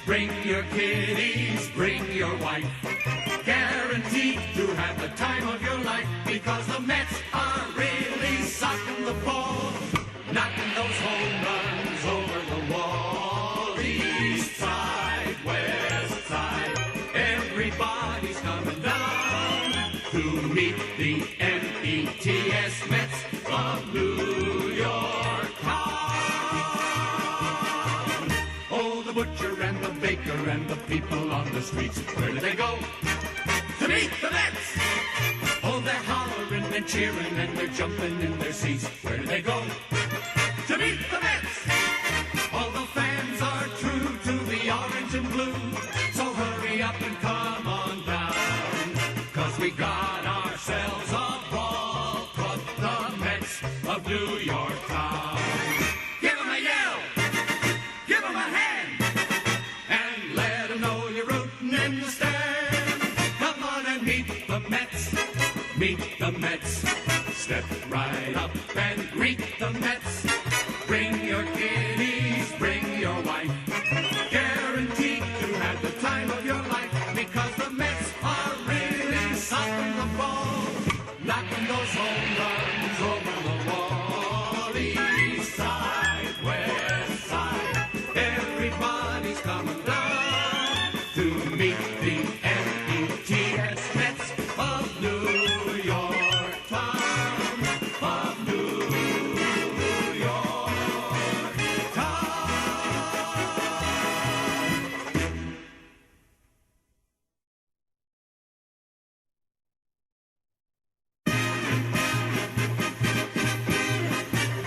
Bring your kiddies, bring your wife. Guaranteed to have the time of your life, because the Mets are really socking the ball, knocking those home runs over the wall. East side, west side, everybody's coming down to meet the METS Mets of New York town. Oh, the butcher and the baker and the people on the streets, where do they go? To meet the Mets! Oh, they're hollering and cheering and they're jumping in their seats. Where do they go? To meet the Mets! All the fans are true to the orange and blue, so hurry up and come on down, 'cause we got ourselves a ball club, the Mets of New York town. Give 'em a yell! Give 'em a hand! And let 'em know you're rooting in the stand. Meet the Mets, meet the Mets. Step right up and greet the Mets. Bring your kiddies, bring your wife. Guaranteed to have the time of your life, because the Mets are really socking the ball, knocking those home runs over the wall. East side, west side, everybody's coming down to meet the METS Mets of New York town, of New York town.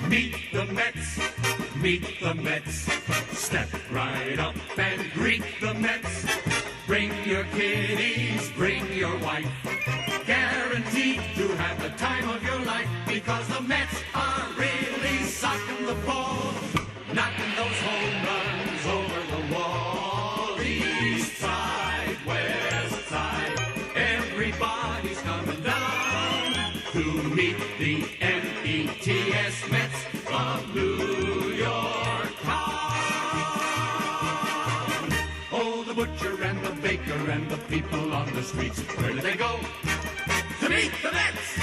Meet the Mets, meet the Mets. Step right up and greet the Mets. Bring your kiddies, bring your wife. Guaranteed to have the time of your life, because the Mets are really socking the ball, knocking those home runs over the wall. East side, west side, everybody's coming down to meet the METS Mets of New York town. Oh, the butcher and the baker and the people on the streets, where do they go? To meet the Mets!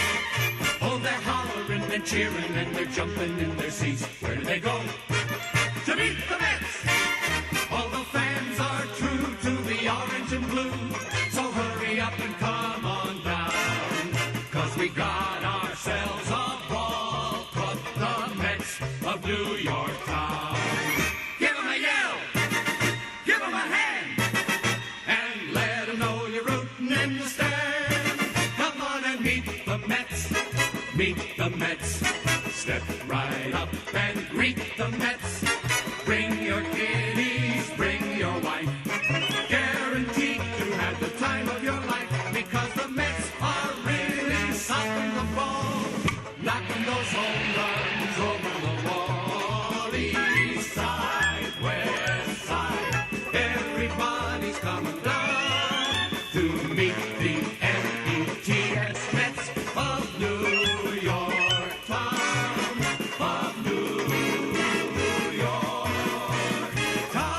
Oh, they're hollering and cheering and they're jumping in their seats. Where do they go? To meet the Mets! All the fans are true to the orange and blue, so hurry up and come on down, 'cause we got ourselves a ball club, the Mets of New York town. Give 'em a yell! Give 'em a hand! And let 'em know you're rooting in the stand. Come on and meet the Mets, meet the Mets. Step right up and greet the Mets. Bring your kiddies, bring your wife. Guaranteed to have the time of your life, because the Mets are really socking the ball, knocking those home runs over the wall. East side, west side, everybody's coming down to meet the METS Mets of New York town, of New York town.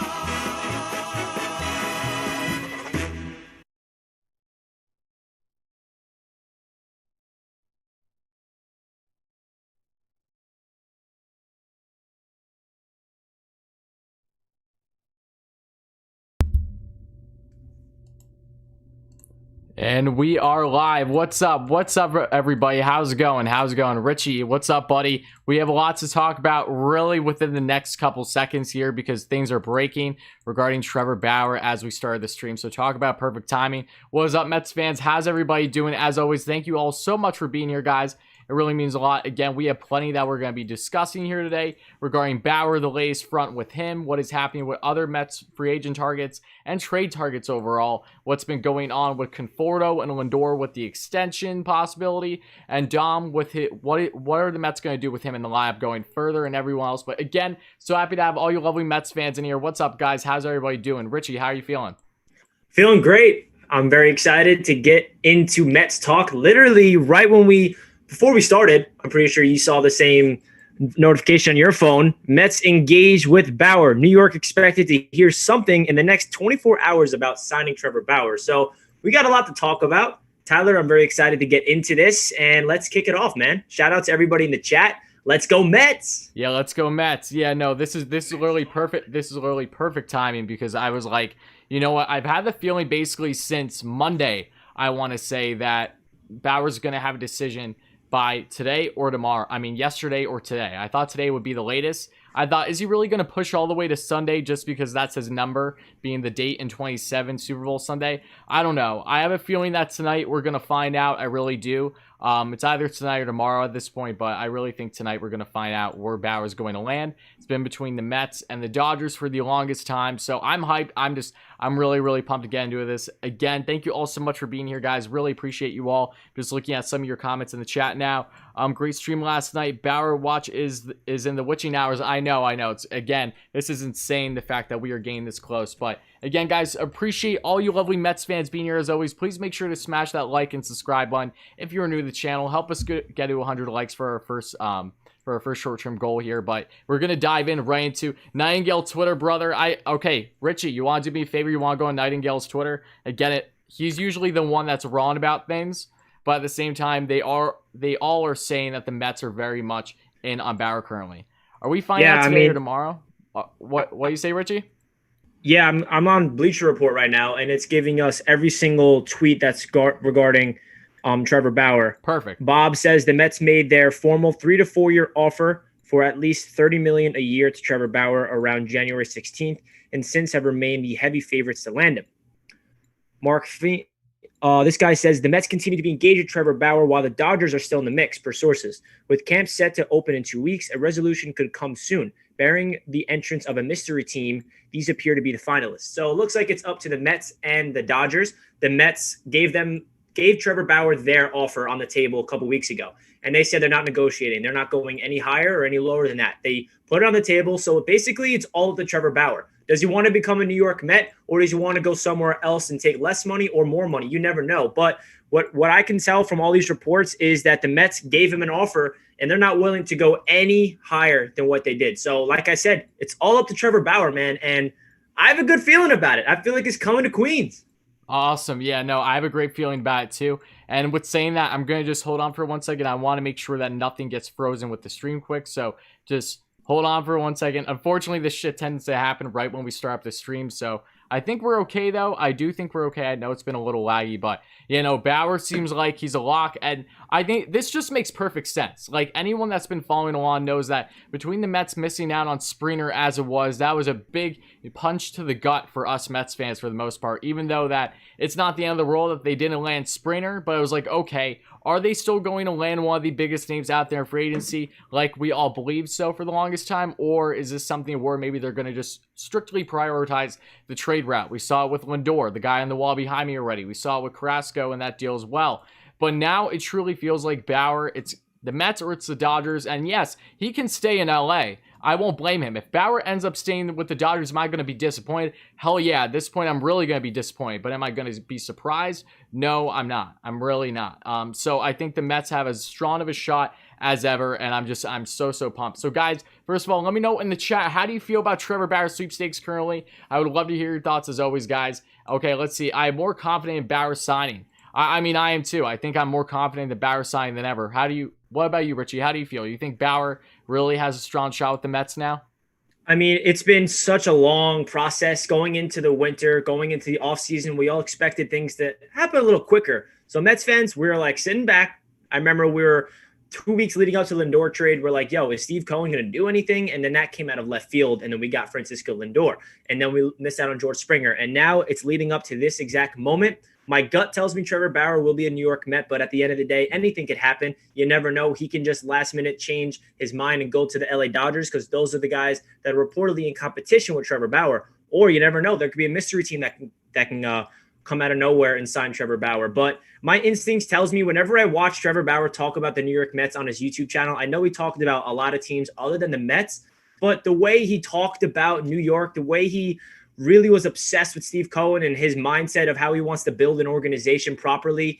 And we are live. What's up? What's up, everybody? How's it going? How's it going? Richie, what's up, buddy? We have lots to talk about really within the next couple seconds here, because things are breaking regarding Trevor Bauer as we started the stream. So talk about perfect timing. What is up, Mets fans? How's everybody doing? As always, thank you all so much for being here, guys. It really means a lot. Again, we have plenty that we're going to be discussing here today regarding Bauer, the latest front with him, what is happening with other Mets free agent targets and trade targets overall, what's been going on with Conforto and Lindor with the extension possibility, and Dom with what are the Mets going to do with him in the lineup going further, and everyone else. But again, so happy to have all you lovely Mets fans in here. What's up, guys? How's everybody doing? Richie, how are you feeling? Feeling great. I'm very excited to get into Mets talk. Literally right when before we started, I'm pretty sure you saw the same notification on your phone. Mets engage with Bauer. New York expected to hear something in the next 24 hours about signing Trevor Bauer. So we got a lot to talk about. Tyler, I'm very excited to get into this, and let's kick it off, man. Shout out to everybody in the chat. Let's go Mets. Yeah, let's go Mets. Yeah, no, this is literally perfect. This is literally perfect timing because I was like, you know what? I've had the feeling basically since Monday, I want to say that Bauer's going to have a decision by today or tomorrow. I mean, yesterday or today. I thought today would be the latest. I thought, is he really going to push all the way to Sunday just because that's his number, being the date in 27, Super Bowl Sunday? I don't know. I have a feeling that tonight we're going to find out. I really do. It's either tonight or tomorrow at this point, but I really think tonight we're going to find out where Bauer's going to land. It's been between the Mets and the Dodgers for the longest time, so I'm hyped. I'm really, really pumped to get into this. Again, thank you all so much for being here, guys. Really appreciate you all. Just looking at some of your comments in the chat now. Great stream last night. Bauer watch is in the witching hours. I know. It's again, this is insane, the fact that we are getting this close, but again, guys, appreciate all you lovely Mets fans being here as always. Please make sure to smash that like and subscribe button if you're new to the channel. Help us get to 100 likes for our first short-term goal here. But we're gonna dive in right into Nightingale Twitter, brother. Okay, Richie, you want to do me a favor? You want to go on Nightingale's Twitter? I get it. He's usually the one that's wrong about things, but at the same time, they all are saying that the Mets are very much in on Bauer currently. Are we finding out today or tomorrow? What do you say, Richie? Yeah, I'm on Bleacher Report right now, and it's giving us every single tweet that's regarding Trevor Bauer. Perfect. Bob says the Mets made their formal 3 to 4 year offer for at least $30 million a year to Trevor Bauer around January 16th, and since have remained the heavy favorites to land him. Mark this guy says the Mets continue to be engaged with Trevor Bauer while the Dodgers are still in the mix, per sources. With camp set to open in 2 weeks, a resolution could come soon. Bearing the entrance of a mystery team, these appear to be the finalists. So it looks like it's up to the Mets and the Dodgers. The Mets gave Trevor Bauer their offer on the table a couple weeks ago, and they said they're not negotiating. They're not going any higher or any lower than that. They put it on the table. So basically, it's all up to Trevor Bauer. Does he want to become a New York Met, or does he want to go somewhere else and take less money or more money? You never know. But what I can tell from all these reports is that the Mets gave him an offer, and they're not willing to go any higher than what they did. So, like I said, it's all up to Trevor Bauer, man. And I have a good feeling about it. I feel like it's coming to Queens. Awesome. Yeah, no, I have a great feeling about it too. And with saying that, I'm going to just hold on for 1 second. I want to make sure that nothing gets frozen with the stream quick. So just hold on for 1 second. Unfortunately, this shit tends to happen right when we start up the stream. So I think we're okay, though. I do think we're okay. I know it's been a little laggy, but, you know, Bauer seems like he's a lock. And I think this just makes perfect sense. Like, anyone that's been following along knows that between the Mets missing out on Springer as it was, that was a big punch to the gut for us Mets fans for the most part. Even though that it's not the end of the world that they didn't land Springer, but it was like, okay, are they still going to land one of the biggest names out there in free agency like we all believed so for the longest time? Or is this something where maybe they're going to just strictly prioritize the trade route? We saw it with Lindor, the guy on the wall behind me already. We saw it with Carrasco in that deal as well. But now it truly feels like Bauer, it's the Mets or it's the Dodgers. And yes, he can stay in LA. I won't blame him. If Bauer ends up staying with the Dodgers, am I going to be disappointed? Hell yeah. At this point, I'm really going to be disappointed. But am I going to be surprised? No, I'm not. I'm really not. So I think the Mets have as strong of a shot as ever. And I'm so pumped. So guys, first of all, let me know in the chat, how do you feel about Trevor Bauer sweepstakes currently? I would love to hear your thoughts as always, guys. Okay, let's see. I am more confident in Bauer signing. I mean, I am too. I think I'm more confident in Bauer signing than ever. What about you, Richie? How do you feel? You think Bauer really has a strong shot with the Mets now? I mean, it's been such a long process going into the winter, going into the offseason. We all expected things to happen a little quicker. So Mets fans, we were like sitting back. I remember we were 2 weeks leading up to the Lindor trade. We're like, yo, is Steve Cohen going to do anything? And then that came out of left field. And then we got Francisco Lindor. And then we missed out on George Springer. And now it's leading up to this exact moment. My gut tells me Trevor Bauer will be a New York Met, but at the end of the day, anything could happen. You never know. He can just last minute change his mind and go to the LA Dodgers because those are the guys that are reportedly in competition with Trevor Bauer. Or you never know. There could be a mystery team that can come out of nowhere and sign Trevor Bauer. But my instincts tells me whenever I watch Trevor Bauer talk about the New York Mets on his YouTube channel, I know he talked about a lot of teams other than the Mets, but the way he talked about New York, the way he really was obsessed with Steve Cohen and his mindset of how he wants to build an organization properly,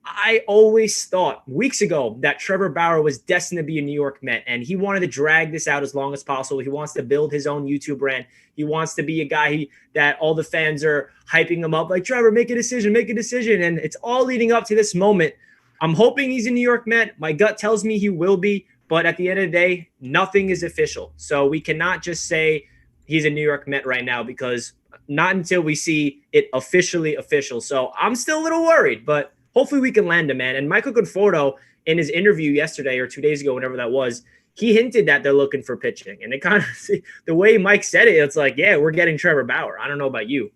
I always thought weeks ago that Trevor Bauer was destined to be a New York Met, and he wanted to drag this out as long as possible. He wants to build his own YouTube brand. He wants to be a guy that all the fans are hyping him up, like, Trevor, make a decision. And it's all leading up to this moment. I'm hoping he's a New York Met. My gut tells me he will be, but at the end of the day, nothing is official. So we cannot just say he's a New York Met right now, because not until we see it officially official. So I'm still a little worried, but hopefully we can land him, man. And Michael Conforto, in his interview yesterday or 2 days ago, whenever that was, he hinted that they're looking for pitching. And it kind of, the way Mike said it, it's like, yeah, we're getting Trevor Bauer. I don't know about you.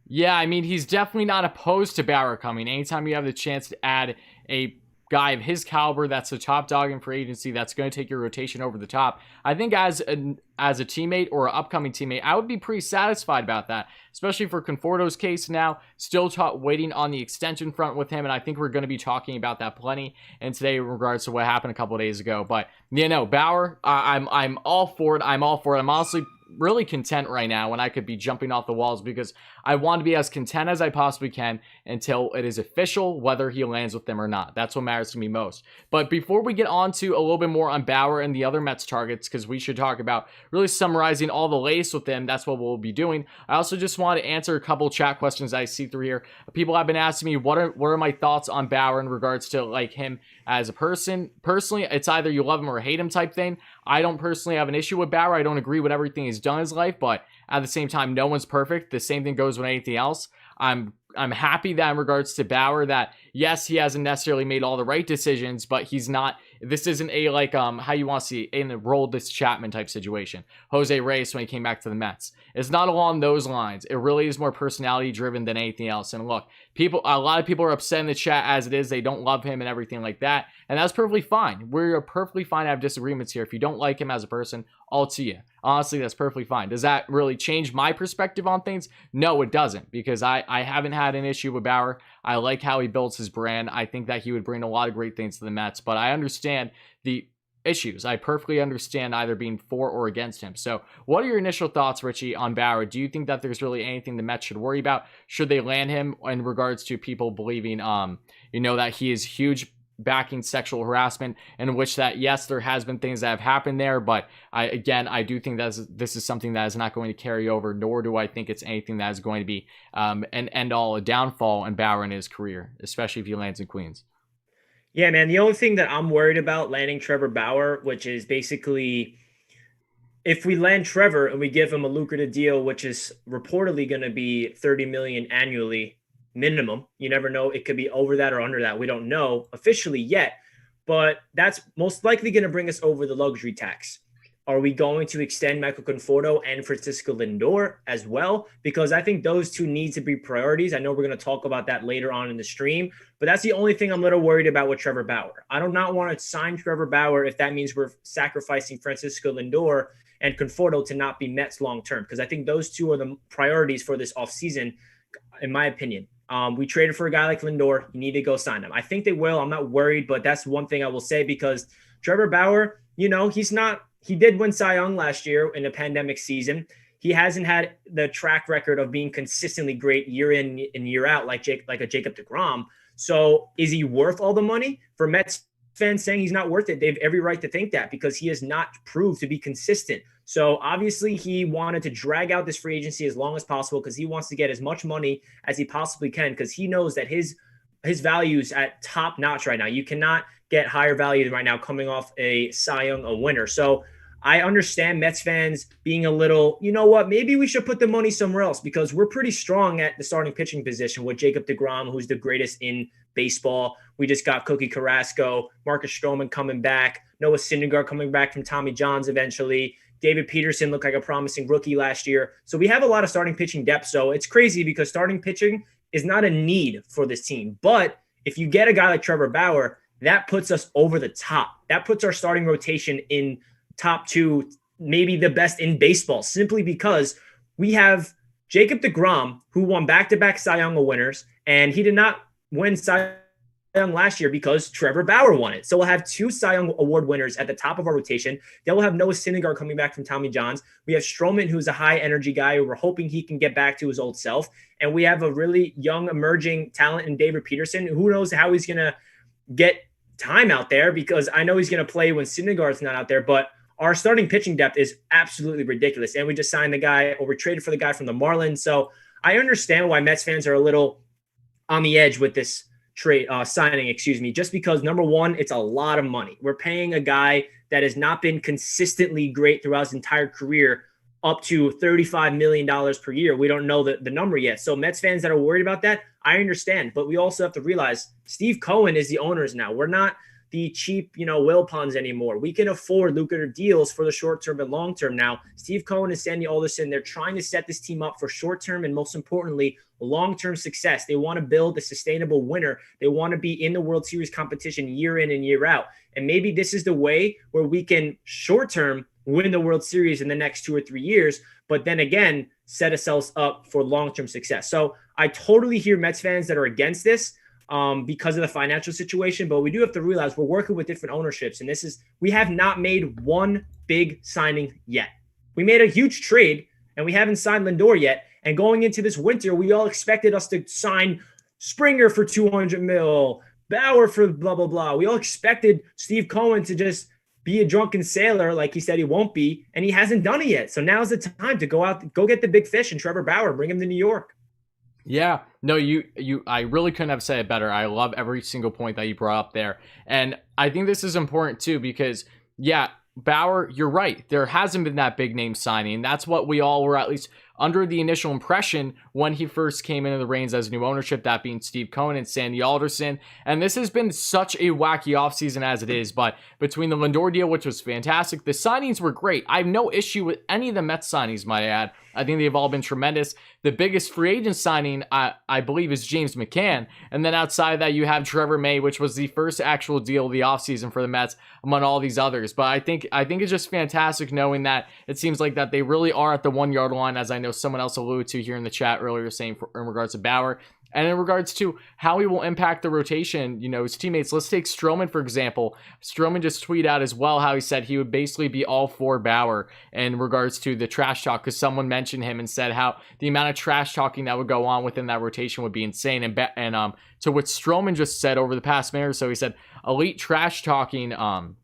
Yeah, I mean, he's definitely not opposed to Bauer coming. Anytime you have the chance to add a guy of his caliber that's a top dog in free agency that's going to take your rotation over the top, I think as a teammate or an upcoming teammate, I would be pretty satisfied about that, especially for Conforto's case now, still waiting on the extension front with him, and I think we're going to be talking about that plenty and today in regards to what happened a couple of days ago. But, Bauer, I'm all for it. I'm honestly really content right now when I could be jumping off the walls, because I want to be as content as I possibly can until it is official whether he lands with them or not. That's what matters to me most. But before we get on to a little bit more on Bauer and the other Mets targets, because we should talk about really summarizing all the latest with them, that's what we'll be doing. I also just want to answer a couple chat questions I see through here. People have been asking me what are my thoughts on Bauer in regards to like him as a person. Personally, it's either you love him or hate him type thing. I don't personally have an issue with Bauer. I don't agree with everything he's done in his life, but at the same time, no one's perfect. The same thing goes with anything else. I'm happy that in regards to Bauer, that yes, he hasn't necessarily made all the right decisions, but he's not, this isn't a like how you want to see in a Roldis Chapman type situation. Jose Reyes when he came back to the Mets. It's not along those lines. It really is more personality driven than anything else. And look, a lot of people are upset in the chat as it is. They don't love him and everything like that. And that's perfectly fine. We're perfectly fine to have disagreements here. If you don't like him as a person, all to you. Honestly, that's perfectly fine. Does that really change my perspective on things? No, it doesn't, because I haven't had an issue with Bauer. I like how he builds his brand. I think that he would bring a lot of great things to the Mets, but I understand the issues. I perfectly understand either being for or against him. So what are your initial thoughts, Richie, on Bauer? Do you think that there's really anything the Mets should worry about? Should they land him in regards to people believing, that he is huge backing sexual harassment, in which that, yes, there has been things that have happened there, but I do think that this is something that is not going to carry over, nor do I think it's anything that is going to be an end-all, a downfall in Bauer in his career, especially if he lands in Queens. Yeah, man, the only thing that I'm worried about landing Trevor Bauer, which is basically if we land Trevor and we give him a lucrative deal, which is reportedly going to be $30 million annually, minimum. You never know. It could be over that or under that. We don't know officially yet, but that's most likely going to bring us over the luxury tax. Are we going to extend Michael Conforto and Francisco Lindor as well? Because I think those two need to be priorities. I know we're going to talk about that later on in the stream, but that's the only thing I'm a little worried about with Trevor Bauer. I do not want to sign Trevor Bauer if that means we're sacrificing Francisco Lindor and Conforto to not be Mets long-term, because I think those two are the priorities for this offseason, in my opinion. We traded for a guy like Lindor. You need to go sign him. I think they will. I'm not worried, but that's one thing I will say, because Trevor Bauer, he did win Cy Young last year in a pandemic season. He hasn't had the track record of being consistently great year in and year out like a Jacob deGrom. So is he worth all the money? For Mets fans saying he's not worth it, they have every right to think that, because he has not proved to be consistent. So obviously he wanted to drag out this free agency as long as possible, because he wants to get as much money as he possibly can, because he knows that his value is at top notch right now. You cannot get higher value right now coming off a Cy Young, a winner. So I understand Mets fans being a little, maybe we should put the money somewhere else, because we're pretty strong at the starting pitching position with Jacob deGrom, who's the greatest in baseball. We just got Cookie Carrasco, Marcus Stroman coming back, Noah Syndergaard coming back from Tommy John's eventually. David Peterson looked like a promising rookie last year. So we have a lot of starting pitching depth. So it's crazy, because starting pitching is not a need for this team. But if you get a guy like Trevor Bauer, that puts us over the top. That puts our starting rotation in top two, maybe the best in baseball, simply because we have Jacob deGrom, who won back-to-back Cy Young winners, and he did not win Cy Young last year because Trevor Bauer won it. So we'll have 2 Cy Young Award winners at the top of our rotation. Then we'll have Noah Syndergaard coming back from Tommy John's. We have Stroman, who's a high energy guy who we're hoping he can get back to his old self. And we have a really young emerging talent in David Peterson. Who knows how he's going to get time out there, because I know he's going to play when Syndergaard's not out there, but our starting pitching depth is absolutely ridiculous. And we just signed the guy, or we traded for the guy from the Marlins. So I understand why Mets fans are a little on the edge with this signing, just because, number one, it's a lot of money. We're paying a guy that has not been consistently great throughout his entire career up to $35 million per year. We don't know the number yet. So Mets fans that are worried about that, I understand. But we also have to realize Steve Cohen is the owners now. We're not the cheap, Wilpons anymore. We can afford lucrative deals for the short term and long term now. Steve Cohen and Sandy Alderson, they're trying to set this team up for short term and, most importantly, long-term success. They want to build a sustainable winner. They want to be in the World Series competition year in and year out. And maybe this is the way where we can short-term win the World Series in the next 2 or 3 years, but then again, set ourselves up for long-term success. So I totally hear Mets fans that are against this because of the financial situation, but we do have to realize we're working with different ownerships. And we have not made one big signing yet. We made a huge trade and we haven't signed Lindor yet. And going into this winter, we all expected us to sign Springer for $200 million, Bauer for blah, blah, blah. We all expected Steve Cohen to just be a drunken sailor like he said he won't be, and he hasn't done it yet. So now's the time to go get the big fish and Trevor Bauer, bring him to New York. Yeah, no, I really couldn't have said it better. I love every single point that you brought up there. And I think this is important too, because Bauer, you're right. There hasn't been that big name signing. That's what we all were at least under the initial impression when he first came into the reins as new ownership, that being Steve Cohen and Sandy Alderson. And this has been such a wacky offseason as it is, but between the Lindor deal, which was fantastic, the signings were great. I have no issue with any of the Mets signings, might I add. I think they've all been tremendous. The biggest free agent signing, I believe, is James McCann. And then outside of that, you have Trevor May, which was the first actual deal of the offseason for the Mets among all these others. But I think it's just fantastic knowing that it seems like that they really are at the 1 yard line, as I know someone else alluded to here in the chat earlier, saying in regards to Bauer. And in regards to how he will impact the rotation, his teammates, let's take Stroman, for example. Stroman just tweeted out as well how he said he would basically be all for Bauer in regards to the trash talk, because someone mentioned him and said how the amount of trash talking that would go on within that rotation would be insane. And to what Stroman just said over the past minute or so, he said, elite trash talking and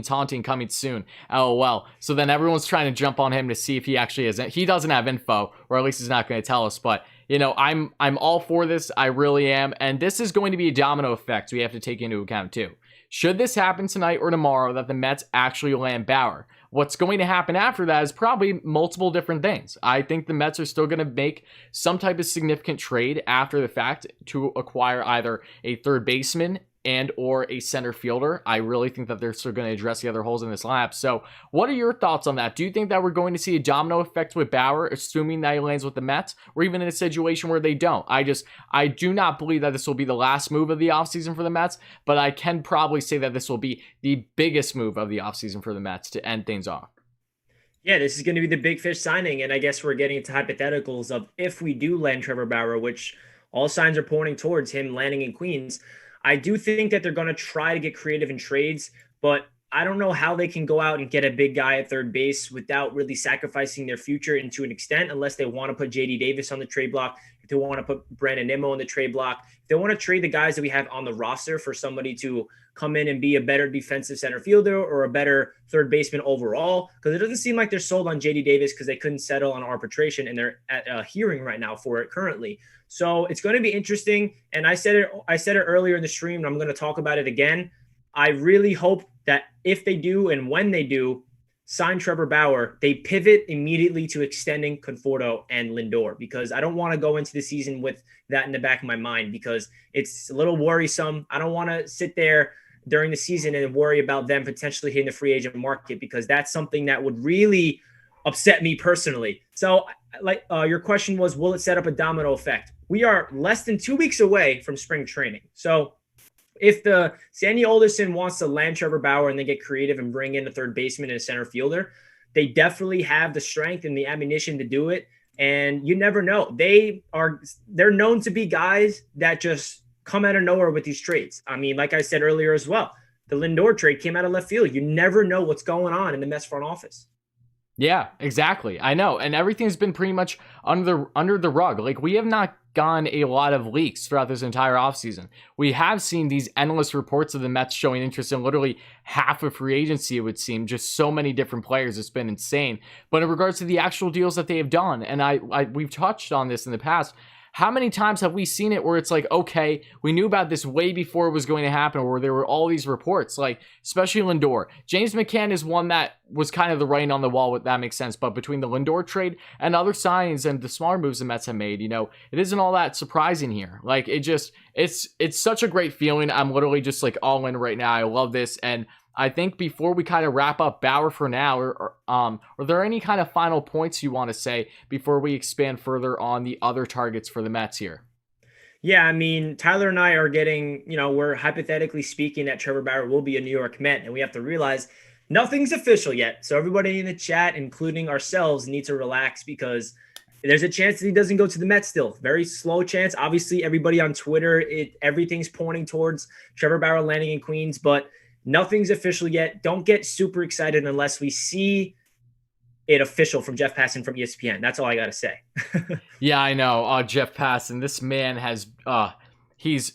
taunting coming soon. LOL. So then everyone's trying to jump on him to see if he actually is. He doesn't have info, or at least he's not going to tell us. But I'm all for this. I really am. And this is going to be a domino effect we have to take into account too. Should this happen tonight or tomorrow that the Mets actually land Bauer, what's going to happen after that is probably multiple different things. I think the Mets are still going to make some type of significant trade after the fact to acquire either a third baseman and or a center fielder. I really think that they're still going to address the other holes in this lineup. So what are your thoughts on that? Do you think that we're going to see a domino effect with Bauer, assuming that he lands with the Mets, or even in a situation where they don't? I do not believe that this will be the last move of the offseason for the Mets, but I can probably say that this will be the biggest move of the offseason for the Mets to end things off. Yeah, this is going to be the big fish signing, and I guess we're getting into hypotheticals of if we do land Trevor Bauer, which all signs are pointing towards him landing in Queens. I do think that they're going to try to get creative in trades, but I don't know how they can go out and get a big guy at third base without really sacrificing their future into an extent, unless they want to put JD Davis on the trade block, if they want to put Brandon Nimmo on the trade block, if they want to trade the guys that we have on the roster for somebody to come in and be a better defensive center fielder or a better third baseman overall, because it doesn't seem like they're sold on JD Davis because they couldn't settle on arbitration and they're at a hearing right now for it currently. So it's going to be interesting. And I said it earlier in the stream, and I'm going to talk about it again. I really hope that if they do and when they do sign Trevor Bauer, they pivot immediately to extending Conforto and Lindor, because I don't want to go into the season with that in the back of my mind, because it's a little worrisome. I don't want to sit there during the season and worry about them potentially hitting the free agent market, because that's something that would really upset me personally. So your question was, will it set up a domino effect? We are less than 2 weeks away from spring training. So if the Sandy Alderson wants to land Trevor Bauer and they get creative and bring in a third baseman and a center fielder, they definitely have the strength and the ammunition to do it. And you never know. They're known to be guys that just come out of nowhere with these trades. I mean, like I said earlier as well, the Lindor trade came out of left field. You never know what's going on in the Mets front office. Yeah, exactly. I know. And everything's been pretty much under the rug. Like, we have not gotten a lot of leaks throughout this entire offseason. We have seen these endless reports of the Mets showing interest in literally half of free agency, it would seem. Just so many different players. It's been insane. But in regards to the actual deals that they have done, and we've touched on this in the past, how many times have we seen it where it's like, okay, we knew about this way before it was going to happen, where there were all these reports, like, especially Lindor. James McCann is one that was kind of the writing on the wall, that makes sense. But between the Lindor trade and other signings and the smaller moves the Mets have made, it isn't all that surprising here. Like, it's such a great feeling. I'm literally just like all in right now. I love this. And I think before we kind of wrap up Bauer for now, are there any kind of final points you want to say before we expand further on the other targets for the Mets here? Yeah, I mean, Tyler and I are getting, we're hypothetically speaking that Trevor Bauer will be a New York Met, and we have to realize nothing's official yet. So everybody in the chat, including ourselves, need to relax because there's a chance that he doesn't go to the Mets still. Very slow chance. Obviously, everybody on Twitter, everything's pointing towards Trevor Bauer landing in Queens, but nothing's official yet. Don't get super excited unless we see it official from Jeff Passan from ESPN. That's all I got to say. Yeah, I know. Jeff Passan, this man has, he's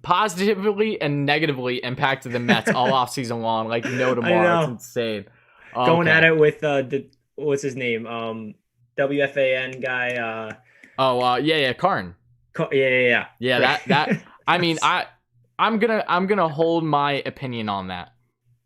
positively and negatively impacted the Mets all offseason long. Like, no tomorrow. It's insane. Going at it with, what's his name? WFAN guy. Yeah, Karn. Yeah. That I mean, I'm gonna hold my opinion on that.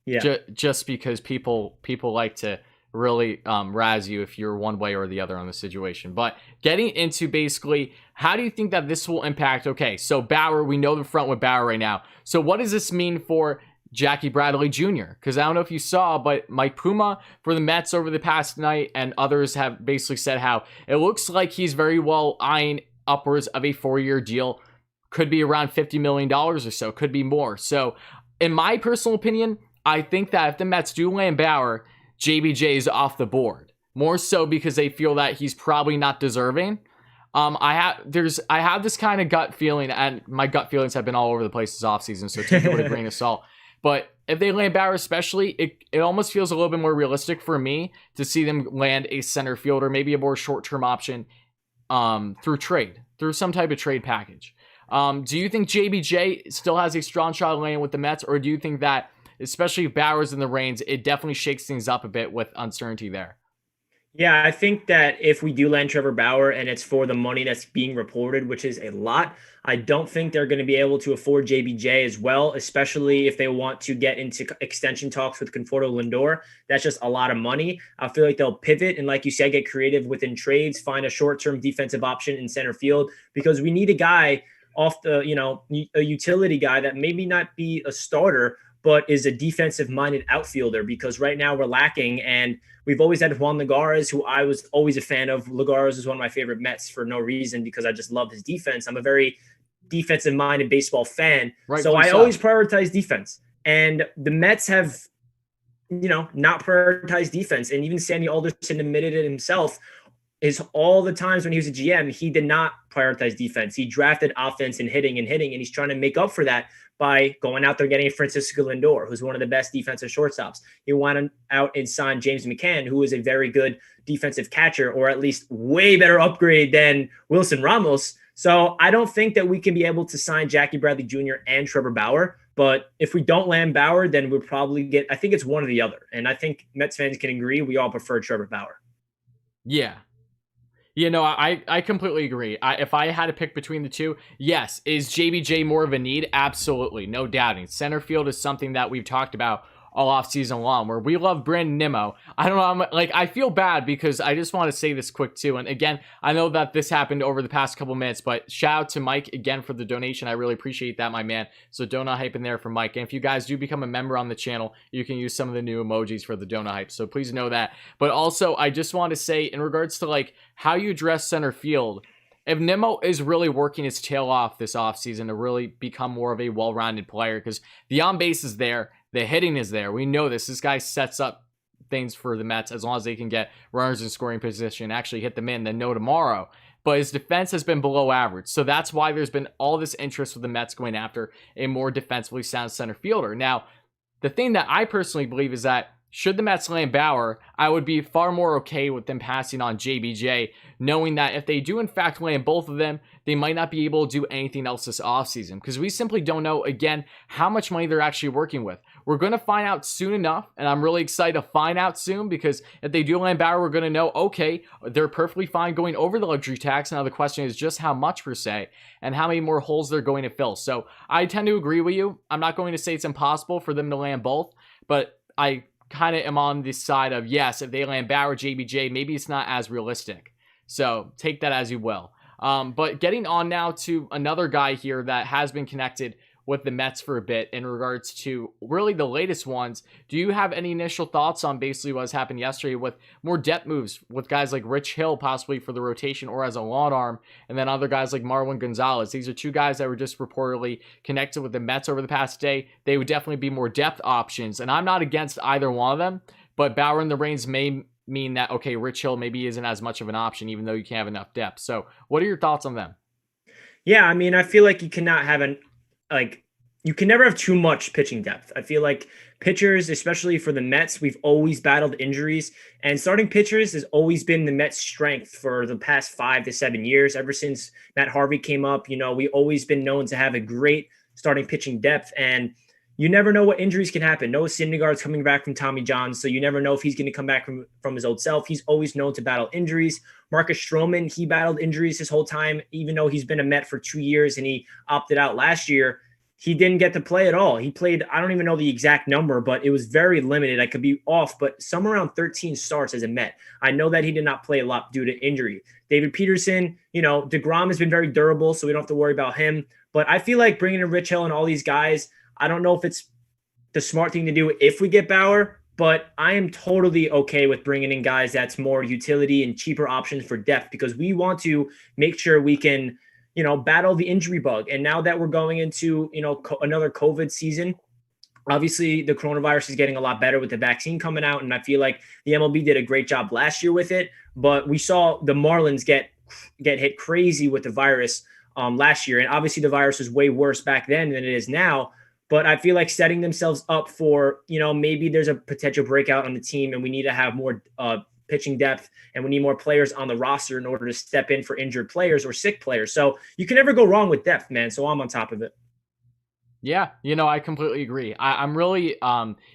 Yeah. Just because people like to really razz you if you're one way or the other on the situation. But getting into basically, how do you think that this will impact? Okay, so Bauer, we know the front with Bauer right now. So what does this mean for Jackie Bradley Jr.? Because I don't know if you saw, but Mike Puma for the Mets over the past night and others have basically said how it looks like he's very well eyeing upwards of a 4-year deal. Could be around $50 million or so, could be more. So in my personal opinion, I think that if the Mets do land Bauer, JBJ is off the board. More so because they feel that he's probably not deserving. I have this kind of gut feeling, and my gut feelings have been all over the place this offseason, so take it with a grain of salt. But if they land Bauer especially, it almost feels a little bit more realistic for me to see them land a center fielder, maybe a more short-term option through some type of trade package. Do you think JBJ still has a strong shot of landing with the Mets, or do you think that, especially if Bauer's in the reins, it definitely shakes things up a bit with uncertainty there? Yeah, I think that if we do land Trevor Bauer and it's for the money that's being reported, which is a lot, I don't think they're going to be able to afford JBJ as well, especially if they want to get into extension talks with Conforto Lindor. That's just a lot of money. I feel like they'll pivot and, like you said, get creative within trades, find a short-term defensive option in center field, because we need a guy off the, a utility guy that maybe not be a starter, but is a defensive-minded outfielder, because right now we're lacking. And we've always had Juan Lagares, who I was always a fan of. Lagares is one of my favorite Mets for no reason, because I just love his defense. I'm a very defensive-minded baseball fan. Right, so I always prioritize defense. And the Mets have, not prioritized defense. And even Sandy Alderson admitted it himself. Is all the times when he was a GM, he did not prioritize defense. He drafted offense and hitting, and he's trying to make up for that by going out there getting Francisco Lindor, who's one of the best defensive shortstops. He went out and signed James McCann, who is a very good defensive catcher, or at least way better upgrade than Wilson Ramos. So I don't think that we can be able to sign Jackie Bradley Jr. and Trevor Bauer. But if we don't land Bauer, then we'll probably I think it's one or the other. And I think Mets fans can agree we all prefer Trevor Bauer. Yeah. I completely agree. If I had to pick between the two, yes. Is JBJ more of a need? Absolutely. No doubting. Center field is something that we've talked about all off season long, where we love Brandon Nimmo. I don't know. I feel bad because I just want to say this quick too. And again, I know that this happened over the past couple minutes, but shout out to Mike again for the donation. I really appreciate that, my man. So donut hype in there for Mike. And if you guys do become a member on the channel, you can use some of the new emojis for the donut hype. So please know that. But also, I just want to say in regards to how you address center field, if Nimmo is really working his tail off this offseason to really become more of a well-rounded player, because the on-base is there, the hitting is there. We know this. This guy sets up things for the Mets as long as they can get runners in scoring position, actually hit them in, then no tomorrow. but his defense has been below average. So that's why there's been all this interest with the Mets going after a more defensively sound center fielder. Now, the thing that I personally believe is that should the Mets land Bauer, I would be far more okay with them passing on JBJ, knowing that if they do in fact land both of them, they might not be able to do anything else this offseason because we simply don't know, again, how much money they're actually working with. We're going to find out soon enough, and I'm really excited to find out soon because if they do land Bauer, we're going to know, okay, they're perfectly fine going over the luxury tax. Now the question is just how much per se and how many more holes they're going to fill. So I tend to agree with you. I'm not going to say it's impossible for them to land both, but I kind of am on the side of yes, if they land Bauer, JBJ, maybe it's not as realistic. So take that as you will. But getting on now to another guy here that has been connected with the Mets for a bit in regards to really the latest ones. Do you have any initial thoughts on basically what's happened yesterday with more depth moves with guys like Rich Hill possibly for the rotation or as a lawn arm, and then other guys like Marwin Gonzalez? These are two guys that were just reportedly connected with the Mets over the past day. They would definitely be more depth options, and I'm not against either one of them, but Bauer in the reins may mean that, okay, Rich Hill maybe isn't as much of an option even though you can't have enough depth. So what are your thoughts on them? Yeah, I mean, I feel like you cannot have you can never have too much pitching depth. I feel like pitchers, especially for the Mets, we've always battled injuries, and starting pitchers has always been the Mets' strength for the past 5 to 7 years. Ever since Matt Harvey came up, we always been known to have a great starting pitching depth, and you never know what injuries can happen. Noah Syndergaard's coming back from Tommy John, so you never know if he's going to come back from his old self. He's always known to battle injuries. Marcus Stroman, he battled injuries his whole time, even though he's been a Met for 2 years and he opted out last year. He didn't get to play at all. He played, I don't even know the exact number, but it was very limited. I could be off, but somewhere around 13 starts as a Met. I know that he did not play a lot due to injury. David Peterson, DeGrom has been very durable, so we don't have to worry about him. But I feel like bringing in Rich Hill and all these guys, I don't know if it's the smart thing to do if we get Bauer, but I am totally okay with bringing in guys that's more utility and cheaper options for depth because we want to make sure we can battle the injury bug. And now that we're going into, another COVID season, obviously the coronavirus is getting a lot better with the vaccine coming out. And I feel like the MLB did a great job last year with it, but we saw the Marlins get hit crazy with the virus last year. And obviously the virus was way worse back then than it is now. But I feel like setting themselves up for, maybe there's a potential breakout on the team and we need to have more pitching depth and we need more players on the roster in order to step in for injured players or sick players. So you can never go wrong with depth, man. So I'm on top of it. Yeah, I completely agree. I'm really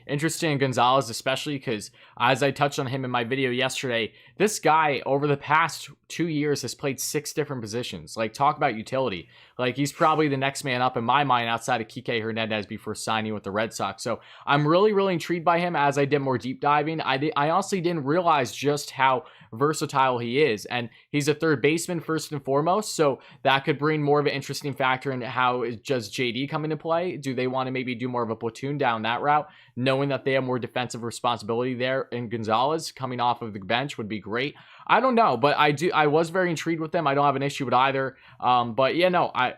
interested in Gonzalez, especially because as I touched on him in my video yesterday, this guy over the past 2 years has played 6 different positions. Like, talk about utility. Like, he's probably the next man up in my mind outside of Kike Hernandez before signing with the Red Sox. So I'm really, really intrigued by him as I did more deep diving. I honestly didn't realize just how versatile he is. And he's a third baseman first and foremost. So that could bring more of an interesting factor into how does JD come into play? Do they want to maybe do more of a platoon down that route, knowing that they have more defensive responsibility there? And Gonzalez coming off of the bench would be great. I don't know, but I was very intrigued with them. I don't have an issue with either. But yeah, no, I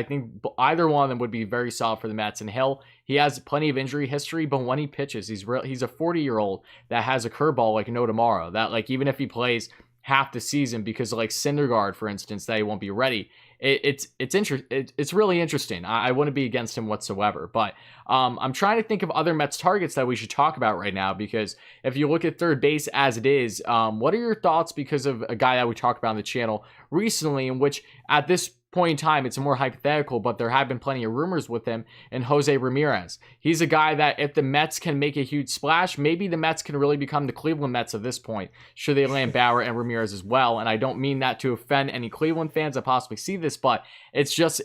think either one of them would be very solid for the Mets. And Hill, he has plenty of injury history, but when he pitches, he's a 40-year-old that has a curveball like no tomorrow. That, like, even if he plays half the season, because like Syndergaard, for instance, that he won't be ready, it's really interesting. I wouldn't be against him whatsoever. But I'm trying to think of other Mets targets that we should talk about right now, because if you look at third base as it is, what are your thoughts because of a guy that we talked about on the channel recently, in which at this point in time, it's more hypothetical, but there have been plenty of rumors with him, and Jose Ramirez. He's a guy that if the Mets can make a huge splash, maybe the Mets can really become the Cleveland Mets at this point, should they land Bauer and Ramirez as well. And I don't mean that to offend any Cleveland fans that possibly see this, but it's just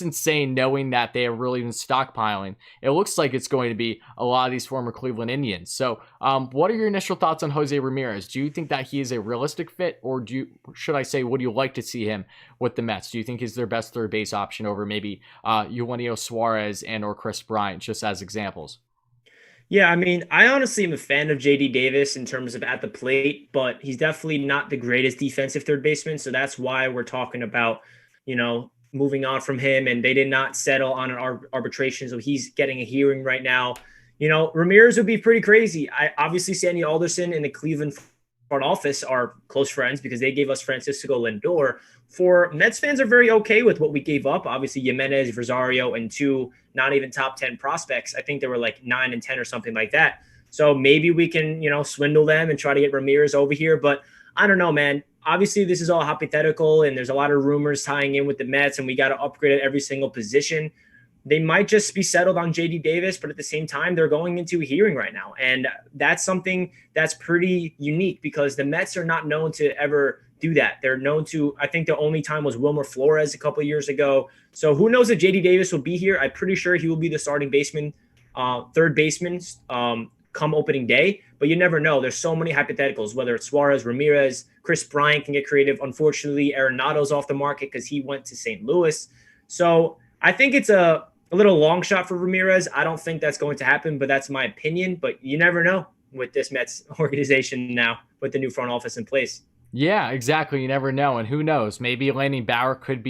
insane knowing that they have really been stockpiling. It looks like it's going to be a lot of these former Cleveland Indians. So what are your initial thoughts on Jose Ramirez? Do you think that he is a realistic fit, or would you like to see him with the Mets? Do you think he's their best third base option over maybe Eugenio Suarez and or Chris Bryant, just as examples? Yeah, I mean, I honestly am a fan of JD Davis in terms of at the plate, but he's definitely not the greatest defensive third baseman. So that's why we're talking about, moving on from him. And they did not settle on an arbitration. So he's getting a hearing right now. Ramirez would be pretty crazy. I obviously Sandy Alderson in the Cleveland front office are close friends because they gave us Francisco Lindor. For Mets fans are very okay with what we gave up. Obviously, Jimenez, Rosario, and two not even top 10 prospects. I think they were like 9 and 10 or something like that. So maybe we can, swindle them and try to get Ramirez over here. But I don't know, man. Obviously, this is all hypothetical, and there's a lot of rumors tying in with the Mets, and we got to upgrade at every single position. They might just be settled on JD Davis, but at the same time, they're going into a hearing right now. And that's something that's pretty unique because the Mets are not known to ever do that. They're known to, I think the only time was Wilmer Flores a couple of years ago. So who knows if JD Davis will be here? I'm pretty sure he will be the starting baseman, third baseman come opening day, but you never know. There's so many hypotheticals, whether it's Suarez, Ramirez, Chris Bryant can get creative. Unfortunately, Arenado's off the market because he went to St. Louis. So I think it's a little long shot for Ramirez. I don't think that's going to happen, but that's my opinion. But you never know with this Mets organization now with the new front office in place. Yeah, exactly. You never know. And who knows? Maybe landing Bauer could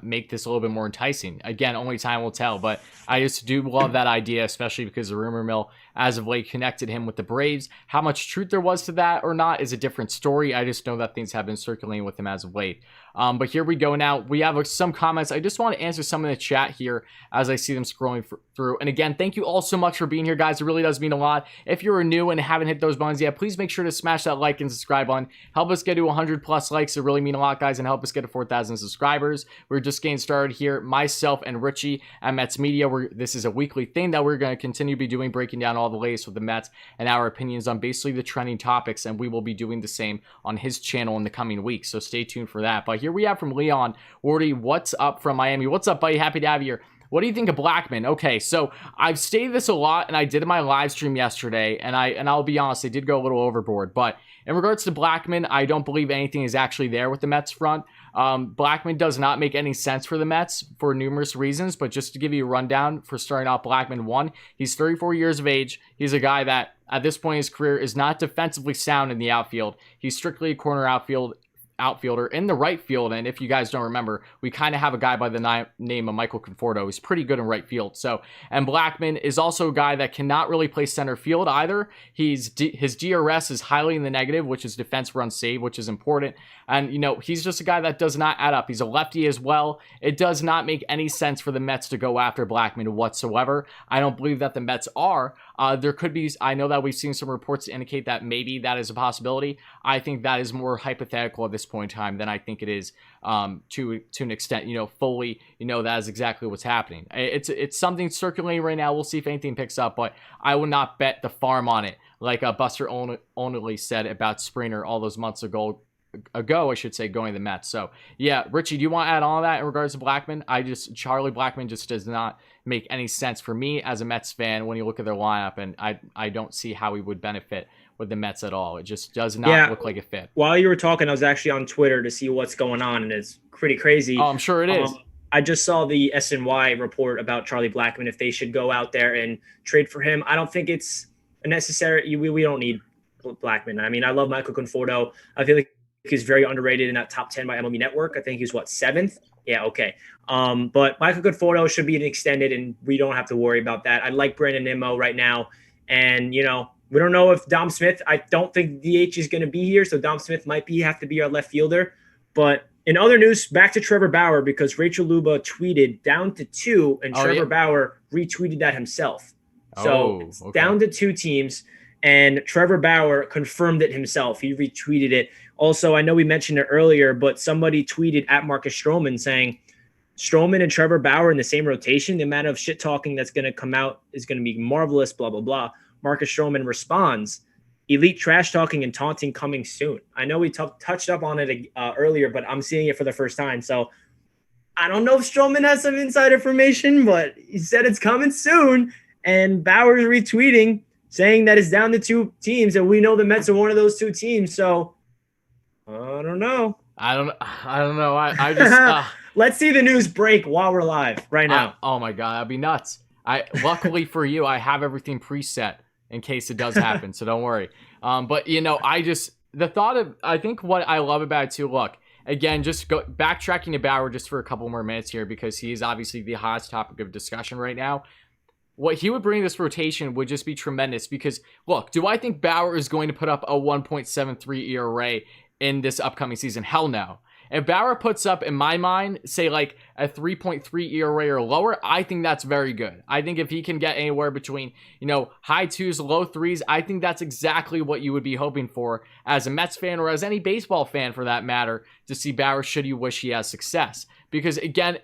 make this a little bit more enticing. Again, only time will tell. But I just do love that idea, especially because the rumor mill as of late connected him with the Braves. How much truth there was to that or not is a different story. I just know that things have been circulating with him as of late. But here we go now. We have some comments. I just want to answer some in the chat here as I see them scrolling through. And again, thank you all so much for being here, guys. It really does mean a lot. If you're new and haven't hit those buttons yet, please make sure to smash that like and subscribe button. Help us get to 100 plus likes. It really mean a lot, guys, and help us get to 4,000 subscribers. We're just getting started here. Myself and Richie at Mets Media. This is a weekly thing that we're going to continue to be doing, breaking down all the latest with the Mets and our opinions on basically the trending topics, and we will be doing the same on his channel in the coming weeks, so stay tuned for that. But here we have from Leon Wardy, what's up from Miami? What's up, buddy? Happy to have you here. What do you think of Blackmon? Okay, so I've stated this a lot, and I did in my live stream yesterday, and I'll be honest, I did go a little overboard. But in regards to Blackmon, I don't believe anything is actually there with the Mets front. Blackmon does not make any sense for the Mets for numerous reasons, but just to give you a rundown for starting off Blackmon, one, he's 34 years of age. He's a guy that at this point in his career is not defensively sound in the outfield. He's strictly a corner outfielder in the right field, and if you guys don't remember, we kind of have a guy by the name of Michael Conforto. He's pretty good in right field. And Blackmon is also a guy that cannot really play center field either. His DRS is highly in the negative, which is defense run save, which is important. And he's just a guy that does not add up. He's a lefty as well. It does not make any sense for the Mets to go after Blackmon whatsoever. I don't believe that the Mets are. There could be, I know that we've seen some reports to indicate that maybe that is a possibility. I think that is more hypothetical at this point in time than I think it is to an extent, fully, that is exactly what's happening. It's something circulating right now. We'll see if anything picks up, but I will not bet the farm on it. Like Buster Only said about Springer all those months ago, I should say, going to the Mets. So yeah, Richie, do you want to add on that in regards to Blackmon? Charlie Blackmon just does not make any sense for me as a Mets fan when you look at their lineup, and I don't see how he would benefit with the Mets at all. It just does not look like a fit. While you were talking, I was actually on Twitter to see what's going on, and it's pretty crazy. Oh, I'm sure it is. I just saw the SNY report about Charlie Blackmon, if they should go out there and trade for him. I don't think it's necessary. We don't need Blackmon. I mean, I love Michael Conforto. I feel like he's very underrated in that top 10 by MLB Network. I think he's 7th? Yeah, okay. But Michael Conforto should be extended, and we don't have to worry about that. I like Brandon Nimmo right now. And, we don't know if Dom Smith, I don't think DH is going to be here, so Dom Smith might have to be our left fielder. But in other news, back to Trevor Bauer, because Rachel Luba tweeted down to 2, and Trevor Bauer retweeted that himself. So down to 2 teams. And Trevor Bauer confirmed it himself. He retweeted it. Also, I know we mentioned it earlier, but somebody tweeted at Marcus Stroman saying Stroman and Trevor Bauer in the same rotation. The amount of shit talking that's going to come out is going to be marvelous, blah, blah, blah. Marcus Stroman responds, elite trash talking and taunting coming soon. I know we touched up on it earlier, but I'm seeing it for the first time. So I don't know if Stroman has some inside information, but he said it's coming soon. And Bauer's retweeting, saying that it's down to 2 teams, and we know the Mets are one of those 2 teams. So I don't know. I don't know. I just let's see the news break while we're live right now. Oh my God, that'd be nuts. Luckily for you, I have everything preset in case it does happen, so don't worry. But I think what I love about it too. Look, again, just backtracking to Bauer just for a couple more minutes here, because he is obviously the hottest topic of discussion right now. what he would bring to this rotation would just be tremendous because, look, do I think Bauer is going to put up a 1.73 ERA in this upcoming season? Hell no. If Bauer puts up, in my mind, say like a 3.3 ERA or lower, I think that's very good. I think if he can get anywhere between, high twos, low threes, I think that's exactly what you would be hoping for as a Mets fan or as any baseball fan for that matter to see Bauer should you wish he has success. Because again,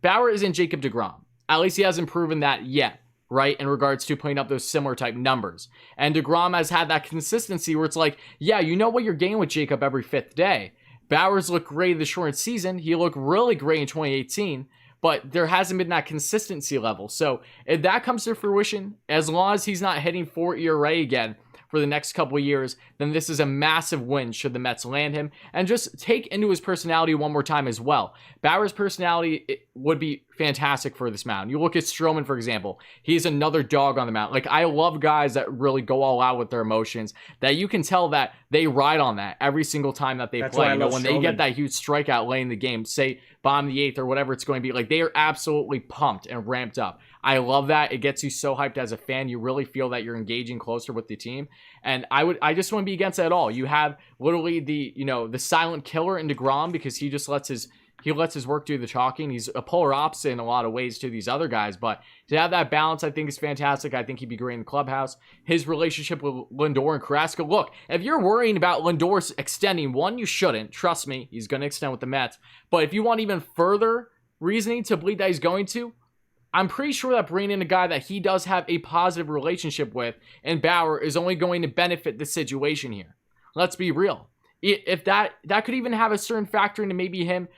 Bauer isn't Jacob deGrom. At least he hasn't proven that yet, right, in regards to putting up those similar type numbers. And deGrom has had that consistency where it's like, yeah, you know what you're getting with Jacob every fifth day. Bauer's looked great this short season. He looked really great in 2018, but there hasn't been that consistency level. So if that comes to fruition, as long as he's not hitting 4 ERA again for the next couple of years, then this is a massive win should the Mets land him. And just take into his personality one more time as well. Bauer's personality would be fantastic for this mound. You look at Stroman, for example. He's another dog on the mound. Like, I love guys that really go all out with their emotions, that you can tell that they ride on that every single time that they play. When they get that huge strikeout late in the game, say bottom of the eighth or whatever it's going to be, like, they are absolutely pumped and ramped up. I love that. It gets you so hyped as a fan. You really feel that you're engaging closer with the team. And I just wouldn't be against that at all. You have literally the silent killer in deGrom because he just lets his work do the talking. He's a polar opposite in a lot of ways to these other guys, but to have that balance, I think is fantastic. I think he'd be great in the clubhouse. His relationship with Lindor and Carrasco. Look, if you're worrying about Lindor extending, one, you shouldn't. Trust me, he's going to extend with the Mets. But if you want even further reasoning to believe that he's going to, I'm pretty sure that bringing in a guy that he does have a positive relationship with and Bauer is only going to benefit the situation here. Let's be real. If that could even have a certain factor into maybe him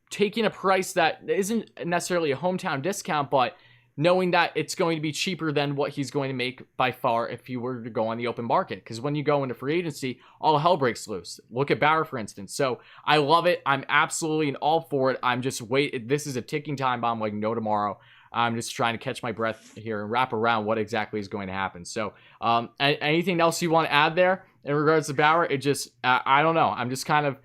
taking a price that isn't necessarily a hometown discount, but knowing that it's going to be cheaper than what he's going to make by far if he were to go on the open market. Because when you go into free agency, all hell breaks loose. Look at Bauer, for instance. So I love it. I'm absolutely all for it. I'm just this is a ticking time bomb like no tomorrow. I'm just trying to catch my breath here and wrap around what exactly is going to happen. So anything else you want to add there in regards to Bauer? It just, I don't know. I'm just kind of,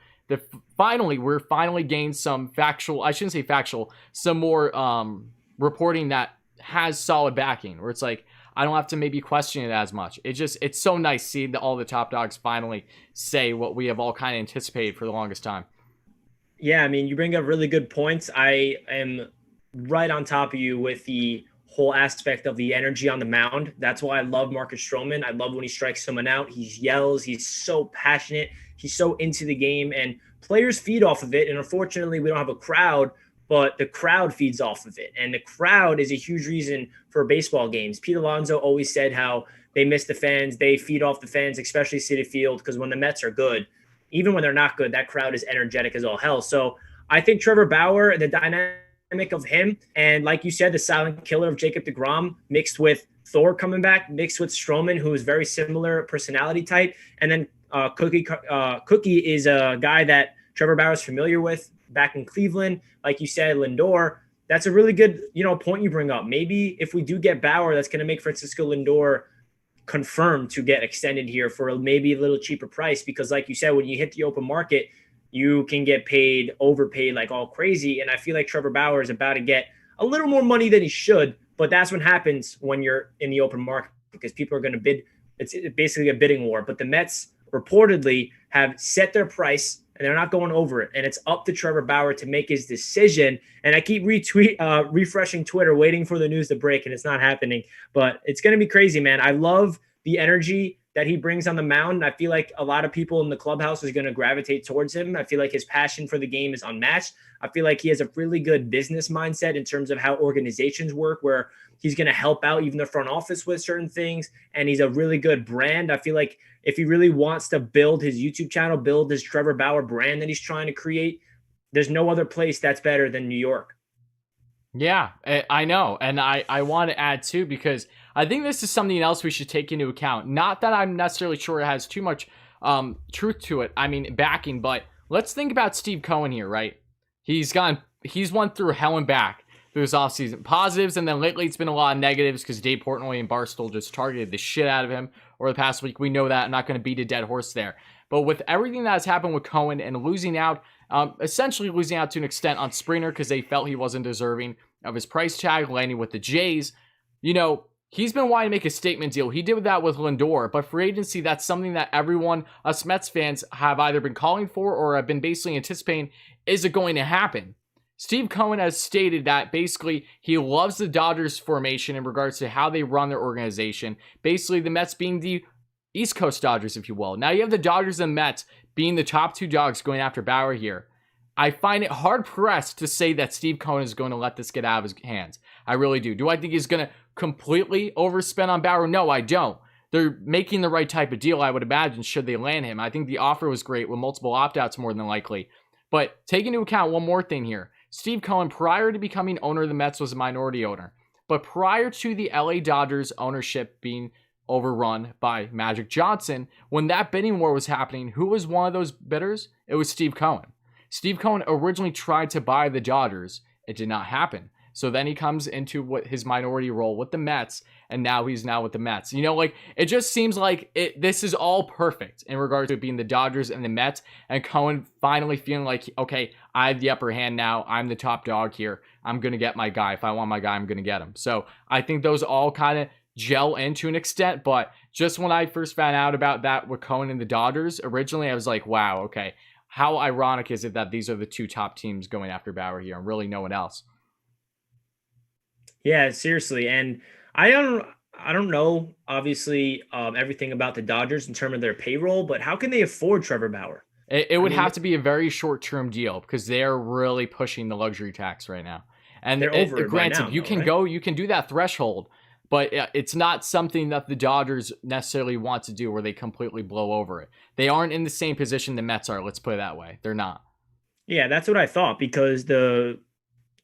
we're finally gained some factual, I shouldn't say factual, some more reporting that has solid backing where it's like, I don't have to maybe question it as much. It's so nice seeing all the top dogs finally say what we have all kind of anticipated for the longest time. Yeah, I mean, you bring up really good points. I am right on top of you with the whole aspect of the energy on the mound. That's why I love Marcus Stroman. I love when he strikes someone out. He yells. He's so passionate. He's so into the game, and players feed off of it. And unfortunately, we don't have a crowd, but the crowd feeds off of it. And the crowd is a huge reason for baseball games. Pete Alonso always said how they miss the fans. They feed off the fans, especially Citi Field, because when the Mets are good, even when they're not good, that crowd is energetic as all hell. So I think Trevor Bauer, the dynamic of him, and like you said, the silent killer of Jacob deGrom mixed with Thor coming back, mixed with Stroman, who is very similar personality type, and then Cookie is a guy that Trevor Bauer is familiar with back in Cleveland. Like you said, Lindor, that's a really good, point you bring up. Maybe if we do get Bauer, that's going to make Francisco Lindor confirmed to get extended here for maybe a little cheaper price. Because like you said, when you hit the open market, you can get overpaid like all crazy. And I feel like Trevor Bauer is about to get a little more money than he should. But that's what happens when you're in the open market because people are going to bid. It's basically a bidding war. But the Mets reportedly have set their price and they're not going over it. And it's up to Trevor Bauer to make his decision. And I keep refreshing Twitter, waiting for the news to break, and it's not happening. But it's going to be crazy, man. I love the energy that he brings on the mound. I feel like a lot of people in the clubhouse is going to gravitate towards him. I feel like his passion for the game is unmatched. I feel like he has a really good business mindset in terms of how organizations work, where he's going to help out even the front office with certain things. And he's a really good brand. I feel like if he really wants to build his YouTube channel, build his Trevor Bauer brand that he's trying to create, there's no other place that's better than New York. Yeah, I know. And I want to add too, because I think this is something else we should take into account. Not that I'm necessarily sure it has too much truth to it. I mean, backing, but let's think about Steve Cohen here, right? He's won through hell and back through his offseason. Positives, and then lately it's been a lot of negatives because Dave Portnoy and Barstool just targeted the shit out of him over the past week. We know that. I'm not going to beat a dead horse there. But with everything that has happened with Cohen and losing out, essentially losing out to an extent on Springer because they felt he wasn't deserving of his price tag, landing with the Jays, he's been wanting to make a statement deal. He did that with Lindor, but free agency, that's something that everyone, us Mets fans, have either been calling for or have been basically anticipating. Is it going to happen? Steve Cohen has stated that basically he loves the Dodgers formation in regards to how they run their organization. Basically, the Mets being the East Coast Dodgers, if you will. Now you have the Dodgers and Mets being the top two dogs going after Bauer here. I find it hard-pressed to say that Steve Cohen is going to let this get out of his hands. I really do. Do I think he's going to completely overspend on Bauer? No, I don't. They're making the right type of deal, I would imagine, should they land him. I think the offer was great with multiple opt-outs more than likely. But take into account one more thing here. Steve Cohen, prior to becoming owner of the Mets, was a minority owner. But prior to the LA Dodgers ownership being overrun by Magic Johnson, when that bidding war was happening, who was one of those bidders? It was Steve Cohen. Steve Cohen originally tried to buy the Dodgers. It did not happen. So then he comes into his minority role with the Mets, and now he's with the Mets. It just seems like this is all perfect in regards to it being the Dodgers and the Mets, and Cohen finally feeling like, okay, I have the upper hand now. I'm the top dog here. I'm going to get my guy. If I want my guy, I'm going to get him. So I think those all kind of gel in to an extent, but just when I first found out about that with Cohen and the Dodgers, originally I was like, wow, okay. How ironic is it that these are the two top teams going after Bauer here and really no one else? Yeah, seriously. And I don't know, obviously, everything about the Dodgers in terms of their payroll, but how can they afford Trevor Bauer? It would have to be a very short-term deal because they're really pushing the luxury tax right now. And they're over it granted, right now, you can right? go, you can do that threshold, but it's not something that the Dodgers necessarily want to do where they completely blow over it. They aren't in the same position the Mets are, let's put it that way. They're not. Yeah, that's what I thought, because the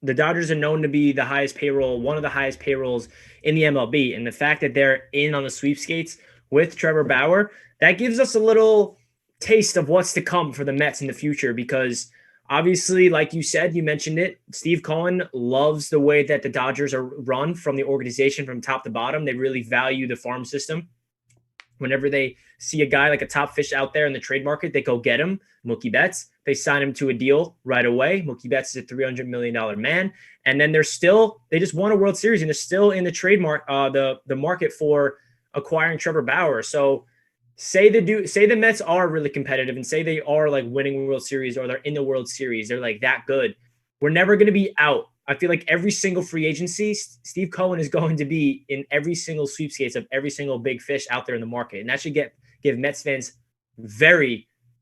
Dodgers are known to be the highest payroll, one of the highest payrolls in the MLB. And the fact that they're in on the sweepstakes with Trevor Bauer, that gives us a little taste of what's to come for the Mets in the future, because obviously, like you said, you mentioned it, Steve Cohen loves the way that the Dodgers are run from the organization from top to bottom. They really value the farm system. Whenever they see a guy like a top fish out there in the trade market, they go get him. Mookie Betts, they sign him to a deal right away. Mookie Betts is a $300 million man. And then they just won a World Series and they're still in the trademark, the market for acquiring Trevor Bauer. So say the Mets are really competitive and say they are like winning World Series or they're in the World Series. They're like that good. We're never going to be out. I feel like every single free agency, Steve Cohen is going to be in every single sweepstakes of every single big fish out there in the market. And that should give Mets fans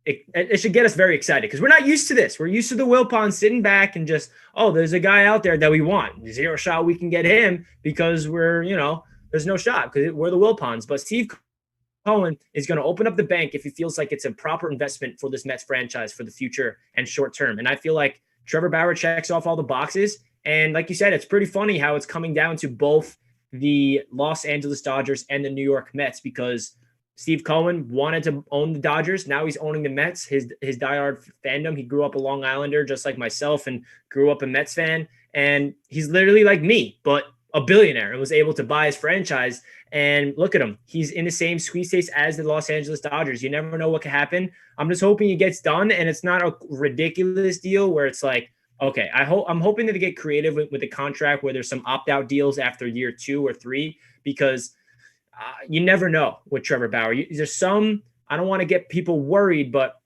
it should get us very excited, because we're not used to this. We're used to the Wilpons sitting back and just, oh, there's a guy out there that we want. Zero shot we can get him because there's no shot because we're the Wilpons. But Steve Cohen is going to open up the bank if he feels like it's a proper investment for this Mets franchise for the future and short term. And I feel like Trevor Bauer checks off all the boxes. And like you said, it's pretty funny how it's coming down to both the Los Angeles Dodgers and the New York Mets, because Steve Cohen wanted to own the Dodgers. Now he's owning the Mets, his diehard fandom. He grew up a Long Islander just like myself and grew up a Mets fan. And he's literally like me, but a billionaire, and was able to buy his franchise. And look at him. He's in the same sweepstakes as the Los Angeles Dodgers. You never know what could happen. I'm just hoping it gets done, and it's not a ridiculous deal where it's like, okay, I'm hoping that they get creative with the contract where there's some opt-out deals after year 2 or 3, because you never know with Trevor Bauer. There's I don't want to get people worried, but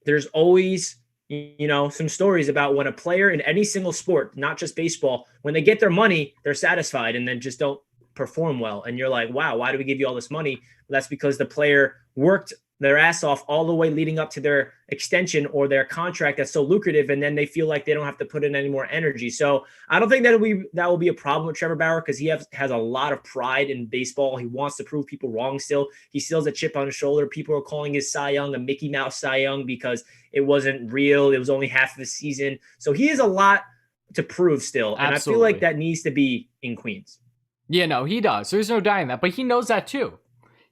there's always, some stories about when a player in any single sport, not just baseball, when they get their money, they're satisfied and then just don't perform well. And you're like, wow, why do we give you all this money? Well, that's because the player worked their ass off all the way leading up to their extension or their contract that's so lucrative, and then they feel like they don't have to put in any more energy. So I don't think that will be a problem with Trevor Bauer, because he has a lot of pride in baseball. He wants to prove people wrong still. He still has a chip on his shoulder. People are calling his Cy Young a Mickey Mouse Cy Young because it wasn't real. It was only half of the season. So he has a lot to prove still. And Absolutely. I feel like that needs to be in Queens. Yeah, no, he does. There's no denying that, but he knows that too.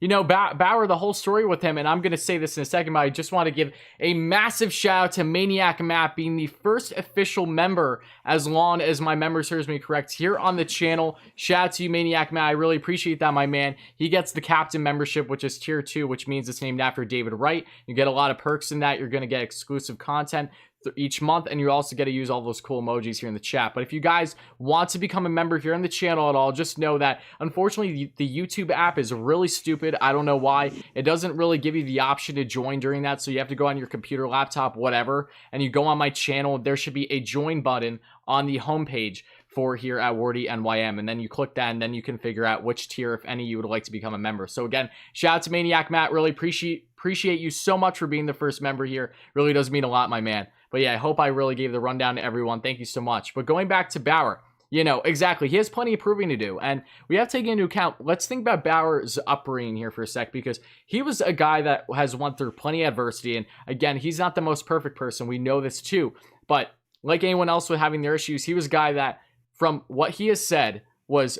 Bauer, the whole story with him, and I'm going to say this in a second, but I just want to give a massive shout out to Maniac Matt being the first official member, as long as my memory serves me correct, here on the channel. Shout out to you, Maniac Matt. I really appreciate that, my man. He gets the Captain membership, which is tier 2, which means it's named after David Wright. You get a lot of perks in that. You're going to get exclusive content each month, and you also get to use all those cool emojis here in the chat. But if you guys want to become a member here on the channel at all, just know that unfortunately the YouTube app is really stupid. I don't know why. It doesn't really give you the option to join during that, so you have to go on your computer, laptop, whatever, and you go on my channel. There should be a join button on the homepage for here at Wardy NYM, and then you click that, and then you can figure out which tier, if any, you would like to become a member. So again, shout out to Maniac Matt. Really appreciate you so much for being the first member here. Really does mean a lot, my man. But yeah, I hope I really gave the rundown to everyone. Thank you so much. But going back to Bauer, you know, exactly, he has plenty of proving to do, and we have to take into account, let's think about Bauer's upbringing here for a sec, because he was a guy that has went through plenty of adversity, and again, he's not the most perfect person. We know this too, but like anyone else with having their issues, he was a guy that, from what he has said, was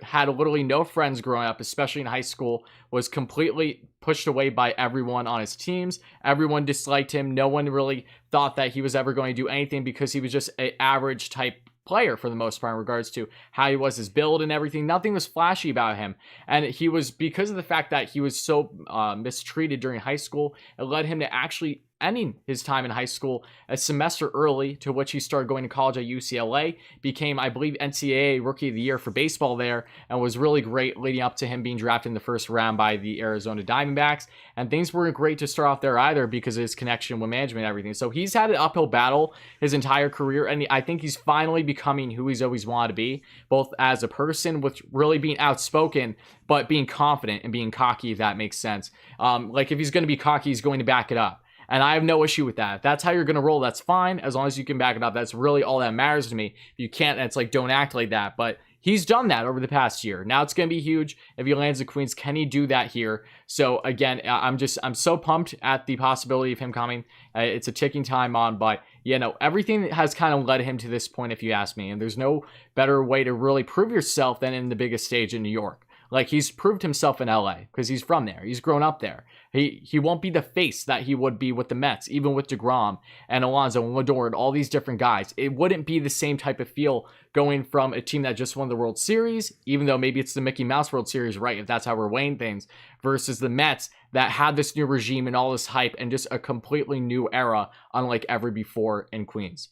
had literally no friends growing up, especially in high school, was completely pushed away by everyone on his teams. Everyone disliked him. No one really thought that he was ever going to do anything because he was just an average type player for the most part in regards to how he was, his build and everything. Nothing was flashy about him. And he was, because of the fact that he was so mistreated during high school, it led him to actually ending his time in high school a semester early, to which he started going to college at UCLA, became, I believe, NCAA Rookie of the Year for baseball there, and was really great leading up to him being drafted in the first round by the Arizona Diamondbacks. And things weren't great to start off there either because of his connection with management and everything. So he's had an uphill battle his entire career, and I think he's finally becoming who he's always wanted to be, both as a person with really being outspoken, but being confident and being cocky, if that makes sense. Like, if he's going to be cocky, he's going to back it up. And I have no issue with that. If that's how you're going to roll, that's fine. As long as you can back it up, that's really all that matters to me. If you can't, it's like, don't act like that. But he's done that over the past year. Now it's going to be huge. If he lands the Queens, can he do that here? So again, I'm so pumped at the possibility of him coming. It's a ticking time bomb, but you know, everything has kind of led him to this point, if you ask me. And there's no better way to really prove yourself than in the biggest stage in New York. Like, he's proved himself in LA because he's from there. He's grown up there. He won't be the face that he would be with the Mets, even with DeGrom and Alonso and Lindor and all these different guys. It wouldn't be the same type of feel going from a team that just won the World Series, even though maybe it's the Mickey Mouse World Series, right, if that's how we're weighing things, versus the Mets that had this new regime and all this hype and just a completely new era, unlike ever before in Queens.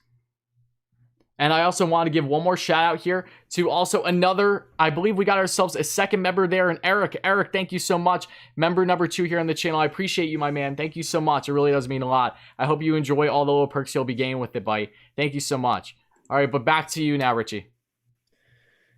And I also want to give one more shout out here to also another, I believe we got ourselves a second member there, and Eric. Eric, thank you so much. Member number 2 here on the channel. I appreciate you, my man. Thank you so much. It really does mean a lot. I hope you enjoy all the little perks you'll be gaining with it, buddy. Thank you so much. All right, but back to you now, Richie.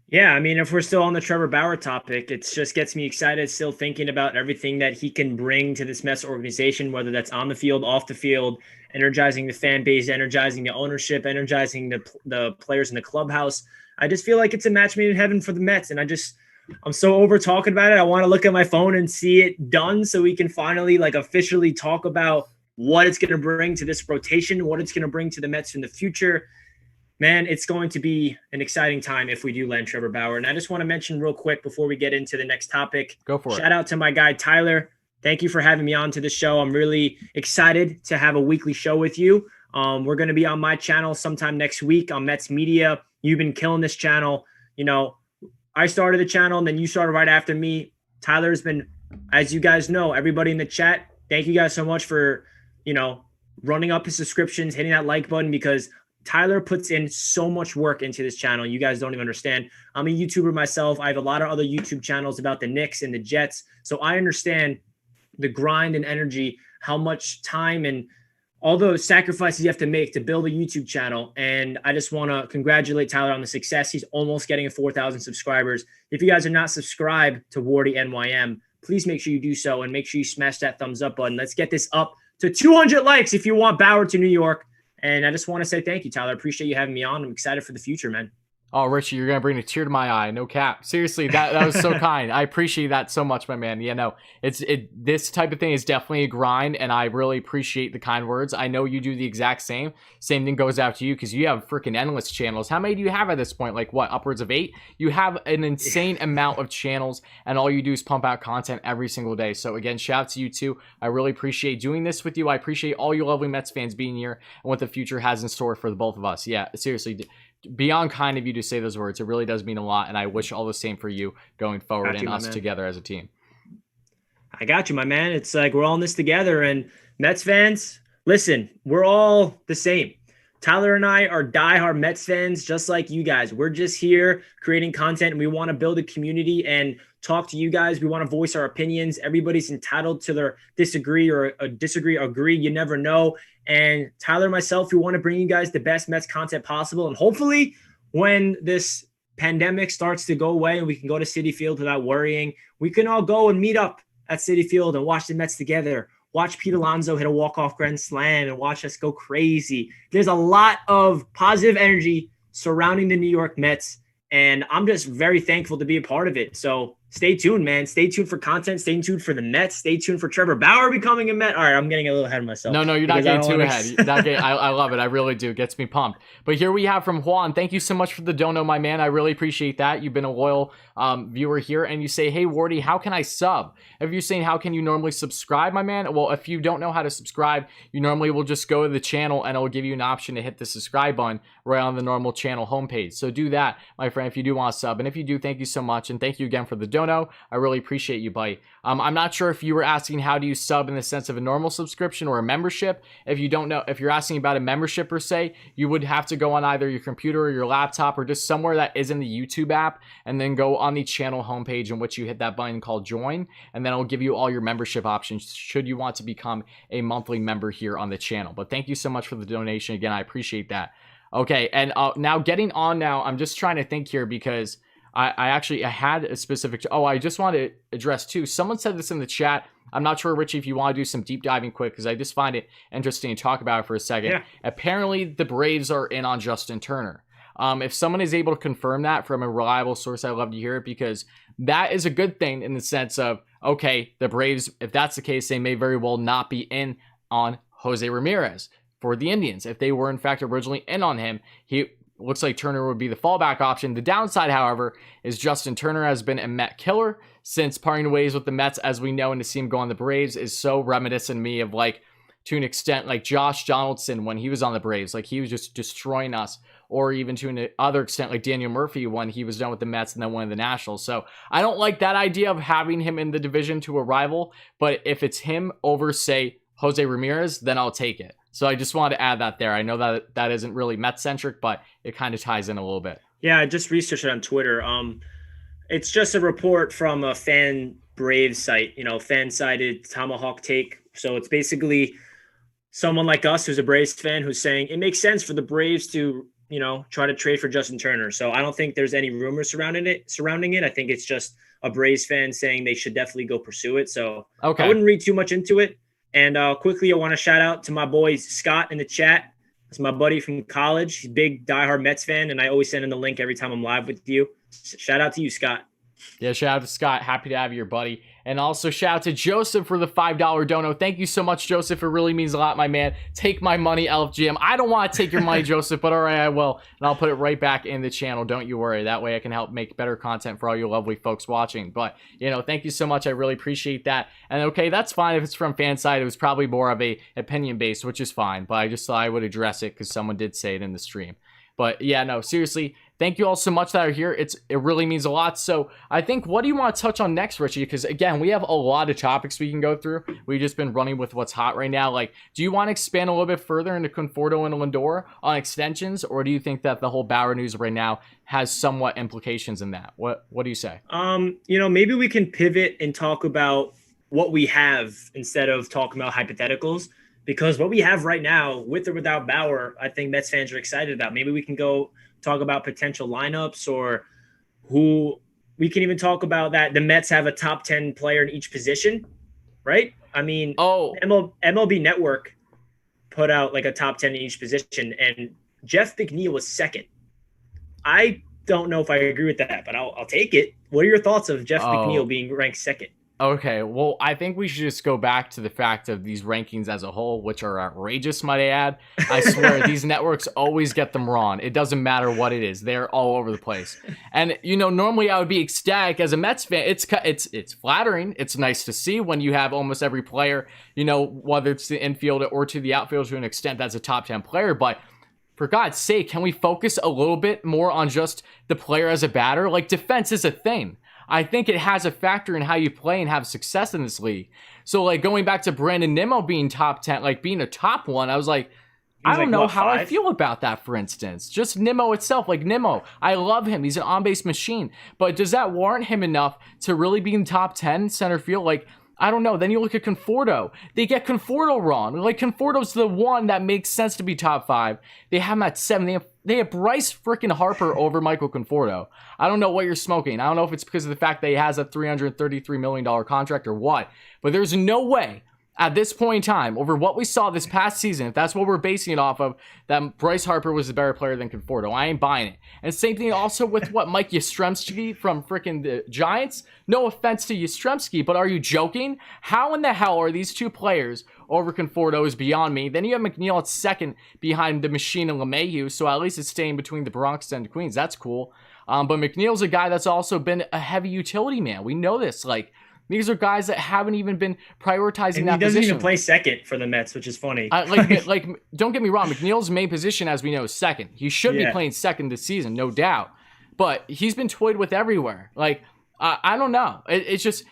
Yeah, I mean, if we're still on the Trevor Bauer topic, it just gets me excited still thinking about everything that he can bring to this Mets organization, whether that's on the field, off the field, energizing the fan base, energizing the ownership, energizing the players in the clubhouse. I just feel like it's a match made in heaven for the Mets, and I'm so over talking about it. I want to look at my phone and see it done so we can finally like officially talk about what it's going to bring to this rotation, what it's going to bring to the Mets in the future. Man, it's going to be an exciting time if we do land Trevor Bauer. And I just want to mention real quick before we get into the next topic. Go for it. Shout out to my guy, Tyler. Thank you for having me on to the show. I'm really excited to have a weekly show with you. We're going to be on my channel sometime next week on Mets Media. You've been killing this channel. You know, I started the channel and then you started right after me. Tyler's been, as you guys know, everybody in the chat, thank you guys so much for, you know, running up his subscriptions, hitting that like button, because Tyler puts in so much work into this channel. You guys don't even understand. I'm a YouTuber myself. I have a lot of other YouTube channels about the Knicks and the Jets. So I understand the grind and energy, how much time and all those sacrifices you have to make to build a YouTube channel. And I just want to congratulate Tyler on the success. He's almost getting 4,000 subscribers. If you guys are not subscribed to Wardy NYM, please make sure you do so and make sure you smash that thumbs up button. Let's get this up to 200 likes if you want Bauer to New York. And I just want to say thank you, Tyler. I appreciate you having me on. I'm excited for the future, man. Oh, Richie, you're going to bring a tear to my eye. No cap. Seriously, that was so kind. I appreciate that so much, my man. Yeah, no, this type of thing is definitely a grind, and I really appreciate the kind words. I know you do the exact same. Same thing goes out to you because you have freaking endless channels. How many do you have at this point? Like, what, upwards of 8? You have an insane amount of channels, and all you do is pump out content every single day. So, again, shout out to you, too. I really appreciate doing this with you. I appreciate all you lovely Mets fans being here and what the future has in store for the both of us. Yeah, seriously, beyond kind of you to say those words. It really does mean a lot, and I wish all the same for you going forward and us together as a team. I got you, my man. It's like we're all in this together, and Mets fans, Listen, we're all the same. Tyler and I are diehard Mets fans, just like you guys. We're just here creating content, and we want to build a community and talk to you guys. We want to voice our opinions. Everybody's entitled to their agree, agree. You never know. And Tyler and myself, we want to bring you guys the best Mets content possible. And hopefully when this pandemic starts to go away and we can go to Citi Field without worrying, we can all go and meet up at Citi Field and watch the Mets together. Watch Pete Alonso hit a walk-off grand slam and watch us go crazy. There's a lot of positive energy surrounding the New York Mets, and I'm just very thankful to be a part of it. So stay tuned, man. Stay tuned for content. Stay tuned for the Mets. Stay tuned for Trevor Bauer becoming a Met. All right, I'm getting a little ahead of myself. No, you're not getting too ahead. I love it. I really do. It gets me pumped. But here we have from Juan. Thank you so much for the dono, my man. I really appreciate that. You've been a loyal viewer here. And you say, hey, Wardy, how can I sub? If you're saying, how can you normally subscribe, my man? Well, if you don't know how to subscribe, you normally will just go to the channel and it'll give you an option to hit the subscribe button right on the normal channel homepage. So do that, my friend, if you do want to sub. And if you do, thank you so much. And thank you again for the dono. I really appreciate you, buddy. I'm not sure if you were asking how do you sub in the sense of a normal subscription or a membership. If you don't know, if you're asking about a membership per se, you would have to go on either your computer or your laptop or just somewhere that is in the YouTube app and then go on the channel homepage in which you hit that button called join, and then it'll give you all your membership options should you want to become a monthly member here on the channel. But thank you so much for the donation. Again, I appreciate that. Okay, and now getting on now, I'm just trying to think here because I had a specific... Oh, I just want to address too. Someone said this in the chat. I'm not sure, Richie, if you want to do some deep diving quick because I just find it interesting to talk about it for a second. Yeah. Apparently, the Braves are in on Justin Turner. If someone is able to confirm that from a reliable source, I'd love to hear it because that is a good thing in the sense of, okay, the Braves, if that's the case, they may very well not be in on Jose Ramirez for the Indians. If they were, in fact, originally in on him, he... looks like Turner would be the fallback option. The downside, however, is Justin Turner has been a Met killer since parting ways with the Mets, as we know, and to see him go on the Braves is so reminiscent to me of, like, to an extent, like Josh Donaldson when he was on the Braves. Like, he was just destroying us. Or even to an other extent, like Daniel Murphy when he was done with the Mets and then won the Nationals. So I don't like that idea of having him in the division to a rival. But if it's him over, say, Jose Ramirez, then I'll take it. So I just wanted to add that there. I know that that isn't really Met-centric, but it kind of ties in a little bit. Yeah, I just researched it on Twitter. It's just a report from a fan Braves site, fan-sided Tomahawk Take. So it's basically someone like us who's a Braves fan who's saying it makes sense for the Braves to, try to trade for Justin Turner. So I don't think there's any rumors surrounding it. I think it's just a Braves fan saying they should definitely go pursue it. So okay. I wouldn't read too much into it. And quickly, I want to shout out to my boy Scott in the chat. That's my buddy from college. He's a big diehard Mets fan, and I always send him the link every time I'm live with you. Shout out to you, Scott. Yeah, shout out to Scott. Happy to have you, buddy. And also shout out to Joseph for the $5 dono. Thank you so much, Joseph. It really means a lot, my man. Take my money, LFGM. I don't want to take your money, Joseph, but all right, I will. And I'll put it right back in the channel. Don't you worry. That way I can help make better content for all you lovely folks watching. But, thank you so much. I really appreciate that. And okay, that's fine if it's from fan side. It was probably more of a opinion based, which is fine. But I just thought I would address it because someone did say it in the stream. But yeah, no, seriously, thank you all so much that are here. It really means a lot. So I think, what do you want to touch on next, Richie? Because again, we have a lot of topics we can go through. We've just been running with what's hot right now. Like, do you want to expand a little bit further into Conforto and Lindor on extensions? Or do you think that the whole Bauer news right now has somewhat implications in that? What do you say? Maybe we can pivot and talk about what we have instead of talking about hypotheticals. Because what we have right now, with or without Bauer, I think Mets fans are excited about. Maybe we can go talk about potential lineups or who we can even talk about that the Mets have a top 10 player in each position, right? I mean, MLB Network put out like a top 10 in each position, and Jeff McNeil was second. I don't know if I agree with that, but I'll take it. What are your thoughts of Jeff McNeil being ranked second? Okay, well, I think we should just go back to the fact of these rankings as a whole, which are outrageous, might I add. I swear, these networks always get them wrong. It doesn't matter what it is. They're all over the place. And, normally I would be ecstatic as a Mets fan. It's flattering. It's nice to see when you have almost every player, whether it's the infield or to the outfield to an extent that's a top 10 player. But for God's sake, can we focus a little bit more on just the player as a batter? Like, defense is a thing. I think it has a factor in how you play and have success in this league. So like going back to Brandon Nimmo being top 10, like being a top one, I was like, I don't know how I feel about that, for instance. Just Nimmo itself, like Nimmo, I love him. He's an on-base machine. But does that warrant him enough to really be in top 10 center field? Like, I don't know. Then you look at Conforto. They get Conforto wrong. Like, Conforto's the one that makes sense to be top 5. They have him at 7. They have Bryce freaking Harper over Michael Conforto. I don't know what you're smoking. I don't know if it's because of the fact that he has a $333 million contract or what. But there's no way at this point in time, over what we saw this past season, if that's what we're basing it off of, that Bryce Harper was a better player than Conforto. I ain't buying it. And same thing also with what Mike Yastrzemski from freaking the Giants. No offense to Yastrzemski, but are you joking? How in the hell are these two players over Conforto is beyond me. Then you have McNeil at second behind the machine and LeMahieu, so at least it's staying between the Bronx and Queens. That's cool. But McNeil's a guy that's also been a heavy utility man. We know this. Like, these are guys that haven't even been prioritizing and that position. He doesn't even play second for the Mets, which is funny. Like, don't get me wrong. McNeil's main position, as we know, is second. He should be playing second this season, no doubt. But he's been toyed with everywhere. Like, I don't know. It's just,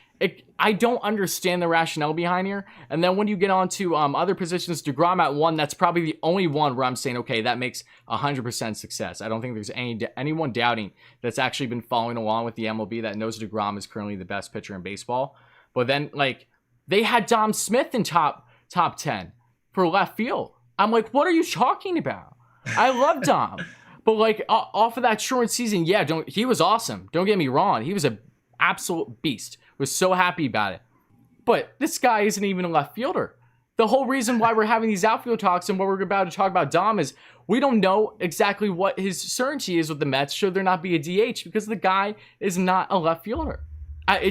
I don't understand the rationale behind here. And then when you get on to other positions, DeGrom at 1, that's probably the only one where I'm saying, okay, that makes 100% success. I don't think there's anyone doubting that's actually been following along with the MLB that knows DeGrom is currently the best pitcher in baseball. But then, like, they had Dom Smith in top 10 for left field. I'm like, what are you talking about? I love Dom. But, like, off of that short season, he was awesome. Don't get me wrong. He was an absolute beast. Was so happy about it. But this guy isn't even a left fielder. The whole reason why we're having these outfield talks and what we're about to talk about Dom is we don't know exactly what his certainty is with the Mets. Should there not be a DH? Because the guy is not a left fielder. I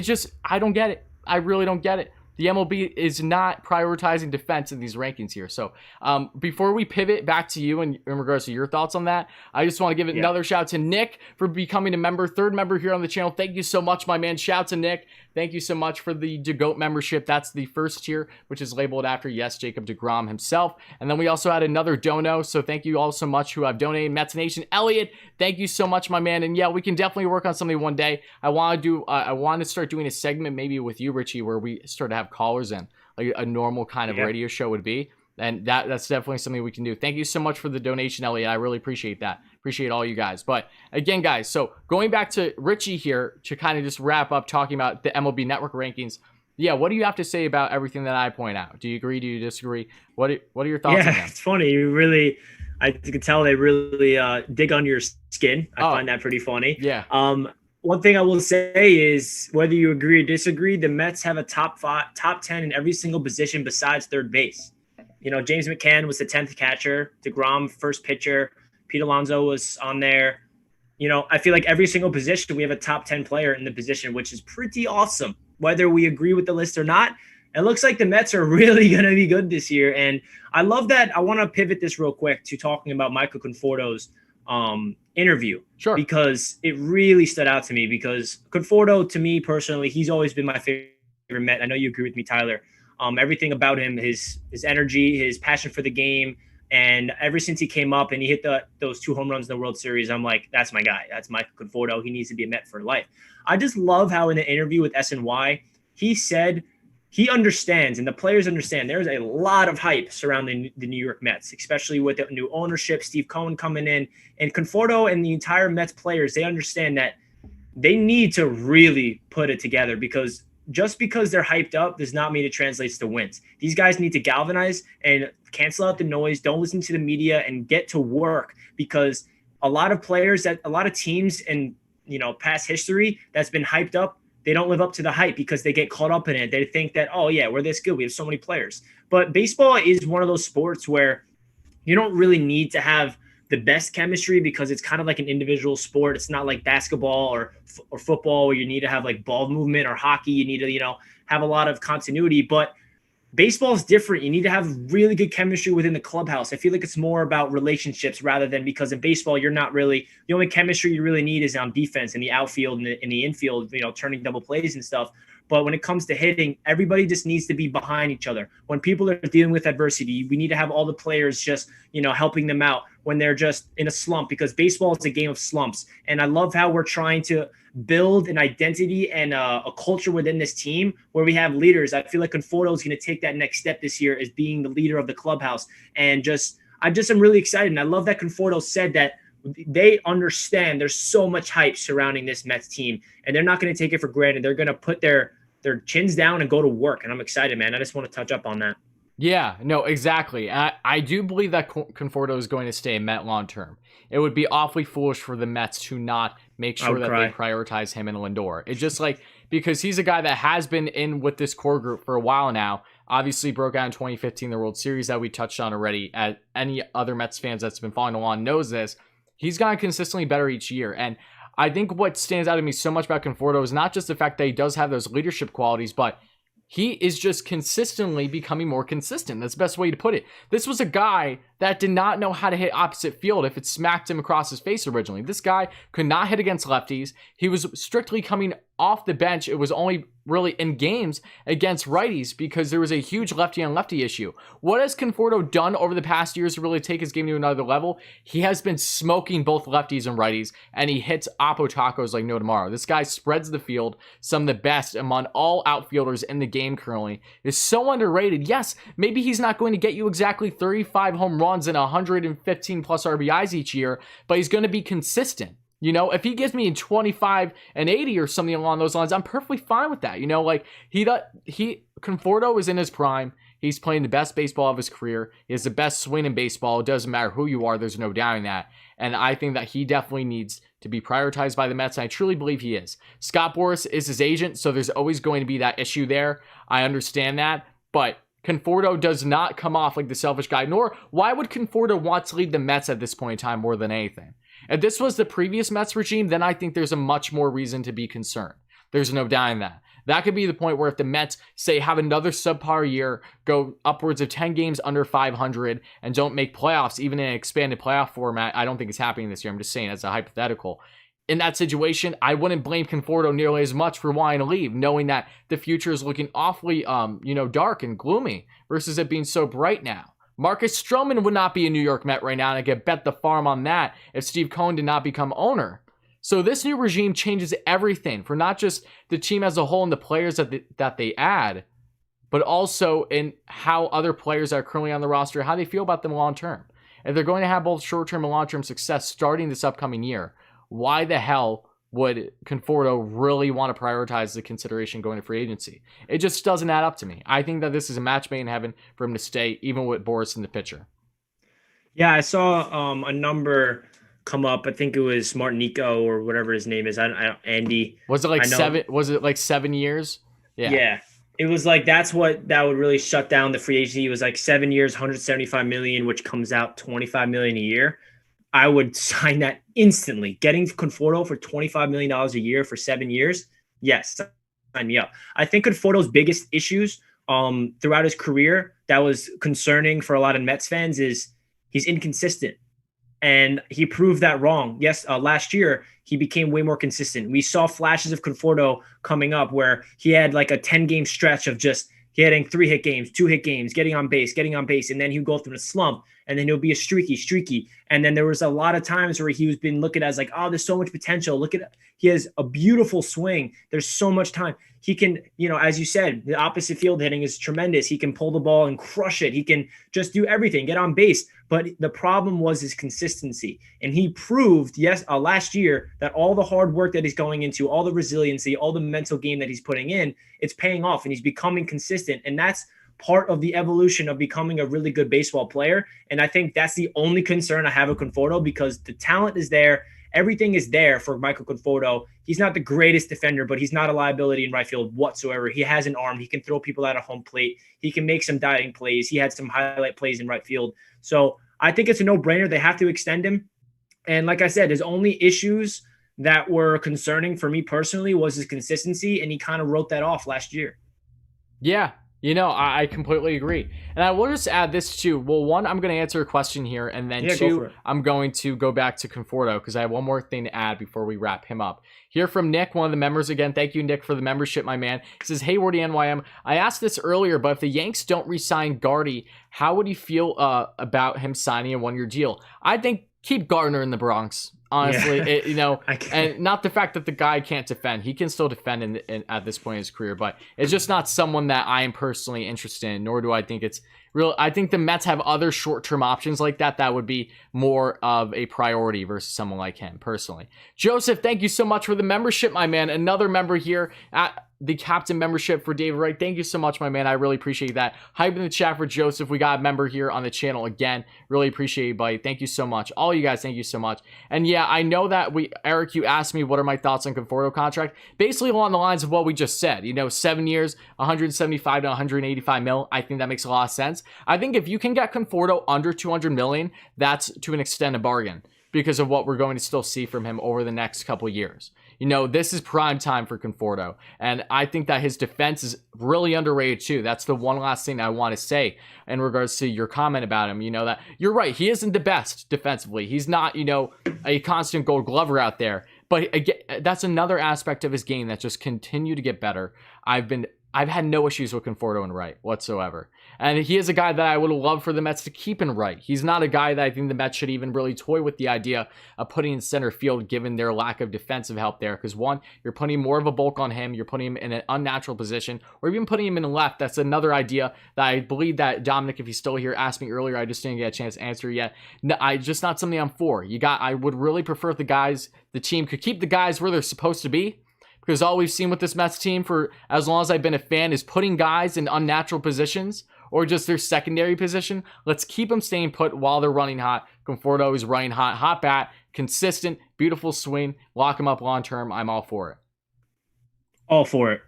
don't get it. I really don't get it. The MLB is not prioritizing defense in these rankings here. So before we pivot back to you in regards to your thoughts on that, I just want to give another shout out to Nick for becoming a member, 3rd member here on the channel. Thank you so much, my man. Shout out to Nick. Thank you so much for the DeGoat membership. That's the first tier, which is labeled after, yes, Jacob deGrom himself. And then we also had another dono. So thank you all so much who have donated. Mets Nation, Elliot, thank you so much, my man. And yeah, we can definitely work on something one day. I want to start doing a segment maybe with you, Richie, where we start to have callers in, like a normal kind of radio show would be. And that's definitely something we can do. Thank you so much for the donation, Elliot. I really appreciate that. Appreciate all you guys. But again, guys, so going back to Richie here to kind of just wrap up talking about the MLB Network rankings. Yeah, what do you have to say about everything that I point out? Do you agree? Do you disagree? What are your thoughts on that? Yeah, it's funny. I can tell they really dig on your skin. I find that pretty funny. Yeah. One thing I will say is whether you agree or disagree, the Mets have a top 10 in every single position besides third base. You know, James McCann was the 10th catcher. DeGrom, first pitcher. Pete Alonso was on there. You know, I feel like every single position we have a top 10 player in the position, which is pretty awesome. Whether we agree with the list or not, it looks like the Mets are really going to be good this year. And I love that. I want to pivot this real quick to talking about Michael Conforto's interview. Sure. Because it really stood out to me because Conforto, to me personally, he's always been my favorite Met. I know you agree with me, Tyler. Everything about him, his energy, his passion for the game. And ever since he came up and he hit those 2 home runs in the World Series, I'm like, that's my guy. That's Michael Conforto. He needs to be a Met for life. I just love how in the interview with SNY, he said he understands and the players understand there's a lot of hype surrounding the New York Mets, especially with the new ownership, Steve Cohen coming in. And Conforto and the entire Mets players, they understand that they need to really put it together because just because they're hyped up does not mean it translates to wins. These guys need to galvanize and cancel out the noise. Don't listen to the media and get to work because a lot of teams in, past history that's been hyped up, they don't live up to the hype because they get caught up in it. They think that, oh yeah, we're this good. We have so many players. But baseball is one of those sports where you don't really need to have the best chemistry because it's kind of like an individual sport. It's not like basketball or football where you need to have like ball movement or hockey. You need to, have a lot of continuity, but baseball is different. You need to have really good chemistry within the clubhouse. I feel like it's more about relationships rather than because in baseball, you're not really, the only chemistry you really need is on defense in the outfield and in the infield, turning double plays and stuff. But when it comes to hitting, everybody just needs to be behind each other. When people are dealing with adversity, we need to have all the players just, helping them out when they're just in a slump, because baseball is a game of slumps. And I love how we're trying to build an identity and a culture within this team where we have leaders. I feel like Conforto is going to take that next step this year as being the leader of the clubhouse. And I am really excited. And I love that Conforto said that they understand there's so much hype surrounding this Mets team, and they're not going to take it for granted. They're going to put their chins down and go to work. And I'm excited, man. I just want to touch up on that. Yeah, no, exactly. I do believe that Conforto is going to stay a Met long term. It would be awfully foolish for the Mets to not make sure that they prioritize him and Lindor. It's just because he's a guy that has been in with this core group for a while now. Obviously broke out in 2015, the World Series that we touched on already. As any other Mets fans that's been following along knows this, he's gotten consistently better each year. And I think what stands out to me so much about Conforto is not just the fact that he does have those leadership qualities, but he is just consistently becoming more consistent. That's the best way to put it. This was a guy that did not know how to hit opposite field if it smacked him across his face originally. This guy could not hit against lefties. He was strictly coming off the bench. It was only really in games against righties because there was a huge lefty on lefty issue. What has Conforto done over the past years to really take his game to another level? He has been smoking both lefties and righties, and he hits oppo tacos like no tomorrow. This guy spreads the field, some of the best among all outfielders in the game currently. Is so underrated. Yes, maybe he's not going to get you exactly 35 home runs and 115 plus RBIs each year, but he's going to be consistent. If he gives me 25 and 80 or something along those lines, I'm perfectly fine with that. Conforto is in his prime. He's playing the best baseball of his career. He has the best swing in baseball. It doesn't matter who you are. There's no doubting that. And I think that he definitely needs to be prioritized by the Mets. And I truly believe he is. Scott Boras is his agent, so there's always going to be that issue there. I understand that. But Conforto does not come off like the selfish guy, nor why would Conforto want to lead the Mets at this point in time more than anything? If this was the previous Mets regime, then I think there's a much more reason to be concerned. There's no denying that. That could be the point where if the Mets, say, have another subpar year, go upwards of 10 games under 500, and don't make playoffs, even in an expanded playoff format, I don't think it's happening this year. I'm just saying as a hypothetical. In that situation, I wouldn't blame Conforto nearly as much for wanting to leave, knowing that the future is looking awfully, dark and gloomy versus it being so bright now. Marcus Stroman would not be a New York Met right now, and I could bet the farm on that if Steve Cohen did not become owner. So this new regime changes everything for not just the team as a whole and the players that they add, but also in how other players that are currently on the roster, how they feel about them long term. If they're going to have both short-term and long-term success starting this upcoming year, why the hell would Conforto really want to prioritize the consideration going to free agency? It just doesn't add up to me. I think that this is a match made in heaven for him to stay, even with Boras in the pitcher. Yeah, I saw a number come up. I think it was Martinico or whatever his name is. Andy. Was it like 7? Was it like 7 years? Yeah. Yeah. It was like that would really shut down the free agency. It was like 7 years, 175 million, which comes out 25 million a year. I would sign that instantly. Getting Conforto for $25 million a year for 7 years, yes, sign me up. I think Conforto's biggest issues throughout his career that was concerning for a lot of Mets fans is he's inconsistent. And he proved that wrong. Yes, last year, he became way more consistent. We saw flashes of Conforto coming up where he had like a 10-game stretch of just getting 3-hit games, 2-hit games, getting on base, and then he'd go through a slump, and then he'll be a streaky. And then there was a lot of times where he was being looked at as like, oh, there's so much potential. He has a beautiful swing. There's so much time. He can, as you said, the opposite field hitting is tremendous. He can pull the ball and crush it. He can just do everything, get on base. But the problem was his consistency. And he proved, last year that all the hard work that he's going into, all the resiliency, all the mental game that he's putting in, it's paying off and he's becoming consistent. And that's part of the evolution of becoming a really good baseball player. And I think that's the only concern I have with Conforto because the talent is there. Everything is there for Michael Conforto. He's not the greatest defender, but he's not a liability in right field whatsoever. He has an arm. He can throw people out of home plate. He can make some diving plays. He had some highlight plays in right field. So I think it's a no-brainer. They have to extend him. And like I said, his only issues that were concerning for me personally was his consistency, and he kind of wrote that off last year. Yeah, I completely agree. And I will just add this too. Well, one, I'm going to answer a question here. And then two, I'm going to go back to Conforto because I have one more thing to add before we wrap him up. Here from Nick, one of the members again. Thank you, Nick, for the membership, my man. He says, hey, Wardy NYM. I asked this earlier, but if the Yanks don't re-sign Gardy, how would you feel about him signing a one-year deal? I think keep Gardner in the Bronx. Honestly, and not the fact that the guy can't defend. He can still defend at this point in his career, but it's just not someone that I am personally interested in, nor do I think it's real. I think the Mets have other short-term options like that would be more of a priority versus someone like him, personally. Joseph, thank you so much for the membership, my man. Another member here at the captain membership for David Wright. Thank you so much, my man. I really appreciate that. Hype in the chat for Joseph. We got a member here on the channel again. Really appreciate you, buddy. Thank you so much. All you guys, thank you so much. And yeah, I know that Eric, you asked me what are my thoughts on Conforto contract. Basically along the lines of what we just said. 7 years, 175 to 185 mil. I think that makes a lot of sense. I think if you can get Conforto under 200 million, that's to an extent a bargain because of what we're going to still see from him over the next couple of years. This is prime time for Conforto, and I think that his defense is really underrated too. That's the one last thing I want to say in regards to your comment about him. That you're right. He isn't the best defensively. He's not, a constant gold glover out there. But again, that's another aspect of his game that just continue to get better. I've had no issues with Conforto and Wright whatsoever. And he is a guy that I would love for the Mets to keep in right. He's not a guy that I think the Mets should even really toy with the idea of putting in center field given their lack of defensive help there. Because one, you're putting more of a bulk on him. You're putting him in an unnatural position. Or even putting him in the left. That's another idea that I believe that Dominic, if he's still here, asked me earlier. I just didn't get a chance to answer yet. No, just not something I'm for. I would really prefer if the team could keep the guys where they're supposed to be. Because all we've seen with this Mets team for as long as I've been a fan is putting guys in unnatural positions or just their secondary position. Let's keep them staying put while they're running hot. Conforto is running hot. Hot bat, consistent, beautiful swing. Lock him up long term. I'm all for it. All for it.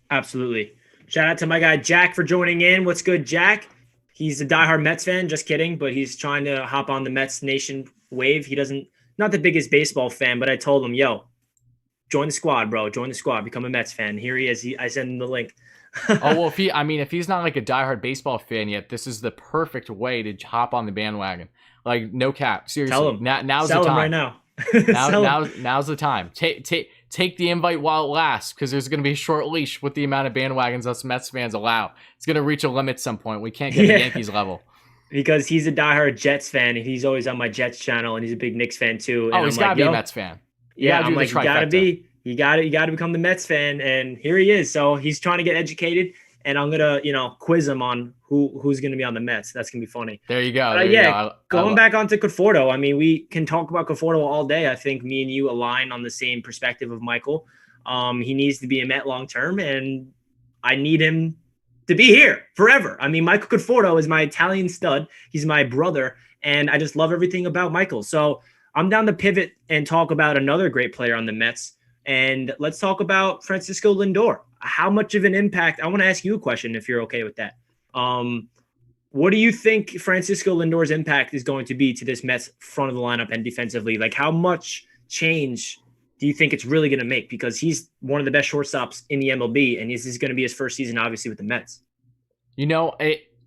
Absolutely. Shout out to my guy Jack for joining in. What's good, Jack? He's a diehard Mets fan. Just kidding. But he's trying to hop on the Mets Nation wave. He not the biggest baseball fan, but I told him, yo, join the squad, bro. Join the squad. Become a Mets fan. Here he is. I sent him the link. Well, if he's not like a diehard baseball fan yet, this is the perfect way to hop on the bandwagon. Like, no cap. Seriously. Tell him. Now's Sell the time. Him right now. Now's the time. Take the invite while it lasts, because there's going to be a short leash with the amount of bandwagons us Mets fans allow. It's going to reach a limit at some point. We can't get to Yankees level. Because he's a diehard Jets fan, and he's always on my Jets channel, and he's a big Knicks fan too. And he's got to be a Mets fan. Yeah, I'm like, you gotta become the Mets fan, and here he is. So he's trying to get educated, and I'm gonna, quiz him on who's gonna be on the Mets. That's gonna be funny. There you go. Going back onto Conforto, we can talk about Conforto all day. I think me and you align on the same perspective of Michael. He needs to be a Met long term, and I need him to be here forever. Michael Conforto is my Italian stud. He's my brother, and I just love everything about Michael. So I'm down to pivot and talk about another great player on the Mets. And let's talk about Francisco Lindor. How much of an impact? I want to ask you a question if you're okay with that. What do you think Francisco Lindor's impact is going to be to this Mets front of the lineup and defensively? Like, how much change do you think it's really going to make? Because he's one of the best shortstops in the MLB, and this is going to be his first season, obviously, with the Mets.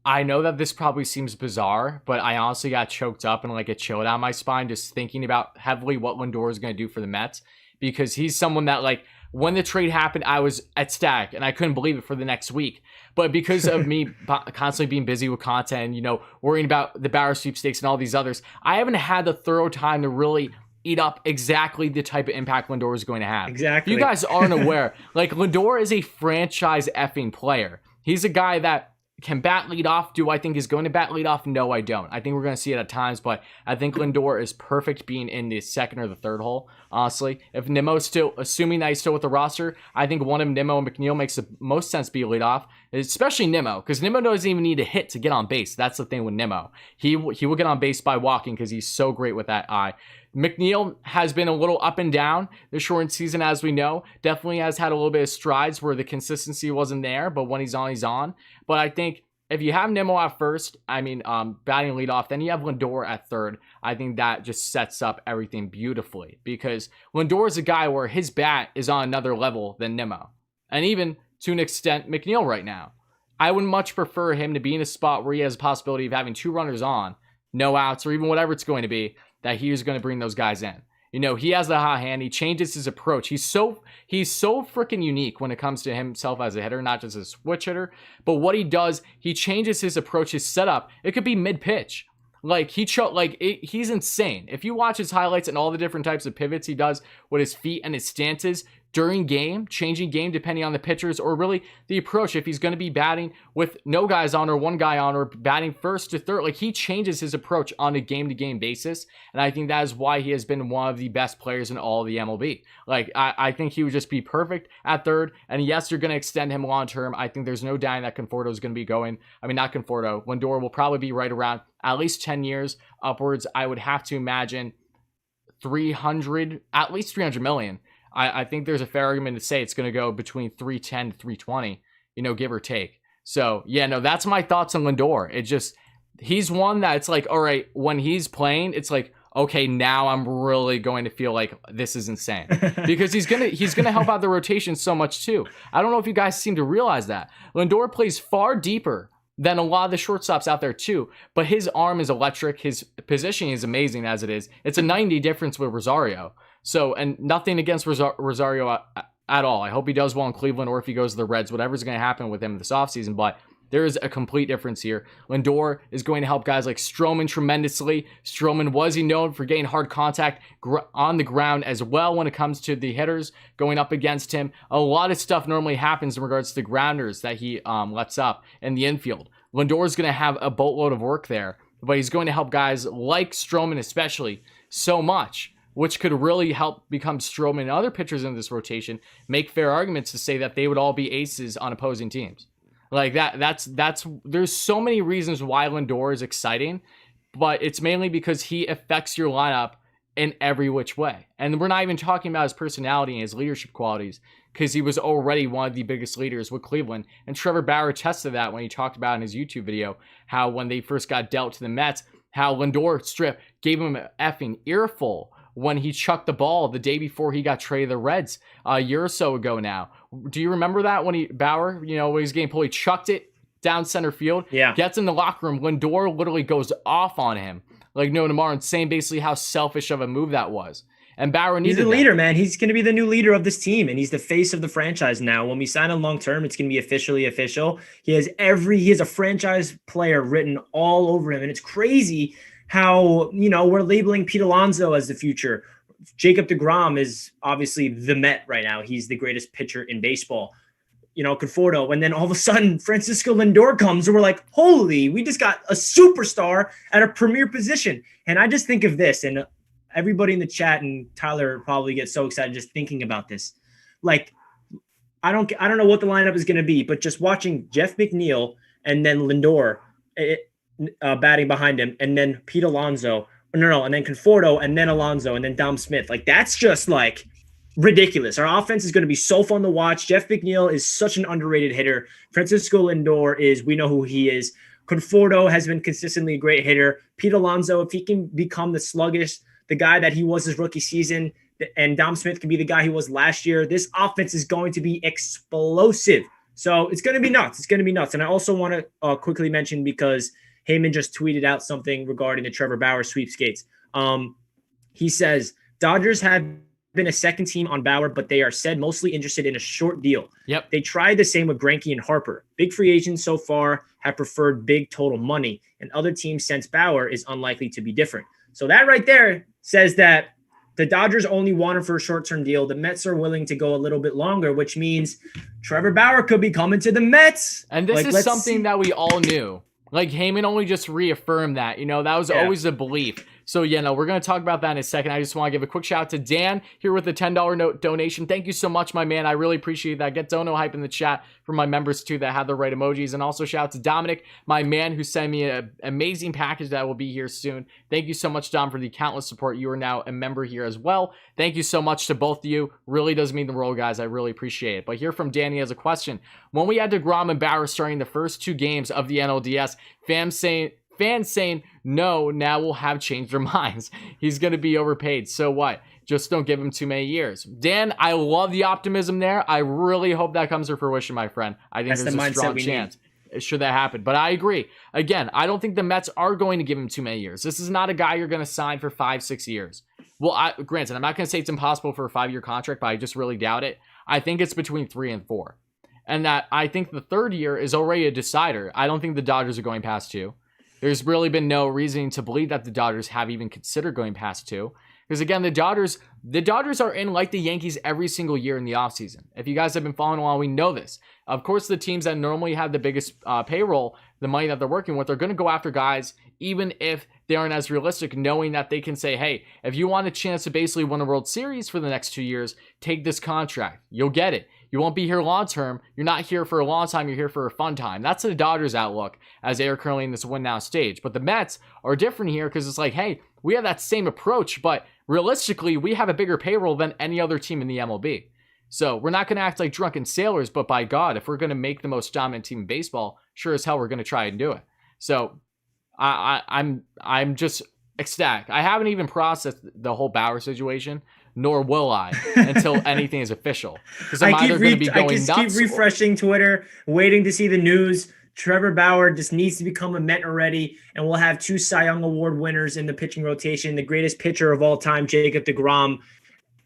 I know that this probably seems bizarre, but I honestly got choked up and like a chill down my spine just thinking about heavily what Lindor is going to do for the Mets, because he's someone that, like, when the trade happened, I was ecstatic and I couldn't believe it for the next week. But because of me constantly being busy with content, worrying about the Bauer sweepstakes and all these others, I haven't had the thorough time to really eat up exactly the type of impact Lindor is going to have. Exactly. If you guys aren't aware, like, Lindor is a franchise effing player. He's a guy that can bat lead off. Do I think he's going to bat lead off? No, I don't. I think we're going to see it at times, but I think Lindor is perfect being in the second or the third hole, honestly. If Nimmo's still, assuming that he's still with the roster, I think one of Nimmo and McNeil makes the most sense be lead off, especially Nimmo, because Nimmo doesn't even need a hit to get on base. That's the thing with Nimmo. He will get on base by walking because he's so great with that eye. McNeil has been a little up and down this shortened season, as we know. Definitely has had a little bit of strides where the consistency wasn't there, but when he's on, he's on. But I think if you have Nimmo at first, batting leadoff, then you have Lindor at third. I think that just sets up everything beautifully, because Lindor is a guy where his bat is on another level than Nimmo, and even to an extent McNeil right now. I would much prefer him to be in a spot where he has a possibility of having 2 runners on, no outs, or even whatever it's going to be, that he is going to bring those guys in. You know, he has the hot hand. He changes his approach. He's so freaking unique when it comes to himself as a hitter, not just a switch hitter. But what he does, he changes his approach, his setup. It could be mid-pitch. Like, he's insane. If you watch his highlights and all the different types of pivots he does with his feet and his stances during game, changing game depending on the pitchers, or really the approach, if he's going to be batting with no guys on or one guy on, or batting first to third, like, he changes his approach on a game-to-game basis, and I think that is why he has been one of the best players in all of the MLB. Like, I think he would just be perfect at third, and yes, you're going to extend him long-term. I think there's no denying that Conforto is going to be going, not Conforto, Lindor will probably be right around at least 10 years upwards. I would have to imagine at least 300 million. I think there's a fair argument to say it's going to go between 310 to 320, give or take. So, yeah, no, that's my thoughts on Lindor. He's one that it's like, all right, when he's playing, it's like, okay, now I'm really going to feel like this is insane. Because he's going to help out the rotation so much too. I don't know if you guys seem to realize that. Lindor plays far deeper than a lot of the shortstops out there too, but his arm is electric. His positioning is amazing as it is. It's a 90 difference with Rosario. So, and nothing against Rosario at all. I hope he does well in Cleveland, or if he goes to the Reds, whatever's going to happen with him this offseason. But there is a complete difference here. Lindor is going to help guys like Stroman tremendously. Stroman, was he known for getting hard contact on the ground as well when it comes to the hitters going up against him? A lot of stuff normally happens in regards to the grounders that he lets up in the infield. Lindor is going to have a boatload of work there, but he's going to help guys like Stroman especially so much, which could really help become Stroman and other pitchers in this rotation make fair arguments to say that they would all be aces on opposing teams. Like there's so many reasons why Lindor is exciting, but it's mainly because he affects your lineup in every which way. And we're not even talking about his personality and his leadership qualities, because he was already one of the biggest leaders with Cleveland. And Trevor Bauer tested that when he talked about in his YouTube video, how when they first got dealt to the Mets, how Lindor gave him an effing earful when he chucked the ball the day before he got traded to the Reds a year or so ago now. Do you remember that when Bauer, when he was getting pulled, he chucked it down center field, gets in the locker room, Lindor literally goes off on him like no tomorrow, and saying basically how selfish of a move that was. And Bauer needed He's the leader, man. He's going to be the new leader of this team, and he's the face of the franchise now. When we sign him long term, it's going to be officially official. He has a franchise player written all over him, and it's crazy how, we're labeling Pete Alonso as the future. Jacob deGrom is obviously the Met right now. He's the greatest pitcher in baseball. Conforto, and then all of a sudden Francisco Lindor comes and we're like, holy, we just got a superstar at a premier position. And I just think of this, and everybody in the chat and Tyler probably gets so excited just thinking about this. Like, I don't know what the lineup is going to be, but just watching Jeff McNeil and then Lindor batting behind him, and then Pete Alonso, and then Conforto, and then Alonso, and then Dom Smith. Like, that's just like ridiculous. Our offense is going to be so fun to watch. Jeff McNeil is such an underrated hitter. Francisco Lindor we know who he is. Conforto has been consistently a great hitter. Pete Alonso, if he can become the guy that he was his rookie season, and Dom Smith can be the guy he was last year, this offense is going to be explosive. So it's going to be nuts. It's going to be nuts. And I also want to quickly mention, because Heyman just tweeted out something regarding the Trevor Bauer sweepskates. He says, Dodgers have been a second team on Bauer, but they are said mostly interested in a short deal. Yep. They tried the same with Greinke and Harper. Big free agents so far have preferred big total money, and other teams sense Bauer is unlikely to be different. So that right there says that the Dodgers only want him for a short-term deal. The Mets are willing to go a little bit longer, which means Trevor Bauer could be coming to the Mets. And this is something that we all knew. Like, Heyman only just reaffirmed that. That was always a belief. So, we're going to talk about that in a second. I just want to give a quick shout out to Dan here with the $10 donation. Thank you so much, my man. I really appreciate that. Get Dono hype in the chat for my members, too, that have the right emojis. And also shout out to Dominic, my man, who sent me an amazing package that will be here soon. Thank you so much, Dom, for the countless support. You are now a member here as well. Thank you so much to both of you. Really does mean the world, guys. I really appreciate it. But here from Danny has a question. When we had deGrom and Bauer starting the first 2 games of the NLDS, fans saying, no, now will have changed their minds. He's going to be overpaid. So what? Just don't give him too many years. Dan, I love the optimism there. I really hope that comes to fruition, my friend. I think there's a strong chance. should that happen. But I agree. Again, I don't think the Mets are going to give him too many years. This is not a guy you're going to sign for 5-6 years. Well, granted, I'm not going to say it's impossible for a 5-year contract, but I just really doubt it. I think it's between 3 and 4. And that I think the third year is already a decider. I don't think the Dodgers are going past 2. There's really been no reason to believe that the Dodgers have even considered going past 2. Because again, the Dodgers are in like the Yankees every single year in the offseason. If you guys have been following along, we know this. Of course, the teams that normally have the biggest payroll, the money that they're working with, they're going to go after guys, even if they aren't as realistic, knowing that they can say, hey, if you want a chance to basically win a World Series for the next 2 years, take this contract. You'll get it. You won't be here long term. You're not here for a long time. You're here for a fun time. That's the Dodgers' outlook as they are currently in this win now stage. But the Mets are different here because it's like, hey, we have that same approach, but realistically, we have a bigger payroll than any other team in the MLB. So we're not going to act like drunken sailors, but by God, if we're going to make the most dominant team in baseball, sure as hell we're going to try and do it. So I'm just ecstatic. I haven't even processed the whole Bauer situation, nor will I until anything is official. Because I'm either going to be going nuts. I keep refreshing Twitter, waiting to see the news. Trevor Bauer just needs to become a Met already, and we'll have 2 Cy Young Award winners in the pitching rotation, the greatest pitcher of all time, Jacob deGrom,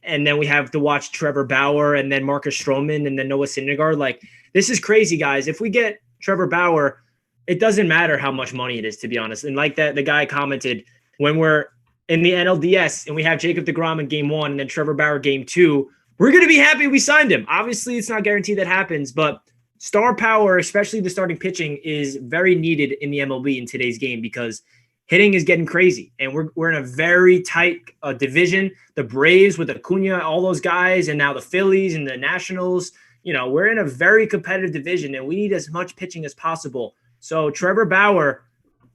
and then we have to watch Trevor Bauer and then Marcus Stroman and then Noah Syndergaard. Like, this is crazy, guys. If we get Trevor Bauer, it doesn't matter how much money it is, to be honest. And like that, the guy commented, when we're in the NLDS and we have Jacob deGrom in game 1 and then Trevor Bauer game 2, we're going to be happy we signed him. Obviously, it's not guaranteed that happens, but star power, especially the starting pitching, is very needed in the MLB in today's game because hitting is getting crazy. And we're in a very tight division. The Braves with Acuna, all those guys, and now the Phillies and the Nationals. You know, we're in a very competitive division, and we need as much pitching as possible. So Trevor Bauer,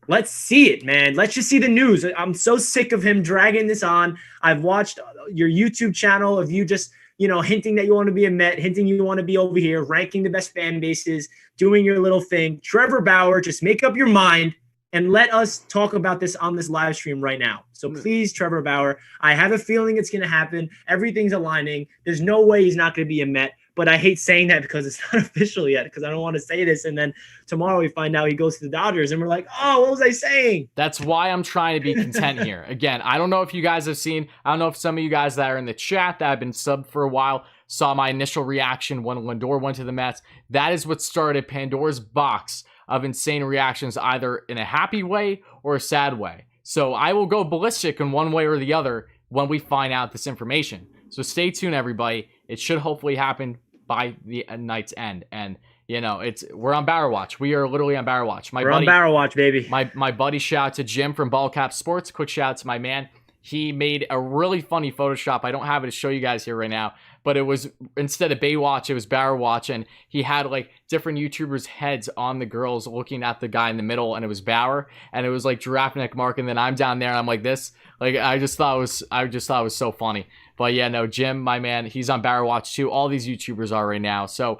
let's see it, man. Let's just see the news. I'm so sick of him dragging this on. I've watched your YouTube channel of you just – hinting that you want to be a Met, hinting you want to be over here, ranking the best fan bases, doing your little thing. Trevor Bauer, just make up your mind and let us talk about this on this live stream right now. So please, Trevor Bauer, I have a feeling it's going to happen. Everything's aligning. There's no way he's not going to be a Met, but I hate saying that because it's not official yet because I don't want to say this. And then tomorrow we find out he goes to the Dodgers and we're like, oh, what was I saying? That's why I'm trying to be content here. Again, I don't know if you guys have seen, I don't know if some of you guys that are in the chat that have been subbed for a while saw my initial reaction when Lindor went to the Mets. That is what started Pandora's box of insane reactions, either in a happy way or a sad way. So I will go ballistic in one way or the other when we find out this information. So stay tuned, everybody. It should hopefully happen by the night's end. And we're on Bauer Watch. We are literally on Bauer Watch. We're on Bauer Watch, baby. My buddy, shout out to Jim from Ballcap Sports. Quick shout out to my man. He made a really funny Photoshop. I don't have it to show you guys here right now, but it was, instead of Baywatch, it was Bauer Watch, and he had like different YouTubers' heads on the girls looking at the guy in the middle, and it was Bauer, and it was like giraffe neck Mark, and then I'm down there and I'm like this. Like I just thought it was so funny. But yeah, no, Jim, my man, he's on Bauer Watch too. All these YouTubers are right now. So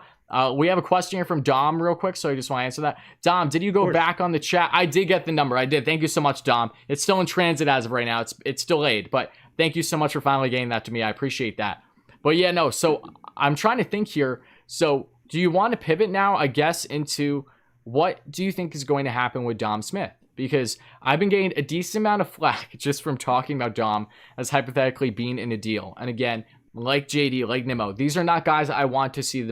we have a question here from Dom real quick, so I just want to answer that. Dom, did you go back on the chat? I did get the number. I did. Thank you so much, Dom. It's still in transit as of right now. It's delayed, but thank you so much for finally getting that to me. I appreciate that. But yeah, no, so I'm trying to think here. So do you want to pivot now, I guess, into what do you think is going to happen with Dom Smith? Because I've been getting a decent amount of flack just from talking about Dom as hypothetically being in a deal. And again, like JD, like Nimmo, these are not guys I want to see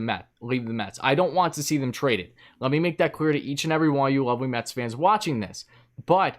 leave the Mets. I don't want to see them traded. Let me make that clear to each and every one of you lovely Mets fans watching this. But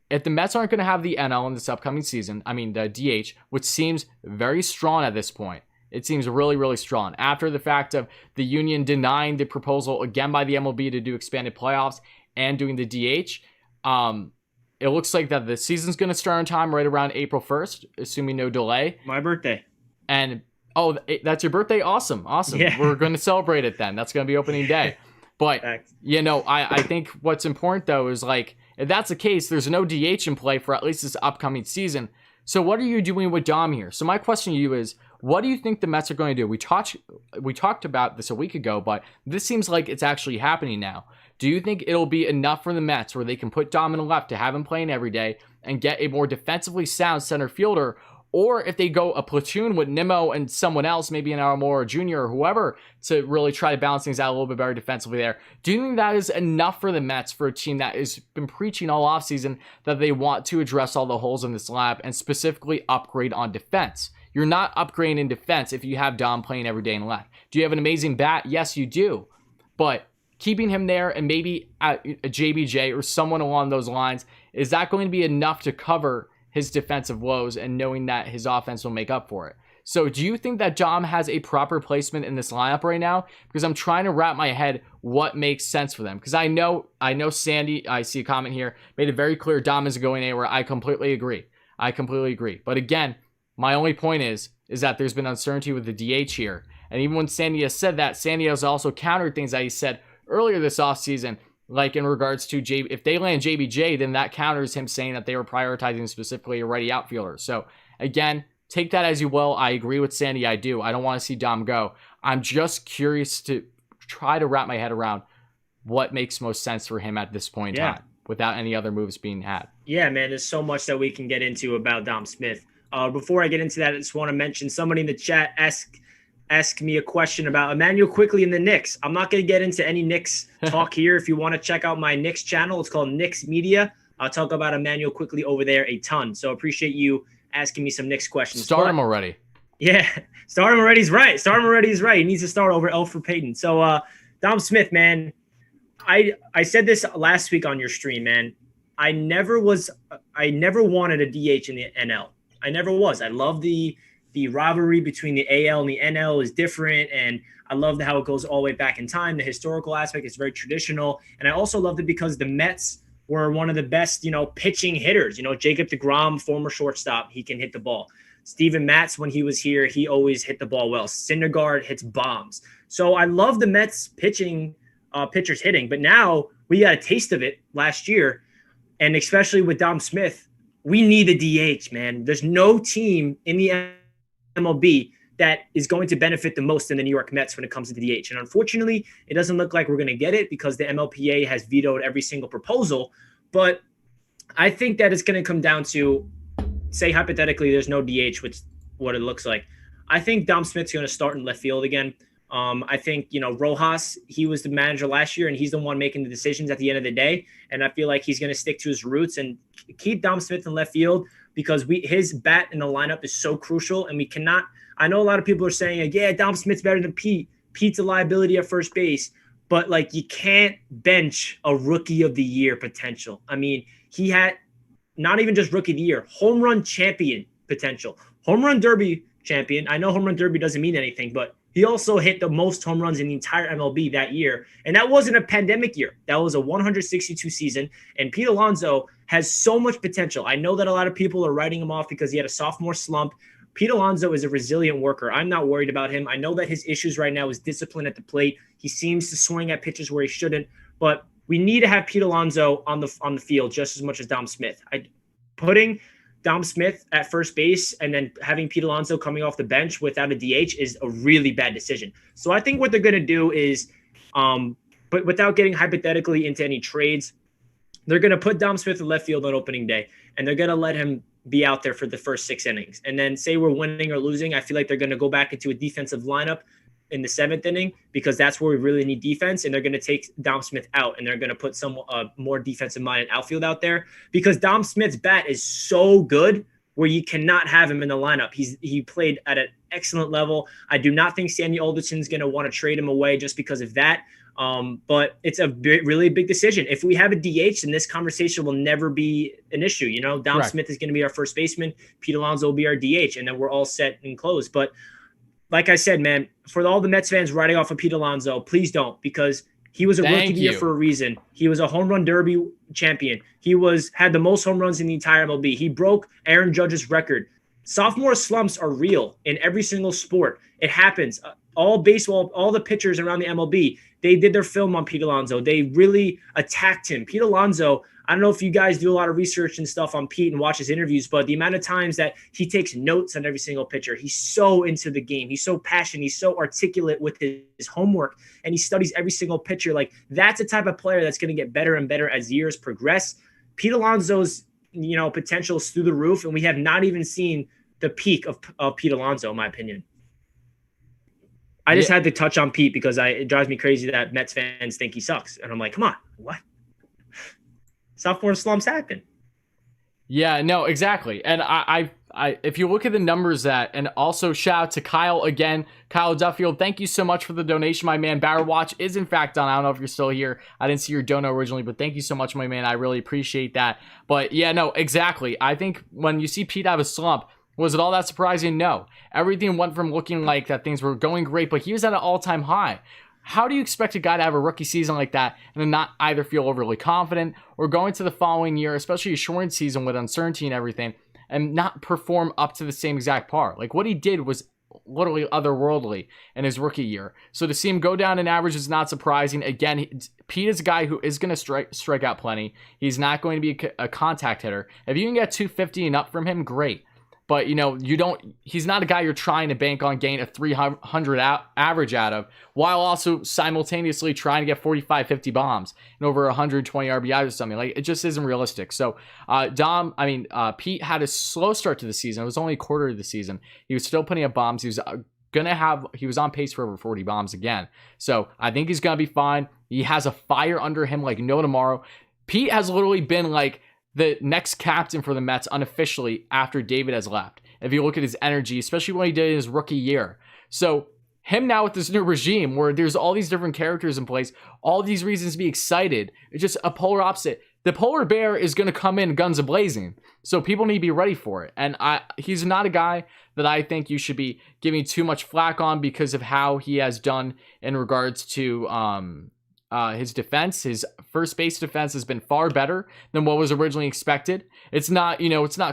if the Mets aren't going to have the NL in this upcoming season, I mean the DH, which seems very strong at this point. It seems really, really strong. After the fact of the union denying the proposal again by the MLB to do expanded playoffs and doing the DH, it looks like that the season's going to start on time right around April 1st, assuming no delay. My birthday. And, oh, that's your birthday? Awesome. Yeah. We're going to celebrate it then. That's going to be opening day. But, I think what's important, though, is like, if that's the case, there's no DH in play for at least this upcoming season. So what are you doing with Dom here? So my question to you is, what do you think the Mets are going to do? We talked about this a week ago, but this seems like it's actually happening now. Do you think it'll be enough for the Mets where they can put Dom in the left to have him playing every day and get a more defensively sound center fielder? or if they go a platoon with Nimmo and someone else, maybe an Almora Jr. or whoever, to really try to balance things out a little bit better defensively there. Do you think that is enough for the Mets, for a team that has been preaching all offseason that they want to address all the holes in this lineup and specifically upgrade on defense? You're not upgrading in defense if you have Dom playing every day in left. Do you have an amazing bat? Yes, you do. But keeping him there and maybe a JBJ or someone along those lines, is that going to be enough to cover his defensive woes and knowing that his offense will make up for it? So do you think that Dom has a proper placement in this lineup right now? Because I'm trying to wrap my head what makes sense for them. Because I know Sandy, I see a comment here, made it very clear Dom isn't going anywhere. I completely agree. But again, my only point is that there's been uncertainty with the DH here. And even when Sandy has said that, Sandy has also countered things that he said earlier this offseason, like in regards to if they land JBJ, then that counters him saying that they were prioritizing specifically a righty outfielder. So again, take that as you will. I agree with Sandy. I do. I don't want to see Dom go. I'm just curious to try to wrap my head around what makes most sense for him at this point in time without any other moves being had. Yeah, man, there's so much that we can get into about Dom Smith. Before I get into that, I just want to mention somebody in the chat ask me a question about Emmanuel Quickly and the Knicks. I'm not going to get into any Knicks talk here. If you want to check out my Knicks channel, it's called Knicks Media. I'll talk about Emmanuel Quickly over there a ton. So appreciate you asking me some Knicks questions. Start him already. Yeah, start him already is right. He needs to start over Elfrid Payton. So Dom Smith, man, I said this last week on your stream, man. I never wanted a DH in the NL. I never was. I love the rivalry between the AL and the NL is different, and I love how it goes all the way back in time. The historical aspect is very traditional, and I also loved it because the Mets were one of the best, pitching hitters. Jacob deGrom, former shortstop, he can hit the ball. Steven Matz, when he was here, he always hit the ball well. Syndergaard hits bombs. So I love the Mets pitchers hitting, but now we got a taste of it last year, and especially with Dom Smith, we need a DH, man. There's no team in the MLB that is going to benefit the most in the New York Mets when it comes to the DH. And unfortunately, it doesn't look like we're going to get it because the MLPA has vetoed every single proposal. But I think that it's going to come down to, say hypothetically, there's no DH, which what it looks like. I think Dom Smith's going to start in left field again. I think, Rojas, he was the manager last year, and he's the one making the decisions at the end of the day. And I feel like he's going to stick to his roots and keep Dom Smith in left field because his bat in the lineup is so crucial. And we cannot – I know a lot of people are saying, yeah, Dom Smith's better than Pete. Pete's a liability at first base. But, you can't bench a rookie of the year potential. I mean, he had not even just rookie of the year, home run champion potential. Home run derby champion. I know home run derby doesn't mean anything, but he also hit the most home runs in the entire MLB that year. And that wasn't a pandemic year. That was a 162 season. And Pete Alonso has so much potential. I know that a lot of people are writing him off because he had a sophomore slump. Pete Alonso is a resilient worker. I'm not worried about him. I know that his issues right now is discipline at the plate. He seems to swing at pitches where he shouldn't. But we need to have Pete Alonso on the field just as much as Dom Smith. Putting Dom Smith at first base and then having Pete Alonso coming off the bench without a DH is a really bad decision. So I think what they're going to do is, but without getting hypothetically into any trades, they're going to put Dom Smith in left field on opening day, and they're going to let him be out there for the first 6 innings. And then say we're winning or losing, I feel like they're going to go back into a defensive lineup in the 7th inning because that's where we really need defense. And they're going to take Dom Smith out and they're going to put some more defensive-minded outfield out there because Dom Smith's bat is so good where you cannot have him in the lineup. He played at an excellent level. I do not think Sandy Alderton's going to want to trade him away just because of that. But it's a really big decision. If we have a DH, then this conversation will never be an issue. Dom Smith is going to be our first baseman. Pete Alonso will be our DH, and then we're all set and closed. But like I said, man, for all the Mets fans writing off of Pete Alonso, please don't, because he was a rookie of the year for a reason. He was a home run derby champion. He had the most home runs in the entire MLB. He broke Aaron Judge's record. Sophomore slumps are real in every single sport. It happens. All baseball, all the pitchers around the MLB, they did their film on Pete Alonso. They really attacked him. Pete Alonso, I don't know if you guys do a lot of research and stuff on Pete and watch his interviews, but the amount of times that he takes notes on every single pitcher, he's so into the game. He's so passionate. He's so articulate with his homework, and he studies every single pitcher. That's a type of player that's going to get better and better as years progress. Pete Alonso's, potential is through the roof, and we have not even seen the peak of Pete Alonso, in my opinion. I just had to touch on Pete because it drives me crazy that Mets fans think he sucks. And I'm like, come on, what? Sophomore slumps happen. Yeah, no, exactly. And I if you look at the numbers and also shout out to Kyle again, Kyle Duffield, thank you so much for the donation, my man. Bauer Watch is in fact on. I don't know if you're still here. I didn't see your dono originally, but thank you so much, my man. I really appreciate that. But yeah, no, exactly. I think when you see Pete have a slump, was it all that surprising? No. Everything went from looking like that things were going great, but he was at an all-time high. How do you expect a guy to have a rookie season like that and then not either feel overly confident or go into the following year, especially a shortened season with uncertainty and everything, and not perform up to the same exact par? Like, what he did was literally otherworldly in his rookie year. So to see him go down in average is not surprising. Again, Pete is a guy who is going to strike out plenty. He's not going to be a contact hitter. If you can get 250 and up from him, great. But, he's not a guy you're trying to bank on getting a 300 average out of, while also simultaneously trying to get 45, 50 bombs and over 120 RBIs or something. Like, it just isn't realistic. So, Pete had a slow start to the season. It was only a quarter of the season. He was still putting up bombs. He was on pace for over 40 bombs again. So, I think he's going to be fine. He has a fire under him like no tomorrow. Pete has literally been like the next captain for the Mets unofficially after David has left. If you look at his energy, especially when he did in his rookie year. So him now with this new regime where there's all these different characters in place, all these reasons to be excited, it's just a polar opposite. The polar bear is going to come in guns a-blazing. So people need to be ready for it. And he's not a guy that I think you should be giving too much flack on because of how he has done in regards to his defense. His first base defense has been far better than what was originally expected. It's not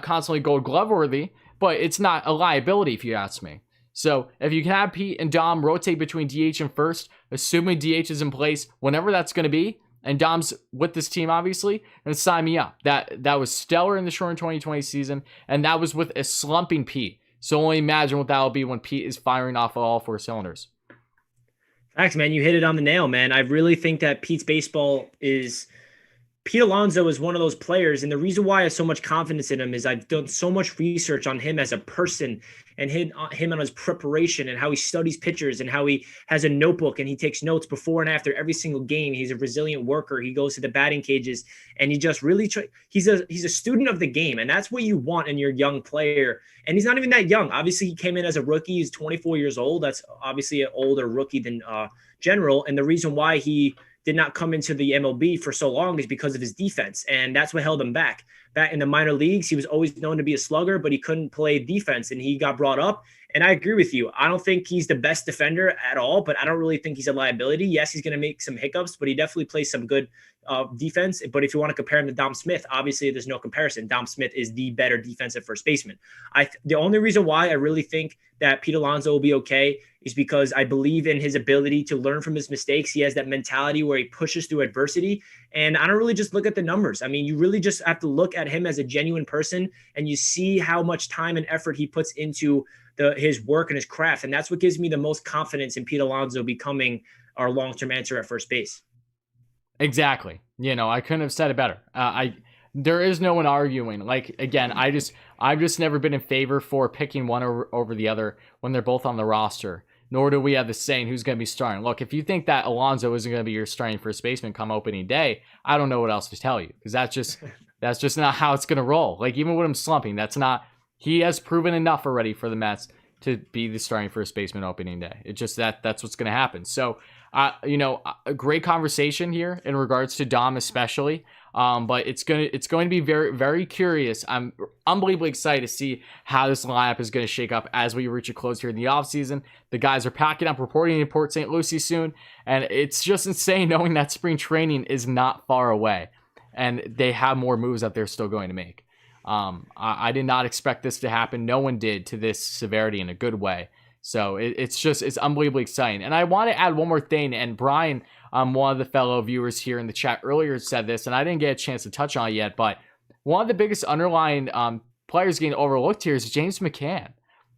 constantly Gold Glove worthy, but it's not a liability if you ask me. So if you can have Pete and Dom rotate between DH and first, assuming DH is in place, whenever that's going to be, and Dom's with this team, obviously, and sign me up. That was stellar in the short 2020 season, and that was with a slumping Pete. So only imagine what that will be when Pete is firing off all four cylinders. Facts, man. You hit it on the nail, man. I really think that Pete Alonso is one of those players. And the reason why I have so much confidence in him is I've done so much research on him as a person and him on his preparation and how he studies pitchers and how he has a notebook and he takes notes before and after every single game. He's a resilient worker. He goes to the batting cages and he just really he's a student of the game. And that's what you want in your young player. And he's not even that young. Obviously, he came in as a rookie. He's 24 years old. That's obviously an older rookie than general. And the reason why he did not come into the MLB for so long is because of his defense. And that's what held him back. Back in the minor leagues, he was always known to be a slugger, but he couldn't play defense and he got brought up. And I agree with you. I don't think he's the best defender at all, but I don't really think he's a liability. Yes, he's going to make some hiccups, but he definitely plays some good defense. But if you want to compare him to Dom Smith, obviously there's no comparison. Dom Smith is the better defensive first baseman. The only reason why I really think that Pete Alonso will be okay is because I believe in his ability to learn from his mistakes. He has that mentality where he pushes through adversity. And I don't really just look at the numbers. I mean, you really just have to look at him as a genuine person and you see how much time and effort he puts into his work and his craft. And that's what gives me the most confidence in Pete Alonso becoming our long-term answer at first base. Exactly. I couldn't have said it better. There is no one arguing. Like, again, I've just never been in favor for picking one over the other when they're both on the roster. Nor do we have the saying who's going to be starting. Look, if you think that Alonso isn't going to be your starting first baseman come opening day, I don't know what else to tell you, because that's just not how it's going to roll. Like, even with him slumping, he has proven enough already for the Mets to be the starting first baseman opening day. It's just that's what's going to happen. So, a great conversation here in regards to Dom especially. But it's going to be very, very curious. I'm unbelievably excited to see how this lineup is going to shake up as we reach a close here in the offseason. The guys are packing up, reporting in Port St. Lucie soon, and it's just insane knowing that spring training is not far away, and they have more moves that they're still going to make. I did not expect this to happen. No one did, to this severity in a good way. So it's unbelievably exciting. And I want to add one more thing. And Brian, one of the fellow viewers here in the chat earlier said this, and I didn't get a chance to touch on it yet, but one of the biggest underlying players getting overlooked here is James McCann.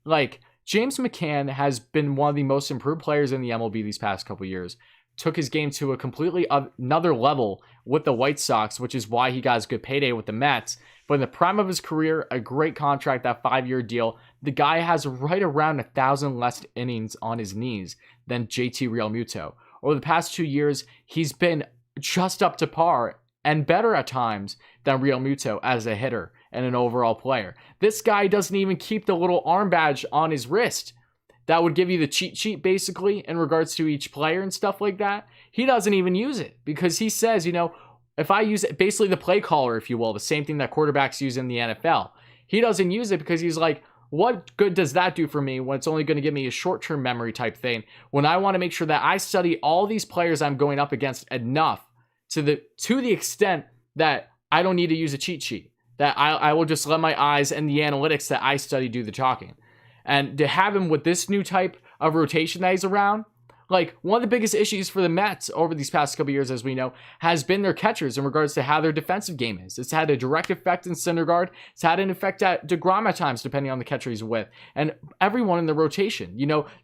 Like, James McCann has been one of the most improved players in the MLB these past couple years. Took his game to a completely another level with the White Sox, which is why he got his good payday with the Mets. But in the prime of his career, a great contract, that 5-year deal, the guy has right around 1,000 less innings on his knees than JT Realmuto. Over the past 2 years, he's been just up to par and better at times than Realmuto as a hitter and an overall player. This guy doesn't even keep the little arm badge on his wrist that would give you the cheat sheet basically in regards to each player and stuff like that. He doesn't even use it because he says, if I use it, basically the play caller, if you will, the same thing that quarterbacks use in the NFL, he doesn't use it because he's like, what good does that do for me when it's only going to give me a short-term memory type thing when I want to make sure that I study all these players I'm going up against enough to the extent that I don't need to use a cheat sheet, that I will just let my eyes and the analytics that I study do the talking. And to have him with this new type of rotation that he's around, like one of the biggest issues for the Mets over these past couple years, as we know, has been their catchers in regards to how their defensive game is. It's had a direct effect in Syndergaard. It's had an effect at DeGrom at times, depending on the catcher he's with. And everyone in the rotation,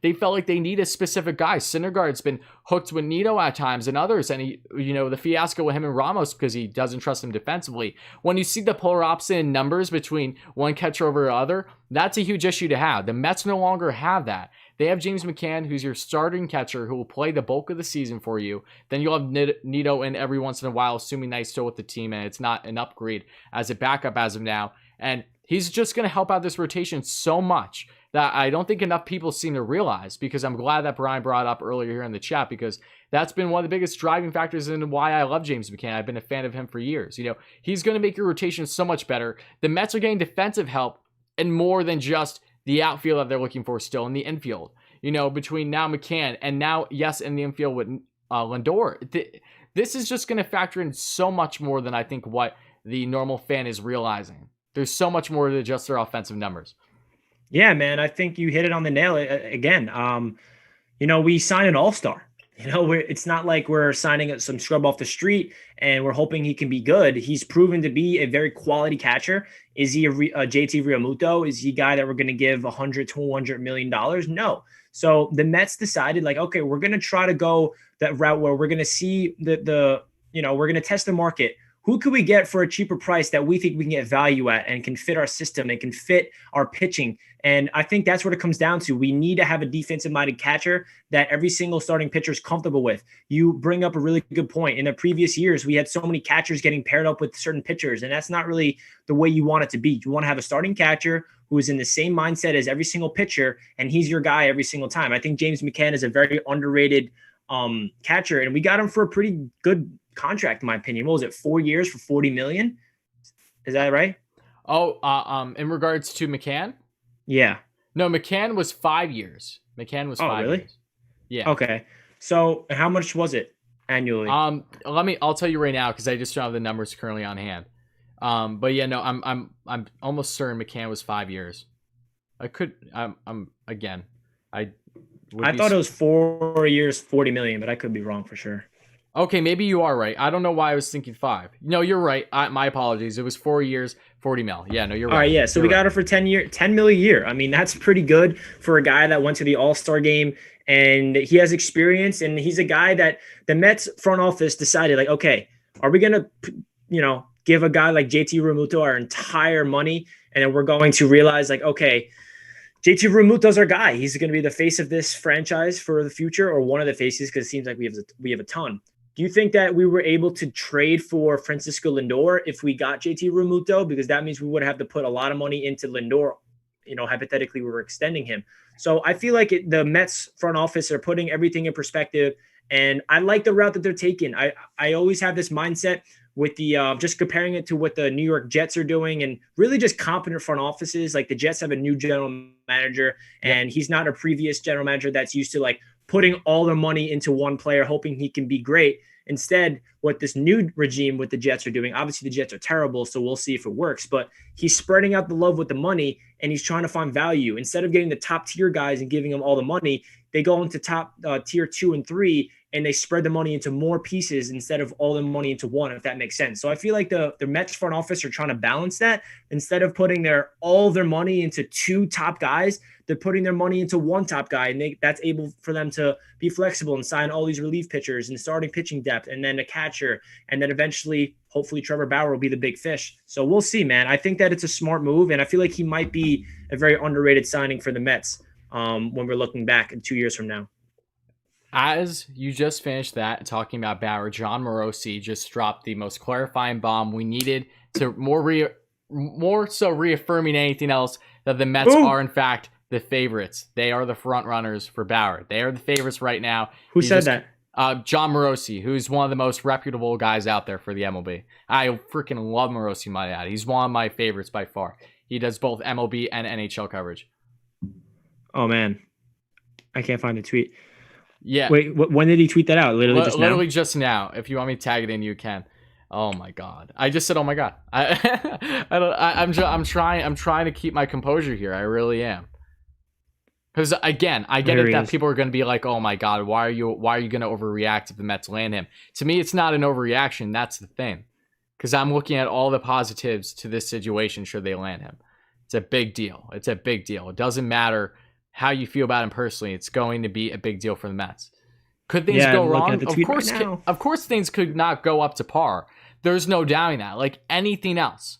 they felt like they need a specific guy. Syndergaard's been hooked with Nito at times and others. And the fiasco with him and Ramos because he doesn't trust him defensively. When you see the polar opposite in numbers between one catcher over the other, that's a huge issue to have. The Mets no longer have that. They have James McCann, who's your starting catcher, who will play the bulk of the season for you. Then you'll have Nito in every once in a while, assuming that he's still with the team and it's not an upgrade as a backup as of now. And he's just going to help out this rotation so much that I don't think enough people seem to realize, because I'm glad that Brian brought up earlier here in the chat, because that's been one of the biggest driving factors in why I love James McCann. I've been a fan of him for years. He's going to make your rotation so much better. The Mets are getting defensive help and more than just the outfield that they're looking for still in the infield. Between now McCann and now, yes, in the infield with Lindor. This is just going to factor in so much more than I think what the normal fan is realizing. There's so much more to just their offensive numbers. Yeah, man, I think you hit it on the nail again. We signed an all-star. It's not like we're signing some scrub off the street and we're hoping he can be good. He's proven to be a very quality catcher. Is he a JT Realmuto? Is he a guy that we're going to give $100-200 million? No. So the Mets decided, okay, we're going to try to go that route where we're going to see we're going to test the market. Who could we get for a cheaper price that we think we can get value at and can fit our system and can fit our pitching? And I think that's what it comes down to. We need to have a defensive-minded catcher that every single starting pitcher is comfortable with. You bring up a really good point. In the previous years, we had so many catchers getting paired up with certain pitchers, and that's not really the way you want it to be. You want to have a starting catcher who is in the same mindset as every single pitcher, and he's your guy every single time. I think James McCann is a very underrated catcher, and we got him for a pretty good contract, in my opinion. What was it, 4 years for $40 million? Is that right? In regards to McCann? Yeah. No, McCann was 5 years. McCann was 5 really? years. Yeah. Okay. So how much was it annually? I'll tell you right now because I just don't have the numbers currently on hand. But yeah, no, I'm almost certain McCann was 5 years. I thought it was 4 years, $40 million, but I could be wrong for sure. Okay, maybe you are right. I don't know why I was thinking 5. No, you're right. My apologies. It was 4 years, 40 mil. Yeah, no, you're right. All right, yeah. So we got her for 10 mil a year. I mean, that's pretty good for a guy that went to the All-Star game and he has experience. And he's a guy that the Mets front office decided, okay, are we going to, give a guy like JT Realmuto our entire money? And then we're going to realize okay, JT Realmuto's our guy. He's going to be the face of this franchise for the future, or one of the faces, because it seems like we have a ton. Do you think that we were able to trade for Francisco Lindor if we got JT Realmuto? Because that means we would have to put a lot of money into Lindor. Hypothetically, we were extending him. So I feel like the Mets front office are putting everything in perspective, and I like the route that they're taking. I always have this mindset with the just comparing it to what the New York Jets are doing, and really just competent front offices. Like the Jets have a new general manager, and he's not a previous general manager that's used to putting all their money into one player, hoping he can be great. Instead, what this new regime with the Jets are doing, obviously the Jets are terrible, so we'll see if it works, but he's spreading out the love with the money, and he's trying to find value. Instead of getting the top tier guys and giving them all the money, they go into top tier 2 and 3, and they spread the money into more pieces instead of all the money into one, if that makes sense. So I feel like the Mets front office are trying to balance that. Instead of putting all their money into 2 top guys, they're putting their money into 1 top guy, and that's able for them to be flexible and sign all these relief pitchers and starting pitching depth, and then a catcher, and then eventually, hopefully Trevor Bauer will be the big fish. So we'll see, man. I think that it's a smart move, and I feel like he might be a very underrated signing for the Mets when we're looking back in 2 years from now. As you just finished that talking about Bauer, John Morosi just dropped the most clarifying bomb we needed to more so reaffirming anything else that the Mets are in fact the favorites. They are the front runners for Bauer. They are the favorites right now. Who said that? John Morosi, who's one of the most reputable guys out there for the MLB. I freaking love Morosi, might add. He's one of my favorites by far. He does both MLB and NHL coverage. Oh, man. I can't find the tweet. Yeah. Wait, when did he tweet that out? Literally just now. If you want me to tag it in, you can. Oh my God. I just said, oh my God. I'm trying to keep my composure here. I really am. Because again, I get it that people are going to be like, "Oh my God, why are you going to overreact if the Mets land him?" To me, it's not an overreaction. That's the thing. Because I'm looking at all the positives to this situation should they land him. It's a big deal. It's a big deal. It doesn't matter how you feel about him personally. It's going to be a big deal for the Mets. Could things go wrong? Of course, things could not go up to par. There's no doubting that. Like anything else.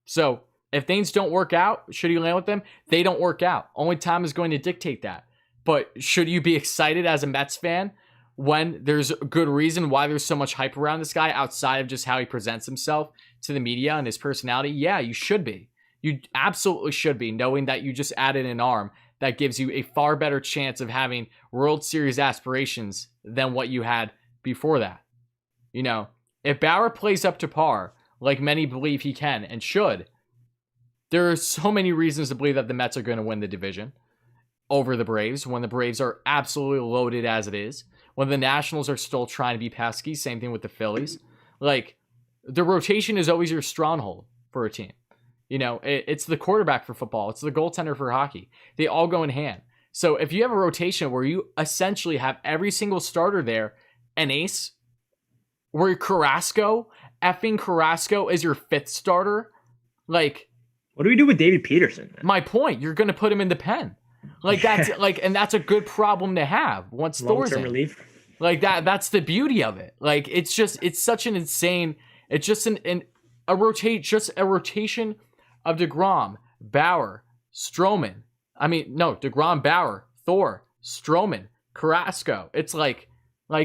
So if things don't work out, should you land with them? They don't work out. Only time is going to dictate that. But should you be excited as a Mets fan when there's a good reason why there's so much hype around this guy outside of just how he presents himself to the media and his personality? Yeah, you should be. You absolutely should be, knowing that you just added an arm that gives you a far better chance of having World Series aspirations than what you had before that. You know, if Bauer plays up to par, like many believe he can and should, there are so many reasons to believe that the Mets are going to win the division over the Braves when the Braves are absolutely loaded as it is. When the Nationals are still trying to be pesky, same thing with the Phillies. Like, the rotation is always your stronghold for a team. You know, it's the quarterback for football. It's the goaltender for hockey. They all go in hand. So if you have a rotation where you essentially have every single starter there an ace, where Carrasco is your fifth starter, like, what do we do with David Peterson? Man? My point, you're going to put him in the pen. Like that's and that's a good problem to have once Thor's in. Relief. Like that's the beauty of it. Like it's such an insane, it's just a rotation of DeGrom, Bauer, Stroman. DeGrom, Bauer, Thor, Stroman, Carrasco. It's like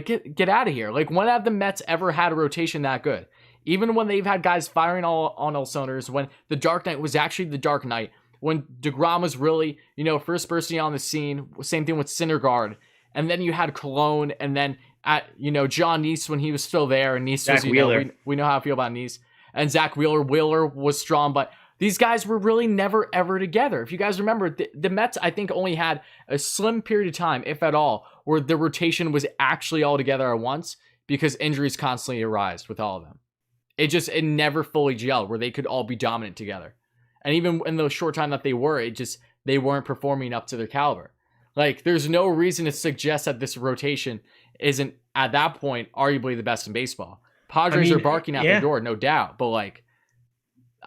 get out of here. Like when have the Mets ever had a rotation that good? Even when they've had guys firing on all cylinders, when the Dark Knight was actually the Dark Knight, when DeGrom was really, first bursting on the scene, same thing with Syndergaard, and then you had Cologne, and then John Neese when he was still there, and Neese Zach was, Wheeler. We know how I feel about Neese, and Zach Wheeler. Wheeler was strong, but these guys were really never ever together. If you guys remember, the Mets, I think, only had a slim period of time, if at all, where the rotation was actually all together at once because injuries constantly arise with all of them. It never fully gelled where they could all be dominant together. And even in the short time that they were, they weren't performing up to their caliber. Like, there's no reason to suggest that this rotation isn't, at that point, arguably the best in baseball. Padres are barking at the door, no doubt. But, like,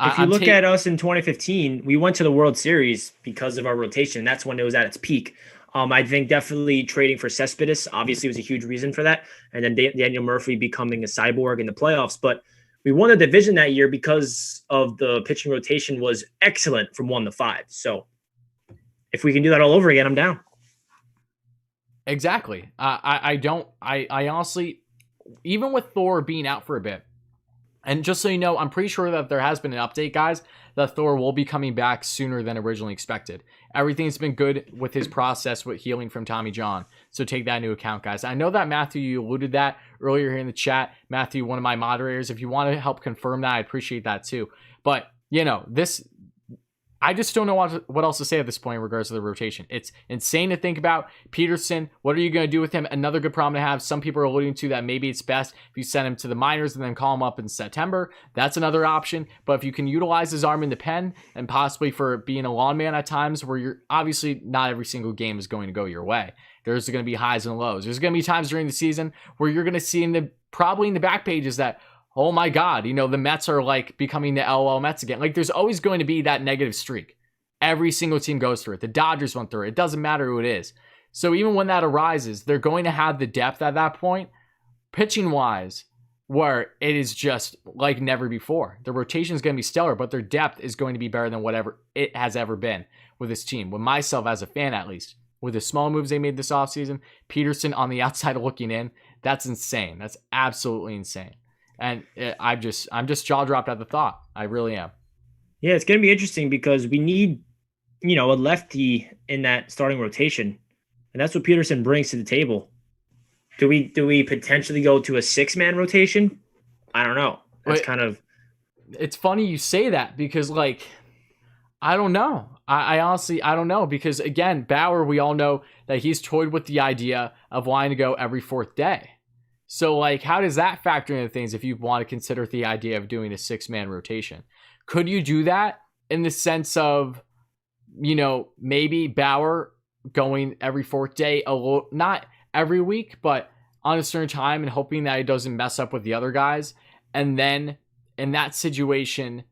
if you look at us in 2015, we went to the World Series because of our rotation. That's when it was at its peak. I think definitely trading for Cespedes obviously was a huge reason for that. And then Daniel Murphy becoming a cyborg in the playoffs. But we won the division that year because of the pitching rotation was excellent from 1 to 5. So if we can do that all over again, I'm down. Exactly. I honestly, even with Thor being out for a bit, and just so you know, I'm pretty sure that there has been an update, guys, that Thor will be coming back sooner than originally expected. Everything's been good with his process with healing from Tommy John. So take that into account, guys. I know that, Matthew, you alluded that earlier here in the chat. Matthew, one of my moderators, if you want to help confirm that, I appreciate that too. But, I just don't know what else to say at this point in regards to the rotation. It's insane to think about. Peterson, what are you going to do with him? Another good problem to have. Some people are alluding to that maybe it's best if you send him to the minors and then call him up in September. That's another option. But if you can utilize his arm in the pen and possibly for being a lawn man at times where you're obviously not every single game is going to go your way. There's going to be highs and lows. There's going to be times during the season where you're going to see probably in the back pages that, oh my God, the Mets are like becoming the LOL Mets again. Like there's always going to be that negative streak. Every single team goes through it. The Dodgers went through it. It doesn't matter who it is. So even when that arises, they're going to have the depth at that point. Pitching wise, where it is just like never before. The rotation is going to be stellar, but their depth is going to be better than whatever it has ever been with this team. With myself as a fan, at least, with the small moves they made this offseason, Peterson on the outside looking in, that's insane. That's absolutely insane. And I'm just jaw dropped at the thought. I really am. Yeah, it's going to be interesting because we need, a lefty in that starting rotation, and that's what Peterson brings to the table. Do we potentially go to a 6-man rotation? I don't know. That's kind of. It's funny you say that because, like, I don't know. I honestly, I don't know because, again, Bauer, we all know that he's toyed with the idea of wanting to go every 4th day. So, like, how does that factor into things if you want to consider the idea of doing a 6-man rotation? Could you do that in the sense of, maybe Bauer going every 4th day, not every week, but on a certain time and hoping that he doesn't mess up with the other guys. And then in that situation,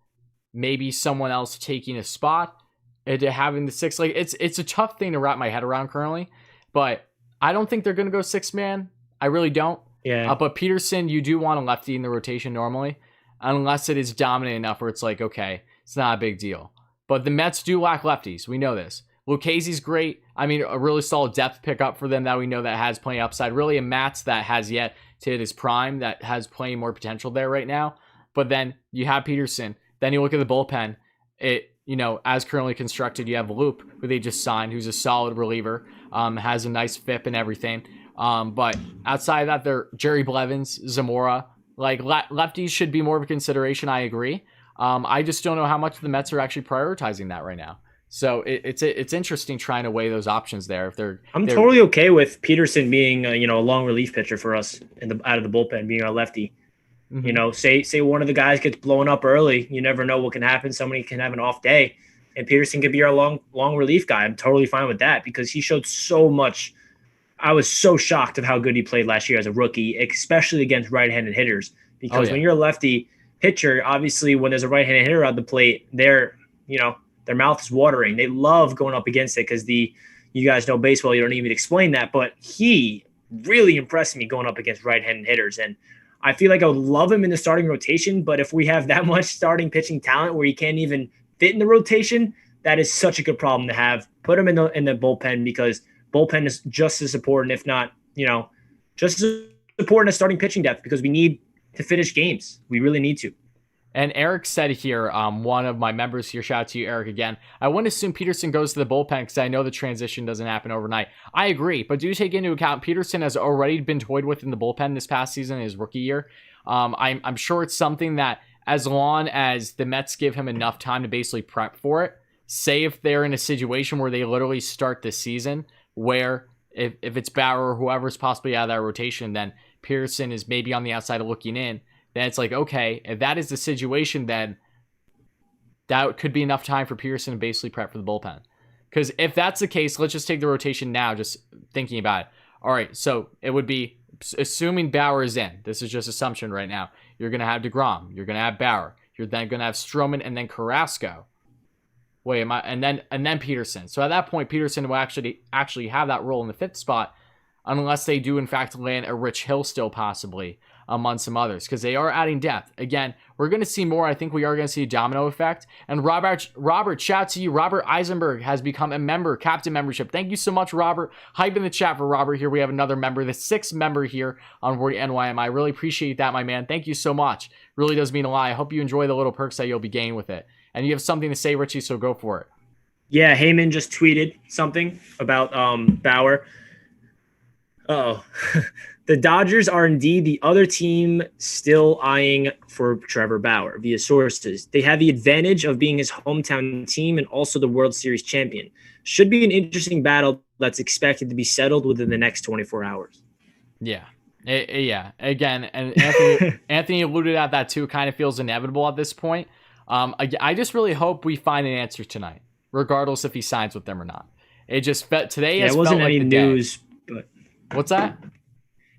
maybe someone else taking a spot and having the 6. Like it's a tough thing to wrap my head around currently, but I don't think they're going to go 6-man. I really don't. Yeah. But Peterson, you do want a lefty in the rotation normally, unless it is dominant enough where it's like, okay, it's not a big deal. But the Mets do lack lefties. We know this. Lucchese's great. I mean, a really solid depth pickup for them that we know that has plenty of upside. Really a Mats that has yet to hit his prime, that has plenty more potential there right now. But then you have Peterson. Then you look at the bullpen. As currently constructed, you have Loop, who they just signed, who's a solid reliever, has a nice FIP and everything. But outside of that, they're Jerry Blevins, Zamora. Like, lefties should be more of a consideration, I agree. I just don't know how much the Mets are actually prioritizing that right now. So it's interesting trying to weigh those options there. If they're totally okay with Peterson being a long relief pitcher for us out of the bullpen, being our lefty. Mm-hmm. Say one of the guys gets blown up early. You never know what can happen. Somebody can have an off day, and Peterson could be our long relief guy. I'm totally fine with that because he showed so much. I was so shocked of how good he played last year as a rookie, especially against right-handed hitters. Because when you're a lefty pitcher, obviously when there's a right-handed hitter on the plate, their mouth is watering. They love going up against it because you guys know baseball. You don't need me to explain that, but he really impressed me going up against right-handed hitters. And I feel like I would love him in the starting rotation, but if we have that much starting pitching talent where he can't even fit in the rotation, that is such a good problem to have. Put him in the bullpen because bullpen is just as important, if not, just as important as starting pitching depth because we need to finish games. We really need to. And Eric said here, one of my members here, shout out to you, Eric, again, I wouldn't assume Peterson goes to the bullpen because I know the transition doesn't happen overnight. I agree, but do take into account Peterson has already been toyed with in the bullpen this past season, his rookie year. I'm sure it's something that as long as the Mets give him enough time to basically prep for it, say if they're in a situation where they literally start the season where if it's Bauer or whoever's possibly out of that rotation, then Peterson is maybe on the outside looking in, then it's like, okay, if that is the situation, then that could be enough time for Peterson to basically prep for the bullpen. Because if that's the case, let's just take the rotation now, just thinking about it. All right, so it would be, assuming Bauer is in, this is just assumption right now, you're going to have DeGrom, you're going to have Bauer, you're then going to have Stroman and then Carrasco. And then Peterson. So at that point, Peterson will actually have that role in the 5th spot, unless they do in fact land a Rich Hill still possibly among some others, because they are adding depth. Again, we're going to see more. I think we are going to see a domino effect. And Robert, shout out to you. Robert Eisenberg has become a member, captain membership. Thank you so much, Robert. Hype in the chat for Robert here. We have another member, the 6th member here on Rory NYM. I really appreciate that, my man. Thank you so much. Really does mean a lot. I hope you enjoy the little perks that you'll be gaining with it. And you have something to say, Richie, so go for it. Yeah, Heyman just tweeted something about Bauer. Uh-oh. The Dodgers are indeed the other team still eyeing for Trevor Bauer via sources. They have the advantage of being his hometown team and also the World Series champion. Should be an interesting battle that's expected to be settled within the next 24 hours. Yeah. Yeah. Again, and Anthony alluded at that too. It kind of feels inevitable at this point. I just really hope we find an answer tonight, regardless if he signs with them or not. It just today has it wasn't felt like any the news, day. But what's that?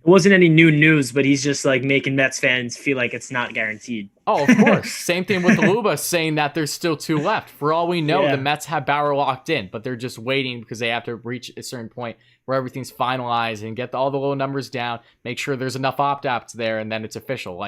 it wasn't any new news, but he's just like making Mets fans feel like it's not guaranteed. Oh, of course. Same thing with Luba saying that there's still 2 left. For all we know, Yeah. the Mets have Bauer locked in, but they're just waiting because they have to reach a certain point where everything's finalized and get all the low numbers down, make sure there's enough opt-outs there, and then it's official.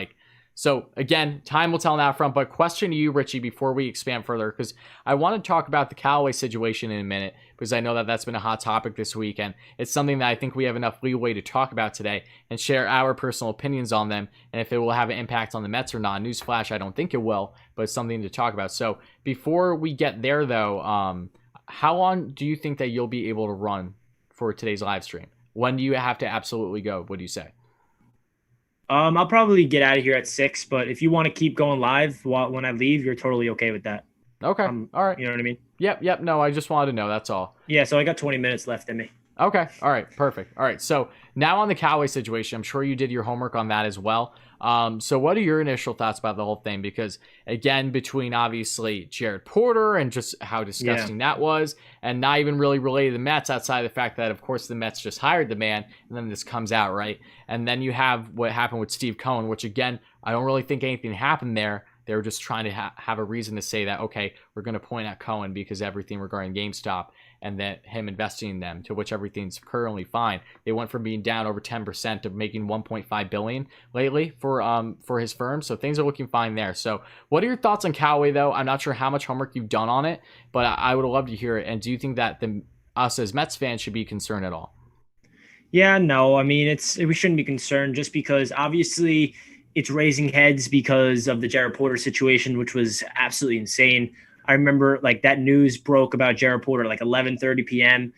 So again, time will tell on that front. But question to you, Richie, before we expand further, because I want to talk about the Callaway situation in a minute, because I know that that's been a hot topic this week, and it's something that I think we have enough leeway to talk about today and share our personal opinions on them, and if it will have an impact on the Mets or not. Newsflash, I don't think it will, but it's something to talk about. So before we get there, though, how long do you think that you'll be able to run for today's live stream? When do you have to absolutely go? What do you say? I'll probably get out of here at 6, but if you want to keep going live when I leave, you're totally okay with that. Okay. All right. You know what I mean? Yep. No, I just wanted to know. That's all. Yeah, so I got 20 minutes left in me. Okay. All right. Perfect. All right. So now on the Callaway situation, I'm sure you did your homework on that as well. So what are your initial thoughts about the whole thing? Because again, between obviously Jared Porter and just how disgusting that was, and not even really related to the Mets outside of the fact that, of course, the Mets just hired the man, and then this comes out, right? And then you have what happened with Steve Cohen, which again, I don't really think anything happened there. They were just trying to have a reason to say that, okay, we're going to point at Cohen because everything regarding GameStop and that him investing in them, to which everything's currently fine. They went from being down over 10% to making 1.5 billion lately for his firm. So things are looking fine there. So what are your thoughts on Callaway, though? I'm not sure how much homework you've done on it, but I would love to hear it. And do you think that us as Mets fans should be concerned at all? Yeah, no, I mean, we shouldn't be concerned just because obviously it's raising heads because of the Jared Porter situation, which was absolutely insane. I remember like that news broke about Jared Porter like 11:30 p.m.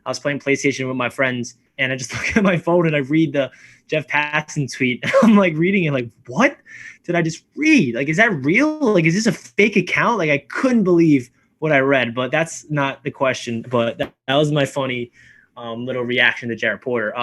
I was playing PlayStation with my friends, and I just look at my phone and I read the Jeff Passan tweet. I'm like reading it like, what did I just read? Like, is that real? Like, is this a fake account? Like, I couldn't believe what I read, but that's not the question. But that was my funny little reaction to Jared Porter.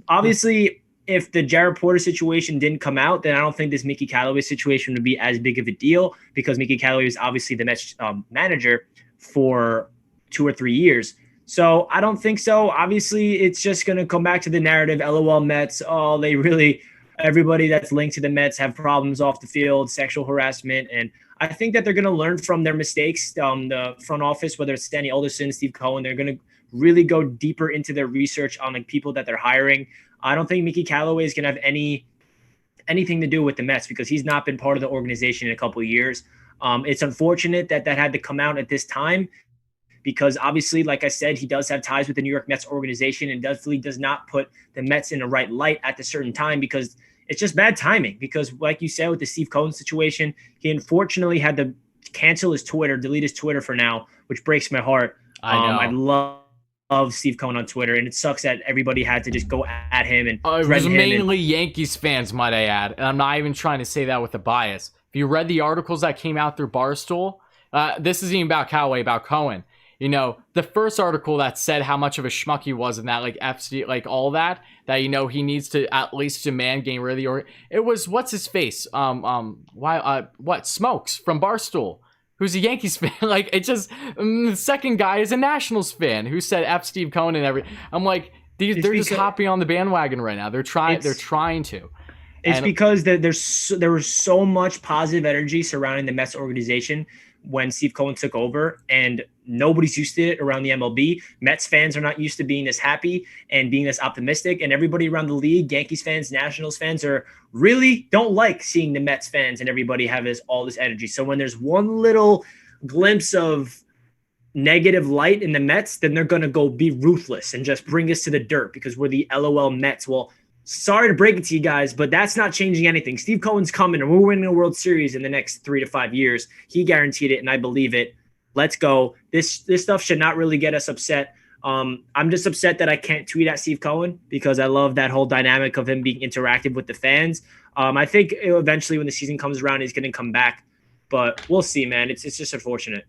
Obviously, if the Jared Porter situation didn't come out, then I don't think this Mickey Callaway situation would be as big of a deal because Mickey Callaway is obviously the Mets manager for 2 or 3 years. So I don't think so. Obviously, it's just going to come back to the narrative, LOL Mets. Oh, everybody that's linked to the Mets have problems off the field, sexual harassment. And I think that they're going to learn from their mistakes. The front office, whether it's Stanley Alderson, Steve Cohen, they're going to really go deeper into their research on like people that they're hiring. I don't think Mickey Callaway is going to have anything to do with the Mets because he's not been part of the organization in a couple of years. It's unfortunate that had to come out at this time because obviously, like I said, he does have ties with the New York Mets organization and definitely does not put the Mets in the right light at the certain time because it's just bad timing. Because like you said, with the Steve Cohen situation, he unfortunately had to cancel his Twitter, delete his Twitter for now, which breaks my heart. I know. I love Steve Cohen on Twitter, and it sucks that everybody had to just go at him and it was mainly Yankees fans, might I add, and I'm not even trying to say that with a bias. If you read the articles that came out through Barstool, this isn't even about Callaway, about Cohen. You know, the first article that said how much of a schmuck he was and that like FC, like all that you know he needs to at least demand getting rid of it was what's his face Smokes from Barstool, who's a Yankees fan. Like, it just, the second guy is a Nationals fan who said F Steve Cohen and I'm like, they're just hopping on the bandwagon right now. They're trying to. It's because there was so much positive energy surrounding the Mets organization when Steve Cohen took over, and nobody's used to it around the MLB. Mets fans are not used to being this happy and being this optimistic, and everybody around the league, Yankees fans, Nationals fans, don't like seeing the Mets fans and everybody have all this energy. So when there's one little glimpse of negative light in the Mets, then they're going to go be ruthless and just bring us to the dirt because we're the LOL Mets. Well, sorry to break it to you guys, but that's not changing anything. Steve Cohen's coming, and we're winning a World Series in the next 3 to 5 years. He guaranteed it, and I believe it. Let's go. This stuff should not really get us upset. I'm just upset that I can't tweet at Steve Cohen because I love that whole dynamic of him being interactive with the fans. I think eventually when the season comes around, he's going to come back, but we'll see, man. It's just unfortunate.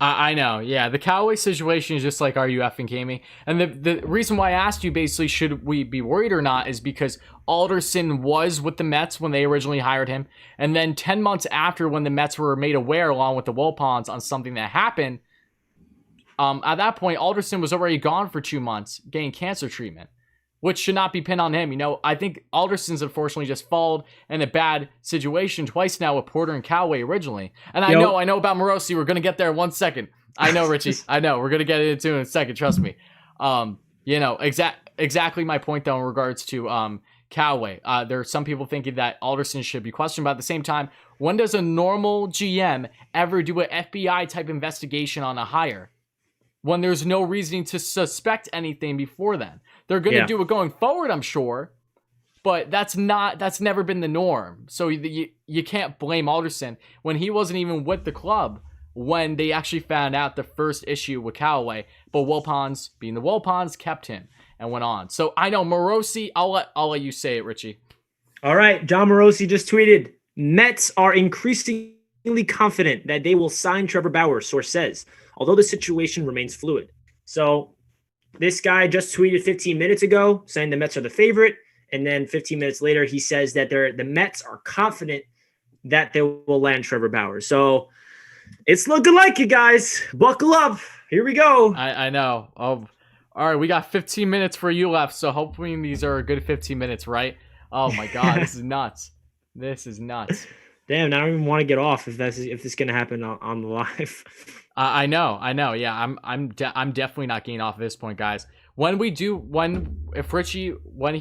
I know, yeah. The Callaway situation is just like, are you effing kidding me? And the reason why I asked you basically, should we be worried or not, is because Alderson was with the Mets when they originally hired him. And then 10 months after, when the Mets were made aware, along with the Wilpons, on something that happened, at that point, Alderson was already gone for 2 months getting cancer treatment. which should not be pinned on him. I think Alderson's unfortunately just fallen in a bad situation twice now with Porter and Callaway originally. And I know about Morosi. We're going to get there in 1 second. I know, Richie. I know. We're going to get into it in a second. Trust me. Exactly my point, though, in regards to Callaway. There are some people thinking that Alderson should be questioned, but at the same time, when does a normal GM ever do an FBI-type investigation on a hire? When there's no reasoning to suspect anything before then. They're going to do it going forward, I'm sure, but that's never been the norm. So you can't blame Alderson when he wasn't even with the club when they actually found out the first issue with Callaway, but Wilpons, being the Wilpons, kept him and went on. So I know Morosi, I'll let you say it, Richie. All right, John Morosi just tweeted, Mets are increasingly confident that they will sign Trevor Bauer, source says, although the situation remains fluid. So this guy just tweeted 15 minutes ago saying the Mets are the favorite, and then 15 minutes later he says that the Mets are confident that they will land Trevor Bauer. So it's looking like it, guys. Buckle up. Here we go. I know. Oh, all right, we got 15 minutes for you left, so hopefully these are a good 15 minutes, right? Oh my God, this is nuts. This is nuts. Damn, I don't even want to get off if this is gonna happen on the live. I know. Yeah, I'm definitely not getting off at this point, guys. When Richie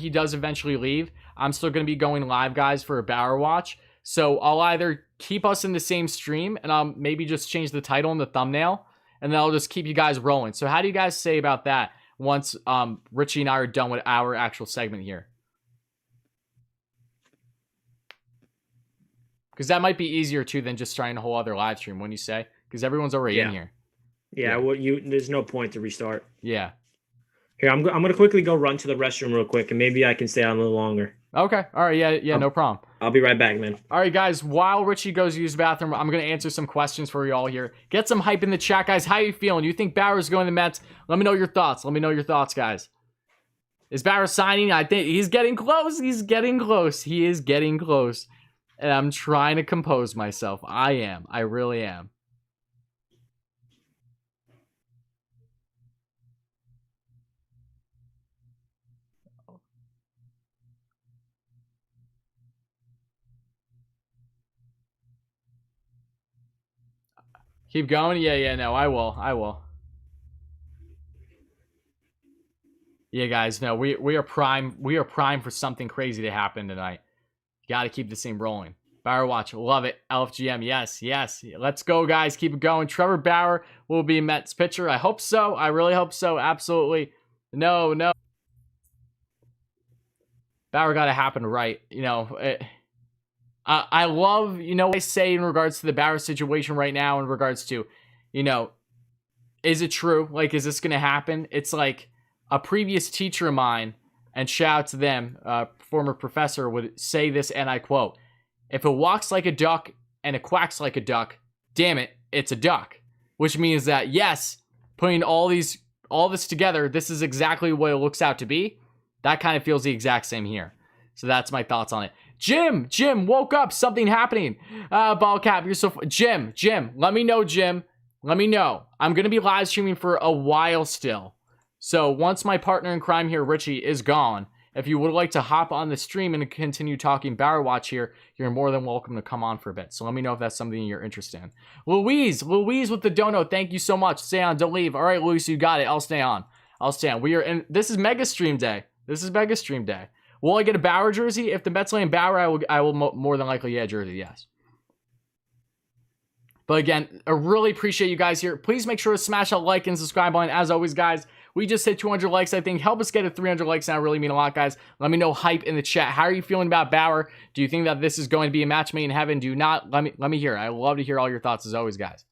does eventually leave, I'm still gonna be going live, guys, for a Bauer watch. So I'll either keep us in the same stream and I'll maybe just change the title and the thumbnail, and then I'll just keep you guys rolling. So how do you guys say about that once Richie and I are done with our actual segment here? Because that might be easier too than just trying a whole other live stream. When you say, because everyone's already in here. Yeah. There's no point to restart. Yeah. Here, I'm gonna quickly go run to the restroom real quick, and maybe I can stay on a little longer. Okay. All right. Yeah. No problem. I'll be right back, man. All right, guys. While Richie goes to use the bathroom, I'm gonna answer some questions for you all here. Get some hype in the chat, guys. How you feeling? You think Bauer's going to the Mets? Let me know your thoughts. guys. Is Bauer signing? I think he's getting close. He is getting close. And I'm trying to compose myself. I am. I really am. Keep going? Yeah, no, I will. Yeah, guys, no, we are prime for something crazy to happen tonight. Got to keep this thing rolling. Bauer watch, love it. LFGM, yes. Let's go, guys. Keep it going. Trevor Bauer will be a Mets pitcher. I hope so. I really hope so. Absolutely. No. Bauer got to happen right. I love, what I say in regards to the Bauer situation right now in regards to, is it true? Like, is this going to happen? It's like a previous teacher of mine, and shout out to them, former professor, would say this, and I quote, "If it walks like a duck and it quacks like a duck, damn it, it's a duck." Which means that, yes, putting all this together, this is exactly what it looks out to be. That kind of feels the exact same here. So that's my thoughts on it. Jim, woke up, something happening. Ball cap, you're so Jim, let me know, Jim. Let me know. I'm going to be live streaming for a while still. So once my partner in crime here, Richie, is gone, if you would like to hop on the stream and continue talking Bauer Watch here, you're more than welcome to come on for a bit. So let me know if that's something you're interested in. Louise with the dono, thank you so much. Stay on, don't leave. All right, Louise, you got it. I'll stay on. We are in. This is Mega Stream Day. Will I get a Bauer jersey? If the Mets land Bauer, I will more than likely get a jersey, yes. But again, I really appreciate you guys here. Please make sure to smash that like and subscribe button. As always, guys, we just hit 200 likes, I think. Help us get to 300 likes, and I really mean a lot, guys. Let me know hype in the chat. How are you feeling about Bauer? Do you think that this is going to be a match made in heaven? Do you not? Let me hear. I love to hear all your thoughts, as always, guys.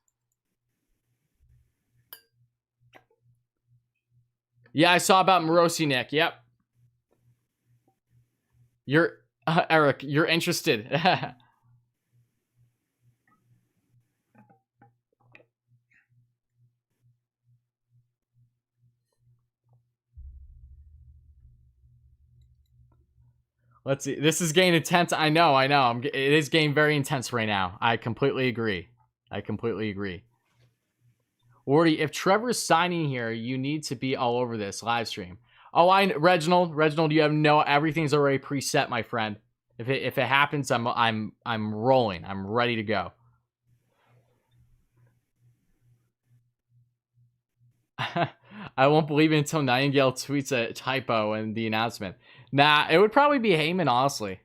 Yeah, I saw about Morosi, Nick. Yep. You're, Eric, you're interested. Let's see. This is getting intense. I know. It is getting very intense right now. I completely agree. Wardy, if Trevor's signing here, you need to be all over this live stream. Oh, Reginald, you have no, everything's already preset, my friend. If it happens, I'm rolling. I'm ready to go. I won't believe it until Nightingale tweets a typo in the announcement. Nah, it would probably be Heyman, honestly.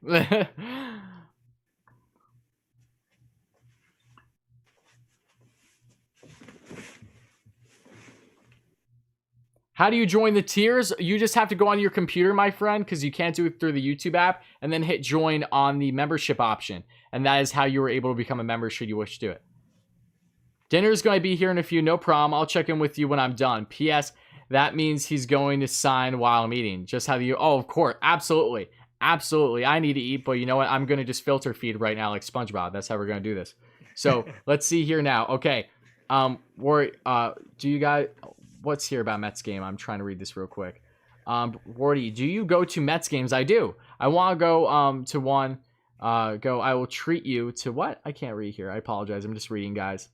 How do you join the tiers? You just have to go on your computer, my friend, because you can't do it through the YouTube app, and then hit join on the membership option. And that is how you were able to become a member should you wish to do it. Dinner's going to be here in a few, no problem. I'll check in with you when I'm done. P.S. That means he's going to sign while I'm eating. Just how you... Oh, of course. Absolutely. Absolutely. I need to eat, but you know what? I'm going to just filter feed right now like SpongeBob. That's how we're going to do this. So, let's see here now. Okay. Do you guys... What's here about Mets game? I'm trying to read this real quick. Wardy, do you go to Mets games? I do. I want to go to one. I will treat you to what? I can't read here. I apologize. I'm just reading, guys.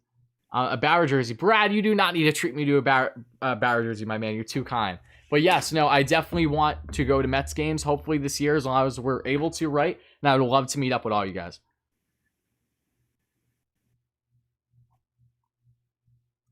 A Bauer jersey. Brad, you do not need to treat me to a Bauer jersey, my man. You're too kind. But yes, no, I definitely want to go to Mets games, hopefully this year, as long as we're able to, right? And I would love to meet up with all you guys.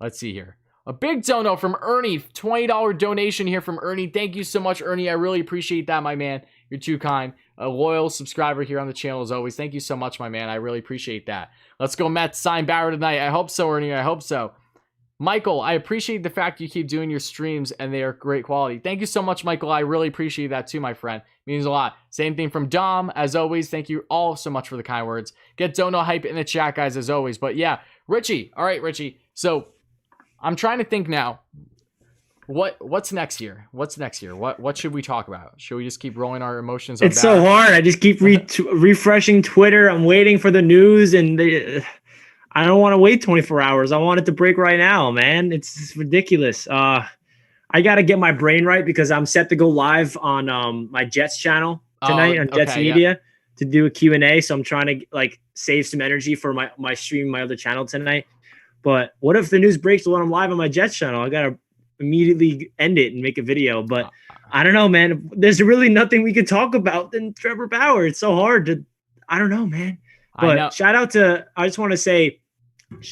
Let's see here. A big dono from Ernie. $20 donation here from Ernie. Thank you so much, Ernie. I really appreciate that, my man. You're too kind. A loyal subscriber here on the channel as always. Thank you so much, my man. I really appreciate that. Let's go Mets. Sign Bauer tonight. I hope so, Ernie. I hope so. Michael, I appreciate the fact you keep doing your streams and they are great quality. Thank you so much, Michael. I really appreciate that too, my friend. Means a lot. Same thing from Dom. As always, thank you all so much for the kind words. Get dono hype in the chat, guys, as always. But yeah, Richie. All right, Richie. So I'm trying to think now. What's next year? What's next year? What should we talk about? Should we just keep rolling our emotions on It's so hard. I just keep refreshing Twitter. I'm waiting for the news, and I don't want to wait 24 hours. I want it to break right now, man. It's ridiculous. I got to get my brain right because I'm set to go live on my Jets channel tonight on Jets Media to do a Q&A. So I'm trying to like save some energy for my stream, my other channel tonight. But what if the news breaks when I'm live on my Jets channel? I got to immediately end it and make a video. But I don't know, man. There's really nothing we could talk about than Trevor Bauer. It's so hard to, I don't know, man. But shout out to, I just want to say,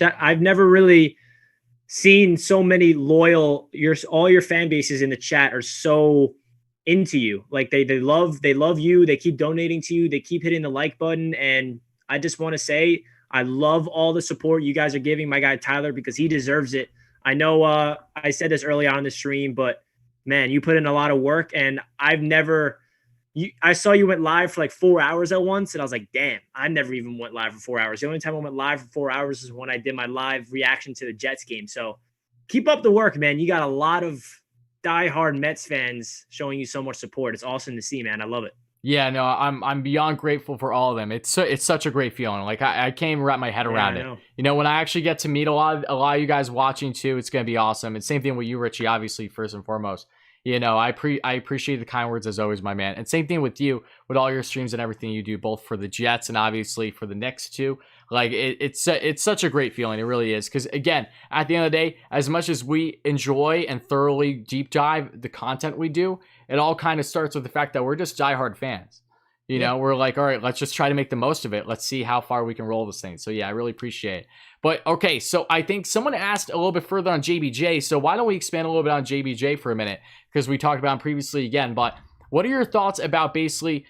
I've never really seen so many loyal, all your fan bases in the chat are so into you. Like they love you. They keep donating to you. They keep hitting the like button. And I just want to say, I love all the support you guys are giving my guy Tyler because he deserves it. I know I said this early on in the stream, but man, you put in a lot of work, and I saw you went live for like 4 hours at once, and I was like, damn, I never even went live for 4 hours. The only time I went live for 4 hours is when I did my live reaction to the Jets game. So keep up the work, man. You got a lot of diehard Mets fans showing you so much support. It's awesome to see, man. I love it. Yeah, no, I'm beyond grateful for all of them. It's such a great feeling. Like I can't even wrap my head around it. You know, when I actually get to meet a lot of you guys watching too, it's gonna be awesome. And same thing with you, Richie. Obviously, first and foremost, you know, I appreciate the kind words as always, my man. And same thing with you, with all your streams and everything you do, both for the Jets and obviously for the Knicks too. Like it's such a great feeling. It really is. Because again, at the end of the day, as much as we enjoy and thoroughly deep dive the content we do, it all kind of starts with the fact that we're just diehard fans. You know, we're like, all right, let's just try to make the most of it. Let's see how far we can roll this thing. So yeah, I really appreciate it. But okay, so I think someone asked a little bit further on JBJ. So why don't we expand a little bit on JBJ for a minute? Because we talked about him previously again. But what are your thoughts about basically,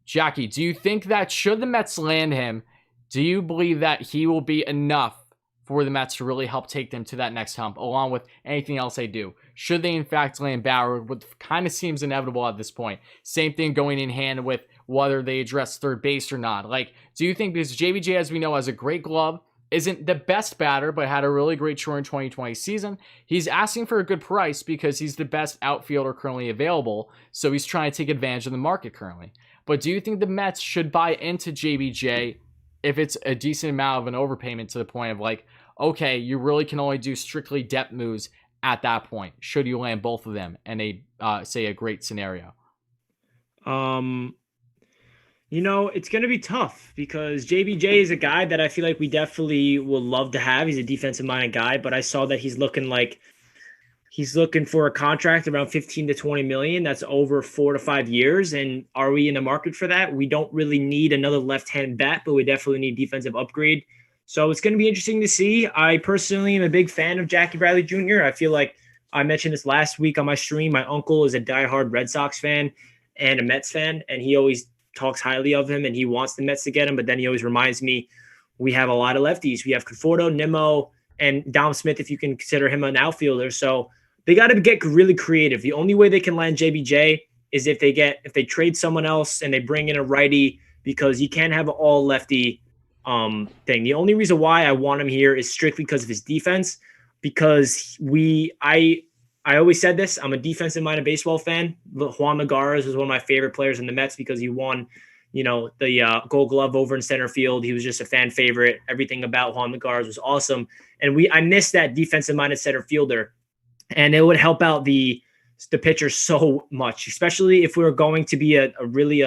Jackie, do you think that should the Mets land him, do you believe that he will be enough for the Mets to really help take them to that next hump, along with anything else they do? Should they, in fact, land Bauer, what kind of seems inevitable at this point? Same thing going in hand with whether they address third base or not. Like, do you think, because JBJ, as we know, has a great glove, isn't the best batter, but had a really great short in 2020 season, he's asking for a good price because he's the best outfielder currently available, so he's trying to take advantage of the market currently. But do you think the Mets should buy into JBJ if it's a decent amount of an overpayment to the point of like, okay, you really can only do strictly depth moves at that point, should you land both of them in a, say, a great scenario? You know, it's going to be tough because JBJ is a guy that I feel like we definitely will love to have. He's a defensive-minded guy, but I saw that he's looking like He's looking for a contract around 15 to 20 million. That's over 4 to 5 years. And are we in the market for that? We don't really need another left-hand bat, but we definitely need defensive upgrade. So it's going to be interesting to see. I personally am a big fan of Jackie Bradley Jr. I feel like I mentioned this last week on my stream. My uncle is a diehard Red Sox fan and a Mets fan, and he always talks highly of him, and he wants the Mets to get him. But then he always reminds me, we have a lot of lefties. We have Conforto, Nimmo, and Dom Smith, if you can consider him an outfielder. So they got to get really creative. The only way they can land JBJ is if they trade someone else and they bring in a righty, because you can't have an all lefty thing. The only reason why I want him here is strictly because of his defense. Because I always said this, I'm a defensive minded baseball fan. Juan Magares was one of my favorite players in the Mets because he won, the Gold Glove over in center field. He was just a fan favorite. Everything about Juan Magares was awesome, and I missed that defensive minded center fielder. And it would help out the pitcher so much, especially if we were going to be a really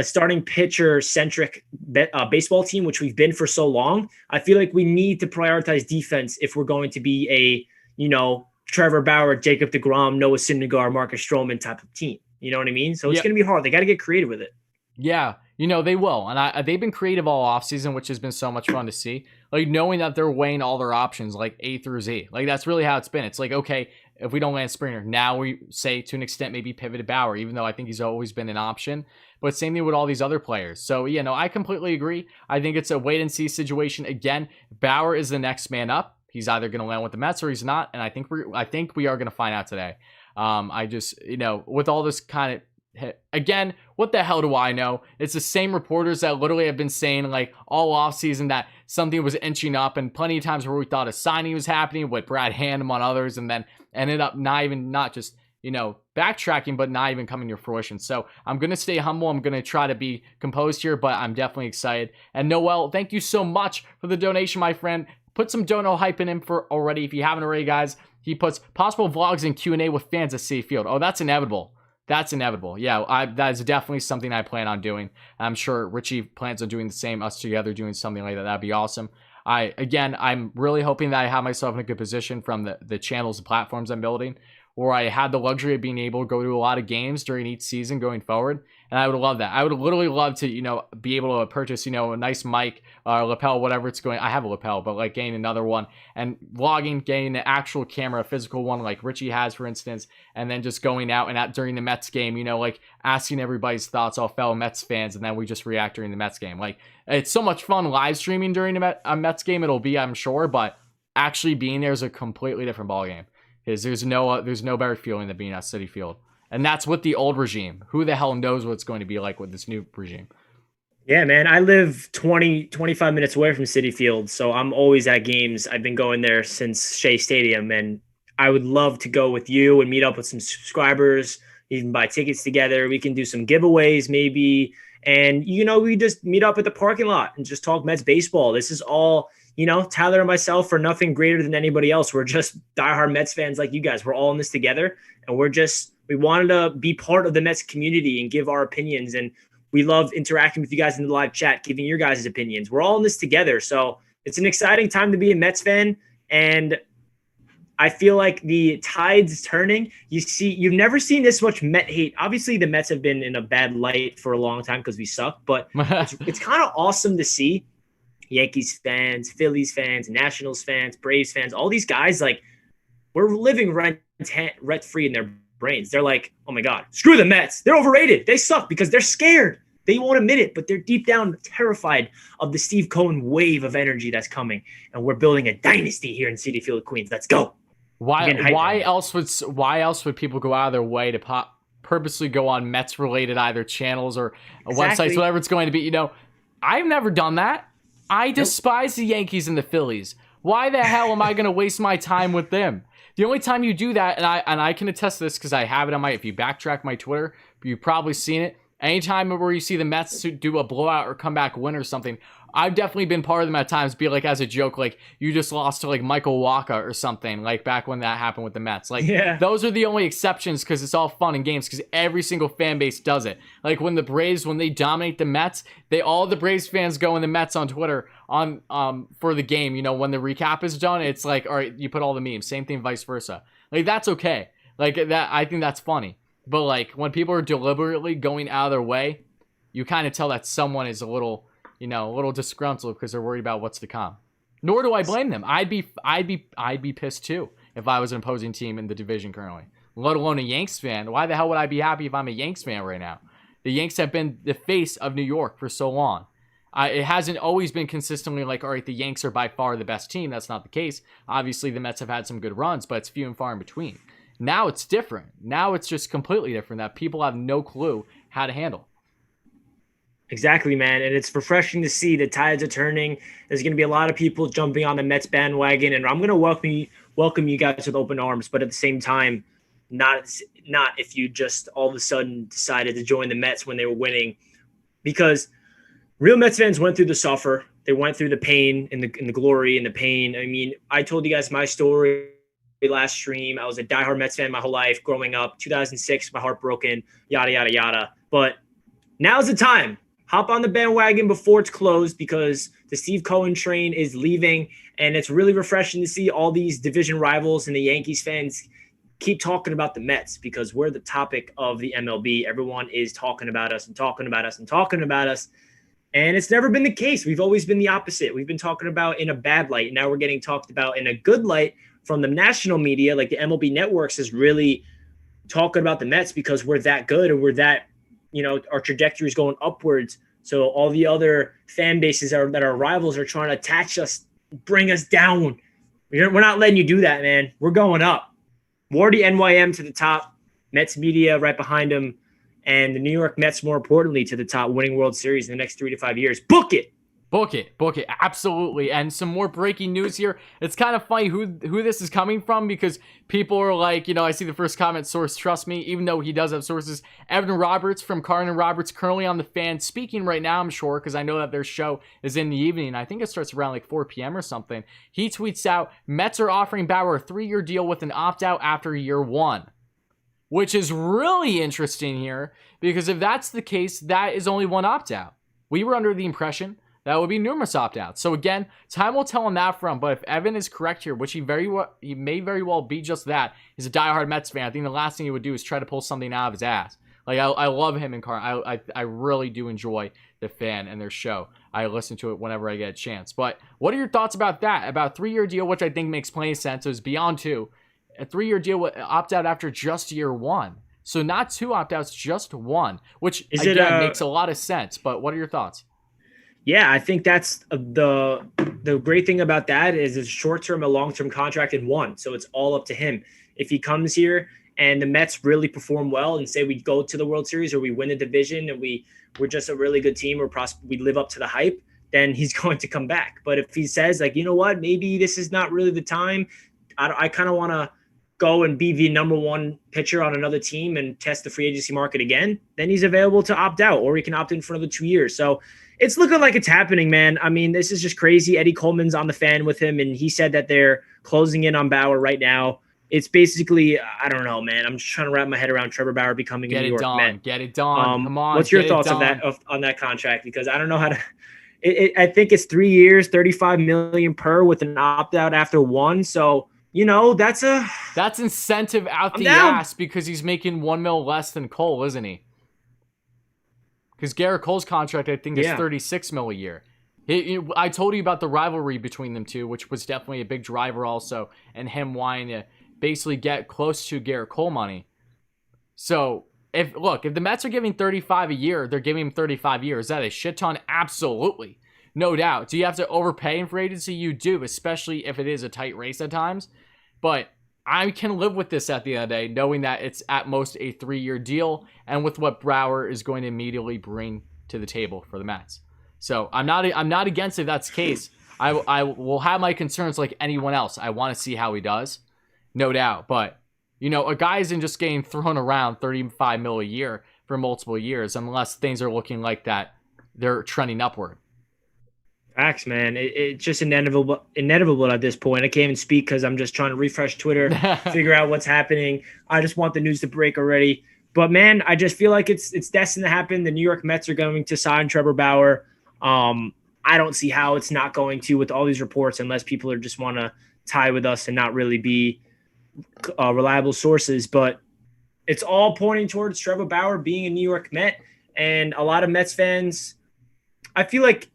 starting pitcher centric baseball team, which we've been for so long. I feel like we need to prioritize defense if we're going to be a, Trevor Bauer, Jacob deGrom, Noah Syndergaard, Marcus Stroman type of team. You know what I mean? So it's going to be hard. They got to get creative with it. Yeah, they will. And they've been creative all offseason, which has been so much fun to see. Like, knowing that they're weighing all their options, like A through Z. Like, that's really how it's been. It's like, okay, if we don't land Springer, now we say, to an extent, maybe pivot to Bauer, even though I think he's always been an option. But same thing with all these other players. So, I completely agree. I think it's a wait-and-see situation. Again, Bauer is the next man up. He's either going to land with the Mets or he's not. And I think we are going to find out today. I just, with all this kind of, again, what the hell do I know? It's the same reporters that literally have been saying, like, all offseason that something was inching up, and plenty of times where we thought a signing was happening with Brad Hand among others, and then ended up not just backtracking, but not even coming to fruition. So I'm going to stay humble. I'm going to try to be composed here, but I'm definitely excited. And Noel, thank you so much for the donation, my friend. Put some dono hype in him for already. If you haven't already, guys, he puts possible vlogs and Q&A with fans at Citi Field. Oh, that's inevitable. That's inevitable. Yeah, that is definitely something I plan on doing. I'm sure Richie plans on doing the same, us together doing something like that. That'd be awesome. I'm really hoping that I have myself in a good position from the channels and platforms I'm building, where I had the luxury of being able to go to a lot of games during each season going forward. And I would love that. I would literally love to, be able to purchase, a nice mic, lapel, whatever it's going. I have a lapel, but like getting another one and vlogging, getting an actual camera, a physical one like Richie has, for instance, and then just going out and during the Mets game, like asking everybody's thoughts, all fellow Mets fans, and then we just react during the Mets game. Like, it's so much fun live streaming during a Mets game. It'll be, I'm sure, but actually being there is a completely different ballgame. Because there's no better feeling than being at Citi Field. And that's with the old regime. Who the hell knows what it's going to be like with this new regime? Yeah, man. I live 25 minutes away from Citi Field, so I'm always at games. I've been going there since Shea Stadium, and I would love to go with you and meet up with some subscribers, even buy tickets together. We can do some giveaways maybe. And, we just meet up at the parking lot and just talk Mets baseball. This is all, Tyler and myself are nothing greater than anybody else. We're just diehard Mets fans like you guys. We're all in this together, and we wanted to be part of the Mets community and give our opinions. And we love interacting with you guys in the live chat, giving your guys' opinions. We're all in this together. So it's an exciting time to be a Mets fan. And I feel like the tide's turning. You've never seen this much Met hate. Obviously, the Mets have been in a bad light for a long time because we suck, but it's kind of awesome to see Yankees fans, Phillies fans, Nationals fans, Braves fans, all these guys, like, we're living rent-free in their brains. They're like, oh my God, screw the Mets. They're overrated. They suck because they're scared. They won't admit it, but they're deep down terrified of the Steve Cohen wave of energy that's coming. And we're building a dynasty here in Citi Field, Queens. Let's go. Why else would people go out of their way to purposely go on Mets related either channels or websites, whatever it's going to be? I've never done that. I despise the Yankees and the Phillies. Why the hell am I going to waste my time with them? The only time you do that, and I can attest to this because I have it on if you backtrack my Twitter, you've probably seen it. Anytime where you see the Mets do a blowout or comeback win or something, I've definitely been part of them at times, be like, as a joke, like, you just lost to like Michael Wacha or something, like back when that happened with the Mets. Like, those are the only exceptions because it's all fun and games because every single fan base does it. Like when the Braves, when they dominate the Mets, all the Braves fans go in the Mets on Twitter for the game. When the recap is done, it's like, all right, you put all the memes. Same thing, vice versa. Like, that's okay. Like, that, I think that's funny. But, like, when people are deliberately going out of their way, you kind of tell that someone is a little disgruntled because they're worried about what's to come. Nor do I blame them. I'd be pissed too if I was an opposing team in the division currently, let alone a Yanks fan. Why the hell would I be happy if I'm a Yanks fan right now? The Yanks have been the face of New York for so long. It hasn't always been consistently like, all right, the Yanks are by far the best team. That's not the case. Obviously, the Mets have had some good runs, but it's few and far in between. Now it's different. Now it's just completely different that people have no clue how to handle. Exactly, man. And it's refreshing to see the tides are turning. There's going to be a lot of people jumping on the Mets bandwagon, and I'm going to welcome you guys with open arms. But at the same time, not if you just all of a sudden decided to join the Mets when they were winning, because real Mets fans went through the suffer. They went through the pain and the glory and the pain. I mean, I told you guys my story last stream. I was a diehard Mets fan my whole life growing up. 2006, my heart broken, yada, yada, yada. But now's the time. Hop on the bandwagon before it's closed because the Steve Cohen train is leaving, and it's really refreshing to see all these division rivals and the Yankees fans keep talking about the Mets because we're the topic of the MLB. Everyone is talking about us and talking about us and talking about us, and it's never been the case. We've always been the opposite. We've been talking about in a bad light, and now we're getting talked about in a good light from the national media, like the MLB networks is really talking about the Mets because we're that good and we're that, our trajectory is going upwards. So all the other fan bases that are rivals are trying to attach us, bring us down. We're not letting you do that, man. We're going up. Wardy NYM to the top, Mets media right behind him, and the New York Mets, more importantly, to the top, winning World Series in the next 3 to 5 years. Book it. Book it. Absolutely. And some more breaking news here. It's kind of funny who this is coming from because people are like, I see the first comment, source, trust me, even though he does have sources. Evan Roberts from Carton and Roberts, currently on the Fan, speaking right now, I'm sure, because I know that their show is in the evening. I think it starts around like 4 p.m. or something. He tweets out, Mets are offering Bauer a 3-year deal with an opt-out after year 1. Which is really interesting here because if that's the case, that is only one opt-out. We were under the impression that would be numerous opt-outs. So again, time will tell on that front. But if Evan is correct here, which he may very well be just that, he's a diehard Mets fan. I think the last thing he would do is try to pull something out of his ass. Like I love him and Carl. I really do enjoy the Fan and their show. I listen to it whenever I get a chance. But what are your thoughts about that? About a 3-year deal, which I think makes plenty of sense. It was beyond 2. A 3-year deal with opt-out after just year 1. So not 2 opt-outs, just 1, which again makes a lot of sense. But what are your thoughts? Yeah, I think that's the great thing about that is it's short-term, a long-term contract in one. So it's all up to him. If he comes here and the Mets really perform well and say we go to the World Series or we win a division and we're just a really good team or we live up to the hype, then he's going to come back. But if he says like, you know what, maybe this is not really the time. I kind of want to go and be the number 1 pitcher on another team and test the free agency market again, then he's available to opt out or he can opt in for another 2 years. So it's looking like it's happening, man. I mean, this is just crazy. Eddie Coleman's on the Fan with him, and he said that they're closing in on Bauer right now. It's basically, I don't know, man. I'm just trying to wrap my head around Trevor Bauer becoming a New York Met. Get it done. Come on. What's your thoughts on that contract? Because I don't know how to. I think it's 3 years, $35 million per with an opt out after 1. So that's incentive out the ass because he's making $1 million less than Cole, isn't he? Because Garrett Cole's contract, I think, is $36 million a year. I told you about the rivalry between them two, which was definitely a big driver also, and him wanting to basically get close to Garrett Cole money. So, if the Mets are giving $35 a year, they're giving him 35 years. Is that a shit ton? Absolutely. No doubt. Do you have to overpay in free agency? You do, especially if it is a tight race at times. But I can live with this at the end of the day, knowing that it's at most a 3-year deal and with what Bauer is going to immediately bring to the table for the Mets. So I'm not against if that's the case. I will have my concerns like anyone else. I want to see how he does, no doubt. But, a guy isn't just getting thrown around $35 million a year for multiple years unless things are looking like that they're trending upward. Facts, man. It's just inevitable at this point. I can't even speak because I'm just trying to refresh Twitter, figure out what's happening. I just want the news to break already. But, man, I just feel like it's destined to happen. The New York Mets are going to sign Trevor Bauer. I don't see how it's not going to with all these reports unless people are just want to tie with us and not really be reliable sources, but it's all pointing towards Trevor Bauer being a New York Met. And a lot of Mets fans, I feel like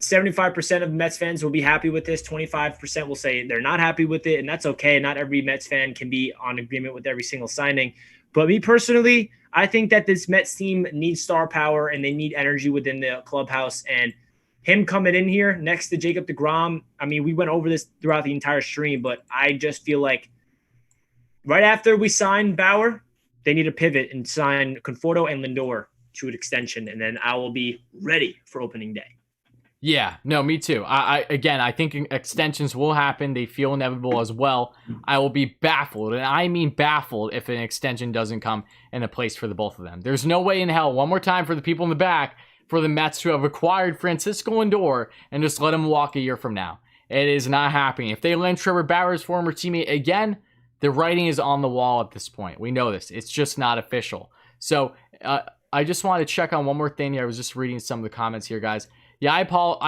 75% of Mets fans will be happy with this. 25% will say they're not happy with it, and that's okay. Not every Mets fan can be on agreement with every single signing. But me personally, I think that this Mets team needs star power and they need energy within the clubhouse. And him coming in here next to Jacob deGrom, I mean, we went over this throughout the entire stream, but I just feel like right after we sign Bauer, they need to pivot and sign Conforto and Lindor to an extension, and then I will be ready for opening day. Yeah, no, me too. I think extensions will happen. They feel inevitable as well. I will be baffled, and I mean baffled, if an extension doesn't come into place for the both of them. There's no way in hell, one more time for the people in the back, for the Mets to have acquired Francisco Lindor and just let him walk a year from now. It is not happening. If they land Trevor Bauer's former teammate again, the writing is on the wall at this point. We know this. It's just not official. So I just wanted to check on one more thing here. I was just reading some of the comments here, guys. Yeah, I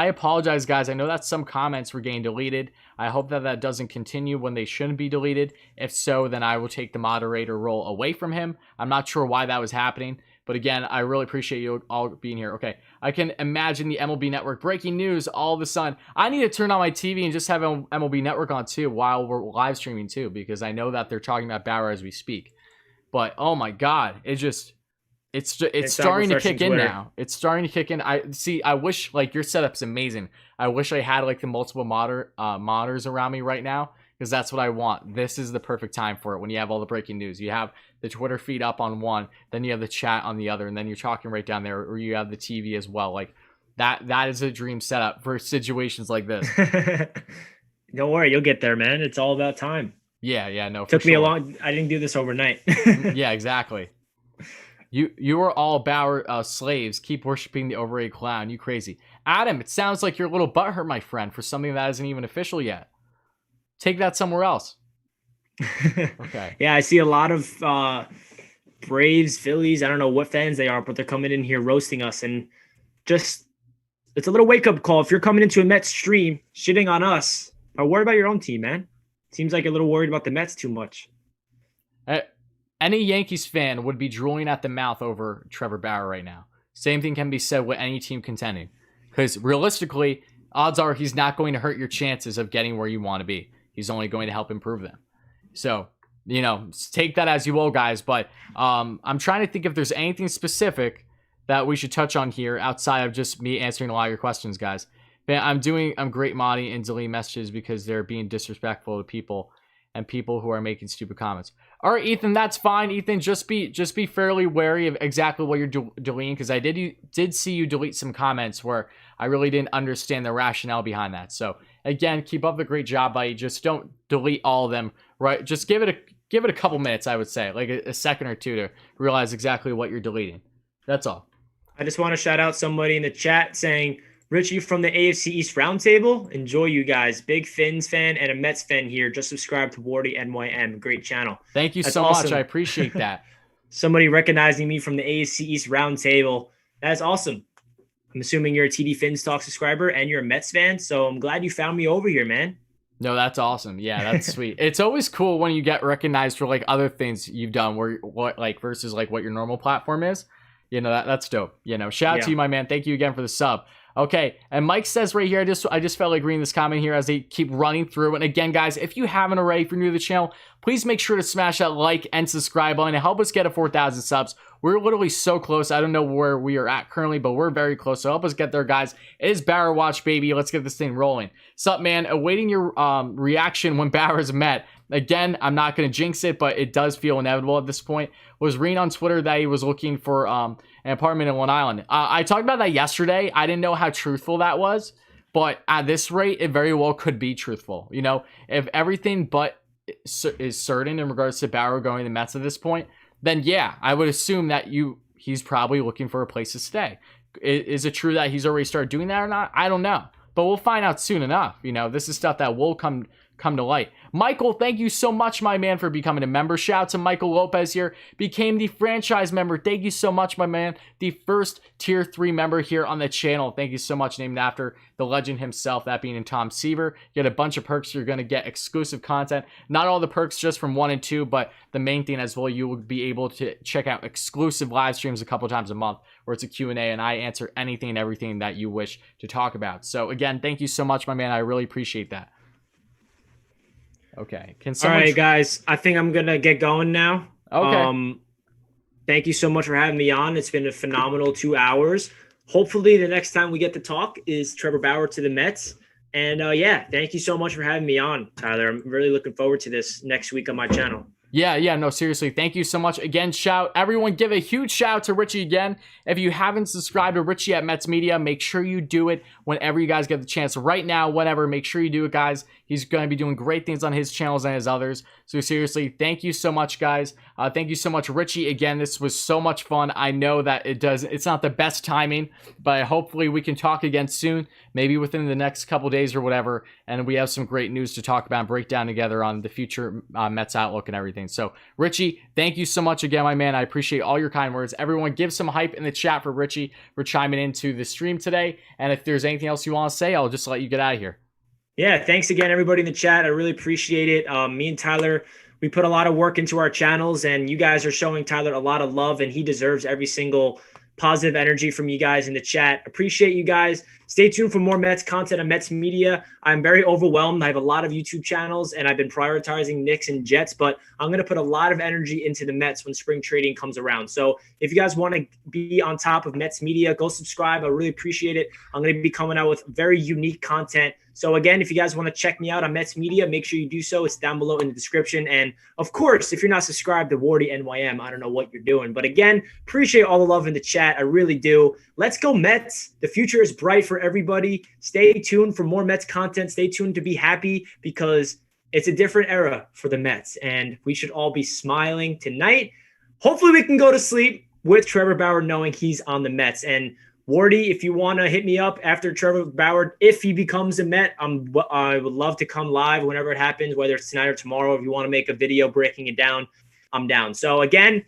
apologize, guys. I know that some comments were getting deleted. I hope that that doesn't continue when they shouldn't be deleted. If so, then I will take the moderator role away from him. I'm not sure why that was happening. But again, I really appreciate you all being here. Okay, I can imagine the MLB Network breaking news all of a sudden. I need to turn on my TV and just have MLB Network on too while we're live streaming too, because I know that they're talking about Bauer as we speak. But oh my God, it's starting to kick in now. It's starting to kick in. I wish, like, your setup's amazing. I wish I had like the multiple monitors around me right now, because that's what I want. This is the perfect time for it. When you have all the breaking news, you have the Twitter feed up on one, then you have the chat on the other, and then you're talking right down there, or you have the TV as well. Like that is a dream setup for situations like this. Don't worry, you'll get there, man. It's all about time. Yeah, no. Took me a long. I didn't do this overnight. Yeah, exactly. You are all Bauer slaves. Keep worshiping the overrated clown. You crazy. Adam, it sounds like you're a little butthurt, my friend, for something that isn't even official yet. Take that somewhere else. Okay. Yeah, I see a lot of Braves, Phillies. I don't know what fans they are, but they're coming in here roasting us. And just, it's a little wake-up call. If you're coming into a Mets stream, shitting on us, worry about your own team, man. Seems like you're a little worried about the Mets too much. Any Yankees fan would be drooling at the mouth over Trevor Bauer right now. Same thing can be said with any team contending. Because realistically, odds are he's not going to hurt your chances of getting where you want to be. He's only going to help improve them. So, take that as you will, guys. But I'm trying to think if there's anything specific that we should touch on here outside of just me answering a lot of your questions, guys. I'm great modding and deleting messages because they're being disrespectful to people and people who are making stupid comments. All right, Ethan, that's fine. Ethan, just be fairly wary of exactly what you're deleting, because I did see you delete some comments where I really didn't understand the rationale behind that. So again, keep up the great job, buddy. Just don't delete all of them, right? Just give it a couple minutes, I would say, like a second or two, to realize exactly what you're deleting. That's all. I just want to shout out somebody in the chat saying, Richie from the AFC East Roundtable. Enjoy, you guys. Big Finns fan and a Mets fan here. Just subscribe to Wardy NYM. Great channel. Thank you so much. I appreciate that. Somebody recognizing me from the AFC East Roundtable. That's awesome. I'm assuming you're a TD Finns Talk subscriber and you're a Mets fan. So I'm glad you found me over here, man. No, that's awesome. Yeah, that's sweet. It's always cool when you get recognized for like other things you've done versus like what your normal platform is. That's dope. Shout out to you, my man. Thank you again for the sub. Okay, and Mike says right here, I just felt like reading this comment here as they keep running through. And again, guys, if you haven't already, if you're new to the channel, please make sure to smash that like and subscribe button to help us get to 4,000 subs. We're literally so close. I don't know where we are at currently, but we're very close. So help us get there, guys. It is Bauer Watch, baby. Let's get this thing rolling. Sup, man? Awaiting your reaction when Bauer's met. Again, I'm not going to jinx it, but it does feel inevitable at this point. Was reading on Twitter that he was looking for an apartment in Long Island. I talked about that yesterday. I didn't know how truthful that was, but at this rate, it very well could be truthful. If everything but is certain in regards to Bauer going to the Mets at this point, then yeah, I would assume that he's probably looking for a place to stay. Is it true that he's already started doing that or not? I don't know, but we'll find out soon enough. This is stuff that will come come to light. Michael, thank you so much, my man, for becoming a member. Shout out to Michael Lopez here, became the franchise member. Thank you so much, my man. The first tier 3 member here on the channel. Thank you so much, named after the legend himself, that being in Tom Seaver. You get a bunch of perks. You're going to get exclusive content. Not all the perks just from 1 and 2, but the main thing as well, you will be able to check out exclusive live streams a couple times a month where it's a Q&A and I answer anything and everything that you wish to talk about. So again, thank you so much, my man. I really appreciate that. Okay. All right, guys. I think I'm going to get going now. Okay. Thank you so much for having me on. It's been a phenomenal 2 hours. Hopefully the next time we get to talk is Trevor Bauer to the Mets. And yeah, thank you so much for having me on, Tyler. I'm really looking forward to this next week on my channel. Yeah, no, seriously, thank you so much. Again, everyone give a huge shout out to Richie again. If you haven't subscribed to Richie at METS Media, make sure you do it whenever you guys get the chance. Right now, whatever, make sure you do it, guys. He's going to be doing great things on his channels and his others. So seriously, thank you so much, guys. Thank you so much, Richie. Again, this was so much fun. I know that it's not the best timing, but hopefully we can talk again soon, maybe within the next couple days or whatever, and we have some great news to talk about and break down together on the future Mets outlook and everything. So, Richie, thank you so much again, my man. I appreciate all your kind words. Everyone, give some hype in the chat for Richie for chiming into the stream today. And if there's anything else you want to say, I'll just let you get out of here. Yeah, thanks again, everybody in the chat. I really appreciate it. Me and Tyler, we put a lot of work into our channels, and you guys are showing Tyler a lot of love, and he deserves every single positive energy from you guys in the chat. Appreciate you guys. Stay tuned for more Mets content on Mets Media. I'm very overwhelmed. I have a lot of YouTube channels, and I've been prioritizing Knicks and Jets, but I'm going to put a lot of energy into the Mets when spring trading comes around. So if you guys want to be on top of Mets Media, go subscribe. I really appreciate it. I'm going to be coming out with very unique content. So again, if you guys want to check me out on Mets Media, make sure you do so. It's down below in the description. And of course, if you're not subscribed to Wardy NYM, I don't know what you're doing. But again, appreciate all the love in the chat. I really do. Let's go Mets. The future is bright for everybody. Stay tuned for more Mets content. Stay tuned to be happy because it's a different era for the Mets. And we should all be smiling tonight. Hopefully we can go to sleep with Trevor Bauer knowing he's on the Mets. And Wardy, if you want to hit me up after Trevor Bauer, if he becomes a Met, I would love to come live whenever it happens, whether it's tonight or tomorrow. If you want to make a video breaking it down, I'm down. So again,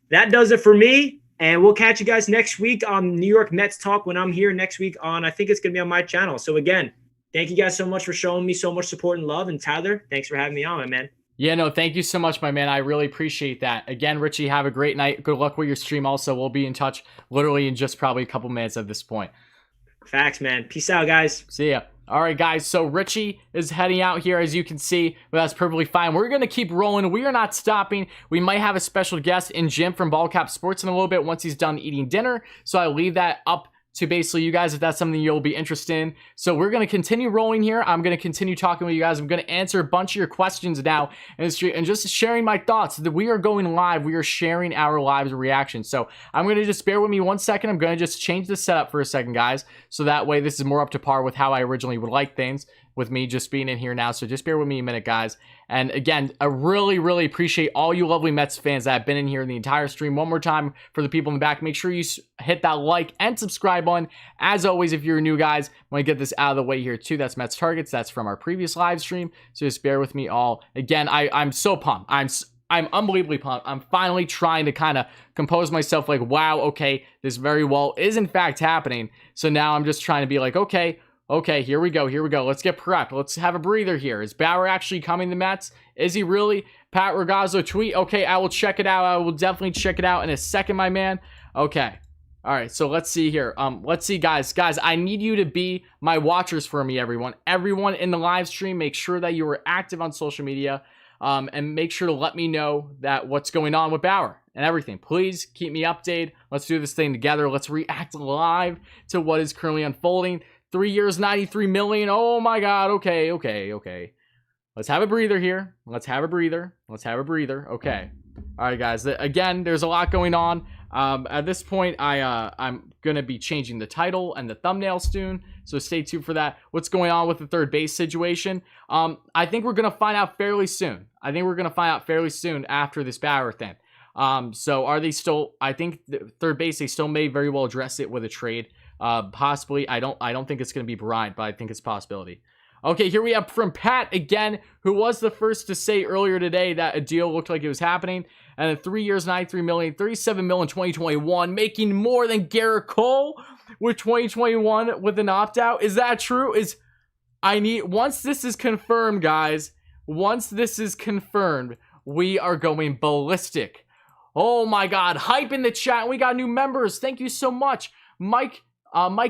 that does it for me. And we'll catch you guys next week on New York Mets Talk when I'm here next week on, I think it's going to be on my channel. So again, thank you guys so much for showing me so much support and love. And Tyler, thanks for having me on, my man. Yeah, no, thank you so much, my man. I really appreciate that. Again, Richie, have a great night. Good luck with your stream also. We'll be in touch literally in just probably a couple minutes at this point. Facts, man. Peace out, guys. See ya. All right, guys, so Richie is heading out here, as you can see, but that's perfectly fine. We're going to keep rolling. We are not stopping. We might have a special guest in Jim from Ballcap Sports in a little bit once he's done eating dinner, so I leave that up to basically you guys if that's something you'll be interested in. So we're going to continue rolling here. I'm going to continue talking with you guys. I'm going to answer a bunch of your questions now and just sharing my thoughts. That we are going live. We are sharing our live reactions. So I'm going to just bear with me 1 second. I'm going to just change the setup for a second, guys. So that way this is more up to par with how I originally would like things, with me just being in here now. So just bear with me a minute, guys. And again, I really, really appreciate all you lovely Mets fans that have been in here in the entire stream. One more time for the people in the back, make sure you hit that like and subscribe button. As always, if you're new, guys, I want to get this out of the way here too. That's Mets Targets. That's from our previous live stream. So just bear with me all. Again, I'm so pumped. I'm unbelievably pumped. I'm finally trying to kind of compose myself like, wow, okay, this very well is in fact happening. So now I'm just trying to be like, okay, here we go. Let's get prepped. Let's have a breather here. Is Bauer actually coming to Mets? Is he really? Pat Ragazzo tweet. Okay, I will check it out. I will definitely check it out in a second, my man. Okay. All right, so let's see here. Let's see, guys. Guys, I need you to be my watchers for me, everyone. Everyone in the live stream, make sure that you are active on social media, and make sure to let me know that what's going on with Bauer and everything. Please keep me updated. Let's do this thing together. Let's react live to what is currently unfolding. 3 years, 93 million. Oh my God. Okay. Let's have a breather here. Let's have a breather. Okay. All right, guys. Again, there's a lot going on. At this point, I'm going to be changing the title and the thumbnail soon. So stay tuned for that. What's going on with the third base situation? I think we're going to find out fairly soon. After this Bauer thing. So are they still, I think the third base, they still may very well address it with a trade. Possibly. I don't think it's going to be Bryant, but I think it's a possibility. Okay, here we have from Pat again, who was the first to say earlier today that a deal looked like it was happening. And in 3 years, 93 million, 37 million in 2021, making more than Garrett Cole with 2021 with an opt-out. Is that true? Once this is confirmed, guys, once this is confirmed, we are going ballistic. Oh my God, hype in the chat. We got new members. Thank you so much. Mike,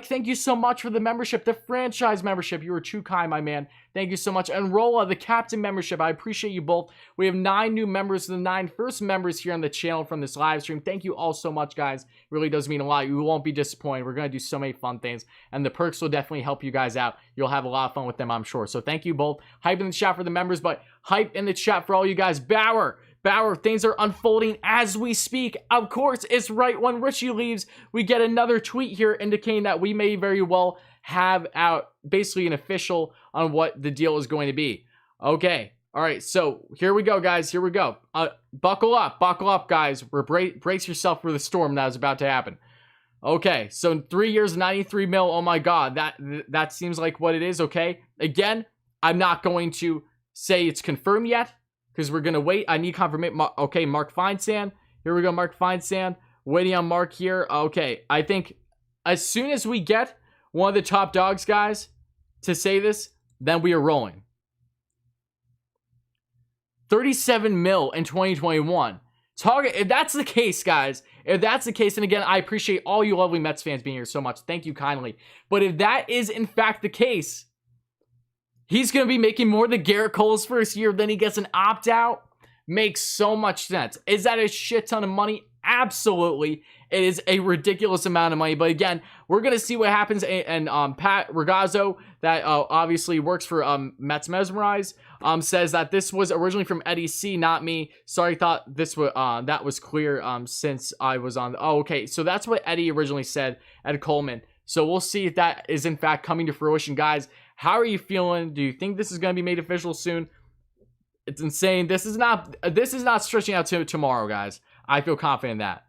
thank you so much for the membership, the franchise membership. You were too kind, my man. Thank you so much. And Rolla, the captain membership. I appreciate you both. We have 9 new members, the 9 first members here on the channel from this live stream. Thank you all so much, guys. It really does mean a lot. You won't be disappointed. We're going to do so many fun things, and the perks will definitely help you guys out. You'll have a lot of fun with them, I'm sure. So thank you both. Hype in the chat for the members, but hype in the chat for all you guys. Bauer, things are unfolding as we speak. Of course, it's right when Richie leaves, we get another tweet here indicating that we may very well have out basically an official on what the deal is going to be. Okay. All right. So here we go, guys. Here we go. Buckle up, guys. Brace yourself for the storm that is about to happen. Okay. So in 3 years, 93 mil. Oh my God. That seems like what it is. Okay. Again, I'm not going to say it's confirmed yet, because we're going to wait. I need confirmation. Okay, Mark Feinsand. Here we go, Mark Feinsand. Waiting on Mark here. Okay, I think as soon as we get one of the top dogs, guys, to say this, then we are rolling. 37 mil in 2021. If that's the case, guys, if that's the case, and again, I appreciate all you lovely Mets fans being here so much. Thank you kindly. But if that is in fact the case, he's going to be making more than Garrett Cole's first year. Then he gets an opt-out. Makes so much sense. Is that a shit ton of money? Absolutely. It is a ridiculous amount of money. But again, we're going to see what happens. And Pat Ragazzo, that obviously works for Mets Mesmerize, says that this was originally from Eddie C, not me. Sorry, thought this was that was clear since I was on. Oh, okay. So that's what Eddie originally said, Ed Coleman. So we'll see if that is in fact coming to fruition, guys. How are you feeling? Do you think this is going to be made official soon? It's insane. This is not stretching out to tomorrow, guys. I feel confident in that.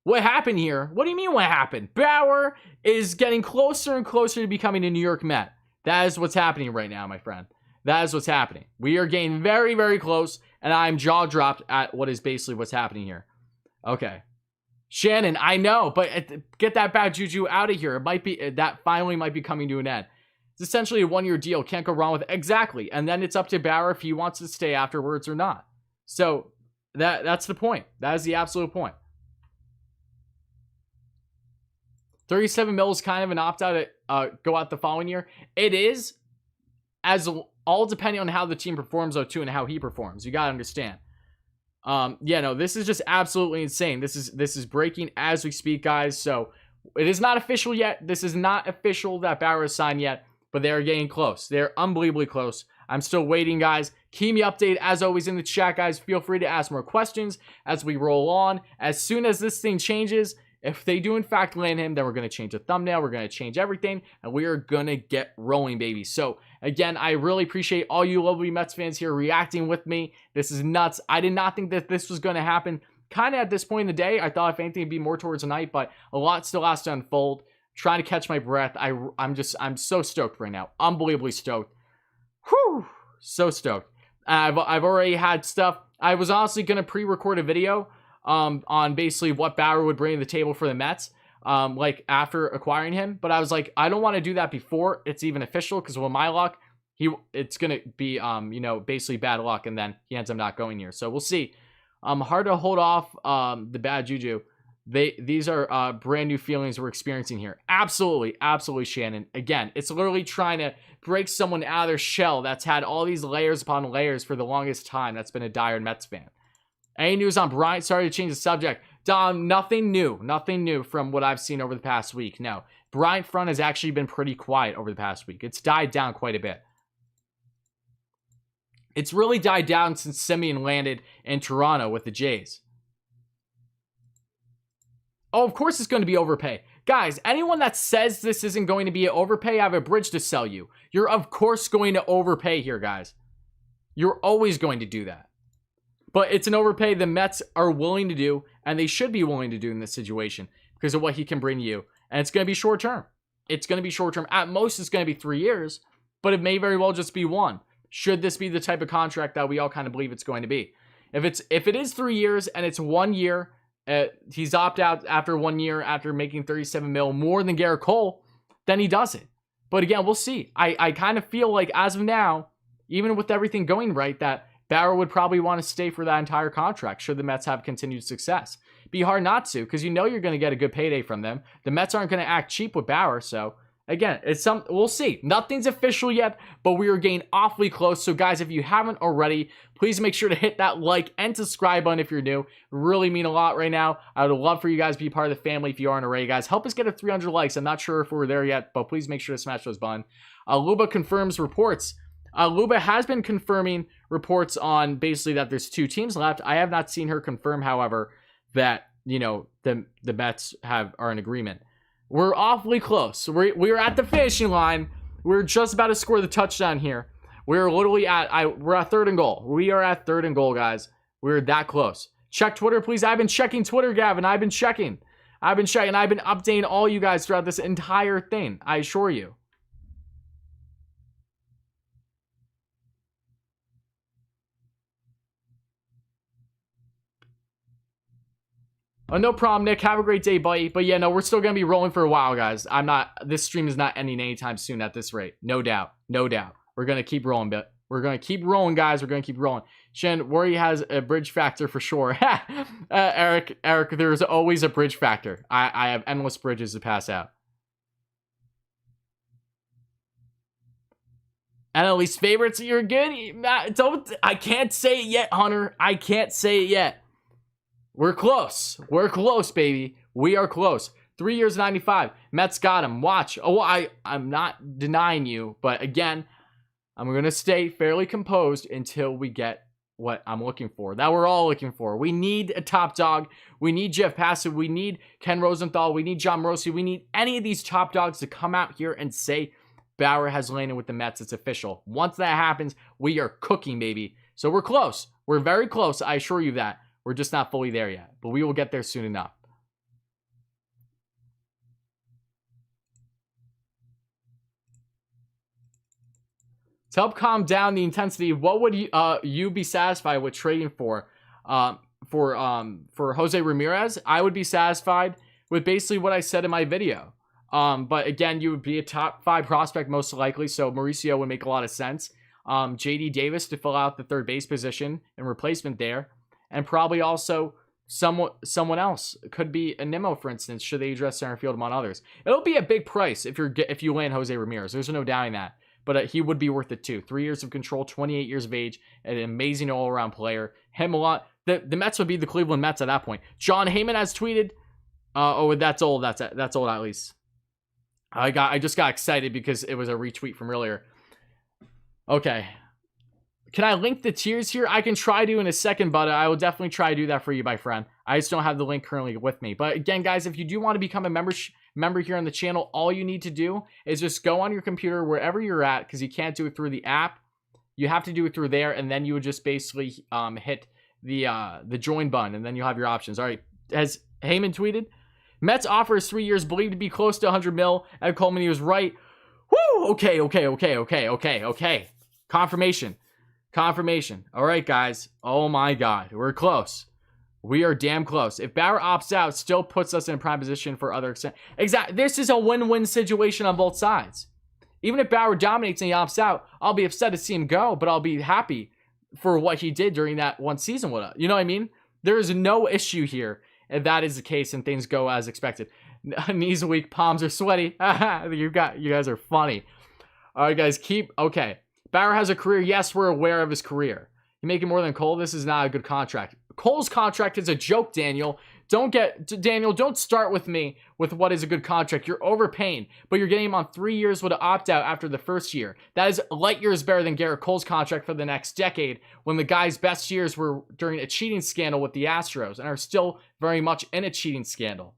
What happened here? What do you mean what happened? Bauer is getting closer and closer to becoming a New York Met. That is what's happening right now, my friend. That is what's happening. We are getting very, very close, and I'm jaw dropped at what is basically what's happening here. Okay. Shannon, I know, but get that bad juju out of here. It might be that finally might be coming to an end. It's essentially a 1-year deal. Can't go wrong with it. Exactly. And then it's up to Bauer if he wants to stay afterwards or not. So that's the point. That is the absolute point. 37 mil is kind of an opt-out go out the following year. It is, as all depending on how the team performs, though, too, and how he performs. You got to understand. Yeah, no, this is just absolutely insane. This is breaking as we speak, guys. So it is not official yet. This is not official that Bauer has signed yet. But they're getting close. They're unbelievably close. I'm still waiting, guys. Keep me updated, as always, in the chat, guys. Feel free to ask more questions as we roll on. As soon as this thing changes, if they do, in fact, land him, then we're going to change the thumbnail. We're going to change everything, and we are going to get rolling, baby. So, again, I really appreciate all you lovely Mets fans here reacting with me. This is nuts. I did not think that this was going to happen. Kind of at this point in the day, I thought if anything, it'd be more towards the night, but a lot still has to unfold. Trying to catch my breath. I'm so stoked right now. Unbelievably stoked. Whew. So stoked. I've already had stuff. I was honestly going to pre-record a video on basically what Bauer would bring to the table for the Mets like after acquiring him. But I was like, I don't want to do that before it's even official, because with my luck, it's going to be, basically bad luck, and then he ends up not going here. So we'll see. Hard to hold off the bad juju. These are brand new feelings we're experiencing here. Absolutely, Shannon. Again, it's literally trying to break someone out of their shell that's had all these layers upon layers for the longest time. That's been a diehard Mets fan. Any news on Bryant? Sorry to change the subject. Dom, nothing new from what I've seen over the past week. No, Bryant front has actually been pretty quiet over the past week. It's died down quite a bit. It's really died down since Semien landed in Toronto with the Jays. Oh, of course it's going to be overpay. Guys, anyone that says this isn't going to be an overpay, I have a bridge to sell you. You're, of course, going to overpay here, guys. You're always going to do that. But it's an overpay the Mets are willing to do, and they should be willing to do in this situation because of what he can bring you. And it's going to be short term. It's going to be short term. At most, it's going to be 3 years. but it may very well just be one. Should this be the type of contract that we all kind of believe it's going to be? If it is 3 years and it's 1 year, he's opt out after 1 year after making 37 mil more than Garrett Cole, then he does it. But again, we'll see. I kind of feel like as of now, even with everything going right, that Bauer would probably want to stay for that entire contract should the Mets have continued success. Be hard not to, because you know you're going to get a good payday from them. The Mets aren't going to act cheap with Bauer, so again, we'll see. Nothing's official yet, but we are getting awfully close. So guys, if you haven't already, please make sure to hit that like and subscribe button if you're new. Really mean a lot right now. I would love for you guys to be part of the family if you aren't already, guys. Help us get to 300 likes. I'm not sure if we're there yet, but please make sure to smash those buttons. Luba confirms reports. Luba has been confirming reports on basically that there's 2 teams left. I have not seen her confirm, however, that, you know, the Mets are in agreement. We're awfully close. We're at the finishing line. We're just about to score the touchdown here. We're literally we're at 3rd and goal. We are at 3rd and goal, guys. We're that close. Check Twitter, please. I've been checking Twitter, Gavin. I've been checking. I've been updating all you guys throughout this entire thing. I assure you. Oh, no problem, Nick. Have a great day, buddy. But yeah, no, we're still going to be rolling for a while, guys. This stream is not ending anytime soon at this rate. No doubt. No doubt. We're going to keep rolling, but we're going to keep rolling, guys. We're going to keep rolling. Shen, Worry has a bridge factor for sure. Eric, there's always a bridge factor. I have endless bridges to pass out. And at least favorites, you're good. I can't say it yet, Hunter. I can't say it yet. We're close. We're close, baby. We are close. 3 years, 95. Mets got him. Watch. Oh, I'm not denying you. But again, I'm going to stay fairly composed until we get what I'm looking for. That we're all looking for. We need a top dog. We need Jeff Passan. We need Ken Rosenthal. We need John Morosi. We need any of these top dogs to come out here and say Bauer has landed with the Mets. It's official. Once that happens, we are cooking, baby. So we're close. We're very close. I assure you that. We're just not fully there yet, but we will get there soon enough. To help calm down the intensity, what would you be satisfied with trading for Jose Ramirez? I would be satisfied with basically what I said in my video. But again, you would be a top 5 prospect most likely, so Mauricio would make a lot of sense. JD Davis to fill out the 3rd base position and replacement there. And probably also someone else. It could be a Nimmo, for instance, should they address center field among others. It'll be a big price if you land Jose Ramirez. There's no doubting that. But he would be worth it too. 3 years of control, 28 years of age, an amazing all-around player. Him a lot. The Mets would be the Cleveland Mets at that point. John Heyman has tweeted. That's old. That's old at least. I just got excited because it was a retweet from earlier. Okay. Can I link the tiers here? I can try to in a second, but I will definitely try to do that for you, my friend. I just don't have the link currently with me. But again, guys, if you do want to become a member here on the channel, all you need to do is just go on your computer wherever you're at, because you can't do it through the app. You have to do it through there, and then you would just basically hit the join button, and then you'll have your options. All right, has Heyman tweeted? Mets offers 3 years, believed to be close to 100 mil. Ed Coleman, he was right. Woo! Okay. Confirmation. All right, guys. Oh my God, we're close. We are damn close. If Bauer opts out, it still puts us in a prime position for other extent. Exactly. This is a win-win situation on both sides. Even if Bauer dominates and he opts out, I'll be upset to see him go, but I'll be happy for what he did during that one season with us. You know what I mean? There is no issue here if that is the case and things go as expected. Knees are weak, palms are sweaty. You guys are funny. All right, guys, okay. Bauer has a career. Yes, we're aware of his career. He's making more than Cole. This is not a good contract. Cole's contract is a joke, Daniel. Don't start with me with what is a good contract. You're overpaying, but you're getting him on 3 years with an opt-out after the first year. That is light years better than Garrett Cole's contract for the next decade, when the guy's best years were during a cheating scandal with the Astros and are still very much in a cheating scandal.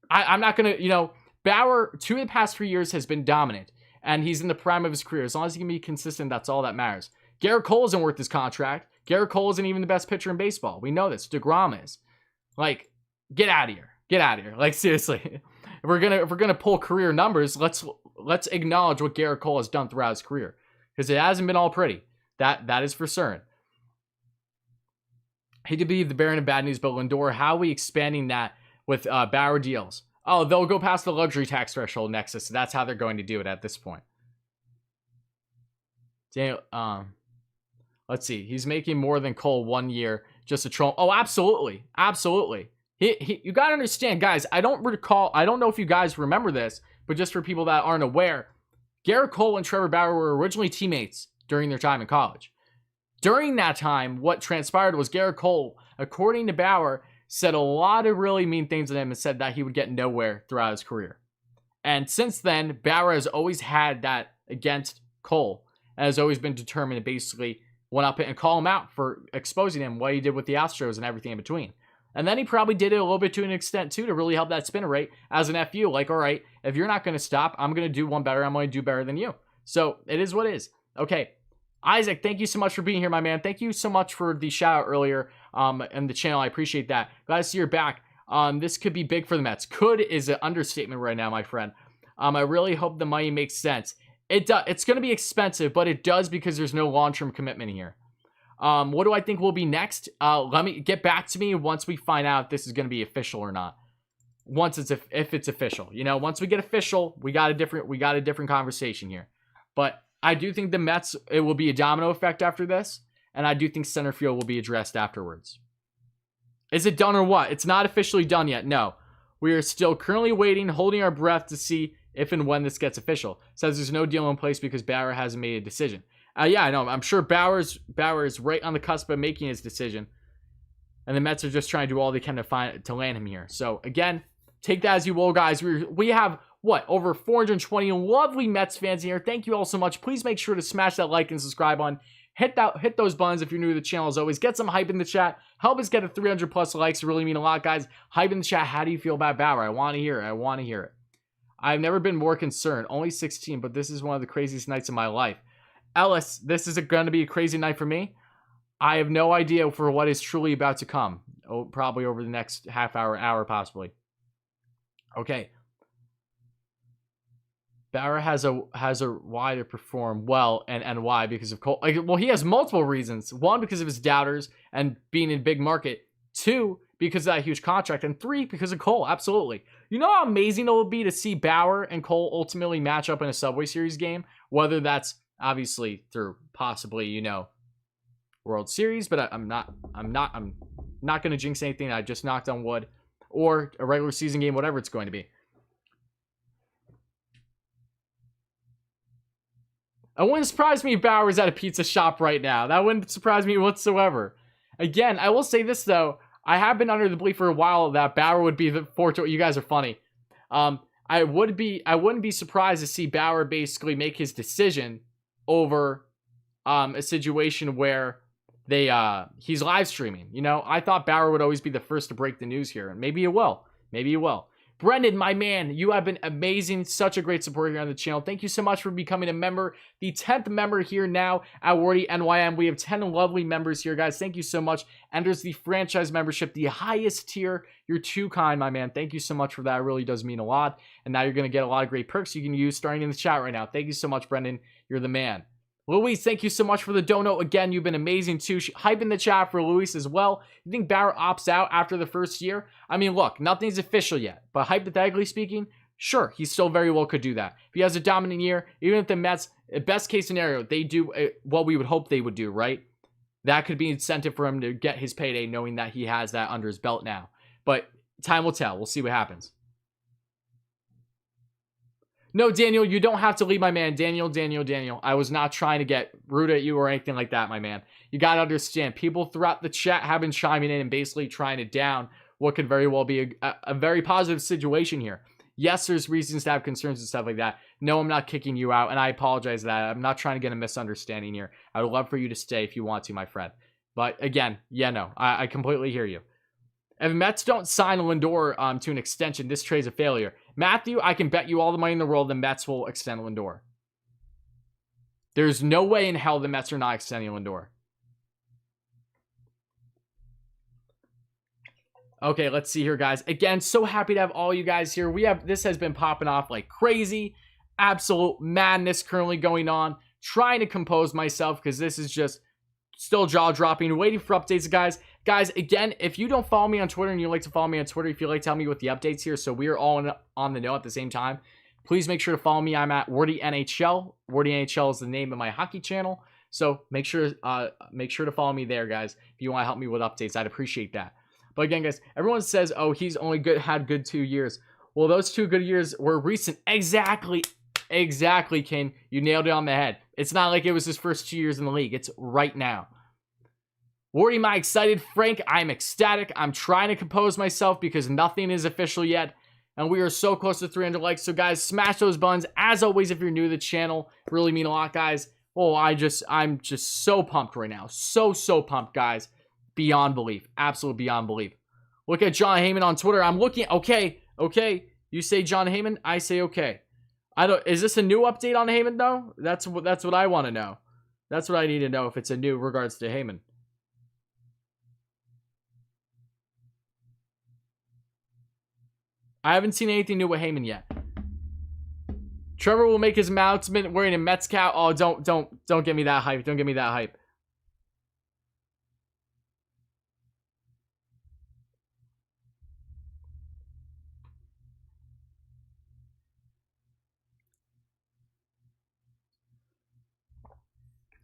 I'm not going to, Bauer, 2 of the past 3 years has been dominant, and he's in the prime of his career. As long as he can be consistent, that's all that matters. Garrett Cole isn't worth his contract. Garrett Cole isn't even the best pitcher in baseball. We know this. DeGrom is. Like, get out of here. Like, seriously. If we're gonna pull career numbers, let's let's acknowledge what Gerrit Cole has done throughout his career, because it hasn't been all pretty. That is for certain. Hate to be the bearer of bad news, but Lindor, how are we expanding that with Bauer deals? Oh, they'll go past the luxury tax threshold next, so that's how they're going to do it at this point. Daniel, let's see. He's making more than Cole 1 year just a troll. Oh, absolutely. Absolutely. You got to understand, guys, I don't know if you guys remember this, but just for people that aren't aware, Gerrit Cole and Trevor Bauer were originally teammates during their time in college. During that time, what transpired was Gerrit Cole, according to Bauer, said a lot of really mean things to him and said that he would get nowhere throughout his career. And since then, Bauer has always had that against Cole, and has always been determined to basically went up and call him out for exposing him, what he did with the Astros and everything in between. And then he probably did it a little bit to an extent too to really help that spinner rate as an FU. Like, all right, if you're not going to stop, I'm going to do one better. I'm going to do better than you. So it is what it is. Okay. Isaac, thank you so much for being here, my man. Thank you so much for the shout out earlier in the channel. I appreciate that. Glad to see you're back. This could be big for the Mets. Could is an understatement right now, my friend. I really hope the money makes sense. It's going to be expensive, but it does because there's no long-term commitment here. What do I think will be next? Let me get back to me once we find out if this is going to be official or not. If it's official, once we get official, we got a different conversation here. But I do think the Mets, it will be a domino effect after this, and I do think center field will be addressed afterwards. Is it done or what? It's not officially done yet. No, we are still currently waiting, holding our breath to see if and when this gets official. Says there's no deal in place because Bauer hasn't made a decision. Yeah, I know. I'm sure Bauer is right on the cusp of making his decision, and the Mets are just trying to do all they can to land him here. So again, take that as you will, guys. We have over 420 lovely Mets fans here. Thank you all so much. Please make sure to smash that like and subscribe on. Hit those buttons if you're new to the channel. As always, get some hype in the chat. Help us get to 300 plus likes. It really mean a lot, guys. Hype in the chat. How do you feel about Bauer? I want to hear it. I've never been more concerned. Only 16, but this is one of the craziest nights of my life. Ellis, this is going to be a crazy night for me. I have no idea for what is truly about to come. Probably over the next half hour possibly. Okay. Bauer has a why to perform well, and why? Because of Cole. Well, he has multiple reasons. One, because of his doubters and being in big market. Two, because of that huge contract. And three, because of Cole. Absolutely. You know how amazing it will be to see Bauer and Cole ultimately match up in a Subway Series game? Whether that's obviously through possibly, World Series, but I'm not going to jinx anything. I just knocked on wood, or a regular season game, whatever it's going to be. It wouldn't surprise me if Bauer's at a pizza shop right now. That wouldn't surprise me whatsoever. Again, I will say this though. I have been under the belief for a while that Bauer would be the fortunate. You guys are funny. I wouldn't be surprised to see Bauer basically make his decision over a situation where he's live streaming. I thought Bauer would always be the first to break the news here, and maybe he will. Brendan, my man, you have been amazing. Such a great support here on the channel. Thank you so much for becoming a member. The 10th member here now at Wardy NYM. We have 10 lovely members here, guys. Thank you so much. Enters the franchise membership, the highest tier. You're too kind, my man. Thank you so much for that. It really does mean a lot. And now you're going to get a lot of great perks you can use starting in the chat right now. Thank you so much, Brendan. You're the man. Luis, thank you so much for the dono. Again, you've been amazing too. Hype in the chat for Luis as well. You think Bauer opts out after the first year? I mean, look, nothing's official yet, but hypothetically speaking, sure, he still very well could do that. If he has a dominant year, even if the Mets, best case scenario, they do what we would hope they would do, right? That could be incentive for him to get his payday knowing that he has that under his belt now. But time will tell. We'll see what happens. No, Daniel, you don't have to leave, my man. Daniel. I was not trying to get rude at you or anything like that, my man. You got to understand, people throughout the chat have been chiming in and basically trying to down what could very well be a very positive situation here. Yes, there's reasons to have concerns and stuff like that. No, I'm not kicking you out, and I apologize for that. I'm not trying to get a misunderstanding here. I would love for you to stay if you want to, my friend. But again, yeah, no, I completely hear you. If Mets don't sign Lindor to an extension, this trade's a failure. Matthew, I can bet you all the money in the world the Mets will extend Lindor. There's no way in hell the Mets are not extending Lindor. Okay, let's see here, guys. Again, so happy to have all you guys here. This has been popping off like crazy. absolute madness currently going on. Trying to compose myself because this is just still jaw-dropping. Waiting for updates, guys. Guys, again, if you don't follow me on Twitter and you'd like to follow me on Twitter, if you'd like to tell me what the updates here, so we are all on the know at the same time, please make sure to follow me. I'm at Wardy NHL. Wardy NHL is the name of my hockey channel. So make sure to follow me there, guys. If you want to help me with updates, I'd appreciate that. But again, guys, everyone says, oh, he's only had good 2 years. Well, those 2 good years were recent. Exactly, Kane. You nailed it on the head. It's not like it was his first 2 years in the league. It's right now. Wardy, am I excited? Frank, I'm ecstatic. I'm trying to compose myself because nothing is official yet. And we are so close to 300 likes. So, guys, smash those buttons. As always, if you're new to the channel, really mean a lot, guys. Oh, I'm just so pumped right now. So pumped, guys. Beyond belief. Absolute beyond belief. Look at John Heyman on Twitter. I'm looking. Okay. You say John Heyman, I say okay. Is this a new update on Heyman, though? That's what I want to know. That's what I need to know if it's a new regards to Heyman. I haven't seen anything new with Heyman yet. Trevor will make his announcement wearing a Mets cap. Oh, don't get me that hype. Don't get me that hype.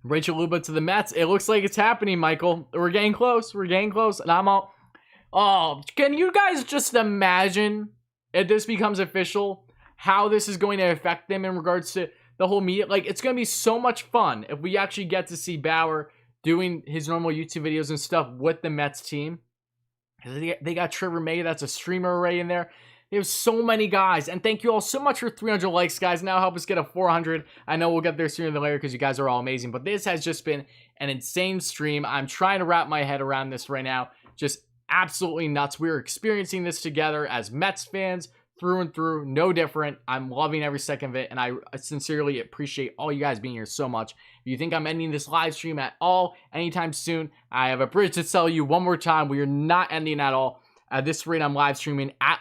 Rachel Luba to the Mets. It looks like it's happening, Michael. We're getting close. And I'm all... Oh, can you guys just imagine if this becomes official, how this is going to affect them in regards to the whole media? Like, it's going to be so much fun if we actually get to see Bauer doing his normal YouTube videos and stuff with the Mets team. They got Trevor May. That's a streamer array in there. There's so many guys. And thank you all so much for 300 likes, guys. Now help us get a 400. I know we'll get there sooner than later because you guys are all amazing. But this has just been an insane stream. I'm trying to wrap my head around this right now. Just absolutely nuts. We're experiencing this together as Mets fans through and through. No different. I'm loving every second of it. And I sincerely appreciate all you guys being here so much. If you think I'm ending this live stream at all anytime soon, I have a bridge to sell you one more time. We are not ending at all. At this rate, I'm live streaming at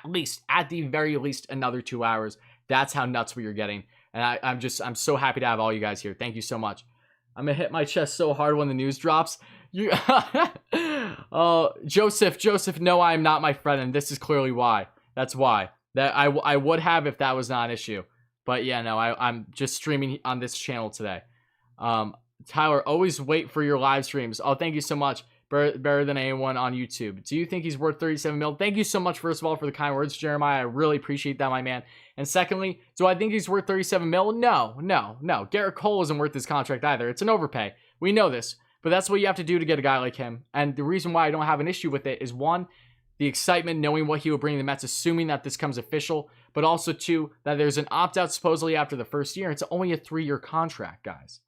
the very least, another 2 hours. That's how nuts we are getting. And I'm so happy to have all you guys here. Thank you so much. I'm going to hit my chest so hard when the news drops. Joseph, no, I am not my friend. And this is clearly why. That's why. That I would have if that was not an issue. But yeah, no, I'm just streaming on this channel today. Tyler, always wait for your live streams. Oh, thank you so much. Better than anyone on YouTube. Do you think he's worth 37 mil? Thank you so much, first of all, for the kind words, Jeremiah. I really appreciate that, my man. And secondly, do I think he's worth 37 mil? No. Garrett Cole isn't worth his contract either. It's an overpay. We know this. But that's what you have to do to get a guy like him. And the reason why I don't have an issue with it is, one, the excitement, knowing what he will bring to the Mets, assuming that this comes official. But also, two, that there's an opt-out supposedly after the first year. It's only a 3-year contract, guys.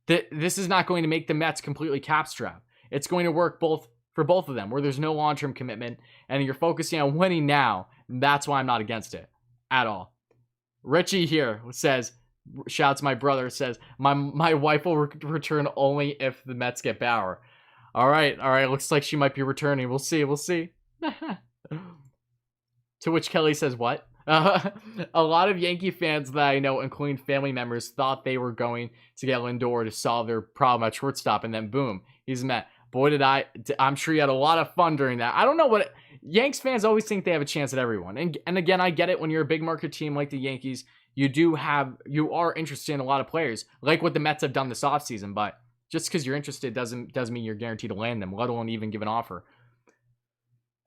This is not going to make the Mets completely cap-strapped. It's going to work for both of them, where there's no long-term commitment, and you're focusing on winning now. That's why I'm not against it at all. Richie here says, shouts my brother, says, my wife will return only if the Mets get Bauer. All right. Looks like she might be returning. We'll see. To which Kelly says, what? A lot of Yankee fans that I know, including family members, thought they were going to get Lindor to solve their problem at shortstop, and then boom, he's Met. Boy, I'm sure you had a lot of fun during that. I don't know what... Yanks fans always think they have a chance at everyone. And again, I get it. When you're a big market team like the Yankees, you are interested in a lot of players, like what the Mets have done this offseason. But just because you're interested doesn't mean you're guaranteed to land them, let alone even give an offer.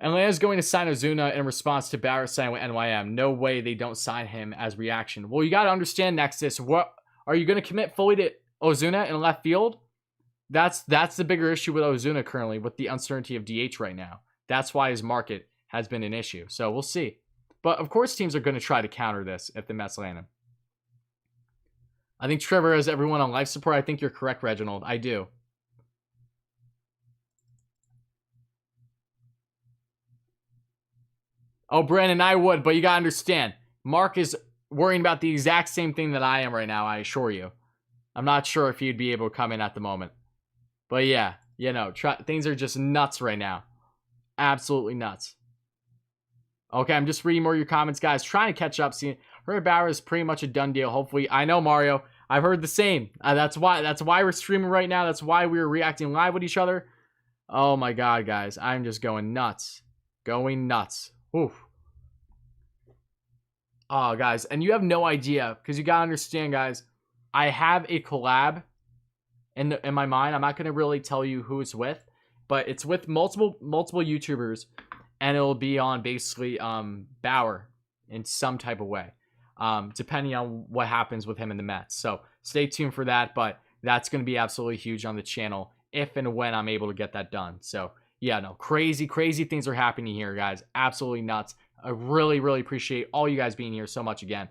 Atlanta's going to sign Ozuna in response to Bauer signing with NYM. No way they don't sign him as reaction. Well, you got to understand, Nexus. What are you going to commit fully to Ozuna in left field? That's the bigger issue with Ozuna currently, with the uncertainty of DH right now. That's why his market has been an issue. So we'll see. But of course, teams are going to try to counter this if the Mets land him. I think Trevor has everyone on life support. I think you're correct, Reginald. I do. Oh, Brandon, I would, but you got to understand. Mark is worrying about the exact same thing that I am right now, I assure you. I'm not sure if he'd be able to come in at the moment. But yeah, things are just nuts right now. Absolutely nuts. Okay, I'm just reading more of your comments, guys. Trying to catch up. Seeing Herb Bauer is pretty much a done deal. Hopefully, I know, Mario. I've heard the same. That's why we're streaming right now. That's why we're reacting live with each other. Oh my god, guys. I'm just going nuts. Going nuts. Oof. Oh, guys. And you have no idea, because you gotta understand, guys. I have a collab in my mind. I'm not gonna really tell you who it's with, but it's with multiple YouTubers, and it'll be on basically Bauer in some type of way, depending on what happens with him in the Mets. So stay tuned for that, but that's going to be absolutely huge on the channel if and when I'm able to get that done. So yeah, no, crazy things are happening here, guys. Absolutely nuts. I really appreciate all you guys being here so much again.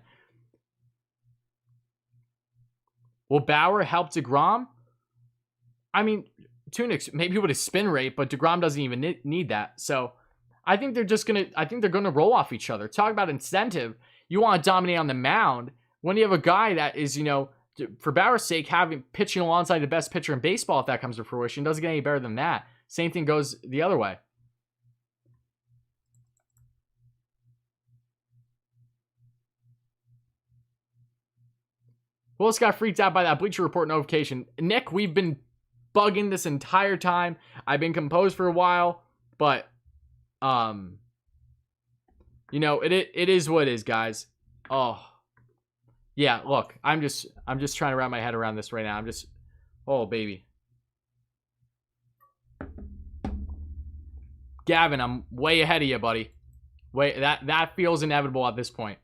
Will Bauer help DeGrom? I mean, maybe with his spin rate, but DeGrom doesn't even need that. So I think they're gonna roll off each other. Talk about incentive. You want to dominate on the mound when you have a guy that is, for Bauer's sake, pitching alongside the best pitcher in baseball. If that comes to fruition, doesn't get any better than that. Same thing goes the other way. Willis got freaked out by that Bleacher Report notification. Nick, we've been bugging this entire time. I've been composed for a while, but it is what it is, guys. Oh, yeah. Look, I'm just trying to wrap my head around this right now. Oh baby, Gavin, I'm way ahead of you, buddy. That feels inevitable at this point.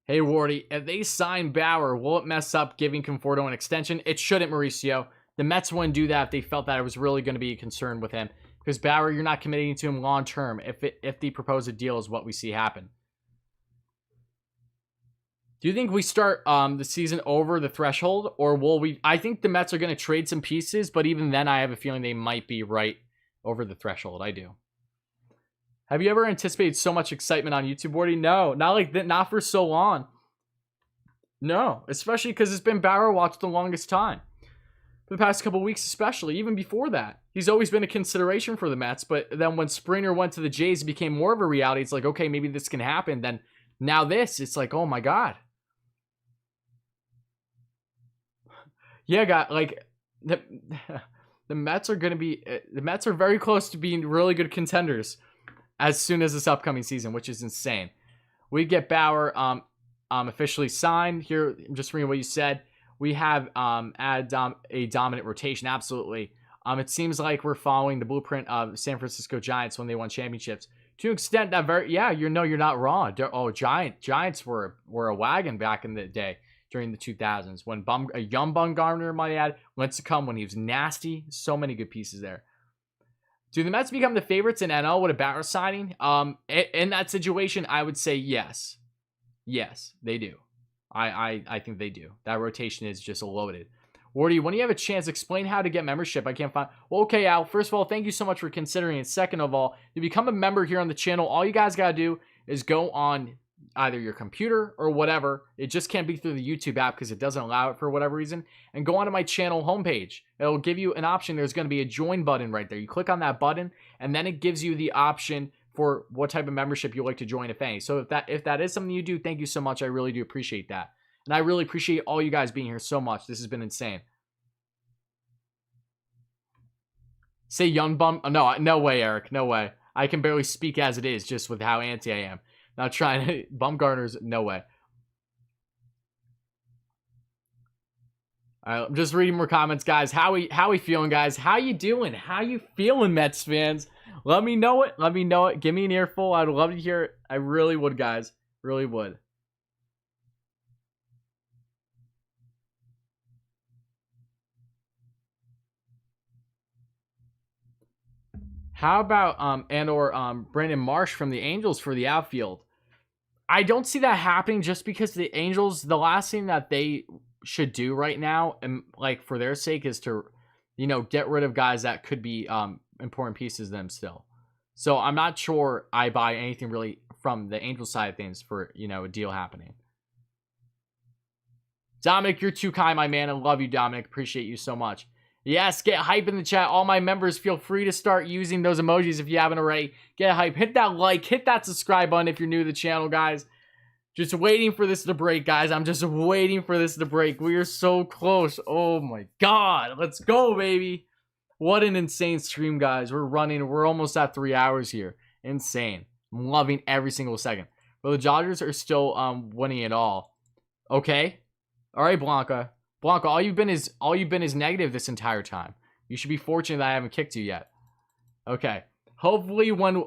Hey, Wardy, if they sign Bauer, will it mess up giving Conforto an extension? It shouldn't, Mauricio. The Mets wouldn't do that if they felt that it was really going to be a concern with him. Because Bauer, you're not committing to him long term if the proposed deal is what we see happen. Do you think we start the season over the threshold, or will we? I think the Mets are going to trade some pieces, but even then, I have a feeling they might be right over the threshold. I do. Have you ever anticipated so much excitement on YouTube, Wardy? No, not like that. Not for so long. No, especially because it's been Bauer watch the longest time. For the past couple weeks, especially, even before that. He's always been a consideration for the Mets, but then when Springer went to the Jays, it became more of a reality. It's like, okay, maybe this can happen. Then now it's like, oh my God. Yeah, the Mets are going to be, the Mets are very close to being really good contenders as soon as this upcoming season, which is insane. We get Bauer officially signed. Here, I'm just reading what you said. We have a dominant rotation. Absolutely. It seems like we're following the blueprint of San Francisco Giants when they won championships. To an extent, you're not wrong. Giants were a wagon back in the day during the 2000s when a young Bumgarner, might add, Lincecum when he was nasty. So many good pieces there. Do the Mets become the favorites in NL with a Bauer signing? In that situation, I would say yes. Yes, they do. I think they do. That rotation is just loaded. Wardy, when you have a chance, explain how to get membership. I can't find... Well, okay, Al. First of all, thank you so much for considering it. Second of all, to become a member here on the channel, all you guys got to do is go on either your computer or whatever. It just can't be through the YouTube app because it doesn't allow it for whatever reason. And go onto my channel homepage. It'll give you an option. There's going to be a join button right there. You click on that button, and then it gives you the option for what type of membership you'd like to join, if any. So if that is something you do, thank you so much. I really do appreciate that. And I really appreciate all you guys being here so much. This has been insane. Say young bum. Oh, no way, Eric. No way. I can barely speak as it is just with how anti I am. Not trying to... Bumgarner's... No way. All right, I'm just reading more comments, guys. How we feeling, guys? How you doing? How you feeling, Mets fans? Let me know it. Let me know it. Give me an earful. I'd love to hear it. I really would, guys. Really would. How about Brandon Marsh from the Angels for the outfield? I don't see that happening just because the Angels, the last thing that they should do right now, and like for their sake, is to, get rid of guys that could be important pieces to them still. So I'm not sure I buy anything really from the Angels side of things for, a deal happening. Dominic, you're too kind, my man. I love you, Dominic. Appreciate you so much. Yes, get hype in the chat. All my members, feel free to start using those emojis if you haven't already. Get hype. Hit that like. Hit that subscribe button if you're new to the channel, guys. Just waiting for this to break, guys. I'm just waiting for this to break. We are so close. Oh, my God. Let's go, baby. What an insane stream, guys. We're almost at 3 hours here. Insane. I'm loving every single second. But the Dodgers are still winning it all. Okay. All right, Blanca. Blanca, all you've been is negative this entire time. You should be fortunate that I haven't kicked you yet. Okay. Hopefully when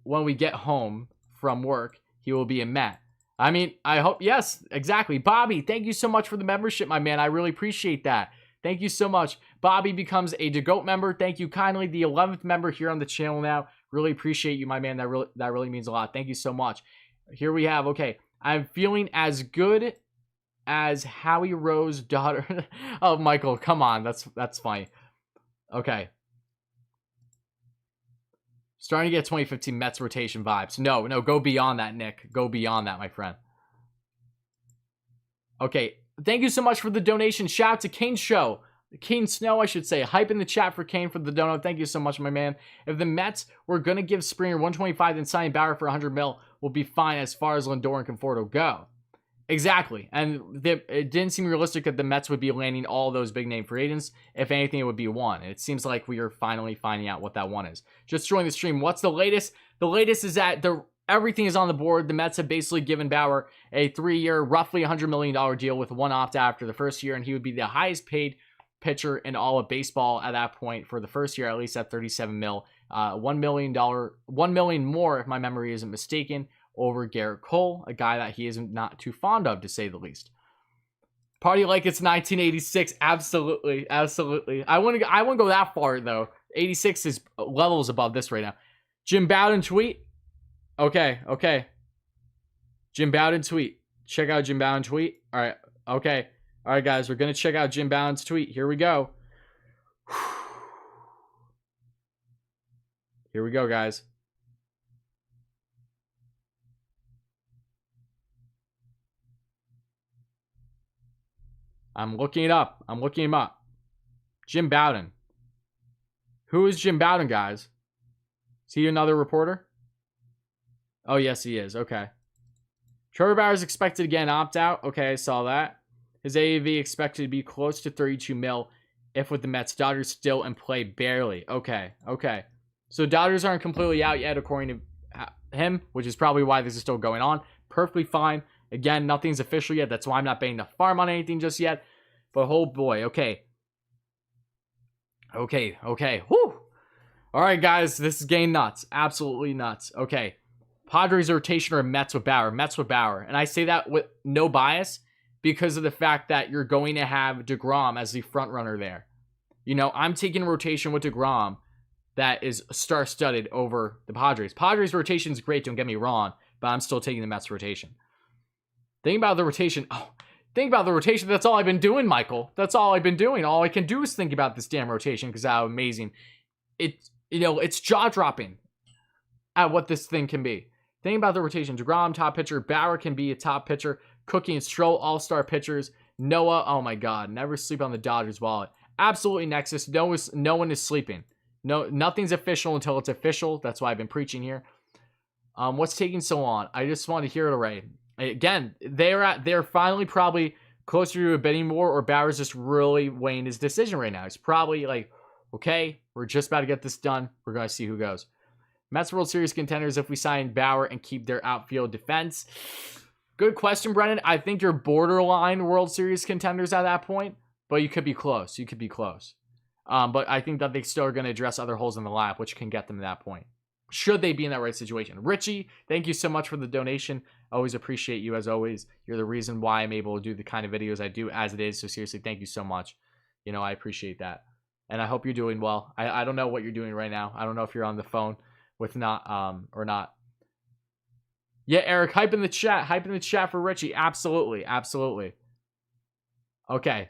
we get home from work, he will be a Met. I mean, I hope, yes, exactly. Bobby, thank you so much for the membership, my man. I really appreciate that. Thank you so much. Bobby becomes a DeGoat member. Thank you kindly. The 11th member here on the channel now. Really appreciate you, my man. That really means a lot. Thank you so much. Here we have, okay. I'm feeling as good as Howie Rose's daughter. Oh, Michael, come on. That's funny. Okay. Starting to get 2015 Mets rotation vibes. No, go beyond that, Nick. Go beyond that, my friend. Okay, thank you so much for the donation. Shout out to Kane Show. Kane Snow, I should say. Hype in the chat for Kane for the donut. Thank you so much, my man. If the Mets were going to give Springer 125 and sign Bauer for 100 mil, we'll be fine as far as Lindor and Conforto go. Exactly. And it didn't seem realistic that the Mets would be landing all those big name free agents. If anything, it would be one. And it seems like we are finally finding out what that one is. Just join the stream. What's the latest? The latest is that everything is on the board. The Mets have basically given Bauer a 3-year, roughly $100 million deal with one opt-out after the first year, and he would be the highest paid pitcher in all of baseball at that point for the first year, at least at $37 mil. $1 million more, if my memory isn't mistaken, over Garrett Cole, a guy that he is not too fond of, to say the least. Party like it's 1986. Absolutely. I wouldn't go that far, though. 86 is levels above this right now. Jim Bowden tweet. Okay. Jim Bowden tweet. Check out Jim Bowden tweet. All right. Okay. All right, guys. We're going to check out Jim Bowden's tweet. Here we go. Here we go, guys. I'm looking it up. Jim Bowden. Who is Jim Bowden, guys? Is he another reporter? Oh, yes, he is. Okay. Trevor Bauer is expected to get an opt-out. Okay, I saw that. His AAV expected to be close to 32 mil if with the Mets. Dodgers still in play barely. Okay. So Dodgers aren't completely out yet, according to him, which is probably why this is still going on. Perfectly fine. Again, nothing's official yet. That's why I'm not betting the farm on anything just yet. But oh boy, okay. Whew. All right, guys, this is getting nuts. Absolutely nuts. Okay. Padres rotation or Mets with Bauer. And I say that with no bias because of the fact that you're going to have DeGrom as the front runner there. You know, I'm taking a rotation with DeGrom that is star-studded over the Padres. Padres rotation is great, don't get me wrong, but I'm still taking the Mets rotation. Think about the rotation. That's all I've been doing, Michael. That's all I've been doing. All I can do is think about this damn rotation because how amazing. It's jaw-dropping at what this thing can be. Think about the rotation. DeGrom, top pitcher. Bauer can be a top pitcher. Cookie and Stroh, all-star pitchers. Noah, oh my God. Never sleep on the Dodgers wallet. Absolutely Nexus. No one is sleeping. Nothing's official until it's official. That's why I've been preaching here. What's taking so long? I just want to hear it already. Again, they're finally probably closer to a bidding war, or Bauer's just really weighing his decision right now. He's probably like, okay, we're just about to get this done. We're going to see who goes. Mets World Series contenders if we sign Bauer and keep their outfield defense. Good question, Brennan. I think you're borderline World Series contenders at that point, but you could be close. But I think that they still are going to address other holes in the lineup, which can get them to that point. Should they be in that right situation. Richie, thank you so much for the donation. Always appreciate you as always. You're the reason why I'm able to do the kind of videos I do as it is. So seriously, thank you so much. I appreciate that. And I hope you're doing well. I don't know what you're doing right now. I don't know if you're on the phone with or not. Yeah, Eric, hype in the chat for Richie. Absolutely. Okay.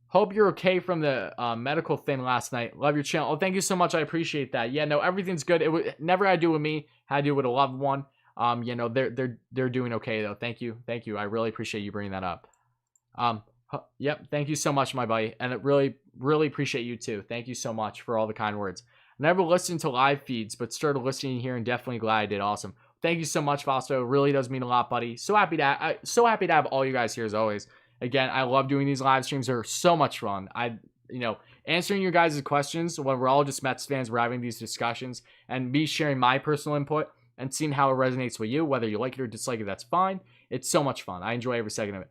Hope you're okay from the medical thing last night. Love your channel. Oh, thank you so much. I appreciate that. Yeah, no, everything's good. It never had to do with me. Had to do with a loved one. They're doing okay though. Thank you. I really appreciate you bringing that up. Yep. Thank you so much, my buddy. And it really, really appreciate you too. Thank you so much for all the kind words. Never listened to live feeds, but started listening here and definitely glad I did. Awesome. Thank you so much, Fausto. It really does mean a lot, buddy. So happy to have all you guys here as always. Again, I love doing these live streams. They're so much fun. Answering your guys' questions when we're all just Mets fans, we're having these discussions, and me sharing my personal input and seeing how it resonates with you, whether you like it or dislike it, that's fine. It's so much fun. I enjoy every second of it.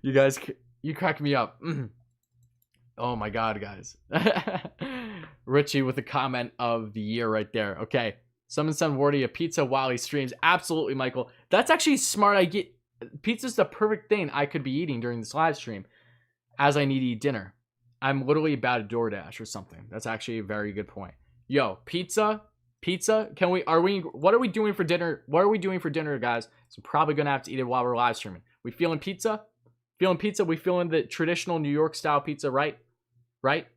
You guys, you crack me up. Oh my God, guys. Richie with a comment of the year right there. Okay. Someone send Wardy a pizza while he streams. Absolutely, Michael. That's actually smart. Pizza's the perfect thing I could be eating during this live stream as I need to eat dinner. I'm literally about a DoorDash or something. That's actually a very good point. Yo, pizza? What are we doing for dinner? What are we doing for dinner, guys? So probably going to have to eat it while we're live streaming. We feeling pizza? Feeling pizza? We feeling the traditional New York style pizza, right? Right?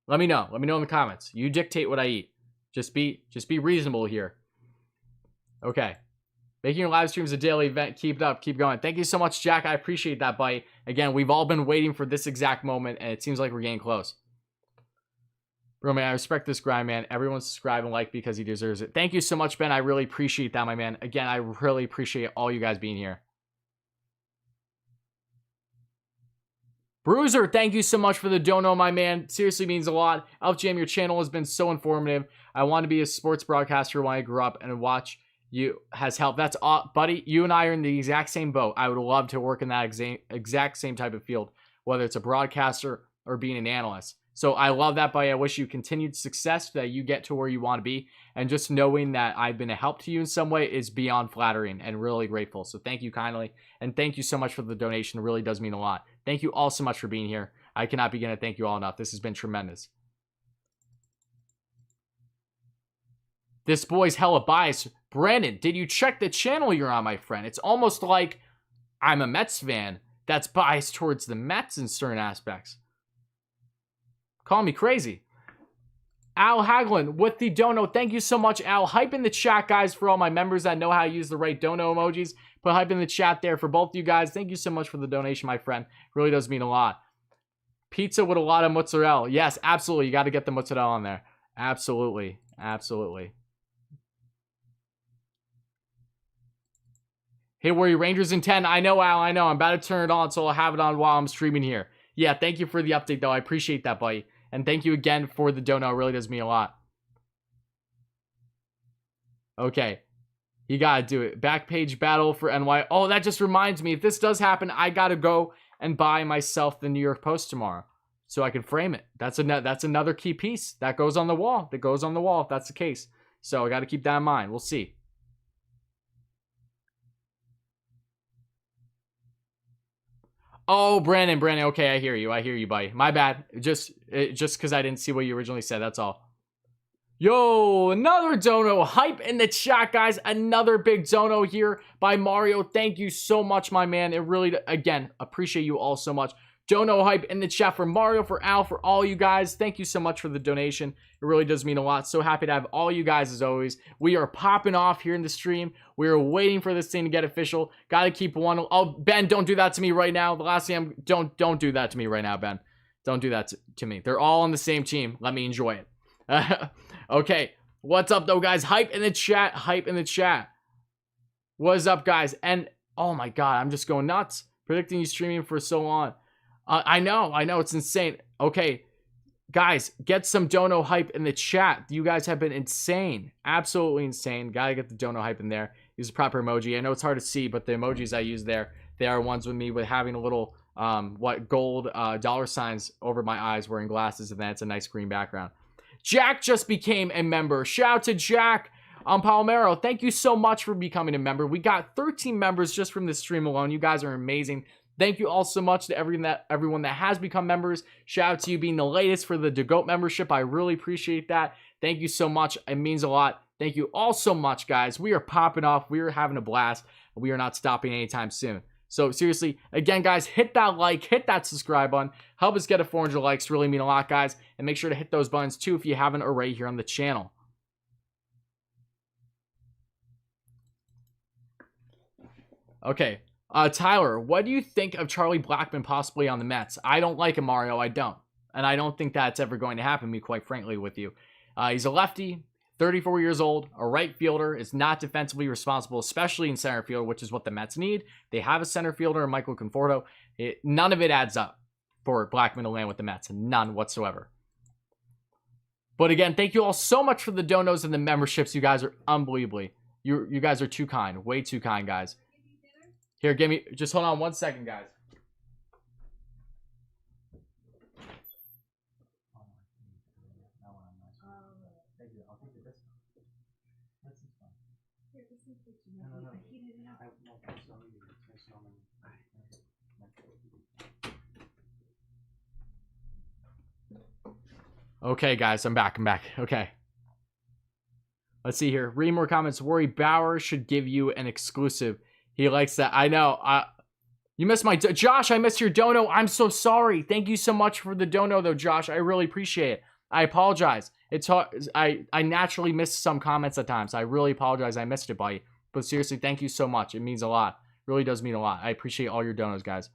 Let me know. Let me know in the comments. You dictate what I eat. Just be reasonable here. Okay. Making your live streams a daily event. Keep it up. Keep going. Thank you so much, Jack. I appreciate that, buddy. Again, we've all been waiting for this exact moment, and it seems like we're getting close. Bro, man, I respect this grind, man. Everyone subscribe and like because he deserves it. Thank you so much, Ben. I really appreciate that, my man. Again, I really appreciate all you guys being here. Bruiser, thank you so much for the dono, my man. Seriously means a lot. Elf Jam, your channel has been so informative. I want to be a sports broadcaster when I grew up, and watch you has helped. That's all, buddy. You and I are in the exact same boat. I would love to work in that exact same type of field, whether it's a broadcaster or being an analyst. So I love that, buddy. I wish you continued success, that you get to where you want to be. And just knowing that I've been a help to you in some way is beyond flattering and really grateful. So thank you kindly. And thank you so much for the donation. It really does mean a lot. Thank you all so much for being here. I cannot begin to thank you all enough. This has been tremendous. This boy's hella biased. Brandon, did you check the channel you're on, my friend? It's almost like I'm a Mets fan that's biased towards the Mets in certain aspects. Call me crazy. Al Haglund with the dono. Thank you so much, Al. Hype in the chat, guys, for all my members that know how to use the right dono emojis. Put hype in the chat there for both you guys. Thank you so much for the donation, my friend. Really does mean a lot. Pizza with a lot of mozzarella. Yes, absolutely. You got to get the mozzarella on there. Absolutely. Absolutely. Hey, were you Rangers in 10? I know, Al. I know. I'm about to turn it on, so I'll have it on while I'm streaming here. Yeah, thank you for the update, though. I appreciate that, buddy. And thank you again for the dono. It really does mean a lot. Okay. You gotta do it. Backpage battle for NY. Oh, that just reminds me. If this does happen, I gotta go and buy myself the New York Post tomorrow so I can frame it. That's another key piece that goes on the wall. That goes on the wall if that's the case. So I gotta keep that in mind. We'll see. Oh, Brandon. Okay, I hear you, buddy. My bad. Just because I didn't see what you originally said. That's all. Yo, another dono. Hype in the chat, guys. Another big dono here by Mario. Thank you so much, my man. It really, again, appreciate you all so much. Dono hype in the chat for Mario, for Al, for all you guys. Thank you so much for the donation. It really does mean a lot. So happy to have all you guys as always. We are popping off here in the stream. We are waiting for this thing to get official. Got to keep one. Oh, Ben, don't do that to me right now. The last thing don't do that to me right now, Ben. Don't do that to me. They're all on the same team. Let me enjoy it. Okay. What's up, though, guys? Hype in the chat. Hype in the chat. What's up, guys? And, oh, my God. I'm just going nuts. Predicting you streaming for so long. I know. It's insane. Okay. Guys, get some dono hype in the chat. You guys have been insane. Absolutely insane. Gotta get the dono hype in there. Use the proper emoji. I know it's hard to see, but the emojis I use there, they are ones with me with having a little, gold dollar signs over my eyes, wearing glasses, and that's a nice green background. Jack just became a member. Shout out to Jack Palomero. Thank you so much for becoming a member. We got 13 members just from this stream alone. You guys are amazing. Thank you all so much to everyone that has become members. Shout out to you being the latest for the DeGoat membership. I really appreciate that. Thank you so much. It means a lot. Thank you all so much, guys. We are popping off. We are having a blast. We are not stopping anytime soon. So seriously, again, guys, hit that like, hit that subscribe button. Help us get to 400 likes. Really mean a lot, guys. And make sure to hit those buttons too if you haven't already here on the channel. Okay. Tyler, what do you think of Charlie Blackmon possibly on the Mets? I don't like him, Mario. I don't. And I don't think that's ever going to happen to me, quite frankly, with you. He's a lefty, 34 years old, a right fielder, is not defensively responsible, especially in center field, which is what the Mets need. They have a center fielder, Michael Conforto. None of it adds up for Blackmon to land with the Mets. None whatsoever. But again, thank you all so much for the donos and the memberships. You guys are unbelievably. You guys are too kind. Way too kind, guys. Here, give me... Just hold on 1 second, guys. Okay, guys, I'm back. Okay. Let's see here. Read more comments. Worry Bauer should give you an exclusive. He likes that. I know. You missed my... Josh, I missed your dono. I'm so sorry. Thank you so much for the dono, though, Josh. I really appreciate it. I apologize. It's hard. I naturally miss some comments at times. I really apologize. I missed it, buddy. But seriously, thank you so much. It means a lot. It really does mean a lot. I appreciate all your donos, guys.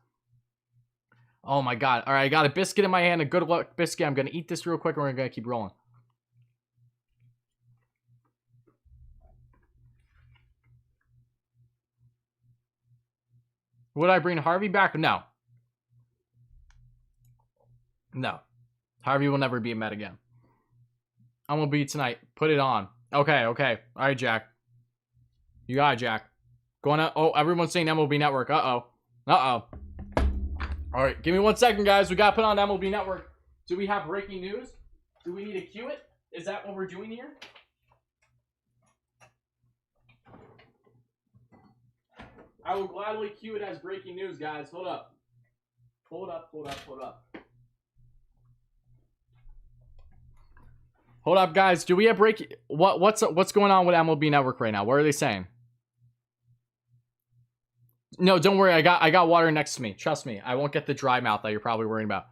Oh, my God. All right, I got a biscuit in my hand. A good luck biscuit. I'm going to eat this real quick, and we're going to keep rolling. Would I bring Harvey back? No. No. Harvey will never be a Met again. I'm going to be tonight. Put it on. Okay. All right, Jack. You got it, Jack. Going out. Oh, everyone's saying MLB Network. Uh-oh. All right, give me 1 second, guys. We got to put on MLB Network. Do we have breaking news? Do we need to cue it? Is that what we're doing here? I will gladly cue it as breaking news, guys. Hold up. Hold up, guys. Do we have breaking... What's going on with MLB Network right now? What are they saying? No, don't worry. I got water next to me. Trust me. I won't get the dry mouth that you're probably worrying about.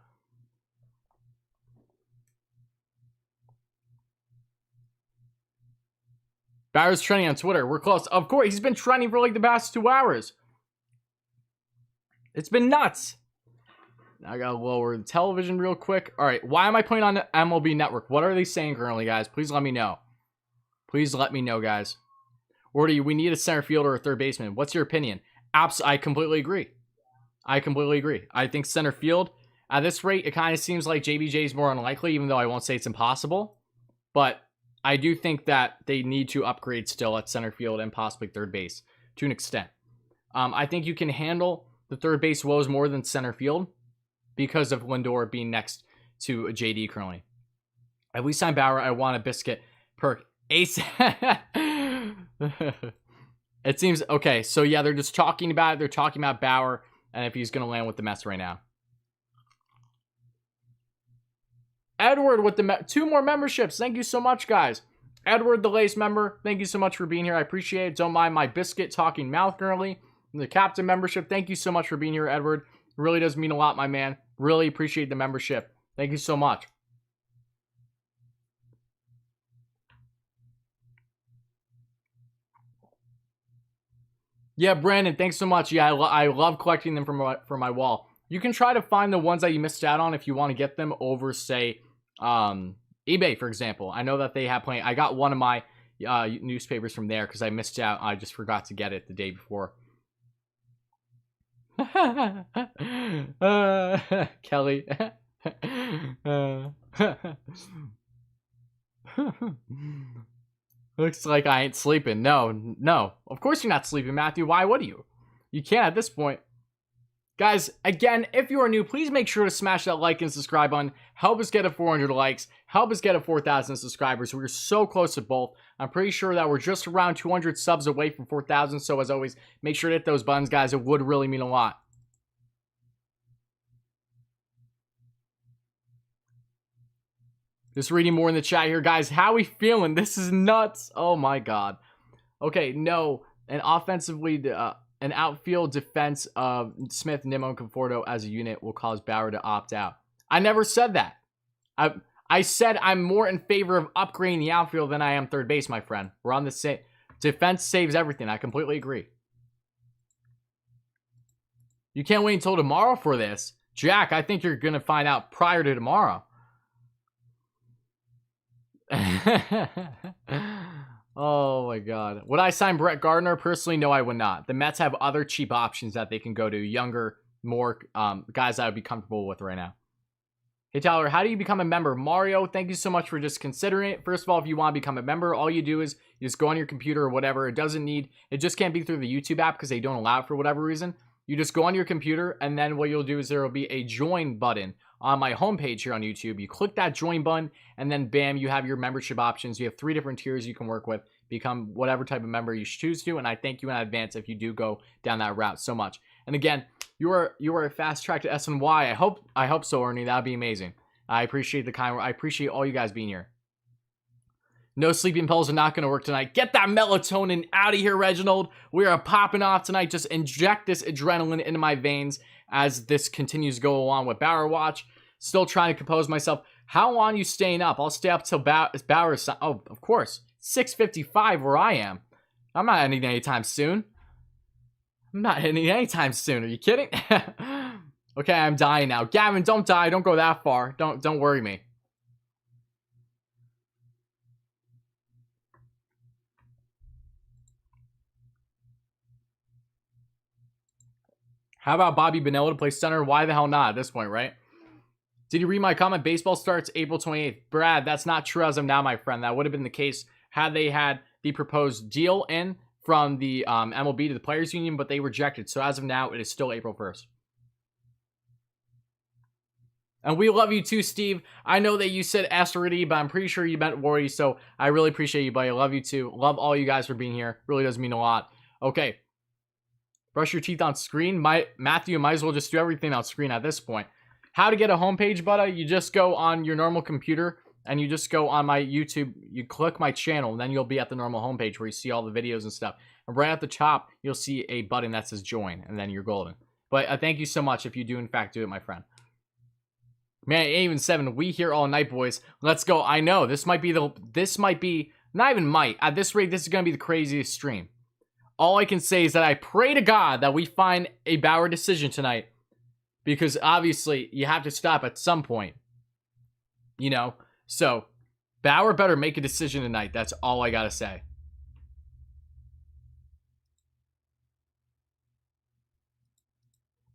Bauer's trending on Twitter. We're close. Of course, he's been trending for like the past 2 hours. It's been nuts. Now I gotta lower the television real quick. All right, why am I playing on the MLB Network? What are they saying currently, guys? Please let me know. Please let me know, guys. Or do we need a center fielder or a third baseman? What's your opinion? I completely agree. I think center field, at this rate, it kind of seems like JBJ is more unlikely, even though I won't say it's impossible. But I do think that they need to upgrade still at center field and possibly third base to an extent. I think you can handle the third base woes more than center field because of Lindor being next to JD currently. At least I'm Bauer. I want a biscuit perk. Ace. It seems okay. So yeah, they're just talking about it. They're talking about Bauer and if he's going to land with the Mets right now. Edward with the 2 more memberships. Thank you so much, guys. Edward, the Lace member. Thank you so much for being here. I appreciate it. Don't mind my biscuit talking mouth currently. The Captain membership. Thank you so much for being here, Edward. It really does mean a lot, my man. Really appreciate the membership. Thank you so much. Yeah, Brandon, thanks so much. Yeah, I love collecting them from my wall. You can try to find the ones that you missed out on if you want to get them over, say, eBay, for example. I know that they have plenty. I got one of my newspapers from there because I missed out. I just forgot to get it the day before. Kelly. Looks like I ain't sleeping. No. Of course you're not sleeping, Matthew. Why would you? You can't at this point. Guys, again, if you are new, please make sure to smash that like and subscribe button. Help us get to 400 likes. Help us get to 4,000 subscribers. We're so close to both. I'm pretty sure that we're just around 200 subs away from 4,000. So as always, make sure to hit those buttons, guys. It would really mean a lot. Just reading more in the chat here, guys. How we feeling? This is nuts. Oh my God. Okay, no. And offensively, an outfield defense of Smith, Nimmo, and Conforto as a unit will cause Bauer to opt out. I never said that. I said I'm more in favor of upgrading the outfield than I am third base, my friend. We're on the same. Defense saves everything. I completely agree. You can't wait until tomorrow for this. Jack, I think you're going to find out prior to tomorrow. Oh my God. Would I sign Brett Gardner? Personally, no, I would not. The Mets have other cheap options that they can go to. Younger, more guys I would be comfortable with right now. Hey, Tyler, how do you become a member? Mario, thank you so much for just considering it. First of all, if you want to become a member, all you do is you just go on your computer or whatever. It just can't be through the YouTube app because they don't allow it for whatever reason. You just go on your computer, and then what you'll do is there will be a join button on my homepage here on YouTube. You click that join button, and then bam, you have your membership options. You have 3 different tiers you can work with. Become whatever type of member you choose to, and I thank you in advance if you do go down that route so much. And again, you are a fast track to SNY. I hope so, Ernie. That'd be amazing. I appreciate the kind. I appreciate all you guys being here. No sleeping pills are not going to work tonight. Get that melatonin out of here, Reginald. We are popping off tonight. Just inject this adrenaline into my veins as this continues to go along with Bauer Watch. Still trying to compose myself. How long are you staying up? I'll stay up till Bauer's. Oh, of course. 6:55 where I am. I'm not ending anytime soon. Are you kidding? Okay, I'm dying now. Gavin, don't die. Don't go that far. Don't worry me. How about Bobby Bonilla to play center? Why the hell not at this point, right? Did you read my comment? Baseball starts April 28th. Brad, that's not true as of now, my friend. That would have been the case had they had the proposed deal in from the MLB to the Players Union, but they rejected. So as of now, it is still April 1st. And we love you too, Steve. I know that you said Asterity, but I'm pretty sure you meant Worry, so I really appreciate you, buddy. I love you too. Love all you guys for being here. Really does mean a lot. Okay. Brush your teeth on screen. Matthew, might as well just do everything on screen at this point. How to get a homepage, buddy? You just go on your normal computer, and you just go on my YouTube. You click my channel, and then you'll be at the normal homepage where you see all the videos and stuff. And right at the top, you'll see a button that says join, and then you're golden. But thank you so much if you do, in fact, do it, my friend. Man, 8-7, we here all night, boys. Let's go. I know, this might be, not even might. At this rate, this is going to be the craziest stream. All I can say is that I pray to God that we find a Bauer decision tonight. Because obviously, you have to stop at some point. You know? So, Bauer better make a decision tonight. That's all I got to say.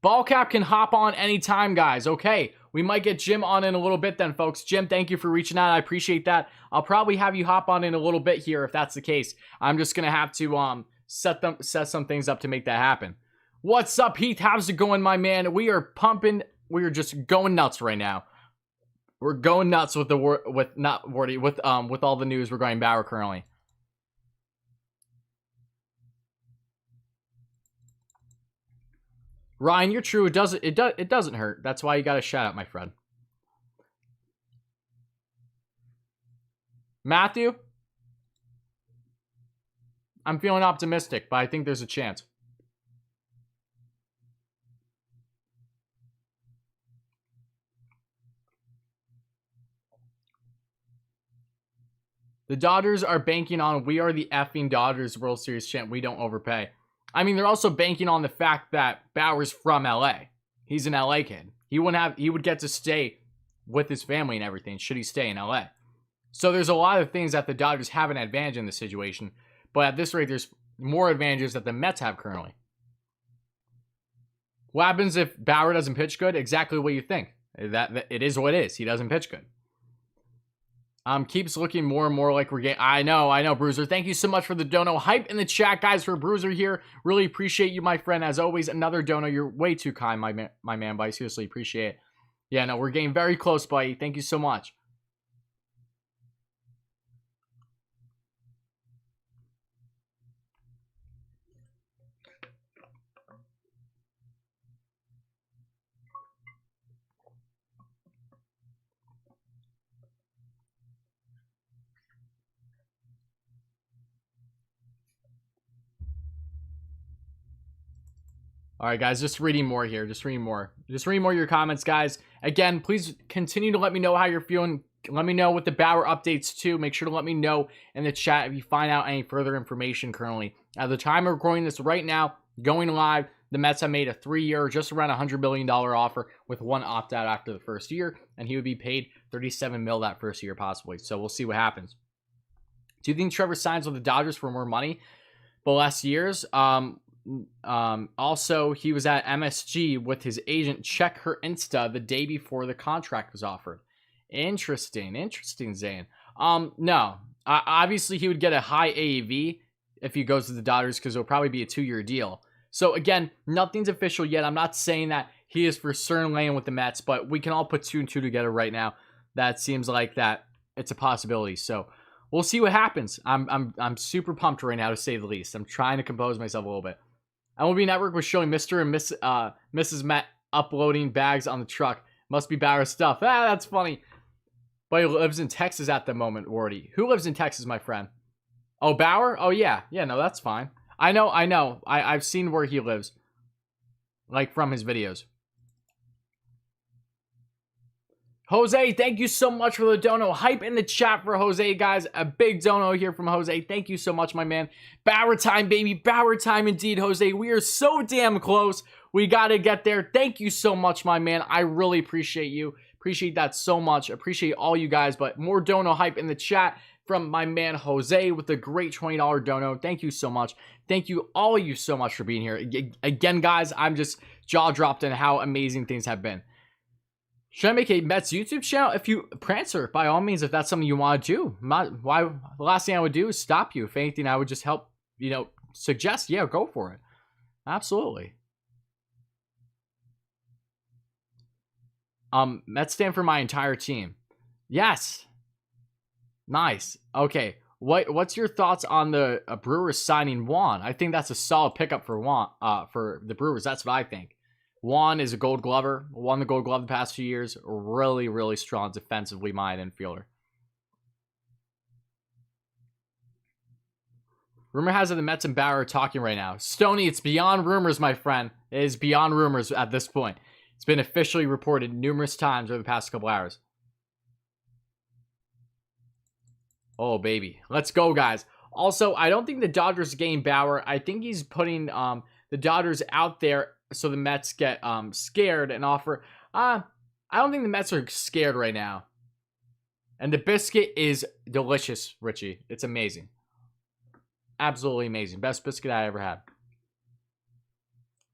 Ballcap can hop on anytime, guys. Okay, we might get Jim on in a little bit then, folks. Jim, thank you for reaching out. I appreciate that. I'll probably have you hop on in a little bit here if that's the case. I'm just going to have to set some things up to make that happen. What's up, Heath? How's it going, my man? We are pumping. We are just going nuts right now. We're going nuts with all the news regarding Bauer currently. Ryan, you're true. It doesn't hurt. That's why you got a shout out, my friend. Matthew, I'm feeling optimistic, but I think there's a chance. The Dodgers are banking on we are the effing Dodgers World Series champ. We don't overpay. I mean, they're also banking on the fact that Bauer's from LA. He's an LA kid. He would get to stay with his family and everything should he stay in LA. So there's a lot of things that the Dodgers have an advantage in this situation. But at this rate, there's more advantages that the Mets have currently. What happens if Bauer doesn't pitch good? Exactly what you think. That it is what it is. He doesn't pitch good. Keeps looking more and more like we're getting. I know, Bruiser. Thank you so much for the dono. Hype in the chat, guys, for Bruiser here. Really appreciate you, my friend. As always, another dono. You're way too kind, my man, buddy. Seriously, appreciate it. Yeah, no, we're getting very close, buddy. Thank you so much. All right, guys, just reading more here. Just reading more of your comments, guys. Again, please continue to let me know how you're feeling. Let me know with the Bauer updates, too. Make sure to let me know in the chat if you find out any further information currently. At the time of recording this right now, going live, The Mets have made a 3-year, just around $100 million offer with one opt-out after the first year, and he would be paid $37 million that first year possibly. So we'll see what happens. Do you think Trevor signs with the Dodgers for more money but less years? Also, he was at MSG with his agent. Check her Insta the day before the contract was offered. Interesting, Zane. No. Obviously, he would get a high AAV if he goes to the Dodgers because it'll probably be a 2-year deal. So again, nothing's official yet. I'm not saying that he is for certain laying with the Mets, but we can all put 2 and 2 together right now. That seems like that it's a possibility. So we'll see what happens. I'm super pumped right now, to say the least. I'm trying to compose myself a little bit. MLB Network was showing Mr. and Mrs. Met uploading bags on the truck. Must be Bauer stuff. That's funny. But he lives in Texas at the moment, Wardy. Who lives in Texas, my friend? Oh, Bauer? Oh, yeah. Yeah, no, that's fine. I know. I've seen where he lives. Like, from his videos. Jose, thank you so much for the dono. Hype in the chat for Jose, guys. A big dono here from Jose. Thank you so much, my man. Bauer time, baby. Bauer time indeed, Jose. We are so damn close. We got to get there. Thank you so much, my man. I really appreciate you. Appreciate that so much. Appreciate all you guys. But more dono hype in the chat from my man Jose with a great $20 dono. Thank you so much. Thank you all of you so much for being here. Again, guys, I'm just jaw-dropped in how amazing things have been. Should I make a Mets YouTube channel? If you, Prancer, by all means, if that's something you want to do. The last thing I would do is stop you. If anything, I would just help, suggest, yeah, go for it. Absolutely. Mets stand for my entire team. Yes. Nice. Okay. What's your thoughts on the Brewers signing Juan? I think that's a solid pickup for Juan, for the Brewers. That's what I think. Juan is a Gold Glover. Won the Gold Glove the past few years. Really, really strong defensively minded infielder. Rumor has it the Mets and Bauer are talking right now. Stoney, it's beyond rumors, my friend. It is beyond rumors at this point. It's been officially reported numerous times over the past couple hours. Oh, baby. Let's go, guys. Also, I don't think the Dodgers gain Bauer. I think he's putting the Dodgers out there so the Mets get scared and offer. I don't think the Mets are scared right now. And the biscuit is delicious, Richie. It's amazing. Absolutely amazing. Best biscuit I ever had.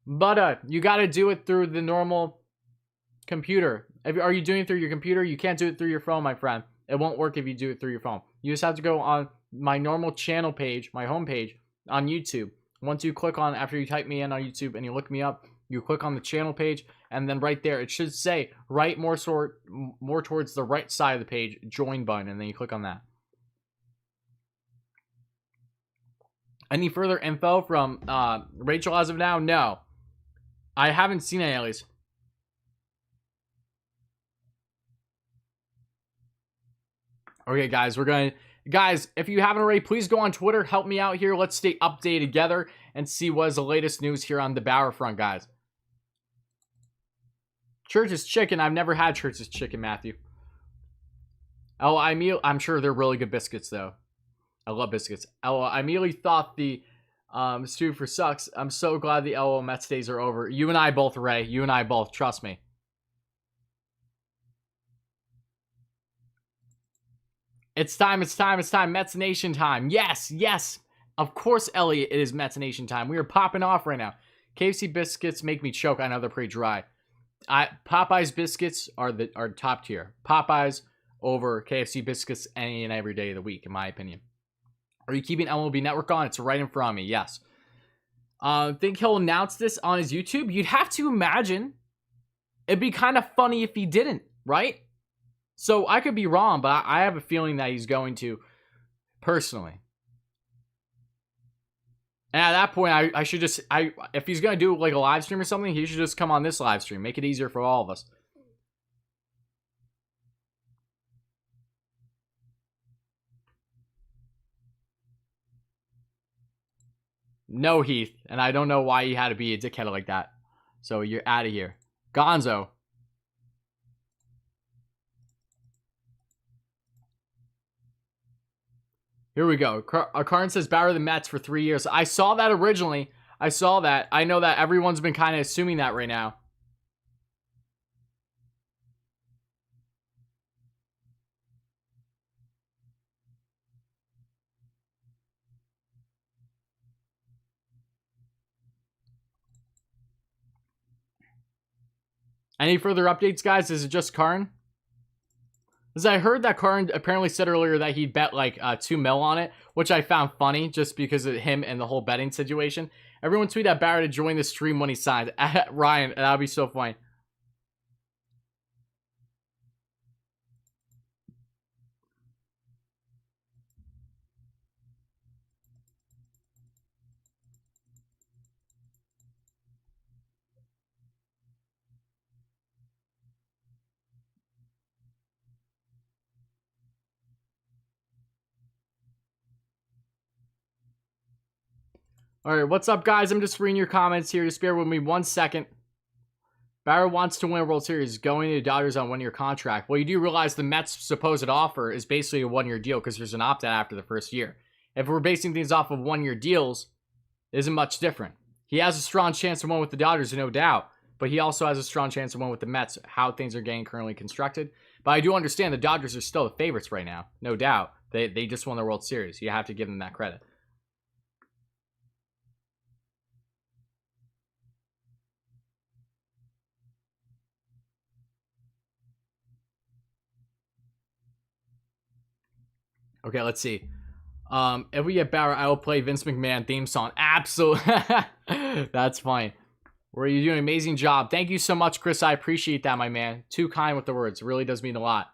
But you got to do it through the normal computer. Are you doing it through your computer? You can't do it through your phone, my friend. It won't work if you do it through your phone. You just have to go on my normal channel page, my homepage on YouTube. Once you click on, after you type me in on YouTube and you look me up, you click on the channel page, and then right there, it should say right more towards the right side of the page, join button, and then you click on that. Any further info from Rachel as of now? No. I haven't seen any at least. Okay, guys, guys, if you haven't already, please go on Twitter. Help me out here. Let's stay updated together and see what is the latest news here on the Bauer front, guys. Church's Chicken. I've never had Church's Chicken, Matthew. Oh, I'm sure they're really good biscuits, though. I love biscuits. Oh, I immediately thought the stew for sucks. I'm so glad the LO Mets days are over. You and I both, Ray. You and I both. Trust me. It's time. Mets Nation time. Yes. Of course, Elliot, it is Mets Nation time. We are popping off right now. KFC biscuits make me choke. I know they're pretty dry. Popeye's biscuits are top tier. Popeye's over KFC biscuits any and every day of the week, in my opinion. Are you keeping MLB Network on? It's right in front of me. Yes. Think he'll announce this on his YouTube? You'd have to imagine. It'd be kind of funny if he didn't, right? So I could be wrong, but I have a feeling that he's going to, personally. And at that point, I should just, if he's going to do like a live stream or something, he should just come on this live stream. Make it easier for all of us. No, Heath. And I don't know why he had to be a dickhead like that. So you're out of here. Gonzo. Here we go. Karn says Bauer the Mets for 3 years. I saw that originally. I saw that. I know that everyone's been kind of assuming that right now. Any further updates, guys? Is it just Karn? Because I heard that Karn apparently said earlier that he'd bet like 2 mil on it, which I found funny just because of him and the whole betting situation. Everyone tweet at Bauer to join the stream when he signs. Ryan, that would be so funny. All right, what's up, guys? I'm just reading your comments here. Just bear with me 1 second. Bauer wants to win a World Series, going to the Dodgers on a 1-year contract. Well, you do realize the Mets' supposed offer is basically a 1-year deal because there's an opt-out after the first year. If we're basing things off of 1-year deals, it isn't much different. He has a strong chance to win with the Dodgers, no doubt, but he also has a strong chance to win with the Mets, how things are getting currently constructed. But I do understand the Dodgers are still the favorites right now, no doubt. They just won the World Series. You have to give them that credit. Okay, let's see. If we get Bauer, I will play Vince McMahon theme song. Absolutely. That's fine. Where you doing an amazing job. Thank you so much, Chris. I appreciate that, my man. Too kind with the words. It really does mean a lot.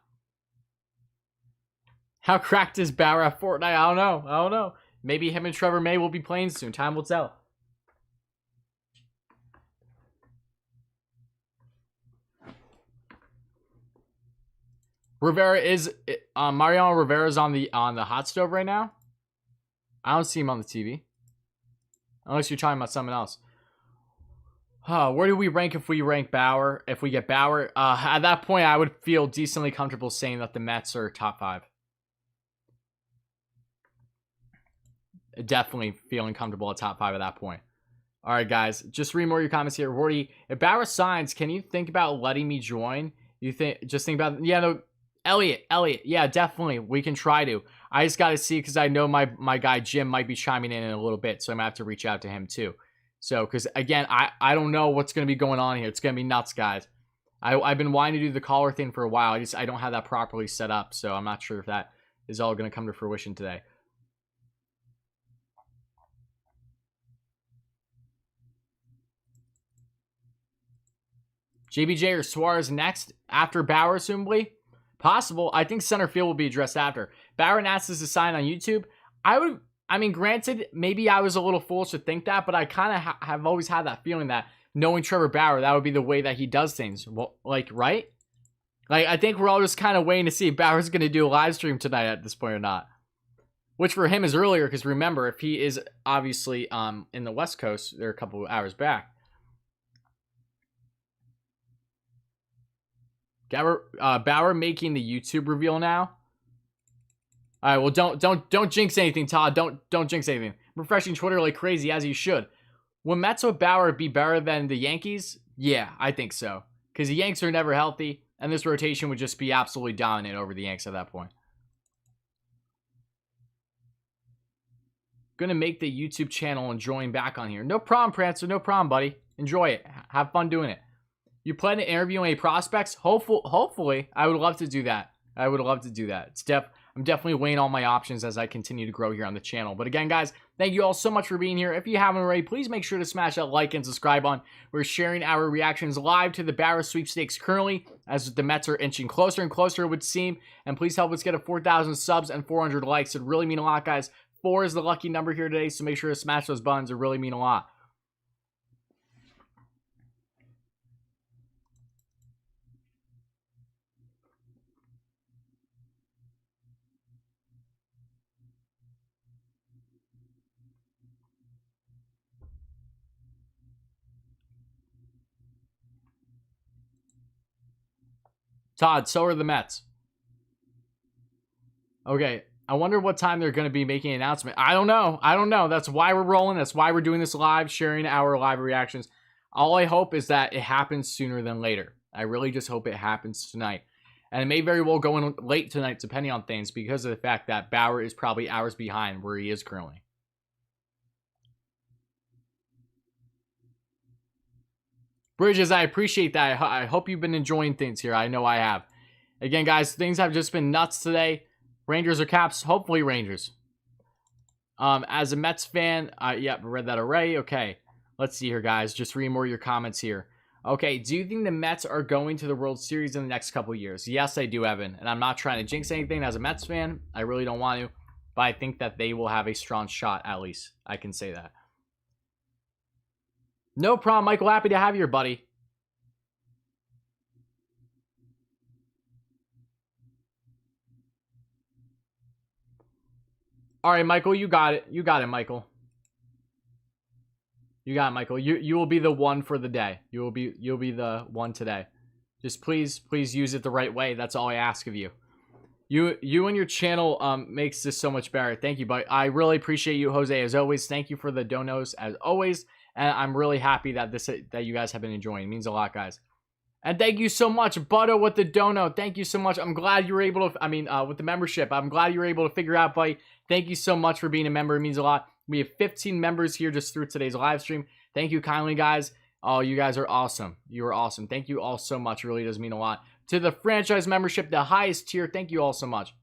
How cracked is Bauer at Fortnite? I don't know. I don't know. Maybe him and Trevor May will be playing soon. Time will tell. Rivera is Mariano Rivera's on the hot stove right now. I don't see him on the TV. Unless you're talking about something else. Where do we rank if we rank Bauer? If we get Bauer, at that point, I would feel decently comfortable saying that the Mets are top 5. Definitely feeling comfortable at top 5 at that point. All right, guys, just read more of your comments here. Rorty, if Bauer signs, can you think about letting me join? Just think about, yeah, no, Elliot, yeah, definitely, we can try to. I just got to see because I know my guy Jim might be chiming in a little bit, so I'm gonna have to reach out to him too. So, because again, I don't know what's gonna be going on here. It's gonna be nuts, guys. I've been wanting to do the caller thing for a while. I don't have that properly set up, so I'm not sure if that is all gonna come to fruition today. JBJ or Suarez next after Bauer, assumably. Possible. I think center field will be addressed after. Bauer announced this sign on YouTube. I mean, granted, maybe I was a little foolish to think that, but I kind of have always had that feeling that knowing Trevor Bauer, that would be the way that he does things. Well, like, right? Like, I think we're all just kind of waiting to see if Bauer's going to do a live stream tonight at this point or not. Which for him is earlier, because remember, if he is obviously in the West Coast, they're a couple of hours back. Bauer making the YouTube reveal now. All right, well, don't jinx anything, Todd. Don't jinx anything. Refreshing Twitter like crazy, as you should. Will Mets with Bauer be better than the Yankees? Yeah, I think so. Because the Yanks are never healthy, and this rotation would just be absolutely dominant over the Yanks at that point. Gonna make the YouTube channel and join back on here. No problem, Prancer. No problem, buddy. Enjoy it. Have fun doing it. You plan to interview any prospects? Hopefully, I would love to do that. I would love to do that. I'm definitely weighing all my options as I continue to grow here on the channel. But again, guys, thank you all so much for being here. If you haven't already, please make sure to smash that like and subscribe on. We're sharing our reactions live to the Bauer sweepstakes currently, as the Mets are inching closer and closer, it would seem. And please help us get to 4,000 subs and 400 likes. It would really mean a lot, guys. 4 is the lucky number here today, so make sure to smash those buttons. It really mean a lot. Todd, so are the Mets. Okay, I wonder what time they're going to be making an announcement. I don't know. That's why we're rolling. That's why we're doing this live, sharing our live reactions. All I hope is that it happens sooner than later. I really just hope it happens tonight. And it may very well go in late tonight, depending on things, because of the fact that Bauer is probably hours behind where he is currently. Bridges, I appreciate that. I hope you've been enjoying things here. I know I have. Again, guys, things have just been nuts today. Rangers or Caps? Hopefully Rangers. As a Mets fan, yep, read that already. Okay, let's see here, guys. Just read more of your comments here. Okay, do you think the Mets are going to the World Series in the next couple of years? Yes, I do, Evan. And I'm not trying to jinx anything as a Mets fan. I really don't want to. But I think that they will have a strong shot, at least. I can say that. No problem, Michael. Happy to have you here, buddy. All right, Michael, you got it. You got it, Michael. You got it, Michael. You will be the one for the day. You'll be the one today. Just please use it the right way. That's all I ask of you. You and your channel makes this so much better. Thank you, buddy. I really appreciate you, Jose, as always. Thank you for the donos as always. And I'm really happy that that you guys have been enjoying. It means a lot, guys. And thank you so much, Butto, with the dono. Thank you so much. I'm glad you were able to, with the membership. I'm glad you were able to figure out, buddy. Thank you so much for being a member. It means a lot. We have 15 members here just through today's live stream. Thank you kindly, guys. Oh, you guys are awesome. You are awesome. Thank you all so much. It really does mean a lot. To the franchise membership, the highest tier, thank you all so much.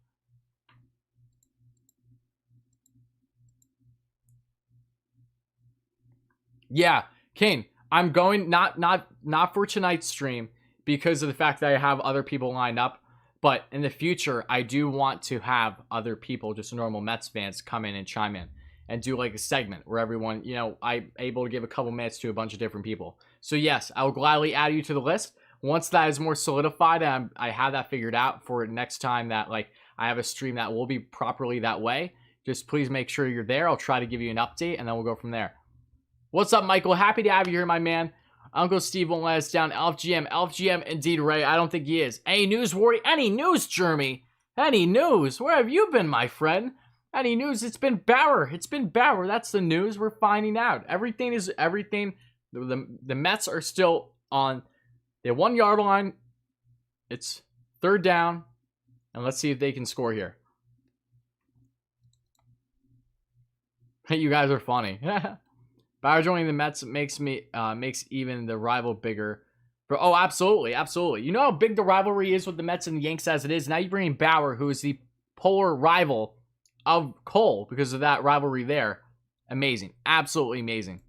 Yeah, Kane, I'm going not for tonight's stream because of the fact that I have other people lined up. But in the future, I do want to have other people, just normal Mets fans, come in and chime in and do like a segment where everyone, I'm able to give a couple minutes to a bunch of different people. So yes, I will gladly add you to the list. Once that is more solidified and I have that figured out for next time that I have a stream that will be properly that way, just please make sure you're there. I'll try to give you an update and then we'll go from there. What's up, Michael? Happy to have you here, my man. Uncle Steve won't let us down. LFGM, indeed, Ray. I don't think he is. Any news, Wardy? Any news, Jeremy? Any news? Where have you been, my friend? Any news? It's been Bauer. It's been Bauer. That's the news. We're finding out. Everything is everything. The Mets are still on the 1 yard line. It's 3rd down. And let's see if they can score here. You guys are funny. Bauer joining the Mets makes even the rival bigger. Oh, absolutely, absolutely. You know how big the rivalry is with the Mets and the Yanks as it is. Now you bring in Bauer, who is the polar rival of Cole because of that rivalry there. Amazing, absolutely amazing.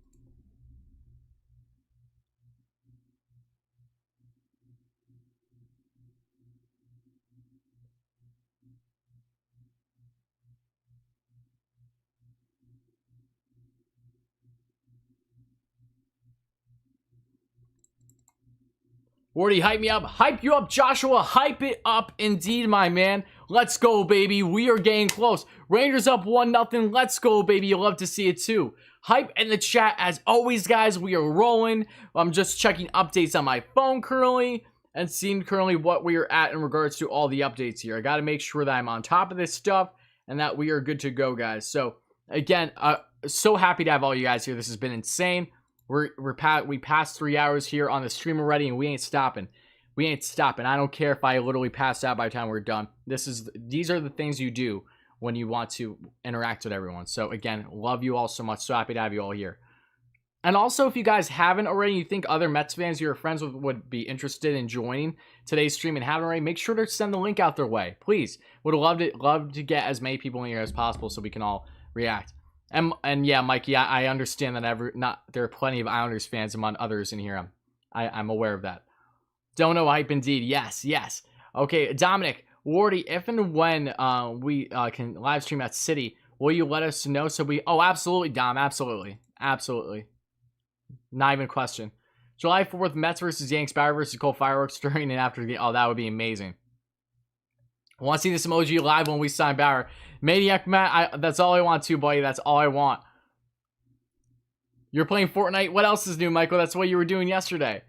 Wardy, hype me up. Hype you up, Joshua. Hype it up indeed, my man. Let's go, baby. We are getting close. Rangers up 1-0. Let's go, baby. You'll love to see it, too. Hype in the chat. As always, guys, we are rolling. I'm just checking updates on my phone currently and seeing currently what we are at in regards to all the updates here. I got to make sure that I'm on top of this stuff and that we are good to go, guys. So, again, so happy to have all you guys here. This has been insane. We passed 3 hours here on the stream already, and we ain't stopping. We ain't stopping. I don't care if I literally pass out by the time we're done. These are the things you do when you want to interact with everyone. So again, love you all so much. So happy to have you all here. And also, if you guys haven't already, you think other Mets fans you're friends with would be interested in joining today's stream and haven't already, make sure to send the link out their way, please. Would love to get as many people in here as possible so we can all react. And yeah, Mikey, I understand that there are plenty of Islanders fans among others in here. I'm aware of that. Don't know hype indeed. Yes. Okay, Dominic, Wardy, if and when we can live stream at City, will you let us know so we... Oh, absolutely, Dom. Absolutely. Not even a question. July 4th, Mets versus Yanks, Bauer versus Cole, fireworks during and after the game. Oh, that would be amazing. I want to see this emoji live when we sign Bauer. Maniac Matt, that's all I want too, buddy. That's all I want. You're playing Fortnite? What else is new, Michael? That's what you were doing yesterday.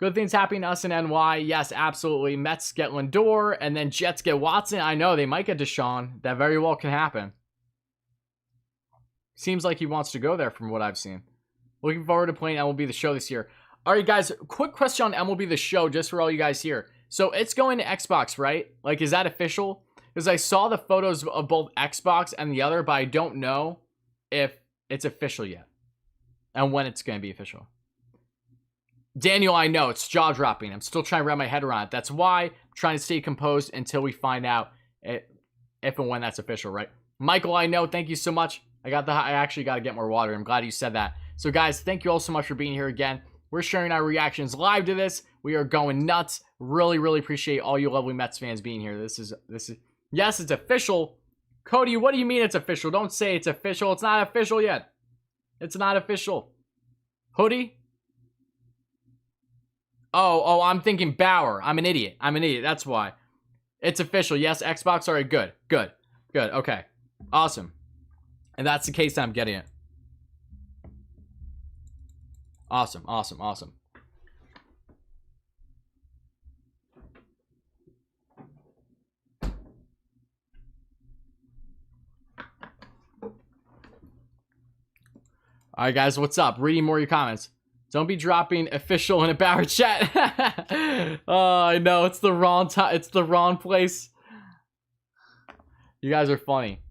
Good things happening to us in NY. Yes, absolutely. Mets get Lindor, and then Jets get Watson. I know, they might get Deshaun. That very well can happen. Seems like he wants to go there from what I've seen. Looking forward to playing MLB The Show this year. All right, guys, quick question on MLB The Show, just for all you guys here. So it's going to Xbox, right? Like, is that official? Because I saw the photos of both Xbox and the other, but I don't know if it's official yet and when it's going to be official. Daniel, I know, it's jaw-dropping. I'm still trying to wrap my head around it. That's why I'm trying to stay composed until we find out if and when that's official, right? Michael, I know, thank you so much. I actually got to get more water. I'm glad you said that. So, guys, thank you all so much for being here again. We're sharing our reactions live to this. We are going nuts. Really, really appreciate all you lovely Mets fans being here. This is, yes, it's official. Cody, what do you mean it's official? Don't say it's official. It's not official yet. It's not official. Hoodie? Oh, I'm thinking Bauer. I'm an idiot. That's why. It's official. Yes, Xbox. All right, good. Okay, awesome. And that's the case that I'm getting it. Awesome. All right, guys, what's up? Reading more of your comments. Don't be dropping official in a Bauer chat. Oh, I know, it's the wrong time. It's the wrong place. You guys are funny.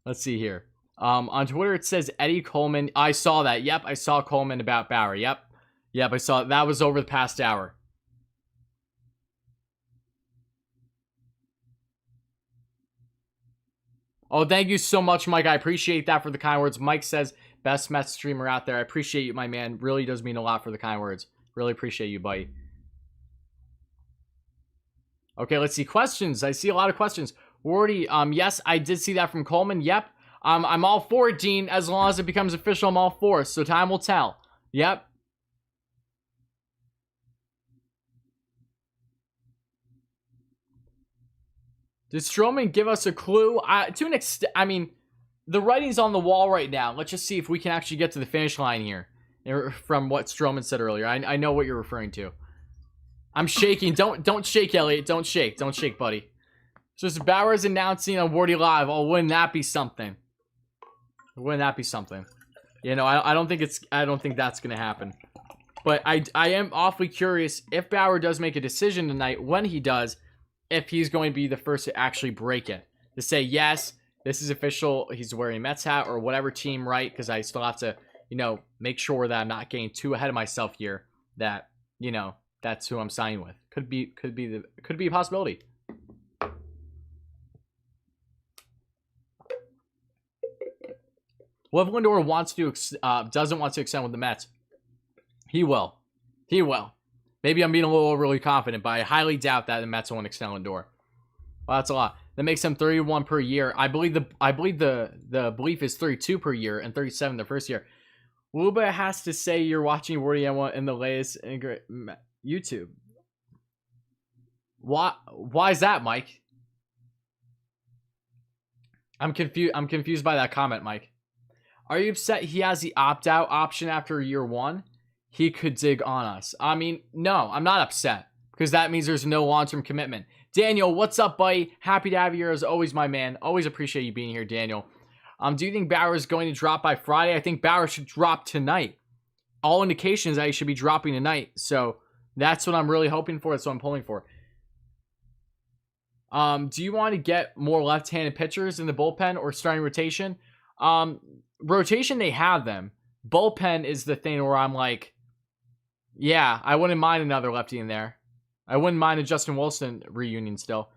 Let's see here. On Twitter, it says Eddie Coleman. I saw that. Yep, I saw Coleman about Bauer. Yep, I saw it. That was over the past hour. Oh, thank you so much, Mike. I appreciate that for the kind words. Mike says, best Mets streamer out there. I appreciate you, my man. Really does mean a lot for the kind words. Really appreciate you, buddy. Okay, let's see. Questions. I see a lot of questions. Wardy, yes, I did see that from Coleman. Yep. I'm all for it, Dean. As long as it becomes official, I'm all for it. So time will tell. Yep. Did Stroman give us a clue? To an extent, I mean, the writing's on the wall right now. Let's just see if we can actually get to the finish line here. From what Stroman said earlier. I know what you're referring to. I'm shaking. Don't shake, Elliot. Don't shake, buddy. So Bauer's announcing on Wardy Live. Oh, wouldn't that be something? Wouldn't that be something? You know, I don't think that's gonna happen. But I am awfully curious if Bauer does make a decision tonight, when he does, if he's going to be the first to actually break it. To say, yes, this is official, he's wearing a Mets hat or whatever team, right? Because I still have to, you know, make sure that I'm not getting too ahead of myself here. That, you know, that's who I'm signing with. Could be a possibility. What if Lindor doesn't want to extend with the Mets? He will. Maybe I'm being a little overly confident, but I highly doubt that the Mets won't extend Lindor. Well, that's a lot. That makes him 31 per year. I believe the belief is 32 per year and 37 the first year. Luba has to say you're watching Wardy in the latest YouTube. Why is that, Mike? I'm confused by that comment, Mike. Are you upset he has the opt-out option after year one? He could dig on us. I mean, no, I'm not upset, because that means there's no long-term commitment. Daniel, what's up, buddy? Happy to have you here as always, my man. Always appreciate you being here, Daniel. Do you think Bauer is going to drop by Friday? I think Bauer should drop tonight. All indications that he should be dropping tonight. So that's what I'm really hoping for. That's what I'm pulling for. Do you want to get more left-handed pitchers in the bullpen or starting rotation? Rotation, they have them. Bullpen is the thing where I'm like, yeah, I wouldn't mind another lefty in there. I wouldn't mind a Justin Wilson reunion still.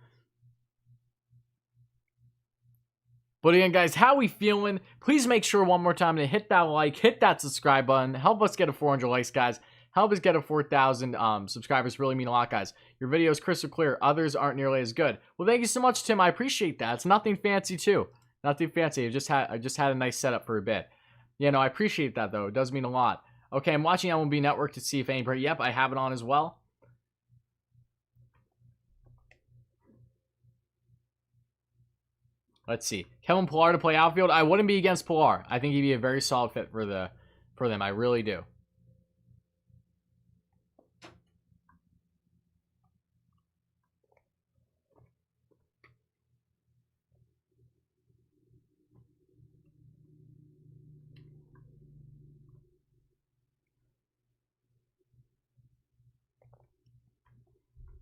But again, guys, how we feeling? Please make sure one more time to hit that like, hit that subscribe button. Help us get a 400 likes, guys. Help us get a 4,000 subscribers. Really mean a lot, guys. Your video is crystal clear. Others aren't nearly as good. Well, thank you so much, Tim. I appreciate that. It's nothing fancy, too. Nothing fancy. I just had a nice setup for a bit. You know, I appreciate that, though. It does mean a lot. Okay, I'm watching MLB Network to see if anybody... Yep, I have it on as well. Let's see. Kevin Pillar to play outfield. I wouldn't be against Pillar. I think he'd be a very solid fit for them. I really do.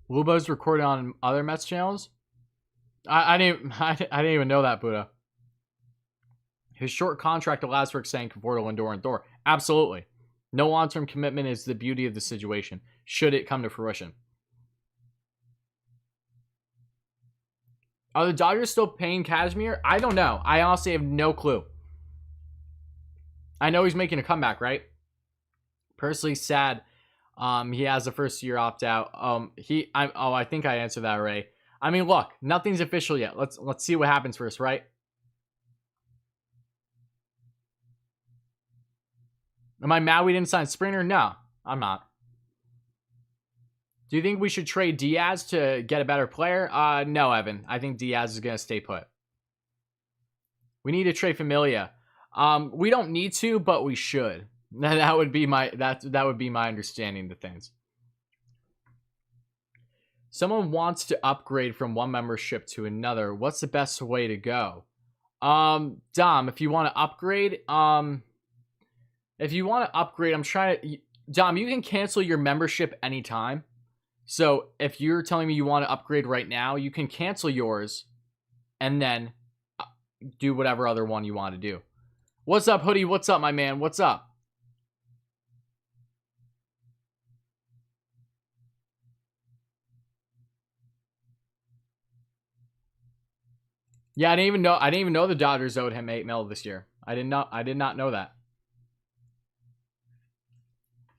Lubo's recorded on other Mets channels. I didn't even know that, Buddha. His short contract allows for extending Conforto, Lindor, and Thor. Absolutely. No long-term commitment is the beauty of the situation, should it come to fruition. Are the Dodgers still paying Kazmir? I don't know. I honestly have no clue. I know he's making a comeback, right? Personally sad. He has the first year opt-out. I think I answered that already. I mean, look, nothing's official yet. Let's see what happens first, right? Am I mad we didn't sign Springer? No, I'm not. Do you think we should trade Diaz to get a better player? No, Evan. I think Diaz is going to stay put. We need to trade Familia. We don't need to, but we should. That would be my understanding of things. Someone wants to upgrade from one membership to another. What's the best way to go? Dom, if you want to upgrade, Dom, you can cancel your membership anytime. So if you're telling me you want to upgrade right now, you can cancel yours and then do whatever other one you want to do. What's up, Hoodie? What's up, my man? What's up? Yeah, I didn't even know the Dodgers owed him $8 million this year. I did not know that.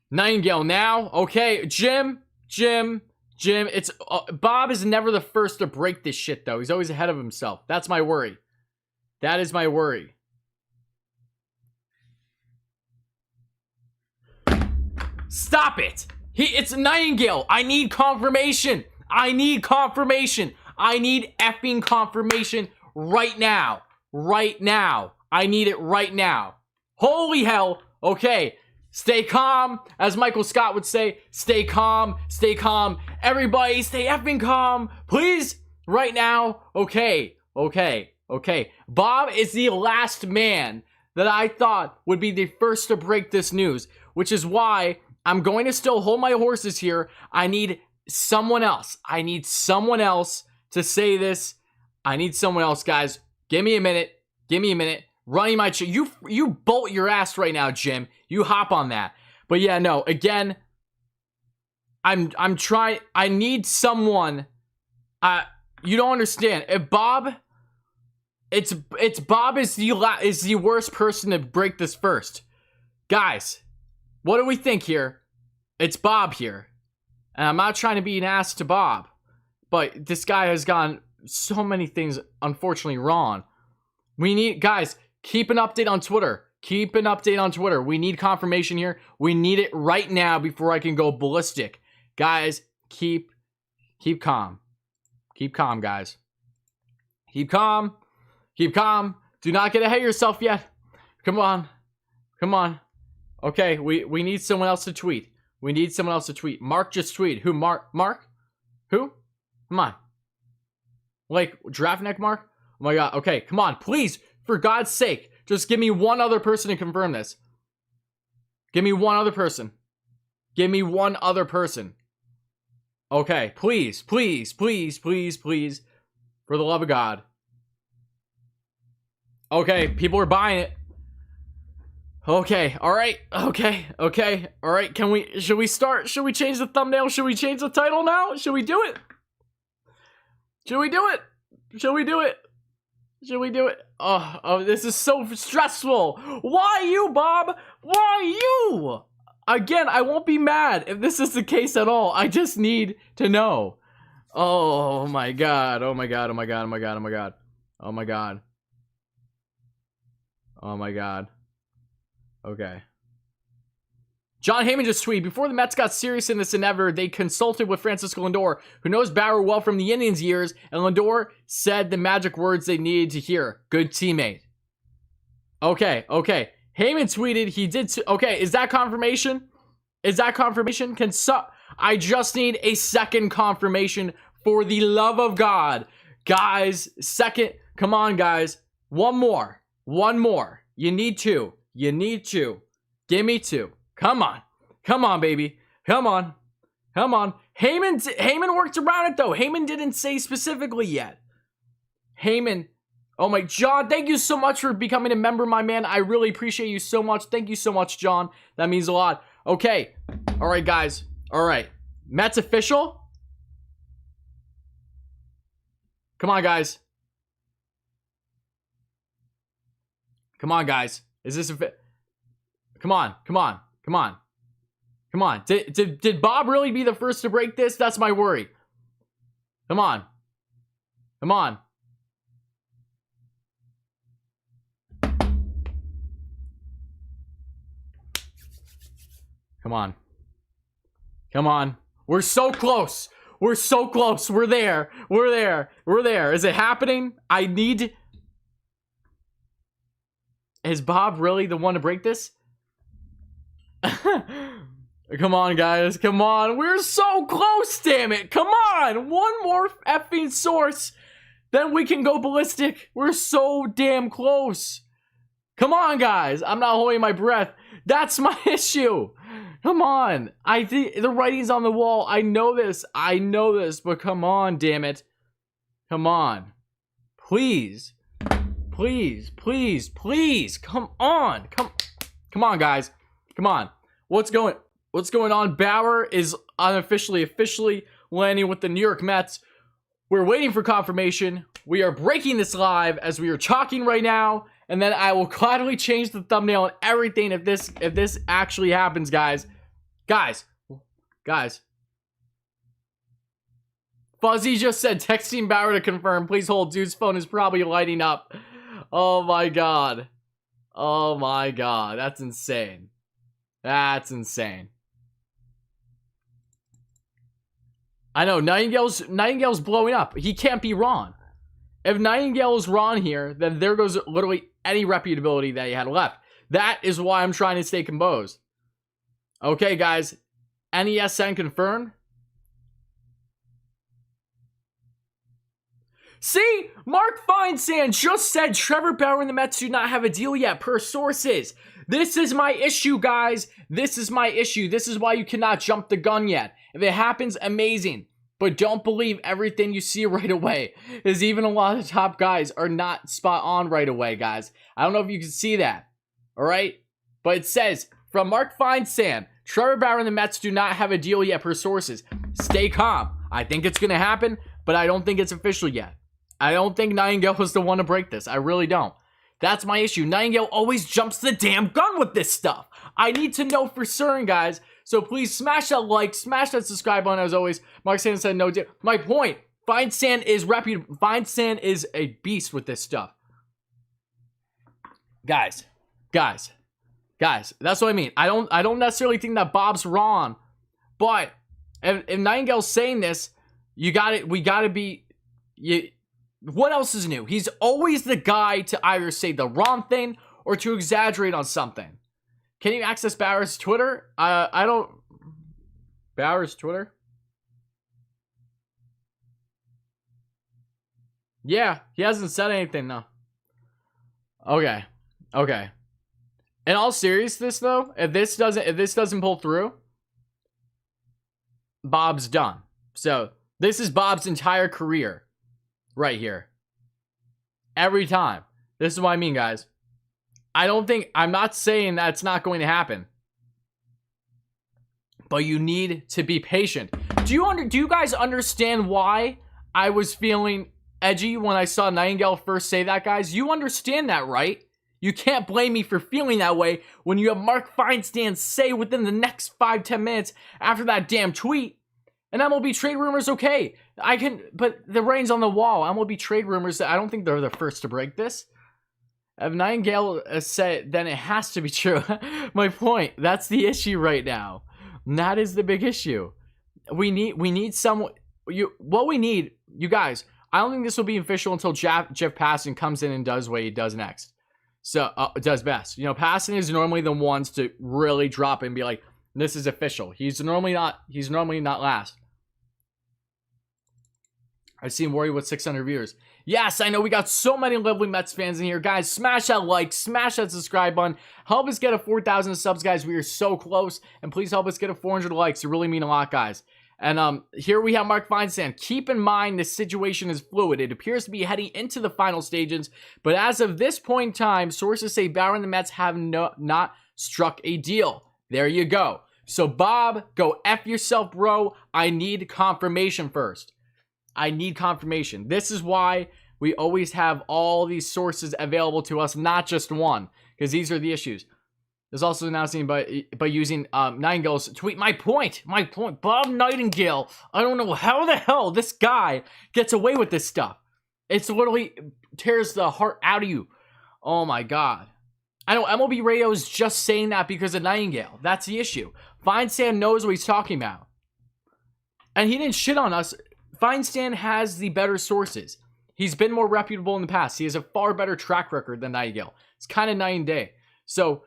Nightingale now. Okay, Jim. It's Bob is never the first to break this shit though. He's always ahead of himself. That's my worry. That is my worry. Stop it. It's Nightingale. I need confirmation. I need effing confirmation right now. I need it right now. Holy hell. Okay. Stay calm. As Michael Scott would say, stay calm. Everybody stay effing calm. Please. Right now. Okay. Bob is the last man that I thought would be the first to break this news, which is why I'm going to still hold my horses here. I need someone else. To say this. I need someone else, guys. Give me a minute. Running my you bolt your ass right now, Jim. You hop on that. But yeah, no. Again, I'm trying. I need someone. You don't understand. If Bob, it's Bob is the worst person to break this first, guys. What do we think here? It's Bob here, and I'm not trying to be an ass to Bob, but this guy has gone so many things unfortunately wrong. We need, guys, keep an update on Twitter. We need confirmation here. We need it right now before I can go ballistic. Guys, keep calm. Keep calm, guys. Keep calm. Do not get ahead of yourself yet. Come on. Okay, we need someone else to tweet. Mark just tweeted. Who, Mark? Who? Come on. Like, draft neck Mark? Oh my god. Okay, come on. Please, for God's sake, just give me one other person to confirm this. Give me one other person. Okay, please. For the love of God. Okay, people are buying it. Okay, alright. Okay. Alright, should we start? Should we change the thumbnail? Should we change the title now? Should we do it? Oh, this is so stressful. Why you, Bob? Why you? Again, I won't be mad if this is the case at all. I just need to know. Oh my god. Okay. John Heyman just tweeted, before the Mets got serious in this endeavor, they consulted with Francisco Lindor, who knows Bauer well from the Indians years, and Lindor said the magic words they needed to hear. Good teammate. Okay. Heyman tweeted he did. Okay, is that confirmation? I just need a second confirmation for the love of God. Guys, second. Come on, guys. One more. You need two. Give me two. Come on, baby. Come Come on. Heyman worked around it, though. Heyman didn't say specifically yet. Heyman. Oh, my. John, thank you so much for becoming a member, my man. I really appreciate you so much. Thank you so much, John. That means a lot. Okay. All right, guys. All right. Mets official. Come on, guys. Come on, guys. Is this a... Come on. Come on. Come on. Come on. Did Bob really be the first to break this? That's my worry. Come on. Come on. Come on. Come on. We're so close. We're so close. We're there. We're there. We're there. Is it happening? I need... Is Bob really the one to break this? Come on, guys. Come on. We're so close, damn it. Come on. One more effing source. Then we can go ballistic. We're so damn close. Come on, guys. I'm not holding my breath. That's my issue. Come on. I think the writing's on the wall. I know this. I know this. But come on, damn it. Come on. Please. Please. Please. Please. Come on. Come on, guys. Come on. What's going on? Bauer is officially landing with the New York Mets. We're waiting for confirmation. We are breaking this live as we are talking right now. And then I will gladly change the thumbnail and everything if this actually happens, guys. Guys. Fuzzy just said texting Bauer to confirm. Please hold. Dude's phone is probably lighting up. Oh my god. Oh my god. That's insane. That's insane. I know, Nightingale's blowing up. He can't be wrong. If Nightingale is wrong here, then there goes literally any reputability that he had left. That is why I'm trying to stay composed. Okay, guys. NESN confirmed. See? Mark Feinsand just said Trevor Bauer and the Mets do not have a deal yet, per sources. This is my issue, guys. This is my issue. This is why you cannot jump the gun yet. If it happens, amazing. But don't believe everything you see right away. Because even a lot of the top guys are not spot on right away, guys. I don't know if you can see that. Alright? But it says, from Mark Feinsand, Trevor Bauer and the Mets do not have a deal yet, per sources. Stay calm. I think it's going to happen, but I don't think it's official yet. I don't think Nightingale was the one to break this. I really don't. That's my issue. Nightingale always jumps the damn gun with this stuff. I need to know for certain, guys. So please smash that like, smash that subscribe button as always. Mark Sand said no deal. My point, Feinsand is reputable. Feinsand is a beast with this stuff. Guys. That's what I mean. I don't necessarily think that Bob's wrong. But if Nightingale's saying this, we gotta be... What else is new? He's always the guy to either say the wrong thing or to exaggerate on something. Can you access Bauer's Twitter? I don't... Bauer's Twitter? Yeah, he hasn't said anything, no. Okay. In all seriousness, though, if this doesn't pull through, Bob's done. So, this is Bob's entire career. Right here. Every time. This is what I mean, guys. I'm not saying that it's not going to happen. But you need to be patient. Do you guys understand why I was feeling edgy when I saw Nightingale first say that, guys? You understand that, right? You can't blame me for feeling that way when you have Mark Feinsand say within the next 5-10 minutes after that damn tweet, and MLB trade rumors, okay. But the rain's on the wall. MLB trade rumors, I don't think they're the first to break this. If Nightingale said, then it has to be true. My point, that's the issue right now. That is the big issue. We need someone, what we need, you guys, I don't think this will be official until Jeff Passan comes in and does what he does next. So, does best. You know, Passan is normally the ones to really drop it and be like, this is official. He's normally not last. I've seen Worry with 600 viewers. Yes, I know we got so many lovely Mets fans in here. Guys, smash that like, smash that subscribe button. Help us get a 4,000 subs, guys. We are so close. And please help us get a 400 likes. It really mean a lot, guys. And here we have Mark Feinsand. Keep in mind the situation is fluid. It appears to be heading into the final stages, but as of this point in time, sources say Bauer and the Mets have not struck a deal. There you go. So Bob, go F yourself, bro. I need confirmation first. I need confirmation. This is why we always have all these sources available to us, not just one, because these are the issues. There's also announcing by using Nightingale's tweet. My point, Bob Nightingale. I don't know how the hell this guy gets away with this stuff. It's literally tears the heart out of you. Oh my God. I know MLB Radio is just saying that because of Nightingale. That's the issue. Feinsand knows what he's talking about. And he didn't shit on us. Feinsand has the better sources. He's been more reputable in the past. He has a far better track record than Nightingale. It's kind of night and day. So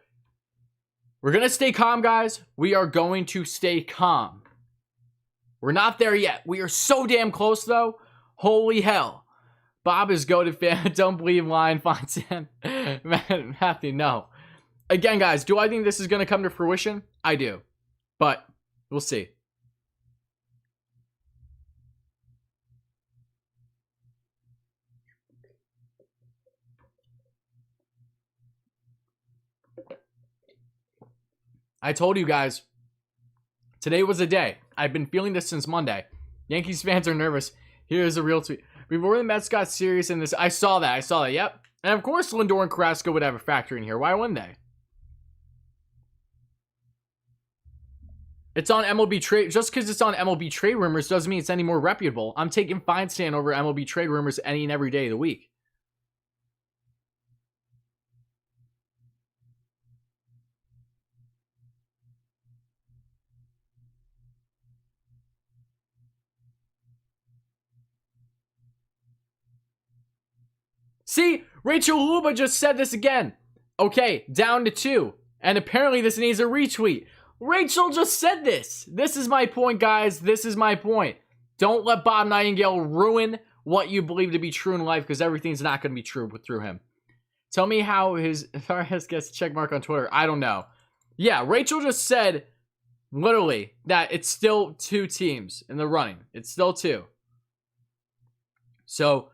we're going to stay calm, guys. We are going to stay calm. We're not there yet. We are so damn close, though. Holy hell. Bob is goated fan. Don't believe line. Feinsand. Man, Matthew, no. Again, guys, do I think this is going to come to fruition? I do. But we'll see. I told you guys, today was a day. I've been feeling this since Monday. Yankees fans are nervous. Here's a real tweet. Before the Mets got serious in this, I saw that, yep. And of course Lindor and Carrasco would have a factor in here. Why wouldn't they? It's on MLB trade. Just because it's on MLB trade rumors doesn't mean it's any more reputable. I'm taking Feinsand over MLB trade rumors any and every day of the week. See, Rachel Luba just said this again. Okay, down to 2. And apparently this needs a retweet. Rachel just said this. This is my point, guys. This is my point. Don't let Bob Nightingale ruin what you believe to be true in life, because everything's not going to be true through him. Tell me how his RS gets a check mark on Twitter. I don't know. Yeah, Rachel just said, literally, that it's still 2 teams in the running. It's still 2. So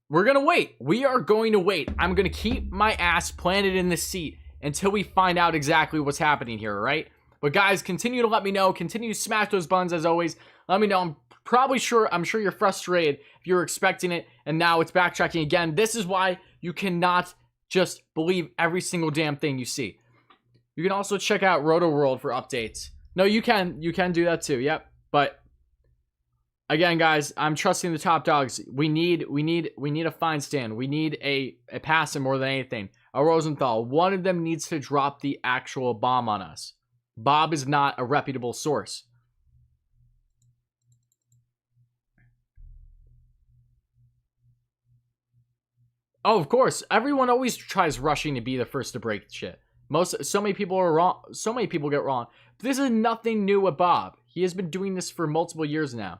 we're going to wait. We are going to wait. I'm going to keep my ass planted in this seat until we find out exactly what's happening here, right? But guys, continue to let me know. Continue to smash those buttons as always. Let me know. I'm sure you're frustrated if you're expecting it and now it's backtracking again. This is why you cannot just believe every single damn thing you see. You can also check out Roto World for updates. No, you can do that too. Yep. But again, guys, I'm trusting the top dogs. We need a Feinsand. We need a passer more than anything. A Rosenthal. One of them needs to drop the actual bomb on us. Bob is not a reputable source. Oh, of course. Everyone always tries rushing to be the first to break shit. So many people are wrong. So many people get wrong. But this is nothing new with Bob. He has been doing this for multiple years now.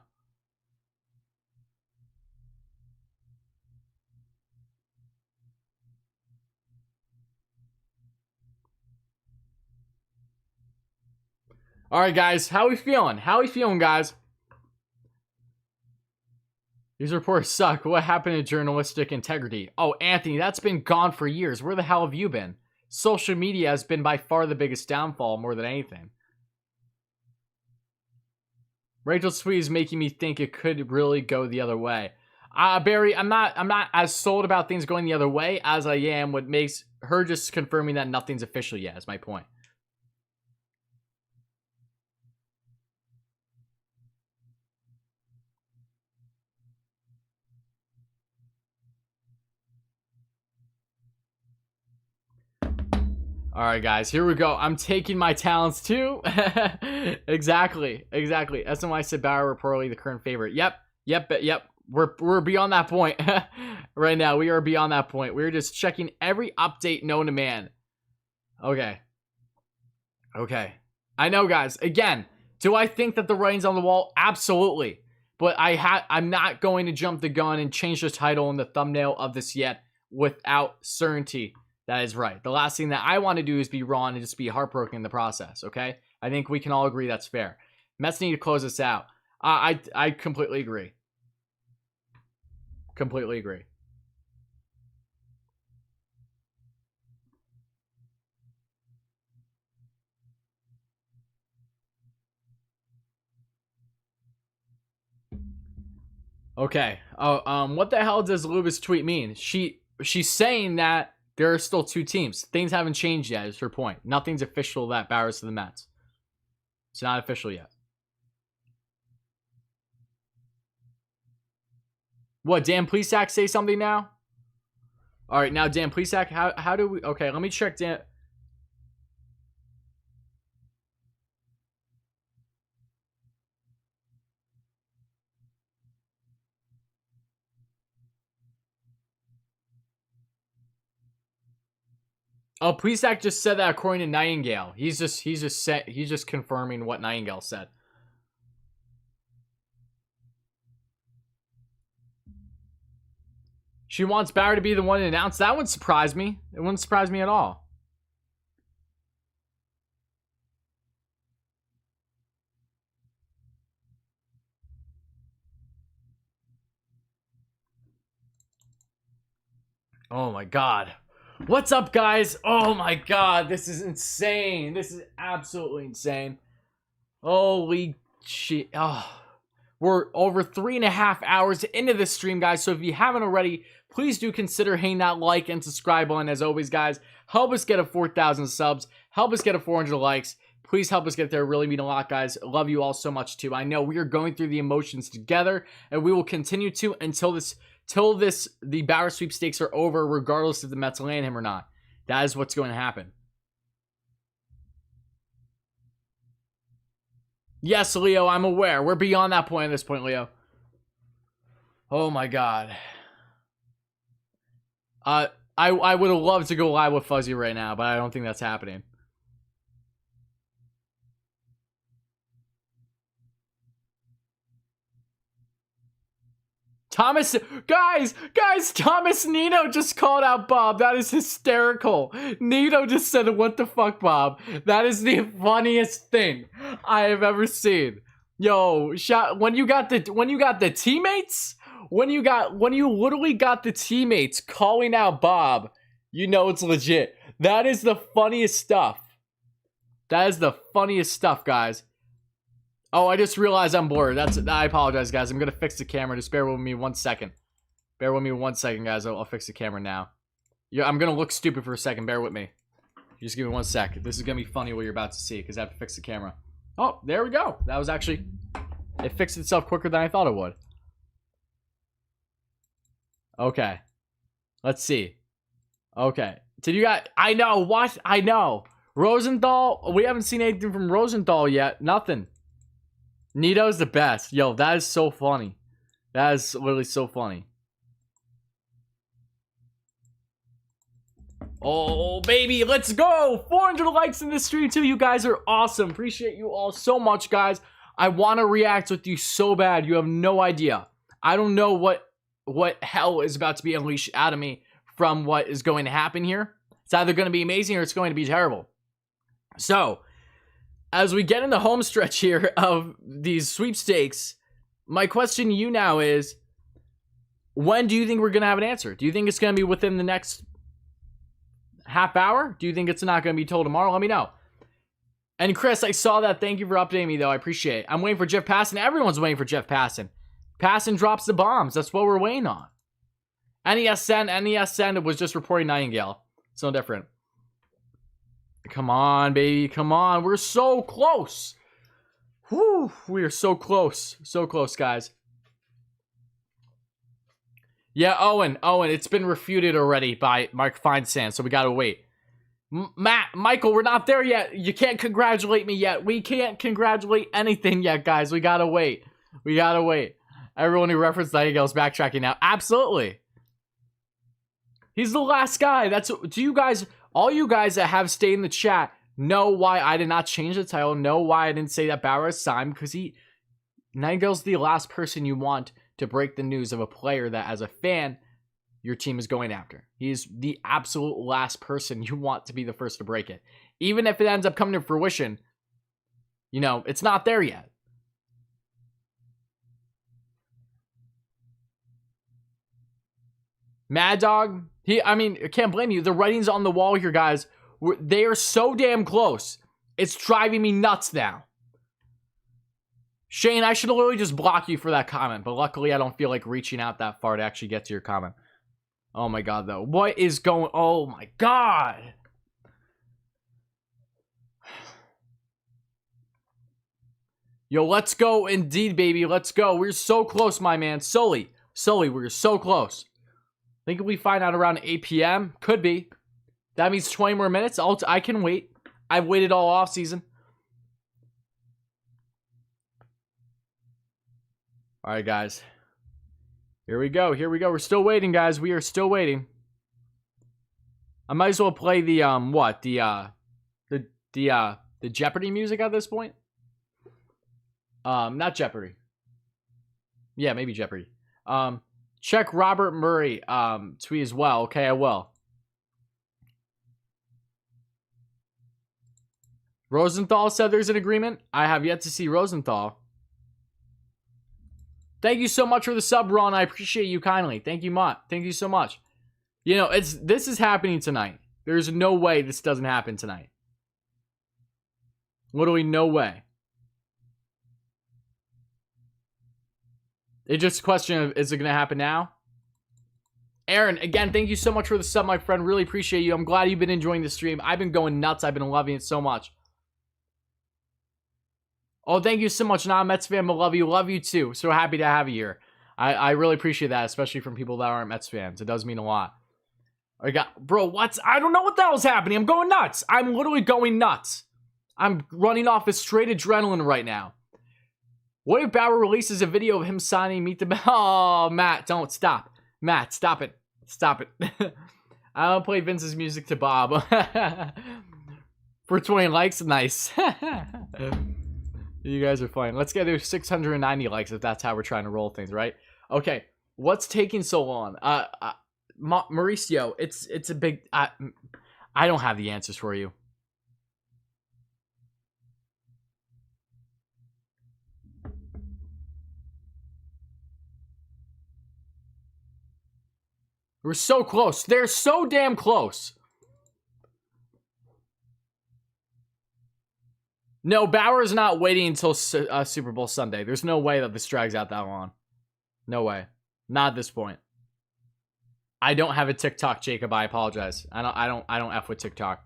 All right, guys. How we feeling? How we feeling, guys? These reports suck. What happened to journalistic integrity? Oh, Anthony, that's been gone for years. Where the hell have you been? Social media has been by far the biggest downfall more than anything. Rachel's tweet is making me think it could really go the other way. Barry, I'm not as sold about things going the other way as I am what makes her just confirming that nothing's official yet is my point. All right, guys, here we go. I'm taking my talents too. Exactly. SNY said Bauer reportedly the current favorite. Yep. We're beyond that point right now. We are beyond that point. We're just checking every update known to man. Okay. I know, guys. Again, do I think that the writing's on the wall? Absolutely. But I'm not going to jump the gun and change the title and the thumbnail of this yet without certainty. That is right. The last thing that I want to do is be wrong and just be heartbroken in the process, okay? I think we can all agree that's fair. Mets need to close this out. I completely agree. Completely agree. Okay. What the hell does Lubis tweet mean? She's saying that there are still 2 teams. Things haven't changed yet, is her point. Nothing's official that Bauer's to the Mets. It's not official yet. What, Dan Plesac say something now? All right, now Dan Plesac, how do we... Okay, let me check Dan... Oh, Plesac just said that according to Nightingale. He's just confirming what Nightingale said. She wants Bauer to be the one to announce. That wouldn't surprise me. It wouldn't surprise me at all. Oh my god. What's up, guys? Oh my god, this is insane. This is absolutely insane. Holy shit. Oh. We're over 3.5 hours into this stream, guys. So if you haven't already, please do consider hitting that like and subscribe button. As always, guys, help us get a 4,000 subs. Help us get a 400 likes. Please help us get there. It really mean a lot, guys. Love you all so much, too. I know we are going through the emotions together, and we will continue to until the Bauer sweepstakes are over, regardless if the Mets land him or not. That is what's going to happen. Yes, Leo, I'm aware. We're beyond that point at this point, Leo. Oh my god. I would have loved to go live with Fuzzy right now, but I don't think that's happening. Thomas, guys, Thomas Nino just called out Bob. That is hysterical. Nino just said, "What the fuck, Bob?" That is the funniest thing I have ever seen. Yo, when you got the teammates, when you literally got the teammates calling out Bob, you know it's legit. That is the funniest stuff. That is the funniest stuff, guys. Oh, I just realized I'm blurred. I apologize, guys. I'm gonna fix the camera. Just bear with me 1 second. Bear with me 1 second, guys. I'll fix the camera now. Yeah, I'm gonna look stupid for a second. Bear with me. Just give me 1 sec. This is gonna be funny what you're about to see because I have to fix the camera. Oh, there we go. That was actually... It fixed itself quicker than I thought it would. Okay. Let's see. Okay. Did you guys... I know. What? I know. Rosenthal. We haven't seen anything from Rosenthal yet. Nothing. Nito's the best. Yo, that is so funny. That is literally so funny. Oh, baby, let's go. 400 likes in this stream, too. You guys are awesome. Appreciate you all so much, guys. I want to react with you so bad. You have no idea. I don't know what hell is about to be unleashed out of me from what is going to happen here. It's either going to be amazing or it's going to be terrible. So... as we get in the home stretch here of these sweepstakes, my question to you now is, when do you think we're going to have an answer? Do you think it's going to be within the next half hour? Do you think it's not going to be till tomorrow? Let me know. And Chris, I saw that. Thank you for updating me, though. I appreciate it. I'm waiting for Jeff Passan. Everyone's waiting for Jeff Passan. Passan drops the bombs. That's what we're waiting on. NESN was just reporting Nightingale. It's no different. Come on, baby. Come on. We're so close. Whew. We are so close. So close, guys. Yeah, Owen. It's been refuted already by Mark Feinsand, so we gotta wait. Michael, we're not there yet. You can't congratulate me yet. We can't congratulate anything yet, guys. We gotta wait. We gotta wait. Everyone who referenced Nightingale's backtracking now. Absolutely. He's the last guy. Do you guys... all you guys that have stayed in the chat know why I did not change the title, know why I didn't say that Bauer is signed, because Nightingale's the last person you want to break the news of a player that, as a fan, your team is going after. He's the absolute last person you want to be the first to break it. Even if it ends up coming to fruition, you know, it's not there yet. Mad Dog, I mean, I can't blame you. The writing's on the wall here, guys. They are so damn close. It's driving me nuts now. Shane, I should literally just block you for that comment, but luckily I don't feel like reaching out that far to actually get to your comment. Oh my god, though. What is going... Oh my god. Yo, let's go indeed, baby. Let's go. We're so close, my man. Sully, we're so close. Think we find out around 8 p.m.? Could be. That means 20 more minutes. I can wait. I've waited all off season. All right, guys. Here we go. Here we go. We're still waiting, guys. We are still waiting. I might as well play the what? The Jeopardy music at this point. Not Jeopardy. Yeah, maybe Jeopardy. Check Robert Murray tweet as well. Okay, I will. Rosenthal said there's an agreement. I have yet to see Rosenthal. Thank you so much for the sub, Ron. I appreciate you kindly. Thank you, Mott. Thank you so much. You know, this is happening tonight. There's no way this doesn't happen tonight. Literally no way. It's just a question of, is it going to happen now? Aaron, again, thank you so much for the sub, my friend. Really appreciate you. I'm glad you've been enjoying the stream. I've been going nuts. I've been loving it so much. Oh, thank you so much, Mets fan. I love you. Love you too. So happy to have you here. I really appreciate that, especially from people that aren't Mets fans. It does mean a lot. I got, bro, I don't know what the hell's happening. I'm going nuts. I'm literally going nuts. I'm running off a straight adrenaline right now. What if Bauer releases a video of him signing Meet the... Oh, Matt, don't. Stop. Matt, stop it. Stop it. I don't play Vince's music to Bob. For 20 likes, nice. You guys are fine. Let's get to 690 likes if that's how we're trying to roll things, right? Okay, what's taking so long? Mauricio, it's a big... I don't have the answers for you. We're so close. They're so damn close. No, Bauer's not waiting until Super Bowl Sunday. There's no way that this drags out that long. No way. Not at this point. I don't have a TikTok, Jacob. I apologize. I don't F with TikTok.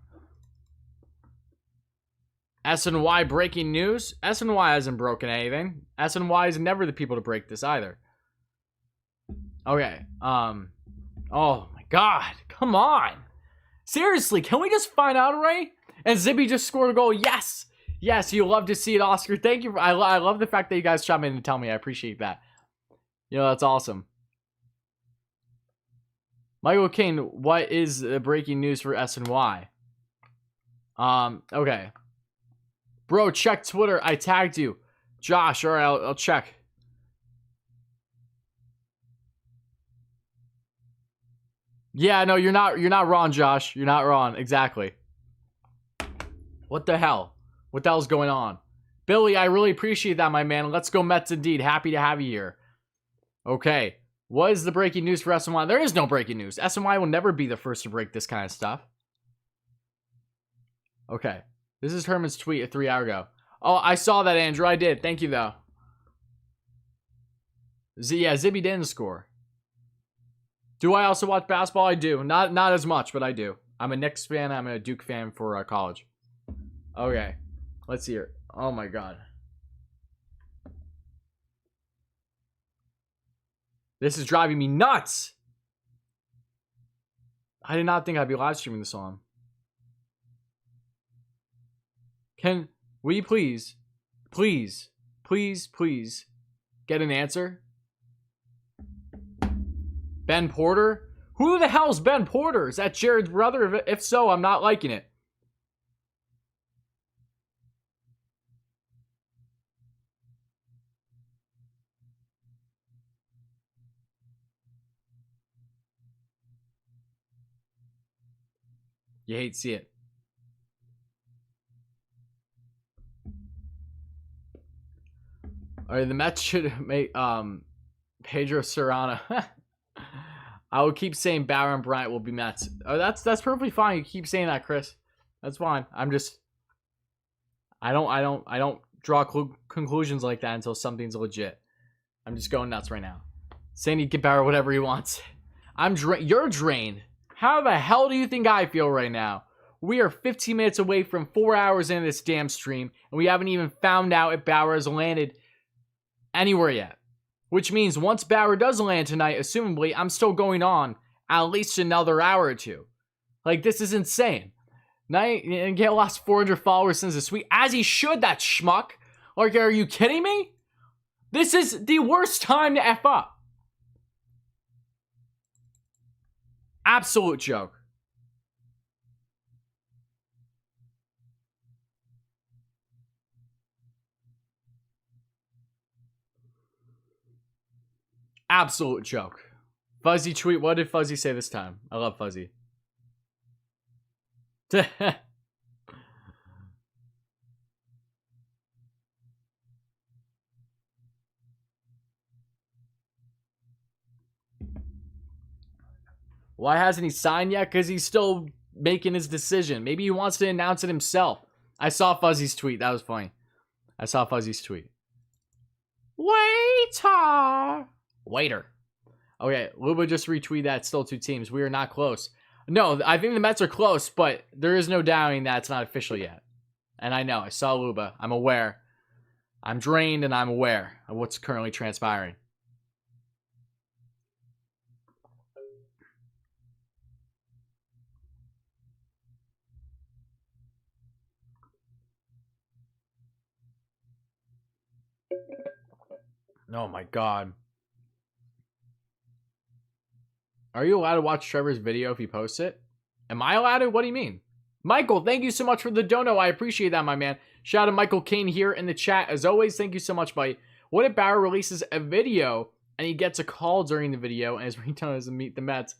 SNY breaking news. SNY hasn't broken anything. SNY is never the people to break this either. Okay. Oh my god. Come on. Seriously, can we just find out already? And Zibby just scored a goal. Yes. Yes, you love to see it, Oscar. Thank you. I love the fact that you guys chime in and tell me. I appreciate that. You know, that's awesome. Michael Kane, what is the breaking news for SNY? Okay. Bro, check Twitter. I tagged you. Josh, all right, I'll check. Yeah, no, you're not wrong, Josh. You're not wrong. Exactly. What the hell? What the hell's going on? Billy, I really appreciate that, my man. Let's go Mets indeed. Happy to have you here. Okay. What is the breaking news for SNY? There is no breaking news. SNY will never be the first to break this kind of stuff. Okay. This is Herman's tweet 3 hours ago. Oh, I saw that, Andrew. I did. Thank you, though. Yeah, Zibby didn't score. Do I also watch basketball? I do. Not as much, but I do. I'm a Knicks fan. I'm a Duke fan for college. Okay. Let's see here. Oh, my God. This is driving me nuts. I did not think I'd be live streaming this on. Can we please get an answer? Ben Porter? Who the hell's Ben Porter? Is that Jared's brother? If so, I'm not liking it. You hate to see it. All right, the Mets should make Pedro Serrano. I will keep saying Bauer and Bryant will be Mets. Oh, that's perfectly fine. You keep saying that, Chris. That's fine. I don't draw conclusions like that until something's legit. I'm just going nuts right now. Saying he can Bauer whatever he wants. You're drained. How the hell do you think I feel right now? We are 15 minutes away from 4 hours into this damn stream, and we haven't even found out if Bauer has landed anywhere yet. Which means once Bauer does land tonight, assumably, I'm still going on at least another hour or two. Like, this is insane. Nightingale lost 400 followers since this week, as he should, that schmuck. Like, are you kidding me? This is the worst time to F up. Absolute joke. Absolute joke. Fuzzy tweet. What did Fuzzy say this time? I love Fuzzy. Why hasn't he signed yet? Because he's still making his decision. Maybe he wants to announce it himself. I saw Fuzzy's tweet. That was funny. I saw Fuzzy's tweet. Waiter. Okay, Luba just retweeted that. Still 2 teams. We are not close. No, I think the Mets are close, but there is no doubting that it's not official yet. And I know. I saw Luba. I'm aware. I'm drained and I'm aware of what's currently transpiring. Oh my god. Are you allowed to watch Trevor's video if he posts it? Am I allowed to? What do you mean? Michael, thank you so much for the dono. I appreciate that, my man. Shout out to Michael Kane here in the chat. As always, thank you so much, buddy. What if Bauer releases a video and he gets a call during the video and his ringtone is to meet the Mets?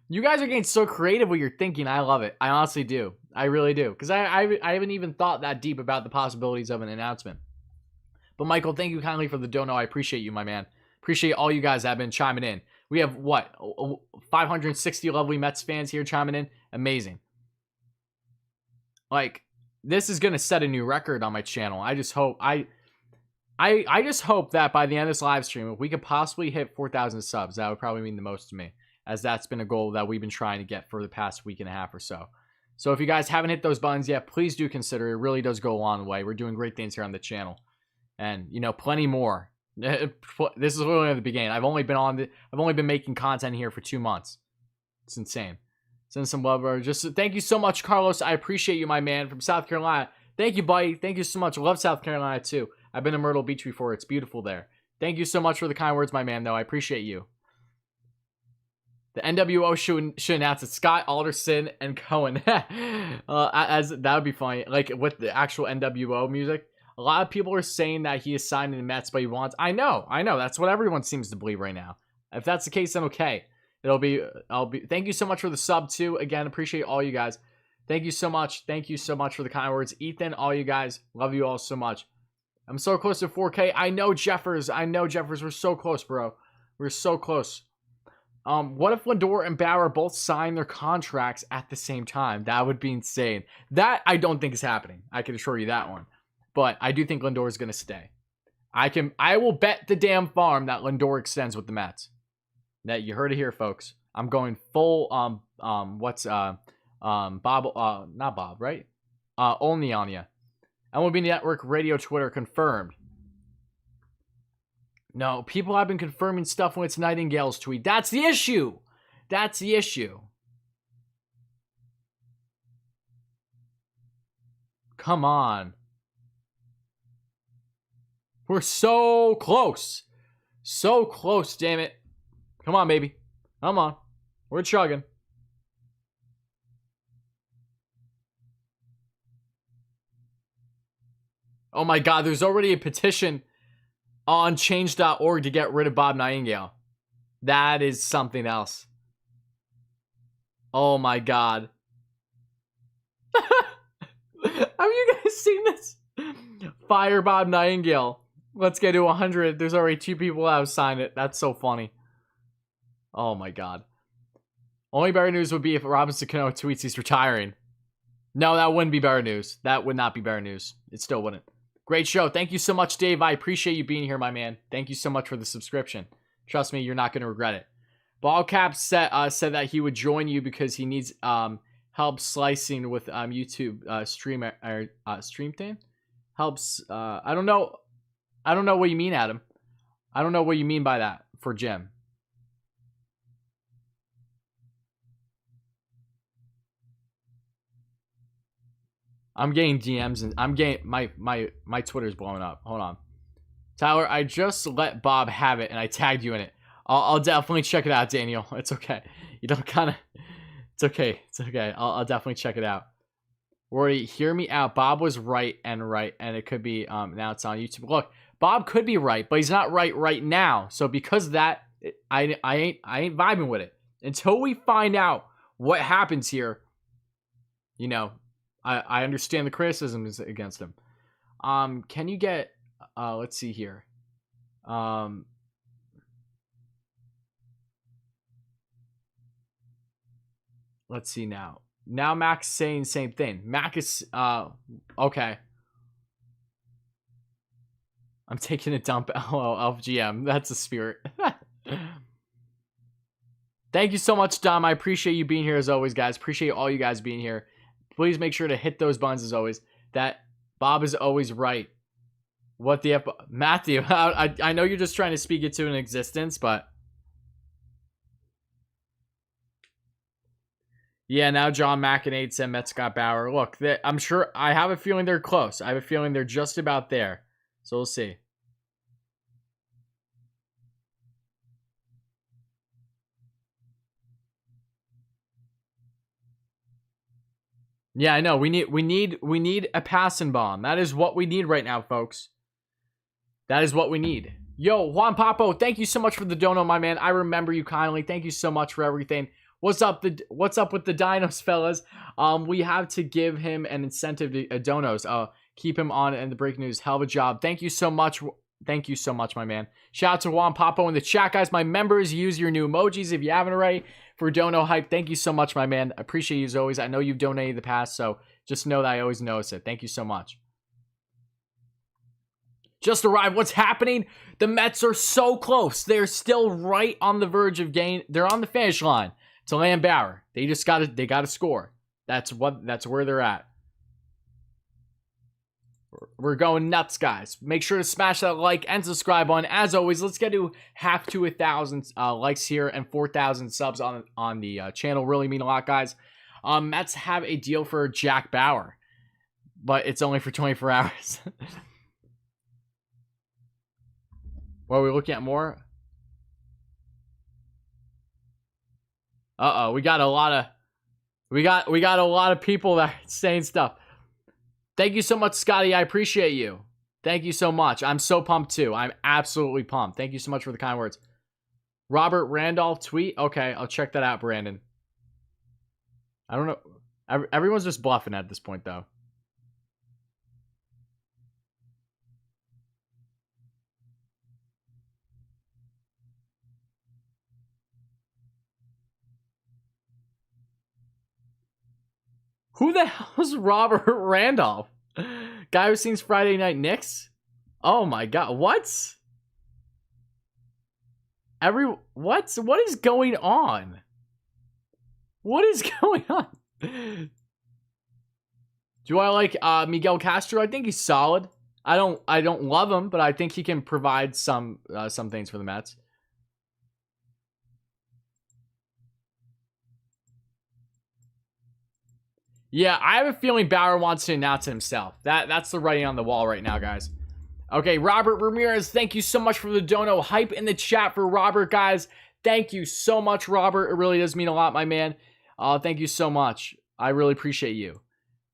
You guys are getting so creative with your thinking. I love it. I honestly do. I really do. Because I haven't even thought that deep about the possibilities of an announcement. But Michael, thank you kindly for the dono. I appreciate you, my man. Appreciate all you guys that have been chiming in. We have, what, 560 lovely Mets fans here chiming in? Amazing. Like, this is going to set a new record on my channel. I just hope, I just hope that by the end of this live stream, if we could possibly hit 4,000 subs, that would probably mean the most to me, as that's been a goal that we've been trying to get for the past week and a half or so. So if you guys haven't hit those buttons yet, please do consider it. It really does go a long way. We're doing great things here on the channel. And, you know, plenty more. This is literally at the beginning. I've only been making content here for 2 months. It's insane. Send some love. Just thank you so much, Carlos. I appreciate you, my man, from South Carolina. Thank you, buddy. Thank you so much. I love South Carolina too. I've been to Myrtle Beach before. It's beautiful there. Thank you so much for the kind words, my man, though. I appreciate you. The NWO should announce it. Scott, Alderson, and Cohen. As that would be funny. Like with the actual NWO music. A lot of people are saying that he is signed in the Mets, but he wants. I know. That's what everyone seems to believe right now. If that's the case, then okay. Thank you so much for the sub too. Again, appreciate all you guys. Thank you so much. Thank you so much for the kind words. Ethan, all you guys. Love you all so much. I'm so close to 4K. I know, Jeffers. We're so close, bro. We're so close. What if Lindor and Bauer both sign their contracts at the same time? That would be insane. That I don't think is happening. I can assure you that one. But I do think Lindor is going to stay. I will bet the damn farm that Lindor extends with the Mets. That you heard it here, folks. I'm going full Bob, not Bob, right? Only on ya. MLB Network Radio Twitter confirmed. No, people have been confirming stuff when it's Nightingale's tweet. That's the issue. That's the issue. Come on. We're so close. So close, damn it. Come on, baby. Come on. We're chugging. Oh my god, there's already a petition on change.org to get rid of Bob Nightingale. That is something else. Oh my god. Have you guys seen this? Fire Bob Nightingale. Let's get to 100. There's already 2 people that have signed it. That's so funny. Oh my god. Only better news would be if Robinson Cano tweets he's retiring. No, that wouldn't be better news. That would not be better news. It still wouldn't. Great show. Thank you so much, Dave. I appreciate you being here, my man. Thank you so much for the subscription. Trust me, you're not going to regret it. Ballcap said that he would join you because he needs help slicing with YouTube stream thing. Helps. I don't know what you mean, Adam. I don't know what you mean by that for Jim. I'm getting DMs and I'm getting my Twitter's blowing up. Hold on. Tyler, I just let Bob have it and I tagged you in it. I'll definitely check it out, Daniel. It's okay. You don't kind of... It's okay. It's okay. I'll definitely check it out. Rory, hear me out. Bob was right, and it could be... now it's on YouTube. Look, Bob could be right, but he's not right now. So because of that, I ain't vibing with it. Until we find out what happens here, you know, I understand the criticisms against him. Can you get... let's see here. Let's see now. Now Mac's saying the same thing. Mac is okay. I'm taking a dump. LOL FGM. That's a spirit. Thank you so much, Dom. I appreciate you being here as always, guys. Appreciate all you guys being here. Please make sure to hit those buttons as always. That Bob is always right. What the F? Matthew, I know you're just trying to speak it to an existence, but... Yeah, now John McInade said Mets got Bauer. Look, I'm sure... I have a feeling they're close. I have a feeling they're just about there. So we'll see. Yeah, I know. We need a passing bomb. That is what we need right now, folks. That is what we need. Yo, Juan Papo, thank you so much for the dono, my man. I remember you kindly. Thank you so much for everything. What's up with the dinos, fellas? We have to give him an incentive to donos. Keep him on in the breaking news. Hell of a job. Thank you so much. Thank you so much, my man. Shout out to Juan Papo in the chat, guys. My members, use your new emojis if you haven't already for dono hype. Thank you so much, my man. I appreciate you as always. I know you've donated in the past, so just know that I always notice it. Thank you so much. Just arrived. What's happening? The Mets are so close. They're still right on the verge of game. They're on the finish line to land Bauer. They just gotta score. That's where they're at. We're going nuts, guys. Make sure to smash that like and subscribe button. As always, let's get to 1,000 likes here and 4,000 subs on the channel. Really mean a lot, guys. Mets have a deal for Jack Bauer, but it's only for 24 hours. What are we looking at more? We got a lot of people that are saying stuff. Thank you so much, Scotty. I appreciate you. Thank you so much. I'm so pumped too. I'm absolutely pumped. Thank you so much for the kind words. Robert Randolph tweet. Okay, I'll check that out, Brandon. I don't know. Everyone's just bluffing at this point, though. Who the hell is Robert Randolph? Guy who sings Friday Night Knicks? Oh my god, what? What is going on? What is going on? Do I like Miguel Castro? I think he's solid. I don't love him, but I think he can provide some things for the Mets. Yeah, I have a feeling Bauer wants to announce it himself. That's the writing on the wall right now, guys. Okay, Robert Ramirez, thank you so much for the dono. Hype in the chat for Robert, guys. Thank you so much, Robert. It really does mean a lot, my man. Thank you so much. I really appreciate you.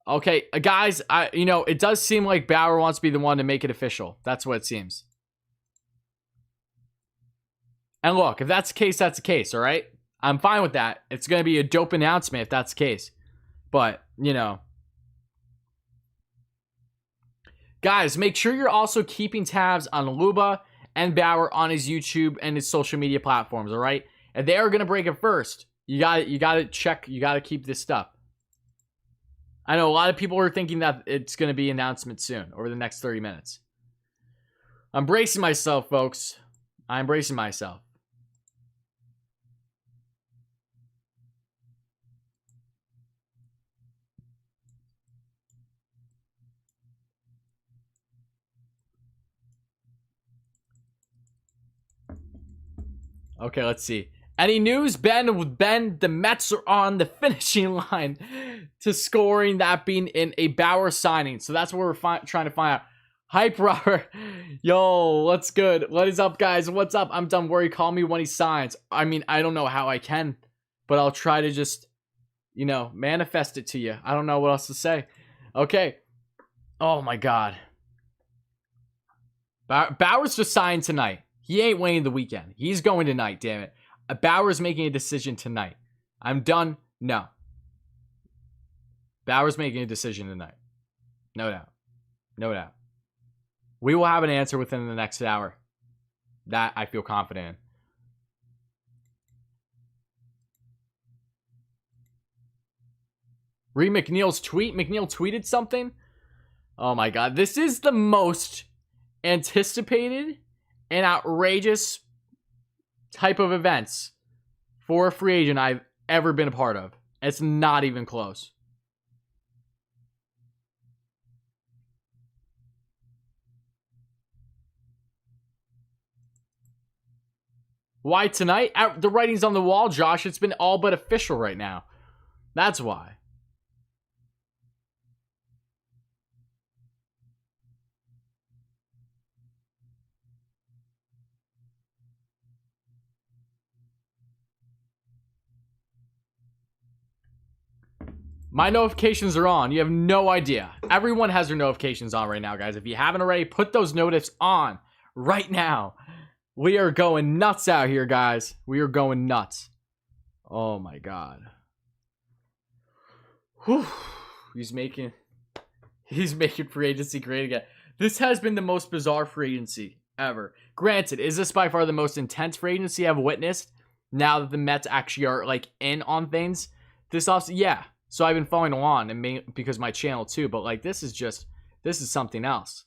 Okay, guys, it does seem like Bauer wants to be the one to make it official. That's what it seems. And look, if that's the case, that's the case, all right? I'm fine with that. It's going to be a dope announcement if that's the case. But, guys, make sure you're also keeping tabs on Luba and Bauer on his YouTube and his social media platforms, all right? And they are going to break it first. You got to check. You got to keep this stuff. I know a lot of people are thinking that it's going to be announcement soon, over the next 30 minutes. I'm bracing myself, folks. I'm bracing myself. Okay, let's see. Any news, Ben? Ben, the Mets are on the finishing line to scoring, that being in a Bauer signing. So that's what we're trying to find out. Hype, Robert. Yo, what's good? What is up, guys? What's up? I'm done worry. Call me when he signs. I mean, I don't know how I can, but I'll try to just, you know, manifest it to you. I don't know what else to say. Okay. Oh, my God. Bauer's just signed tonight. He ain't waiting the weekend. He's going tonight, damn it. Bauer's making a decision tonight. I'm done? No. Bauer's making a decision tonight. No doubt. No doubt. We will have an answer within the next hour. That I feel confident in. Read McNeil's tweet. McNeil tweeted something. Oh my God. This is the most anticipated and outrageous type of events for a free agent I've ever been a part of. It's not even close. Why tonight? The writing's on the wall, Josh. It's been all but official right now. That's why. My notifications are on. You have no idea. Everyone has their notifications on right now, guys. If you haven't already, put those notifs on right now. We are going nuts out here, guys. We are going nuts. Oh my God. Whew. He's making free agency great again. This has been the most bizarre free agency ever. Granted, is this by far the most intense free agency I've witnessed? Now that the Mets actually are like in on things, this also, yeah. So I've been following along, and because my channel too. But like, this is something else.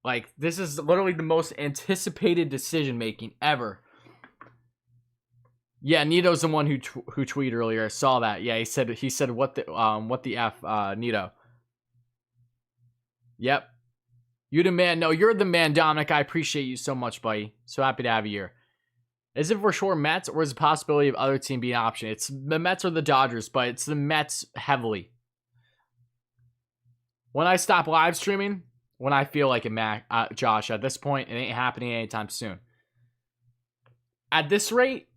Like, this is literally the most anticipated decision making ever. Yeah, Nito's the one who tweeted earlier. I saw that. Yeah, he said what the F, Nito. Yep. You the man. No, you're the man, Dominic. I appreciate you so much, buddy. So happy to have you here. Is it for sure Mets, or is it a possibility of other team being an option? It's the Mets or the Dodgers, but it's the Mets heavily. When I stop live streaming, when I feel like it, Josh, at this point, it ain't happening anytime soon. At this rate,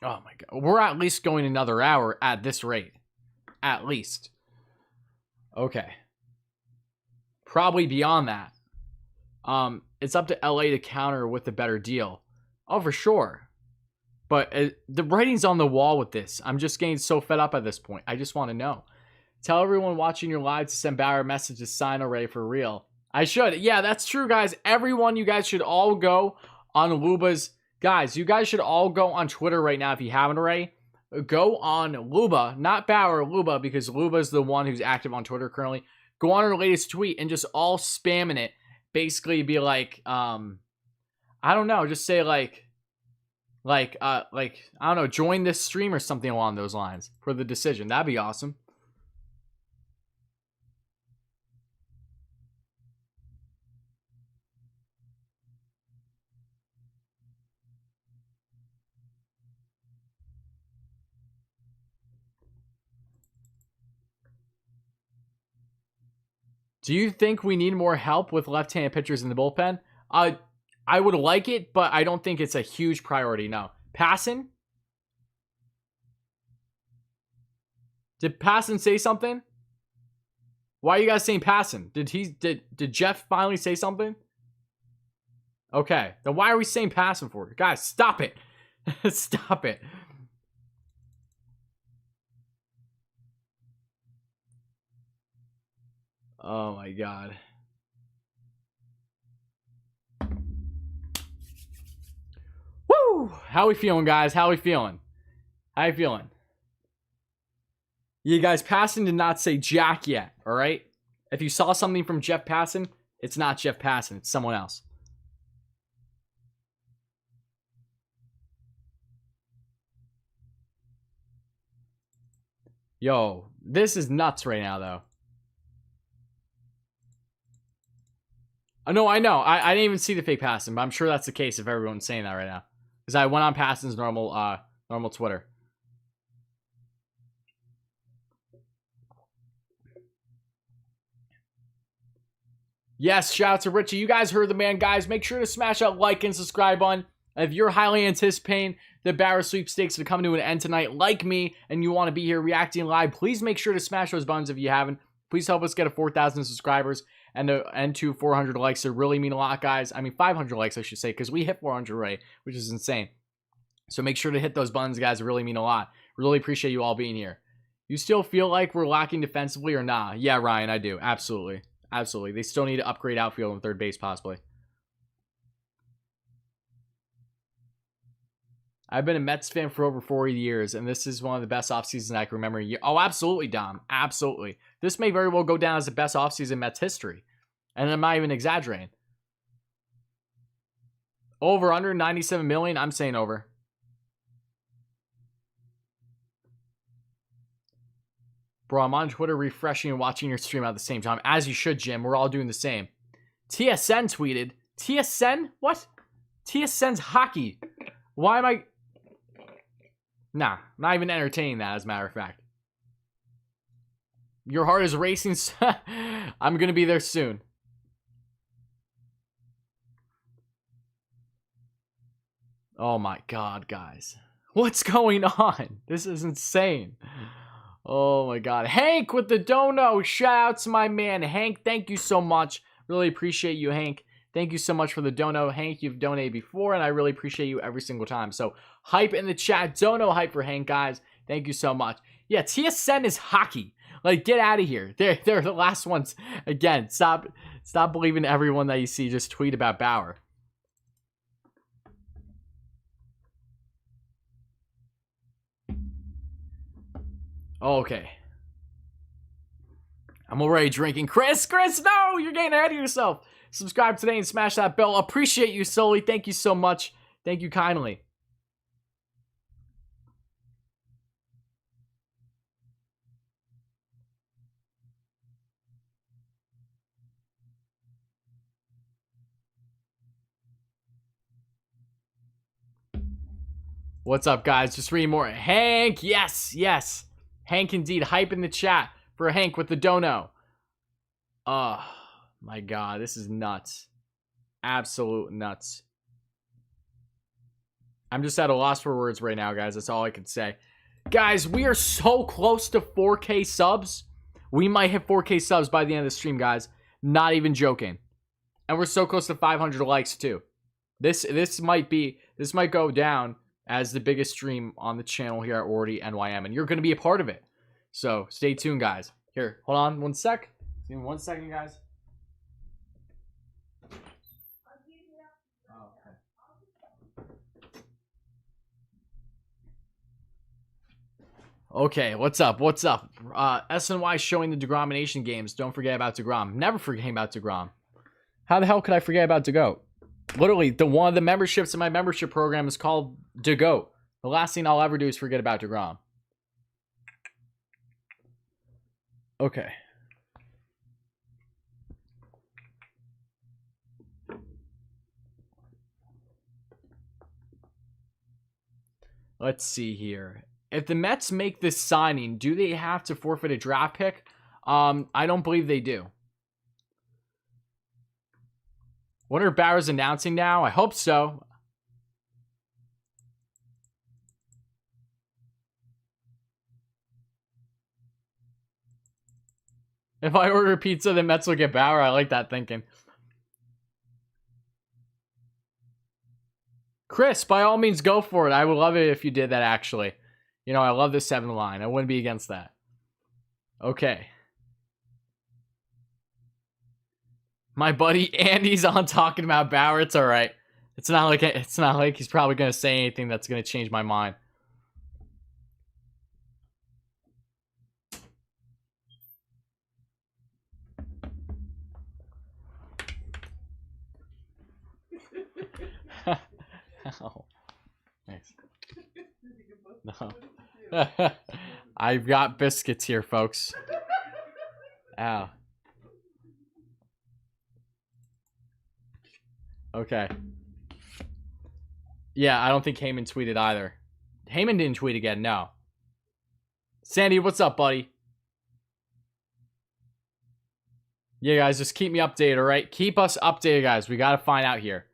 oh my God, we're at least going another hour at this rate. At least. Okay. Probably beyond that. It's up to LA to counter with a better deal. Oh, for sure. But the writing's on the wall with this. I'm just getting so fed up at this point. I just want to know. Tell everyone watching your live to send Bauer a message to sign already for real. I should. Yeah, that's true, guys. Everyone, you guys should all go on Luba's. Guys, you guys should all go on Twitter right now if you haven't already. Go on Luba, not Bauer, Luba, because Luba's the one who's active on Twitter currently. Go on her latest tweet and just all spamming it. Basically be like, I don't know, just say like, I don't know, join this stream or something along those lines for the decision. That'd be awesome. Do you think we need more help with left-handed pitchers in the bullpen? I would like it, but I don't think it's a huge priority. No. Passan? Did Passan say something? Why are you guys saying Passan? Did Jeff finally say something? Okay. Then why are we saying Passan for? Guys, stop it. Stop it. Oh my God. Woo! Woo! How we feeling, guys? How we feeling? How you feeling? You guys, Passon did not say jack yet, all right? If you saw something from Jeff Passon, it's not Jeff Passon. It's someone else. Yo, this is nuts right now, though. No, I know. I didn't even see the fake Passon, but I'm sure that's the case if everyone's saying that right now. Because I went on Passon's normal Twitter. Yes, shout out to Richie. You guys heard the man, guys. Make sure to smash that like and subscribe button. If you're highly anticipating the Bauer sweepstakes to come to an end tonight, like me, and you want to be here reacting live, please make sure to smash those buttons if you haven't. Please help us get to 4,000 subscribers and to 400 likes. It really mean a lot, guys. I mean, 500 likes, I should say, because we hit 400 already, which is insane. So make sure to hit those buttons, guys. It really mean a lot. Really appreciate you all being here. You still feel like we're lacking defensively or not? Yeah, Ryan, I do. Absolutely. Absolutely. They still need to upgrade outfield and third base, possibly. I've been a Mets fan for over 40 years, and this is one of the best offseasons I can remember. Oh, absolutely, Dom. Absolutely. This may very well go down as the best offseason in Mets history. And I'm not even exaggerating. Over, under 97 million? I'm saying over. Bro, I'm on Twitter refreshing and watching your stream at the same time. As you should, Jim. We're all doing the same. TSN tweeted. TSN? What? TSN's hockey. Why am I... Nah, not even entertaining that, as a matter of fact. Your heart is racing. I'm going to be there soon. Oh my god, guys. What's going on? This is insane. Oh my god. Hank with the dono. Shout out to my man, Hank. Thank you so much. Really appreciate you, Hank. Thank you so much for the dono. Hank, you've donated before, and I really appreciate you every single time. So, hype in the chat. Dono hype for Hank, guys. Thank you so much. Yeah, TSN is hockey. Like, get out of here. They're the last ones. Again, stop believing everyone that you see just tweet about Bauer. Okay. I'm already drinking. Chris, no! You're getting ahead of yourself. Subscribe today and smash that bell. Appreciate you, Sully. Thank you so much. Thank you kindly. What's up, guys? Just reading more. Hank, yes. Hank indeed. Hype in the chat for Hank with the dono. Oh, my God. This is nuts. Absolute nuts. I'm just at a loss for words right now, guys. That's all I can say. Guys, we are so close to 4K subs. We might hit 4K subs by the end of the stream, guys. Not even joking. And we're so close to 500 likes, too. This might go down as the biggest stream on the channel here at Wardy NYM, and you're going to be a part of it. So stay tuned, guys. Here, hold on one sec. Give me 1 second, guys. Okay, what's up? SNY showing the DeGrom Nation games. Don't forget about DeGrom. Never forgetting about DeGrom. How the hell could I forget about DeGoat? Literally, one of the memberships in my membership program is called DeGoat. The last thing I'll ever do is forget about DeGrom. Okay. Let's see here. If the Mets make this signing, do they have to forfeit a draft pick? I don't believe they do. Wonder if Bauer's announcing now? I hope so. If I order pizza, the Mets will get Bauer. I like that thinking. Chris, by all means, go for it. I would love it if you did that, actually. You know, I love this 7 line. I wouldn't be against that. Okay. My buddy Andy's on talking about Bauer. It's all right. It's not like he's probably gonna say anything that's gonna change my mind. Oh, nice. No. I've got biscuits here, folks. Ow. Okay. Yeah, I don't think Heyman tweeted either. Heyman didn't tweet again, no. Sandy, what's up, buddy? Yeah, guys, just keep me updated, alright? Keep us updated, guys. We gotta find out here.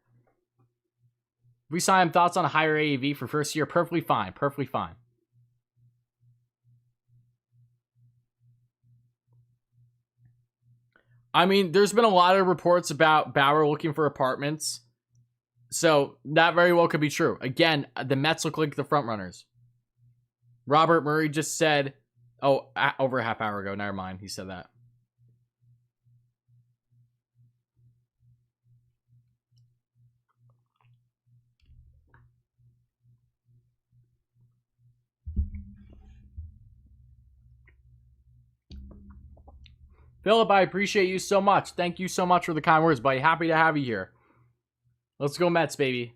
We saw him thoughts on a higher AAV for first year. Perfectly fine. Perfectly fine. I mean, there's been a lot of reports about Bauer looking for apartments. So, that very well could be true. Again, the Mets look like the front runners. Robert Murray just said... Oh, over a half hour ago. Never mind. He said that. Philip, I appreciate you so much. Thank you so much for the kind words, buddy. Happy to have you here. Let's go Mets, baby.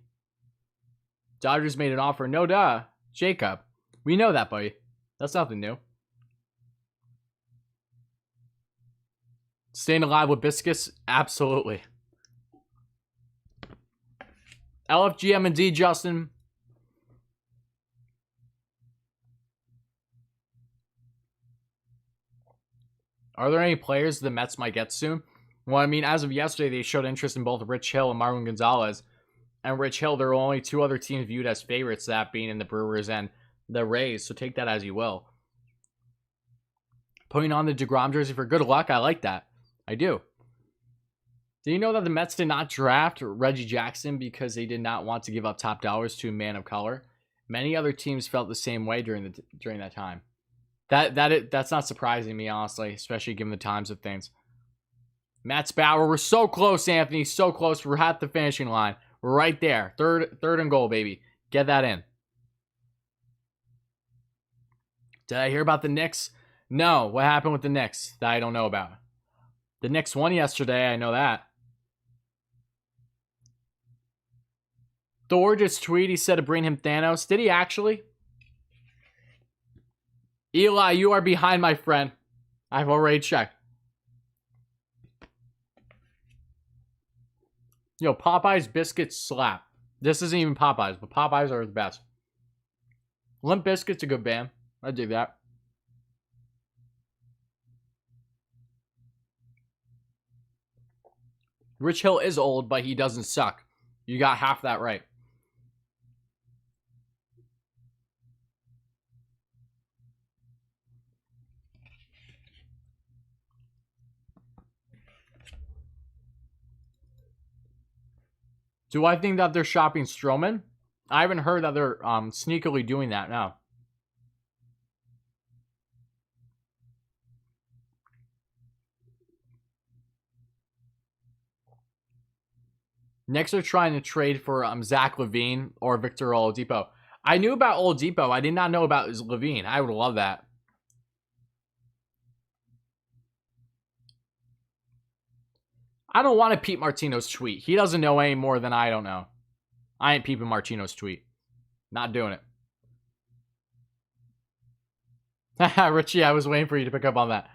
Dodgers made an offer. No duh. Jacob. We know that, buddy. That's nothing new. Staying alive with biscuits? Absolutely. LFGM and D, Justin. Are there any players the Mets might get soon? Well, I mean, as of yesterday, they showed interest in both Rich Hill and Marwin Gonzalez. And Rich Hill, there are only two other teams viewed as favorites, that being in the Brewers and the Rays. So take that as you will. Putting on the DeGrom jersey for good luck, I like that. I do. Do you know that the Mets did not draft Reggie Jackson because they did not want to give up top dollars to a man of color? Many other teams felt the same way during that time. That's not surprising me, honestly, especially given the times of things. Matt's Bauer, we're so close, Anthony, so close. We're at the finishing line. We're right there. Third and goal, baby. Get that in. Did I hear about the Knicks? No. What happened with the Knicks that I don't know about? The Knicks won yesterday. I know that. Thor just tweeted. He said to bring him Thanos. Did he actually? Eli, you are behind, my friend. I've already checked. Yo, Popeye's biscuits slap. This isn't even Popeyes, but Popeyes are the best. Limp Bizkit's a good band. I dig that. Rich Hill is old, but he doesn't suck. You got half that right. Do I think that they're shopping Stroman? I haven't heard that they're sneakily doing that now. Next, they're trying to trade for Zach LaVine or Victor Oladipo. I knew about Oladipo. I did not know about LaVine. I would love that. I don't want to peep Martino's tweet. He doesn't know any more than I don't know. I ain't peeping Martino's tweet. Not doing it. Haha, Richie, I was waiting for you to pick up on that.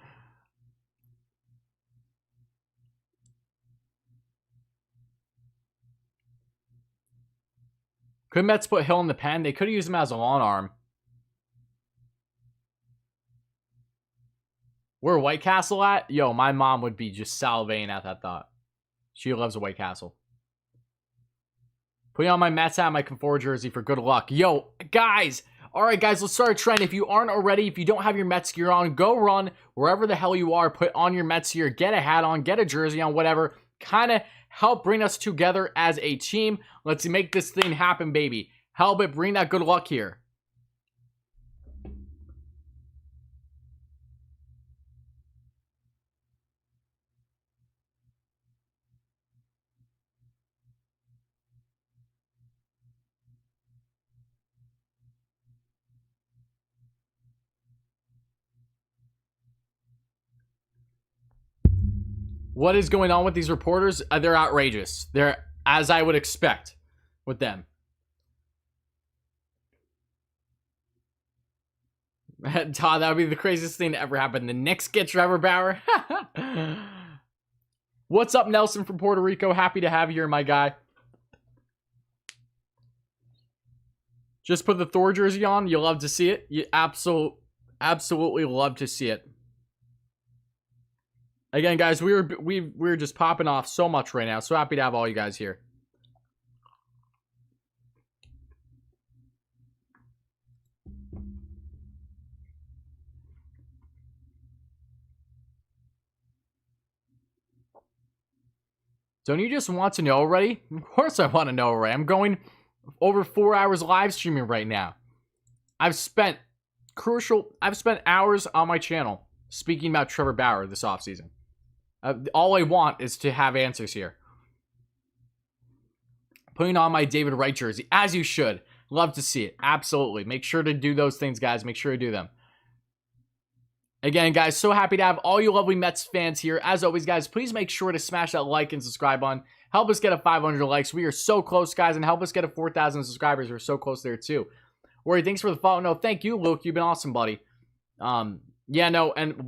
Could Mets put Hill in the pen? They could have used him as a long arm. Where White Castle at? Yo, my mom would be just salivating at that thought. She loves a White Castle. Putting on my Mets hat, my Conforto jersey for good luck. Yo, guys. All right, guys, let's start a trend. If you aren't already, if you don't have your Mets gear on, go run wherever the hell you are. Put on your Mets gear. Get a hat on. Get a jersey on. Whatever. Kind of help bring us together as a team. Let's make this thing happen, baby. Help it bring that good luck here. What is going on with these reporters? They're outrageous. They're, as I would expect with them. Todd, that would be the craziest thing to ever happen. The Knicks get Trevor Bauer. What's up, Nelson from Puerto Rico? Happy to have you here, my guy. Just put the Thor jersey on. You'll love to see it. You absolutely love to see it. Again, guys, we're just popping off so much right now. So happy to have all you guys here. Don't you just want to know already? Of course I want to know already. I'm going over 4 hours live streaming right now. I've spent hours on my channel speaking about Trevor Bauer this offseason. All I want is to have answers here. Putting on my David Wright jersey, as you should. Love to see it. Absolutely. Make sure to do those things, guys. Make sure to do them. Again, guys, so happy to have all you lovely Mets fans here. As always, guys, please make sure to smash that like and subscribe button. Help us get a 500 likes. We are so close, guys, and help us get a 4,000 subscribers. We're so close there, too. Rory, thanks for the follow. No, thank you, Luke. You've been awesome, buddy. Yeah, no, and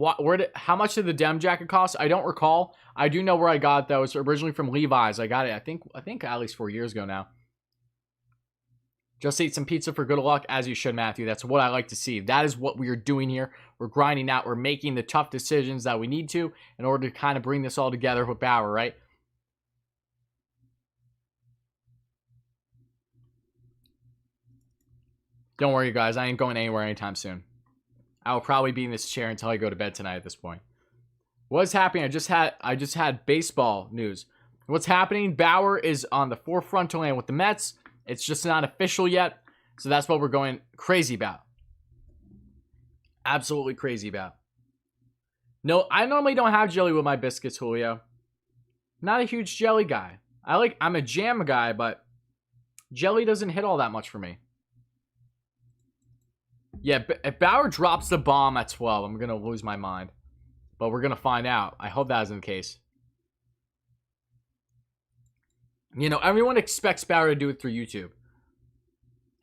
how much did the Dem jacket cost? I don't recall. I do know where I got it, though. It's originally from Levi's. I got it, I think at least 4 years ago now. Just ate some pizza for good luck, as you should, Matthew. That's what I like to see. That is what we are doing here. We're grinding out. We're making the tough decisions that we need to in order to kind of bring this all together with Bauer, right? Don't worry, guys. I ain't going anywhere anytime soon. I will probably be in this chair until I go to bed tonight at this point. What's happening? I just had baseball news. What's happening? Bauer is on the forefront to land with the Mets. It's just not official yet. So that's what we're going crazy about. Absolutely crazy about. No, I normally don't have jelly with my biscuits, Julio. Not a huge jelly guy. I'm a jam guy, but jelly doesn't hit all that much for me. Yeah, if Bauer drops the bomb at 12, I'm going to lose my mind. But we're going to find out. I hope that isn't the case. You know, everyone expects Bauer to do it through YouTube.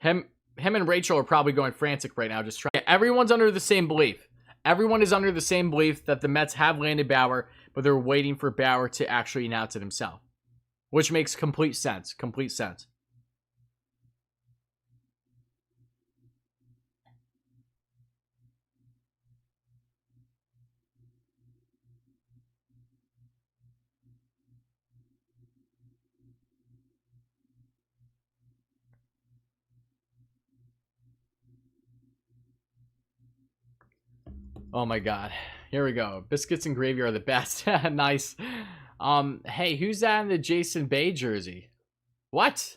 Him and Rachel are probably going frantic right now. Just trying. Yeah, everyone's under the same belief. Everyone is under the same belief that the Mets have landed Bauer, but they're waiting for Bauer to actually announce it himself. Which makes complete sense. Complete sense. Oh my god. Here we go. Biscuits and gravy are the best. Nice. Hey, who's that in the Jason Bay jersey? What?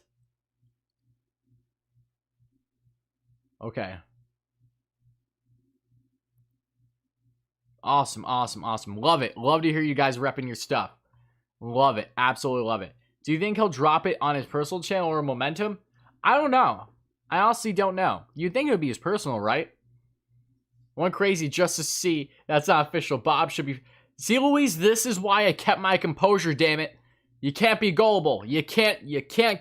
Okay. Awesome, awesome, awesome. Love it. Love to hear you guys repping your stuff. Love it. Absolutely love it. Do you think he'll drop it on his personal channel or Momentum? I don't know. I honestly don't know. You'd think it would be his personal, right? One crazy just to see. That's not official. Bob should be... See, Louise, this is why I kept my composure, damn it. You can't be gullible. You can't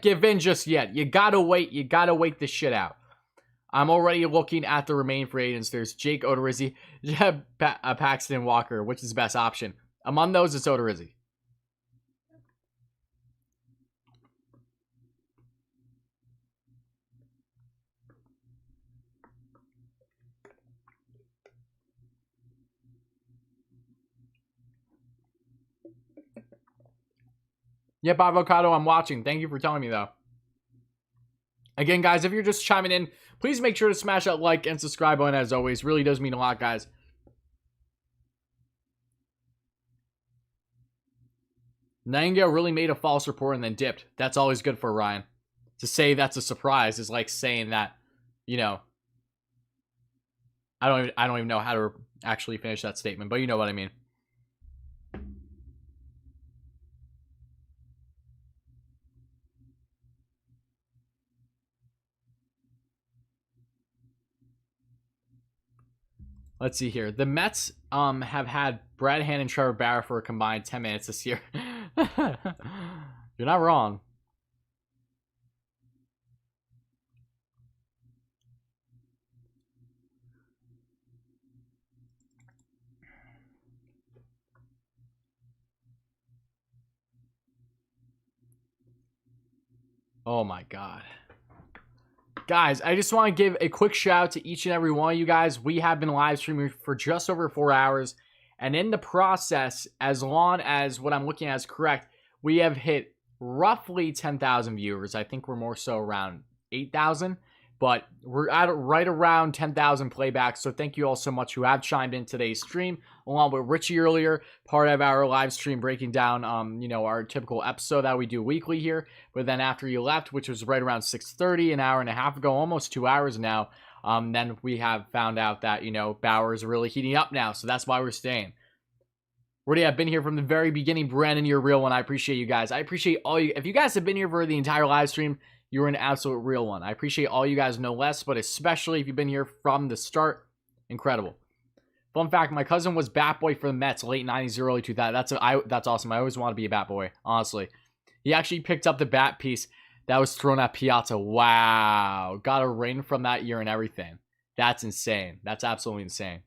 give in just yet. You gotta wait. You gotta wait this shit out. I'm already looking at the remaining free agents. There's Jake Odorizzi, Paxton Walker. Which is the best option? Among those, it's Odorizzi. Yep, Avocado, I'm watching. Thank you for telling me, though. Again, guys, if you're just chiming in, please make sure to smash that like and subscribe button, as always. Really does mean a lot, guys. Nightingale really made a false report and then dipped. That's always good for Ryan. To say that's a surprise is like saying that, you know... I don't even know how to actually finish that statement, but you know what I mean. Let's see here. The Mets have had Brad Hand and Trevor Bauer for a combined 10 minutes this year. You're not wrong. Oh my God. Guys, I just want to give a quick shout out to each and every one of you guys. We have been live streaming for just over 4 hours. And in the process, as long as what I'm looking at is correct, we have hit roughly 10,000 viewers. I think we're more so around 8,000. But we're at right around 10,000 playbacks. So thank you all so much who have chimed in today's stream, along with Richie earlier, part of our live stream breaking down, our typical episode that we do weekly here. But then after you left, which was right around 6:30, an hour and a half ago, almost 2 hours now, then we have found out that, Bauer is really heating up now. So that's why we're staying. Woody, I've been here from the very beginning. Brandon, you're a real one. I appreciate you guys. I appreciate all you. If you guys have been here for the entire live stream, you're an absolute real one. I appreciate all you guys no less, but especially if you've been here from the start, incredible. Fun fact, my cousin was bat boy for the Mets late 90s, early 2000s. That's awesome. I always want to be a bat boy, honestly. He actually picked up the bat piece that was thrown at Piazza. Wow. Got a ring from that year and everything. That's insane. That's absolutely insane.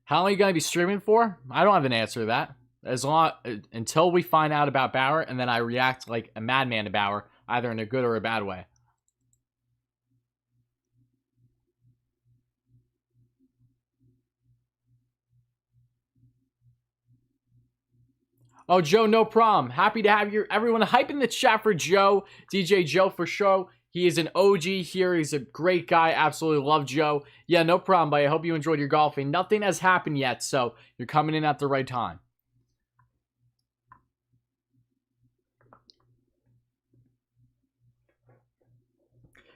How long are you going to be streaming for? I don't have an answer to that. Until we find out about Bauer, and then I react like a madman to Bauer, either in a good or a bad way. Oh, Joe, no problem. Happy to have you. Everyone hype in the chat for Joe. DJ Joe for show. He is an OG here. He's a great guy. Absolutely love Joe. Yeah, no problem, buddy. I hope you enjoyed your golfing. Nothing has happened yet, so you're coming in at the right time.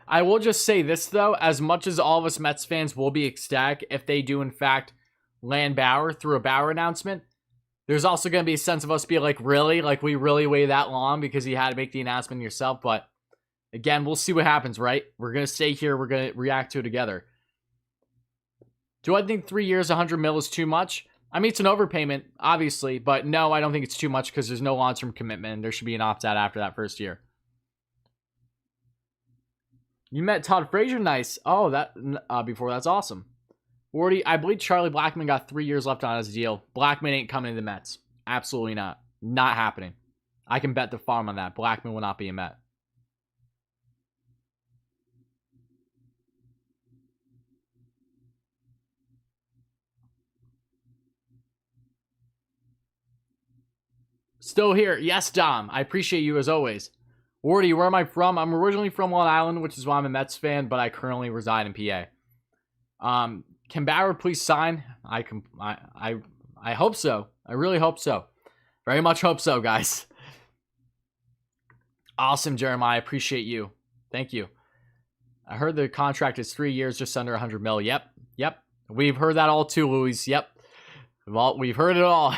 I will just say this, though. As much as all of us Mets fans will be ecstatic if they do, in fact, land Bauer through a Bauer announcement, there's also going to be a sense of us being like, really? Like, we really waited that long because you had to make the announcement yourself? But, again, we'll see what happens, right? We're going to stay here. We're going to react to it together. Do I think 3 years, 100 mil is too much? I mean, it's an overpayment, obviously. But, no, I don't think it's too much because there's no long-term commitment. There should be an opt-out after that first year. You met Todd Frazier, nice. Oh, before that's awesome. Wardy, I believe Charlie Blackmon got 3 years left on his deal. Blackmon ain't coming to the Mets. Absolutely not. Not happening. I can bet the farm on that. Blackmon will not be a Met. Still here. Yes, Dom. I appreciate you as always. Wardy, where am I from? I'm originally from Long Island, which is why I'm a Mets fan, but I currently reside in PA. Can Bauer please sign? I hope so. I really hope so. Very much hope so, guys. Awesome, Jeremiah. Appreciate you. Thank you. I heard the contract is 3 years, just under 100 mil. Yep. We've heard that all too, Louis. Yep. Well, we've heard it all.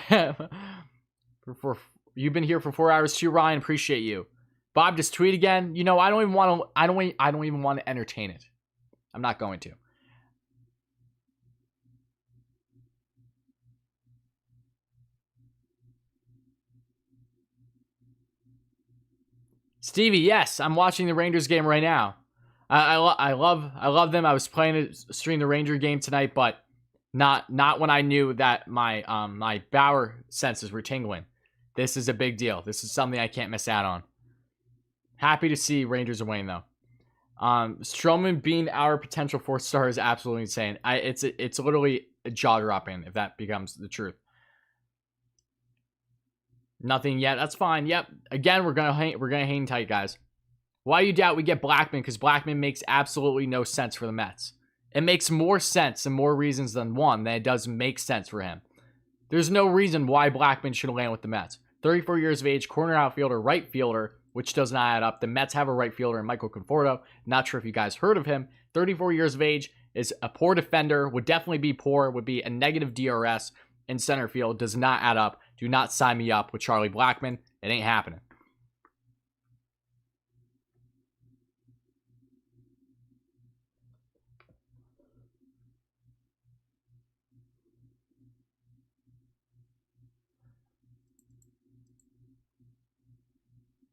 You've been here for 4 hours too, Ryan. Appreciate you. Bob, just tweet again. I don't even want to entertain it. I'm not going to. Stevie, yes, I'm watching the Rangers game right now. I love them. I was playing a stream the Ranger game tonight, but not when I knew that my Bauer senses were tingling. This is a big deal. This is something I can't miss out on. Happy to see Rangers are winning, though. Stroman being our potential 4th star is absolutely insane. It's literally a jaw-dropping if that becomes the truth. Nothing yet. That's fine. Yep. Again, we're gonna hang tight, guys. Why do you doubt we get Blackmon? Because Blackmon makes absolutely no sense for the Mets. It makes more sense and more reasons than one than it does make sense for him. There's no reason why Blackmon should land with the Mets. 34 years of age, corner outfielder, right fielder, which does not add up. The Mets have a right fielder in Michael Conforto. Not sure if you guys heard of him. 34 years of age, is a poor defender, would definitely be poor, would be a negative DRS in center field, does not add up. Do not sign me up with Charlie Blackmon. It ain't happening.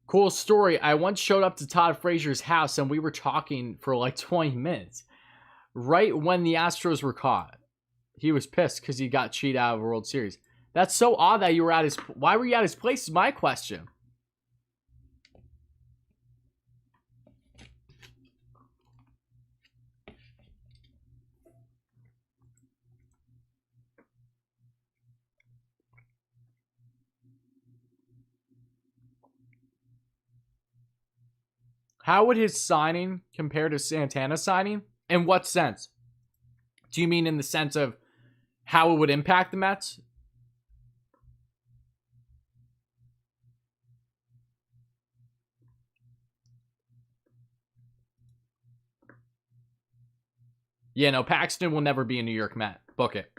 Cool story. I once showed up to Todd Frazier's house and we were talking for like 20 minutes. Right when the Astros were caught. He was pissed because he got cheated out of a World Series. That's so odd that you were at his... Why were you at his place is my question. How would his signing compare to Santana's signing? In what sense? Do you mean in the sense of how it would impact the Mets? Yeah, no, Paxton will never be a New York Met. Book it.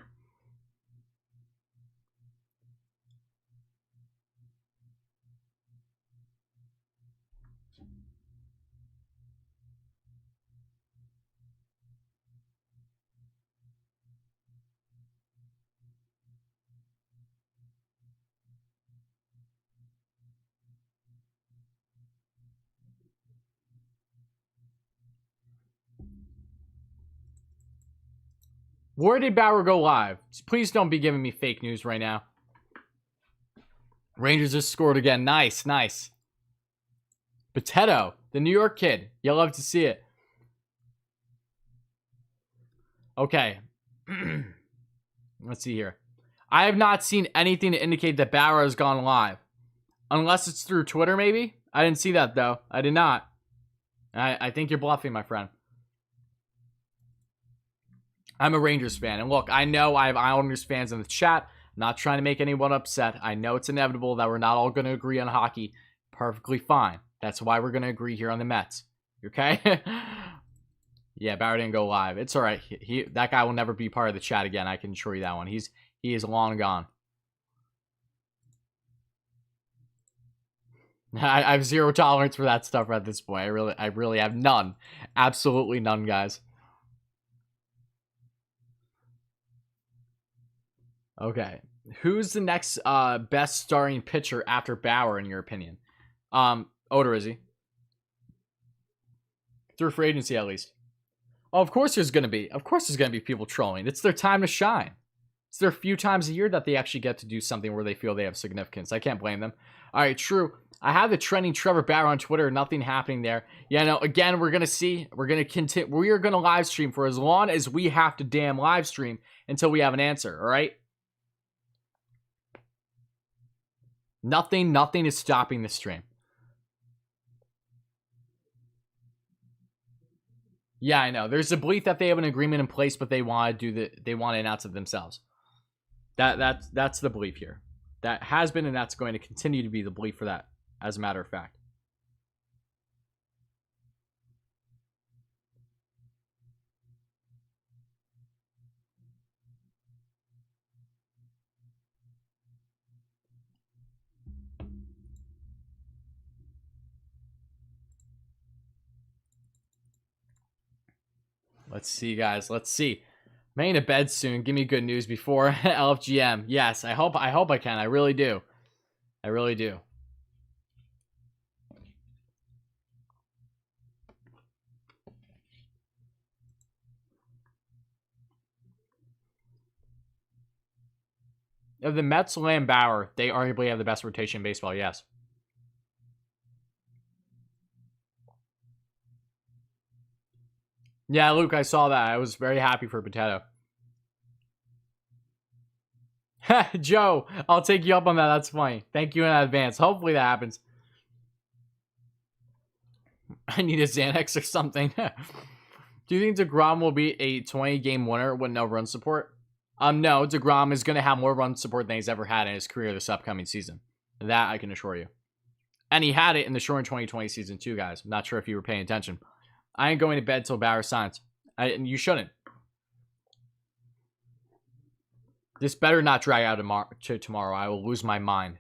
Where did Bauer go live? Please don't be giving me fake news right now. Rangers just scored again. Nice, nice. Potato, the New York kid. You'll love to see it. Okay. Let's see here. I have not seen anything to indicate that Bauer has gone live. Unless it's through Twitter, maybe? I didn't see that, though. I did not. I think you're bluffing, my friend. I'm a Rangers fan. And look, I know I have Islanders fans in the chat. I'm not trying to make anyone upset. I know it's inevitable that we're not all going to agree on hockey. Perfectly fine. That's why we're going to agree here on the Mets. Okay? Yeah, Bauer didn't go live. It's all right. That guy will never be part of the chat again. I can assure you that one. He is long gone. I have zero tolerance for that stuff at this point. I really have none. Absolutely none, guys. Okay. Who's the next best starting pitcher after Bauer, in your opinion? Odorizzi. Through free agency, at least. Oh, of course there's going to be. Of course there's going to be people trolling. It's their time to shine. It's their few times a year that they actually get to do something where they feel they have significance. I can't blame them. All right, true. I have the trending Trevor Bauer on Twitter. Nothing happening there. Yeah, no, again, we're going to see. We're going to continue. We are going to live stream for as long as we have to damn live stream until we have an answer, all right? Nothing is stopping the stream. Yeah, I know. There's a belief that they have an agreement in place, but they want to announce it themselves. That's the belief here. That has been, and that's going to continue to be the belief for that, as a matter of fact. Let's see, guys. Let's see. May in a bed soon. Give me good news before LFGM. Yes, I hope I can. I really do. I really do. If the Mets land Bauer, they arguably have the best rotation in baseball, yes. Yeah, Luke, I saw that. I was very happy for Potato. Joe, I'll take you up on that. That's funny. Thank you in advance. Hopefully that happens. I need a Xanax or something. Do you think DeGrom will be a 20-game winner with no run support? No, DeGrom is going to have more run support than he's ever had in his career this upcoming season. That I can assure you. And he had it in the short 2020 season too, guys. I'm not sure if you were paying attention. I ain't going to bed till Bauer signs. And you shouldn't. This better not drag out to tomorrow. I will lose my mind.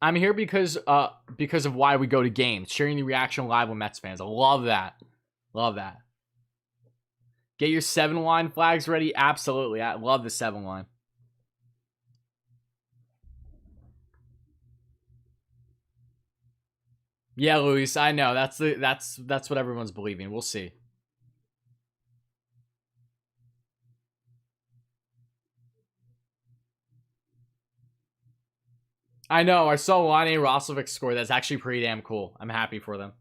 I'm here because of why we go to games. Sharing the reaction live with Mets fans. I love that. Love that. Get your 7-line flags ready. Absolutely. I love the 7-line. Yeah, Luis, I know. That's what everyone's believing. We'll see. I know. I saw Lane Roslovic score. That's actually pretty damn cool. I'm happy for them.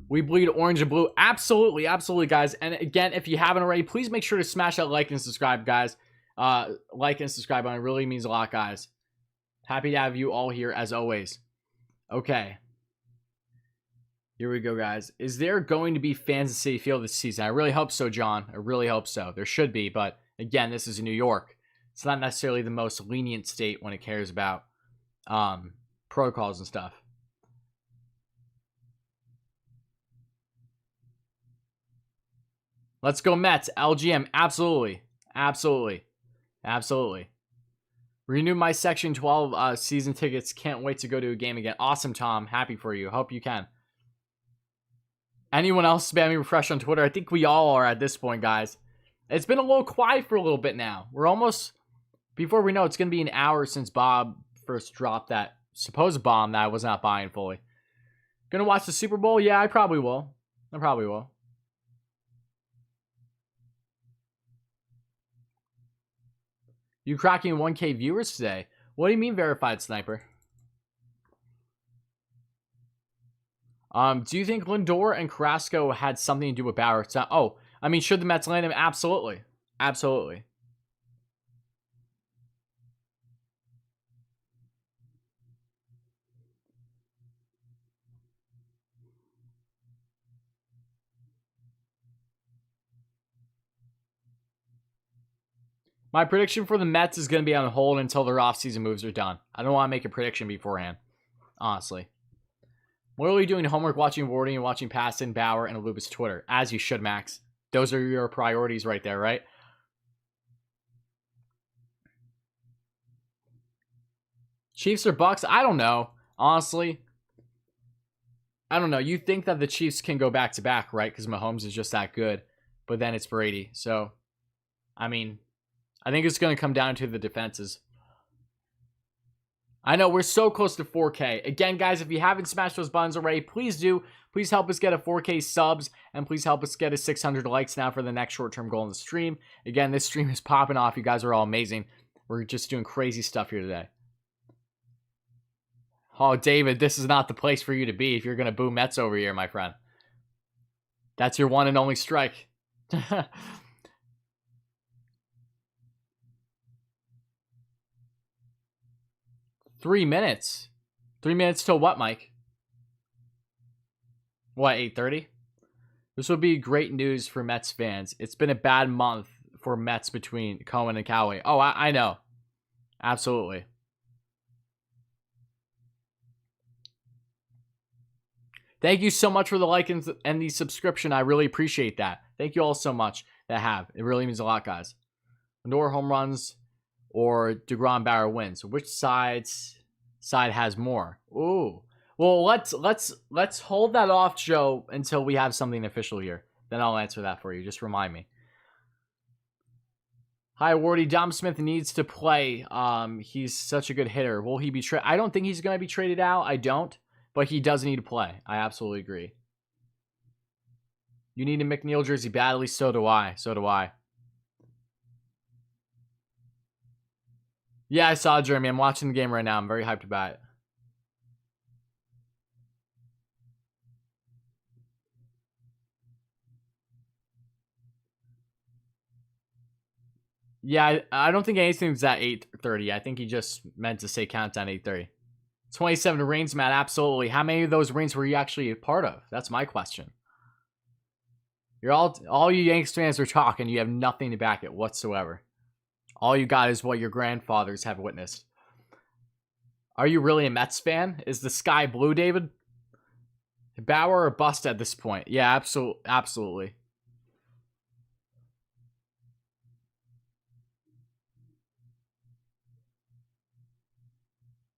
We bleed orange and blue. Absolutely, absolutely, guys. And again, if you haven't already, please make sure to smash that like and subscribe, guys. Like and subscribe button. It really means a lot, guys. Happy to have you all here, as always. Okay. Here we go, guys. Is there going to be fans in Citi Field this season? I really hope so, John. I really hope so. There should be, but again, this is New York. It's not necessarily the most lenient state when it cares about protocols and stuff. Let's go Mets. LGM. Absolutely. Absolutely. Absolutely. Renew my Section 12 season tickets. Can't wait to go to a game again. Awesome, Tom. Happy for you. Hope you can. Anyone else spamming refresh on Twitter? I think we all are at this point, guys. It's been a little quiet for a little bit now. We're almost, before we know, it's going to be an hour since Bob first dropped that supposed bomb that I was not buying fully. Gonna watch the Super Bowl? Yeah, I probably will. I probably will. You cracking 1K viewers today? What do you mean verified sniper? Do you think Lindor and Carrasco had something to do with Bauer? Oh, I mean, should the Mets land him? Absolutely. Absolutely. My prediction for the Mets is going to be on hold until their offseason moves are done. I don't want to make a prediction beforehand, honestly. Literally doing homework, watching Wardy, and watching Paston, Bauer, and Lubis Twitter. As you should, Max. Those are your priorities right there, right? Chiefs or Bucks? I don't know. Honestly, I don't know. You think that the Chiefs can go back-to-back, right? Because Mahomes is just that good. But then it's Brady. So, I mean, I think it's going to come down to the defenses. I know we're so close to 4K. Again, guys, if you haven't smashed those buttons already, please do. Please help us get a 4K subs, and please help us get a 600 likes now for the next short-term goal in the stream. Again, this stream is popping off. You guys are all amazing. We're just doing crazy stuff here today. Oh, David, this is not the place for you to be if you're going to boo Mets over here, my friend. That's your one and only strike. 3 minutes. 3 minutes till what, Mike? What, 8:30? This would be great news for Mets fans. It's been a bad month for Mets between Cohen and Callaway. Oh, I know. Absolutely. Thank you so much for the like and the subscription. I really appreciate that. Thank you all so much that have. It really means a lot, guys. Lindor home runs or DeGrom Bauer wins. Which side has more? Ooh. Well, let's hold that off, Joe, until we have something official here. Then I'll answer that for you. Just remind me. Hi, Wardy. Dom Smith needs to play. He's such a good hitter. Will he be traded? I don't think he's going to be traded out. I don't. But he does need to play. I absolutely agree. You need a McNeil jersey badly. So do I. So do I. Yeah, I saw Jeremy. I'm watching the game right now. I'm very hyped about it. Yeah, I don't think anything's at 8:30. I think he just meant to say countdown 8:30. 27 rings, Matt. Absolutely. How many of those rings were you actually a part of? That's my question. You're all you Yanks fans are talking. You have nothing to back it whatsoever. All you got is what your grandfathers have witnessed. Are you really a Mets fan? Is the sky blue, David? Bauer or bust at this point. Yeah, absolutely.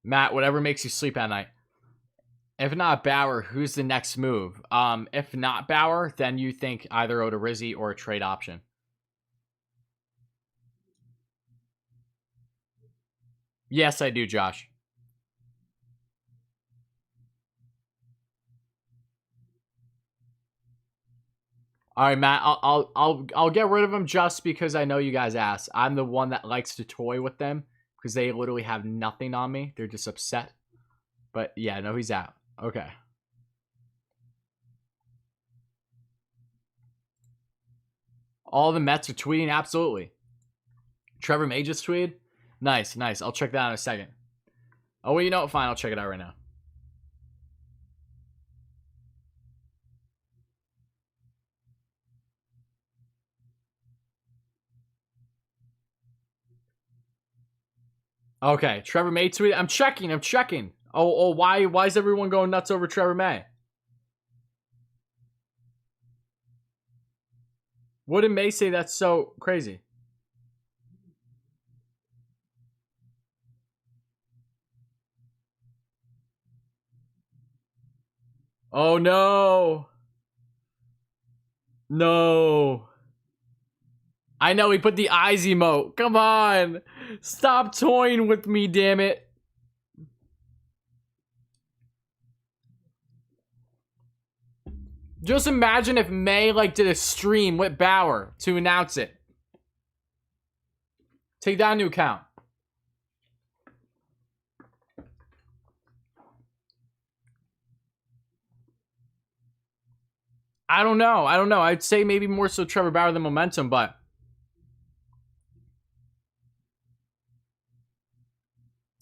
Matt, whatever makes you sleep at night. If not Bauer, who's the next move? If not Bauer, then you think either Odorizzi or a trade option. Yes, I do, Josh. All right, Matt. I'll get rid of them just because I know you guys asked. I'm the one that likes to toy with them because they literally have nothing on me. They're just upset. But yeah, no, he's out. Okay. All the Mets are tweeting. Absolutely. Trevor May just tweeted. Nice, nice. I'll check that out in a second. Oh, well, you know what? Fine. I'll check it out right now. Okay, Trevor May tweeted. I'm checking. Oh, why is everyone going nuts over Trevor May? What did May say that's so crazy? Oh no. No. I know he put the eyes emote. Come on. Stop toying with me, damn it. Just imagine if May did a stream with Bauer to announce it. Take that into account. I don't know. I'd say maybe more so Trevor Bauer than momentum, but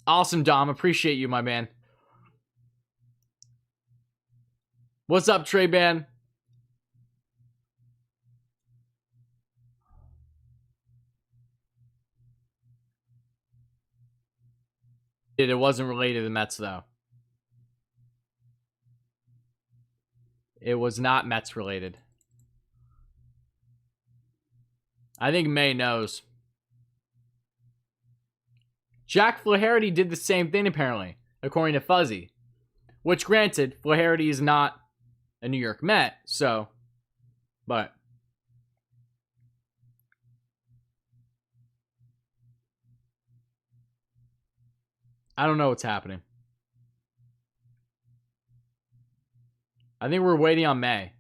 awesome, Dom. Appreciate you, my man. What's up, Trey Ban? It wasn't related to the Mets, though. It was not Mets related. I think May knows. Jack Flaherty did the same thing, apparently, according to Fuzzy. Which, granted, Flaherty is not a New York Met, so... But... I don't know what's happening. I think we're waiting on May.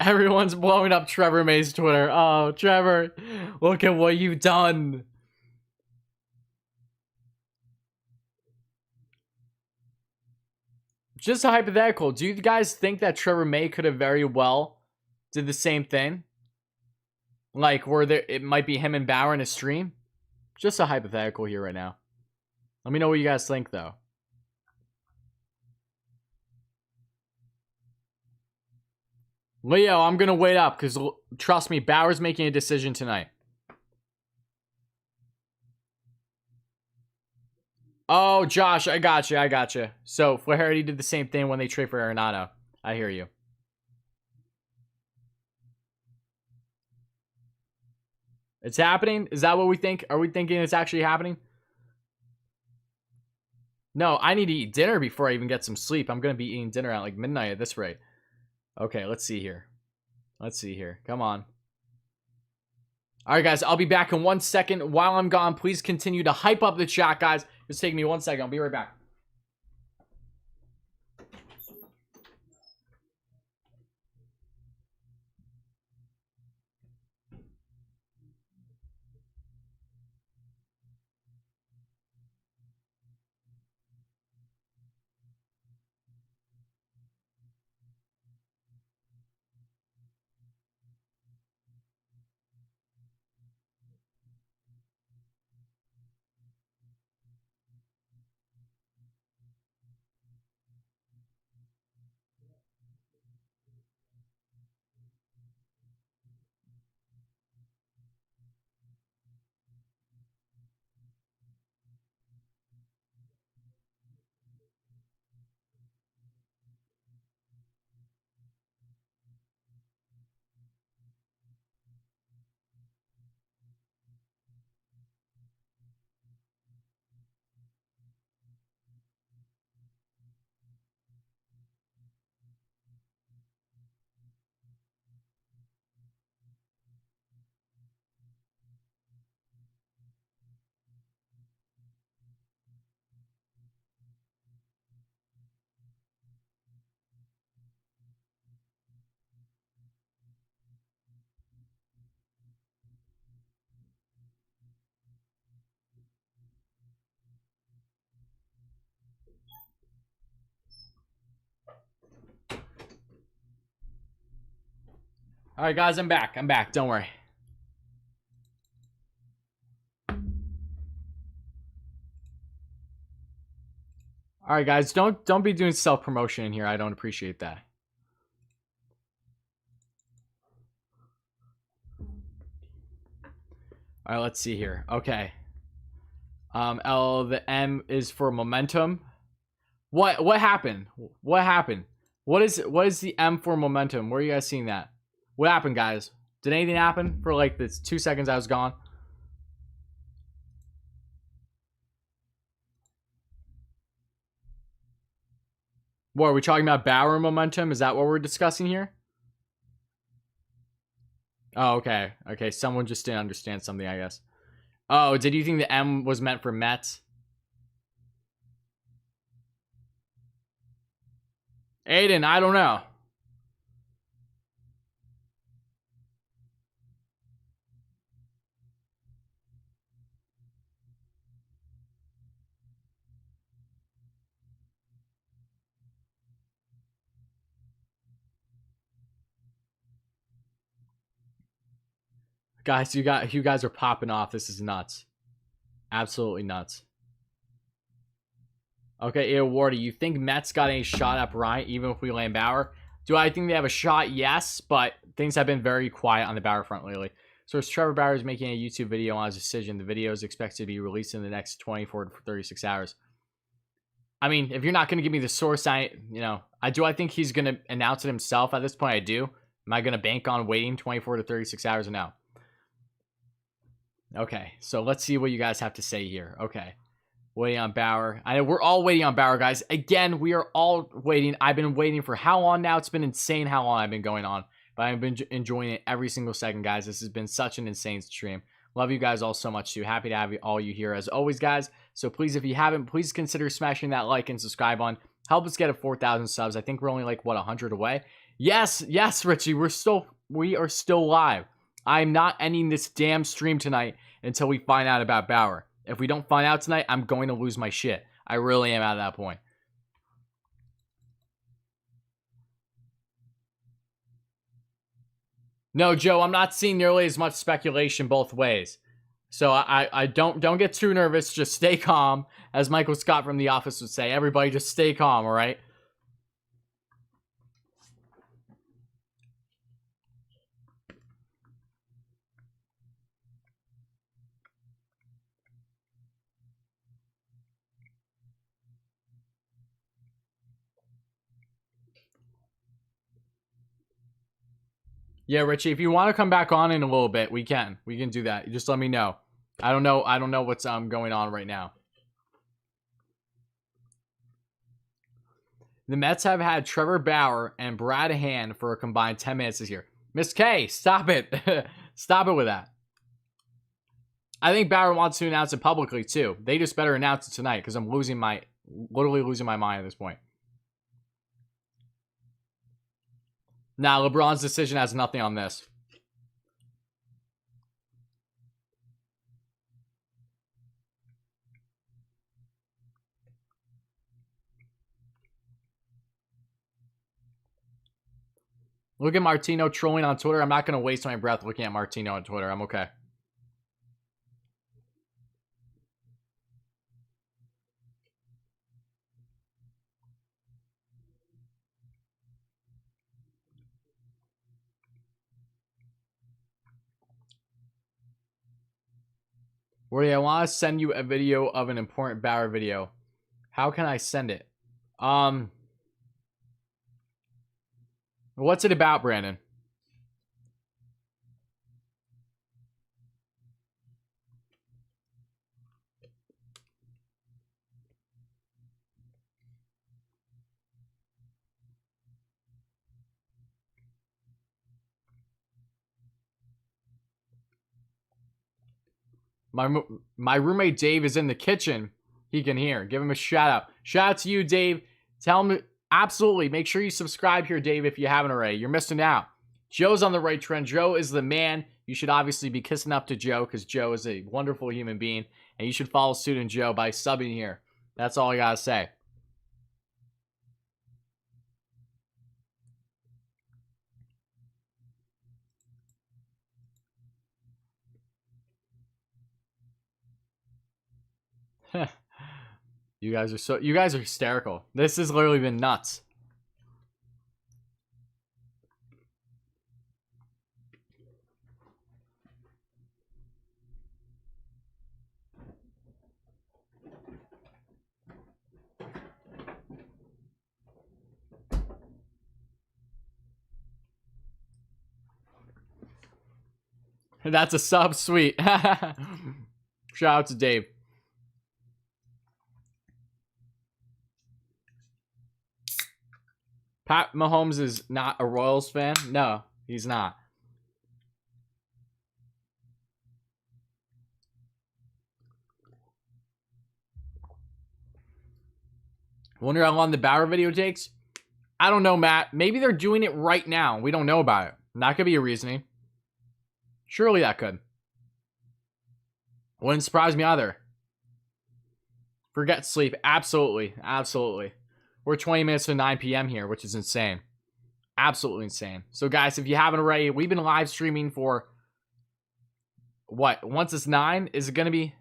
Everyone's blowing up Trevor May's Twitter. Oh, Trevor, look at what you've done. Just a hypothetical. Do you guys think that Trevor May could have very well did the same thing? Where it might be him and Bauer in a stream? Just a hypothetical here right now. Let me know what you guys think, though. Leo, I'm going to wait up because, trust me, Bauer's making a decision tonight. Oh, Josh, I got you. So, Flaherty did the same thing when they trade for Arenado. I hear you. It's happening? Is that what we think? Are we thinking it's actually happening? No, I need to eat dinner before I even get some sleep. I'm going to be eating dinner at midnight at this rate. Okay, let's see here. Come on. All right, guys, I'll be back in 1 second. While I'm gone, please continue to hype up the chat, guys. Just take me 1 second. I'll be right back. All right, guys, I'm back. Don't worry. All right, guys, don't be doing self-promotion in here. I don't appreciate that. All right, let's see here. Okay. The M is for momentum. What happened? What happened? What is the M for momentum? Where are you guys seeing that? What happened, guys? Did anything happen for like the 2 seconds I was gone? What are we talking about? Bauer momentum? Is that what we're discussing here? Oh, okay. Okay, someone just didn't understand something, I guess. Oh, did you think the M was meant for METS? Aiden, I don't know. Guys, you guys are popping off. This is nuts. Absolutely nuts. Okay, Wardy, you think Mets got any shot at Bryant even if we land Bauer? Do I think they have a shot? Yes, but things have been very quiet on the Bauer front lately. So as Trevor Bauer is making a YouTube video on his decision, the video is expected to be released in the next 24 to 36 hours. I mean, if you're not going to give me the source, I think he's going to announce it himself at this point. I do. Am I going to bank on waiting 24 to 36 hours or no? Okay, so let's see what you guys have to say here. Okay. Waiting on Bauer. I know we're all waiting on Bauer, guys. Again, we are all waiting. I've been waiting for how long now? It's been insane how long I've been going on. But I've been enjoying it every single second, guys. This has been such an insane stream. Love you guys all so much, too. Happy to have all you here, as always, guys. So please, if you haven't, please consider smashing that like and subscribe on. Help us get to 4,000 subs. I think we're only like, what, 100 away? Yes, Richie. We are still live. I'm not ending this damn stream tonight until we find out about Bauer. If we don't find out tonight, I'm going to lose my shit. I really am at that point. No, Joe, I'm not seeing nearly as much speculation both ways. So I don't get too nervous. Just stay calm. As Michael Scott from The Office would say, everybody just stay calm, all right? Yeah, Richie, if you want to come back on in a little bit, we can. We can do that. Just let me know. I don't know what's going on right now. The Mets have had Trevor Bauer and Brad Hand for a combined 10 minutes this year. Miss K, stop it. Stop it with that. I think Bauer wants to announce it publicly too. They just better announce it tonight because I'm literally losing my mind at this point. Nah, LeBron's decision has nothing on this. Look at Martino trolling on Twitter. I'm not going to waste my breath looking at Martino on Twitter. I'm okay. Wordy, I want to send you a video of an important Bauer video. How can I send it? What's it about, Brandon? My roommate Dave is in the kitchen. He can hear. Give him a shout out. Shout out to you, Dave. Tell him absolutely. Make sure you subscribe here, Dave, if you haven't already. You're missing out. Joe's on the right trend. Joe is the man. You should obviously be kissing up to Joe because Joe is a wonderful human being. And you should follow suit in Joe by subbing here. That's all I got to say. You guys are hysterical. This has literally been nuts. That's a sub, sweet. Shout out to Dave. Pat Mahomes is not a Royals fan? No, he's not. Wonder how long the Bauer video takes? I don't know, Matt. Maybe they're doing it right now. We don't know about it. That could be a reasoning. Surely that could. Wouldn't surprise me either. Forget sleep. Absolutely. Absolutely. We're 20 minutes to 9 p.m. here, which is insane. Absolutely insane. So, guys, if you haven't already, we've been live streaming for what? Once it's 9, is it going to be?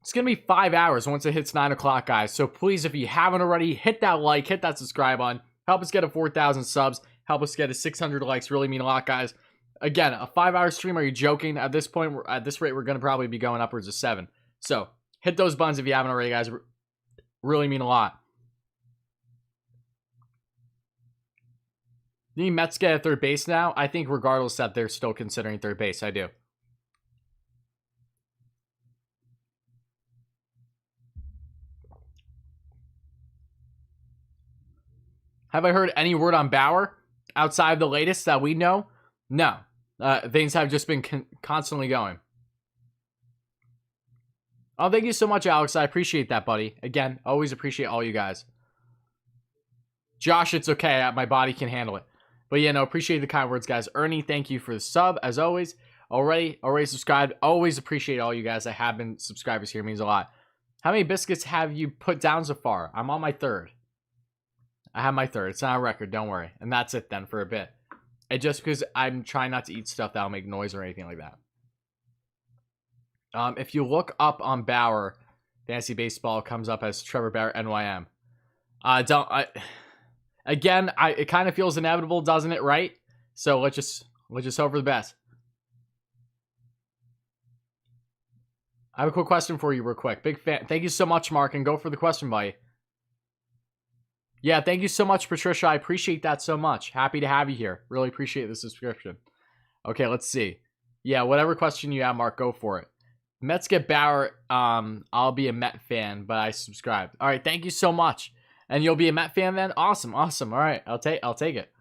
It's going to be 5 hours once it hits 9 o'clock, guys. So, please, if you haven't already, hit that like, hit that subscribe button. Help us get to 4,000 subs. Help us get to 600 likes. Really mean a lot, guys. Again, a 5-hour stream, are you joking? At this point, at this rate, we're going to probably be going upwards of 7. So, hit those buttons if you haven't already, guys. Really mean a lot. The Mets get at third base now? I think regardless that they're still considering third base. I do. Have I heard any word on Bauer outside of the latest that we know? No. Things have just been constantly going. Oh, thank you so much, Alex. I appreciate that, buddy. Again, always appreciate all you guys. Josh, it's okay. My body can handle it. But yeah, no, appreciate the kind words, guys. Ernie, thank you for the sub, as always. Already subscribed. Always appreciate all you guys that have been subscribers here. It means a lot. How many biscuits have you put down so far? I'm on my 3rd. I have my 3rd. It's not a record, don't worry. And that's it then for a bit. It just because I'm trying not to eat stuff that'll make noise or anything like that. If you look up on Bauer, Fantasy Baseball comes up as Trevor Bauer NYM. It kind of feels inevitable, doesn't it? Right? So let's just hope for the best. I have a quick question for you, real quick. Big fan. Thank you so much, Mark, and go for the question, buddy. Yeah, thank you so much, Patricia. I appreciate that so much. Happy to have you here. Really appreciate the subscription. Okay, let's see. Yeah, whatever question you have, Mark, go for it. Mets get Bauer. I'll be a Met fan, but I subscribed. All right, thank you so much. And you'll be a Met fan then? Awesome. All right, I'll take it.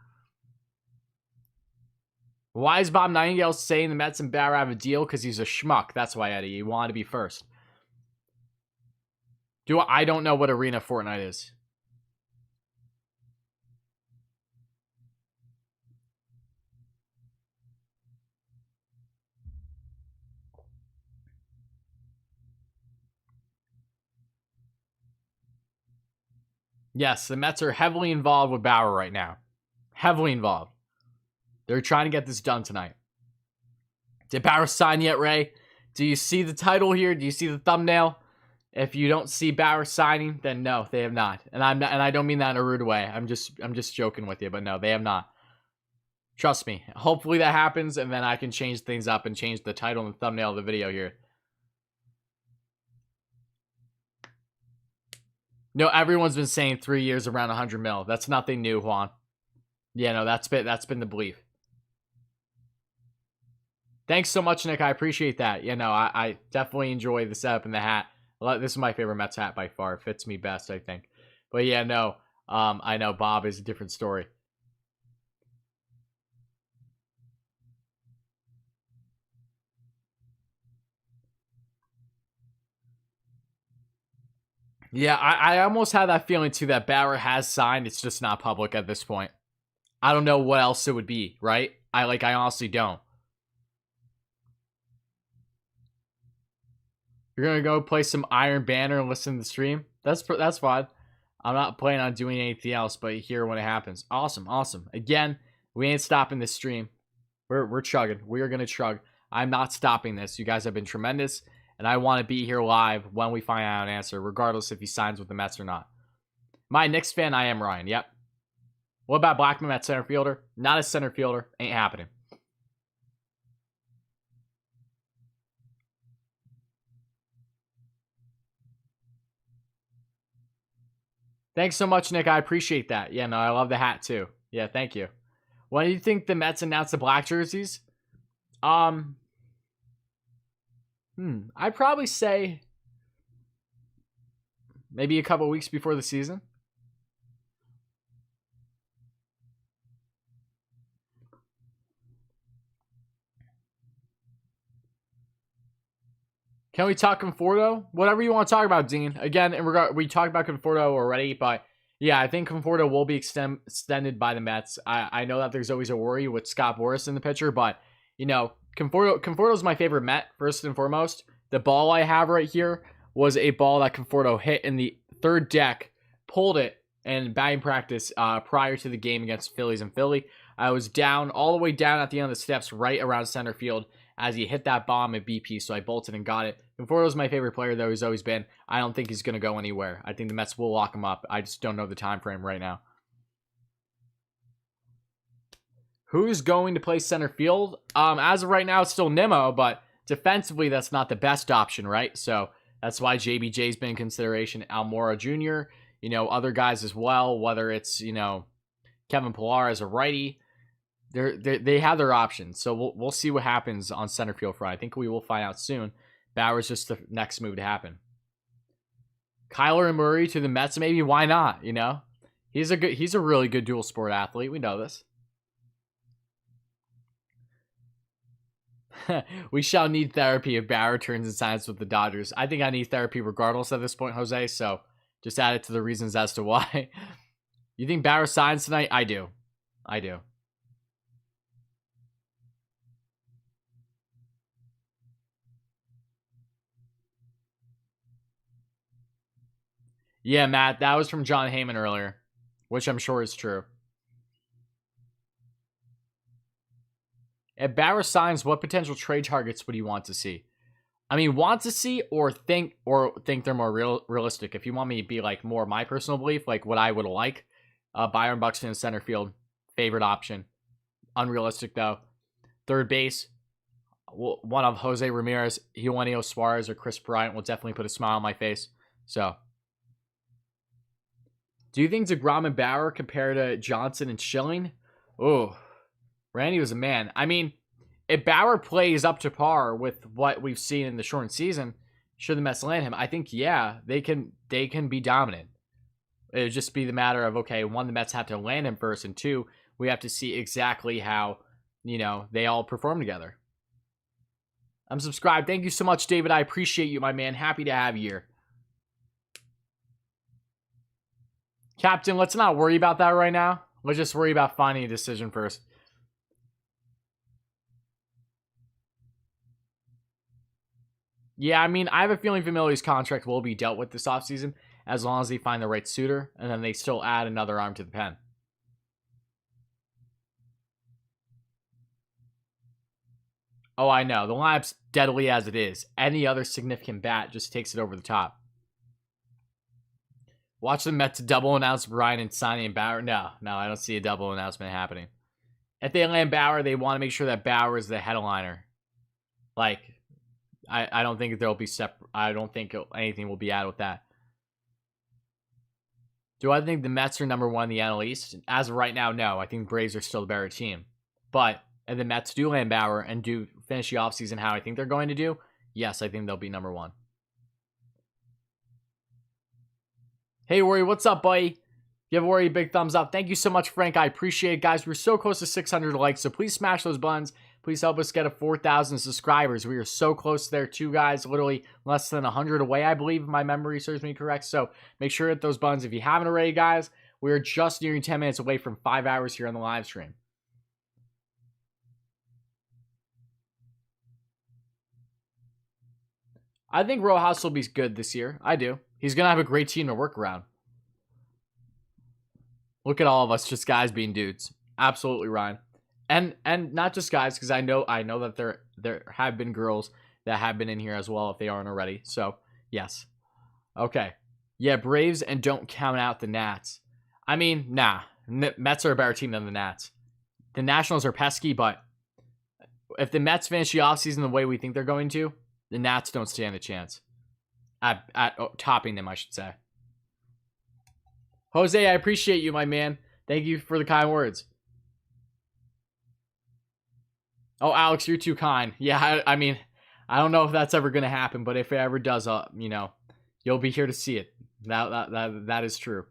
Why is Bob Nightingale saying the Mets and Bauer have a deal? Because he's a schmuck. That's why, Eddie. He wanted to be first. I don't know what Arena Fortnite is. Yes, the Mets are heavily involved with Bauer right now. Heavily involved. They're trying to get this done tonight. Did Bauer sign yet, Ray? Do you see the title here? Do you see the thumbnail? If you don't see Bauer signing, then no, they have not. And I don't mean that in a rude way. I'm just joking with you, but no, they have not. Trust me. Hopefully that happens, and then I can change things up and change the title and thumbnail of the video here. No, everyone's been saying 3 years around 100 mil. That's nothing new, Juan. Yeah, no, that's been the belief. Thanks so much, Nick. I appreciate that. Yeah, no, I definitely enjoy the setup and the hat. This is my favorite Mets hat by far. It fits me best, I think. But yeah, no, I know Bob is a different story. Yeah, I almost had that feeling too that Bauer has signed. It's just not public at this point. I don't know what else it would be, right? I honestly don't. You're gonna go play some Iron Banner and listen to the stream? That's fine. I'm not planning on doing anything else, but here when it happens. Awesome. Again, we ain't stopping this stream. We're chugging. We are gonna chug. I'm not stopping this. You guys have been tremendous. and I want to be here live when we find out an answer, regardless if he signs with the Mets or not. My Knicks fan, I am Ryan. Yep. What about Blackmon at center fielder? Not a center fielder. Ain't happening. Thanks so much, Nick. I appreciate that. Yeah, no, I love the hat too. Yeah, thank you. When do you think the Mets announce the black jerseys? I'd probably say maybe a couple weeks before the season. Can we talk Conforto? Whatever you want to talk about, Dean. Again, we talked about Conforto already, but yeah, I think Conforto will be extended by the Mets. I know that there's always a worry with Scott Boras in the picture, but you know, Conforto's my favorite Met, first and foremost. The ball I have right here was a ball that Conforto hit in the third deck, pulled it in batting practice prior to the game against Phillies in Philly. I was down, all the way down at the end of the steps, right around center field as he hit that bomb at BP, so I bolted and got it. Conforto's my favorite player, though. He's always been. I don't think he's going to go anywhere. I think the Mets will lock him up. I just don't know the time frame right now. Who's going to play center field? As of right now, it's still Nimmo, but defensively, that's not the best option, right? So that's why JBJ's been in consideration. Almora Jr., you know, other guys as well, whether it's, you know, Kevin Pillar as a righty. They have their options. So we'll see what happens on center field front. I think we will find out soon. Bauer's just the next move to happen. Kyler Murray to the Mets, maybe. Why not? You know, he's a really good dual sport athlete. We know this. We shall need therapy if Bauer turns and signs with the Dodgers. I think I need therapy regardless at this point, Jose. So just add it to the reasons as to why. You think Bauer signs tonight? I do. Yeah, Matt, that was from John Heyman earlier, which I'm sure is true. If Bauer signs, what potential trade targets would you want to see? I mean, want to see or think they're more realistic. If you want me to be like more my personal belief, like what I would like, Byron Buxton in center field, favorite option. Unrealistic though. Third base, one of Jose Ramirez, Eugenio Suarez, or Chris Bryant will definitely put a smile on my face. So, do you think DeGrom and Bauer compare to Johnson and Schilling? Oh, Randy was a man. I mean, if Bauer plays up to par with what we've seen in the shortened season, should the Mets land him? I think, yeah, they can be dominant. It would just be the matter of, okay, one, the Mets have to land him first, and two, we have to see exactly how, you know, they all perform together. I'm subscribed. Thank you so much, David. I appreciate you, my man. Happy to have you here. Captain, let's not worry about that right now. Let's just worry about finding a decision first. Yeah, I mean, I have a feeling Familia's contract will be dealt with this offseason as long as they find the right suitor, and then they still add another arm to the pen. Oh, I know. The lineup's deadly as it is. Any other significant bat just takes it over the top. Watch the Mets double announce Bryant and signing and Bauer. No, I don't see a double announcement happening. If they land Bauer, they want to make sure that Bauer is the headliner. Like, I don't think there'll be I don't think anything will be added with that. Do I think the Mets are number one in the NL East? As of right now, no. I think Braves are still the better team. But if the Mets do land Bauer and do finish the offseason how I think they're going to do, yes, I think they'll be number one. Hey, Worry, what's up, buddy? Give Worry a big thumbs up. Thank you so much, Frank. I appreciate it, guys. We're so close to 600 likes, so please smash those buttons. Please help us get to 4,000 subscribers. We are so close there, too, guys. Literally less than 100 away, I believe, if my memory serves me correct. So make sure to hit those buttons if you haven't already, guys. We're just nearing 10 minutes away from 5 hours here on the live stream. I think Rojas will be good this year. I do. He's going to have a great team to work around. Look at all of us, just guys being dudes. Absolutely, Ryan. And not just guys, because I know that there have been girls that have been in here as well if they aren't already. So, yes. Okay. Yeah, Braves and don't count out the Nats. I mean, nah. Mets are a better team than the Nats. The Nationals are pesky, but if the Mets finish the offseason the way we think they're going to, the Nats don't stand a chance. At topping them, I should say. Jose, I appreciate you, my man. Thank you for the kind words. Oh, Alex, you're too kind. Yeah, I mean, I don't know if that's ever going to happen, but if it ever does, you know, you'll be here to see it. That is true.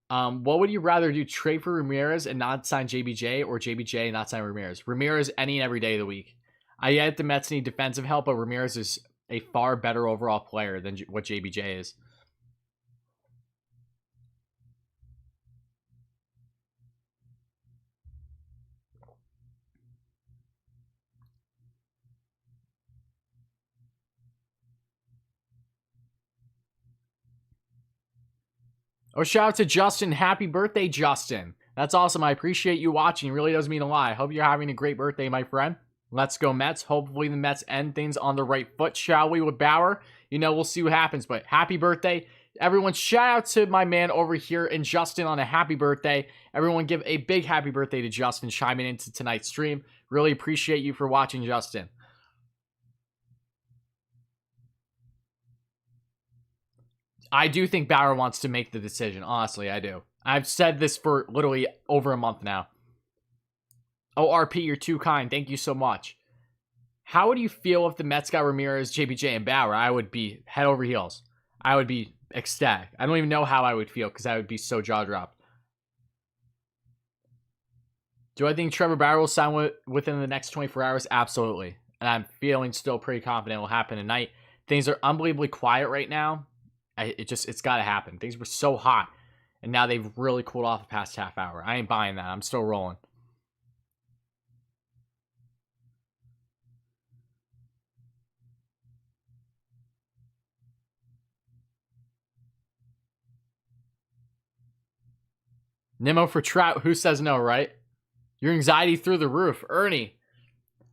What would you rather do, trade for Ramirez and not sign JBJ, or JBJ and not sign Ramirez? Ramirez any and every day of the week. I get the Mets need defensive help, but Ramirez is a far better overall player than what JBJ is. Oh, shout out to Justin. Happy birthday, Justin. That's awesome. I appreciate you watching. It really does mean a lot. I hope you're having a great birthday, my friend. Let's go Mets. Hopefully the Mets end things on the right foot, shall we, with Bauer? You know, we'll see what happens, but happy birthday. Everyone, shout out to my man over here and Justin on a happy birthday. Everyone give a big happy birthday to Justin chiming into tonight's stream. Really appreciate you for watching, Justin. I do think Bauer wants to make the decision. Honestly, I do. I've said this for literally over a month now. Oh, RP, you're too kind. Thank you so much. How would you feel if the Mets got Ramirez, JBJ, and Bauer? I would be head over heels. I would be ecstatic. I don't even know how I would feel because I would be so jaw-dropped. Do I think Trevor Bauer will sign within the next 24 hours? Absolutely. And I'm feeling still pretty confident it will happen tonight. Things are unbelievably quiet right now. It's got to happen. Things were so hot, and now they've really cooled off the past half hour. I ain't buying that. I'm still rolling. Nimmo for Trout. Who says no, right? Your anxiety through the roof. Ernie,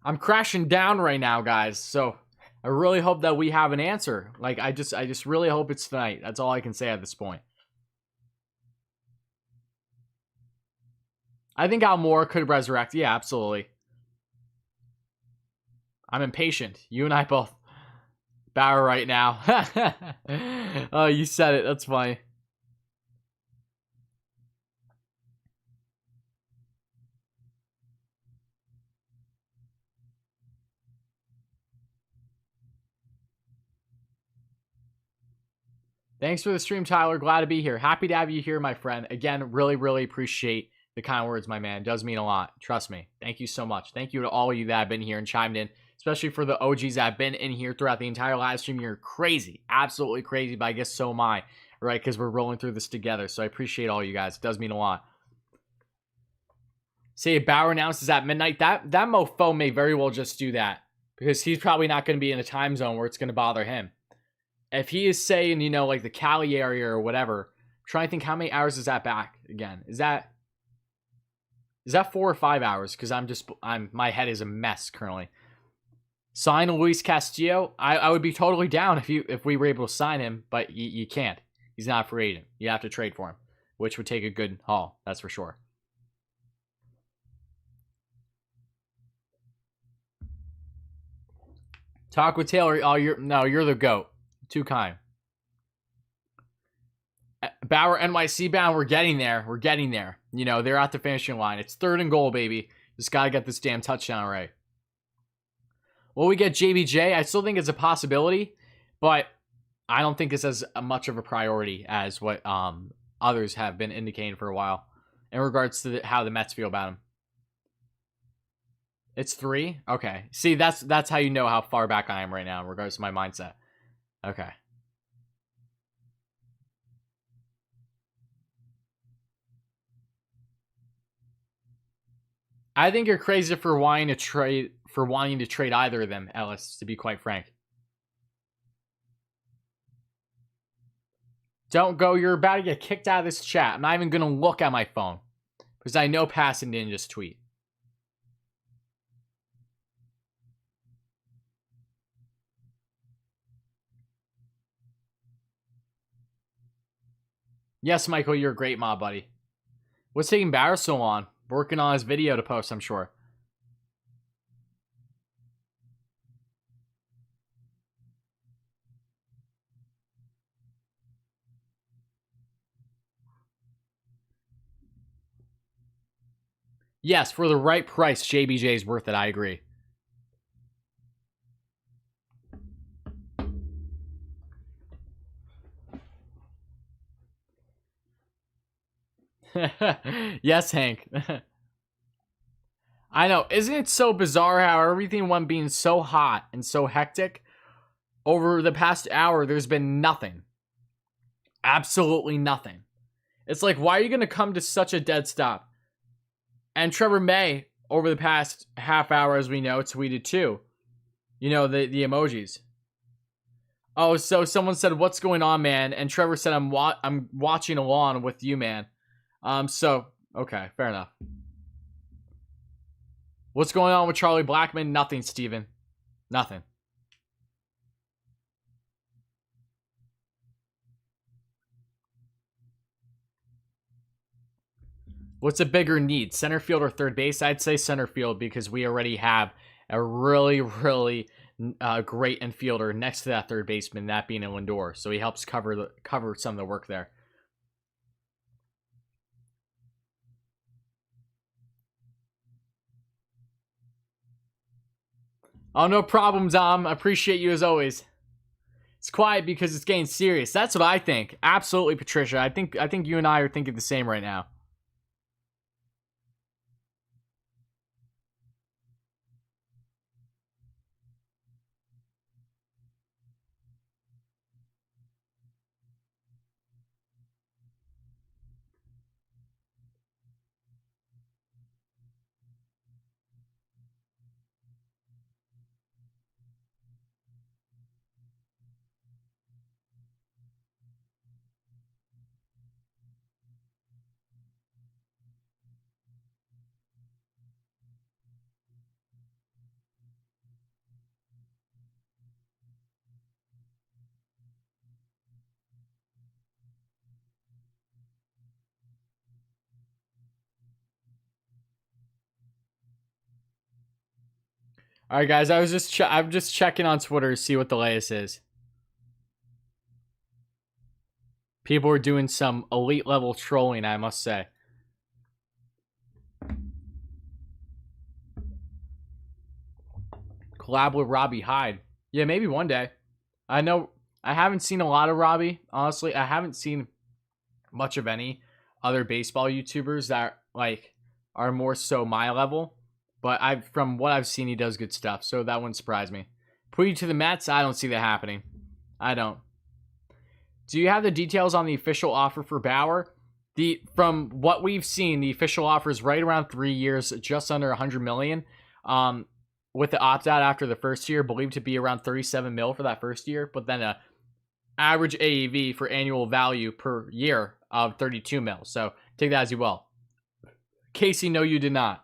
I'm crashing down right now, guys. So I really hope that we have an answer. Like, I just really hope it's tonight. That's all I can say at this point. I think Almora could resurrect. Yeah, absolutely. I'm impatient. You and I both. Bauer right now. Oh, you said it. That's funny. Thanks for the stream, Tyler. Glad to be here. Happy to have you here, my friend. Again, really, really appreciate the kind words, my man. It does mean a lot. Trust me. Thank you so much. Thank you to all of you that have been here and chimed in, especially for the OGs that have been in here throughout the entire live stream. You're crazy. Absolutely crazy, but I guess so am I, right? Because we're rolling through this together. So I appreciate all you guys. It does mean a lot. Say if Bauer announces at midnight, that mofo may very well just do that because he's probably not going to be in a time zone where it's going to bother him. If he is saying, you know, like the Cali area or whatever, I'm trying to think how many hours is that back again? Is that 4 or 5 hours? Because my head is a mess currently. Sign Luis Castillo. I would be totally down if we were able to sign him, but you can't. He's not a free agent. You have to trade for him, which would take a good haul. That's for sure. Talk with Taylor. Oh, you're the GOAT. Too kind. Bauer NYC bound. We're getting there. We're getting there. You know, they're at the finishing line. It's 3rd and goal, baby. Just got to get this damn touchdown right. Will we get JBJ? I still think it's a possibility, but I don't think it's as much of a priority as what others have been indicating for a while in regards to how the Mets feel about him. It's 3? Okay. See, that's how you know how far back I am right now in regards to my mindset. Okay. I think you're crazy for wanting to trade either of them, Ellis, to be quite frank. Don't go. You're about to get kicked out of this chat. I'm not even going to look at my phone because I know Passon didn't just tweet. Yes, Michael, you're a great mod, buddy. What's taking Bauer so long? Working on his video to post, I'm sure. Yes, for the right price, JBJ is worth it. I agree. Yes, Hank. I know. Isn't it so bizarre how everything went being so hot and so hectic? Over the past hour, there's been nothing. Absolutely nothing. It's like, why are you going to come to such a dead stop? And Trevor May, over the past half hour, as we know, tweeted too. You know, the emojis. Oh, so someone said, "What's going on, man?" And Trevor said, I'm watching along with you, man." So, okay, fair enough. What's going on with Charlie Blackmon? Nothing, Steven. Nothing. What's a bigger need, center field or third base? I'd say center field because we already have a really, really great infielder next to that third baseman, that being a Lindor. So he helps cover some of the work there. Oh, no problem, Dom. I appreciate you as always. It's quiet because it's getting serious. That's what I think. Absolutely, Patricia. I think you and I are thinking the same right now. All right, guys. I'm just checking on Twitter to see what the latest is. People are doing some elite level trolling, I must say. Collab with Robbie Hyde. Yeah, maybe one day. I know I haven't seen a lot of Robbie. Honestly, I haven't seen much of any other baseball YouTubers that are more so my level. But from what I've seen, he does good stuff, so that wouldn't surprise me. Put you to the Mets? I don't see that happening. I don't. Do you have the details on the official offer for Bauer? From what we've seen, the official offer is right around 3 years, just under $100 million. With the opt-out after the first year, believed to be around 37 mil for that first year, but then a average AAV for annual value per year of 32 mil. So take that as you will. Casey, no, you did not.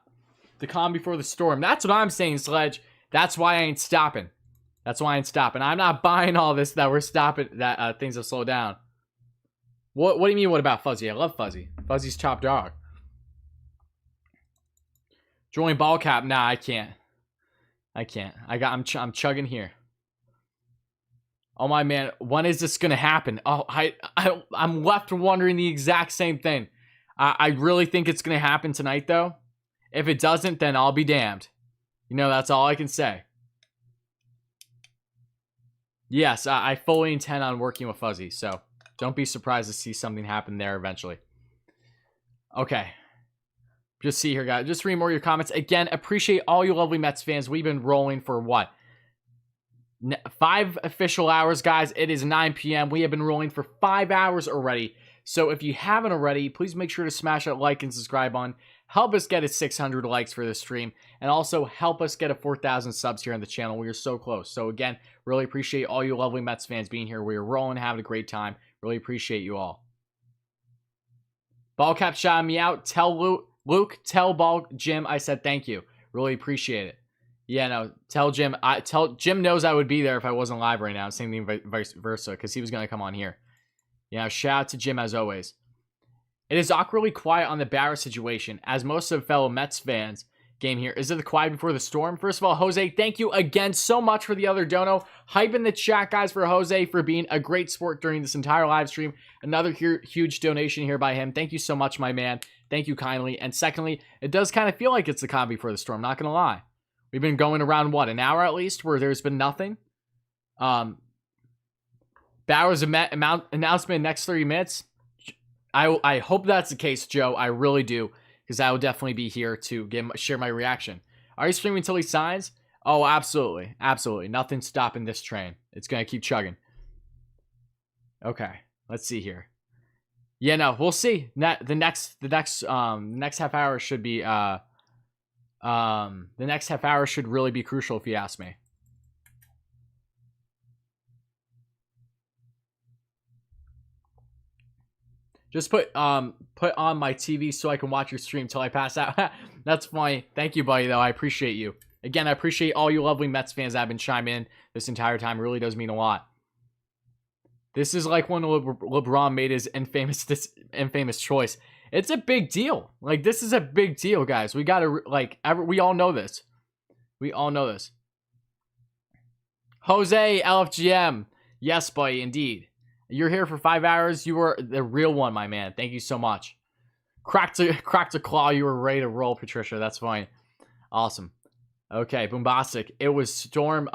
The calm before the storm. That's what I'm saying, Sledge. That's why I ain't stopping. That's why I ain't stopping. I'm not buying all this that we're stopping, that things have slowed down. What do you mean, what about Fuzzy? I love Fuzzy. Fuzzy's top dog. Join ball cap. Nah, I can't. I'm chugging here. Oh my man, when is this gonna happen? Oh, I'm left wondering the exact same thing. I really think it's gonna happen tonight though. If it doesn't, then I'll be damned. You know, that's all I can say. Yes, I fully intend on working with Fuzzy, so don't be surprised to see something happen there eventually. Okay. Just see here, guys. Just read more of your comments. Again, appreciate all you lovely Mets fans. We've been rolling for what? 5 official hours, guys. It is 9 p.m. We have been rolling for 5 hours already. So if you haven't already, please make sure to smash that like and subscribe button. Help us get 600 likes for this stream. And also help us get 4,000 subs here on the channel. We are so close. So again, really appreciate all you lovely Mets fans being here. We are rolling, having a great time. Really appreciate you all. Ballcap shouted me out. Tell Luke, tell Jim I said thank you. Really appreciate it. Yeah, no, tell Jim. Jim knows I would be there if I wasn't live right now. Same thing vice versa, because he was going to come on here. Yeah, shout out to Jim as always. It is awkwardly quiet on the Bauer situation, as most of fellow Mets fans game here. Is it the quiet before the storm? First of all, Jose, thank you again so much for the other dono. Hype in the chat, guys, for Jose for being a great sport during this entire live stream. Another huge donation here by him. Thank you so much, my man. Thank you kindly. And secondly, it does kind of feel like it's the calm before the storm, not going to lie. We've been going around, what, an hour at least, where there's been nothing? Bauer's announcement next 30 minutes. I hope that's the case, Joe. I really do, because I will definitely be here to share my reaction. Are you streaming until he signs? Oh, absolutely. Absolutely. Nothing's stopping this train. It's going to keep chugging. Okay. Let's see here. Yeah, no, we'll see. The next half hour should be the next half hour should really be crucial if you ask me. Just put on my TV so I can watch your stream till I pass out. That's funny. Thank you, buddy, though. I appreciate you. Again, I appreciate all you lovely Mets fans that have been chiming in this entire time. It really does mean a lot. This is like when LeBron made his infamous choice. It's a big deal. Like, this is a big deal, guys. We gotta, we all know this. We all know this. Jose, LFGM. Yes, buddy, indeed. You're here for 5 hours. You were the real one, my man. Thank you so much. Cracked a claw. You were ready to roll, Patricia. That's fine. Awesome. Okay, Boombastic. It was storm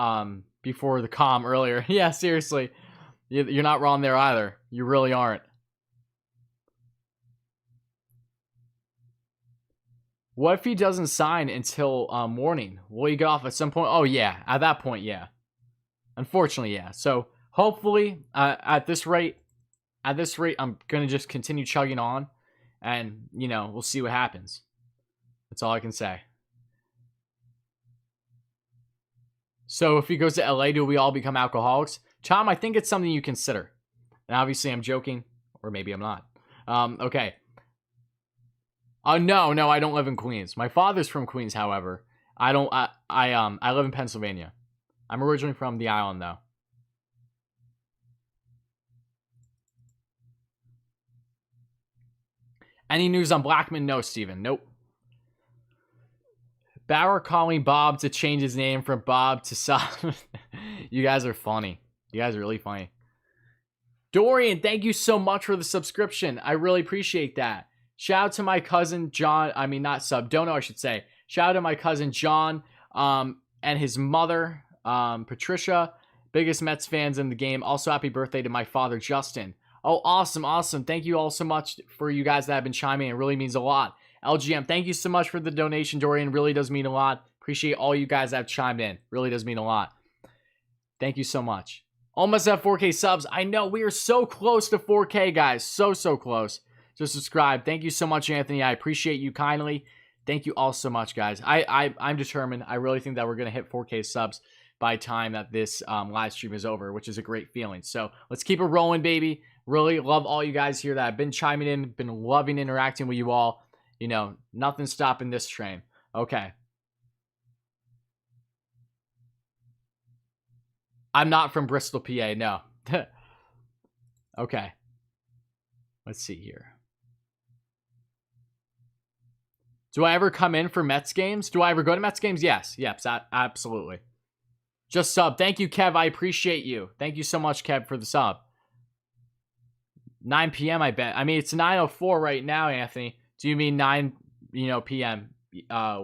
before the calm earlier. Yeah, seriously. You're not wrong there either. You really aren't. What if he doesn't sign until morning? Will he get off at some point? Oh, yeah. At that point, yeah. Unfortunately, yeah. So, hopefully, at this rate, I'm going to just continue chugging on. And, we'll see what happens. That's all I can say. So, if he goes to LA, do we all become alcoholics? Tom, I think it's something you consider. And obviously, I'm joking. Or maybe I'm not. Okay. No, I don't live in Queens. My father's from Queens, however. I live in Pennsylvania. I'm originally from the island, though. Any news on Blackman? No, Steven. Nope. Bauer calling Bob to change his name from Bob to Sob. You guys are funny. You guys are really funny. Dorian, thank you so much for the subscription. I really appreciate that. Shout out to my cousin John. I mean, not sub. Don't know, I should say. Shout out to my cousin John and his mother, Patricia. Biggest Mets fans in the game. Also, happy birthday to my father, Justin. Oh, awesome, awesome. Thank you all so much for you guys that have been chiming in. It really means a lot. LGM, thank you so much for the donation, Dorian. Really does mean a lot. Appreciate all you guys that have chimed in. Really does mean a lot. Thank you so much. Almost at 4K subs. I know, we are so close to 4K, guys. So close. So subscribe. Thank you so much, Anthony. I appreciate you kindly. Thank you all so much, guys. I'm determined. I really think that we're going to hit 4K subs by the time that this live stream is over, which is a great feeling. So let's keep it rolling, baby. Really love all you guys here that have been chiming in, been loving interacting with you all. Nothing stopping this train. Okay. I'm not from Bristol, PA. No. Okay. Let's see here. Do I ever come in for Mets games? Do I ever go to Mets games? Yes. Yes, absolutely. Just sub. Thank you, Kev. I appreciate you. Thank you so much, Kev, for the sub. 9 p.m., I bet. I mean, it's 9:04 right now, Anthony. Do you mean 9, p.m.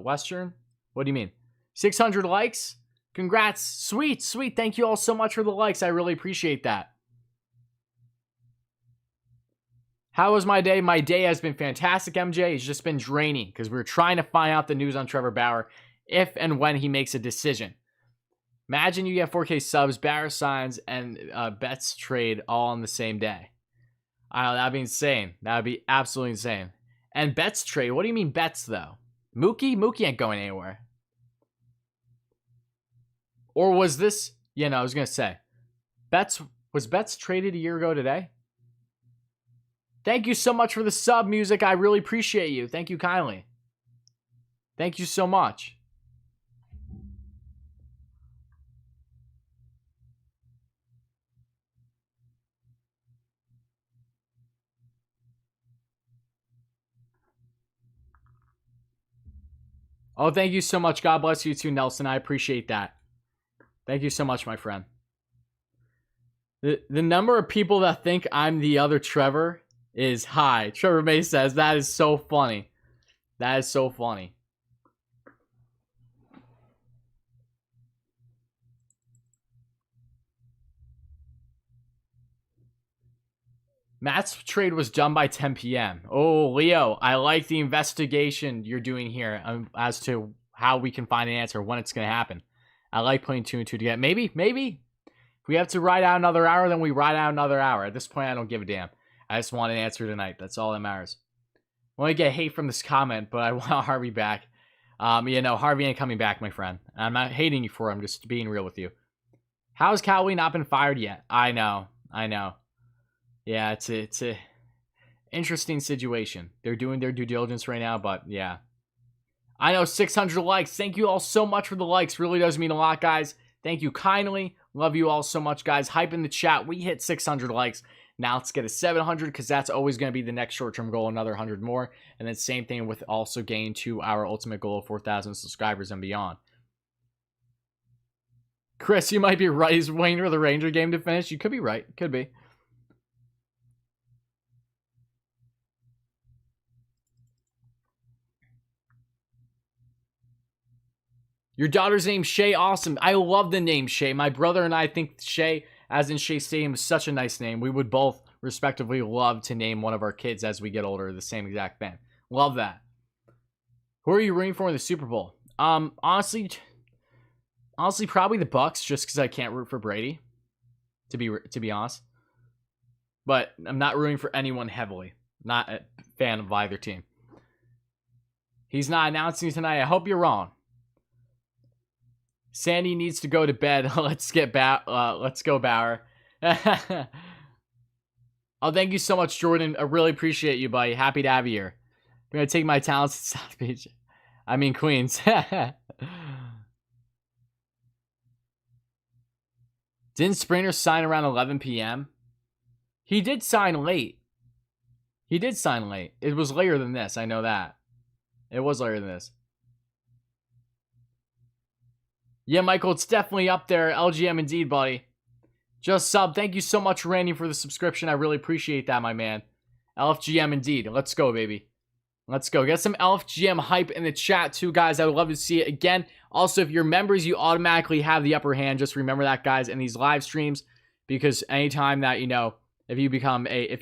Western? What do you mean? 600 likes? Congrats. Sweet. Thank you all so much for the likes. I really appreciate that. How was my day? My day has been fantastic, MJ. It's just been draining because we're trying to find out the news on Trevor Bauer if and when he makes a decision. Imagine you get 4K subs, Bauer signs, and Betts trade all on the same day. That'd be insane. That'd be absolutely insane. And Betts trade? What do you mean Betts, though? Mookie? Mookie ain't going anywhere. Or was this... I was going to say. Was Betts traded a year ago today? Thank you so much for the sub, music. I really appreciate you. Thank you kindly. Thank you so much. Oh, thank you so much. God bless you too, Nelson. I appreciate that. Thank you so much, my friend. The number of people that think I'm the other Trevor is high. Trevor May says, that is so funny. That is so funny. Matt's trade was done by 10 p.m. Oh, Leo, I like the investigation you're doing here as to how we can find an answer, when it's going to happen. I like putting 2 and 2 together. Maybe. If we have to ride out another hour, then we ride out another hour. At this point, I don't give a damn. I just want an answer tonight. That's all that matters. I want to get hate from this comment, but I want Harvey back. Harvey ain't coming back, my friend. I'm not hating you for it. I'm just being real with you. How's Callaway not been fired yet? I know. Yeah, it's a interesting situation. They're doing their due diligence right now, but yeah. I know, 600 likes. Thank you all so much for the likes. Really does mean a lot, guys. Thank you kindly. Love you all so much, guys. Hype in the chat. We hit 600 likes. Now let's get a 700 because that's always going to be the next short-term goal, another 100 more. And then same thing with also getting to our ultimate goal of 4,000 subscribers and beyond. Chris, you might be right. He's waiting for the Ranger game to finish. You could be right. Could be. Your daughter's name Shay. Awesome. I love the name Shay. My brother and I think Shay, as in Shea Stadium, is such a nice name. We would both respectively love to name one of our kids as we get older the same exact thing. Love that. Who are you rooting for in the Super Bowl? Honestly, probably the Bucks, just because I can't root for Brady. To be honest, but I'm not rooting for anyone heavily. Not a fan of either team. He's not announcing tonight. I hope you're wrong. Sandy needs to go to bed. Let's go, Bauer. Oh, thank you so much, Jordan. I really appreciate you, buddy. Happy to have you here. I'm gonna take my talents to South Beach. I mean Queens. Didn't Springer sign around 11 p.m.? He did sign late. It was later than this. I know that. It was later than this. Yeah, Michael, it's definitely up there. LGM indeed, buddy. Just sub. Thank you so much, Randy, for the subscription. I really appreciate that, my man. LFGM indeed. Let's go, baby. Let's go. Get some LFGM hype in the chat, too, guys. I would love to see it. Again, also, if you're members, you automatically have the upper hand. Just remember that, guys, in these live streams. Because anytime that, if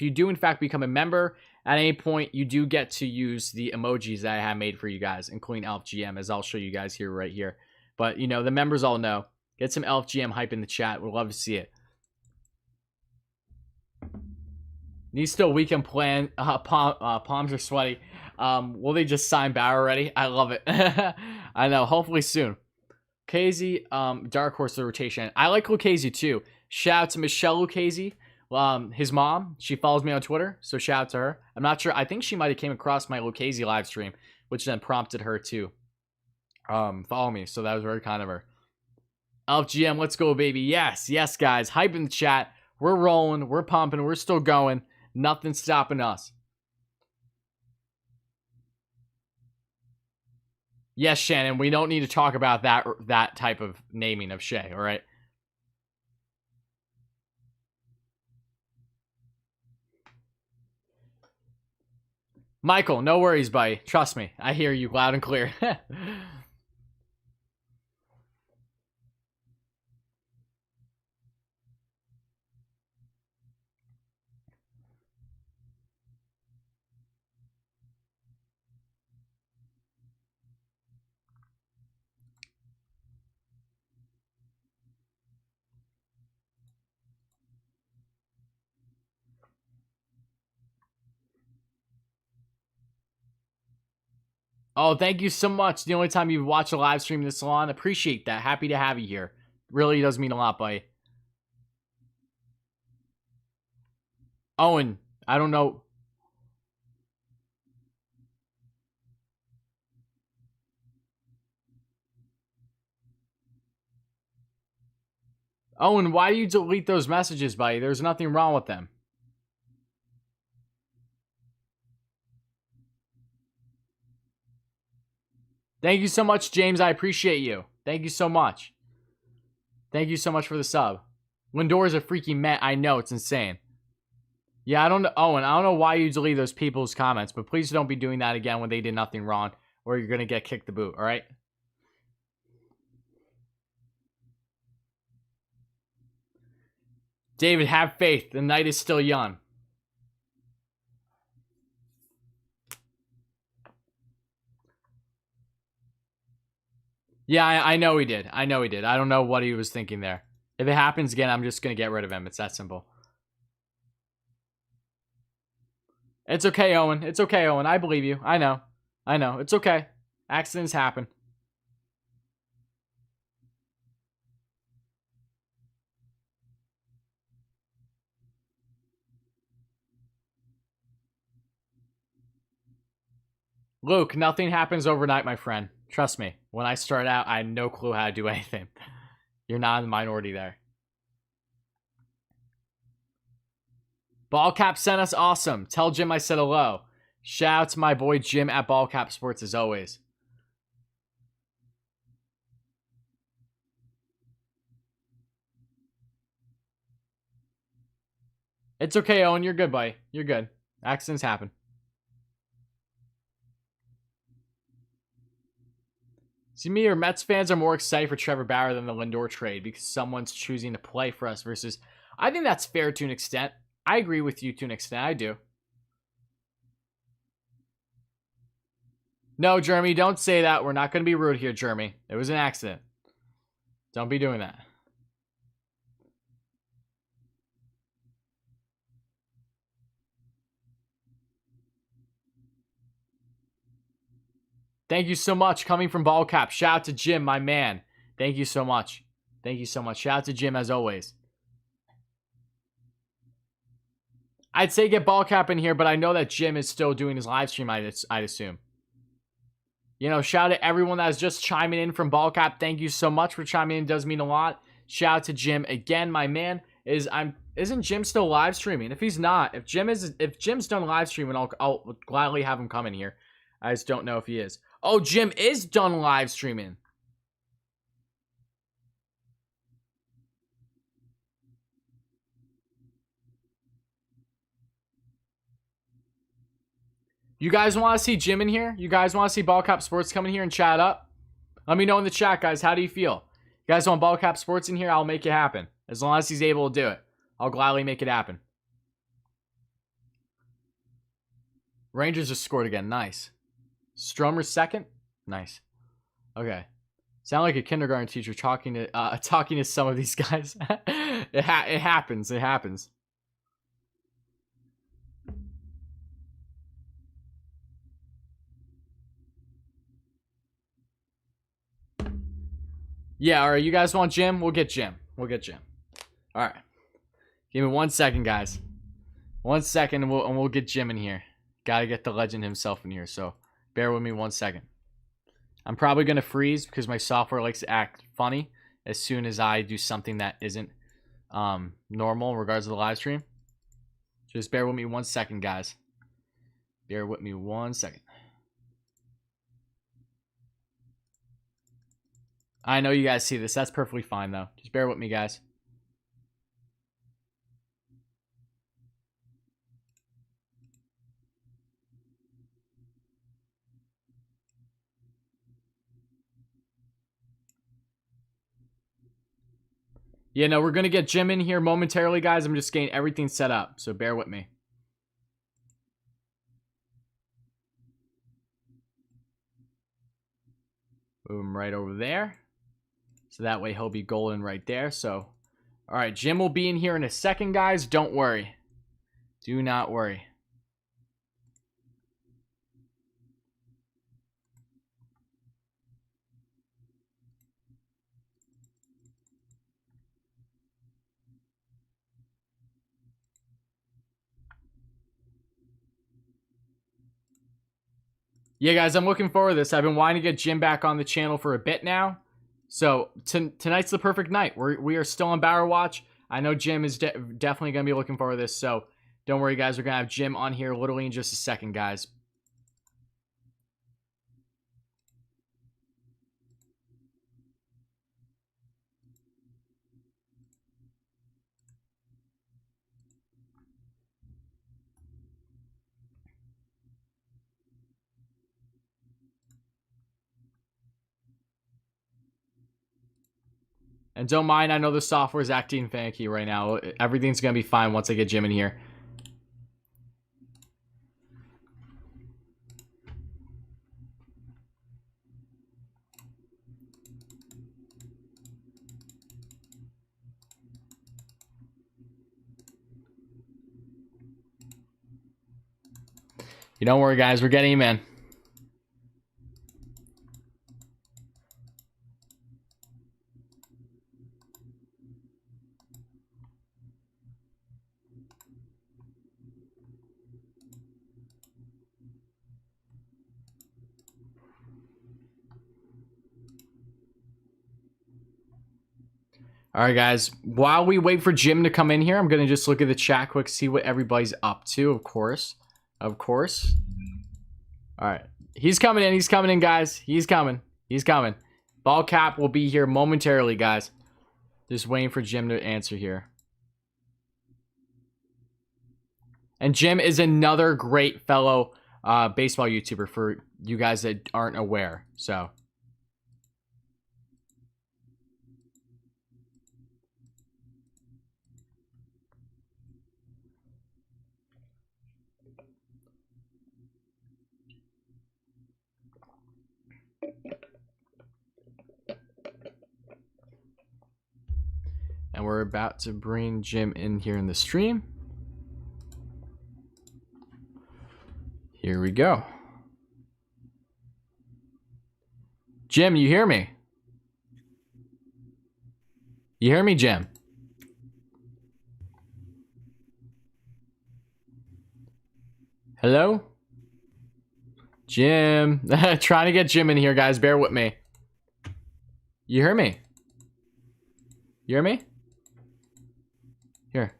you do, in fact, become a member, at any point, you do get to use the emojis that I have made for you guys, including LFGM, as I'll show you guys here, right here. But, the members all know. Get some LFGM hype in the chat. We'd love to see it. Needs still weekend plan. Palms are sweaty. Will they just sign Bauer already? I love it. I know. Hopefully soon. Lucchese, dark horse the rotation. I like Lucchese too. Shout out to Michelle Lucchese. His mom. She follows me on Twitter, so shout out to her. I'm not sure. I think she might have came across my Lucchese live stream, which then prompted her to follow me. So that was very kind of her. LFGM, let's go, baby. Yes, guys. Hype in the chat. We're rolling. We're pumping. We're still going. Nothing's stopping us. Yes, Shannon, we don't need to talk about that type of naming of Shay, all right? Michael, no worries, buddy. Trust me. I hear you loud and clear. Oh, thank you so much. The only time you've watched a live stream this long. Appreciate that. Happy to have you here. Really does mean a lot, buddy. Owen, I don't know. Owen, why do you delete those messages, buddy? There's nothing wrong with them. Thank you so much, James. I appreciate you. Thank you so much. Thank you so much for the sub. Lindor is a freaking Met. I know, it's insane. Yeah, I don't know, Owen, I don't know why you delete those people's comments, but please don't be doing that again when they did nothing wrong, or you're going to get kicked the boot, all right? David, have faith. The night is still young. Yeah, I know he did. I know he did. I don't know what he was thinking there. If it happens again, I'm just going to get rid of him. It's that simple. It's okay, Owen. It's okay, Owen. I believe you. I know. I know. It's okay. Accidents happen. Luke, nothing happens overnight, my friend. Trust me. When I start out, I had no clue how to do anything. You're not in the minority there. Ballcap sent us awesome. Tell Jim I said hello. Shout out to my boy Jim at Ballcap Sports as always. It's okay, Owen. You're good, buddy. You're good. Accidents happen. See, me or Mets fans are more excited for Trevor Bauer than the Lindor trade because someone's choosing to play for us versus... I think that's fair to an extent. I agree with you to an extent. I do. No, Jeremy, don't say that. We're not going to be rude here, Jeremy. It was an accident. Don't be doing that. Thank you so much. Coming from Ballcap. Shout out to Jim, my man. Thank you so much. Thank you so much. Shout out to Jim as always. I'd say get Ballcap in here, but I know that Jim is still doing his live stream, I'd assume. You know, shout out to everyone that is just chiming in from Ballcap. Thank you so much for chiming in. It does mean a lot. Shout out to Jim again, my man. Isn't Jim still live streaming? If he's not, if Jim's done live streaming, I'll gladly have him come in here. I just don't know if he is. Oh, Jim is done live streaming. You guys want to see Jim in here? You guys want to see Ballcap Sports come in here and chat up? Let me know in the chat, guys. How do you feel? You guys want Ballcap Sports in here? I'll make it happen. As long as he's able to do it. I'll gladly make it happen. Rangers just scored again. Nice. Stromer second? Nice. Okay. Sound like a kindergarten teacher talking to some of these guys. It happens. It happens. Yeah, all right. You guys want Jim? We'll get Jim. We'll get Jim. All right. Give me 1 second, guys. 1 second, and we'll get Jim in here. Got to get the legend himself in here, so bear with me 1 second. I'm probably going to freeze because my software likes to act funny as soon as I do something that isn't normal in regards to the live stream. Just bear with me 1 second, guys. Bear with me 1 second. I know you guys see this. That's perfectly fine, though. Just bear with me, guys. Yeah, no, we're going to get Jim in here momentarily, guys. I'm just getting everything set up, so bear with me. Move him right over there. So that way he'll be golden right there. So, all right, Jim will be in here in a second, guys. Don't worry. Do not worry. Yeah, guys, I'm looking forward to this. I've been wanting to get Jim back on the channel for a bit now. So tonight's the perfect night. We are still on Bauer Watch. I know Jim is definitely going to be looking forward to this. So don't worry, guys. We're going to have Jim on here literally in just a second, guys. And don't mind, I know the software is acting finicky right now. Everything's going to be fine once I get Jim in here. You don't worry, guys. We're getting him in. All right, guys. While we wait for Jim to come in here, I'm going to just look at the chat quick, see what everybody's up to, of course. Of course. All right. He's coming in. He's coming in, guys. He's coming. He's coming. Ball cap will be here momentarily, guys. Just waiting for Jim to answer here. And Jim is another great fellow baseball YouTuber for you guys that aren't aware. So... And we're about to bring Jim in here in the stream. Here we go. Jim, you hear me? You hear me, Jim? Hello? Jim. Trying to get Jim in here, guys. Bear with me. You hear me? You hear me? Here.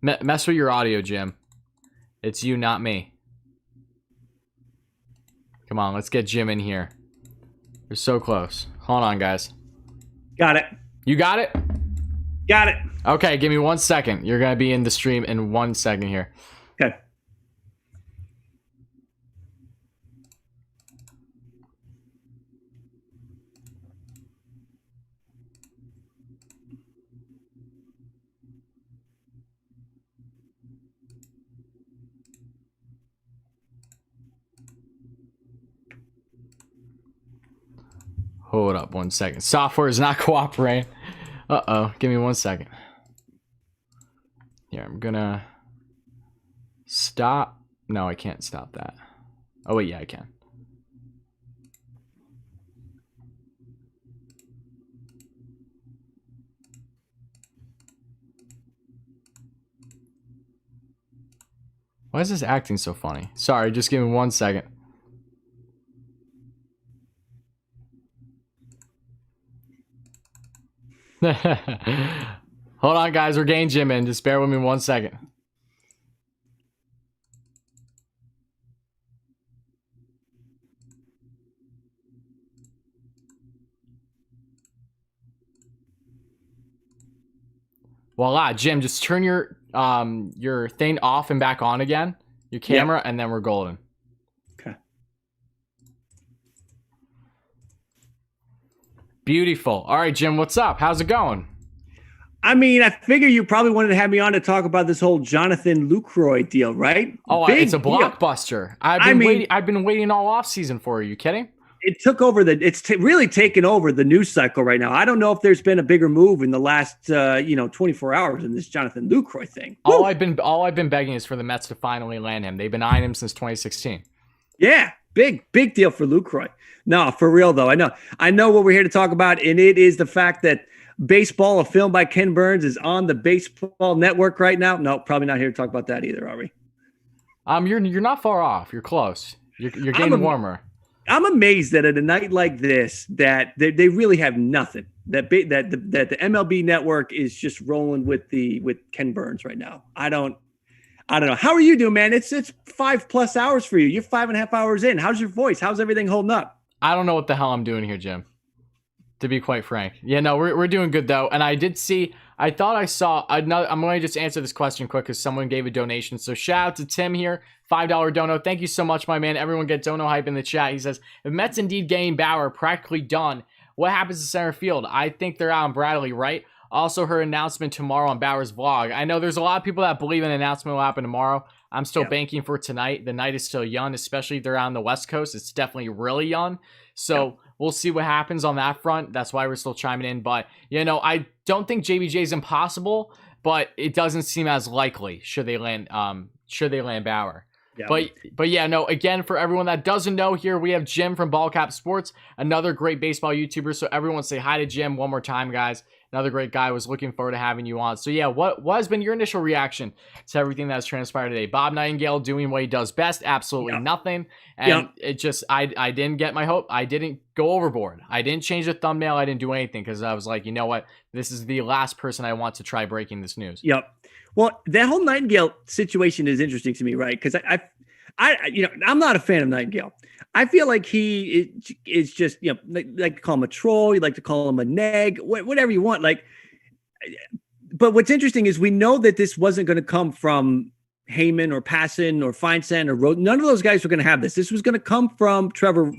Mess with your audio, Jim. It's you, not me. Come on, let's get Jim in here. We're so close. Hold on, guys. Got it. You got it? Got it. Okay, give me 1 second. You're going to be in the stream in 1 second here. Okay. Hold up 1 second. Software is not cooperating. Uh-oh. Give me 1 second. Here, I'm gonna stop. No, I can't stop that. Oh, wait, yeah, I can. Why is this acting so funny? Sorry, just give me 1 second. Hold on, guys. We're getting Jim in. Just bear with me 1 second. Voila, Jim. Just turn your thing off and back on again. Your camera, and then we're golden. Okay. Beautiful. All right, Jim. What's up? How's it going? I mean, I figure you probably wanted to have me on to talk about this whole Jonathan Lucroy deal, right? Oh, Big it's a deal. blockbuster. I've been waiting all off season for you. Kidding? It took over really taken over the news cycle right now. I don't know if there's been a bigger move in the last 24 hours in this Jonathan Lucroy thing. All I've been begging is for the Mets to finally land him. They've been eyeing him since 2016. Yeah, big deal for Lucroy. No, for real though. I know what we're here to talk about, and it is the fact that Baseball, a film by Ken Burns, is on the Baseball Network right now. No, probably not here to talk about that either, are we? You're not far off. You're close. You're getting warmer. I'm amazed that at a night like this, that they really have nothing. That the MLB Network is just rolling with Ken Burns right now. I don't know. How are you doing, man? It's 5+ hours for you. You're 5.5 hours in. How's your voice? How's everything holding up? I don't know what the hell I'm doing here, Jim. To be quite frank. Yeah, no, we're doing good though. And I thought I saw another. I'm going to just answer this question quick because someone gave a donation. So shout out to Tim here, $5 dono. Thank you so much, my man. Everyone get dono hype in the chat. He says, if Mets indeed gain Bauer practically done, what happens to center field? I think they're out on Bradley, right? Also, her announcement tomorrow on Bauer's vlog. I know there's a lot of people that believe an announcement will happen tomorrow. I'm still banking for tonight. The night is still young, especially if they're on the West Coast. It's definitely really young. So we'll see what happens on that front. That's why we're still chiming in. But, I don't think JBJ is impossible, but it doesn't seem as likely should they land Bauer. Yeah. But yeah, no, again, for everyone that doesn't know, here we have Jim from Ballcap Sports, another great baseball YouTuber. So everyone say hi to Jim one more time, guys. Another great guy. Was looking forward to having you on. So yeah, what has been your initial reaction to everything that's transpired today? Bob Nightingale doing what he does best, absolutely nothing. And it just, I didn't get my hope. I didn't go overboard. I didn't change the thumbnail. I didn't do anything because I was like, you know what? This is the last person I want to try breaking this news. Yep. Well, that whole Nightingale situation is interesting to me, right? Because I'm not a fan of Nightingale. I feel like he is just, like to call him a troll. You like to call him a neg, whatever you want. But what's interesting is we know that this wasn't going to come from Heyman or Passan or Feinstein or Rhodes. None of those guys were going to have this. This was going to come from Trevor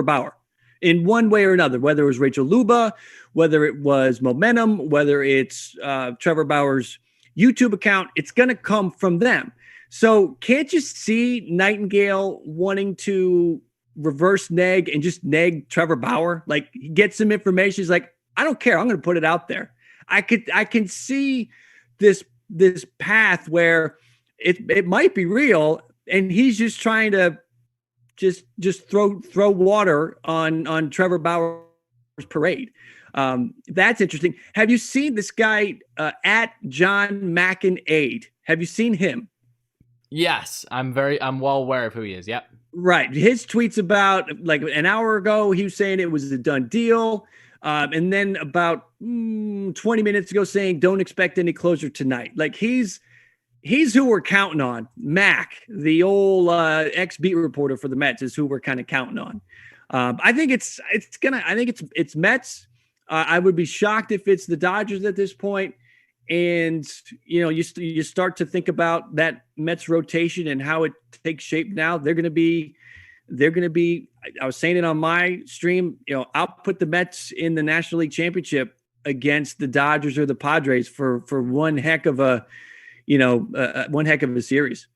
Bauer in one way or another, whether it was Rachel Luba, whether it was Momentum, whether it's Trevor Bauer's YouTube account. It's going to come from them. So can't you see Nightingale wanting to reverse neg and just neg Trevor Bauer? Like, get some information. He's like, I don't care. I'm going to put it out there. I can see this path where it might be real, and he's just trying to just throw water on Trevor Bauer's parade. That's interesting. Have you seen this guy at John McInade? Have you seen him? Yes, I'm well aware of who he is. Yep. Right. His tweets about like an hour ago, he was saying it was a done deal. And then about 20 minutes ago saying, don't expect any closure tonight. Like he's who we're counting on. Mac, the old ex-beat reporter for the Mets, is who we're kind of counting on. I think it's Mets. I would be shocked if it's the Dodgers at this point. And, you start to think about that Mets rotation and how it takes shape now. They're going to be, I was saying it on my stream, I'll put the Mets in the National League Championship against the Dodgers or the Padres for one heck of a series.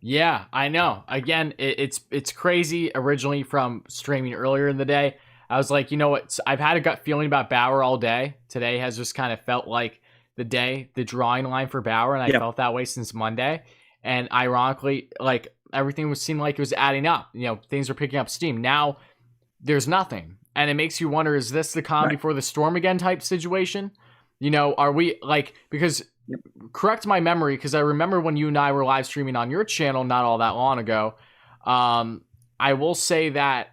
Yeah, I know. Again, it's crazy. Originally from streaming earlier in the day, I was like, I've had a gut feeling about Bauer all day. Today has just kind of felt like the drawing line for Bauer, and I felt that way since Monday. And ironically, like everything seemed like it was adding up. Things were picking up steam. Now there's nothing, and it makes you wonder: is this the calm before the storm again type situation? Are we because correct my memory, because I remember when you and I were live streaming on your channel not all that long ago. I will say that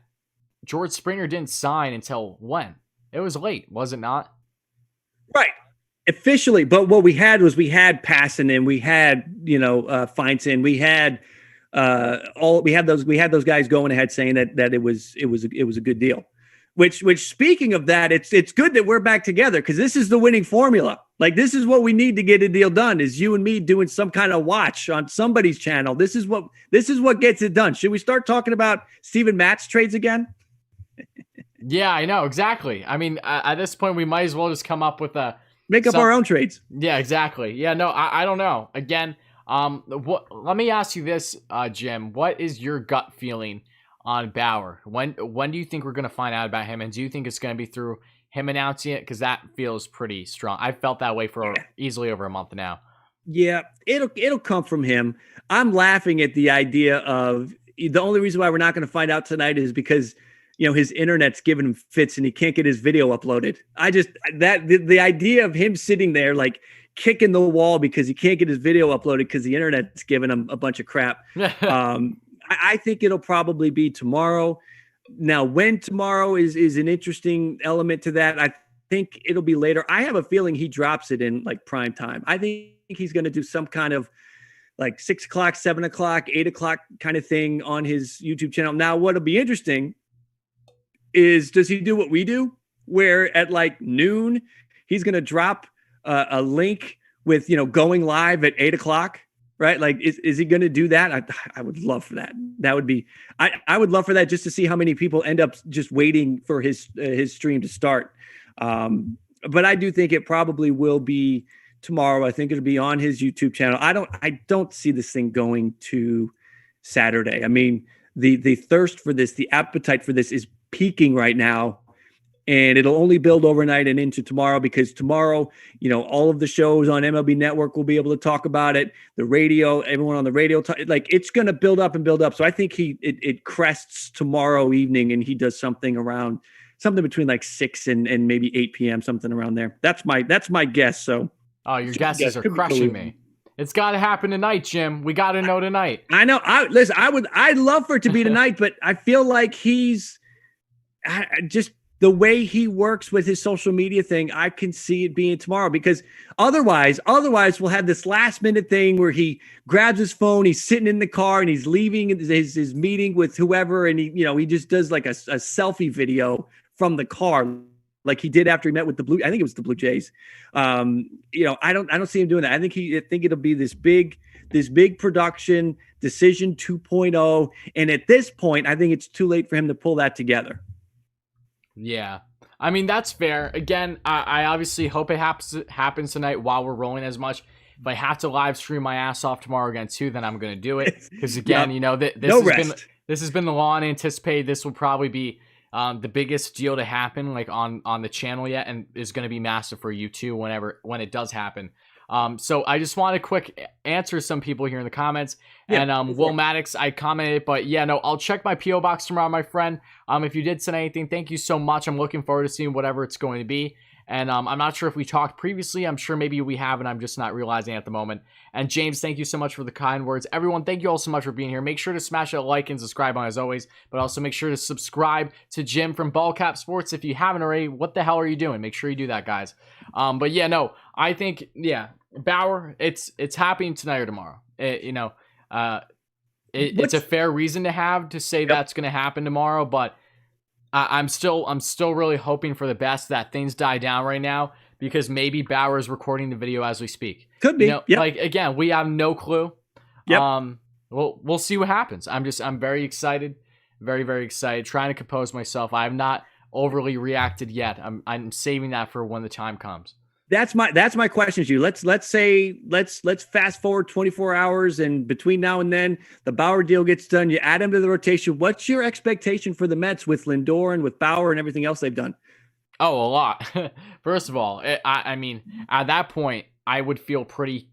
George Springer didn't sign until when? It was late, was it not? Right. Officially, but what we had Passan, and we had Feinstein, we had those guys going ahead saying that it was a good deal. Which speaking of that, it's good that we're back together, because this is the winning formula. Like, this is what we need to get a deal done, is you and me doing some kind of watch on somebody's channel. This is what gets it done. Should we start talking about Steven Matz trades again? Yeah, I know, exactly. I mean, at this point, we might as well just come up with make up our own trades. Yeah, exactly. Yeah, no, I don't know. Again, let me ask you this, Jim. What is your gut feeling on Bauer? When do you think we're going to find out about him? And do you think it's going to be through him announcing it? Because that feels pretty strong. I've felt that way for easily over a month now. Yeah, it'll come from him. I'm laughing at the idea of the only reason why we're not going to find out tonight is because his internet's giving him fits and he can't get his video uploaded. The idea of him sitting there like kicking the wall because he can't get his video uploaded because the internet's giving him a bunch of crap. I think it'll probably be tomorrow. Now, when tomorrow is an interesting element to that. I think it'll be later. I have a feeling he drops it in like prime time. I think he's going to do some kind of like 6 o'clock, 7 o'clock, 8 o'clock kind of thing on his YouTube channel. Now, what'll be interesting is, does he do what we do, where at like noon, he's going to drop a link with, going live at 8 o'clock? right? Like, is he going to do that? I would love for that. That would be, I would love for that, just to see how many people end up just waiting for his stream to start. But I do think it probably will be tomorrow. I think it'll be on his YouTube channel. I don't see this thing going to Saturday. I mean, the thirst for this, the appetite for this is peaking right now. And it'll only build overnight and into tomorrow, because tomorrow, all of the shows on MLB Network will be able to talk about it. The radio, everyone on the radio, like, it's going to build up and build up. So I think it crests tomorrow evening, and he does something between like 6 and maybe 8 p.m., something around there. That's my guess. So, oh, your guesses are crushing me. It's got to happen tonight, Jim. We got to know tonight. I know. I'd love for it to be tonight, but I feel like he's just. The way he works with his social media thing, I can see it being tomorrow, because otherwise we'll have this last minute thing where he grabs his phone, he's sitting in the car, and he's leaving his meeting with whoever, and he just does like a selfie video from the car, like he did after he met with I think it was the Blue Jays. I don't see him doing that. I think it'll be this big production decision 2.0, and at this point, I think it's too late for him to pull that together. Yeah. I mean, that's fair. Again, I obviously hope it happens tonight while we're rolling as much. If I have to live stream my ass off tomorrow again too, then I'm going to do it. Because again, this has been the long anticipated. This will probably be the biggest deal to happen like on the channel yet, and is going to be massive for you too when it does happen. So I just want to quick answer some people here in the comments. And Will Maddox, I commented, but yeah, no, I'll check my P.O. box tomorrow, my friend. If you did send anything, thank you so much. I'm looking forward to seeing whatever it's going to be. And I'm not sure if we talked previously. I'm sure maybe we have, and I'm just not realizing at the moment. And James, thank you so much for the kind words. Everyone, thank you all so much for being here. Make sure to smash that like and subscribe on as always, but also make sure to subscribe to Jim from Ballcap Sports. If you haven't already, what the hell are you doing? Make sure you do that, guys. But yeah, no, I think, yeah, Bauer, it's happening tonight or tomorrow. It's a fair reason to say that's going to happen tomorrow, but I'm still really hoping for the best, that things die down right now, because maybe Bauer is recording the video as we speak. Could be. Like, again, we have no clue. Yep. We'll see what happens. I'm very excited, very, very excited, trying to compose myself. I have not overly reacted yet. I'm saving that for when the time comes. That's my question to you. Let's fast forward 24 hours, and between now and then the Bauer deal gets done. You add him to the rotation. What's your expectation for the Mets with Lindor and with Bauer and everything else they've done? Oh, a lot. First of all, I mean, at that point, I would feel pretty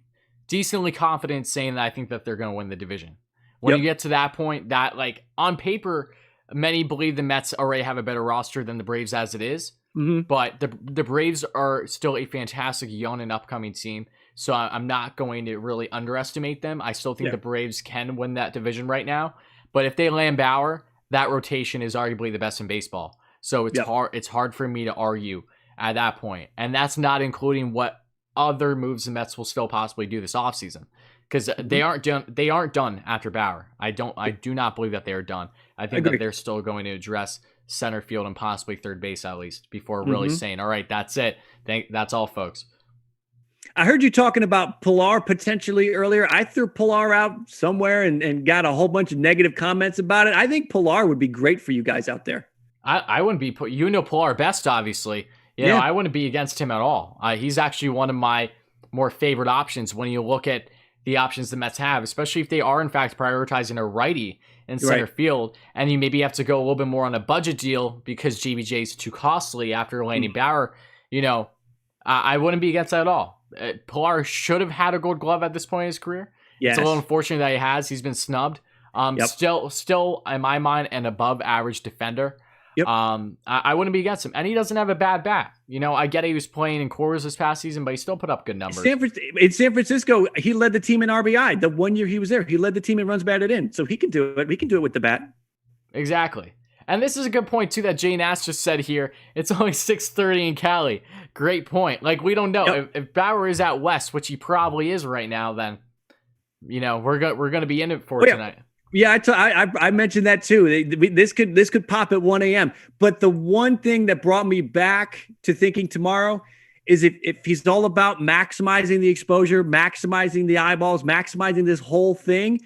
decently confident saying that I think that they're going to win the division. When you get to that point, that, like, on paper, many believe the Mets already have a better roster than the Braves as it is. Mm-hmm. But the Braves are still a fantastic young and upcoming team, so I'm not going to really underestimate them. I still think the Braves can win that division right now. But if they land Bauer, that rotation is arguably the best in baseball. So it's hard for me to argue at that point. And that's not including what other moves the Mets will still possibly do this offseason. Because they aren't done after Bauer. I do not believe that they are done. I think that they're still going to address center field and possibly third base at least before really saying, all right, that's it. That's all, folks. I heard you talking about Pilar potentially earlier. I threw Pilar out somewhere and got a whole bunch of negative comments about it. I think Pilar would be great for you guys out there. I wouldn't be, Pilar best, obviously. You know, I wouldn't be against him at all. He's actually one of my more favorite options when you look at the options the Mets have, especially if they are in fact prioritizing a righty in center field, and you maybe have to go a little bit more on a budget deal because JBJ is too costly after landing Bauer. I wouldn't be against that at all. Pilar should have had a Gold Glove at this point in his career. Yes. It's a little unfortunate that he has. He's been snubbed. Still in my mind, an above average defender. Yep. I wouldn't be against him, and he doesn't have a bad bat. I get he was playing in Coors this past season, but he still put up good numbers. In San Francisco, he led the team in RBI. The 1 year he was there, he led the team in runs batted in. So he can do it. We can do it with the bat. Exactly. And this is a good point too that Jane Ass just said here. It's only 6:30 in Cali. Great point. Like, we don't know if Bauer is at West, which he probably is right now. Then, we're gonna be in it for tonight. Yeah, I mentioned that too. This could pop at 1 a.m. But the one thing that brought me back to thinking tomorrow is if he's all about maximizing the exposure, maximizing the eyeballs, maximizing this whole thing,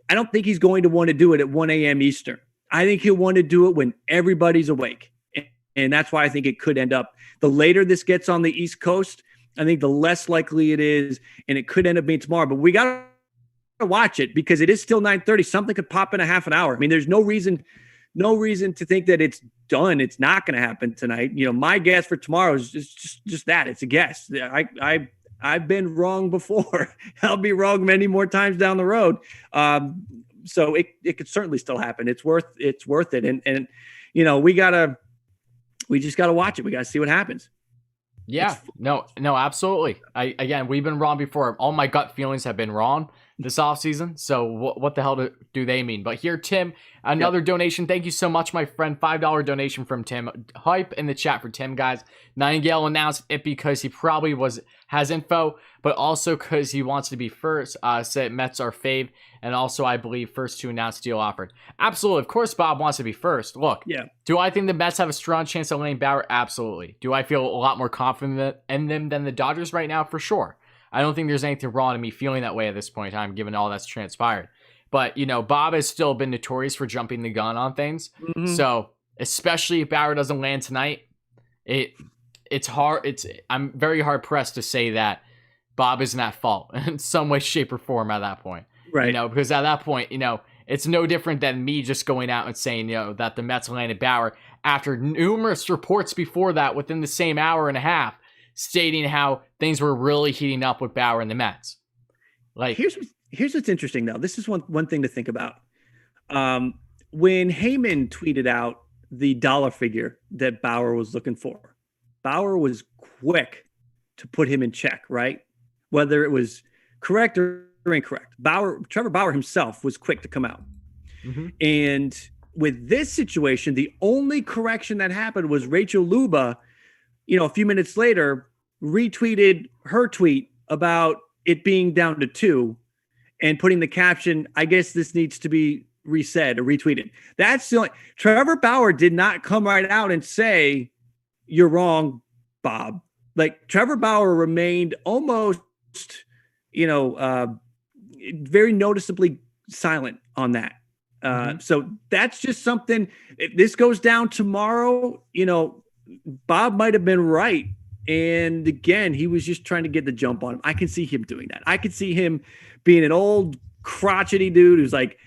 I don't think he's going to want to do it at 1 a.m. Eastern. I think he'll want to do it when everybody's awake. And that's why I think it could end up, the later this gets on the East Coast, I think the less likely it is, and it could end up being tomorrow. But we got to watch it because it is still 9:30. Something could pop in a half an hour. I mean, there's no reason to think that it's done. It's not going to happen tonight. My guess for tomorrow is just that. It's a guess. I've been wrong before. I'll be wrong many more times down the road. So it could certainly still happen. It's worth it. And we just got to watch it. We got to see what happens. Yeah, no, absolutely. We've been wrong before. All my gut feelings have been wrong this offseason. So what the hell do they mean? But here, Tim, another donation. Thank you so much, my friend. $5 donation from Tim. Hype in the chat for Tim, guys. Nightingale announced it because he probably has info, but also because he wants to be first. Said Mets are fave, and also I believe first to announce deal offered. Absolutely, of course, Bob wants to be first. Look, do I think the Mets have a strong chance of landing Bauer? Absolutely. Do I feel a lot more confident in them than the Dodgers right now? For sure. I don't think there's anything wrong in me feeling that way at this point in time, given all that's transpired. But, Bob has still been notorious for jumping the gun on things. Mm-hmm. So, especially if Bauer doesn't land tonight, it's hard. I'm very hard pressed to say that Bob isn't at fault in some way, shape, or form at that point. Right. Because at that point, it's no different than me just going out and saying, that the Mets landed Bauer after numerous reports before that within the same hour and a half stating how things were really heating up with Bauer and the Mets. Like, here's what's interesting though. This is one thing to think about. When Heyman tweeted out the dollar figure that Bauer was looking for, Bauer was quick to put him in check, right? Whether it was correct or incorrect. Trevor Bauer himself was quick to come out. Mm-hmm. And with this situation, the only correction that happened was Rachel Luba, a few minutes later, retweeted her tweet about it being down to 2 and putting the caption, I guess this needs to be resaid or retweeted. That's the only. Trevor Bauer did not come right out and say, you're wrong, Bob. Like, Trevor Bauer remained almost, very noticeably silent on that. So that's just something. If this goes down tomorrow, Bob might have been right. And again, he was just trying to get the jump on him. I can see him doing that. I could see him being an old crotchety dude who's like,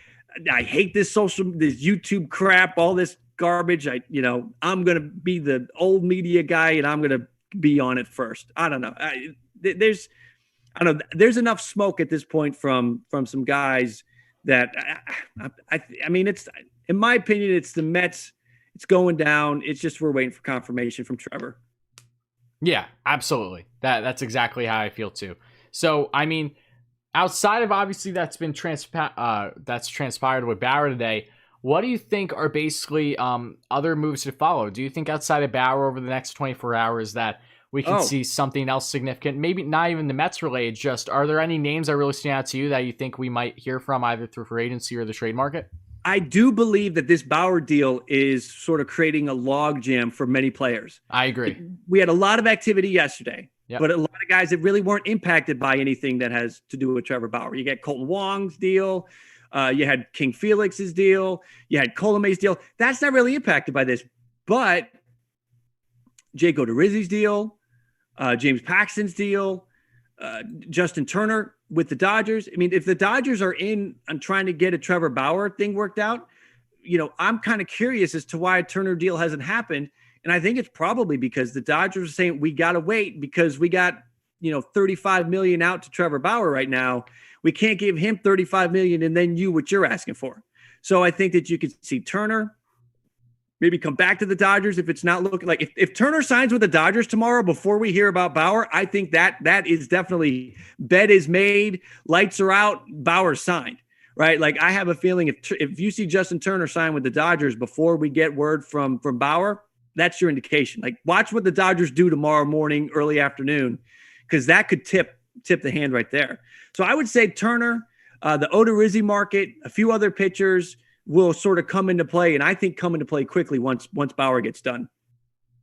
I hate this YouTube crap, all this garbage. I'm going to be the old media guy and I'm going to be on it first. I don't know. There's enough smoke at this point from some guys that I mean, it's, in my opinion, it's the Mets. It's going down. It's just, we're waiting for confirmation from Trevor. Yeah, absolutely. That's exactly how I feel too. So, I mean, outside of obviously that's transpired with Bauer today, what do you think are basically other moves to follow? Do you think outside of Bauer over the next 24 hours that we can see something else significant? Maybe not even the Mets related, just are there any names that really stand out to you that you think we might hear from either through free agency or the trade market? I do believe that this Bauer deal is sort of creating a logjam for many players. I agree. We had a lot of activity yesterday, but a lot of guys that really weren't impacted by anything that has to do with Trevor Bauer. You got Colton Wong's deal. You had King Felix's deal. You had Callaway's deal. That's not really impacted by this. But Jake Odorizzi's deal, James Paxton's deal, Justin Turner with the Dodgers. I mean, if the Dodgers are in on trying to get a Trevor Bauer thing worked out, I'm kind of curious as to why a Turner deal hasn't happened. And I think it's probably because the Dodgers are saying we got to wait because we got, $35 million out to Trevor Bauer right now. We can't give him $35 million and then what you're asking for. So I think that you could see Turner maybe come back to the Dodgers if it's not looking like if Turner signs with the Dodgers tomorrow before we hear about Bauer, I think that is definitely bet is made, lights are out, Bauer signed, right? Like I have a feeling if you see Justin Turner sign with the Dodgers before we get word from Bauer, that's your indication. Like watch what the Dodgers do tomorrow morning, early afternoon, because that could tip the hand right there. So I would say Turner, the Odorizzi market, a few other pitchers will sort of come into play, and I think come into play quickly once Bauer gets done.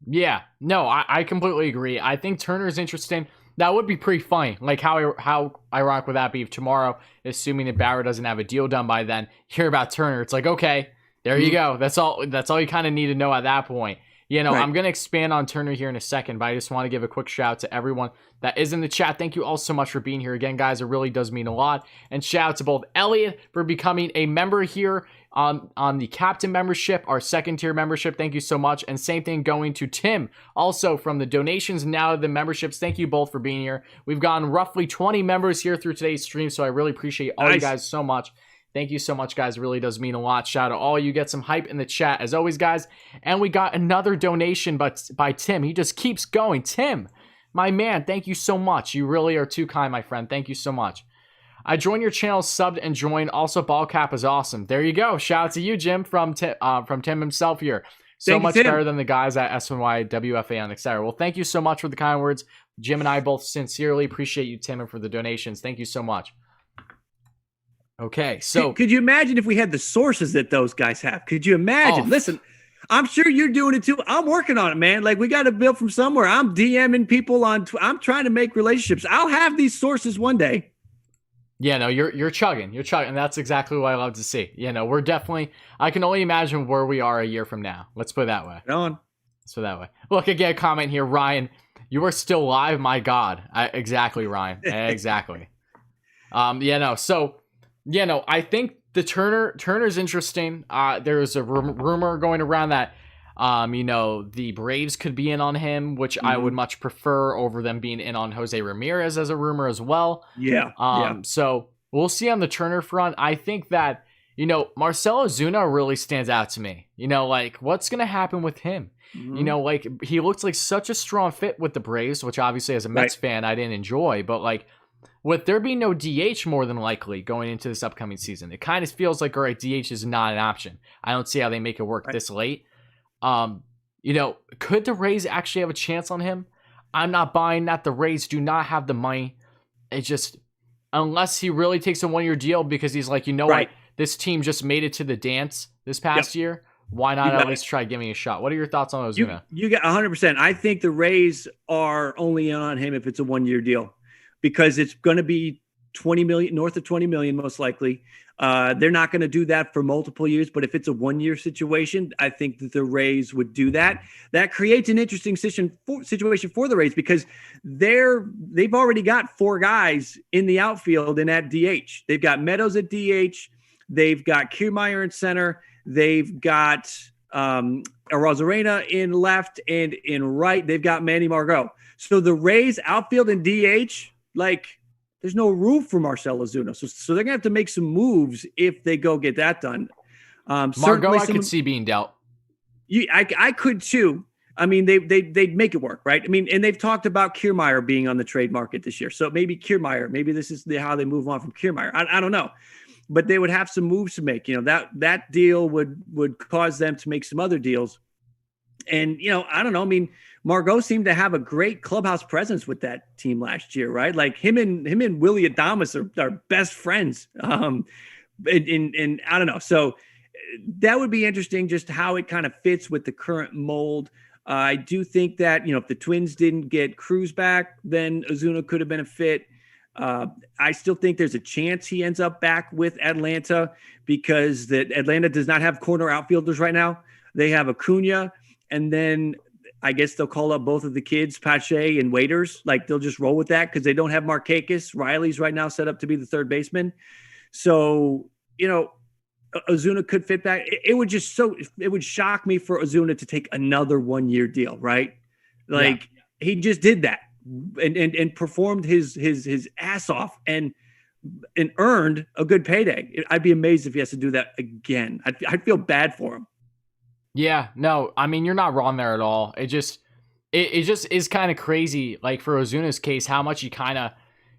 Yeah, no, I completely agree. I think Turner's interesting. That would be pretty funny. Like how ironic would that be if tomorrow, assuming that Bauer doesn't have a deal done by then, hear about Turner? It's like, okay, there you go. That's all. That's all you kind of need to know at that point. Right. I'm gonna expand on Turner here in a second, but I just want to give a quick shout out to everyone that is in the chat. Thank you all so much for being here again, guys. It really does mean a lot. And shout out to both Elliot for becoming a member here on the captain membership, our second tier membership. Thank you so much. And same thing going to Tim, also from the donations, now the memberships. Thank you both for being here. We've gotten roughly 20 members here through today's stream, so I really appreciate all you guys so much. Thank you so much, guys. It really does mean a lot. Shout out to all you. Get some hype in the chat as always, guys. And we got another donation by Tim. He just keeps going. Tim, my man, thank you so much. You really are too kind, my friend. Thank you so much. I joined your channel, subbed and joined. Also, ball cap is awesome. There you go. Shout out to you, Jim, from Tim himself here. So much better than the guys at SNY, WFA, and etc. Well, thank you so much for the kind words. Jim and I both sincerely appreciate you, Tim, and for the donations. Thank you so much. Okay, so could you imagine if we had the sources that those guys have? Could you imagine? Listen, I'm sure you're doing it too. I'm working on it, man. Like, we got to build from somewhere. I'm DMing people I'm trying to make relationships. I'll have these sources one day. Yeah, no, you're chugging. You're chugging. That's exactly what I love to see. We're definitely, I can only imagine where we are a year from now. Let's put it that way. Let's put it that way. Look, I get a comment here. Ryan, you are still live? My God. Exactly, Ryan. Exactly. I think the Turner's interesting. There's a rumor going around that, the Braves could be in on him, which I would much prefer over them being in on Jose Ramirez as a rumor as well. So we'll see on the Turner front. I think that, Marcell Ozuna really stands out to me. What's going to happen with him? He looks like such a strong fit with the Braves, which obviously as a Mets fan, I didn't enjoy, but with there being no DH more than likely going into this upcoming season, it kind of feels like, all right, DH is not an option. I don't see how they make it work this late. Could the Rays actually have a chance on him? I'm not buying that. The Rays do not have the money. It just, unless he really takes a 1-year deal because he's like, what? This team just made it to the dance this past year. Why not at least try giving a shot? What are your thoughts on Ozuna? You got 100%. I think the Rays are only in on him if it's a 1-year deal, because it's going to be 20 million, north of 20 million, most likely. They're not going to do that for multiple years, but if it's a 1-year situation, I think that the Rays would do that. That creates an interesting situation for the Rays, because they've already got 4 guys in the outfield and at DH. They've got Meadows at DH. They've got Kiermaier in center. They've got Arozarena in left, and in right, they've got Manny Margot. So the Rays outfield and DH, there's no room for Marcell Ozuna. So they're going to have to make some moves if they go get that done. Margot, I could see being dealt. I could too. I mean, they'd make it work, right? I mean, and they've talked about Kiermaier being on the trade market this year. So maybe Kiermaier, maybe this is how they move on from Kiermaier. I don't know. But they would have some moves to make. That deal would cause them to make some other deals. And, I don't know. I mean, Margot seemed to have a great clubhouse presence with that team last year, right? Like him and Willie Adames are best friends. And I don't know. So that would be interesting, just how it kind of fits with the current mold. I do think that, if the Twins didn't get Cruz back, then Ozuna could have been a fit. I still think there's a chance he ends up back with Atlanta, because Atlanta does not have corner outfielders right now. They have Acuna, and then I guess they'll call up both of the kids, Pache and Waiters. They'll just roll with that because they don't have Markakis. Riley's right now set up to be the third baseman. So, Ozuna could fit back. It would shock me for Ozuna to take another 1-year deal, right? He just did that and performed his ass off and earned a good payday. I'd be amazed if he has to do that again. I'd feel bad for him. Yeah, no, I mean, you're not wrong there at all. It just is kind of crazy, for Ozuna's case, how much he kind of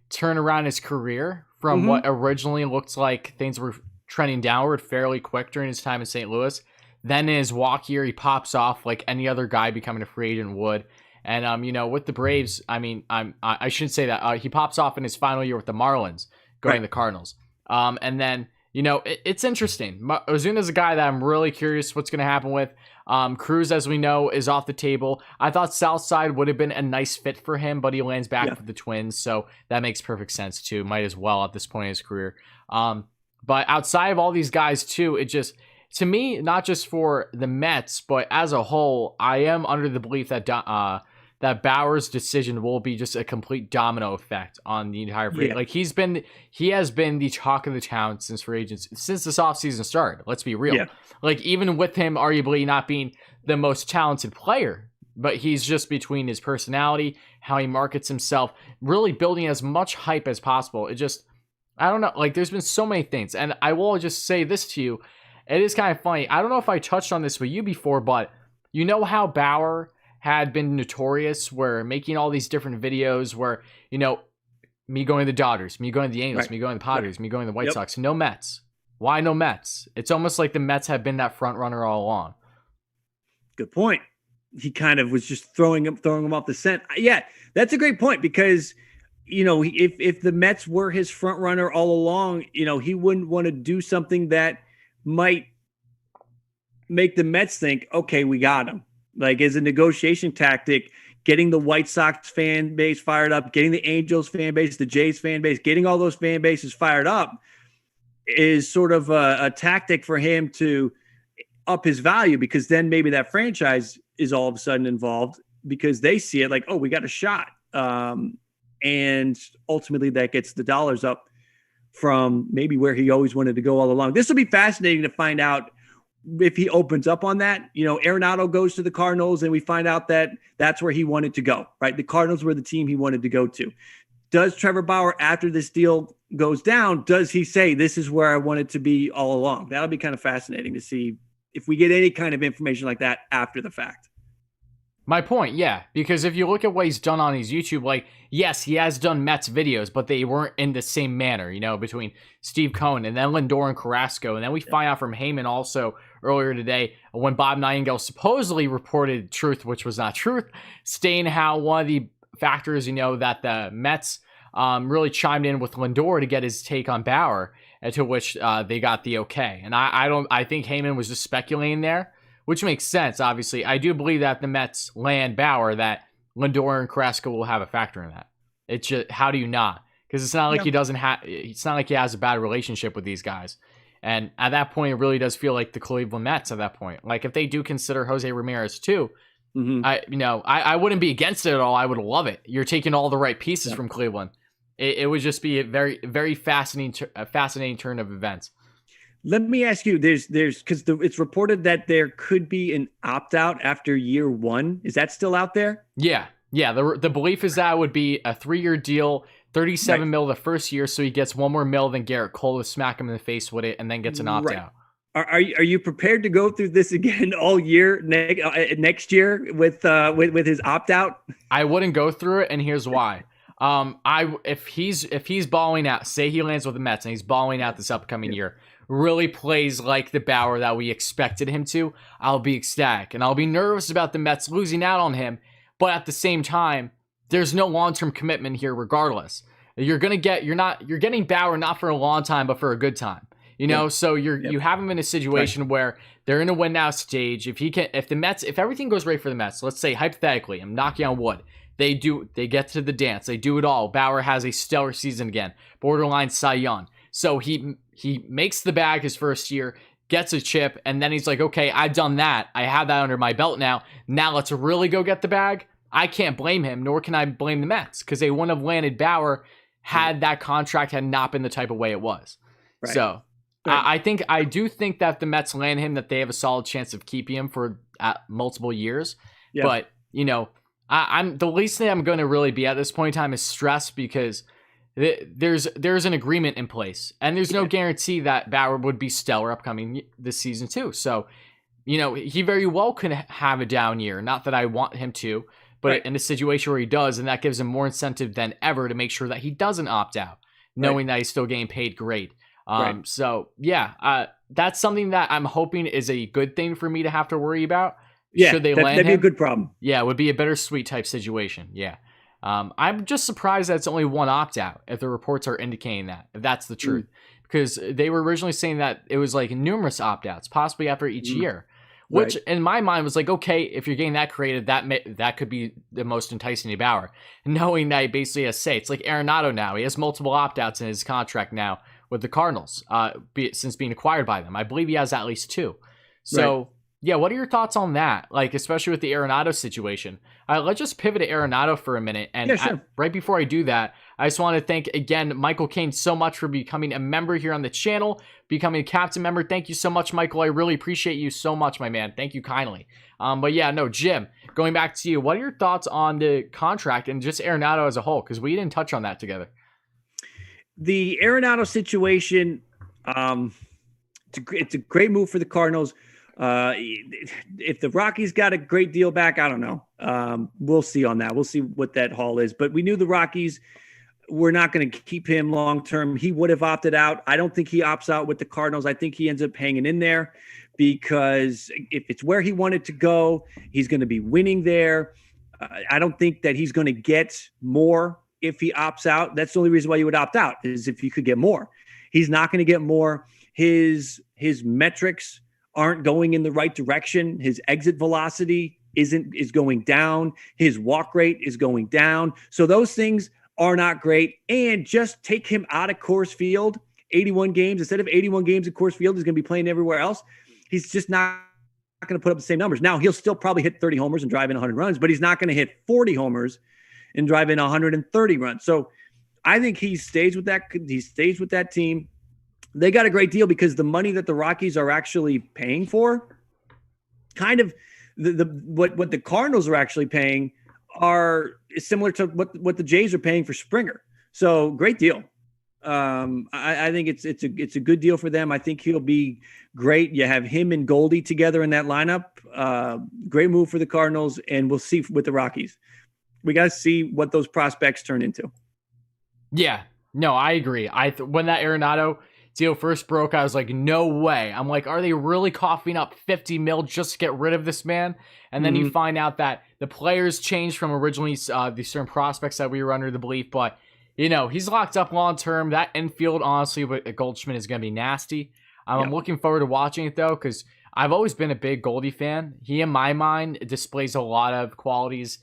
turned around his career from what originally looked like things were trending downward fairly quick during his time in St. Louis. Then in his walk year, he pops off like any other guy becoming a free agent would. And, with the Braves, I mean, I shouldn't say that. He pops off in his final year with the Marlins, going to the Cardinals. And then it's interesting. Ozuna's a guy that I'm really curious what's going to happen with. Cruz, as we know, is off the table. I thought Southside would have been a nice fit for him, but he lands back with the Twins, so that makes perfect sense too. Might as well at this point in his career. But outside of all these guys too, it just, to me, not just for the Mets, but as a whole, I am under the belief that that Bauer's decision will be just a complete domino effect on the entire free. Like he has been the talk of the town since free agents, since this offseason started. Let's be real. Like even with him arguably not being the most talented player, but he's just, between his personality, how he markets himself, really building as much hype as possible. It just, I don't know, like there's been so many things. And I will just say this to you. It is kind of funny. I don't know if I touched on this with you before, but you know how Bauer had been notorious where making all these different videos where, me going to the Dodgers, me going to the Angels, me going to the Padres, me going to the White Sox, no Mets. Why no Mets? It's almost like the Mets have been that front runner all along. Good point. He kind of was just throwing him off the scent. Yeah, that's a great point because, if the Mets were his front runner all along, he wouldn't want to do something that might make the Mets think, okay, we got him. Like as a negotiation tactic, getting the White Sox fan base fired up, getting the Angels fan base, the Jays fan base, getting all those fan bases fired up is sort of a tactic for him to up his value, because then maybe that franchise is all of a sudden involved because they see it like, oh, we got a shot. And ultimately that gets the dollars up from maybe where he always wanted to go all along. This will be fascinating to find out if he opens up on that. Arenado goes to the Cardinals and we find out that that's where he wanted to go, right? The Cardinals were the team he wanted to go to. Does Trevor Bauer, after this deal goes down, does he say, this is where I wanted to be all along? That'll be kind of fascinating to see if we get any kind of information like that after the fact. My point, yeah, because if you look at what he's done on his YouTube, like, yes, he has done Mets videos, but they weren't in the same manner, between Steve Cohen and then Lindor and Carrasco. And then we find out from Heyman also earlier today when Bob Nightingale supposedly reported truth, which was not truth, stating how one of the factors, that the Mets really chimed in with Lindor to get his take on Bauer, and to which they got the okay. And I think Heyman was just speculating there, which makes sense, obviously. I do believe that the Mets land Bauer, that Lindor and Carrasco will have a factor in that. It's just, how do you not? Because it's not like it's not like he has a bad relationship with these guys. And at that point, it really does feel like the Cleveland Mets at that point. Like if they do consider Jose Ramirez too, I wouldn't be against it at all. I would love it. You're taking all the right pieces from Cleveland. It would just be a very, very fascinating turn of events. Let me ask you, there's because it's reported that there could be an opt-out after year one. Is that still out there? Yeah. The belief is that it would be a 3-year deal, $37 million the first year, so he gets $1 more million than Garrett Cole to smack him in the face with it, and then gets an opt-out. Are you prepared to go through this again all year next year with his opt-out? I wouldn't go through it, and here's why. If he's balling out, say he lands with the Mets and he's balling out this upcoming year, really plays like the Bauer that we expected him to, I'll be ecstatic. And I'll be nervous about the Mets losing out on him. But at the same time, there's no long-term commitment here regardless. You're getting Bauer not for a long time, but for a good time. So you have him in a situation where they're in a win now stage. If everything goes right for the Mets, let's say hypothetically, I'm knocking on wood, they get to the dance, they do it all. Bauer has a stellar season again, borderline Cy Young. So he makes the bag his first year, gets a chip, and then he's like, okay, I've done that. I have that under my belt now. Now let's really go get the bag. I can't blame him, nor can I blame the Mets, because they wouldn't have landed Bauer had that contract had not been the type of way it was. Right. So I do think that the Mets land him, that they have a solid chance of keeping him for multiple years. Yeah. But, I'm the least thing I'm going to really be at this point in time is stressed, because there's an agreement in place, and there's no guarantee that Bauer would be stellar upcoming this season too. So, he very well could have a down year. Not that I want him to, but in a situation where he does, and that gives him more incentive than ever to make sure that he doesn't opt out, knowing that he's still getting paid great. So yeah, that's something that I'm hoping is a good thing for me to have to worry about. Yeah, should they land that'd be him? a good problem. Yeah, it would be a bittersweet type situation. Yeah. I'm just surprised that it's only one opt-out if the reports are indicating that, if that's the truth. because they were originally saying that it was like numerous opt-outs, possibly after each year. Which in my mind was like, okay, if you're getting that creative, that could be the most enticing to Bauer. Knowing that he basically has say, it's like Arenado now. He has multiple opt-outs in his contract now with the Cardinals, since being acquired by them. I believe he has at least 2. So, yeah, what are your thoughts on that? Like, especially with the Arenado situation. Let's just pivot to Arenado for a minute. And right before I do that, I just want to thank, again, Michael Kane so much for becoming a member here on the channel, becoming a captain member. Thank you so much, Michael. I really appreciate you so much, my man. Thank you kindly. But yeah, no, Jim, going back to you, what are your thoughts on the contract and just Arenado as a whole? Because we didn't touch on that together. The Arenado situation, it's a great move for the Cardinals. If the Rockies got a great deal back, I don't know. We'll see on that. We'll see what that haul is. But we knew the Rockies were not going to keep him long term. He would have opted out. I don't think he opts out with the Cardinals. I think he ends up hanging in there because if it's where he wanted to go, he's going to be winning there. I don't think that he's going to get more if he opts out. That's the only reason why you would opt out, is if you could get more. He's not going to get more. His metrics aren't going in the right direction. His exit velocity is going down. His walk rate is going down. So those things are not great. And just take him out of Coors Field, 81 games. Instead of 81 games at Coors Field, he's going to be playing everywhere else. He's just not going to put up the same numbers. Now, he'll still probably hit 30 homers and drive in 100 runs, but he's not going to hit 40 homers and drive in 130 runs. So I think he stays with that. He stays with that team. They got a great deal because the money that the Rockies are actually paying for, kind of what the Cardinals are actually paying, are similar to what the Jays are paying for Springer. So great deal. I think it's a good deal for them. I think he'll be great. You have him and Goldie together in that lineup. Great move for the Cardinals, and we'll see with the Rockies. We got to see what those prospects turn into. Yeah, no, I agree. When that Arenado deal first broke, I was like, no way. I'm like, are they really coughing up 50 mil just to get rid of this man? And then you find out that the players changed from originally the certain prospects that we were under the belief, but he's locked up long term. That infield, honestly, with Goldschmidt is going to be nasty. I'm looking forward to watching it though, because I've always been a big Goldie fan. He, in my mind, displays a lot of qualities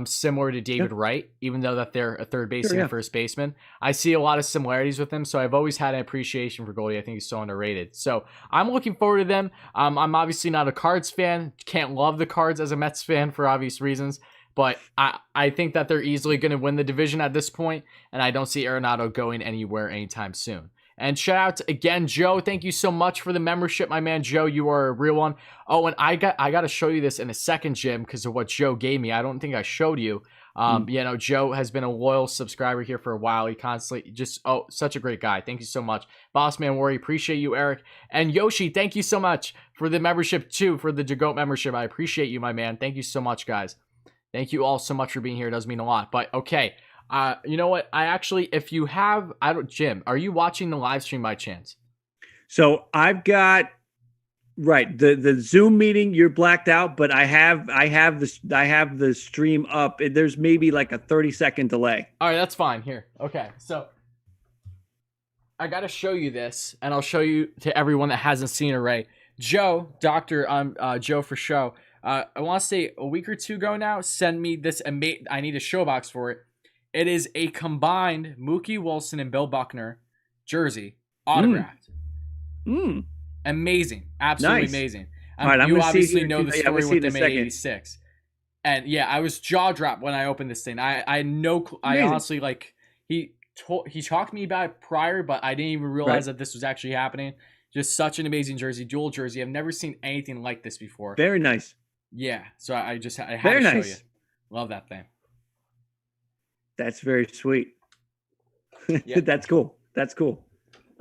similar to David Wright, even though that they're a third baseman and first baseman. I see a lot of similarities with him, so I've always had an appreciation for Goldie. I think he's so underrated. So I'm looking forward to them. I'm obviously not a Cards fan. Can't love the Cards as a Mets fan for obvious reasons, but I think that they're easily going to win the division at this point, and I don't see Arenado going anywhere anytime soon. And shout out to, again, Joe. Thank you so much for the membership, my man. Joe, you are a real one. Oh, and I got to show you this in a second, Jim, because of what Joe gave me. I don't think I showed you. Joe has been a loyal subscriber here for a while. He constantly such a great guy. Thank you so much. Boss Man Worry, appreciate you, Eric. And Yoshi, thank you so much for the membership too, for the Jagoat membership. I appreciate you, my man. Thank you so much, guys. Thank you all so much for being here. It does mean a lot. But okay. You know what? Jim, are you watching the live stream by chance? So I've got the Zoom meeting. You're blacked out, but I have the stream up. There's maybe like a 30-second delay. All right, that's fine. Here, okay. So I got to show you this, and I'll show you to everyone that hasn't seen it. Right, Joe, Joe for show. I want to say a week or two ago now. Send me this. I need a show box for it. It is a combined Mookie Wilson and Bill Buckner jersey, autographed. Amazing. Absolutely amazing. All right, you obviously know the story with them in 86. And yeah, I was jaw dropped when I opened this thing. I had no clue. I honestly, he talked to me about it prior, but I didn't even realize that this was actually happening. Just such an amazing jersey, dual jersey. I've never seen anything like this before. Very nice. Yeah, so I had to show you. Love that thing. That's very sweet. Yeah. That's cool.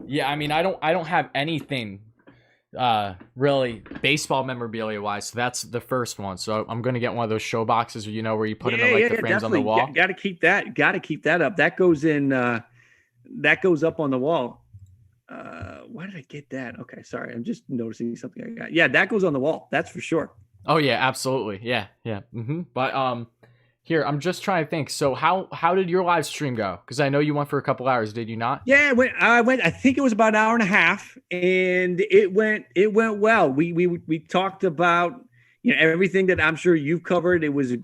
Yeah, I mean, I don't have anything really baseball memorabilia wise, so that's the first one. So I'm gonna get one of those show boxes, where you put them in the frames on the wall. Got to keep that up. That goes in. That goes up on the wall. Why did I get that? Okay, sorry. I'm just noticing something I got. Yeah, that goes on the wall. That's for sure. Oh yeah, absolutely. Yeah. But Here, I'm just trying to think. So how did your live stream go? Because I know you went for a couple hours. Did you not? Yeah, I went. I think it was about an hour and a half, and it went well. We talked about everything that I'm sure you've covered. It was a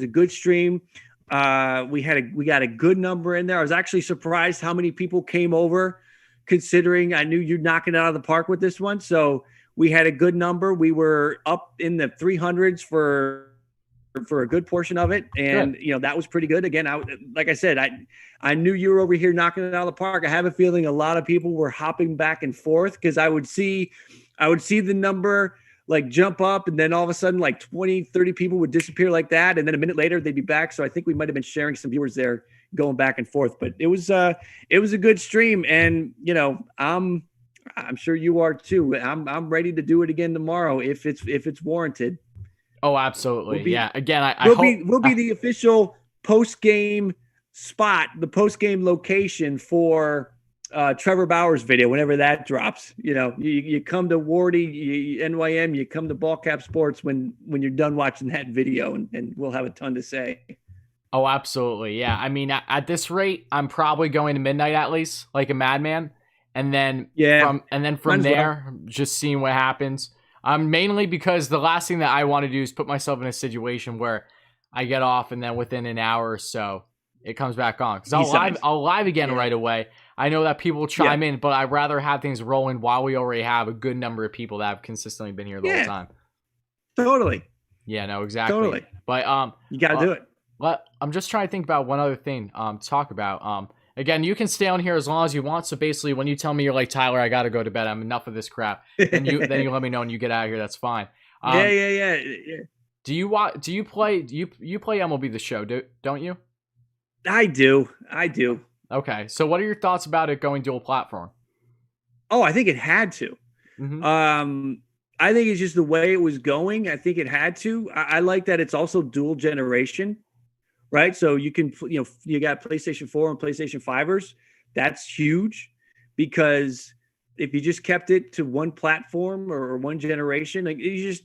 good stream. We got a good number in there. I was actually surprised how many people came over, considering I knew you'd knock it out of the park with this one. So we had a good number. We were up in the 300s for a good portion of it, and that was pretty good. Again, like I said, I knew you were over here knocking it out of the park. I have a feeling a lot of people were hopping back and forth because I would see the number like jump up, and then all of a sudden like 20, 30 people would disappear like that, and then a minute later they'd be back. So I think we might have been sharing some viewers there going back and forth, but it was a good stream, and I'm sure you are too. I'm ready to do it again tomorrow if it's warranted. Oh, absolutely. Yeah. Again, we'll be the official post-game spot, the post-game location for Trevor Bauer's video whenever that drops. You come to Wardy, NYM, you come to Ballcap Sports when you're done watching that video, and we'll have a ton to say. Oh, absolutely. Yeah. I mean, at this rate, I'm probably going to midnight at least, like a madman. And then from there, just seeing what happens. Mainly because the last thing that I want to do is put myself in a situation where I get off and then within an hour or so it comes back on. Because I'll live again right away. I know that people chime in, but I'd rather have things rolling while we already have a good number of people that have consistently been here the whole time. Totally. Yeah, no, exactly. Totally. But you gotta do it. But I'm just trying to think about one other thing to talk about. Again, you can stay on here as long as you want. So basically, when you tell me you're like, Tyler, I got to go to bed, I'm enough of this crap, then you let me know and you get out of here. That's fine. Yeah. Do you play MLB The Show? Don't you? I do. Okay. So what are your thoughts about it going dual platform? Oh, I think it had to. Mm-hmm. I think it's just the way it was going. I think it had to. I like that it's also dual generation. Right. So you can, you got PlayStation 4 and PlayStation 5ers. That's huge because if you just kept it to one platform or one generation, like you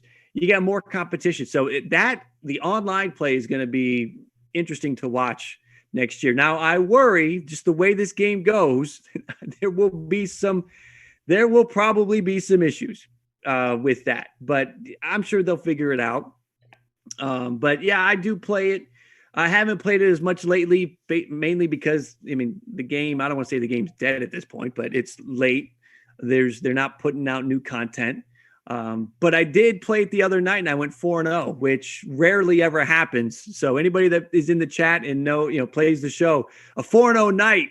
got more competition. So the online play is going to be interesting to watch next year. Now I worry just the way this game goes, there will probably be some issues with that, but I'm sure they'll figure it out. But yeah, I do play it. I haven't played it as much lately, mainly because, the game, I don't want to say the game's dead at this point, but it's late. They're not putting out new content. But I did play it the other night and I went 4-0, which rarely ever happens. So anybody that is in the chat and plays the show, a 4-0 night,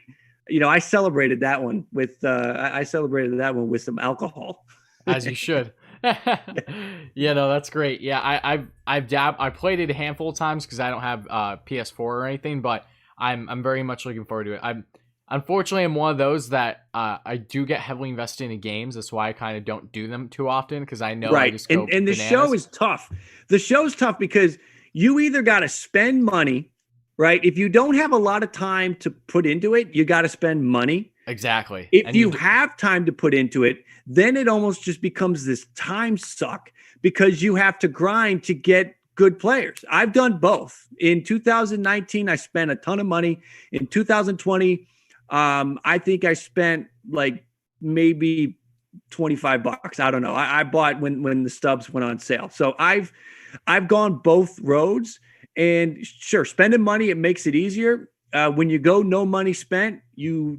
I celebrated that one with some alcohol. As you should. Yeah, no, that's great. Yeah, I played it a handful of times because I don't have PS4 or anything, but I'm very much looking forward to it. Unfortunately, I'm one of those that I do get heavily invested in games. That's why I kind of don't do them too often because I know I just go and the show is tough. The show's tough because you either got to spend money, right? If you don't have a lot of time to put into it, you got to spend money. Exactly. If you have time to put into it, then it almost just becomes this time suck because you have to grind to get good players. I've done both. In 2019, I spent a ton of money. In 2020, I think I spent like maybe $25. I don't know. I bought when the stubs went on sale. So I've gone both roads, and sure, spending money, it makes it easier. When you go no money spent, you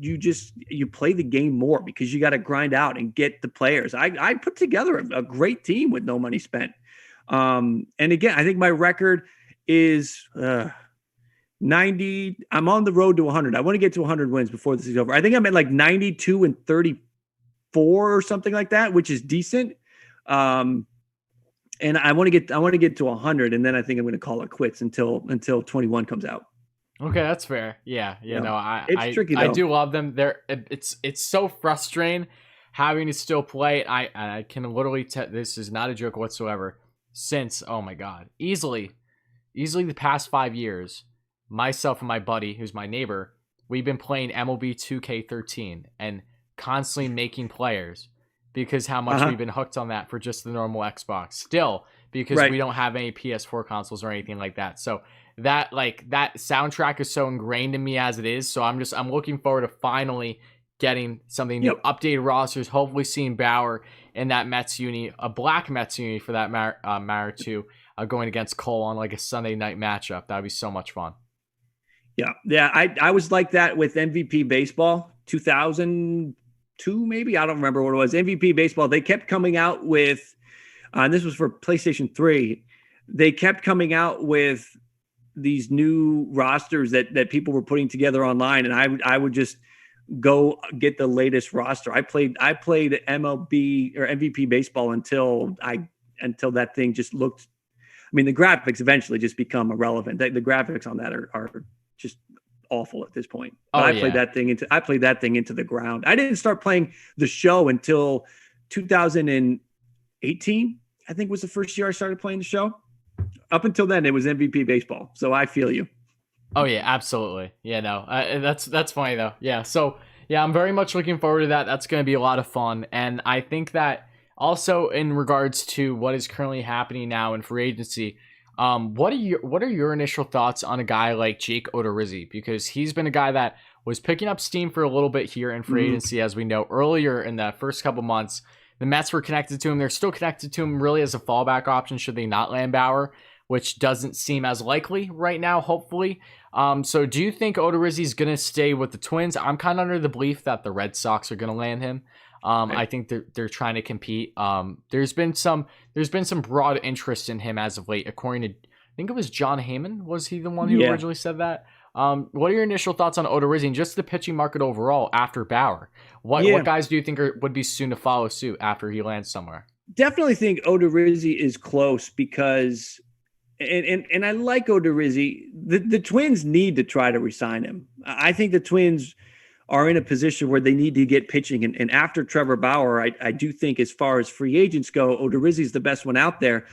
play the game more because you got to grind out and get the players. I put together a great team with no money spent. And again, I think my record is 90. I'm on the road to 100. I want to get to 100 wins before this is over. I think I'm at like 92-34 or something like that, which is decent. And I want to get to 100, and then I think I'm going to call it quits until 21 comes out. Okay, that's fair. Yeah. No, it's tricky though. I do love them. It's so frustrating having to still play it. I can literally this is not a joke whatsoever. Since, oh my God, easily the past 5 years, myself and my buddy, who's my neighbor, we've been playing MLB 2K13 and constantly making players because how much we've been hooked on that for just the normal Xbox still, because we don't have any PS4 consoles or anything like that. So that soundtrack is so ingrained in me as it is. So I'm looking forward to finally getting something new, updated rosters, hopefully seeing Bauer in that Mets uni, a black Mets uni for that matter too, going against Cole on like a Sunday night matchup. That'd be so much fun. Yeah. I was like that with MVP baseball 2002, maybe. I don't remember what it was. MVP baseball. They kept coming out with, and this was for PlayStation 3. They kept coming out with these new rosters that people were putting together online. And I would just go get the latest roster. I played MLB or MVP baseball until that thing just looked, I mean, the graphics eventually just become irrelevant. The graphics on that are just awful at this point. But I played that thing into the ground. I didn't start playing the show until 2018, I think was the first year I started playing the show. Up until then, it was MVP baseball. So I feel you. Oh yeah, absolutely. Yeah, no, that's funny though. Yeah, so yeah, I'm very much looking forward to that. That's going to be a lot of fun, and I think that also in regards to what is currently happening now in free agency, what are your initial thoughts on a guy like Jake Odorizzi? Because he's been a guy that was picking up steam for a little bit here in free agency, as we know earlier in the first couple months. The Mets were connected to him. They're still connected to him really as a fallback option should they not land Bauer, which doesn't seem as likely right now, hopefully. So do you think Odorizzi is going to stay with the Twins? I'm kind of under the belief that the Red Sox are going to land him. I think they're trying to compete. There's been some broad interest in him as of late, according to, I think it was John Heyman. Was he the one who originally said that? What are your initial thoughts on Odorizzi and just the pitching market overall after Bauer? What guys do you think would be soon to follow suit after he lands somewhere? Definitely think Odorizzi is close because, and I like Odorizzi. The Twins need to try to re-sign him. I think the Twins are in a position where they need to get pitching. And after Trevor Bauer, I do think as far as free agents go, Odorizzi is the best one out there.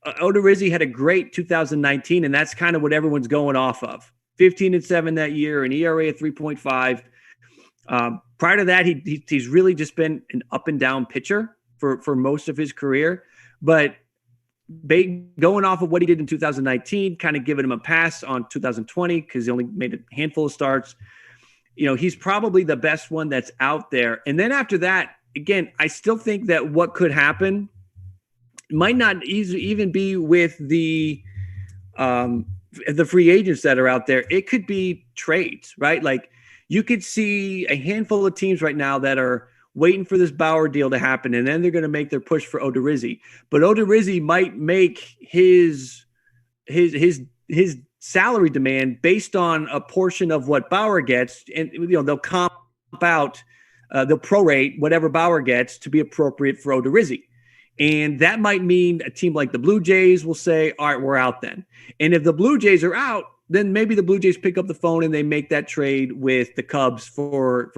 Odorizzi had a great 2019, and that's kind of what everyone's going off of. 15-7 that year, an ERA of 3.5. Prior to that, he's really just been an up and down pitcher for most of his career. But going off of what he did in 2019, kind of giving him a pass on 2020 because he only made a handful of starts. He's probably the best one that's out there. And then after that, again, I still think that what could happen might not even be with the free agents that are out there. It could be trades, right? Like you could see a handful of teams right now that are waiting for this Bauer deal to happen, and then they're going to make their push for Odorizzi. But Odorizzi might make his salary demand based on a portion of what Bauer gets, and they'll comp out, they'll prorate whatever Bauer gets to be appropriate for Odorizzi. And that might mean a team like the Blue Jays will say, all right, we're out then. And if the Blue Jays are out, then maybe the Blue Jays pick up the phone and they make that trade with the Cubs for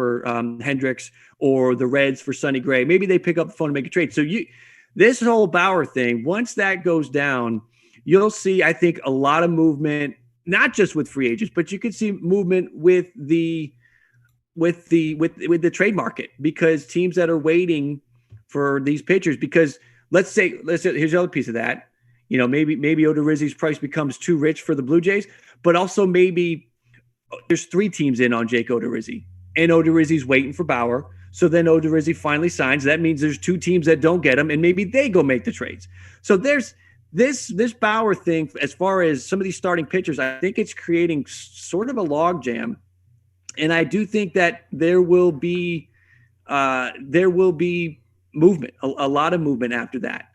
Hendricks or the Reds for Sonny Gray. Maybe they pick up the phone and make a trade. So this whole Bauer thing, once that goes down, you'll see, I think, a lot of movement, not just with free agents, but you could see movement with the trade market because teams that are waiting for these pitchers, because let's say here's the other piece of that. Maybe Odorizzi's price becomes too rich for the Blue Jays, but also maybe there's 3 teams in on Jake Odorizzi, and Odorizzi's waiting for Bauer. So then Odorizzi finally signs. That means there's 2 teams that don't get him, and maybe they go make the trades. So there's this Bauer thing. As far as some of these starting pitchers, I think it's creating sort of a log jam, and I do think that there will be movement, a lot of movement after that.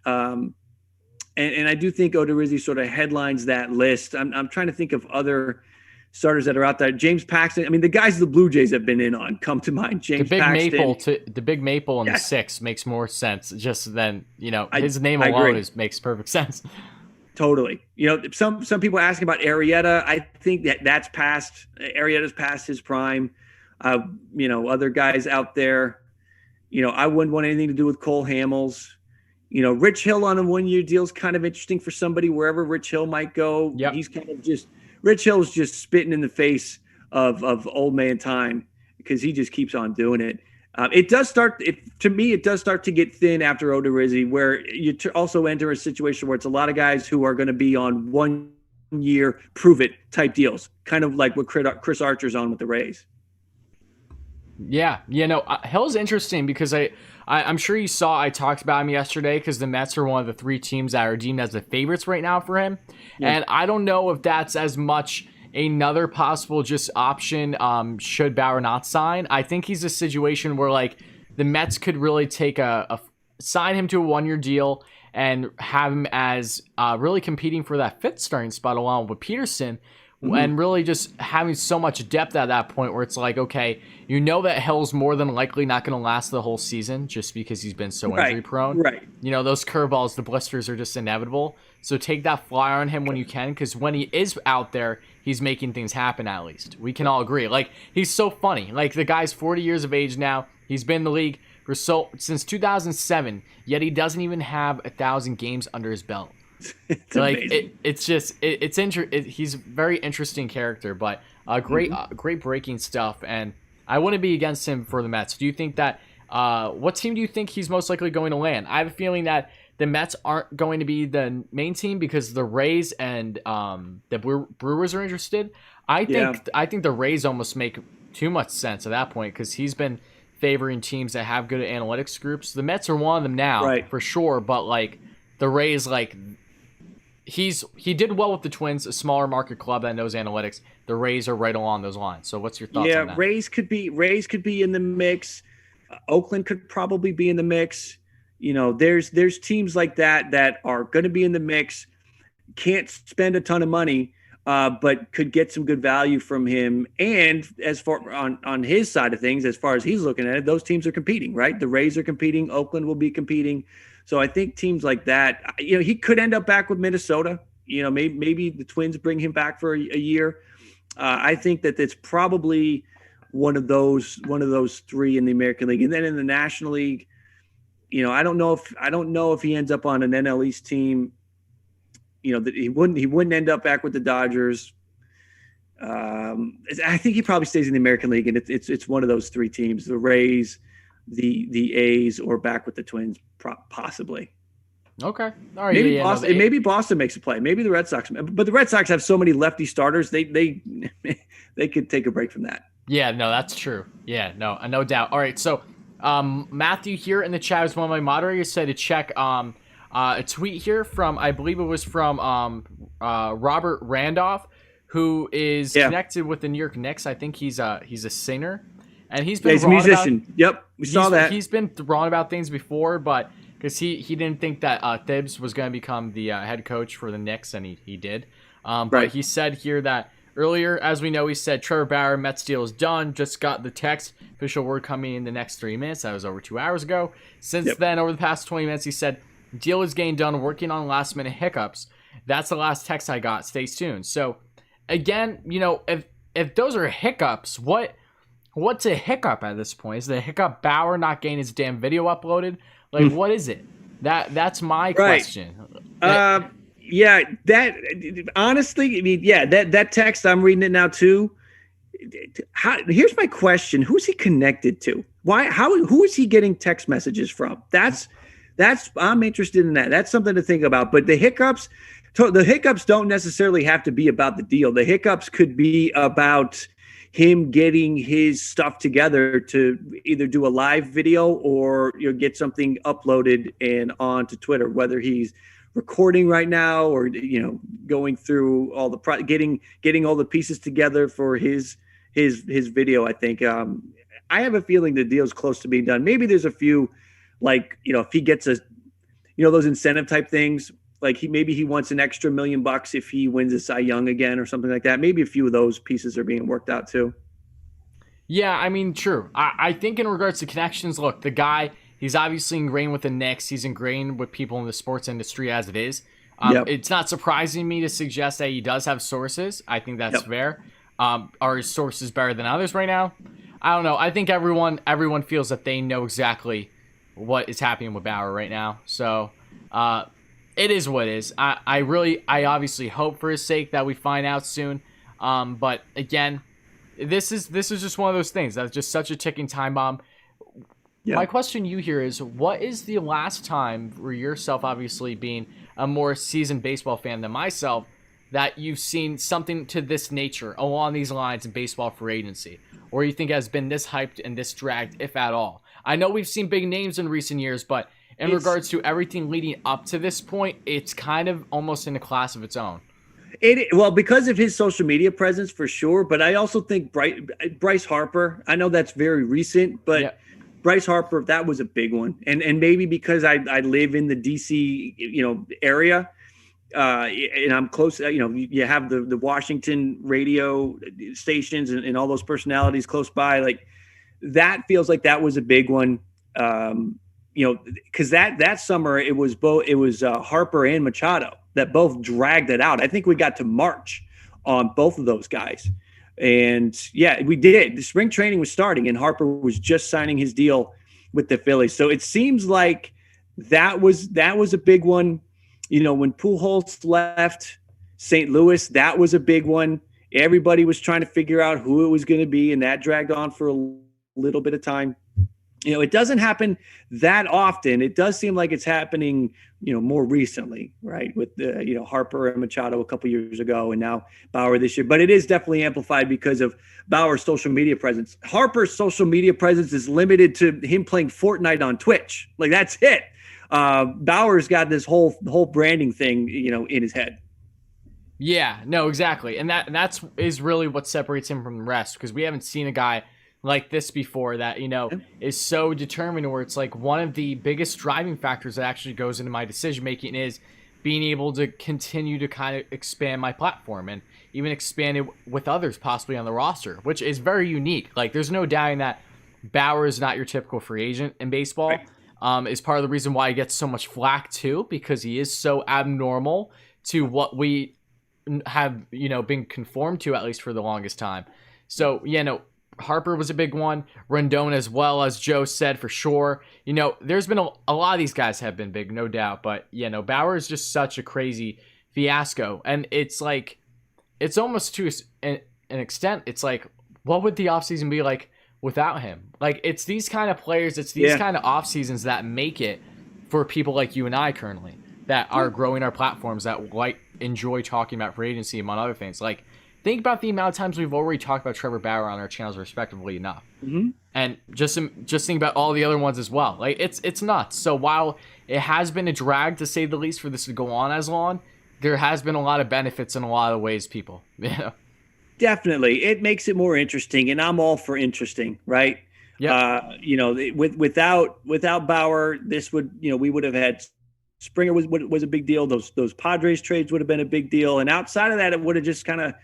And I do think Odorizzi sort of headlines that list. I'm trying to think of other starters that are out there. James Paxton. I mean, the guys the Blue Jays have been in on come to mind. James Paxton. The big maple in the 6 makes more sense just than, his name alone makes perfect sense. Totally. Some people are asking about Arrieta. I think that's past. Arrieta's past his prime. Other guys out there. I wouldn't want anything to do with Cole Hamels. Rich Hill on a 1-year deal is kind of interesting for somebody wherever Rich Hill might go. Yep. He's kind of Rich Hill's just spitting in the face of old man time because he just keeps on doing it. It does start to get thin after Odorizzi, where you also enter a situation where it's a lot of guys who are going to be on 1 year prove it type deals, kind of like what Chris Archer's on with the Rays. Yeah, Hill's interesting because I'm sure you saw I talked about him yesterday because the Mets are one of the 3 teams that are deemed as the favorites right now for him. Yeah. And I don't know if that's as much another possible just option should Bauer not sign. I think he's a situation where like the Mets could really take sign him to a 1-year deal and have him as really competing for that 5th starting spot along with Peterson. And really just having so much depth at that point where it's like, okay, that Hill's more than likely not going to last the whole season just because he's been so injury prone. Right. Those curveballs, the blisters are just inevitable. So take that flyer on him when you can, because when he is out there, he's making things happen at least. We can all agree. Like, he's so funny. Like, the guy's 40 years of age now. He's been in the league since 2007, yet he doesn't even have 1,000 games under his belt. It's like he's a very interesting character, but great breaking stuff, and I wouldn't be against him for the Mets. Do you think that what team do you think he's most likely going to land? I have a feeling that the Mets aren't going to be the main team because the Rays and the Brewers are interested. I think the Rays almost make too much sense at that point because he's been favoring teams that have good analytics groups. The Mets are one of them now, for sure, but like the Rays, like he did well with the Twins, a smaller market club that knows analytics. The Rays are right along those lines. So what's your thoughts on that? Yeah, Rays could be in the mix. Oakland could probably be in the mix. There's teams like that are going to be in the mix. Can't spend a ton of money, but could get some good value from him. And as far on his side of things, as far as he's looking at it, those teams are competing, right? The Rays are competing. Oakland will be competing. So I think teams like that, he could end up back with Minnesota. Maybe the Twins bring him back for a year. I think that it's probably one of those 3 in the American League, and then in the National League, I don't know if he ends up on an NL East team. That he wouldn't end up back with the Dodgers. I think he probably stays in the American League, and it's one of those 3 teams: the Rays, the A's, or back with the Twins, possibly. Okay, all right. Maybe Boston. Maybe Boston makes a play. Maybe the Red Sox. But the Red Sox have so many lefty starters. They could take a break from that. Yeah, no, that's true. Yeah, no doubt. All right, so Matthew here in the chat is one of my moderators said to check a tweet here from, I believe it was from Robert Randolph, who is connected with the New York Knicks. I think he's a singer. And he's been a musician. Yep, we saw that. He's been wrong about things before, but because he didn't think that Thibs was going to become the head coach for the Knicks, and he did. But he said here that earlier, as we know, he said Trevor Bauer Mets deal is done. Just got the text, official word coming in the next 3 minutes. That was over 2 hours ago. Since then, over the past 20 minutes, he said deal is getting done. Working on last minute hiccups. That's the last text I got. Stay tuned. So again, if those are hiccups, What's a hiccup at this point? Is the hiccup Bauer not getting his damn video uploaded? Like, what is it? That's my question. Yeah, that honestly, I mean, yeah, that text, I'm reading it now too. Here's my question: who's he connected to? Who is he getting text messages from? That's I'm interested in that. That's something to think about. But the hiccups don't necessarily have to be about the deal. The hiccups could be about him getting his stuff together to either do a live video or get something uploaded and onto Twitter, whether he's recording right now or going through all the getting all the pieces together for his video. I think I have a feeling the deal's close to being done. Maybe there's a few, like if he gets those incentive type things, like he wants an extra $1 million if he wins a Cy Young again or something like that. Maybe a few of those pieces are being worked out too. Yeah, I mean, true. I think in regards to connections, look, the guy, he's obviously ingrained with the Knicks. He's ingrained with people in the sports industry as it is. It's not surprising me to suggest that he does have sources. I think that's fair. Are his sources better than others right now? I don't know. I think everyone feels that they know exactly what is happening with Bauer right now. So, it is what it is. I obviously hope for his sake that we find out soon. But again, this is just one of those things that's just such a ticking time bomb. Yeah. My question to you here is, what is the last time, for yourself obviously being a more seasoned baseball fan than myself, that you've seen something to this nature along these lines in baseball free agency, or you think has been this hyped and this dragged, if at all? I know we've seen big names in recent years, but in regards to everything leading up to this point, it's kind of almost in a class of its own. Well, because of his social media presence for sure, but I also think Bryce Harper, I know that's very recent, but yeah. Bryce Harper, that was a big one. And maybe because I live in the DC, area, and I'm close, you have the Washington radio stations and all those personalities close by. Like that feels like that was a big one. Because that summer it was Harper and Machado that both dragged it out. I think we got to March on both of those guys. And yeah, we did. The spring training was starting and Harper was just signing his deal with the Phillies. So it seems like that was a big one. When Pujols left St. Louis, that was a big one. Everybody was trying to figure out who it was going to be, and that dragged on for a little bit of time. It doesn't happen that often. It does seem like it's happening, more recently, right? With Harper and Machado a couple years ago, and now Bauer this year. But it is definitely amplified because of Bauer's social media presence. Harper's social media presence is limited to him playing Fortnite on Twitch. Like that's it. Bauer's got this whole branding thing, in his head. Yeah, no, exactly, and that is really what separates him from the rest, because we haven't seen a guy like this before that is so determined, where it's like one of the biggest driving factors that actually goes into my decision making is being able to continue to kind of expand my platform and even expand it with others possibly on the roster, which is very unique. Like there's no doubting that Bauer is not your typical free agent in baseball. Right. Is part of the reason why he gets so much flack too, because he is so abnormal to what we have been conformed to, at least for the longest time. So Harper was a big one. Rendon as well, as Joe said, for sure. There's been a lot of these guys have been big, no doubt. But, Bauer is just such a crazy fiasco. And it's like, it's almost to an extent, it's like, what would the offseason be like without him? Like, it's these kind of players, it's these kind of offseasons that make it for people like you and I currently that are growing our platforms, that enjoy talking about free agency, among other things. Like, think about the amount of times we've already talked about Trevor Bauer on our channels, respectively enough, and just think about all the other ones as well. Like it's nuts. So while it has been a drag to say the least for this to go on as long, there has been a lot of benefits in a lot of ways. People, definitely, it makes it more interesting, and I'm all for interesting, right? Yeah. Without Bauer, this would we would have had. Springer was a big deal. Those Padres trades would have been a big deal, and outside of that, it would have just kind of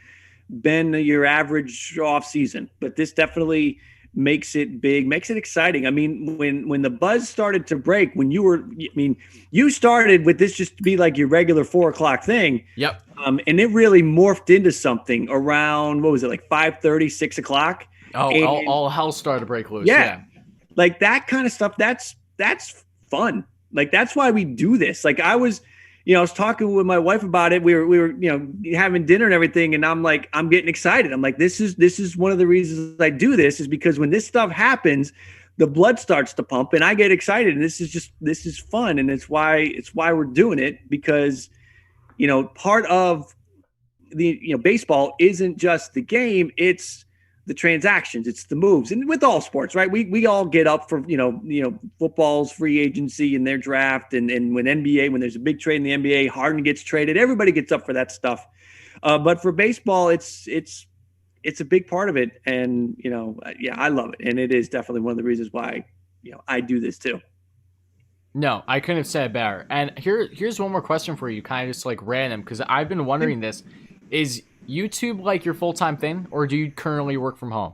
been your average off season. But this definitely makes it big, makes it exciting. I mean, when the buzz started to break, you started with this just to be like your regular 4:00 thing. Yep. And it really morphed into something around, what was it, like 5:30, 6 o'clock? Oh, all hell started to break loose. Yeah. Like that kind of stuff. That's fun. Like that's why we do this. Like I was talking with my wife about it. We were having dinner and everything, and I'm like, I'm getting excited. I'm like, this is one of the reasons I do this, is because when this stuff happens, the blood starts to pump, and I get excited. And this is fun, and it's why we're doing it, because part of the baseball isn't just the game; it's the transactions, it's the moves. And with all sports, right? We all get up for, football's free agency and their draft. And when when there's a big trade in the NBA, Harden gets traded, everybody gets up for that stuff. But for baseball, it's a big part of it. And, I love it. And it is definitely one of the reasons why, I do this too. No, I couldn't have said it better. And here's one more question for you, kind of just like random, because I've been wondering this. Is YouTube like your full-time thing, or do you currently work from home?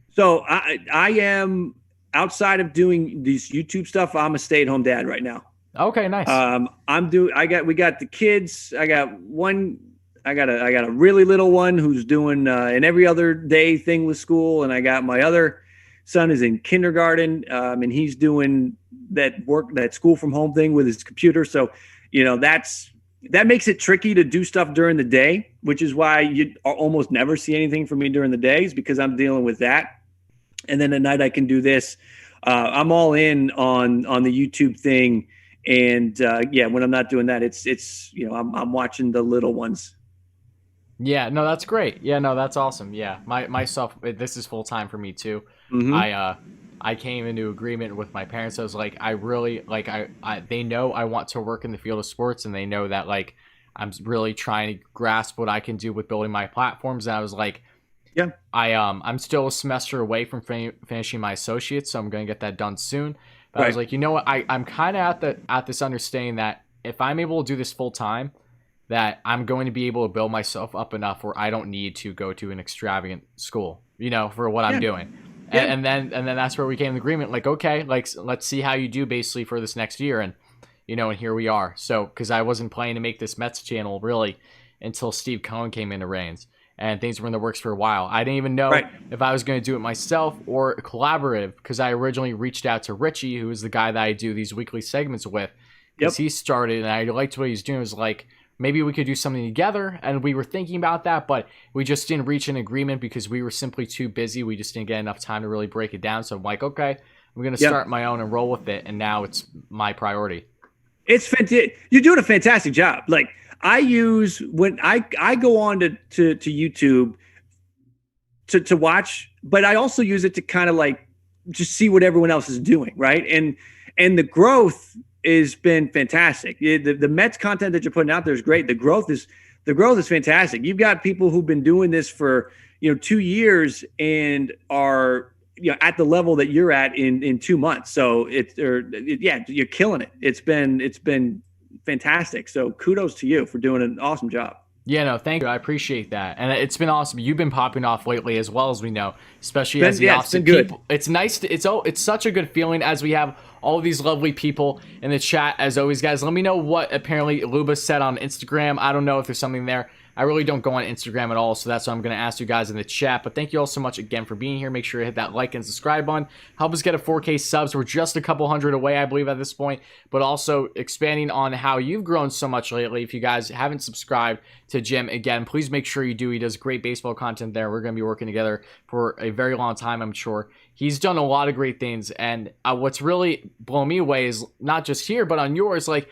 So I am, outside of doing this YouTube stuff, I'm a stay-at-home dad right now. Okay, nice. We got the kids. I got a really little one who's doing an every other day thing with school, and I got my other son is in kindergarten, and he's doing that school from home thing with his computer. So, that makes it tricky to do stuff during the day, which is why you almost never see anything from me during the days, because I'm dealing with that. And then at night I can do this. I'm all in on the YouTube thing. And when I'm not doing that, it's I'm watching the little ones. Yeah, no, that's great. Yeah, no, that's awesome. Yeah, myself, this is full time for me too. Mm-hmm. I came into agreement with my parents. I was like, I really like, they know I want to work in the field of sports, and they know that like I'm really trying to grasp what I can do with building my platforms. And I was like, Yeah. I'm still a semester away from finishing my associates, so I'm gonna get that done soon. But I was Right. like, you know what, I'm kind of at this understanding that if I'm able to do this full time, that I'm going to be able to build myself up enough where I don't need to go to an extravagant school, for what I'm Yeah. doing. Yeah. And then that's where we came to agreement. Like, okay, like let's see how you do basically for this next year, and and here we are. So because I wasn't planning to make this Mets channel really until Steve Cohen came into reigns, and things were in the works for a while. I didn't even know Right. if I was going to do it myself or collaborative, because I originally reached out to Richie, who is the guy that I do these weekly segments with, because Yep. he started and I liked what he's doing. It was like, maybe we could do something together, and we were thinking about that, but we just didn't reach an agreement because we were simply too busy. We just didn't get enough time to really break it down. So I'm like, okay, I'm going to Yeah. start my own and roll with it, and now it's my priority. It's fantastic. You're doing a fantastic job. Like I use when I go on to YouTube to watch, but I also use it to kind of like just see what everyone else is doing, right? And the growth has been fantastic. The Mets content that you're putting out there is great. The growth is fantastic. You've got people who've been doing this for 2 years and are at the level that you're at in 2 months. So yeah, you're killing it. It's been fantastic. So kudos to you for doing an awesome job. Yeah, no, thank you. I appreciate that. And it's been awesome. You've been popping off lately as well, as we know, especially as the It's opposite been good. people. It's nice. It's such a good feeling as we have all these lovely people in the chat. As always, guys, let me know what apparently Luba said on Instagram. I don't know if there's something there. I really don't go on Instagram at all, so that's what I'm going to ask you guys in the chat. But thank you all so much again for being here. Make sure to hit that like and subscribe button. Help us get a 4K subs. We're just a couple hundred away, I believe, at this point. But also expanding on how you've grown so much lately. If you guys haven't subscribed to Jim, again, please make sure you do. He does great baseball content there. We're going to be working together for a very long time, I'm sure. He's done a lot of great things. And what's really blown me away is not just here, but on yours, like,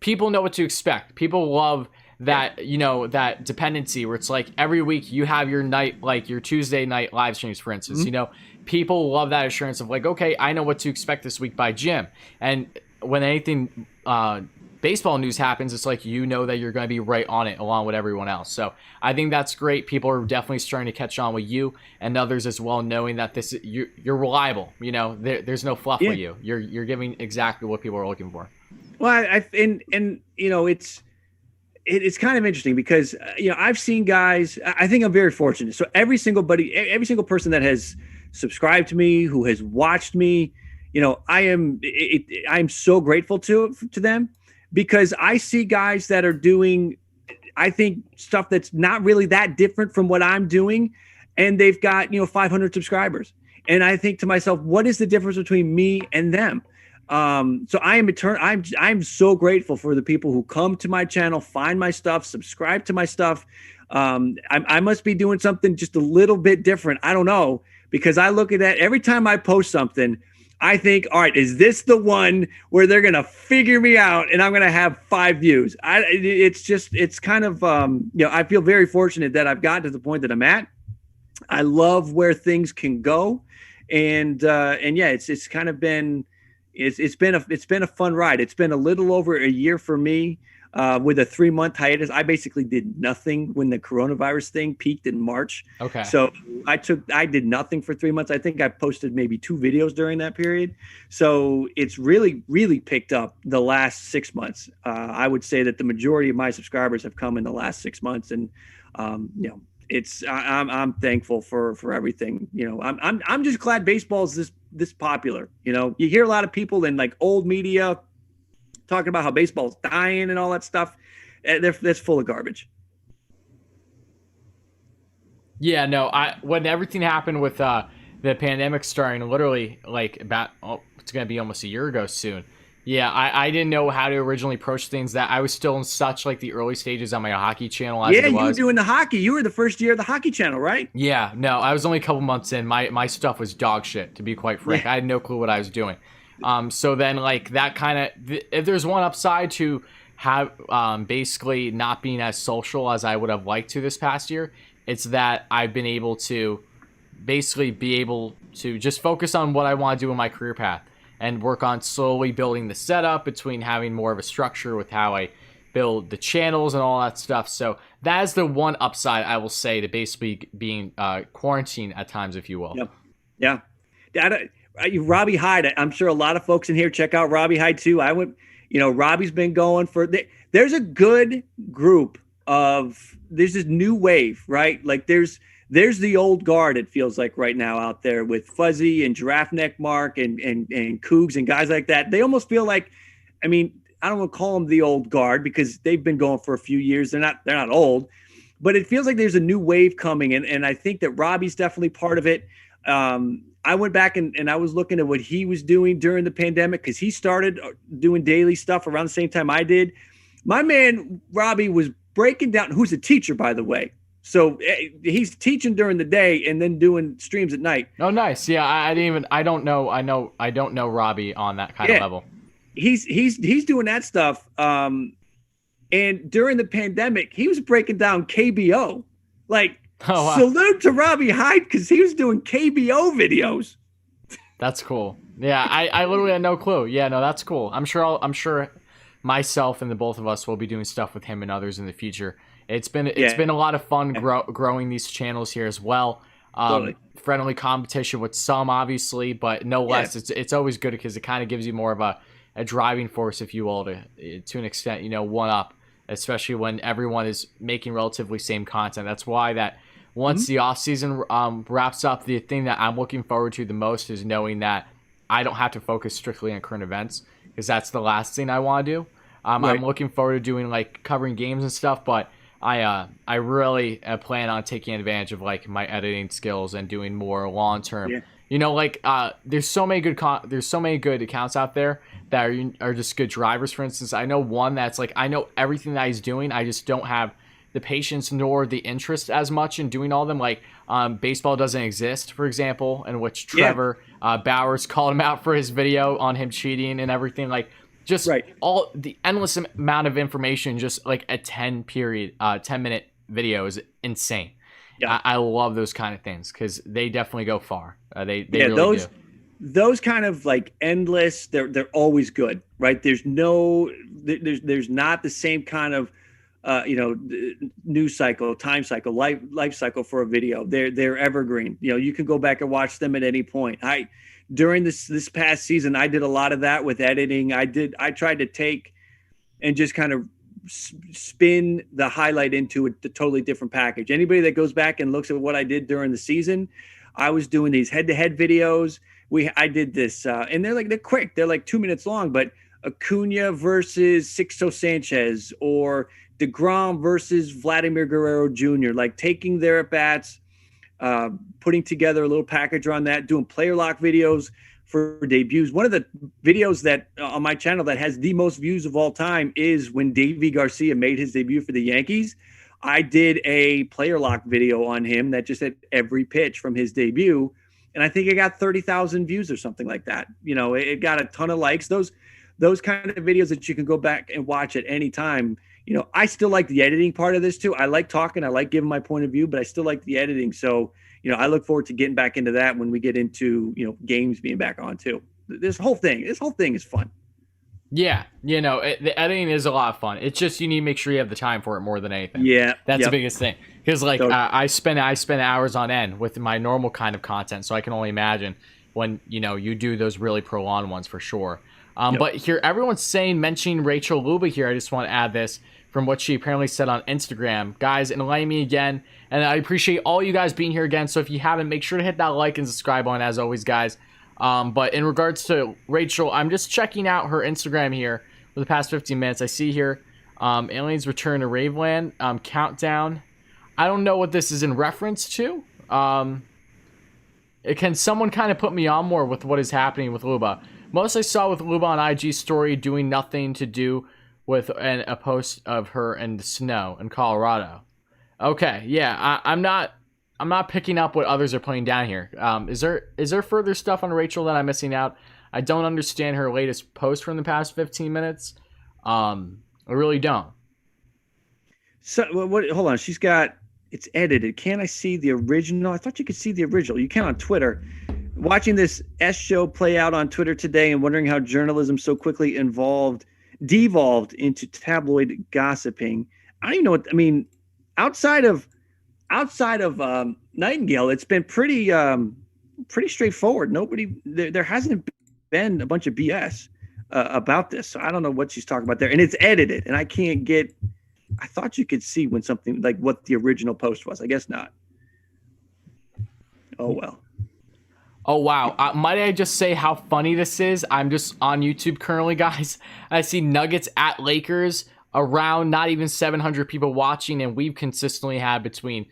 people know what to expect. People love that, that dependency where it's like every week you have your night, like your Tuesday night live streams, for instance. People love that assurance of like, okay, I know what to expect this week by Jim. And when anything baseball news happens, it's like, that you're going to be right on it along with everyone else. So I think that's great. People are definitely starting to catch on with you and others as well, knowing that you're reliable. There's no fluff with you. You're giving exactly what people are looking for. Well, it's kind of interesting because I've seen guys. I think I'm very fortunate. So every single person that has subscribed to me, who has watched me, I'm so grateful to them, because I see guys that are doing, I think, stuff that's not really that different from what I'm doing, and they've got 500 subscribers, and I think to myself, what is the difference between me and them? So I'm so grateful for the people who come to my channel, find my stuff, subscribe to my stuff. I must be doing something just a little bit different. I don't know, because I look at that every time I post something, I think, all right, is this the one where they're going to figure me out and I'm going to have 5 views? It's kind of, I feel very fortunate that I've gotten to the point that I'm at. I love where things can go. And yeah, it's kind of been, it's been a fun ride. It's been a little over a year for me, with a 3-month hiatus. I basically did nothing when the coronavirus thing peaked in March. Okay. So I did nothing for 3 months. I think I posted maybe 2 videos during that period. So it's really, really picked up the last 6 months. I would say that the majority of my subscribers have come in the last 6 months, and I'm thankful for everything. I'm just glad baseball is this popular. You hear a lot of people in like old media talking about how baseball's dying and all that stuff. That's full of garbage. Yeah, no, when everything happened with the pandemic starting, literally like it's gonna be almost a year ago soon. Yeah, I didn't know how to originally approach things. That I was still in such like the early stages on my hockey channel. You were doing the hockey. You were the first year of the hockey channel, right? Yeah, no, I was only a couple months in. My stuff was dog shit, to be quite frank. I had no clue what I was doing. So then like that kind of, if there's one upside to have basically not being as social as I would have liked to this past year. It's that I've been able to basically be able to just focus on what I want to do in my career path and work on slowly building the setup between having more of a structure with how I build the channels and all that stuff. So that is the one upside I will say to basically being quarantined at times, if you will. Yeah. Robbie Hyde, I'm sure a lot of folks in here check out Robbie Hyde too. Robbie's been going for, there's a good group there's this new wave, right? Like there's the old guard, it feels like right now out there with Fuzzy and Giraffe Neck Mark and Cougs and guys like that. They almost feel like, I mean, I don't want to call them the old guard because they've been going for a few years. They're not old, but it feels like there's a new wave coming. And I think that Robbie's definitely part of it. I went back and I was looking at what he was doing during the pandemic because he started doing daily stuff around the same time I did. My man, Robbie, was breaking down, who's a teacher, by the way. So he's teaching during the day and then doing streams at night. Oh, nice. Yeah. I don't know Robbie on that kind of level. He's doing that stuff. And during the pandemic, he was breaking down KBO. Like, oh, wow. Salute to Robbie Hyde because he was doing KBO videos. That's cool. Yeah, I literally had no clue. Yeah, no, that's cool. I'm sure myself and the both of us will be doing stuff with him and others in the future. It's been a lot of fun growing these channels here as well. Totally. Friendly competition with some, obviously, but no less. It's always good because it kind of gives you more of a driving force, if you will, to an extent, one up, especially when everyone is making relatively same content. That's why that once the offseason wraps up, the thing that I'm looking forward to the most is knowing that I don't have to focus strictly on current events because that's the last thing I want to do. I'm looking forward to doing like covering games and stuff, but I really plan on taking advantage of like my editing skills and doing more long term. Yeah. There's so many good accounts out there that are just good drivers. For instance, I know one that's like I know everything that he's doing. I just don't have the patience nor the interest as much in doing all of them. Like Baseball Doesn't Exist, for example, in which Trevor Bauer's called him out for his video on him cheating and everything. Like just all the endless amount of information, just like a 10-minute video is insane. Yeah. I love those kind of things because they definitely go far. They really do. Those kind of like endless, they're always good, right? There's not the same kind of news cycle, time cycle, life cycle for a video. They're evergreen. You can go back and watch them at any point. During this past season, I did a lot of that with editing. I tried to take and just kind of spin the highlight into a totally different package. Anybody that goes back and looks at what I did during the season, I was doing these head-to-head videos. I did this, and they're quick. They're like 2 minutes long, but Acuna versus Sixto Sanchez or DeGrom versus Vladimir Guerrero Jr., like taking their at-bats, putting together a little package on that, doing player lock videos for debuts. One of the videos that on my channel that has the most views of all time is when Davey Garcia made his debut for the Yankees. I did a player lock video on him that just had every pitch from his debut. And I think it got 30,000 views or something like that. It got a ton of likes. Those kind of videos that you can go back and watch at any time. I still like the editing part of this too. I like talking. I like giving my point of view, but I still like the editing. So, I look forward to getting back into that when we get into, games being back on too. This whole thing is fun. Yeah. The editing is a lot of fun. It's just, you need to make sure you have the time for it more than anything. Yeah. That's the biggest thing. Because I spend hours on end with my normal kind of content. So I can only imagine when, you do those really prolonged ones for sure. But here, everyone's mentioning Rachel Luba here. I just want to add this from what she apparently said on Instagram. Guys, enlighten me again. And I appreciate all you guys being here again. So if you haven't, make sure to hit that like and subscribe on as always, guys. But in regards to Rachel, I'm just checking out her Instagram here for the past 15 minutes. I see here Aliens Return to Raveland countdown. I don't know what this is in reference to. Can someone kind of put me on more with what is happening with Luba? Most I saw with Luba on IG story doing nothing to do with a post of her in the snow in Colorado. Okay, yeah, I'm not picking up what others are putting down here. Is there further stuff on Rachel that I'm missing out? I don't understand her latest post from the past 15 minutes. I really don't. So what? Hold on. She's got it's edited. Can I see the original? I thought you could see the original. You can on Twitter. Watching this S show play out on Twitter today and wondering how journalism so quickly devolved into tabloid gossiping. I don't even know what I mean. Outside of Nightingale, it's been pretty straightforward. There hasn't been a bunch of BS about this. So I don't know what she's talking about there, and it's edited, and I can't get. I thought you could see when something like what the original post was. I guess not. Oh well. Oh, wow. Might I just say how funny this is? I'm just on YouTube currently, guys. I see Nuggets at Lakers around not even 700 people watching, and we've consistently had between,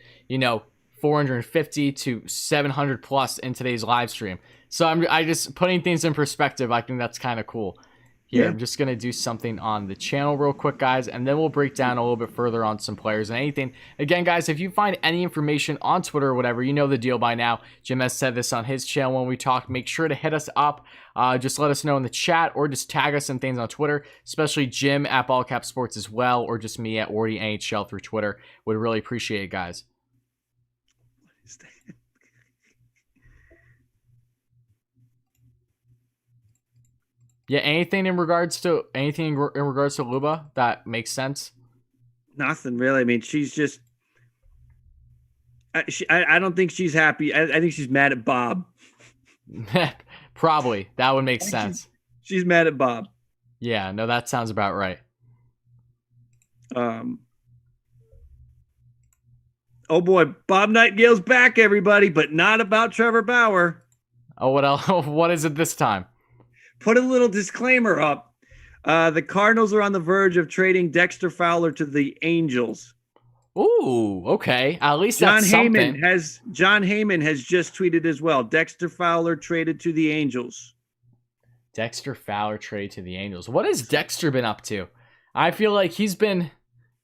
450 to 700 plus in today's live stream. So I just putting things in perspective. I think that's kind of cool. Here, yeah. I'm just going to do something on the channel real quick, guys, and then we'll break down a little bit further on some players and anything. Again, guys, if you find any information on Twitter or whatever, you know the deal by now. Jim has said this on his channel when we talk. Make sure to hit us up. Just let us know in the chat or just tag us in things on Twitter, especially Jim at Ballcap Sports as well, or just me at Ordy NHL through Twitter. Would really appreciate it, guys. What is that? Yeah, anything in regards to Luba that makes sense? Nothing really. I mean, she's just. I don't think she's happy. I think she's mad at Bob. Probably that would make sense. She's mad at Bob. Yeah, no, that sounds about right. Oh boy, Bob Nightingale's back, everybody, but not about Trevor Bauer. Oh, what else? What is it this time? Put a little disclaimer up. The Cardinals are on the verge of trading Dexter Fowler to the Angels. Ooh, okay. At least that's something. John Heyman has just tweeted as well. Dexter Fowler traded to the Angels. Dexter Fowler traded to the Angels. What has Dexter been up to? I feel like he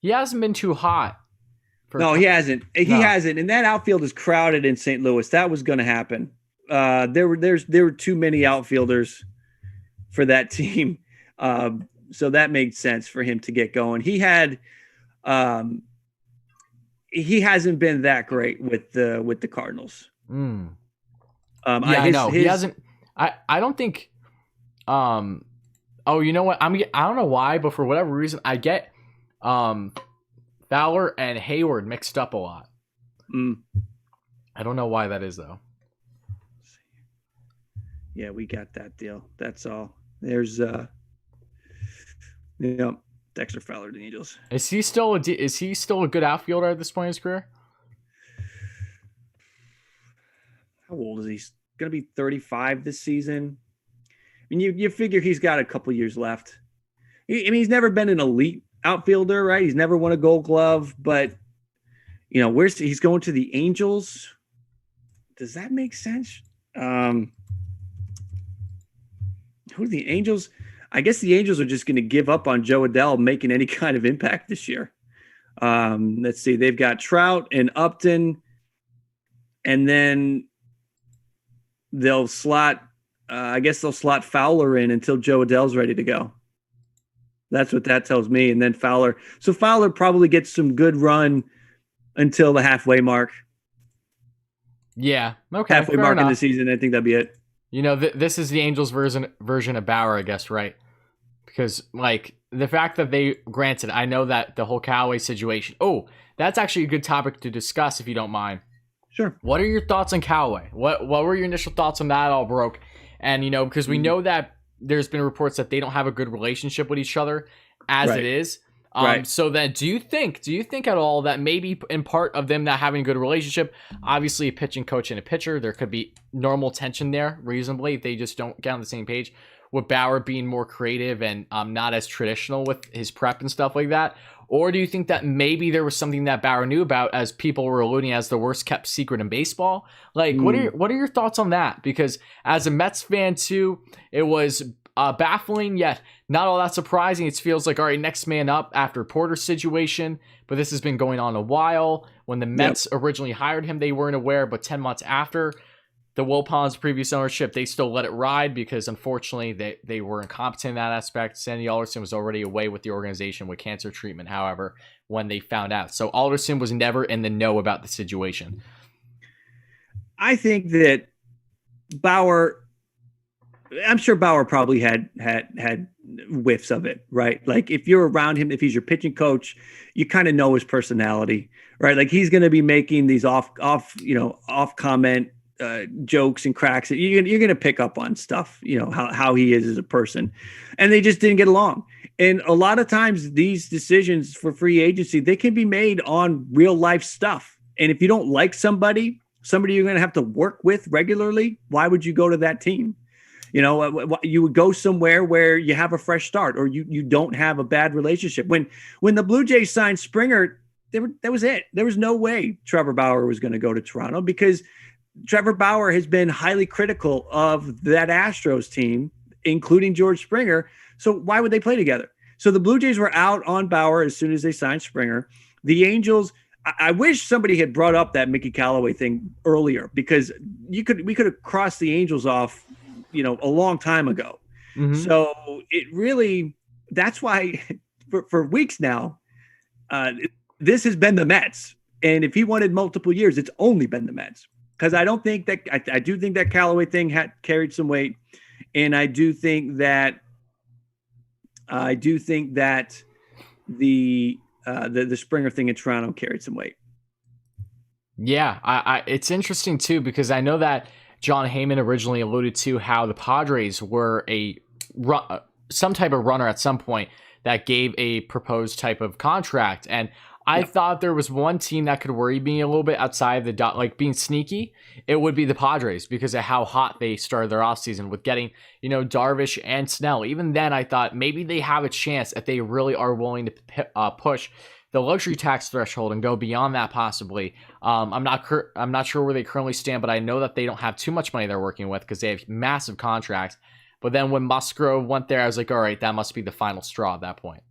hasn't been too hot. No, he hasn't. He hasn't. And that outfield is crowded in St. Louis. That was going to happen. There were too many outfielders for that team. So that made sense for him to get going. He hasn't been that great with the Cardinals. I know. He hasn't. I don't think. Oh, you know what? I don't know why, but for whatever reason, I get Fowler and Hayward mixed up a lot. I don't know why that is though. Yeah, we got that deal. That's all. There's Dexter Fowler to the Angels. Is he still a good outfielder at this point in his career? How old is he? He's going to be 35 this season. I mean, you figure he's got a couple years left. He's never been an elite outfielder, right? He's never won a Gold Glove, but he's going to the Angels. Does that make sense? Who are the Angels? I guess the Angels are just going to give up on Joe Adell making any kind of impact this year. Let's see. They've got Trout and Upton, and then they'll slot Fowler in until Joe Adell's ready to go. That's what that tells me. And then Fowler probably gets some good run until the halfway mark. Yeah. Okay. Halfway mark in the season. I think that'd be it. This is the Angels version of Bauer, I guess, right? Because, the fact that granted, I know that the whole Callaway situation. Oh, that's actually a good topic to discuss if you don't mind. Sure. What are your thoughts on Callaway? What were your initial thoughts on that all broke? And, because we know that there's been reports that they don't have a good relationship with each other as it is. Right. So then do you think at all that maybe in part of them not having a good relationship, obviously a pitching coach and a pitcher, there could be normal tension there reasonably if they just don't get on the same page, with Bauer being more creative and not as traditional with his prep and stuff like that? Or do you think that maybe there was something that Bauer knew about, as people were alluding as the worst kept secret in baseball? What are your thoughts on that? Because as a Mets fan too, it was baffling yet not all that surprising. It feels like, all right, next man up after Porter's situation, but this has been going on a while. When the Mets originally hired him, they weren't aware, but 10 months after, the Wilpons' previous ownership, they still let it ride because unfortunately they were incompetent in that aspect. Sandy Alderson was already away with the organization with cancer treatment, however, when they found out. So Alderson was never in the know about the situation. I think that Bauer, I'm sure Bauer probably had whiffs of it, right? Like if you're around him, if he's your pitching coach, you kind of know his personality, right? Like he's going to be making these off comment jokes and cracks that you're going to pick up on stuff, how he is as a person, and they just didn't get along. And a lot of times these decisions for free agency, they can be made on real life stuff. And if you don't like somebody you're going to have to work with regularly, why would you go to that team? You would go somewhere where you have a fresh start, or you don't have a bad relationship. When the Blue Jays signed Springer, that was it. There was no way Trevor Bauer was going to go to Toronto, because Trevor Bauer has been highly critical of that Astros team, including George Springer. So why would they play together? So the Blue Jays were out on Bauer as soon as they signed Springer. The Angels, I wish somebody had brought up that Mickey Callaway thing earlier, because we could have crossed the Angels off, a long time ago. Mm-hmm. So it really, that's why for weeks now, this has been the Mets. And if he wanted multiple years, it's only been the Mets. Because I don't think that, I do think that Callaway thing had carried some weight. And I do think that the Springer thing in Toronto carried some weight. Yeah, it's interesting too, because I know that John Heyman originally alluded to how the Padres were some type of runner at some point that gave a proposed type of contract. And I thought there was one team that could worry me a little bit outside the like being sneaky. It would be the Padres, because of how hot they started their offseason with getting, Darvish and Snell. Even then, I thought maybe they have a chance if they really are willing to push the luxury tax threshold and go beyond that possibly. I'm not sure where they currently stand, but I know that they don't have too much money they're working with because they have massive contracts. But then when Musgrove went there, I was like, all right, that must be the final straw at that point.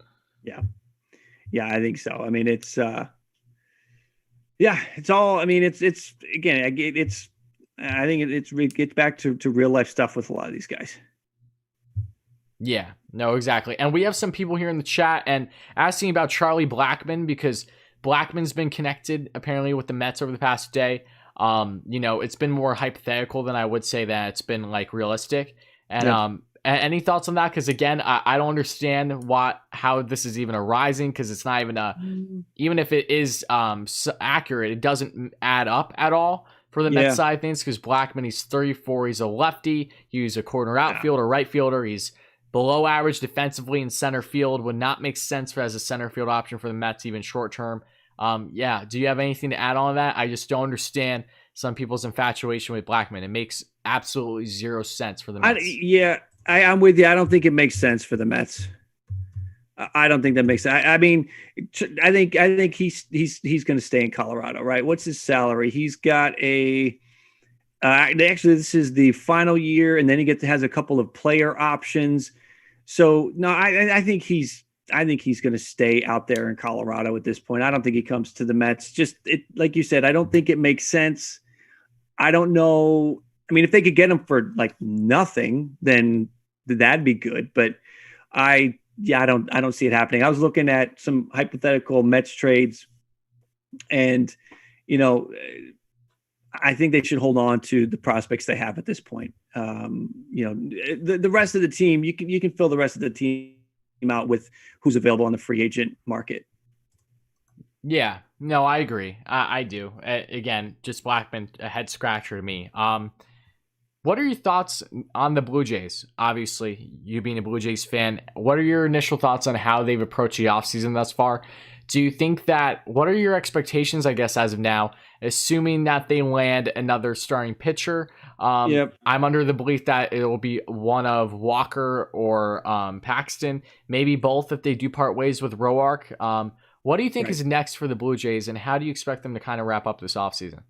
Yeah, I think so. I mean, it's all, I mean, it gets back to real life stuff with a lot of these guys. Yeah, no, exactly. And we have some people here in the chat and asking about Charlie Blackmon, because Blackmon's been connected apparently with the Mets over the past day. It's been more hypothetical than I would say that it's been like realistic. And any thoughts on that? Because again, I don't understand how this is even arising, because it's not even even if it is accurate, it doesn't add up at all for the Mets side of things. Because Blackmon, he's 34, he's a lefty, he's a corner outfielder, right fielder, he's below average defensively in center field, would not make sense as a center field option for the Mets, even short term. Do you have anything to add on to that? I just don't understand some people's infatuation with Blackmon. It makes absolutely zero sense for the Mets. I'm with you. I don't think it makes sense for the Mets. I don't think that makes sense. I mean, I think he's going to stay in Colorado, right? What's his salary? He's got actually, this is the final year, and then he has a couple of player options. So no, I think he's going to stay out there in Colorado at this point. I don't think he comes to the Mets. Like you said, I don't think it makes sense. I don't know. I mean, if they could get him for like nothing, then that'd be good. But I don't see it happening. I was looking at some hypothetical Mets trades, and I think they should hold on to the prospects they have at this point. The rest of the team, you can fill the rest of the team out with who's available on the free agent market. Yeah, no, I agree. I do. Again, just Blackmon, a head scratcher to me. What are your thoughts on the Blue Jays? Obviously, you being a Blue Jays fan, what are your initial thoughts on how they've approached the offseason thus far? Do you think what are your expectations, I guess, as of now, assuming that they land another starting pitcher? I'm under the belief that it will be one of Walker or Paxton, maybe both if they do part ways with Roark. What do you think is next for the Blue Jays, and how do you expect them to kind of wrap up this offseason?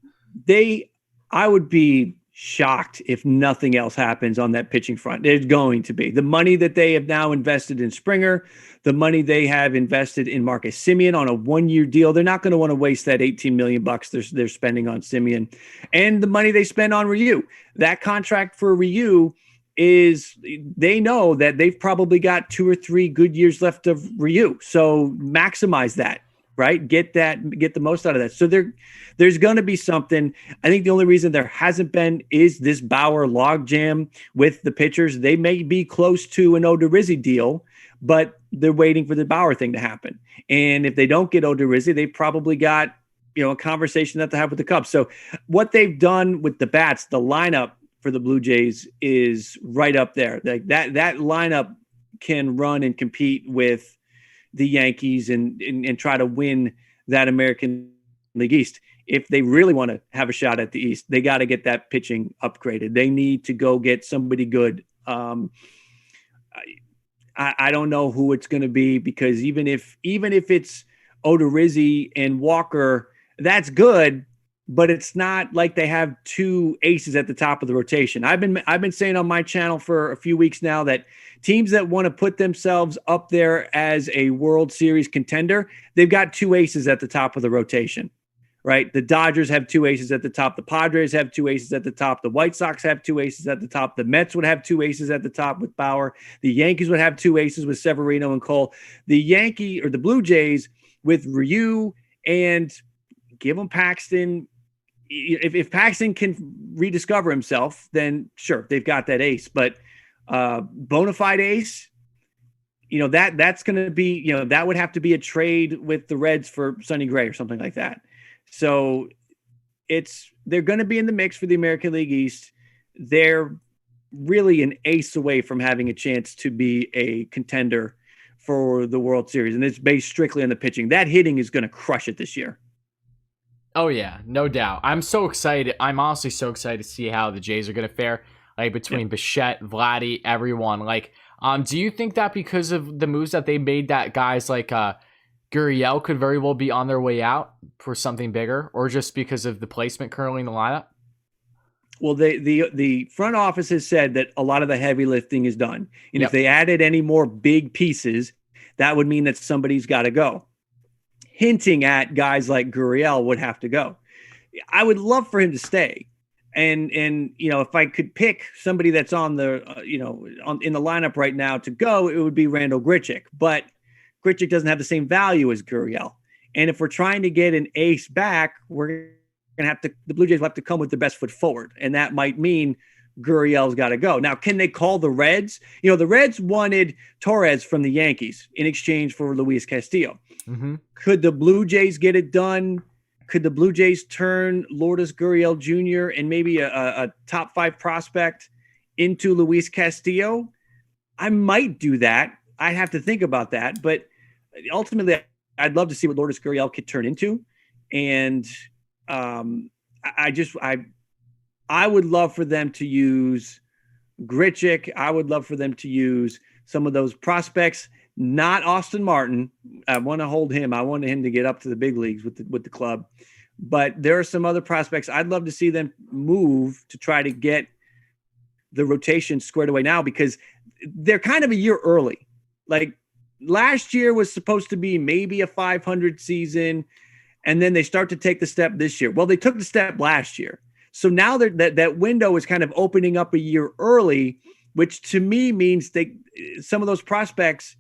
I would be shocked if nothing else happens on that pitching front. There's going to be the money that they have now invested in Springer, the money they have invested in Marcus Semien on a 1-year deal. They're not going to want to waste that $18 million they're spending on Semien, and the money they spend on Ryu. That contract for Ryu is, they know that they've probably got 2 or 3 good years left of Ryu. So maximize that, right? Get the most out of that. So there's going to be something. I think the only reason there hasn't been is this Bauer logjam with the pitchers. They may be close to an Odorizzi deal, but they're waiting for the Bauer thing to happen. And if they don't get Odorizzi, they probably got, a conversation that they have with the Cubs. So what they've done with the bats, the lineup for the Blue Jays is right up there. Like that lineup can run and compete with the Yankees and try to win that American League East. If they really want to have a shot at the East, they got to get that pitching upgraded. They need to go get somebody good. I don't know who it's going to be, because even if it's Odorizzi and Walker, that's good, but it's not like they have 2 aces at the top of the rotation. I've been saying on my channel for a few weeks now that teams that want to put themselves up there as a World Series contender, they've got 2 aces at the top of the rotation, right? The Dodgers have 2 aces at the top. The Padres have 2 aces at the top. The White Sox have 2 aces at the top. The Mets would have 2 aces at the top with Bauer. The Yankees would have 2 aces with Severino and Cole. The Blue Jays with Ryu, and give them Paxton. If Paxton can rediscover himself, then sure, they've got that ace. But bona fide ace, that's going to be, that would have to be a trade with the Reds for Sonny Gray or something like that. So they're going to be in the mix for the American League East. They're really an ace away from having a chance to be a contender for the World Series. And it's based strictly on the pitching. That hitting is going to crush it this year. Oh, yeah, no doubt. I'm so excited. I'm honestly so excited to see how the Jays are going to fare, like between Bichette, Vladdy, everyone. Like, do you think that because of the moves that they made, that guys like Gurriel could very well be on their way out for something bigger, or just because of the placement currently in the lineup? Well, the front office has said that a lot of the heavy lifting is done. And if they added any more big pieces, that would mean that somebody's got to go. Hinting at guys like Gurriel would have to go. I would love for him to stay. And if I could pick somebody that's on the, in the lineup right now to go, it would be Randall Grichuk. But Grichuk doesn't have the same value as Gurriel. And if we're trying to get an ace back, we're going to the Blue Jays will have to come with their best foot forward. And that might mean Gurriel's got to go. Now, can they call the Reds? The Reds wanted Torres from the Yankees in exchange for Luis Castillo. Mm-hmm. Could the Blue Jays get it done? Could the Blue Jays turn Lourdes Gurriel Jr. and maybe a top 5 prospect into Luis Castillo? I might do that. I'd have to think about that. But ultimately, I'd love to see what Lourdes Gurriel could turn into. And I would love for them to use Grichuk. I would love for them to use some of those prospects. Not Austin Martin. I want to hold him. I want him to get up to the big leagues with the club. But there are some other prospects I'd love to see them move to try to get the rotation squared away now, because they're kind of a year early. Like last year was supposed to be maybe a 500 season, and then they start to take the step this year. Well, they took the step last year. So now that window is kind of opening up a year early, which to me means some of those prospects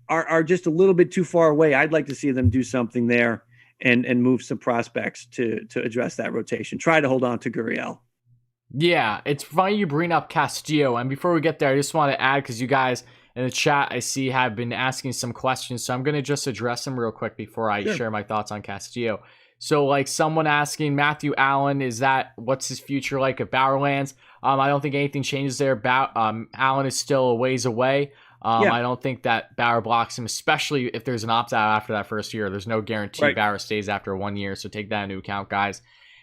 are just a little bit too far away. I'd like to see them do something there and move some prospects to address that rotation. Try to hold on to Gurriel. Yeah, it's funny you bring up Castillo. And before we get there, I just want to add, because you guys in the chat I see have been asking some questions. So I'm going to just address them real quick before I share my thoughts on Castillo. So like someone asking Matthew Allen, what's his future like at Bauer lands? I don't think anything changes there. Allen is still a ways away. I don't think that Bauer blocks him, especially if there's an opt-out after that first year. There's no guarantee Bauer stays after 1 year, so take that into account, guys.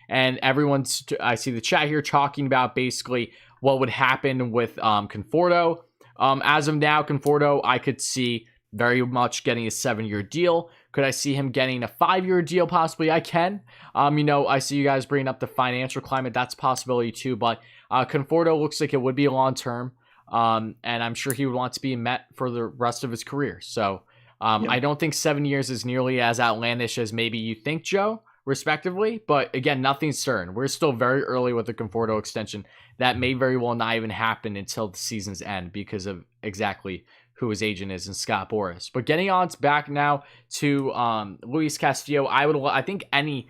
And I see the chat here talking about basically what would happen with Conforto. As of now, Conforto, I could see very much getting a 7-year deal. Could I see him getting a 5-year deal? Possibly I can. I see you guys bringing up the financial climate. That's a possibility too, but Conforto looks like it would be long term, and I'm sure he would want to be a Met for the rest of his career. So I don't think 7 years is nearly as outlandish as maybe you think, Joe, respectively. But again, nothing's certain. We're still very early with the Conforto extension. That may very well not even happen until the season's end because of exactly who his agent is in Scott Boras. But getting on back now to Luis Castillo, I think any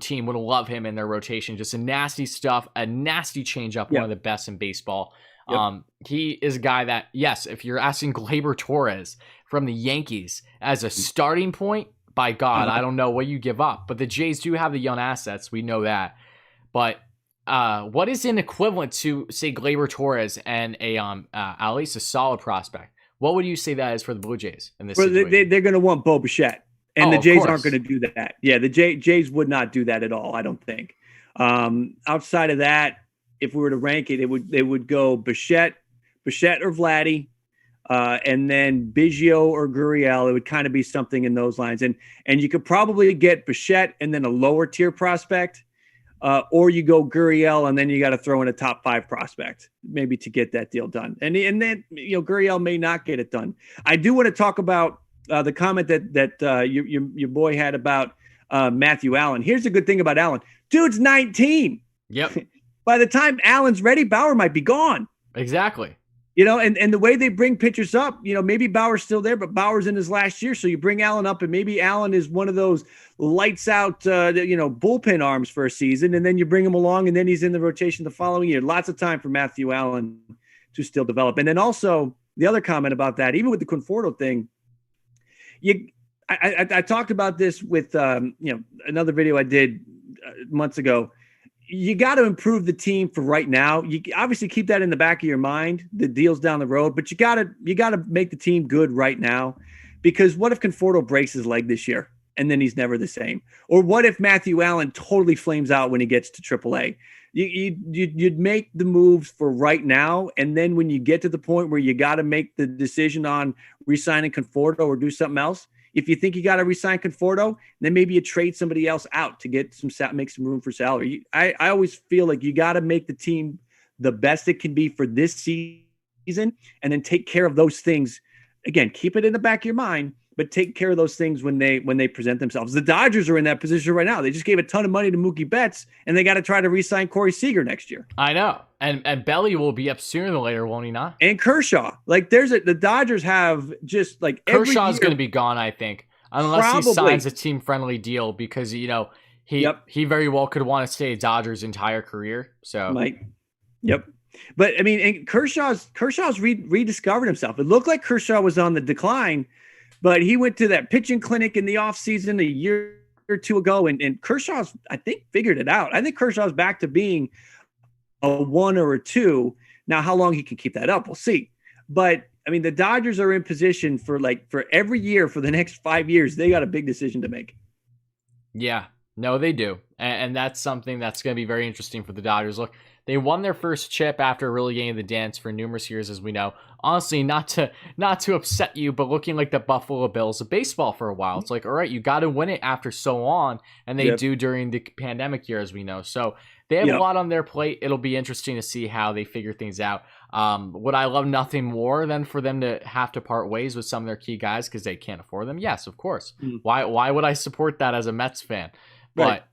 team would love him in their rotation. Just a nasty stuff, a nasty changeup, one of the best in baseball. He is a guy that, yes, if you're asking Gleyber Torres from the Yankees as a starting point, by God, I don't know what you give up. But the Jays do have the young assets. We know that. But what is an equivalent to, say, Gleyber Torres and at least a solid prospect? What would you say that is for the Blue Jays in this situation? They're going to want Bo Bichette, and the Jays aren't going to do that. Yeah, the Jays would not do that at all, I don't think. Outside of that, if we were to rank it, they would go Bichette or Vladdy, and then Biggio or Gurriel. It would kind of be something in those lines. And you could probably get Bichette and then a lower tier prospect, or you go Gurriel and then you got to throw in a top 5 prospect maybe to get that deal done. And then Gurriel may not get it done. I do want to talk about the comment that your boy had about Matthew Allen. Here's the good thing about Allen. Dude's 19. Yep. By the time Allen's ready, Bauer might be gone. Exactly. And the way they bring pitchers up, maybe Bauer's still there, but Bauer's in his last year. So you bring Allen up, and maybe Allen is one of those lights out, bullpen arms for a season. And then you bring him along, and then he's in the rotation the following year. Lots of time for Matthew Allen to still develop. And then also the other comment about that, even with the Conforto thing, I talked about this with, another video I did months ago. You got to improve the team for right now. You obviously keep that in the back of your mind, the deals down the road, but you got to make the team good right now, because what if Conforto breaks his leg this year and then he's never the same? Or what if Matthew Allen totally flames out when he gets to AAA? You'd make the moves for right now, and then when you get to the point where you got to make the decision on re-signing Conforto or do something else, if you think you got to re-sign Conforto, then maybe you trade somebody else out to make some room for salary. I always feel like you got to make the team the best it can be for this season, and then take care of those things. Again, keep it in the back of your mind, but take care of those things when they present themselves. The Dodgers are in that position right now. They just gave a ton of money to Mookie Betts, and they got to try to re-sign Corey Seager next year. I know. And Belly will be up sooner than later, won't he not? And Kershaw. Like the Dodgers have just like Kershaw's going to be gone, I think, unless he signs a team-friendly deal, because he very well could want to stay at Dodgers' entire career. So Yep. But I mean, and Kershaw's rediscovered himself. It looked like Kershaw was on the decline, but he went to that pitching clinic in the offseason a year or two ago, and Kershaw's, I think, figured it out. I think Kershaw's back to being a 1 or a 2. Now, how long he can keep that up, we'll see. But I mean, the Dodgers are in position for every year for the next 5 years. They got a big decision to make. Yeah, no, they do. And that's something that's going to be very interesting for the Dodgers. Look, they won their first chip after really getting the dance for numerous years, as we know. Honestly, not to upset you, but looking like the Buffalo Bills of baseball for a while. It's like, all right, you got to win it after so long, and they do during the pandemic year, as we know. So they have a lot on their plate. It'll be interesting to see how they figure things out. Would I love nothing more than for them to have to part ways with some of their key guys because they can't afford them? Yes, of course. Why would I support that as a Mets fan? But,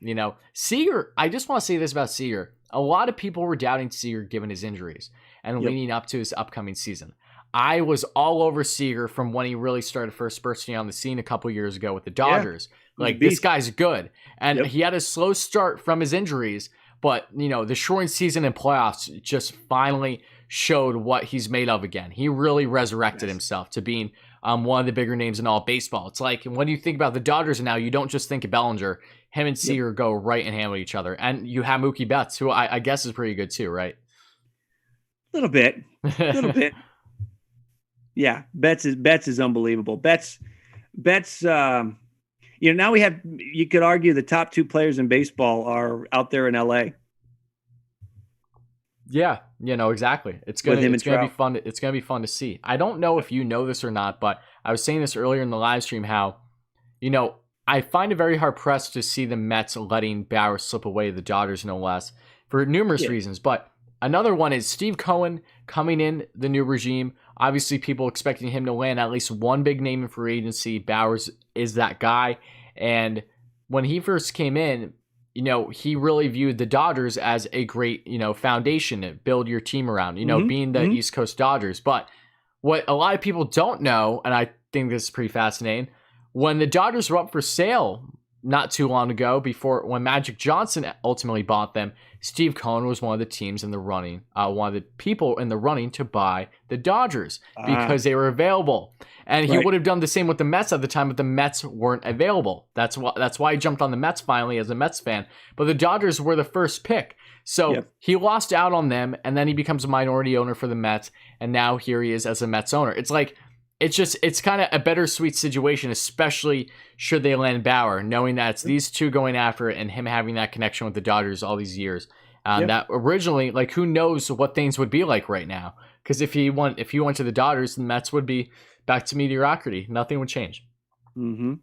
Seager, I just want to say this about Seager. A lot of people were doubting Seager given his injuries and leading up to his upcoming season. I was all over Seager from when he really started first bursting on the scene a couple years ago with the Dodgers. This guy's good. And he had a slow start from his injuries, but, the shortened season and playoffs just finally showed what he's made of again. He really resurrected himself to being one of the bigger names in all baseball. It's like when you think about the Dodgers now, you don't just think of Bellinger. Him and Seager go right in hand with each other. And you have Mookie Betts, who I guess is pretty good too, right? A little bit. Yeah, Betts is unbelievable. Betts, now you could argue the top 2 players in baseball are out there in LA. Yeah, exactly. It's gonna be fun. It's gonna be fun to see. I don't know if you know this or not, but I was saying this earlier in the live stream how, I find it very hard pressed to see the Mets letting Bauer slip away, the Dodgers no less, for numerous reasons. But another one is Steve Cohen coming in the new regime. Obviously, people expecting him to land at least one big name in free agency. Bowers is that guy. And when he first came in, he really viewed the Dodgers as a great, foundation to build your team around, being the East Coast Dodgers. But what a lot of people don't know, and I think this is pretty fascinating, when the Dodgers were up for sale not too long ago, when Magic Johnson ultimately bought them, Steve Cohen was one of the teams in the running, one of the people in the running to buy the Dodgers because they were available. And he would have done the same with the Mets at the time, but the Mets weren't available. That's why he jumped on the Mets finally as a Mets fan. But the Dodgers were the first pick. So he lost out on them, and then he becomes a minority owner for the Mets, and now here he is as a Mets owner. It's kind of a bittersweet situation, especially should they land Bauer, knowing that it's these two going after it and him having that connection with the Dodgers all these years. That originally, who knows what things would be like right now? Because if he went to the Dodgers, the Mets would be back to mediocrity. Nothing would change. Mm-hmm.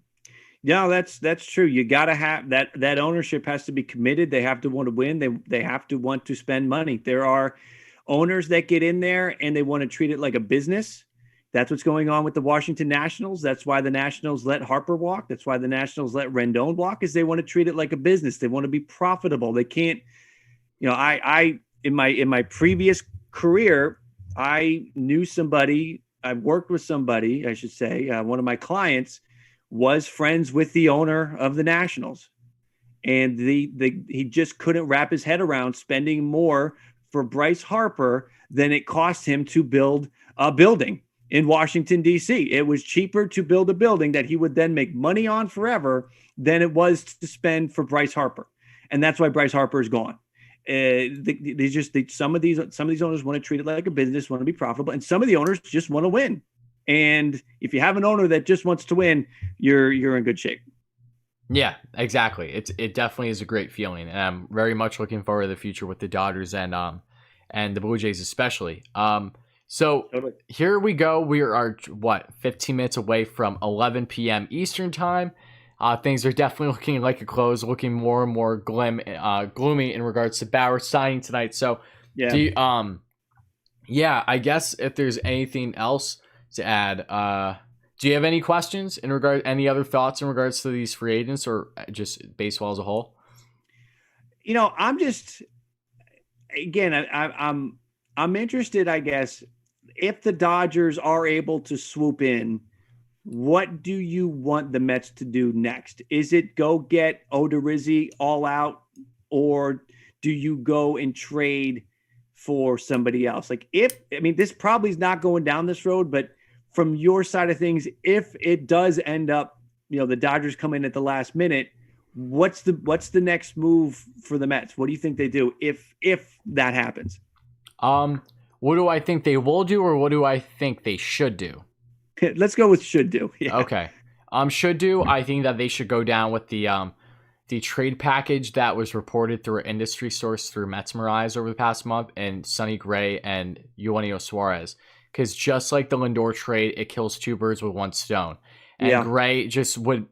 Yeah, that's true. You got to have that ownership has to be committed. They have to want to win. They have to want to spend money. There are owners that get in there and they want to treat it like a business. That's what's going on with the Washington Nationals. That's why the Nationals let Harper walk. That's why the Nationals let Rendon walk, is they want to treat it like a business. They want to be profitable. They can't, I in my previous career, I knew somebody, I worked with somebody, I should say, one of my clients was friends with the owner of the Nationals. And he just couldn't wrap his head around spending more for Bryce Harper than it cost him to build a building in Washington, D.C. It was cheaper to build a building that he would then make money on forever than it was to spend for Bryce Harper. And that's why Bryce Harper is gone. Some of these owners want to treat it like a business, want to be profitable, and some of the owners just want to win. And if you have an owner that just wants to win, you're in good shape. Yeah, exactly. It definitely is a great feeling, and I'm very much looking forward to the future with the Dodgers and the Blue Jays especially. So here we go. We are 15 minutes away from 11 p.m. Eastern time. Things are definitely looking like a close, looking more and more gloomy in regards to Bauer signing tonight. So, I guess if there's anything else to add, do you have any questions any other thoughts in regards to these free agents or just baseball as a whole? I'm just, again, I'm interested, I guess, if the Dodgers are able to swoop in, what do you want the Mets to do next? Is it go get Odorizzi all out, or do you go and trade for somebody else? This probably is not going down this road, but from your side of things, if it does end up, the Dodgers come in at the last minute, what's the next move for the Mets? What do you think they do if that happens? What do I think they will do, or what do I think they should do? Let's go with should do. Yeah. Okay. Should do. I think that they should go down with the trade package that was reported through an industry source through METS over the past month, and Sonny Gray and Eugenio Suarez. Because just like the Lindor trade, it kills two birds with one stone. And Gray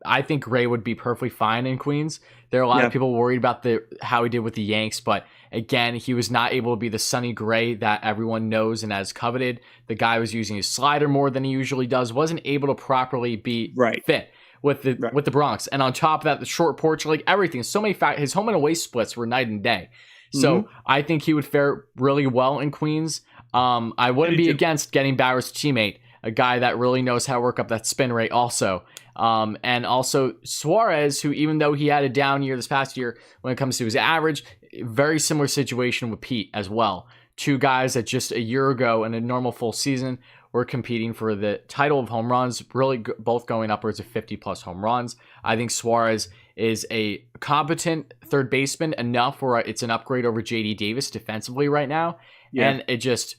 I think Gray would be perfectly fine in Queens. There are a lot of people worried about how he did with the Yanks, but again, he was not able to be the Sonny Gray that everyone knows and has coveted. The guy was using his slider more than he usually does, wasn't able to properly be fit with the Bronx. And on top of that, the short porch, everything, so many his home and away splits were night and day. So I think he would fare really well in Queens. I wouldn't be against getting Bauer's teammate, a guy that really knows how to work up that spin rate also. And also Suarez, who, even though he had a down year this past year when it comes to his average, very similar situation with Pete as well. Two guys that just a year ago in a normal full season were competing for the title of home runs, really both going upwards of 50 plus home runs. I think Suarez is a competent third baseman enough where it's an upgrade over JD Davis defensively right now. Yeah. And it just,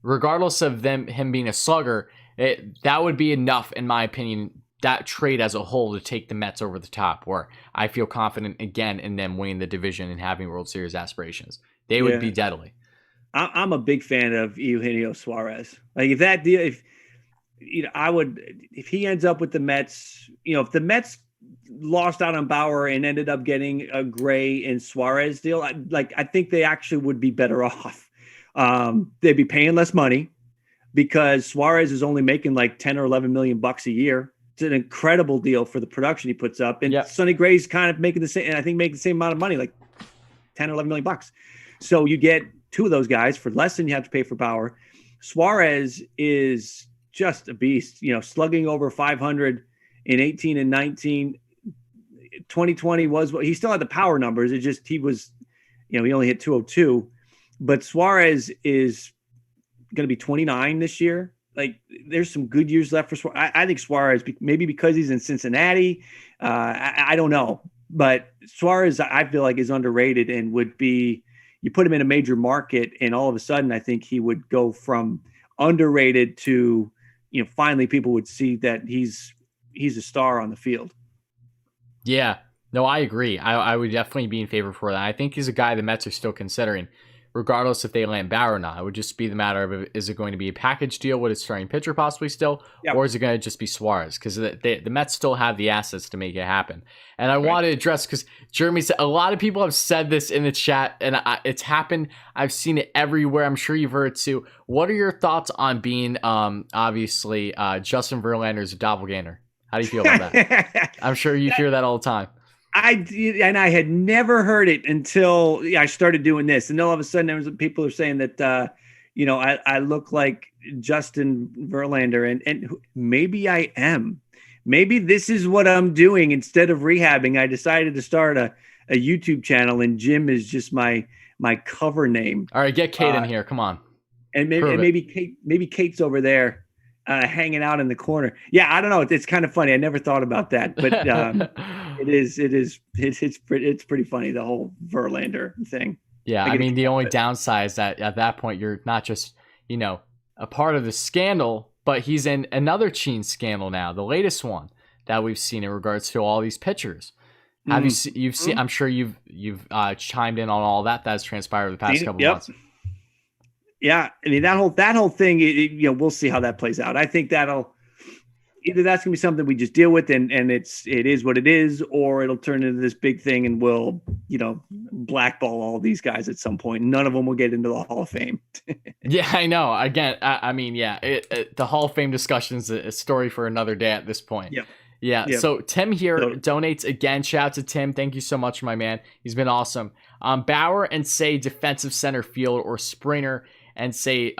regardless of him being a slugger, that would be enough, in my opinion, that trade as a whole, to take the Mets over the top, where I feel confident again in them winning the division and having World Series aspirations. They would be deadly. I'm a big fan of Eugenio Suarez. If he ends up with the Mets, if the Mets lost out on Bauer and ended up getting a Gray and Suarez deal, I think they actually would be better off. They'd be paying less money because Suarez is only making like 10 or 11 million bucks a year. It's an incredible deal for the production he puts up. And Sonny Gray's kind of making the same, and I think making the same amount of money, like 10 or 11 million bucks. So you get two of those guys for less than you have to pay for Bauer. Suarez is just a beast, slugging over 500 in 18 and 19. 2020 was what he still had the power numbers. It just, he was, he only hit 202, but Suarez is going to be 29 this year. Like, there's some good years left for Suarez. I think Suarez, maybe because he's in Cincinnati, I don't know, but Suarez, I feel like, is underrated and would be, you put him in a major market and all of a sudden I think he would go from underrated to, finally people would see that he's a star on the field. Yeah, no, I agree. I would definitely be in favor for that. I think he's a guy the Mets are still considering, regardless if they land Bauer or not. It would just be the matter of, is it going to be a package deal with a starting pitcher possibly still, or is it going to just be Suarez? Because the Mets still have the assets to make it happen. And I want to address, because Jeremy said, a lot of people have said this in the chat, and it's happened. I've seen it everywhere. I'm sure you've heard it too. What are your thoughts on being, obviously, Justin Verlander's doppelganger? How do you feel about that? I'm sure you hear that all the time. I had never heard it until I started doing this. And then all of a sudden there was people are saying that, I look like Justin Verlander and maybe I am. Maybe this is what I'm doing. Instead of rehabbing, I decided to start a YouTube channel, and Jim is just my cover name. All right, get Kate in here. Come on. And maybe Kate's over there. Hanging out in the corner. Yeah, I don't know. It's kind of funny. I never thought about that, but it's pretty funny, the whole Verlander thing. Yeah, I mean, the only downside is that at that point you're not just a part of the scandal, but he's in another Sheen scandal now, the latest one that we've seen in regards to all these pitchers. Have you've seen? I'm sure you've chimed in on all that has transpired the past couple months. Yeah, I mean, that whole thing, we'll see how that plays out. I think that's going to be something we just deal with and it is what it is, or it'll turn into this big thing and we'll, blackball all these guys at some point. None of them will get into the Hall of Fame. Yeah, I know. Again, I mean, the Hall of Fame discussion is a story for another day at this point. Yep. Yeah. Yep. So Tim here donates again. Shout out to Tim. Thank you so much, my man. He's been awesome. Bauer and say defensive center field, or Springer and say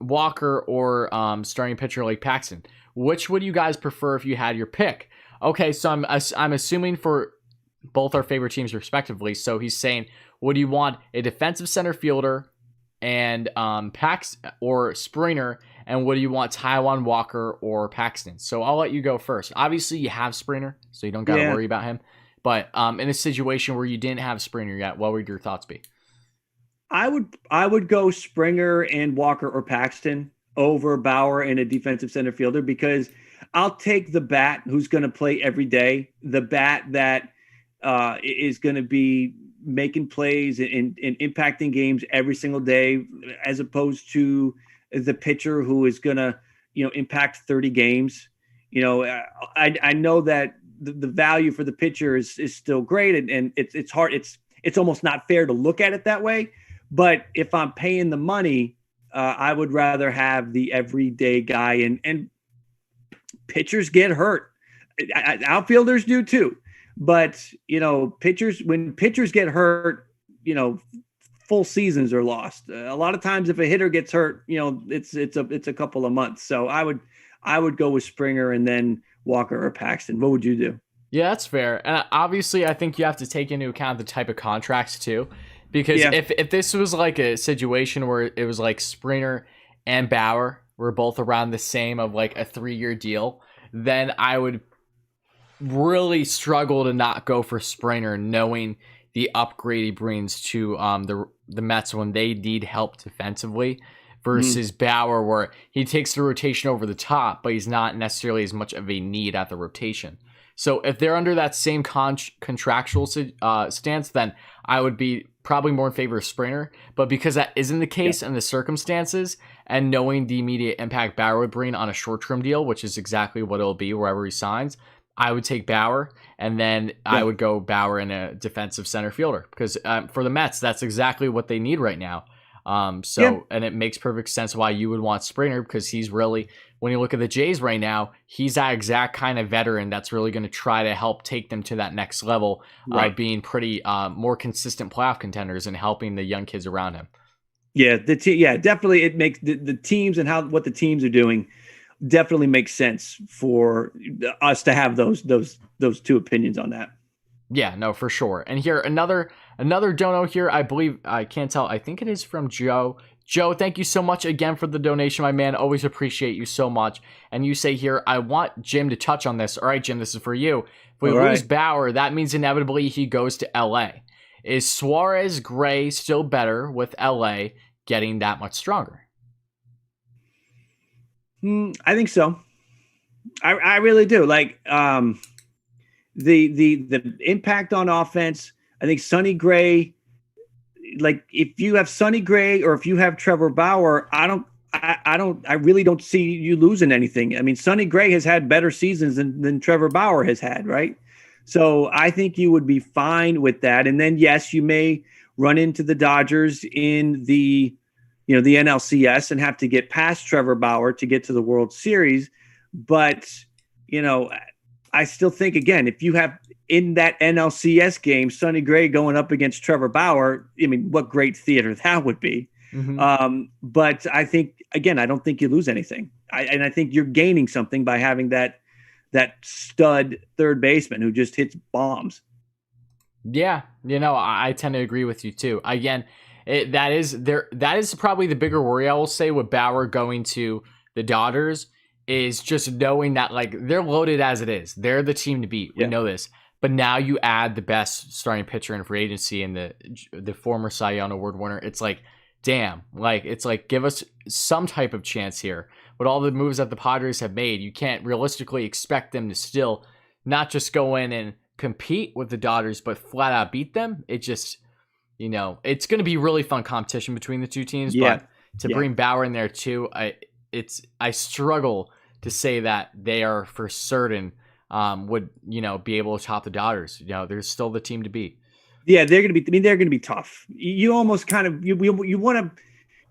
Walker, or starting pitcher like Paxton. Which would you guys prefer if you had your pick? Okay, so I'm assuming for both our favorite teams respectively. So he's saying, would you want a defensive center fielder and Paxton or Springer, and would you want Taijuan Walker or Paxton? So I'll let you go first. Obviously, you have Springer, so you don't got to worry about him. But in a situation where you didn't have Springer yet, what would your thoughts be? I would go Springer and Walker or Paxton over Bauer and a defensive center fielder, because I'll take the bat who's going to play every day, the bat that is going to be making plays and impacting games every single day, as opposed to the pitcher who is going to, impact 30 games. I know that the value for the pitcher is still great, and it's hard. It's almost not fair to look at it that way. But if I'm paying the money, I would rather have the everyday guy, and pitchers get hurt. Outfielders do too. But, when pitchers get hurt, full seasons are lost. A lot of times if a hitter gets hurt, it's a couple of months. So I would go with Springer and then Walker or Paxton. What would you do? Yeah, that's fair. And obviously I think you have to take into account the type of contracts too. Because if this was like a situation where it was like Springer and Bauer were both around the same of like a 3-year deal, then I would really struggle to not go for Springer, knowing the upgrade he brings to the Mets when they need help defensively, versus Bauer, where he takes the rotation over the top, but he's not necessarily as much of a need at the rotation. So if they're under that same contractual stance, then I would be probably more in favor of Springer. But because that isn't the case in the circumstances, and knowing the immediate impact Bauer would bring on a short-term deal, which is exactly what it'll be wherever he signs, I would take Bauer, and then I would go Bauer in a defensive center fielder, because for the Mets, that's exactly what they need right now. And it makes perfect sense why you would want Springer, because he's really, when you look at the Jays right now, he's that exact kind of veteran that's really going to try to help take them to that next level of being pretty more consistent playoff contenders and helping the young kids around him. Yeah, definitely. It makes the teams and what the teams are doing definitely makes sense for us to have those two opinions on that. Yeah, no, for sure. And here, another dono here, I believe, I can't tell, I think it is from Joe. Joe, thank you so much again for the donation, my man. Always appreciate you so much. And you say here, I want Jim to touch on this. All right, Jim, this is for you. If we lose Bauer, that means inevitably he goes to LA. Is Suarez Gray still better with LA getting that much stronger? I think so. I really do. Like, the impact on offense, I think Sonny Gray, like if you have Sonny Gray or if you have Trevor Bauer, I really don't see you losing anything. I mean, Sonny Gray has had better seasons than Trevor Bauer has had, right? So I think you would be fine with that. And then, yes, you may run into the Dodgers in the NLCS and have to get past Trevor Bauer to get to the World Series. But, I still think, again, if you have in that NLCS game, Sonny Gray going up against Trevor Bauer, I mean, what great theater that would be. Mm-hmm. But I think, again, I don't think you lose anything. I think you're gaining something by having that stud third baseman who just hits bombs. Yeah, I tend to agree with you too. Again, that is probably the bigger worry, I will say, with Bauer going to the Dodgers, is just knowing that, like, they're loaded as it is. They're the team to beat. We know this. But now you add the best starting pitcher in free agency and the former Cy Young Award winner. It's like, damn, like, it's like, give us some type of chance here. With all the moves that the Padres have made, you can't realistically expect them to still not just go in and compete with the Dodgers, but flat out beat them. It just, it's going to be really fun competition between the two teams. But to bring Bauer in there too, I struggle to say that they are for certain would be able to top the Dodgers. They're still the team to beat. Yeah, they're going to be tough. You almost kind of you want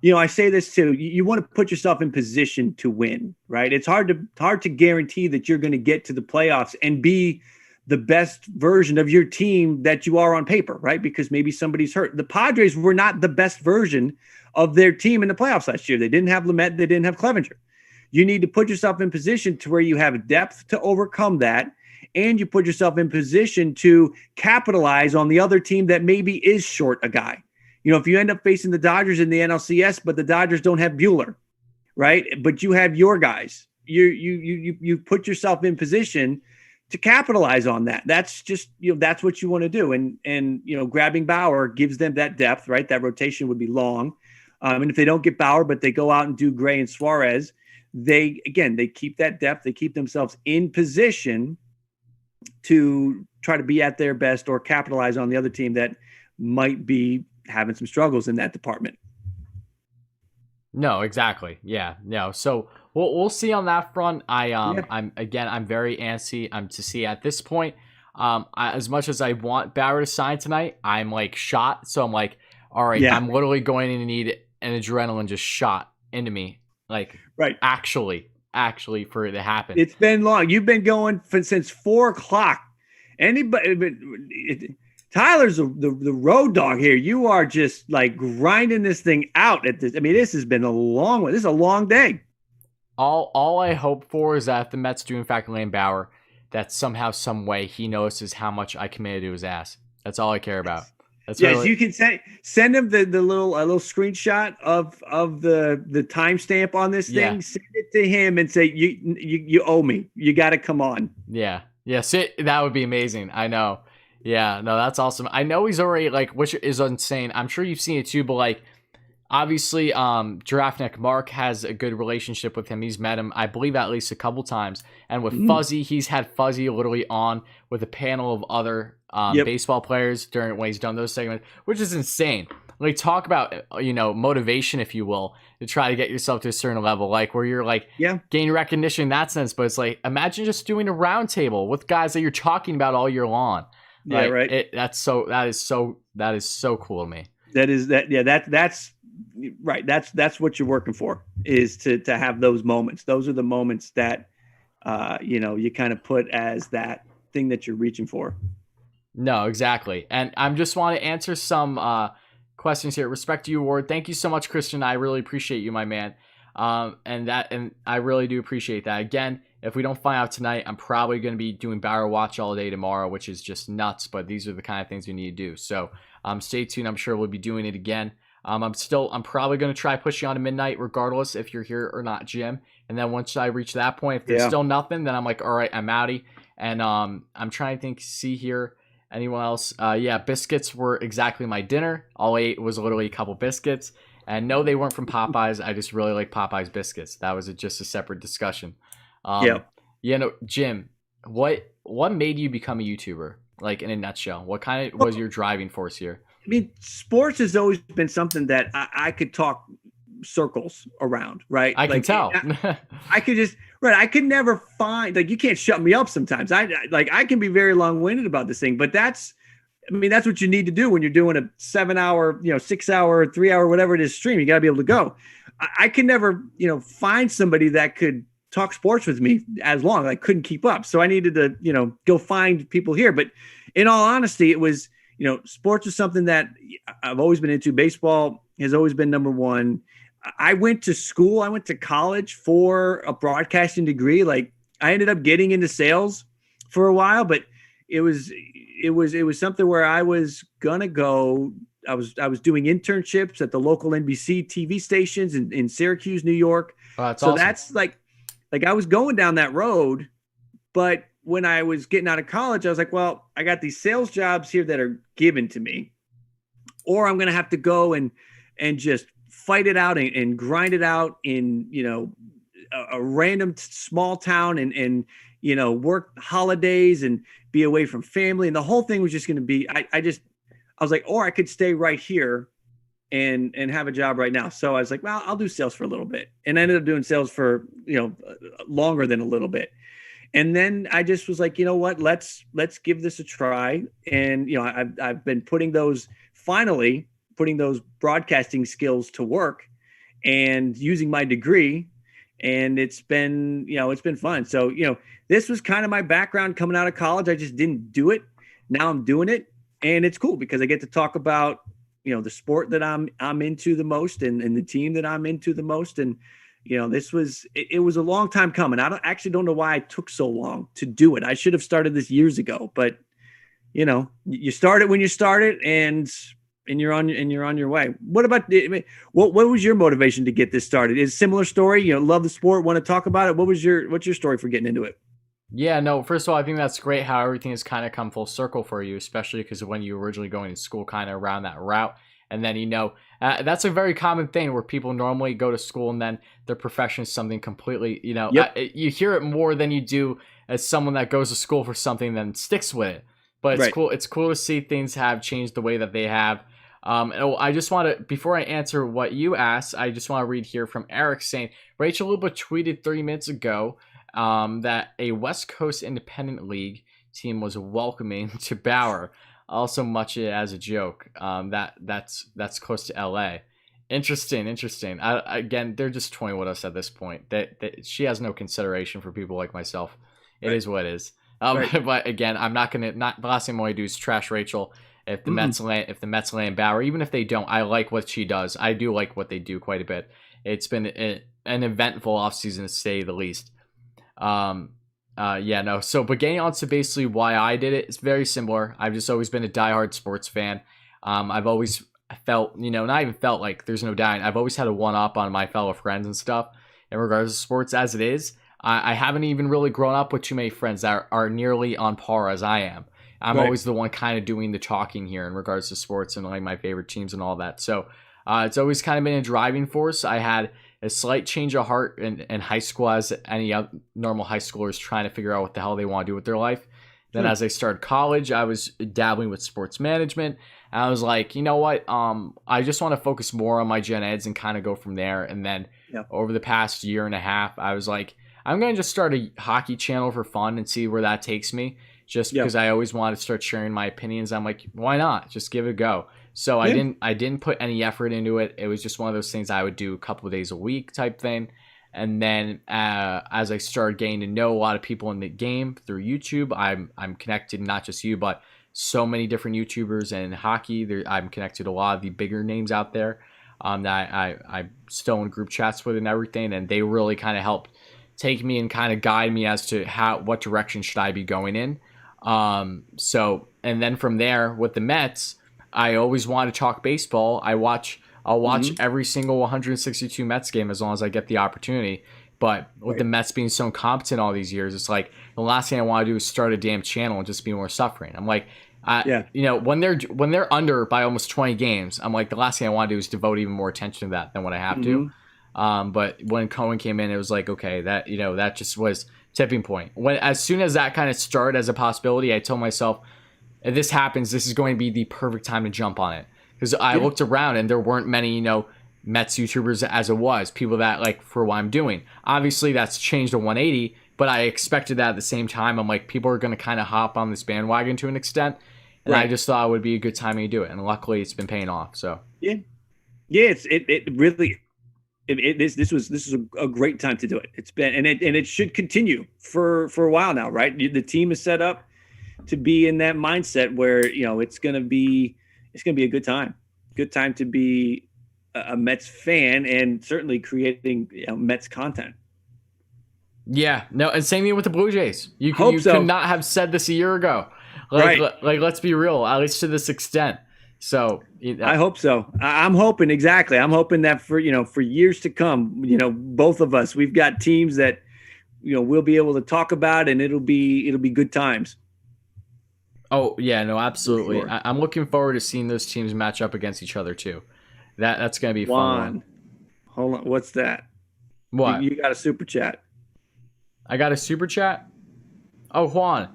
to, I say this too. You want to put yourself in position to win, right? It's hard to guarantee that you're going to get to the playoffs and be the best version of your team that you are on paper, right? Because maybe somebody's hurt. The Padres were not the best version of their team in the playoffs last year. They didn't have Lamet. They didn't have Clevenger. You need to put yourself in position to where you have depth to overcome that, and you put yourself in position to capitalize on the other team that maybe is short a guy. If you end up facing the Dodgers in the NLCS, but the Dodgers don't have Buehler, right? But you have your guys. You put yourself in position to capitalize on that. That's just, that's what you want to do. And grabbing Bauer gives them that depth, right? That rotation would be long. And if they don't get Bauer, but they go out and do Gray and Suarez, they keep that depth. They keep themselves in position to try to be at their best or capitalize on the other team that might be having some struggles in that department. No, exactly. Yeah, no. So we'll see on that front. I'm very antsy to see at this point. As much as I want Bauer to sign tonight, I'm like shot. So I'm like, all right, I'm literally going to need an adrenaline just shot into me. Like, right. Actually for it to happen. It's been long. You've been going since 4:00. Tyler's the road dog here. You are just like grinding this thing out at this. I mean, this has been a long one. This is a long day. All I hope for is that if the Mets do in fact land Bauer, that somehow, some way he notices how much I committed to his ass. That's all I care about. That's yes, you can send him the little screenshot of the timestamp on this thing. Yeah. Send it to him and say you owe me. You got to come on. Yeah. That would be amazing. I know. Yeah, no, that's awesome. I know he's already which is insane. I'm sure you've seen it too, but obviously, Giraffe Neck Mark has a good relationship with him. He's met him, I believe, at least a couple times. And with Fuzzy, he's had Fuzzy literally on with a panel of other baseball players when he's done those segments, which is insane. Talk about motivation, if you will, to try to get yourself to a certain level, where you're gain recognition in that sense. But it's imagine just doing a round table with guys that you're talking about all year long. Yeah, right. That is so cool to me. That's right. That's what you're working for, is to have those moments. Those are the moments that, you kind of put as that thing that you're reaching for. No, exactly. And I just want to answer some questions here. Respect to you, Ward. Thank you so much, Christian. I really appreciate you, my man. And I really do appreciate that. Again, if we don't find out tonight, I'm probably going to be doing Bauer Watch all day tomorrow, which is just nuts. But these are the kind of things we need to do. So stay tuned. I'm sure we'll be doing it again. I'm probably going to try pushing on to midnight, regardless if you're here or not, Jim. And then once I reach that point, if there's still nothing, then I'm like, all right, I'm outie. And I'm trying to see here. Anyone else? Yeah, biscuits were exactly my dinner. All I ate was literally a couple biscuits. And no, they weren't from Popeyes. I just really like Popeyes biscuits. That was just a separate discussion. Jim, what made you become a YouTuber? Like, in a nutshell, what kind of was your driving force here? I mean, sports has always been something that I could talk circles around, right? I can tell. I could just, right. I could never find, like, you can't shut me up sometimes. I can be very long-winded about this thing, but that's what you need to do when you're doing a 7-hour, 6-hour, 3-hour, whatever it is stream. You got to be able to go. I could never, find somebody that could talk sports with me as long. I couldn't keep up. So I needed to, go find people here. But in all honesty, it was, sports is something that I've always been into. Baseball has always been number one. I went to college for a broadcasting degree. Like, I ended up getting into sales for a while, but it was something where I was gonna go. I was doing internships at the local NBC TV stations in Syracuse, New York. Oh, that's so awesome. That's like I was going down that road, but when I was getting out of college, I was like, well, I got these sales jobs here that are given to me, or I'm gonna have to go and just fight it out and grind it out in, a random small town and work holidays and be away from family. And the whole thing was just going to be, I was like, or I could stay right here and have a job right now. So I was like, well, I'll do sales for a little bit. And I ended up doing sales for, longer than a little bit. And then I just was like, you know what, let's give this a try. And, I've been putting those broadcasting skills to work and using my degree. And it's been fun. So, this was kind of my background coming out of college. I just didn't do it. Now I'm doing it. And it's cool because I get to talk about, the sport that I'm into the most and the team that I'm into the most. And, it was a long time coming. I don't know why it took so long to do it. I should have started this years ago, but you start it when you start it and you're on your way. What about, what was your motivation to get this started? Is similar story, love the sport, want to talk about it. What's your story for getting into it? Yeah, no, first of all, I think that's great how everything has kind of come full circle for you, especially because when you originally going to school kind of around that route. And then, that's a very common thing where people normally go to school and then their profession is something completely, you hear it more than you do as someone that goes to school for something and then sticks with it. But it's right. cool. It's cool to see things have changed the way that they have. I just want to, before I answer what you asked, I just want to read here from Eric saying, Rachel Luba tweeted 30 minutes ago that a West Coast Independent League team was welcoming to Bauer, also much as a joke. That's close to LA. Interesting. Again, they're just toying with us at this point. That she has no consideration for people like myself. It is what it is. Right. But again, I'm not the last thing I want to do is trash Rachel. If the Mets land Bauer, even if they don't, I like what she does. I do like what they do quite a bit. It's been an eventful offseason to say the least. So but getting on to basically why I did it, it's very similar. I've just always been a diehard sports fan. I've always felt, not even felt like there's no dying. I've always had a one-up on my fellow friends and stuff in regards to sports as it is. I haven't even really grown up with too many friends that are nearly on par as I am. I'm always the one kind of doing the talking here in regards to sports and like my favorite teams and all that. So it's always kind of been a driving force. I had a slight change of heart in high school as any other normal high schoolers trying to figure out what the hell they want to do with their life. Then as I started college, I was dabbling with sports management. And I was like, you know what? I just want to focus more on my gen eds and kind of go from there. And then over the past year and a half, I was like, I'm going to just start a hockey channel for fun and see where that takes me. Just because I always wanted to start sharing my opinions. I'm like, why not? Just give it a go. So Yeah. I didn't put any effort into it. It was just one of those things I would do a couple of days a week type thing. And then as I started getting to know a lot of people in the game through YouTube, I'm connected, not just you, but so many different YouTubers and hockey. I'm connected to a lot of the bigger names out there that I'm still in group chats with and everything. And they really kind of helped take me and kind of guide me as to what direction should I be going in. So, and then from there with the Mets, I always want to talk baseball. I'll watch every single 162 Mets game as long as I get the opportunity. But with the Mets being so incompetent all these years, it's like the last thing I want to do is start a damn channel and just be more suffering. I'm like, you know, when they're under by almost 20 games, I'm like, the last thing I want to do is devote even more attention to that than what I have to. But when Cohen came in, it was like, okay, that, you know, that just was tipping point. As soon as that kind of started as a possibility, I told myself, if this happens, this is going to be the perfect time to jump on it. Because I looked around and there weren't many, you know, Mets YouTubers as it was, people that like for what I'm doing. Obviously, that's changed to 180, but I expected that at the same time. I'm like, people are going to kind of hop on this bandwagon to an extent. And I just thought it would be a good timing to do it. And luckily, it's been paying off. So yeah, it really. This was a great time to do it. It's been and it should continue for a while now, right? The team is set up to be in that mindset where, you know, it's gonna be a good time to be a Mets fan and certainly creating, you know, Mets content. Yeah, no, and same thing with the Blue Jays. You Hope so. could not have said this a year ago. Like, let's be real, at least to this extent. So I hope so. I'm hoping exactly. I'm hoping that for years to come, you know, both of us, we've got teams that, you know, we'll be able to talk about, and it'll be good times. Oh yeah, no, absolutely. Sure. I'm looking forward to seeing those teams match up against each other too. That's gonna be a fun one. Hold on, what's that? What? You got a super chat? I got a super chat. Oh, Juan.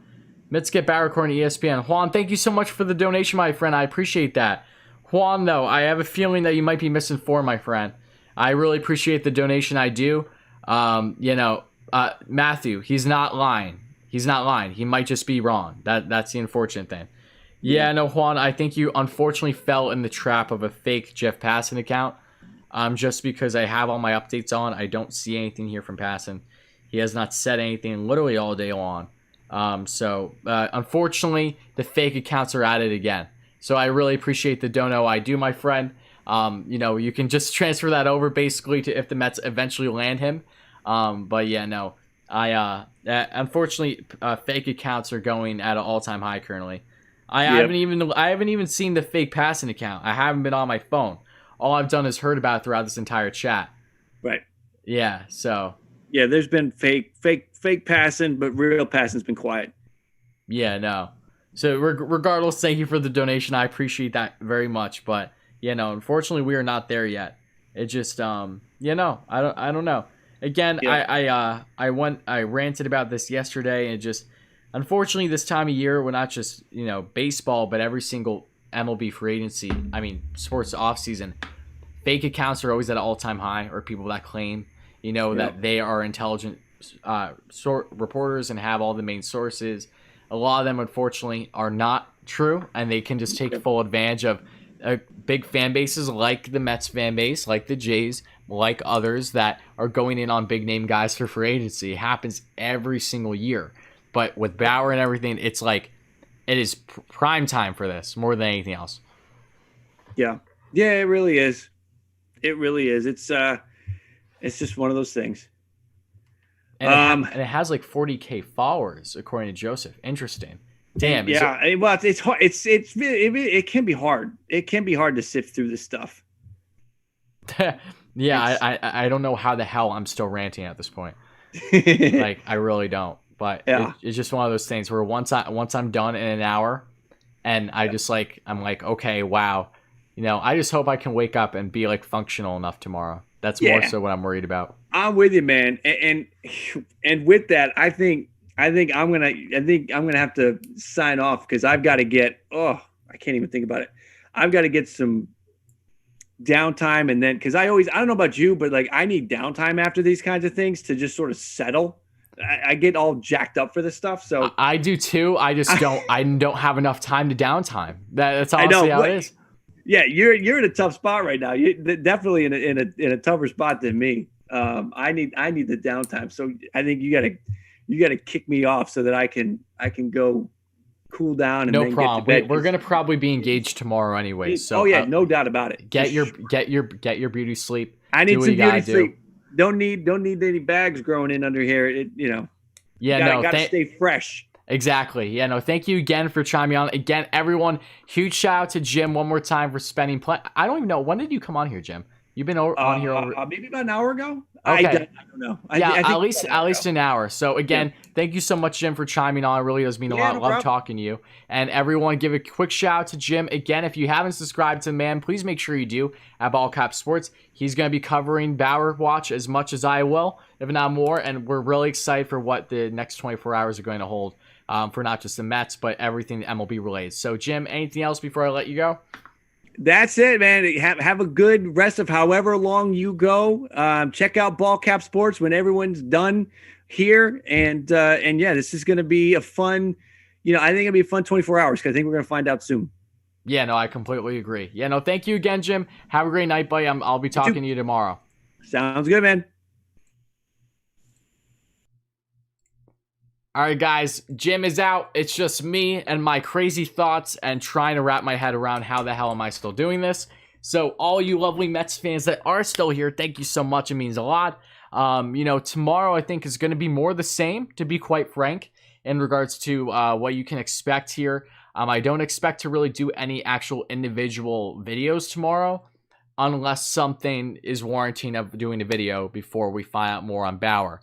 Let's get Bauer according to ESPN. Juan, thank you so much for the donation, my friend. I appreciate that. Juan, though, I have a feeling that you might be misinformed, my friend. I really appreciate the donation. I do. You know, Matthew, he's not lying. He's not lying. He might just be wrong. That's the unfortunate thing. Yeah, no, Juan, I think you unfortunately fell in the trap of a fake Jeff Passan account. Just because I have all my updates on, I don't see anything here from Passan. He has not said anything literally all day long. So unfortunately, the fake accounts are at it again. So I really appreciate the dono. I do, my friend. You know, you can just transfer that over basically to if the Mets eventually land him. But yeah, no, unfortunately, fake accounts are going at an all-time high currently. I haven't even seen the fake passing account. I haven't been on my phone. All I've done is heard about it throughout this entire chat. Right. Yeah. So. Yeah, there's been fake passing, but real passing's been quiet. Yeah, no. So regardless, thank you for the donation. I appreciate that very much. But you know, unfortunately, we are not there yet. It just you know, I don't know. Again, yeah. I ranted about this yesterday, and just unfortunately, this time of year, we're not just, you know, baseball, but every single MLB free agency. I mean, sports offseason. Fake accounts are always at an all-time high, or people that claim, you know, that they are intelligent reporters and have all the main sources. A lot of them, unfortunately, are not true, and they can just take full advantage of big fan bases like the Mets fan base, like the Jays, like others that are going in on big-name guys for free agency. It happens every single year. But with Bauer and everything, it's like it is prime time for this more than anything else. Yeah. Yeah, it really is. It really is. It's just one of those things. And it has like 40K followers, according to Joseph. Interesting. Damn. Yeah. Well, it's hard. It can be hard. It can be hard to sift through this stuff. Yeah. I don't know how the hell I'm still ranting at this point. Like, I really don't. But it's just one of those things where once I'm done in an hour, and I'm like, okay, wow. You know, I just hope I can wake up and be like functional enough tomorrow. That's more so what I'm worried about. I'm with you, man. And with that, I think I'm gonna have to sign off because I've got to get. I can't even think about it. I've got to get some downtime, and then because I don't know about you, but like I need downtime after these kinds of things to just sort of settle. I get all jacked up for this stuff, so I do too. I just don't. I don't have enough time to downtime. That's honestly how it is. Yeah, you're in a tough spot right now. You definitely in a tougher spot than me. I need the downtime. So I think you gotta kick me off so that I can go cool down and No then get to problem. bed. We're gonna probably be engaged tomorrow anyway. So Oh yeah, no doubt about it. get your beauty sleep. I Do need what some you gotta beauty do. sleep. Don't need any bags growing in under here. Yeah, gotta stay fresh. Exactly. Yeah, no, thank you again for chiming on. Again, everyone, huge shout out to Jim one more time for spending I don't even know. When did you come on here, Jim? You've been on here over Maybe about an hour ago. Okay. I don't know. Yeah, I think at least an hour. So again, thank you so much, Jim, for chiming on. It really does mean a lot. No Love problem. talking to you. And everyone, give a quick shout out to Jim. Again, if you haven't subscribed to the man, please make sure you do at Ball Cap Sports. He's going to be covering Bauer Watch as much as I will, if not more. And we're really excited for what the next 24 hours are going to hold for not just the Mets, but everything MLB related. So, Jim, anything else before I let you go? That's it, man. Have a good rest of however long you go. Check out Ball Cap Sports when everyone's done here, and yeah, this is going to be a fun. I think it'll be a fun 24 hours because I think we're going to find out soon. Yeah, no, I completely agree. Yeah, no, thank you again, Jim. Have a great night, buddy. I'll be talking to you tomorrow. Sounds good, man. All right, guys, Jim is out. It's just me and my crazy thoughts and trying to wrap my head around how the hell am I still doing this. So all you lovely Mets fans that are still here, thank you so much. It means a lot. Tomorrow I think is going to be more the same, to be quite frank, in regards to what you can expect here. I don't expect to really do any actual individual videos tomorrow unless something is warranting of doing a video before we find out more on Bauer.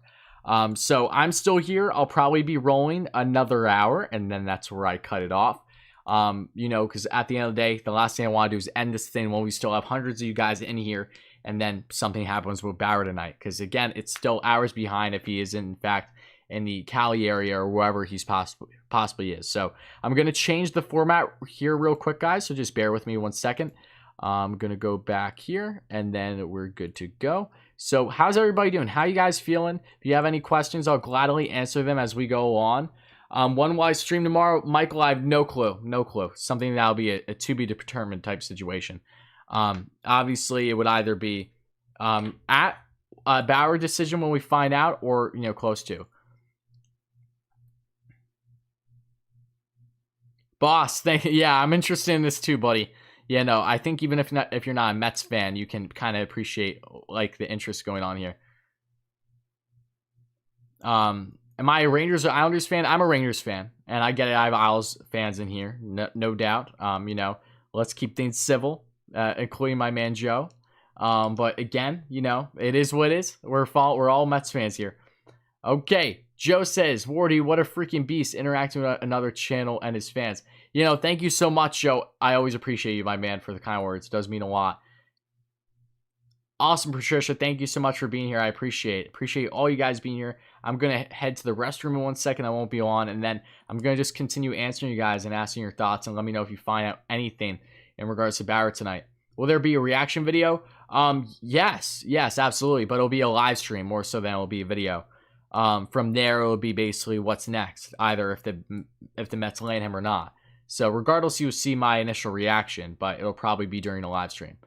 So I'm still here. I'll probably be rolling another hour, and then that's where I cut it off. Because at the end of the day, the last thing I want to do is end this thing when we still have hundreds of you guys in here, and then something happens with Bauer tonight. Because again, it's still hours behind if he is in fact in the Cali area or wherever he's possibly is. So I'm gonna change the format here real quick, guys. So just bear with me 1 second. I'm gonna go back here, and then we're good to go. So how's everybody doing? How you guys feeling? If you have any questions, I'll gladly answer them as we go on. When will I stream tomorrow? Michael, I have no clue. No clue. Something that'll be a to be determined type situation. Obviously, it would either be at a Bauer decision when we find out, or close to. Boss, yeah, I'm interested in this too, buddy. Yeah, no, I think even if you're not a Mets fan, you can kind of appreciate like the interest going on here. Am I a Rangers or Islanders fan? I'm a Rangers fan, and I get it. I have Isles fans in here, no doubt. Let's keep things civil, including my man Joe. But again, it is what it is. We're all Mets fans here. Okay, Joe says, Wardy, what a freaking beast interacting with another channel and his fans. Thank you so much, Joe. I always appreciate you, my man, for the kind words. It does mean a lot. Awesome, Patricia. Thank you so much for being here. I appreciate it. Appreciate all you guys being here. I'm going to head to the restroom in 1 second. I won't be on. And then I'm going to just continue answering you guys and asking your thoughts. And let me know if you find out anything in regards to Bauer tonight. Will there be a reaction video? Yes, absolutely. But it'll be a live stream more so than it'll be a video. From there, it'll be basically what's next. Either if the Mets land him or not. So regardless, you'll see my initial reaction, but it'll probably be during a live stream.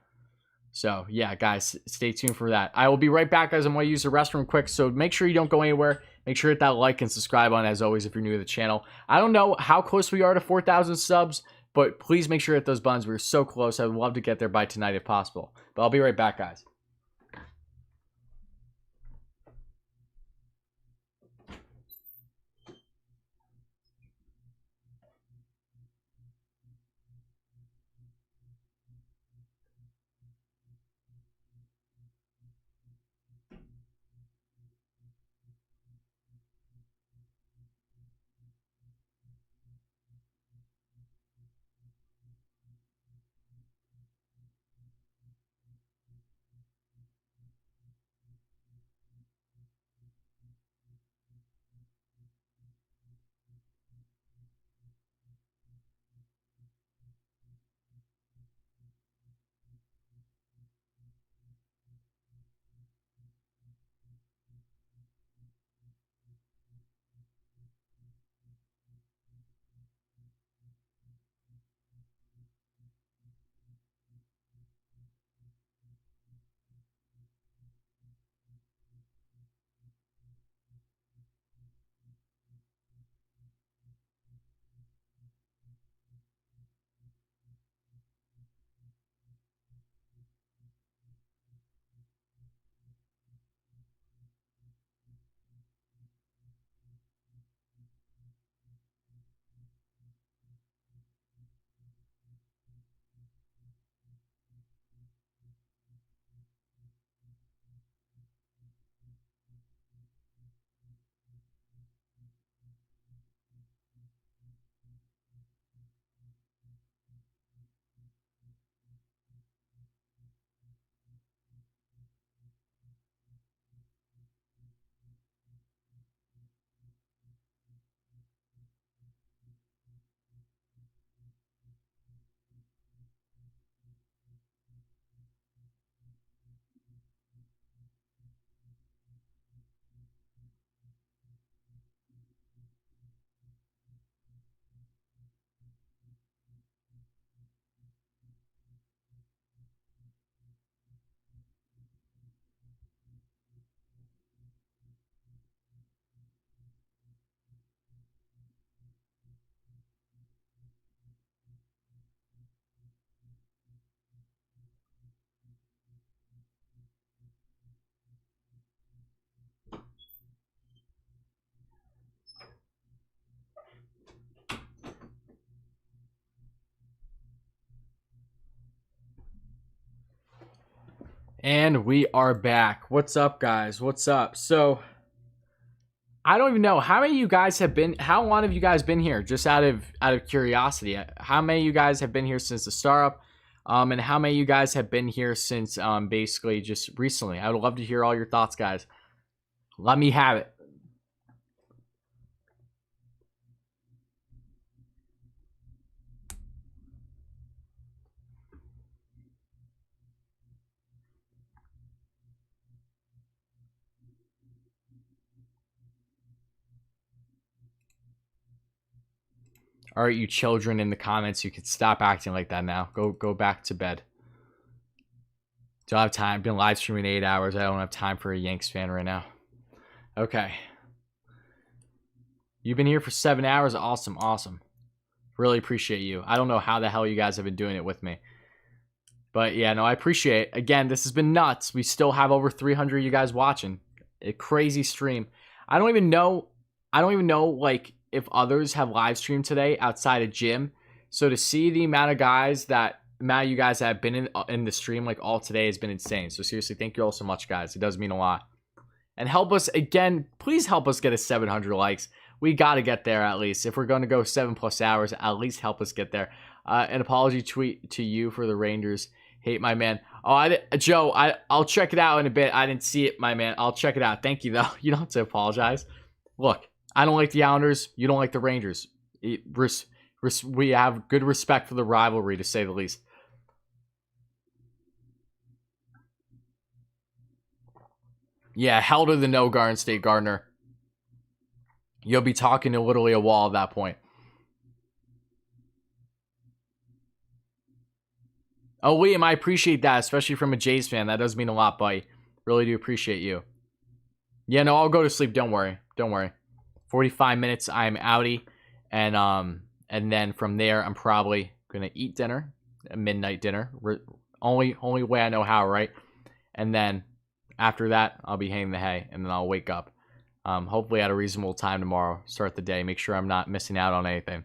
So yeah, guys, stay tuned for that. I will be right back, guys. I'm going to use the restroom quick, so make sure you don't go anywhere. Make sure to hit that like and subscribe button, as always, if you're new to the channel. I don't know how close we are to 4,000 subs, but please make sure to hit those buttons. We're so close. I would love to get there by tonight if possible. But I'll be right back, guys. And we are back. What's up, guys? What's up? So, I don't even know how many of you guys have been. How long have you guys been here? Just out of curiosity, how many of you guys have been here since the startup? And how many of you guys have been here since basically just recently? I would love to hear all your thoughts, guys. Let me have it. All right, you children in the comments, you could stop acting like that now. Go back to bed. Don't have time. Been live streaming 8 hours. I don't have time for a Yanks fan right now. Okay. You've been here for 7 hours. Awesome, awesome. Really appreciate you. I don't know how the hell you guys have been doing it with me. But yeah, no, I appreciate it. Again, this has been nuts. We still have over 300 of you guys watching. A crazy stream. I don't even know like if others have live streamed today outside of Jim. So to see the amount of guys that you guys have been in the stream like all today has been insane. So seriously, thank you all so much, guys. It does mean a lot. And help us again, please help us get a 700 likes. We got to get there at least. If we're going to go 7+ hours, at least help us get there. An apology tweet to you for the Rangers. Hate my man. Oh, Joe, I'll check it out in a bit. I didn't see it, my man. I'll check it out. Thank you, though. You don't have to apologize. Look, I don't like the Islanders. You don't like the Rangers. We have good respect for the rivalry, to say the least. Yeah, hell to the no, Garden State Gardner. You'll be talking to literally a wall at that point. Oh, Liam, I appreciate that, especially from a Jays fan. That does mean a lot, buddy. Really do appreciate you. Yeah, no, I'll go to sleep. Don't worry. Don't worry. 45 minutes, I'm outie. And then from there, I'm probably going to eat dinner, a midnight dinner. Only way I know how, right? And then after that, I'll be hanging the hay, and then I'll wake up. Hopefully at a reasonable time tomorrow. Start the day. Make sure I'm not missing out on anything.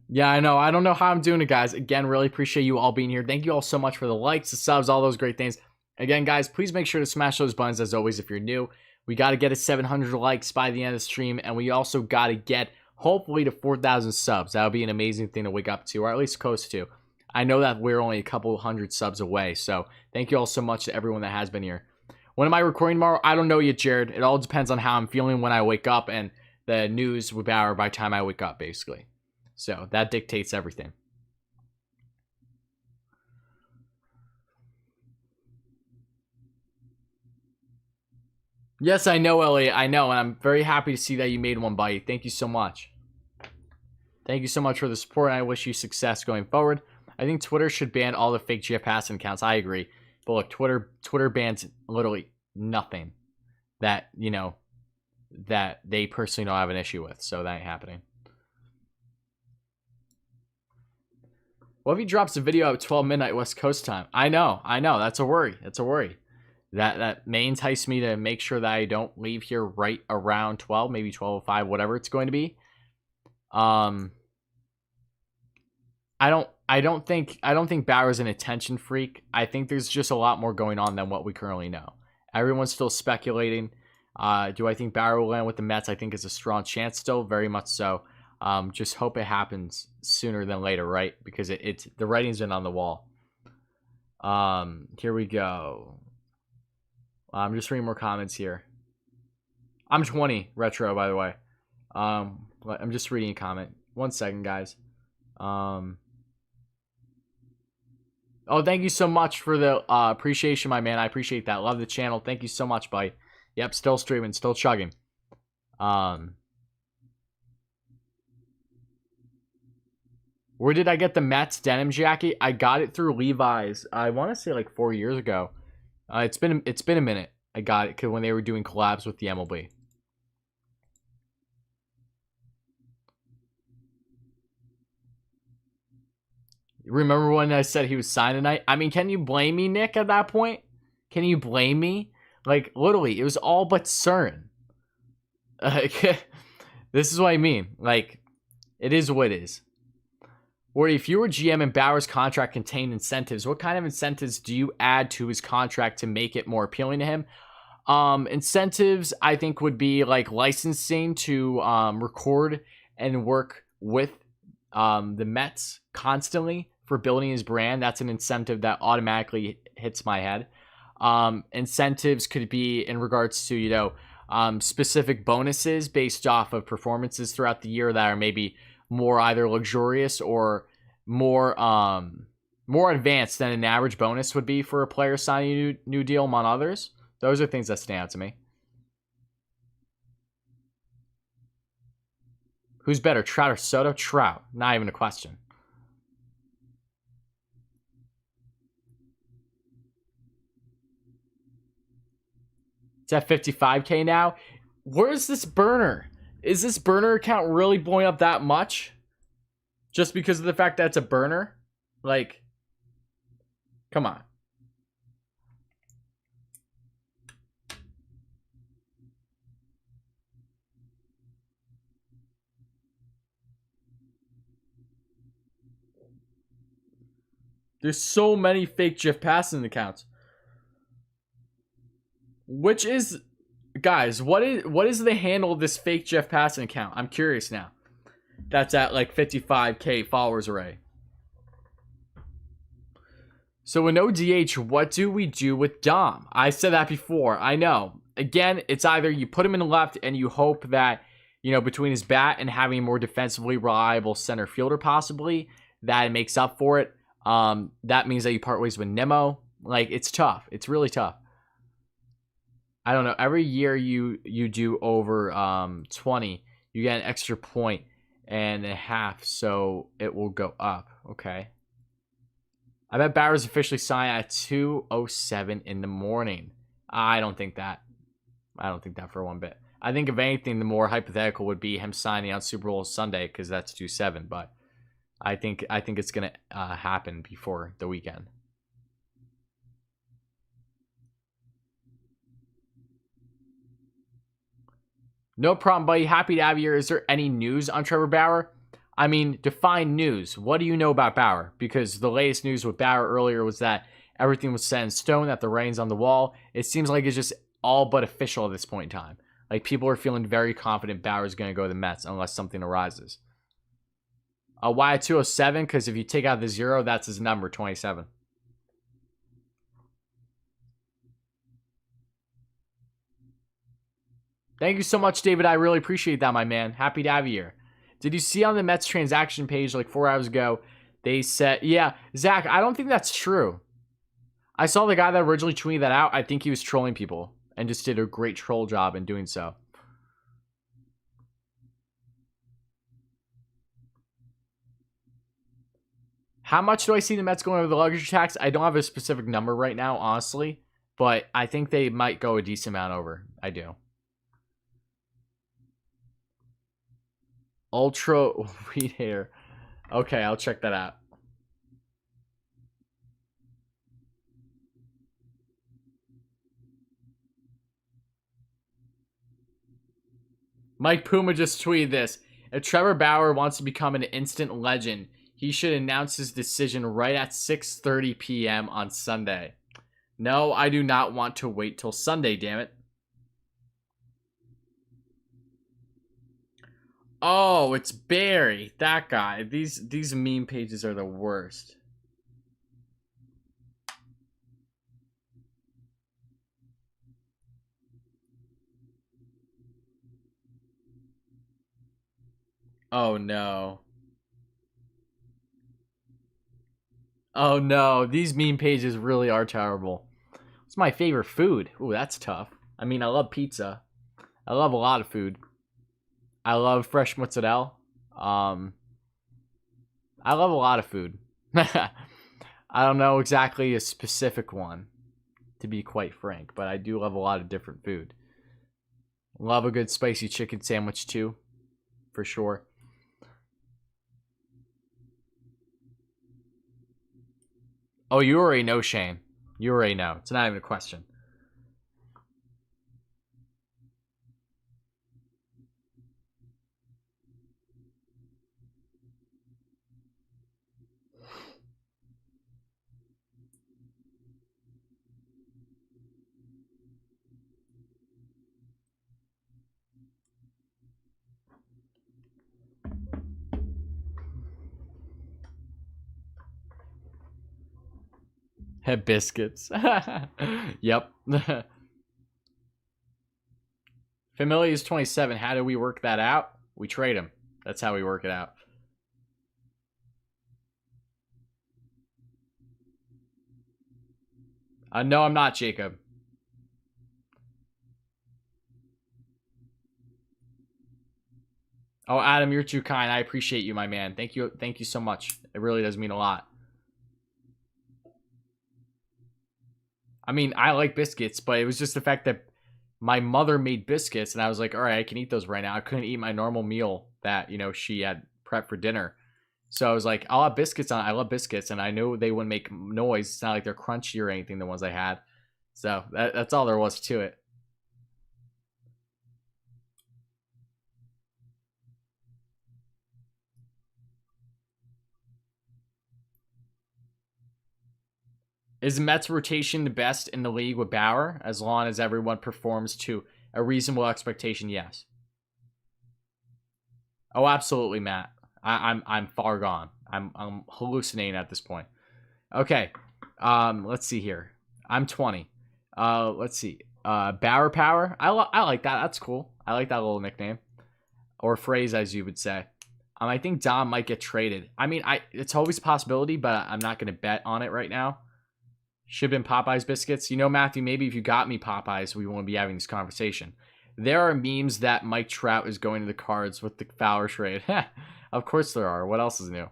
Yeah, I know. I don't know how I'm doing it, guys. Again, really appreciate you all being here. Thank you all so much for the likes, the subs, all those great things. Again, guys, please make sure to smash those buttons as always if you're new. We got to get to 700 likes by the end of the stream, and we also got to get, hopefully, to 4,000 subs. That would be an amazing thing to wake up to, or at least close to. I know that we're only a couple hundred subs away, so thank you all so much to everyone that has been here. When am I recording tomorrow? I don't know yet, Jared. It all depends on how I'm feeling when I wake up and the news with Bauer by the time I wake up, basically. So that dictates everything. Yes, I know, Elliot. I know, and I'm very happy to see that you made one, buddy. Thank you so much. Thank you so much for the support, and I wish you success going forward. I think Twitter should ban all the fake GF Passing accounts. I agree. But look, Twitter bans literally nothing that, you know, that they personally don't have an issue with. So that ain't happening. What if he drops a video at 12 midnight West Coast time? I know. That's a worry. That's a worry. That may entice me to make sure that I don't leave here right around 12, maybe 12:05, whatever it's going to be. I don't think Bauer's an attention freak. I think there's just a lot more going on than what we currently know. Everyone's still speculating. Do I think Bauer will land with the Mets? I think it's a strong chance still, very much so. Just hope it happens sooner than later, right? Because it's the writing's been on the wall. Here we go. I'm just reading more comments here. I'm 20 retro, by the way. I'm just reading a comment. 1 second, guys. Oh, thank you so much for the appreciation, my man. I appreciate that. Love the channel. Thank you so much, buddy. Yep, still streaming, still chugging. Where did I get the Mets denim jacket? I got it through Levi's. I want to say like 4 years ago. It's been a minute. I got it when they were doing collabs with the MLB. Remember when I said he was signed tonight? I mean, can you blame me, Nick, at that point? Can you blame me? Like, literally, it was all but CERN. This is what I mean. Like, it is what it is. Or if you were GM and Bauer's contract contained incentives, what kind of incentives do you add to his contract to make it more appealing to him? Incentives, I think, would be like licensing to record and work with the Mets constantly for building his brand. That's an incentive that automatically hits my head. Incentives could be in regards to, specific bonuses based off of performances throughout the year that are maybe more either luxurious or more advanced than an average bonus would be for a player signing a new deal among others. Those are things that stand out to me. Who's better, Trout or Soto? Trout. Not even a question. It's at 55K now. Where's this burner? Is this burner account really blowing up that much? Just because of the fact that it's a burner? Like, come on. There's so many fake Jeff Passan accounts. Which is, guys, what is the handle of this fake Jeff Passan account? I'm curious now. That's at like 55K followers array. So with no DH, what do we do with Dom? I said that before. I know. Again, it's either you put him in the left and you hope that, between his bat and having a more defensively reliable center fielder possibly, that it makes up for it. That means that you part ways with Nemo. Like, it's tough. It's really tough. I don't know. Every year you do over 20, you get an extra point and a half, so it will go up. Okay. I bet Bauer's officially signed at 2:07 in the morning. I don't think that. I don't think that for one bit. I think if anything, the more hypothetical would be him signing on Super Bowl Sunday because that's 2:07. But I think it's gonna happen before the weekend. No problem, buddy. Happy to have you here. Is there any news on Trevor Bauer? I mean, define news. What do you know about Bauer? Because the latest news with Bauer earlier was that everything was set in stone, that the writing's on the wall. It seems like it's just all but official at this point in time. Like, people are feeling very confident Bauer's going to go to the Mets unless something arises. Why at 2:07? Because if you take out the 0, that's his number, 27. Thank you so much, David. I really appreciate that, my man. Happy to have you here. Did you see on the Mets transaction page like 4 hours ago, they said, yeah, Zach, I don't think that's true. I saw the guy that originally tweeted that out. I think he was trolling people and just did a great troll job in doing so. How much do I see the Mets going over the luxury tax? I don't have a specific number right now, honestly, but I think they might go a decent amount over. I do. Ultra weed hair. Okay, I'll check that out. Mike Puma just tweeted this. If Trevor Bauer wants to become an instant legend, he should announce his decision right at 6:30 p.m. on Sunday. No, I do not want to wait till Sunday, damn it. Oh, it's Barry. That guy. These meme pages are the worst. Oh no. Oh no, these meme pages really are terrible. What's my favorite food? Ooh, that's tough. I mean, I love pizza. I love a lot of food. I love fresh mozzarella. I love a lot of food. I don't know exactly a specific one, to be quite frank, but I do love a lot of different food. Love a good spicy chicken sandwich too, for sure. Oh, you already know, Shane. You already know. It's not even a question. Biscuits. Yep. Familia is 27. How do we work that out? We trade him. That's how we work it out. No, I'm not, Jacob. Oh, Adam, you're too kind. I appreciate you, my man. Thank you. Thank you so much. It really does mean a lot. I mean, I like biscuits, but it was just the fact that my mother made biscuits, and I was like, all right, I can eat those right now. I couldn't eat my normal meal that, you know, she had prepped for dinner. So I was like, I'll have biscuits on. I love biscuits, and I know they wouldn't make noise. It's not like they're crunchy or anything, the ones I had. So that's all there was to it. Is Mets rotation the best in the league with Bauer? As long as everyone performs to a reasonable expectation, yes. Oh, absolutely, Matt. I'm far gone. I'm hallucinating at this point. Okay. Let's see here. I'm 20. Let's see. Bauer Power. I like that. That's cool. I like that little nickname or phrase, as you would say. I think Dom might get traded. I mean, it's always a possibility, but I'm not going to bet on it right now. Should have been Popeye's biscuits. You know, Matthew, maybe if you got me Popeye's, we won't be having this conversation. There are memes that Mike Trout is going to the Cards with the Fowler trade. Of course there are. What else is new? You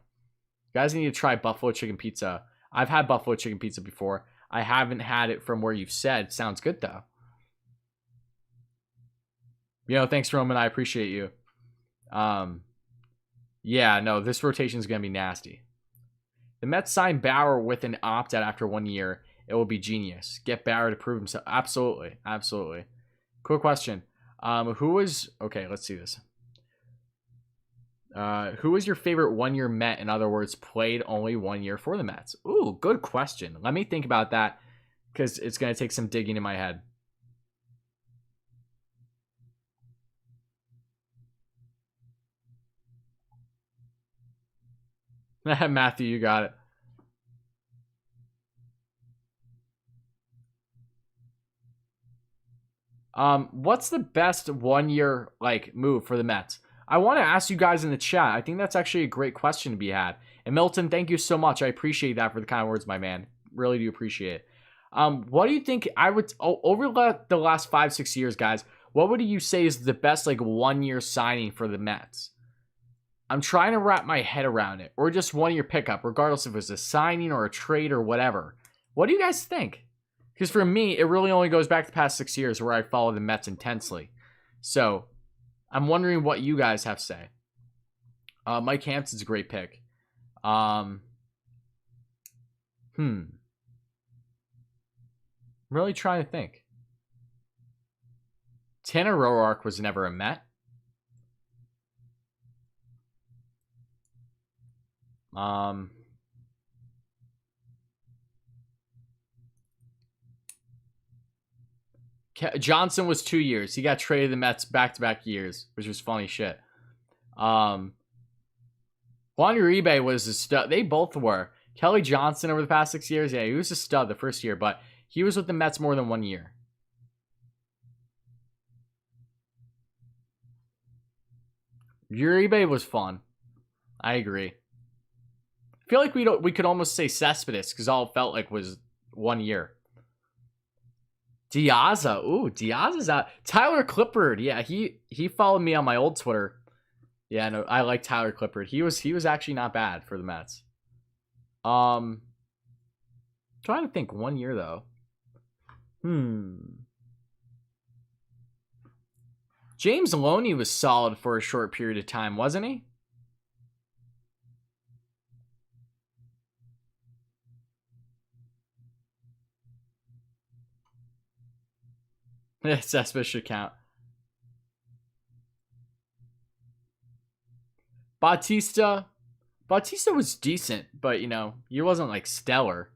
guys need to try Buffalo Chicken Pizza. I've had Buffalo Chicken Pizza before. I haven't had it from where you've said. Sounds good, though. You know, thanks, Roman. I appreciate you. Yeah, no, this rotation is going to be nasty. The Mets signed Bauer with an opt-out after 1 year. It will be genius. Get Bauer to prove himself. Absolutely. Absolutely. Quick question. Who was... Okay, let's see this. Who was your favorite one-year Met? In other words, played only 1 year for the Mets. Ooh, good question. Let me think about that because it's going to take some digging in my head. Matthew, you got it. What's the best 1 year move for the Mets? I want to ask you guys in the chat. I think that's actually a great question to be had. And Milton, thank you so much. I appreciate that for the kind words, my man. Really do appreciate it. What do you think over the last 5-6 years, guys? What would you say is the best 1 year signing for the Mets? I'm trying to wrap my head around it, or just 1 year pickup, regardless if it was a signing or a trade or whatever. What do you guys think? Because for me, it really only goes back the past 6 years where I follow the Mets intensely. So I'm wondering what you guys have to say. Mike Hampton's a great pick. I'm really trying to think. Tanner Roark was never a Met. Johnson was 2 years. He got traded to the Mets back-to-back years, which was funny shit. Juan Uribe was a stud. They both were. Kelly Johnson over the past 6 years, yeah, he was a stud the first year, but he was with the Mets more than 1 year. Uribe was fun. I agree. I feel like we could almost say Cespedes because all it felt like was 1 year. Diaza. Ooh, Diaza's out. Tyler Clippard. Yeah, he followed me on my old Twitter. Yeah, no, I like Tyler Clippard. He was actually not bad for the Mets. Trying to think 1 year though. James Loney was solid for a short period of time, wasn't he? Cespedes should count. Bautista was decent, but he wasn't stellar.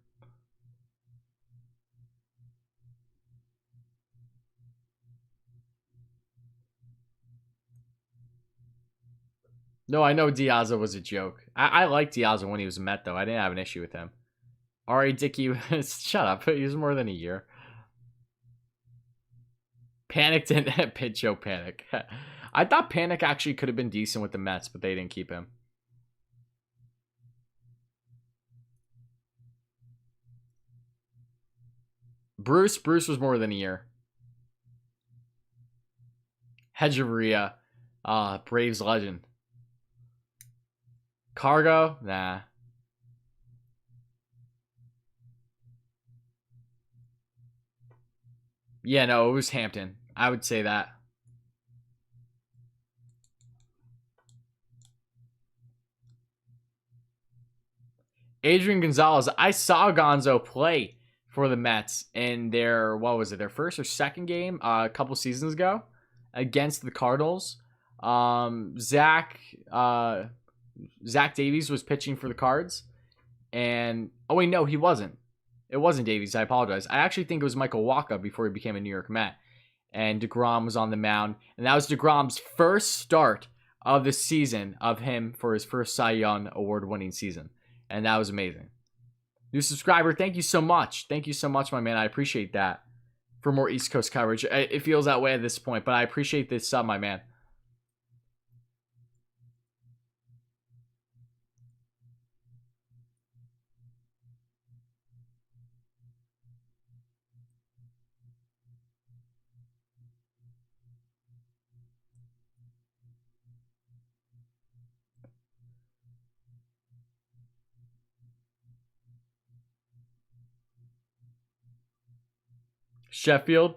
No, I know Diaza was a joke. I liked Diaza when he was a Met, though. I didn't have an issue with him. R.A. Dickey, shut up. He was more than a year. Panic didn't pitch Joe Panic. I thought Panic actually could have been decent with the Mets, but they didn't keep him. Bruce was more than a year. Hegeria, Braves legend. Cargo, nah. Yeah, no, it was Hampton. I would say that. Adrian Gonzalez. I saw Gonzo play for the Mets in their, what was it, their first or second game a couple seasons ago against the Cardinals. Zach Davies was pitching for the Cards. And, oh wait, no, he wasn't. It wasn't Davies. I apologize. I actually think it was Michael Wacha before he became a New York Met. And DeGrom was on the mound. And that was DeGrom's first start of the season of him for his first Cy Young award-winning season. And that was amazing. New subscriber, thank you so much. Thank you so much, my man. I appreciate that. For more East Coast coverage. It feels that way at this point, but I appreciate this sub, my man. Sheffield.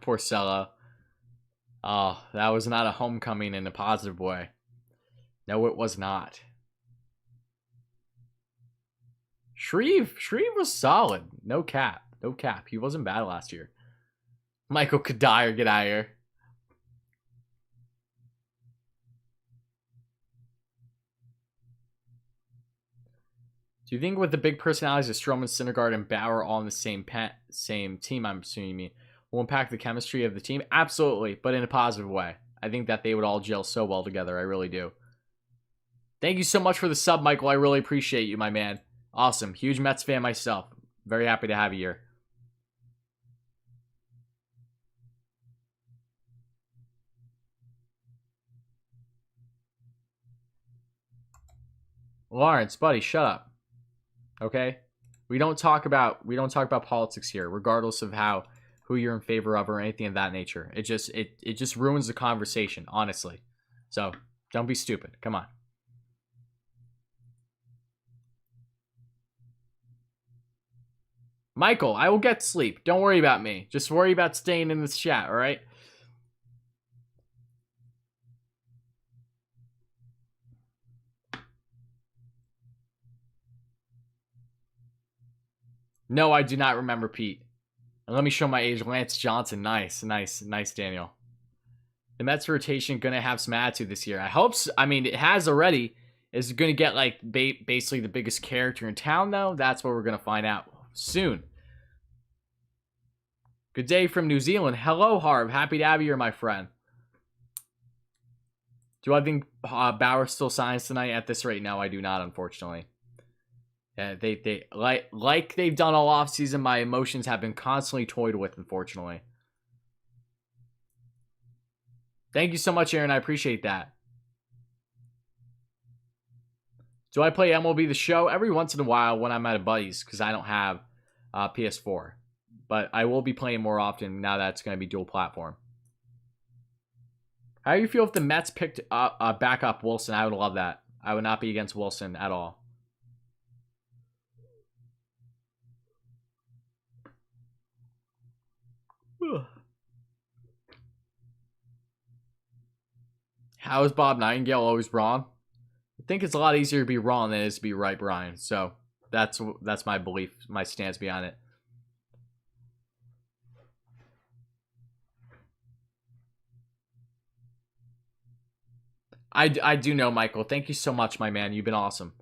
Porcello. Oh, that was not a homecoming in a positive way. No, it was not. Shreve was solid. No cap. No cap. He wasn't bad last year. Michael Kadire, get out of here. Do you think with the big personalities of Stroman, Syndergaard, and Bauer all on the same team, I'm assuming you mean, will impact the chemistry of the team? Absolutely, but in a positive way. I think that they would all gel so well together. I really do. Thank you so much for the sub, Michael. I really appreciate you, my man. Awesome. Huge Mets fan myself. Very happy to have you here. Lawrence, buddy, shut up. Okay? We don't talk about politics here, regardless of who you're in favor of or anything of that nature. It just ruins the conversation, honestly. So don't be stupid. Come on. Michael, I will get sleep. Don't worry about me. Just worry about staying in this chat, all right? No, I do not remember Pete. And let me show my age. Lance Johnson. Nice, Daniel. The Mets rotation going to have some attitude this year. I hope so. I mean, it has already. Is it going to get like basically the biggest character in town, though? That's what we're going to find out soon. Good day from New Zealand. Hello, Harv. Happy to have you here, my friend. Do I think Bauer still signs tonight at this rate? No, I do not, unfortunately. Yeah, they like they've done all offseason, my emotions have been constantly toyed with, unfortunately. Thank you so much, Aaron. I appreciate that. Do I play MLB The Show? Every once in a while when I'm at a buddy's, because I don't have PS4. But I will be playing more often now that it's going to be dual platform. How do you feel if the Mets picked back up Wilson? I would love that. I would not be against Wilson at all. How is Bob Nightingale always wrong? I think it's a lot easier to be wrong than it is to be right, Brian. So that's my belief, my stance behind it. I do know, Michael. Thank you so much, my man. You've been awesome.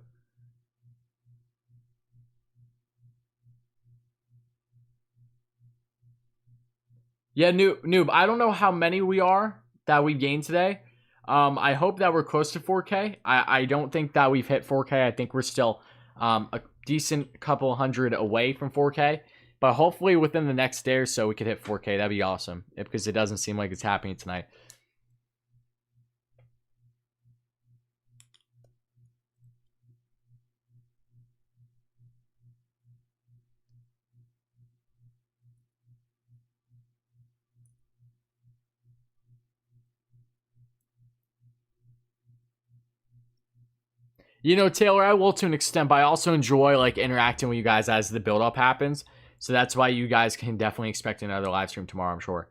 Yeah, Noob. I don't know how many we are that we gained today. I hope that we're close to 4K. I don't think that we've hit 4K. I think we're still a decent couple hundred away from 4K. But hopefully within the next day or so we could hit 4K. That'd be awesome. Because it doesn't seem like it's happening tonight. You know, Taylor, I will to an extent, but I also enjoy like interacting with you guys as the build-up happens. So that's why you guys can definitely expect another live stream tomorrow, I'm sure.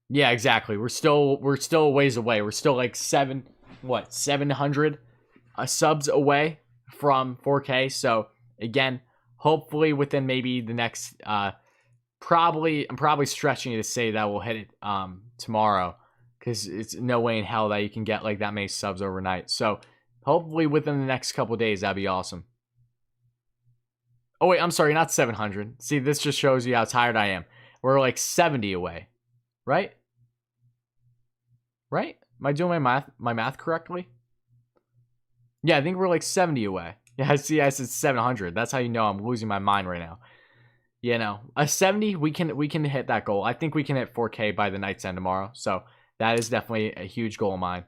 Yeah, exactly. We're still a ways away. We're still like 700 subs away from 4K. So again, hopefully within maybe the next I'm probably stretching it to say that we'll hit it tomorrow, because it's no way in hell that you can get like that many subs overnight. So hopefully within the next couple days, that'd be awesome. Oh wait, I'm sorry, not 700. See, this just shows you how tired I am. We're like 70 away, right? Right? Am I doing my math correctly? Yeah, I think we're like 70 away. Yeah, I see. I said 700. That's how you know I'm losing my mind right now. You know, a 70, we can hit that goal. I think we can hit 4K by the night's end tomorrow. So that is definitely a huge goal of mine.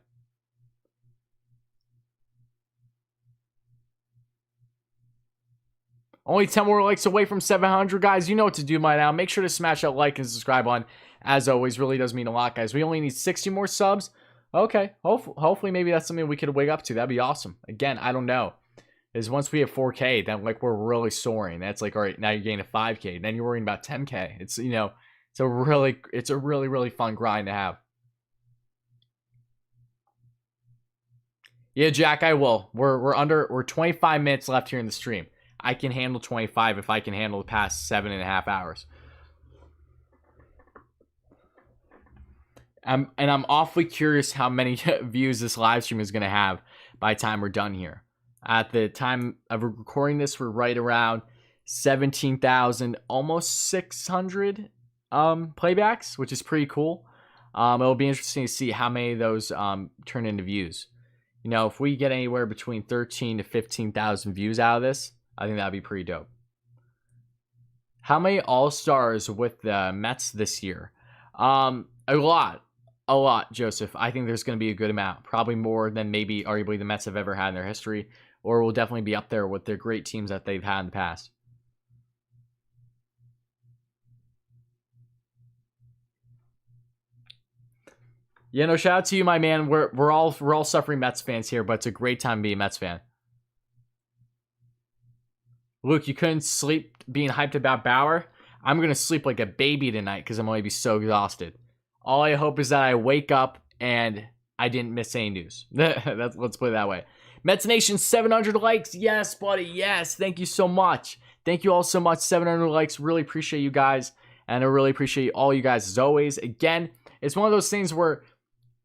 Only 10 more likes away from 700, guys. You know what to do by now. Make sure to smash that like and subscribe button. As always, really does mean a lot, guys. We only need 60 more subs. Okay, hopefully maybe that's something we could wake up to. That'd be awesome. Again, I don't know. Is once we have 4K, then like we're really soaring. That's like, all right, now you're getting a 5K. Then you're worrying about 10K. It's, you know, it's a really fun grind to have. Yeah, Jack, I will. We're 25 minutes left here in the stream. I can handle 25 if I can handle the past 7.5 hours. And I'm awfully curious how many views this live stream is going to have by the time we're done here. At the time of recording this, we're right around 17,000, almost 600 playbacks, which is pretty cool. It'll be interesting to see how many of those turn into views. You know, if we get anywhere between 13 to 15,000 views out of this, I think that'd be pretty dope. How many All-Stars with the Mets this year? A lot, Joseph. I think there's going to be a good amount. Probably more than maybe arguably the Mets have ever had in their history, or will definitely be up there with their great teams that they've had in the past. Yeah, no, shout out to you, my man. We're all suffering Mets fans here, but it's a great time to be a Mets fan. Luke, you couldn't sleep being hyped about Bauer? I'm going to sleep like a baby tonight because I'm going to be so exhausted. All I hope is that I wake up and I didn't miss any news. Let's put it that way. Mets Nation, 700 likes. Yes, buddy. Yes. Thank you so much. Thank you all so much. 700 likes. Really appreciate you guys. And I really appreciate all you guys as always. Again, it's one of those things where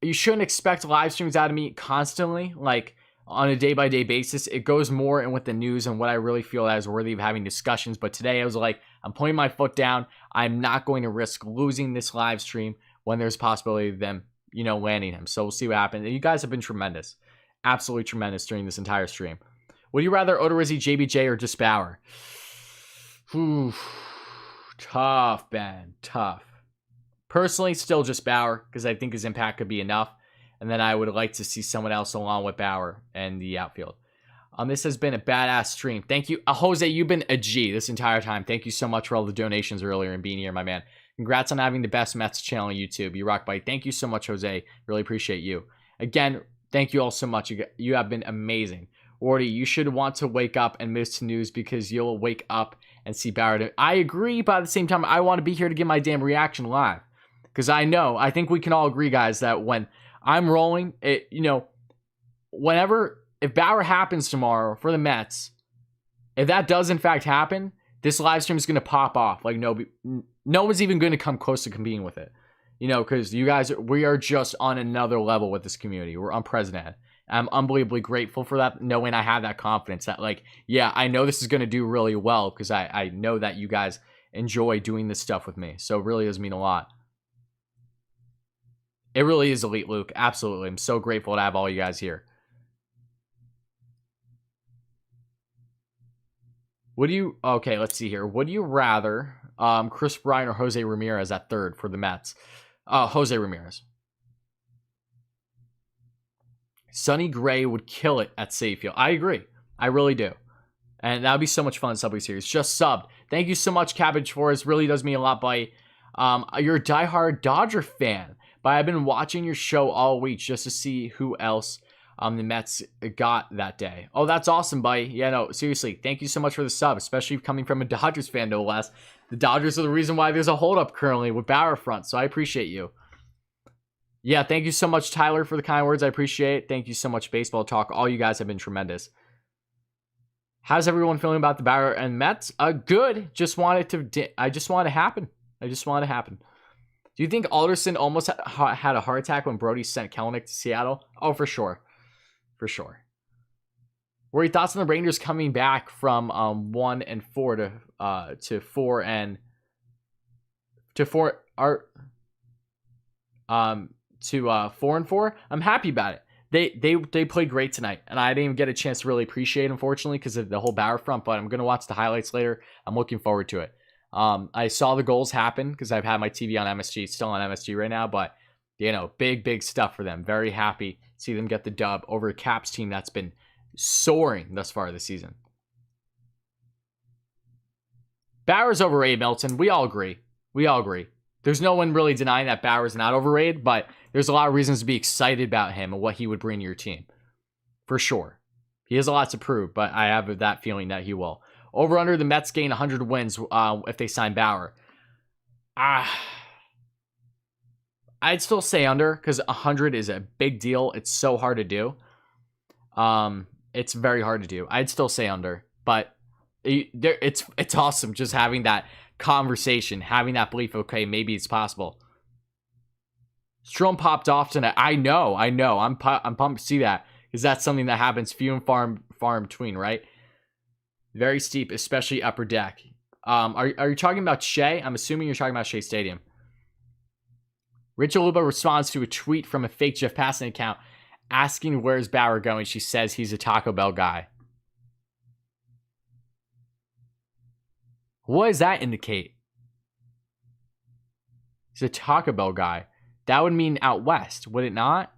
you shouldn't expect live streams out of me constantly. Like, on a day-by-day basis, it goes more in with the news and what I really feel that is worthy of having discussions. But today I was like, I'm putting my foot down. I'm not going to risk losing this live stream when there's a possibility of them, you know, landing him. So we'll see what happens. You guys have been tremendous. Absolutely tremendous during this entire stream. Would you rather Odorizzi, JBJ, or just Bauer? Whew. Tough, Ben. Tough. Personally, still just Bauer, because I think his impact could be enough. And then I would like to see someone else along with Bauer and the outfield. This has been a badass stream. Thank you. Jose, you've been a G this entire time. Thank you so much for all the donations earlier and being here, my man. Congrats on having the best Mets channel on YouTube. You rock, buddy. Thank you so much, Jose. Really appreciate you. Again, thank you all so much. You have been amazing. Wardy, you should want to wake up and miss news because you'll wake up and see Bauer. I agree, but at the same time, I want to be here to give my damn reaction live. Because I think we can all agree, guys, that when I'm rolling, if Bauer happens tomorrow for the Mets, if that does in fact happen, this live stream is going to pop off. Like no one's even going to come close to competing with it. You know, because you guys, we are just on another level with this community. We're unprecedented. I'm unbelievably grateful for that, knowing I have that confidence that, like, yeah, I know this is going to do really well because I know that you guys enjoy doing this stuff with me. So it really does mean a lot. It really is elite, Luke. Absolutely. I'm so grateful to have all you guys here. Okay, let's see here. Would you rather Chris Bryant or Jose Ramirez at third for the Mets? Jose Ramirez. Sonny Gray would kill it at Safefield. I agree. I really do. And that would be so much fun in Subway Series. Just subbed. Thank you so much, Cabbage Forest. Really does mean a lot, buddy. You're a diehard Dodger fan, but I've been watching your show all week just to see who else the Mets got that day. Oh, that's awesome, buddy. Yeah, no, seriously. Thank you so much for the sub, especially coming from a Dodgers fan, no less. The Dodgers are the reason why there's a holdup currently with Bauer front, so I appreciate you. Yeah, thank you so much, Tyler, for the kind words. I appreciate it. Thank you so much, Baseball Talk. All you guys have been tremendous. How's everyone feeling about the Bauer and Mets? Good. I just want it to happen. Do you think Alderson almost had a heart attack when Brody sent Kelenic to Seattle? Oh, for sure. For sure. What are your thoughts on the Rangers coming back from 1-4 to 4-4? I'm happy about it. They played great tonight, and I didn't even get a chance to really appreciate it, unfortunately, because of the whole Bauer front, but I'm going to watch the highlights later. I'm looking forward to it. I saw the goals happen because I've had my TV on MSG, still on MSG right now, but, big stuff for them. Very happy to see them get the dub over a Caps team that's been soaring thus far this season. Bauer's overrated, Milton. We all agree. There's no one really denying that Bauer's not overrated, but there's a lot of reasons to be excited about him and what he would bring to your team. For sure. He has a lot to prove, but I have that feeling that he will. Over under, the Mets gain 100 wins if they sign Bauer. I'd still say under because 100 is a big deal. It's so hard to do. It's very hard to do. I'd still say under, but it's awesome just having that conversation, having that belief, okay, maybe it's possible. Strom popped off tonight. I know. I'm pumped to see that because that's something that happens few and far in between, right? Very steep, especially upper deck. Are you talking about Shea? I'm assuming you're talking about Shea Stadium. Rich Aluba responds to a tweet from a fake Jeff Passan account asking where's Bauer going. She says he's a Taco Bell guy. What does that indicate? He's a Taco Bell guy. That would mean out west, would it not?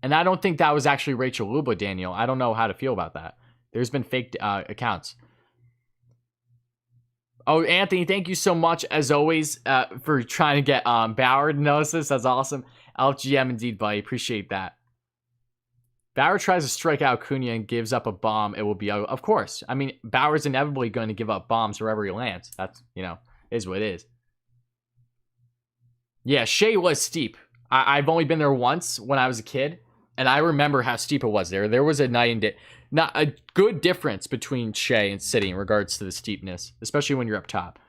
And I don't think that was actually Rachel Luba, Daniel. I don't know how to feel about that. There's been fake accounts. Oh, Anthony, thank you so much, as always, for trying to get Bauer to notice this. That's awesome. LGM indeed, buddy. Appreciate that. Bauer tries to strike out Cunha and gives up a bomb. It will be, of course. I mean, Bauer's inevitably going to give up bombs wherever he lands. That's, is what it is. Yeah, Shea was steep. I've only been there once when I was a kid, and I remember how steep it was there. There was a night and day, not a good difference between Shea and City in regards to the steepness, especially when you're up top.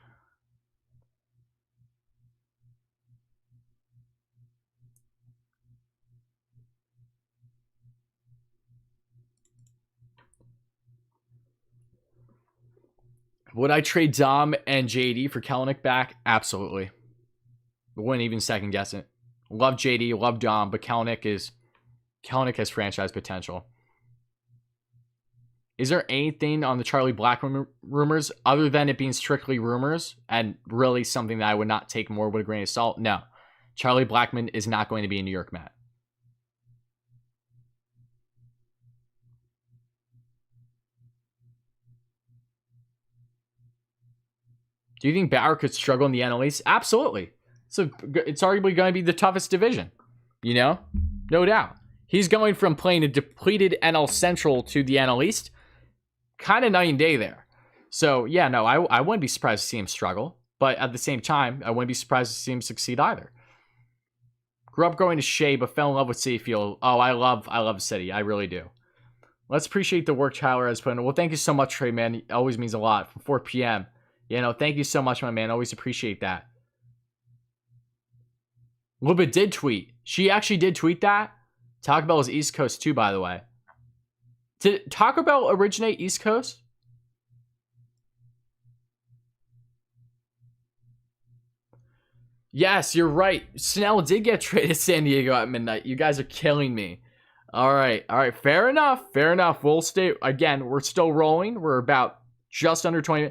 Would I trade Dom and JD for Kelenic back? Absolutely. Wouldn't even second guess it. Love JD, love Dom, but Kelenic has franchise potential. Is there anything on the Charlie Blackmon rumors other than it being strictly rumors and really something that I would not take more with a grain of salt? No. Charlie Blackmon is not going to be a New York Met. Do you think Bauer could struggle in the NL East? Absolutely. So it's arguably going to be the toughest division, no doubt. He's going from playing a depleted NL Central to the NL East, kind of night and day there. So yeah, no, I wouldn't be surprised to see him struggle, but at the same time, I wouldn't be surprised to see him succeed either. Grew up going to Shea, but fell in love with Safefield. Oh, I love the city, I really do. Let's appreciate the work Tyler has put in. Well, thank you so much, Trey, man. It always means a lot. From 4 p.m. Thank you so much, my man. Always appreciate that. Luba did tweet. She actually did tweet that. Taco Bell is East Coast too, by the way. Did Taco Bell originate East Coast? Yes, you're right. Snell did get traded to San Diego at midnight. You guys are killing me. All right. Fair enough. We'll stay. Again, we're still rolling. We're about just under 20.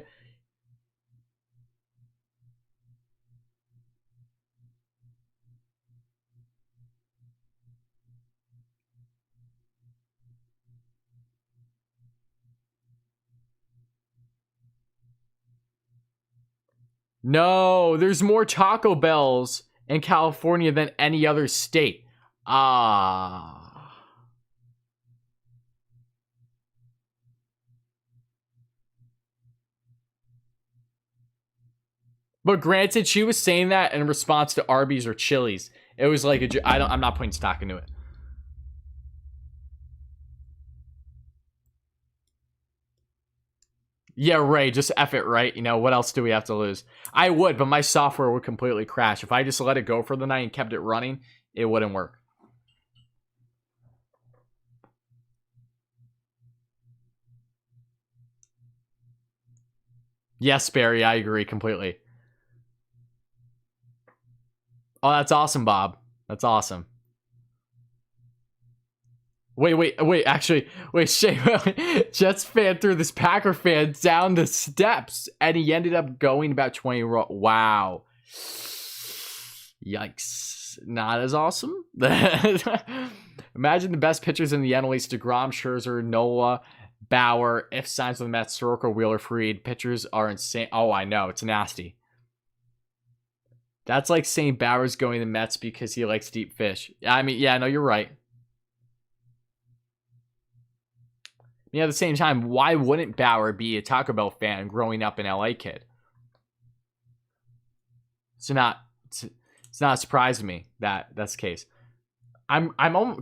No, there's more Taco Bells in California than any other state. Ah. But granted, she was saying that in response to Arby's or Chili's. It was like I'm not putting stock into it. Yeah, Ray, just F it, right? You know, what else do we have to lose? I would, but my software would completely crash. If I just let it go for the night and kept it running, it wouldn't work. Yes, Barry, I agree completely. Oh, that's awesome, Bob. That's awesome. Wait, actually, Shay, Jets fan threw this Packer fan down the steps, and he ended up going about 20. Wow. Yikes. Not as awesome. Imagine the best pitchers in the NL East: DeGrom, Scherzer, Nola, Bauer. If signs with the Mets, Soroka, Wheeler, Fried. Pitchers are insane. Oh, I know. It's nasty. That's like saying Bauer's going to the Mets because he likes deep fish. I mean, yeah, no, you're right. At the same time, why wouldn't Bauer be a Taco Bell fan growing up an LA kid? It's not a surprise to me that that's the case. I'm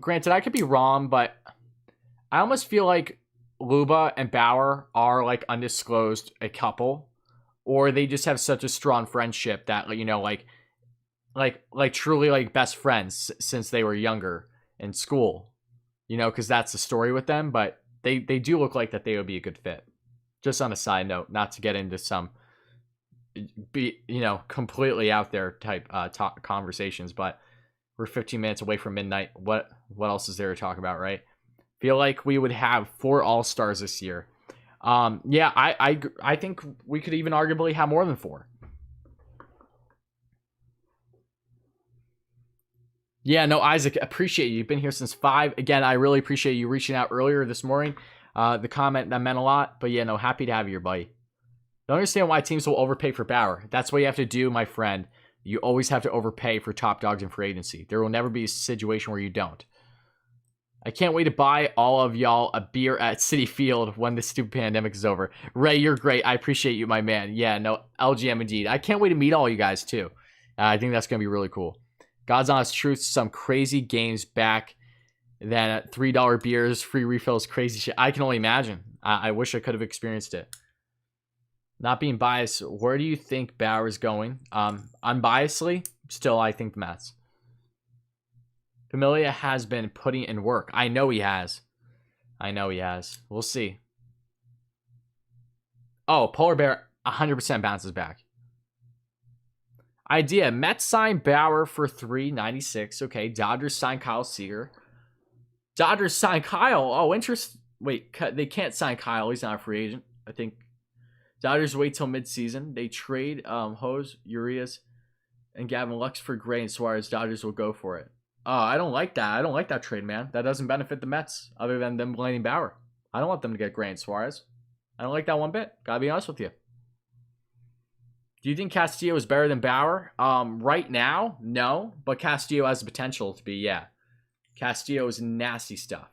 granted, I could be wrong, but I almost feel like Luba and Bauer are like undisclosed a couple, or they just have such a strong friendship that, you know, like truly like best friends since they were younger in school, you know, because that's the story with them. But they do look like that they would be a good fit. Just on a side note, not to get into some completely out there type talk conversations, but we're 15 minutes away from midnight. What else is there to talk about, right? Feel like we would have 4 all-stars this year. Yeah, I think we could even arguably have more than 4. Yeah, no, Isaac, appreciate you. You've been here since 5. Again, I really appreciate you reaching out earlier this morning. The comment, that meant a lot. But yeah, no, happy to have you, buddy. Don't understand why teams will overpay for Bauer. That's what you have to do, my friend. You always have to overpay for top dogs in free agency. There will never be a situation where you don't. I can't wait to buy all of y'all a beer at Citi Field when this stupid pandemic is over. Ray, you're great. I appreciate you, my man. Yeah, no, LGM indeed. I can't wait to meet all you guys, too. I think that's going to be really cool. God's honest truth, some crazy games back then at $3 beers, free refills, crazy shit. I can only imagine. I wish I could have experienced it. Not being biased, where do you think Bauer's going? Unbiasedly, still, I think the Mets. Familia has been putting in work. I know he has. We'll see. Oh, Polar Bear 100% bounces back. Idea, Mets signed Bauer for $396. Okay, Dodgers signed Kyle Seager. Dodgers signed Kyle. Oh, interest. Wait, they can't sign Kyle. He's not a free agent. I think Dodgers wait till midseason. They trade Hose, Urias, and Gavin Lux for Gray and Suarez. Dodgers will go for it. Oh, I don't like that. I don't like that trade, man. That doesn't benefit the Mets other than them blaming Bauer. I don't want them to get Gray and Suarez. I don't like that one bit. Gotta be honest with you. Do you think Castillo is better than Bauer? Right now, no. But Castillo has the potential to be, yeah. Castillo is nasty stuff.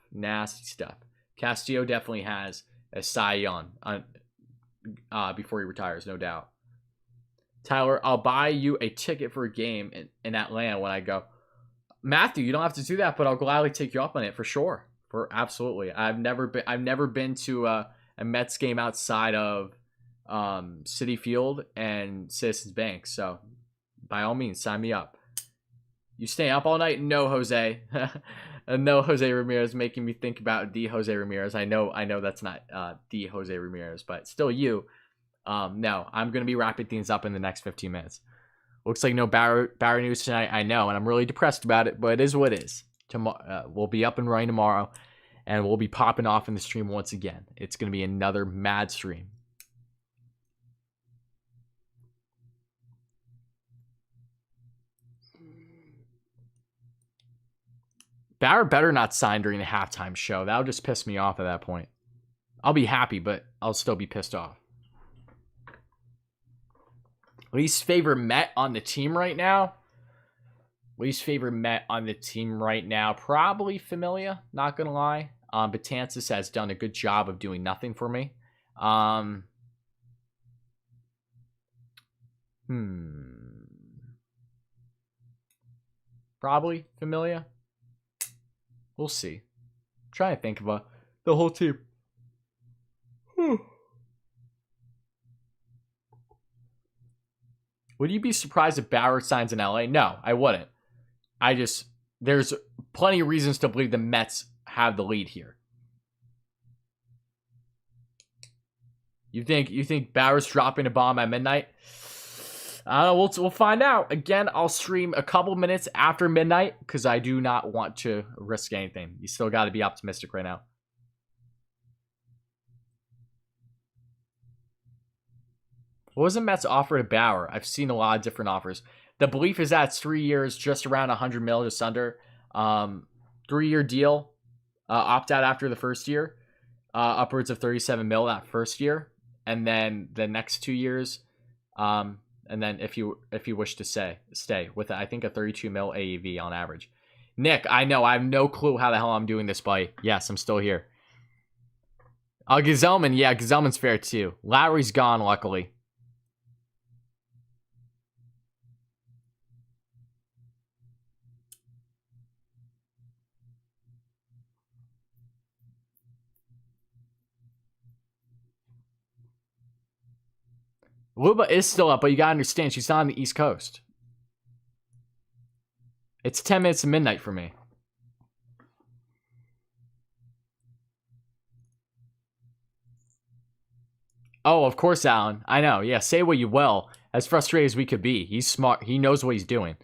Castillo definitely has a Cy Young before he retires, no doubt. Tyler, I'll buy you a ticket for a game in Atlanta when I go. Matthew, you don't have to do that, but I'll gladly take you up on it for sure. Absolutely. I've never been to a Mets game outside of Citi Field and Citizens Bank, so by all means sign me up. You stay up all night? No, Jose. No Jose Ramirez making me think about D Jose Ramirez. I know that's not D Jose Ramirez, but still you. No, I'm gonna be wrapping things up in the next 15 minutes. Looks like no Bauer news tonight. I know, and I'm really depressed about it, but it is what it is. Tomorrow we'll be up and running tomorrow, and we'll be popping off in the stream once again. It's gonna be another mad stream. Bauer better not sign during the halftime show. That'll just piss me off at that point. I'll be happy, but I'll still be pissed off. Least favorite Met on the team right now? Least favorite Met on the team right now? Probably Familia, not going to lie. Betances has done a good job of doing nothing for me. Probably Familia. We'll see. I'm trying to think about the whole team. Would you be surprised if Bauer signs in LA? No, I wouldn't. There's plenty of reasons to believe the Mets have the lead here. You think Bauer's dropping a bomb at midnight? I don't know. We'll find out. Again, I'll stream a couple minutes after midnight because I do not want to risk anything. You still got to be optimistic right now. What was the Mets offer to Bauer? I've seen a lot of different offers. The belief is that it's 3 years, just around 100 mil, just under. 3-year deal, opt out after the first year, upwards of 37 mil that first year, and then the next 2 years, and then if you wish to stay with I think a 32 mil AAV on average. Nick, I know I have no clue how the hell I'm doing this, buddy. Yes, I'm still here. Gazelman, yeah, Gazelman's fair too. Lowry's gone, luckily. Luba is still up, but you gotta understand, she's not on the East Coast. It's 10 minutes to midnight for me. Oh, of course, Alan. I know. Yeah, say what you will. As frustrated as we could be, he's smart. He knows what he's doing.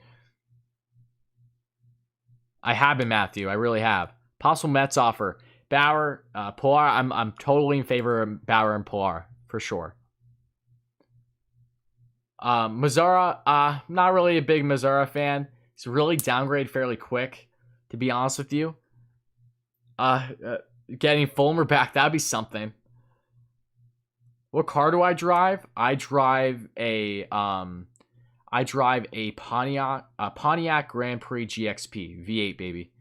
I have been, Matthew. I really have. Possible Mets offer. Bauer, Pilar. I'm totally in favor of Bauer and Pilar, for sure. Mazara, not really a big Mazara fan. He's really downgraded fairly quick, to be honest with you. Getting Fulmer back, that'd be something. What car do I drive? I drive a Pontiac Grand Prix GXP V8, baby.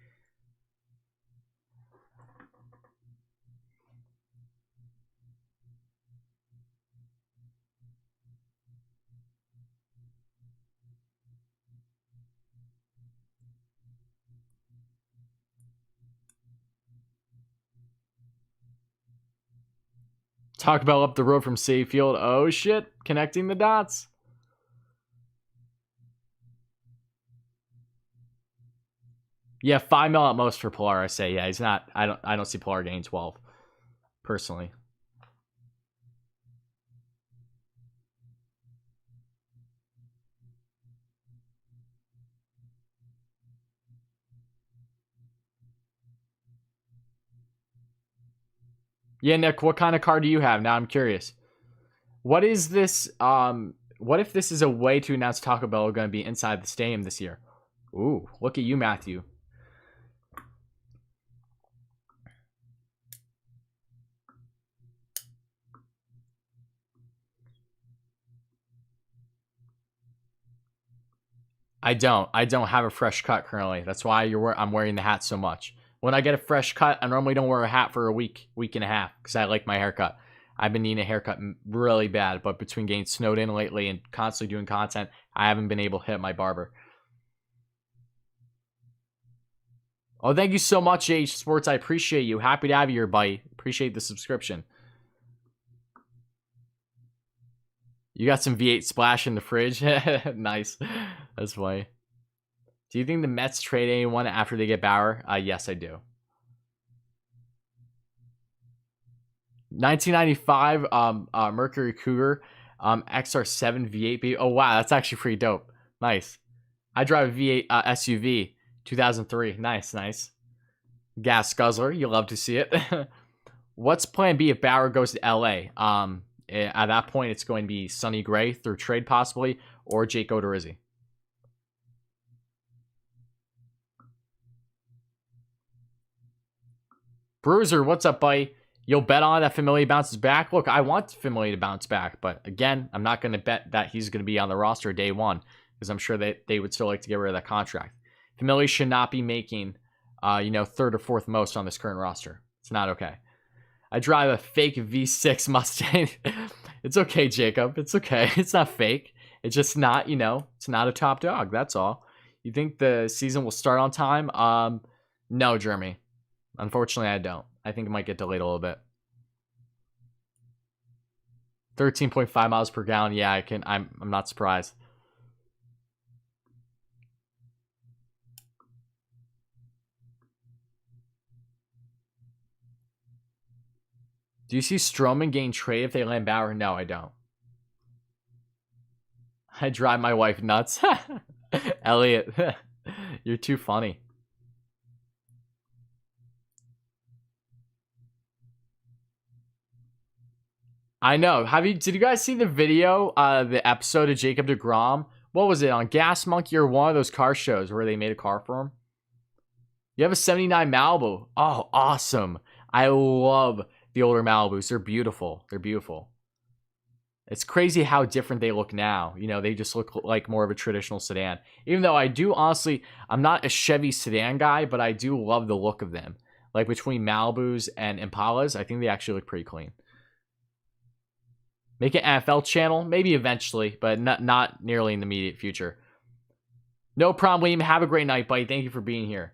Talk about up the road from Citi Field. Oh shit, connecting the dots. Yeah, 5 mil at most for Pilar, I say. Yeah, he's not. I don't see Pilar getting 12, personally. Yeah, Nick, what kind of car do you have? Now I'm curious. What is this? What if this is a way to announce Taco Bell going to be inside the stadium this year? Ooh, look at you, Matthew. I don't have a fresh cut currently. That's why I'm wearing the hat so much. When I get a fresh cut, I normally don't wear a hat for a week and a half because I like my haircut. I've been needing a haircut really bad, but between getting snowed in lately and constantly doing content, I haven't been able to hit my barber. Oh, thank you so much, H Sports. I appreciate you. Happy to have you here, buddy. Appreciate the subscription. You got some V8 splash in the fridge. Nice. That's funny. Do you think the Mets trade anyone after they get Bauer? Yes, I do. 1995 Mercury Cougar XR7 V8. Oh, wow. That's actually pretty dope. Nice. I drive a V8 SUV 2003. Nice, nice. Gas guzzler. You love to see it. What's plan B if Bauer goes to LA? At that point, it's going to be Sonny Gray through trade possibly, or Jake Odorizzi. Bruiser, what's up, buddy? You'll bet on that Familia bounces back? Look, I want Familia to bounce back, but again, I'm not going to bet that he's going to be on the roster day one, because I'm sure they would still like to get rid of that contract. Familia should not be making, third or fourth most on this current roster. It's not okay. I drive a fake V6 Mustang. It's okay, Jacob. It's okay. It's not fake. It's just not, it's not a top dog. That's all. You think the season will start on time? No, Jeremy. Unfortunately, I don't. I think it might get delayed a little bit. 13.5 miles per gallon. Yeah, I'm not surprised. Do you see Stroman getting traded if they land Bauer? No, I don't. I drive my wife nuts. Elliot, you're too funny. I know. Did you guys see the video, the episode of Jacob deGrom? What was it, on Gas Monkey or one of those car shows where they made a car for him? You have a 79 Malibu. Oh, awesome. I love the older Malibus. They're beautiful. They're beautiful. It's crazy how different they look now. They just look like more of a traditional sedan. Even though I'm not a Chevy sedan guy, but I do love the look of them. Like between Malibus and Impalas, I think they actually look pretty clean. Make an NFL channel? Maybe eventually, but not nearly in the immediate future. No problem, Liam. Have a great night, buddy. Thank you for being here.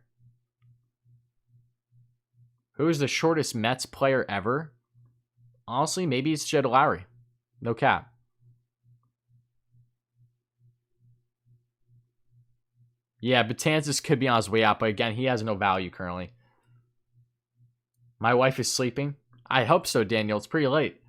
Who is the shortest Mets player ever? Honestly, maybe it's Jed Lowry. No cap. Yeah, Betances could be on his way out, but again, he has no value currently. My wife is sleeping. I hope so, Daniel. It's pretty late.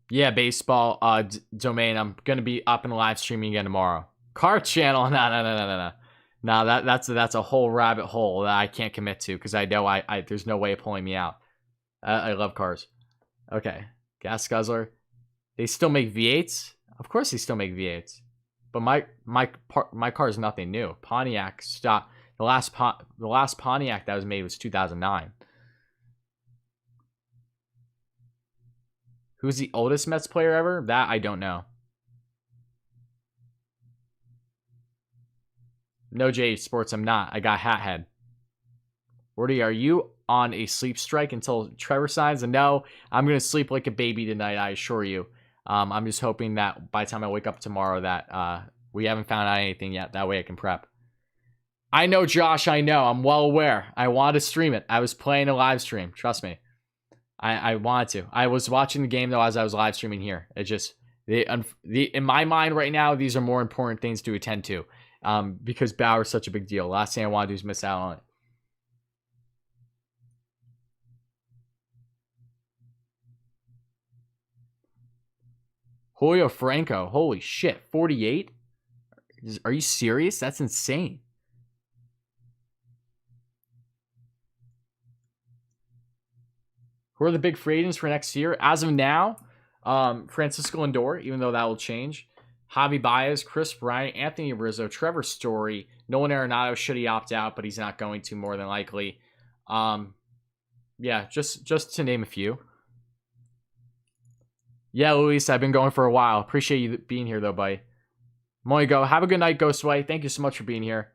Yeah, baseball domain. I'm gonna be up and live streaming again tomorrow. Car channel? No. No, that's a whole rabbit hole that I can't commit to because I know I there's no way of pulling me out. I love cars. Okay, gas guzzler. They still make V8s? Of course they still make V8s. But my car is nothing new. Pontiac stopped. The last Pontiac that was made was 2009. Who's the oldest Mets player ever? That I don't know. No, J Sports, I'm not. I got hat head. Woody, are you on a sleep strike until Trevor signs? And no, I'm going to sleep like a baby tonight, I assure you. I'm just hoping that by the time I wake up tomorrow that we haven't found out anything yet. That way I can prep. I know, Josh, I know. I'm well aware. I wanted to stream it. I was playing a live stream. Trust me. I wanted to. I was watching the game, though, as I was live streaming here. It just... in my mind right now, these are more important things to attend to. Because Bauer is such a big deal. Last thing I want to do is miss out on it. Julio Franco. Holy shit. 48? Are you serious? That's insane. Who are the big free agents for next year? As of now, Francisco Lindor, even though that will change. Javi Baez, Chris Bryant, Anthony Rizzo, Trevor Story, Nolan Arenado. Should he opt out, but he's not going to, more than likely. Yeah, just to name a few. Yeah, Luis, I've been going for a while. Appreciate you being here, though, buddy. Moigo, have a good night, Ghostway. Thank you so much for being here.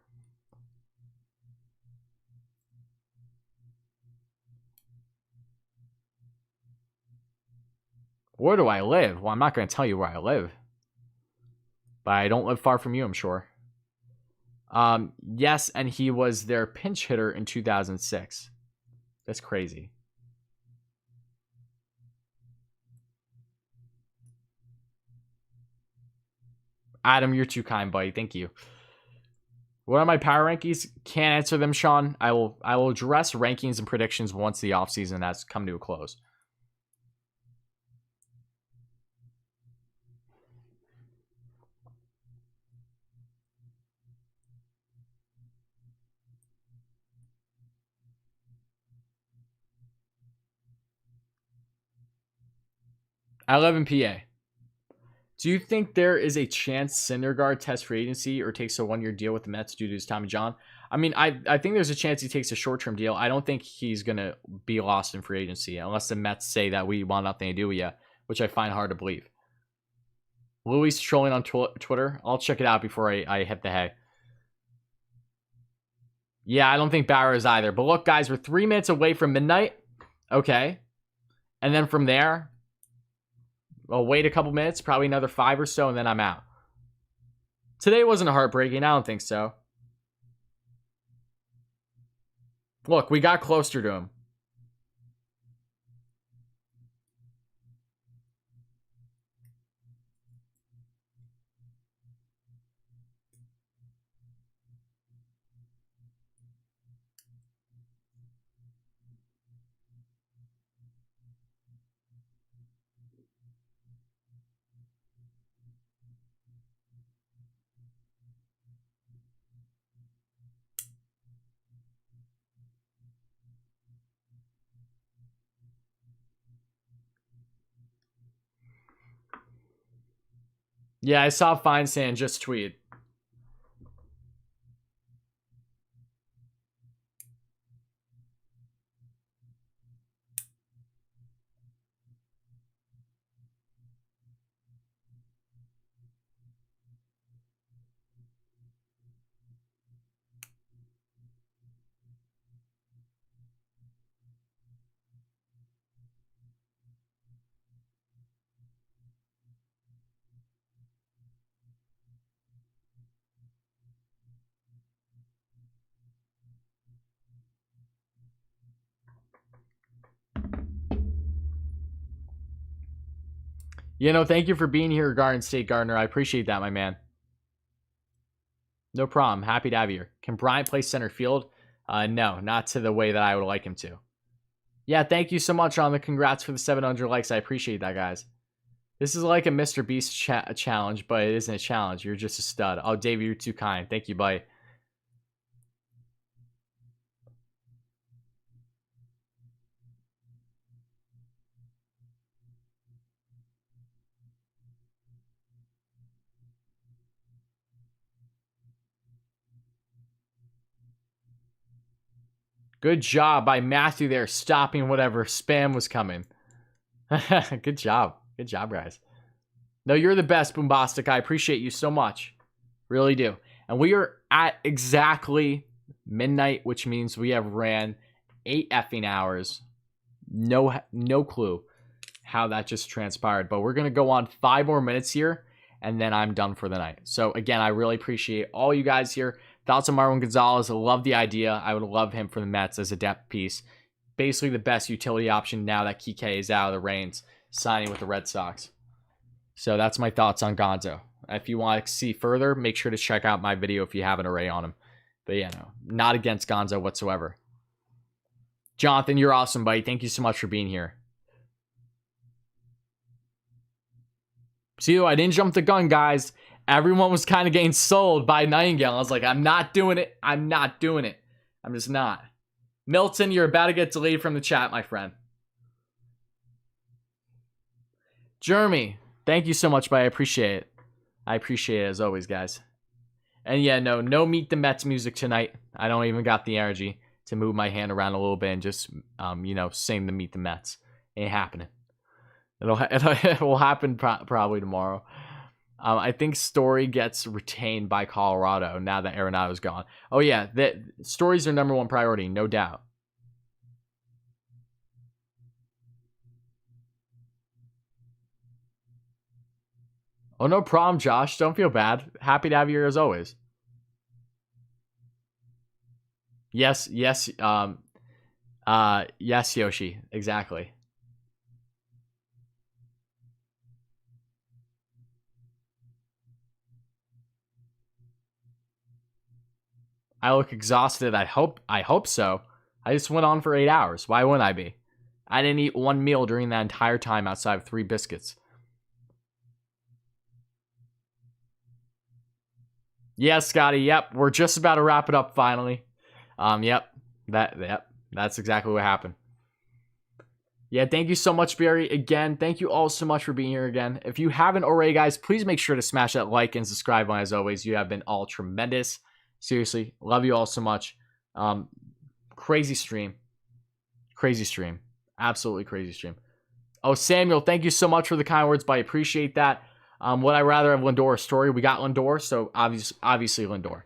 Where do I live? Well, I'm not going to tell you where I live. But I don't live far from you, I'm sure. Yes, and he was their pinch hitter in 2006. That's crazy. Adam, you're too kind, buddy. Thank you. What are my power rankings? Can't answer them, Sean. I will address rankings and predictions once the offseason has come to a close. I live in PA. Do you think there is a chance Syndergaard tests free agency or takes a 1-year deal with the Mets due to his Tommy John? I mean, I think there's a chance he takes a short-term deal. I don't think he's going to be lost in free agency unless the Mets say that we want nothing to do with you, which I find hard to believe. Louis trolling on Twitter. I'll check it out before I hit the hay. Yeah, I don't think Bauer is either. But look, guys, we're 3 minutes away from midnight. Okay. And then from there, I'll wait a couple minutes, probably another 5 or so, and then I'm out. Today wasn't heartbreaking. I don't think so. Look, we got closer to him. Yeah, I saw Feinstein just tweet. Thank you for being here, Garden State Gardener. I appreciate that, my man. No problem. Happy to have you here. Can Bryant play center field? No, not to the way that I would like him to. Yeah, thank you so much on the congrats for the 700 likes. I appreciate that, guys. This is like a Mr. Beast challenge, but it isn't a challenge. You're just a stud. Oh, Davey, you're too kind. Thank you, buddy. Good job by Matthew there, stopping whatever spam was coming. Good job. Good job, guys. No, you're the best, Boombastic. I appreciate you so much. Really do. And we are at exactly midnight, which means we have ran 8 effing hours. No clue how that just transpired. But we're going to go on 5 more minutes here, and then I'm done for the night. So, again, I really appreciate all you guys here. Thoughts on Marwin Gonzalez? I love the idea. I would love him for the Mets as a depth piece. Basically the best utility option now that Kike is out of the reins, signing with the Red Sox. So that's my thoughts on Gonzo. If you want to see further, make sure to check out my video if you haven't already on him. But yeah, no, not against Gonzo whatsoever. Jonathan, you're awesome, buddy. Thank you so much for being here. See, I didn't jump the gun, guys. Everyone was kind of getting sold by Nightingale. I was like, I'm not doing it. I'm not doing it. I'm just not. Milton, you're about to get deleted from the chat, my friend. Jeremy, thank you so much, buddy. I appreciate it. I appreciate it as always, guys. And yeah, no Meet the Mets music tonight. I don't even got the energy to move my hand around a little bit and just, sing the Meet the Mets. Ain't happening. It will happen probably tomorrow. I think Story gets retained by Colorado now that Arenado's gone. Oh yeah, Story's their number 1 priority, no doubt. Oh, no problem, Josh. Don't feel bad. Happy to have you here as always. Yes, yes, yes, Yoshi, exactly. I look exhausted. I hope so. I just went on for 8 hours. Why wouldn't I be? I didn't eat one meal during that entire time outside of 3 biscuits. Yeah, Scotty. Yep, we're just about to wrap it up finally. Yep, that's exactly what happened. Yeah, thank you so much, Barry. Again, thank you all so much for being here again. If you haven't already, guys, please make sure to smash that like and subscribe button. As always, you have been all tremendous. Seriously, love you all so much. Crazy stream. Crazy stream. Absolutely crazy stream. Oh, Samuel, thank you so much for the kind words, but I appreciate that. Would I rather have Lindor or Story? We got Lindor, so obviously Lindor.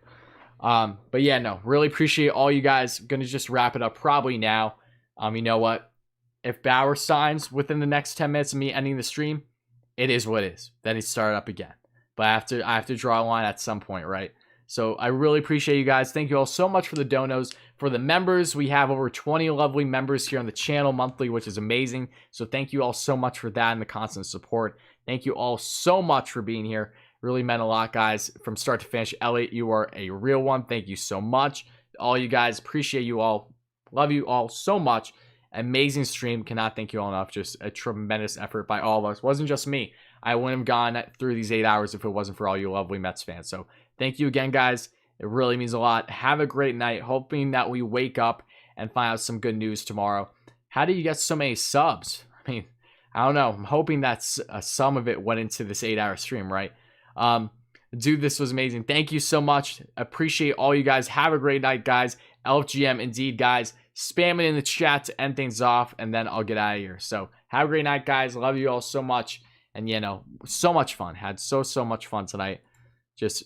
But yeah, no, really appreciate all you guys. Gonna just wrap it up probably now. You know what? If Bauer signs within the next 10 minutes of me ending the stream, it is what it is. Then he started up again. But I have to draw a line at some point, right? So I really appreciate you guys. Thank you all so much for the donos. For the members, we have over 20 lovely members here on the channel monthly, which is amazing. So thank you all so much for that and the constant support. Thank you all so much for being here. Really meant a lot, guys. From start to finish, Elliot, you are a real one. Thank you so much. All you guys, appreciate you all. Love you all so much. Amazing stream. Cannot thank you all enough. Just a tremendous effort by all of us. Wasn't just me. I wouldn't have gone through these 8 hours if it wasn't for all you lovely Mets fans. So thank you again, guys. It really means a lot. Have a great night. Hoping that we wake up and find out some good news tomorrow. How do you get so many subs? I mean, I don't know. I'm hoping that some of it went into this 8-hour stream, right? Dude, this was amazing. Thank you so much. Appreciate all you guys. Have a great night, guys. LFGM, indeed, guys. Spam it in the chat to end things off, and then I'll get out of here. So have a great night, guys. Love you all so much. And, you know, so much fun. Had so much fun tonight. Just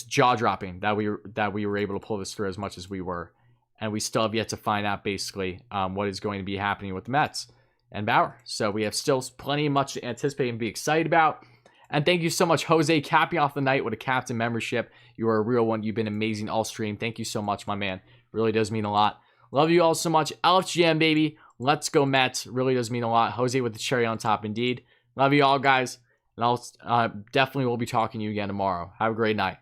jaw-dropping that we were able to pull this through as much as we were. And we still have yet to find out, basically, what is going to be happening with the Mets and Bauer. So we have still plenty much to anticipate and be excited about. And thank you so much, Jose, capping off the night with a captain membership. You are a real one. You've been amazing all stream. Thank you so much, my man. Really does mean a lot. Love you all so much. LFGM, baby. Let's go, Mets. Really does mean a lot. Jose with the cherry on top, indeed. Love you all, guys. And I'll definitely will be talking to you again tomorrow. Have a great night.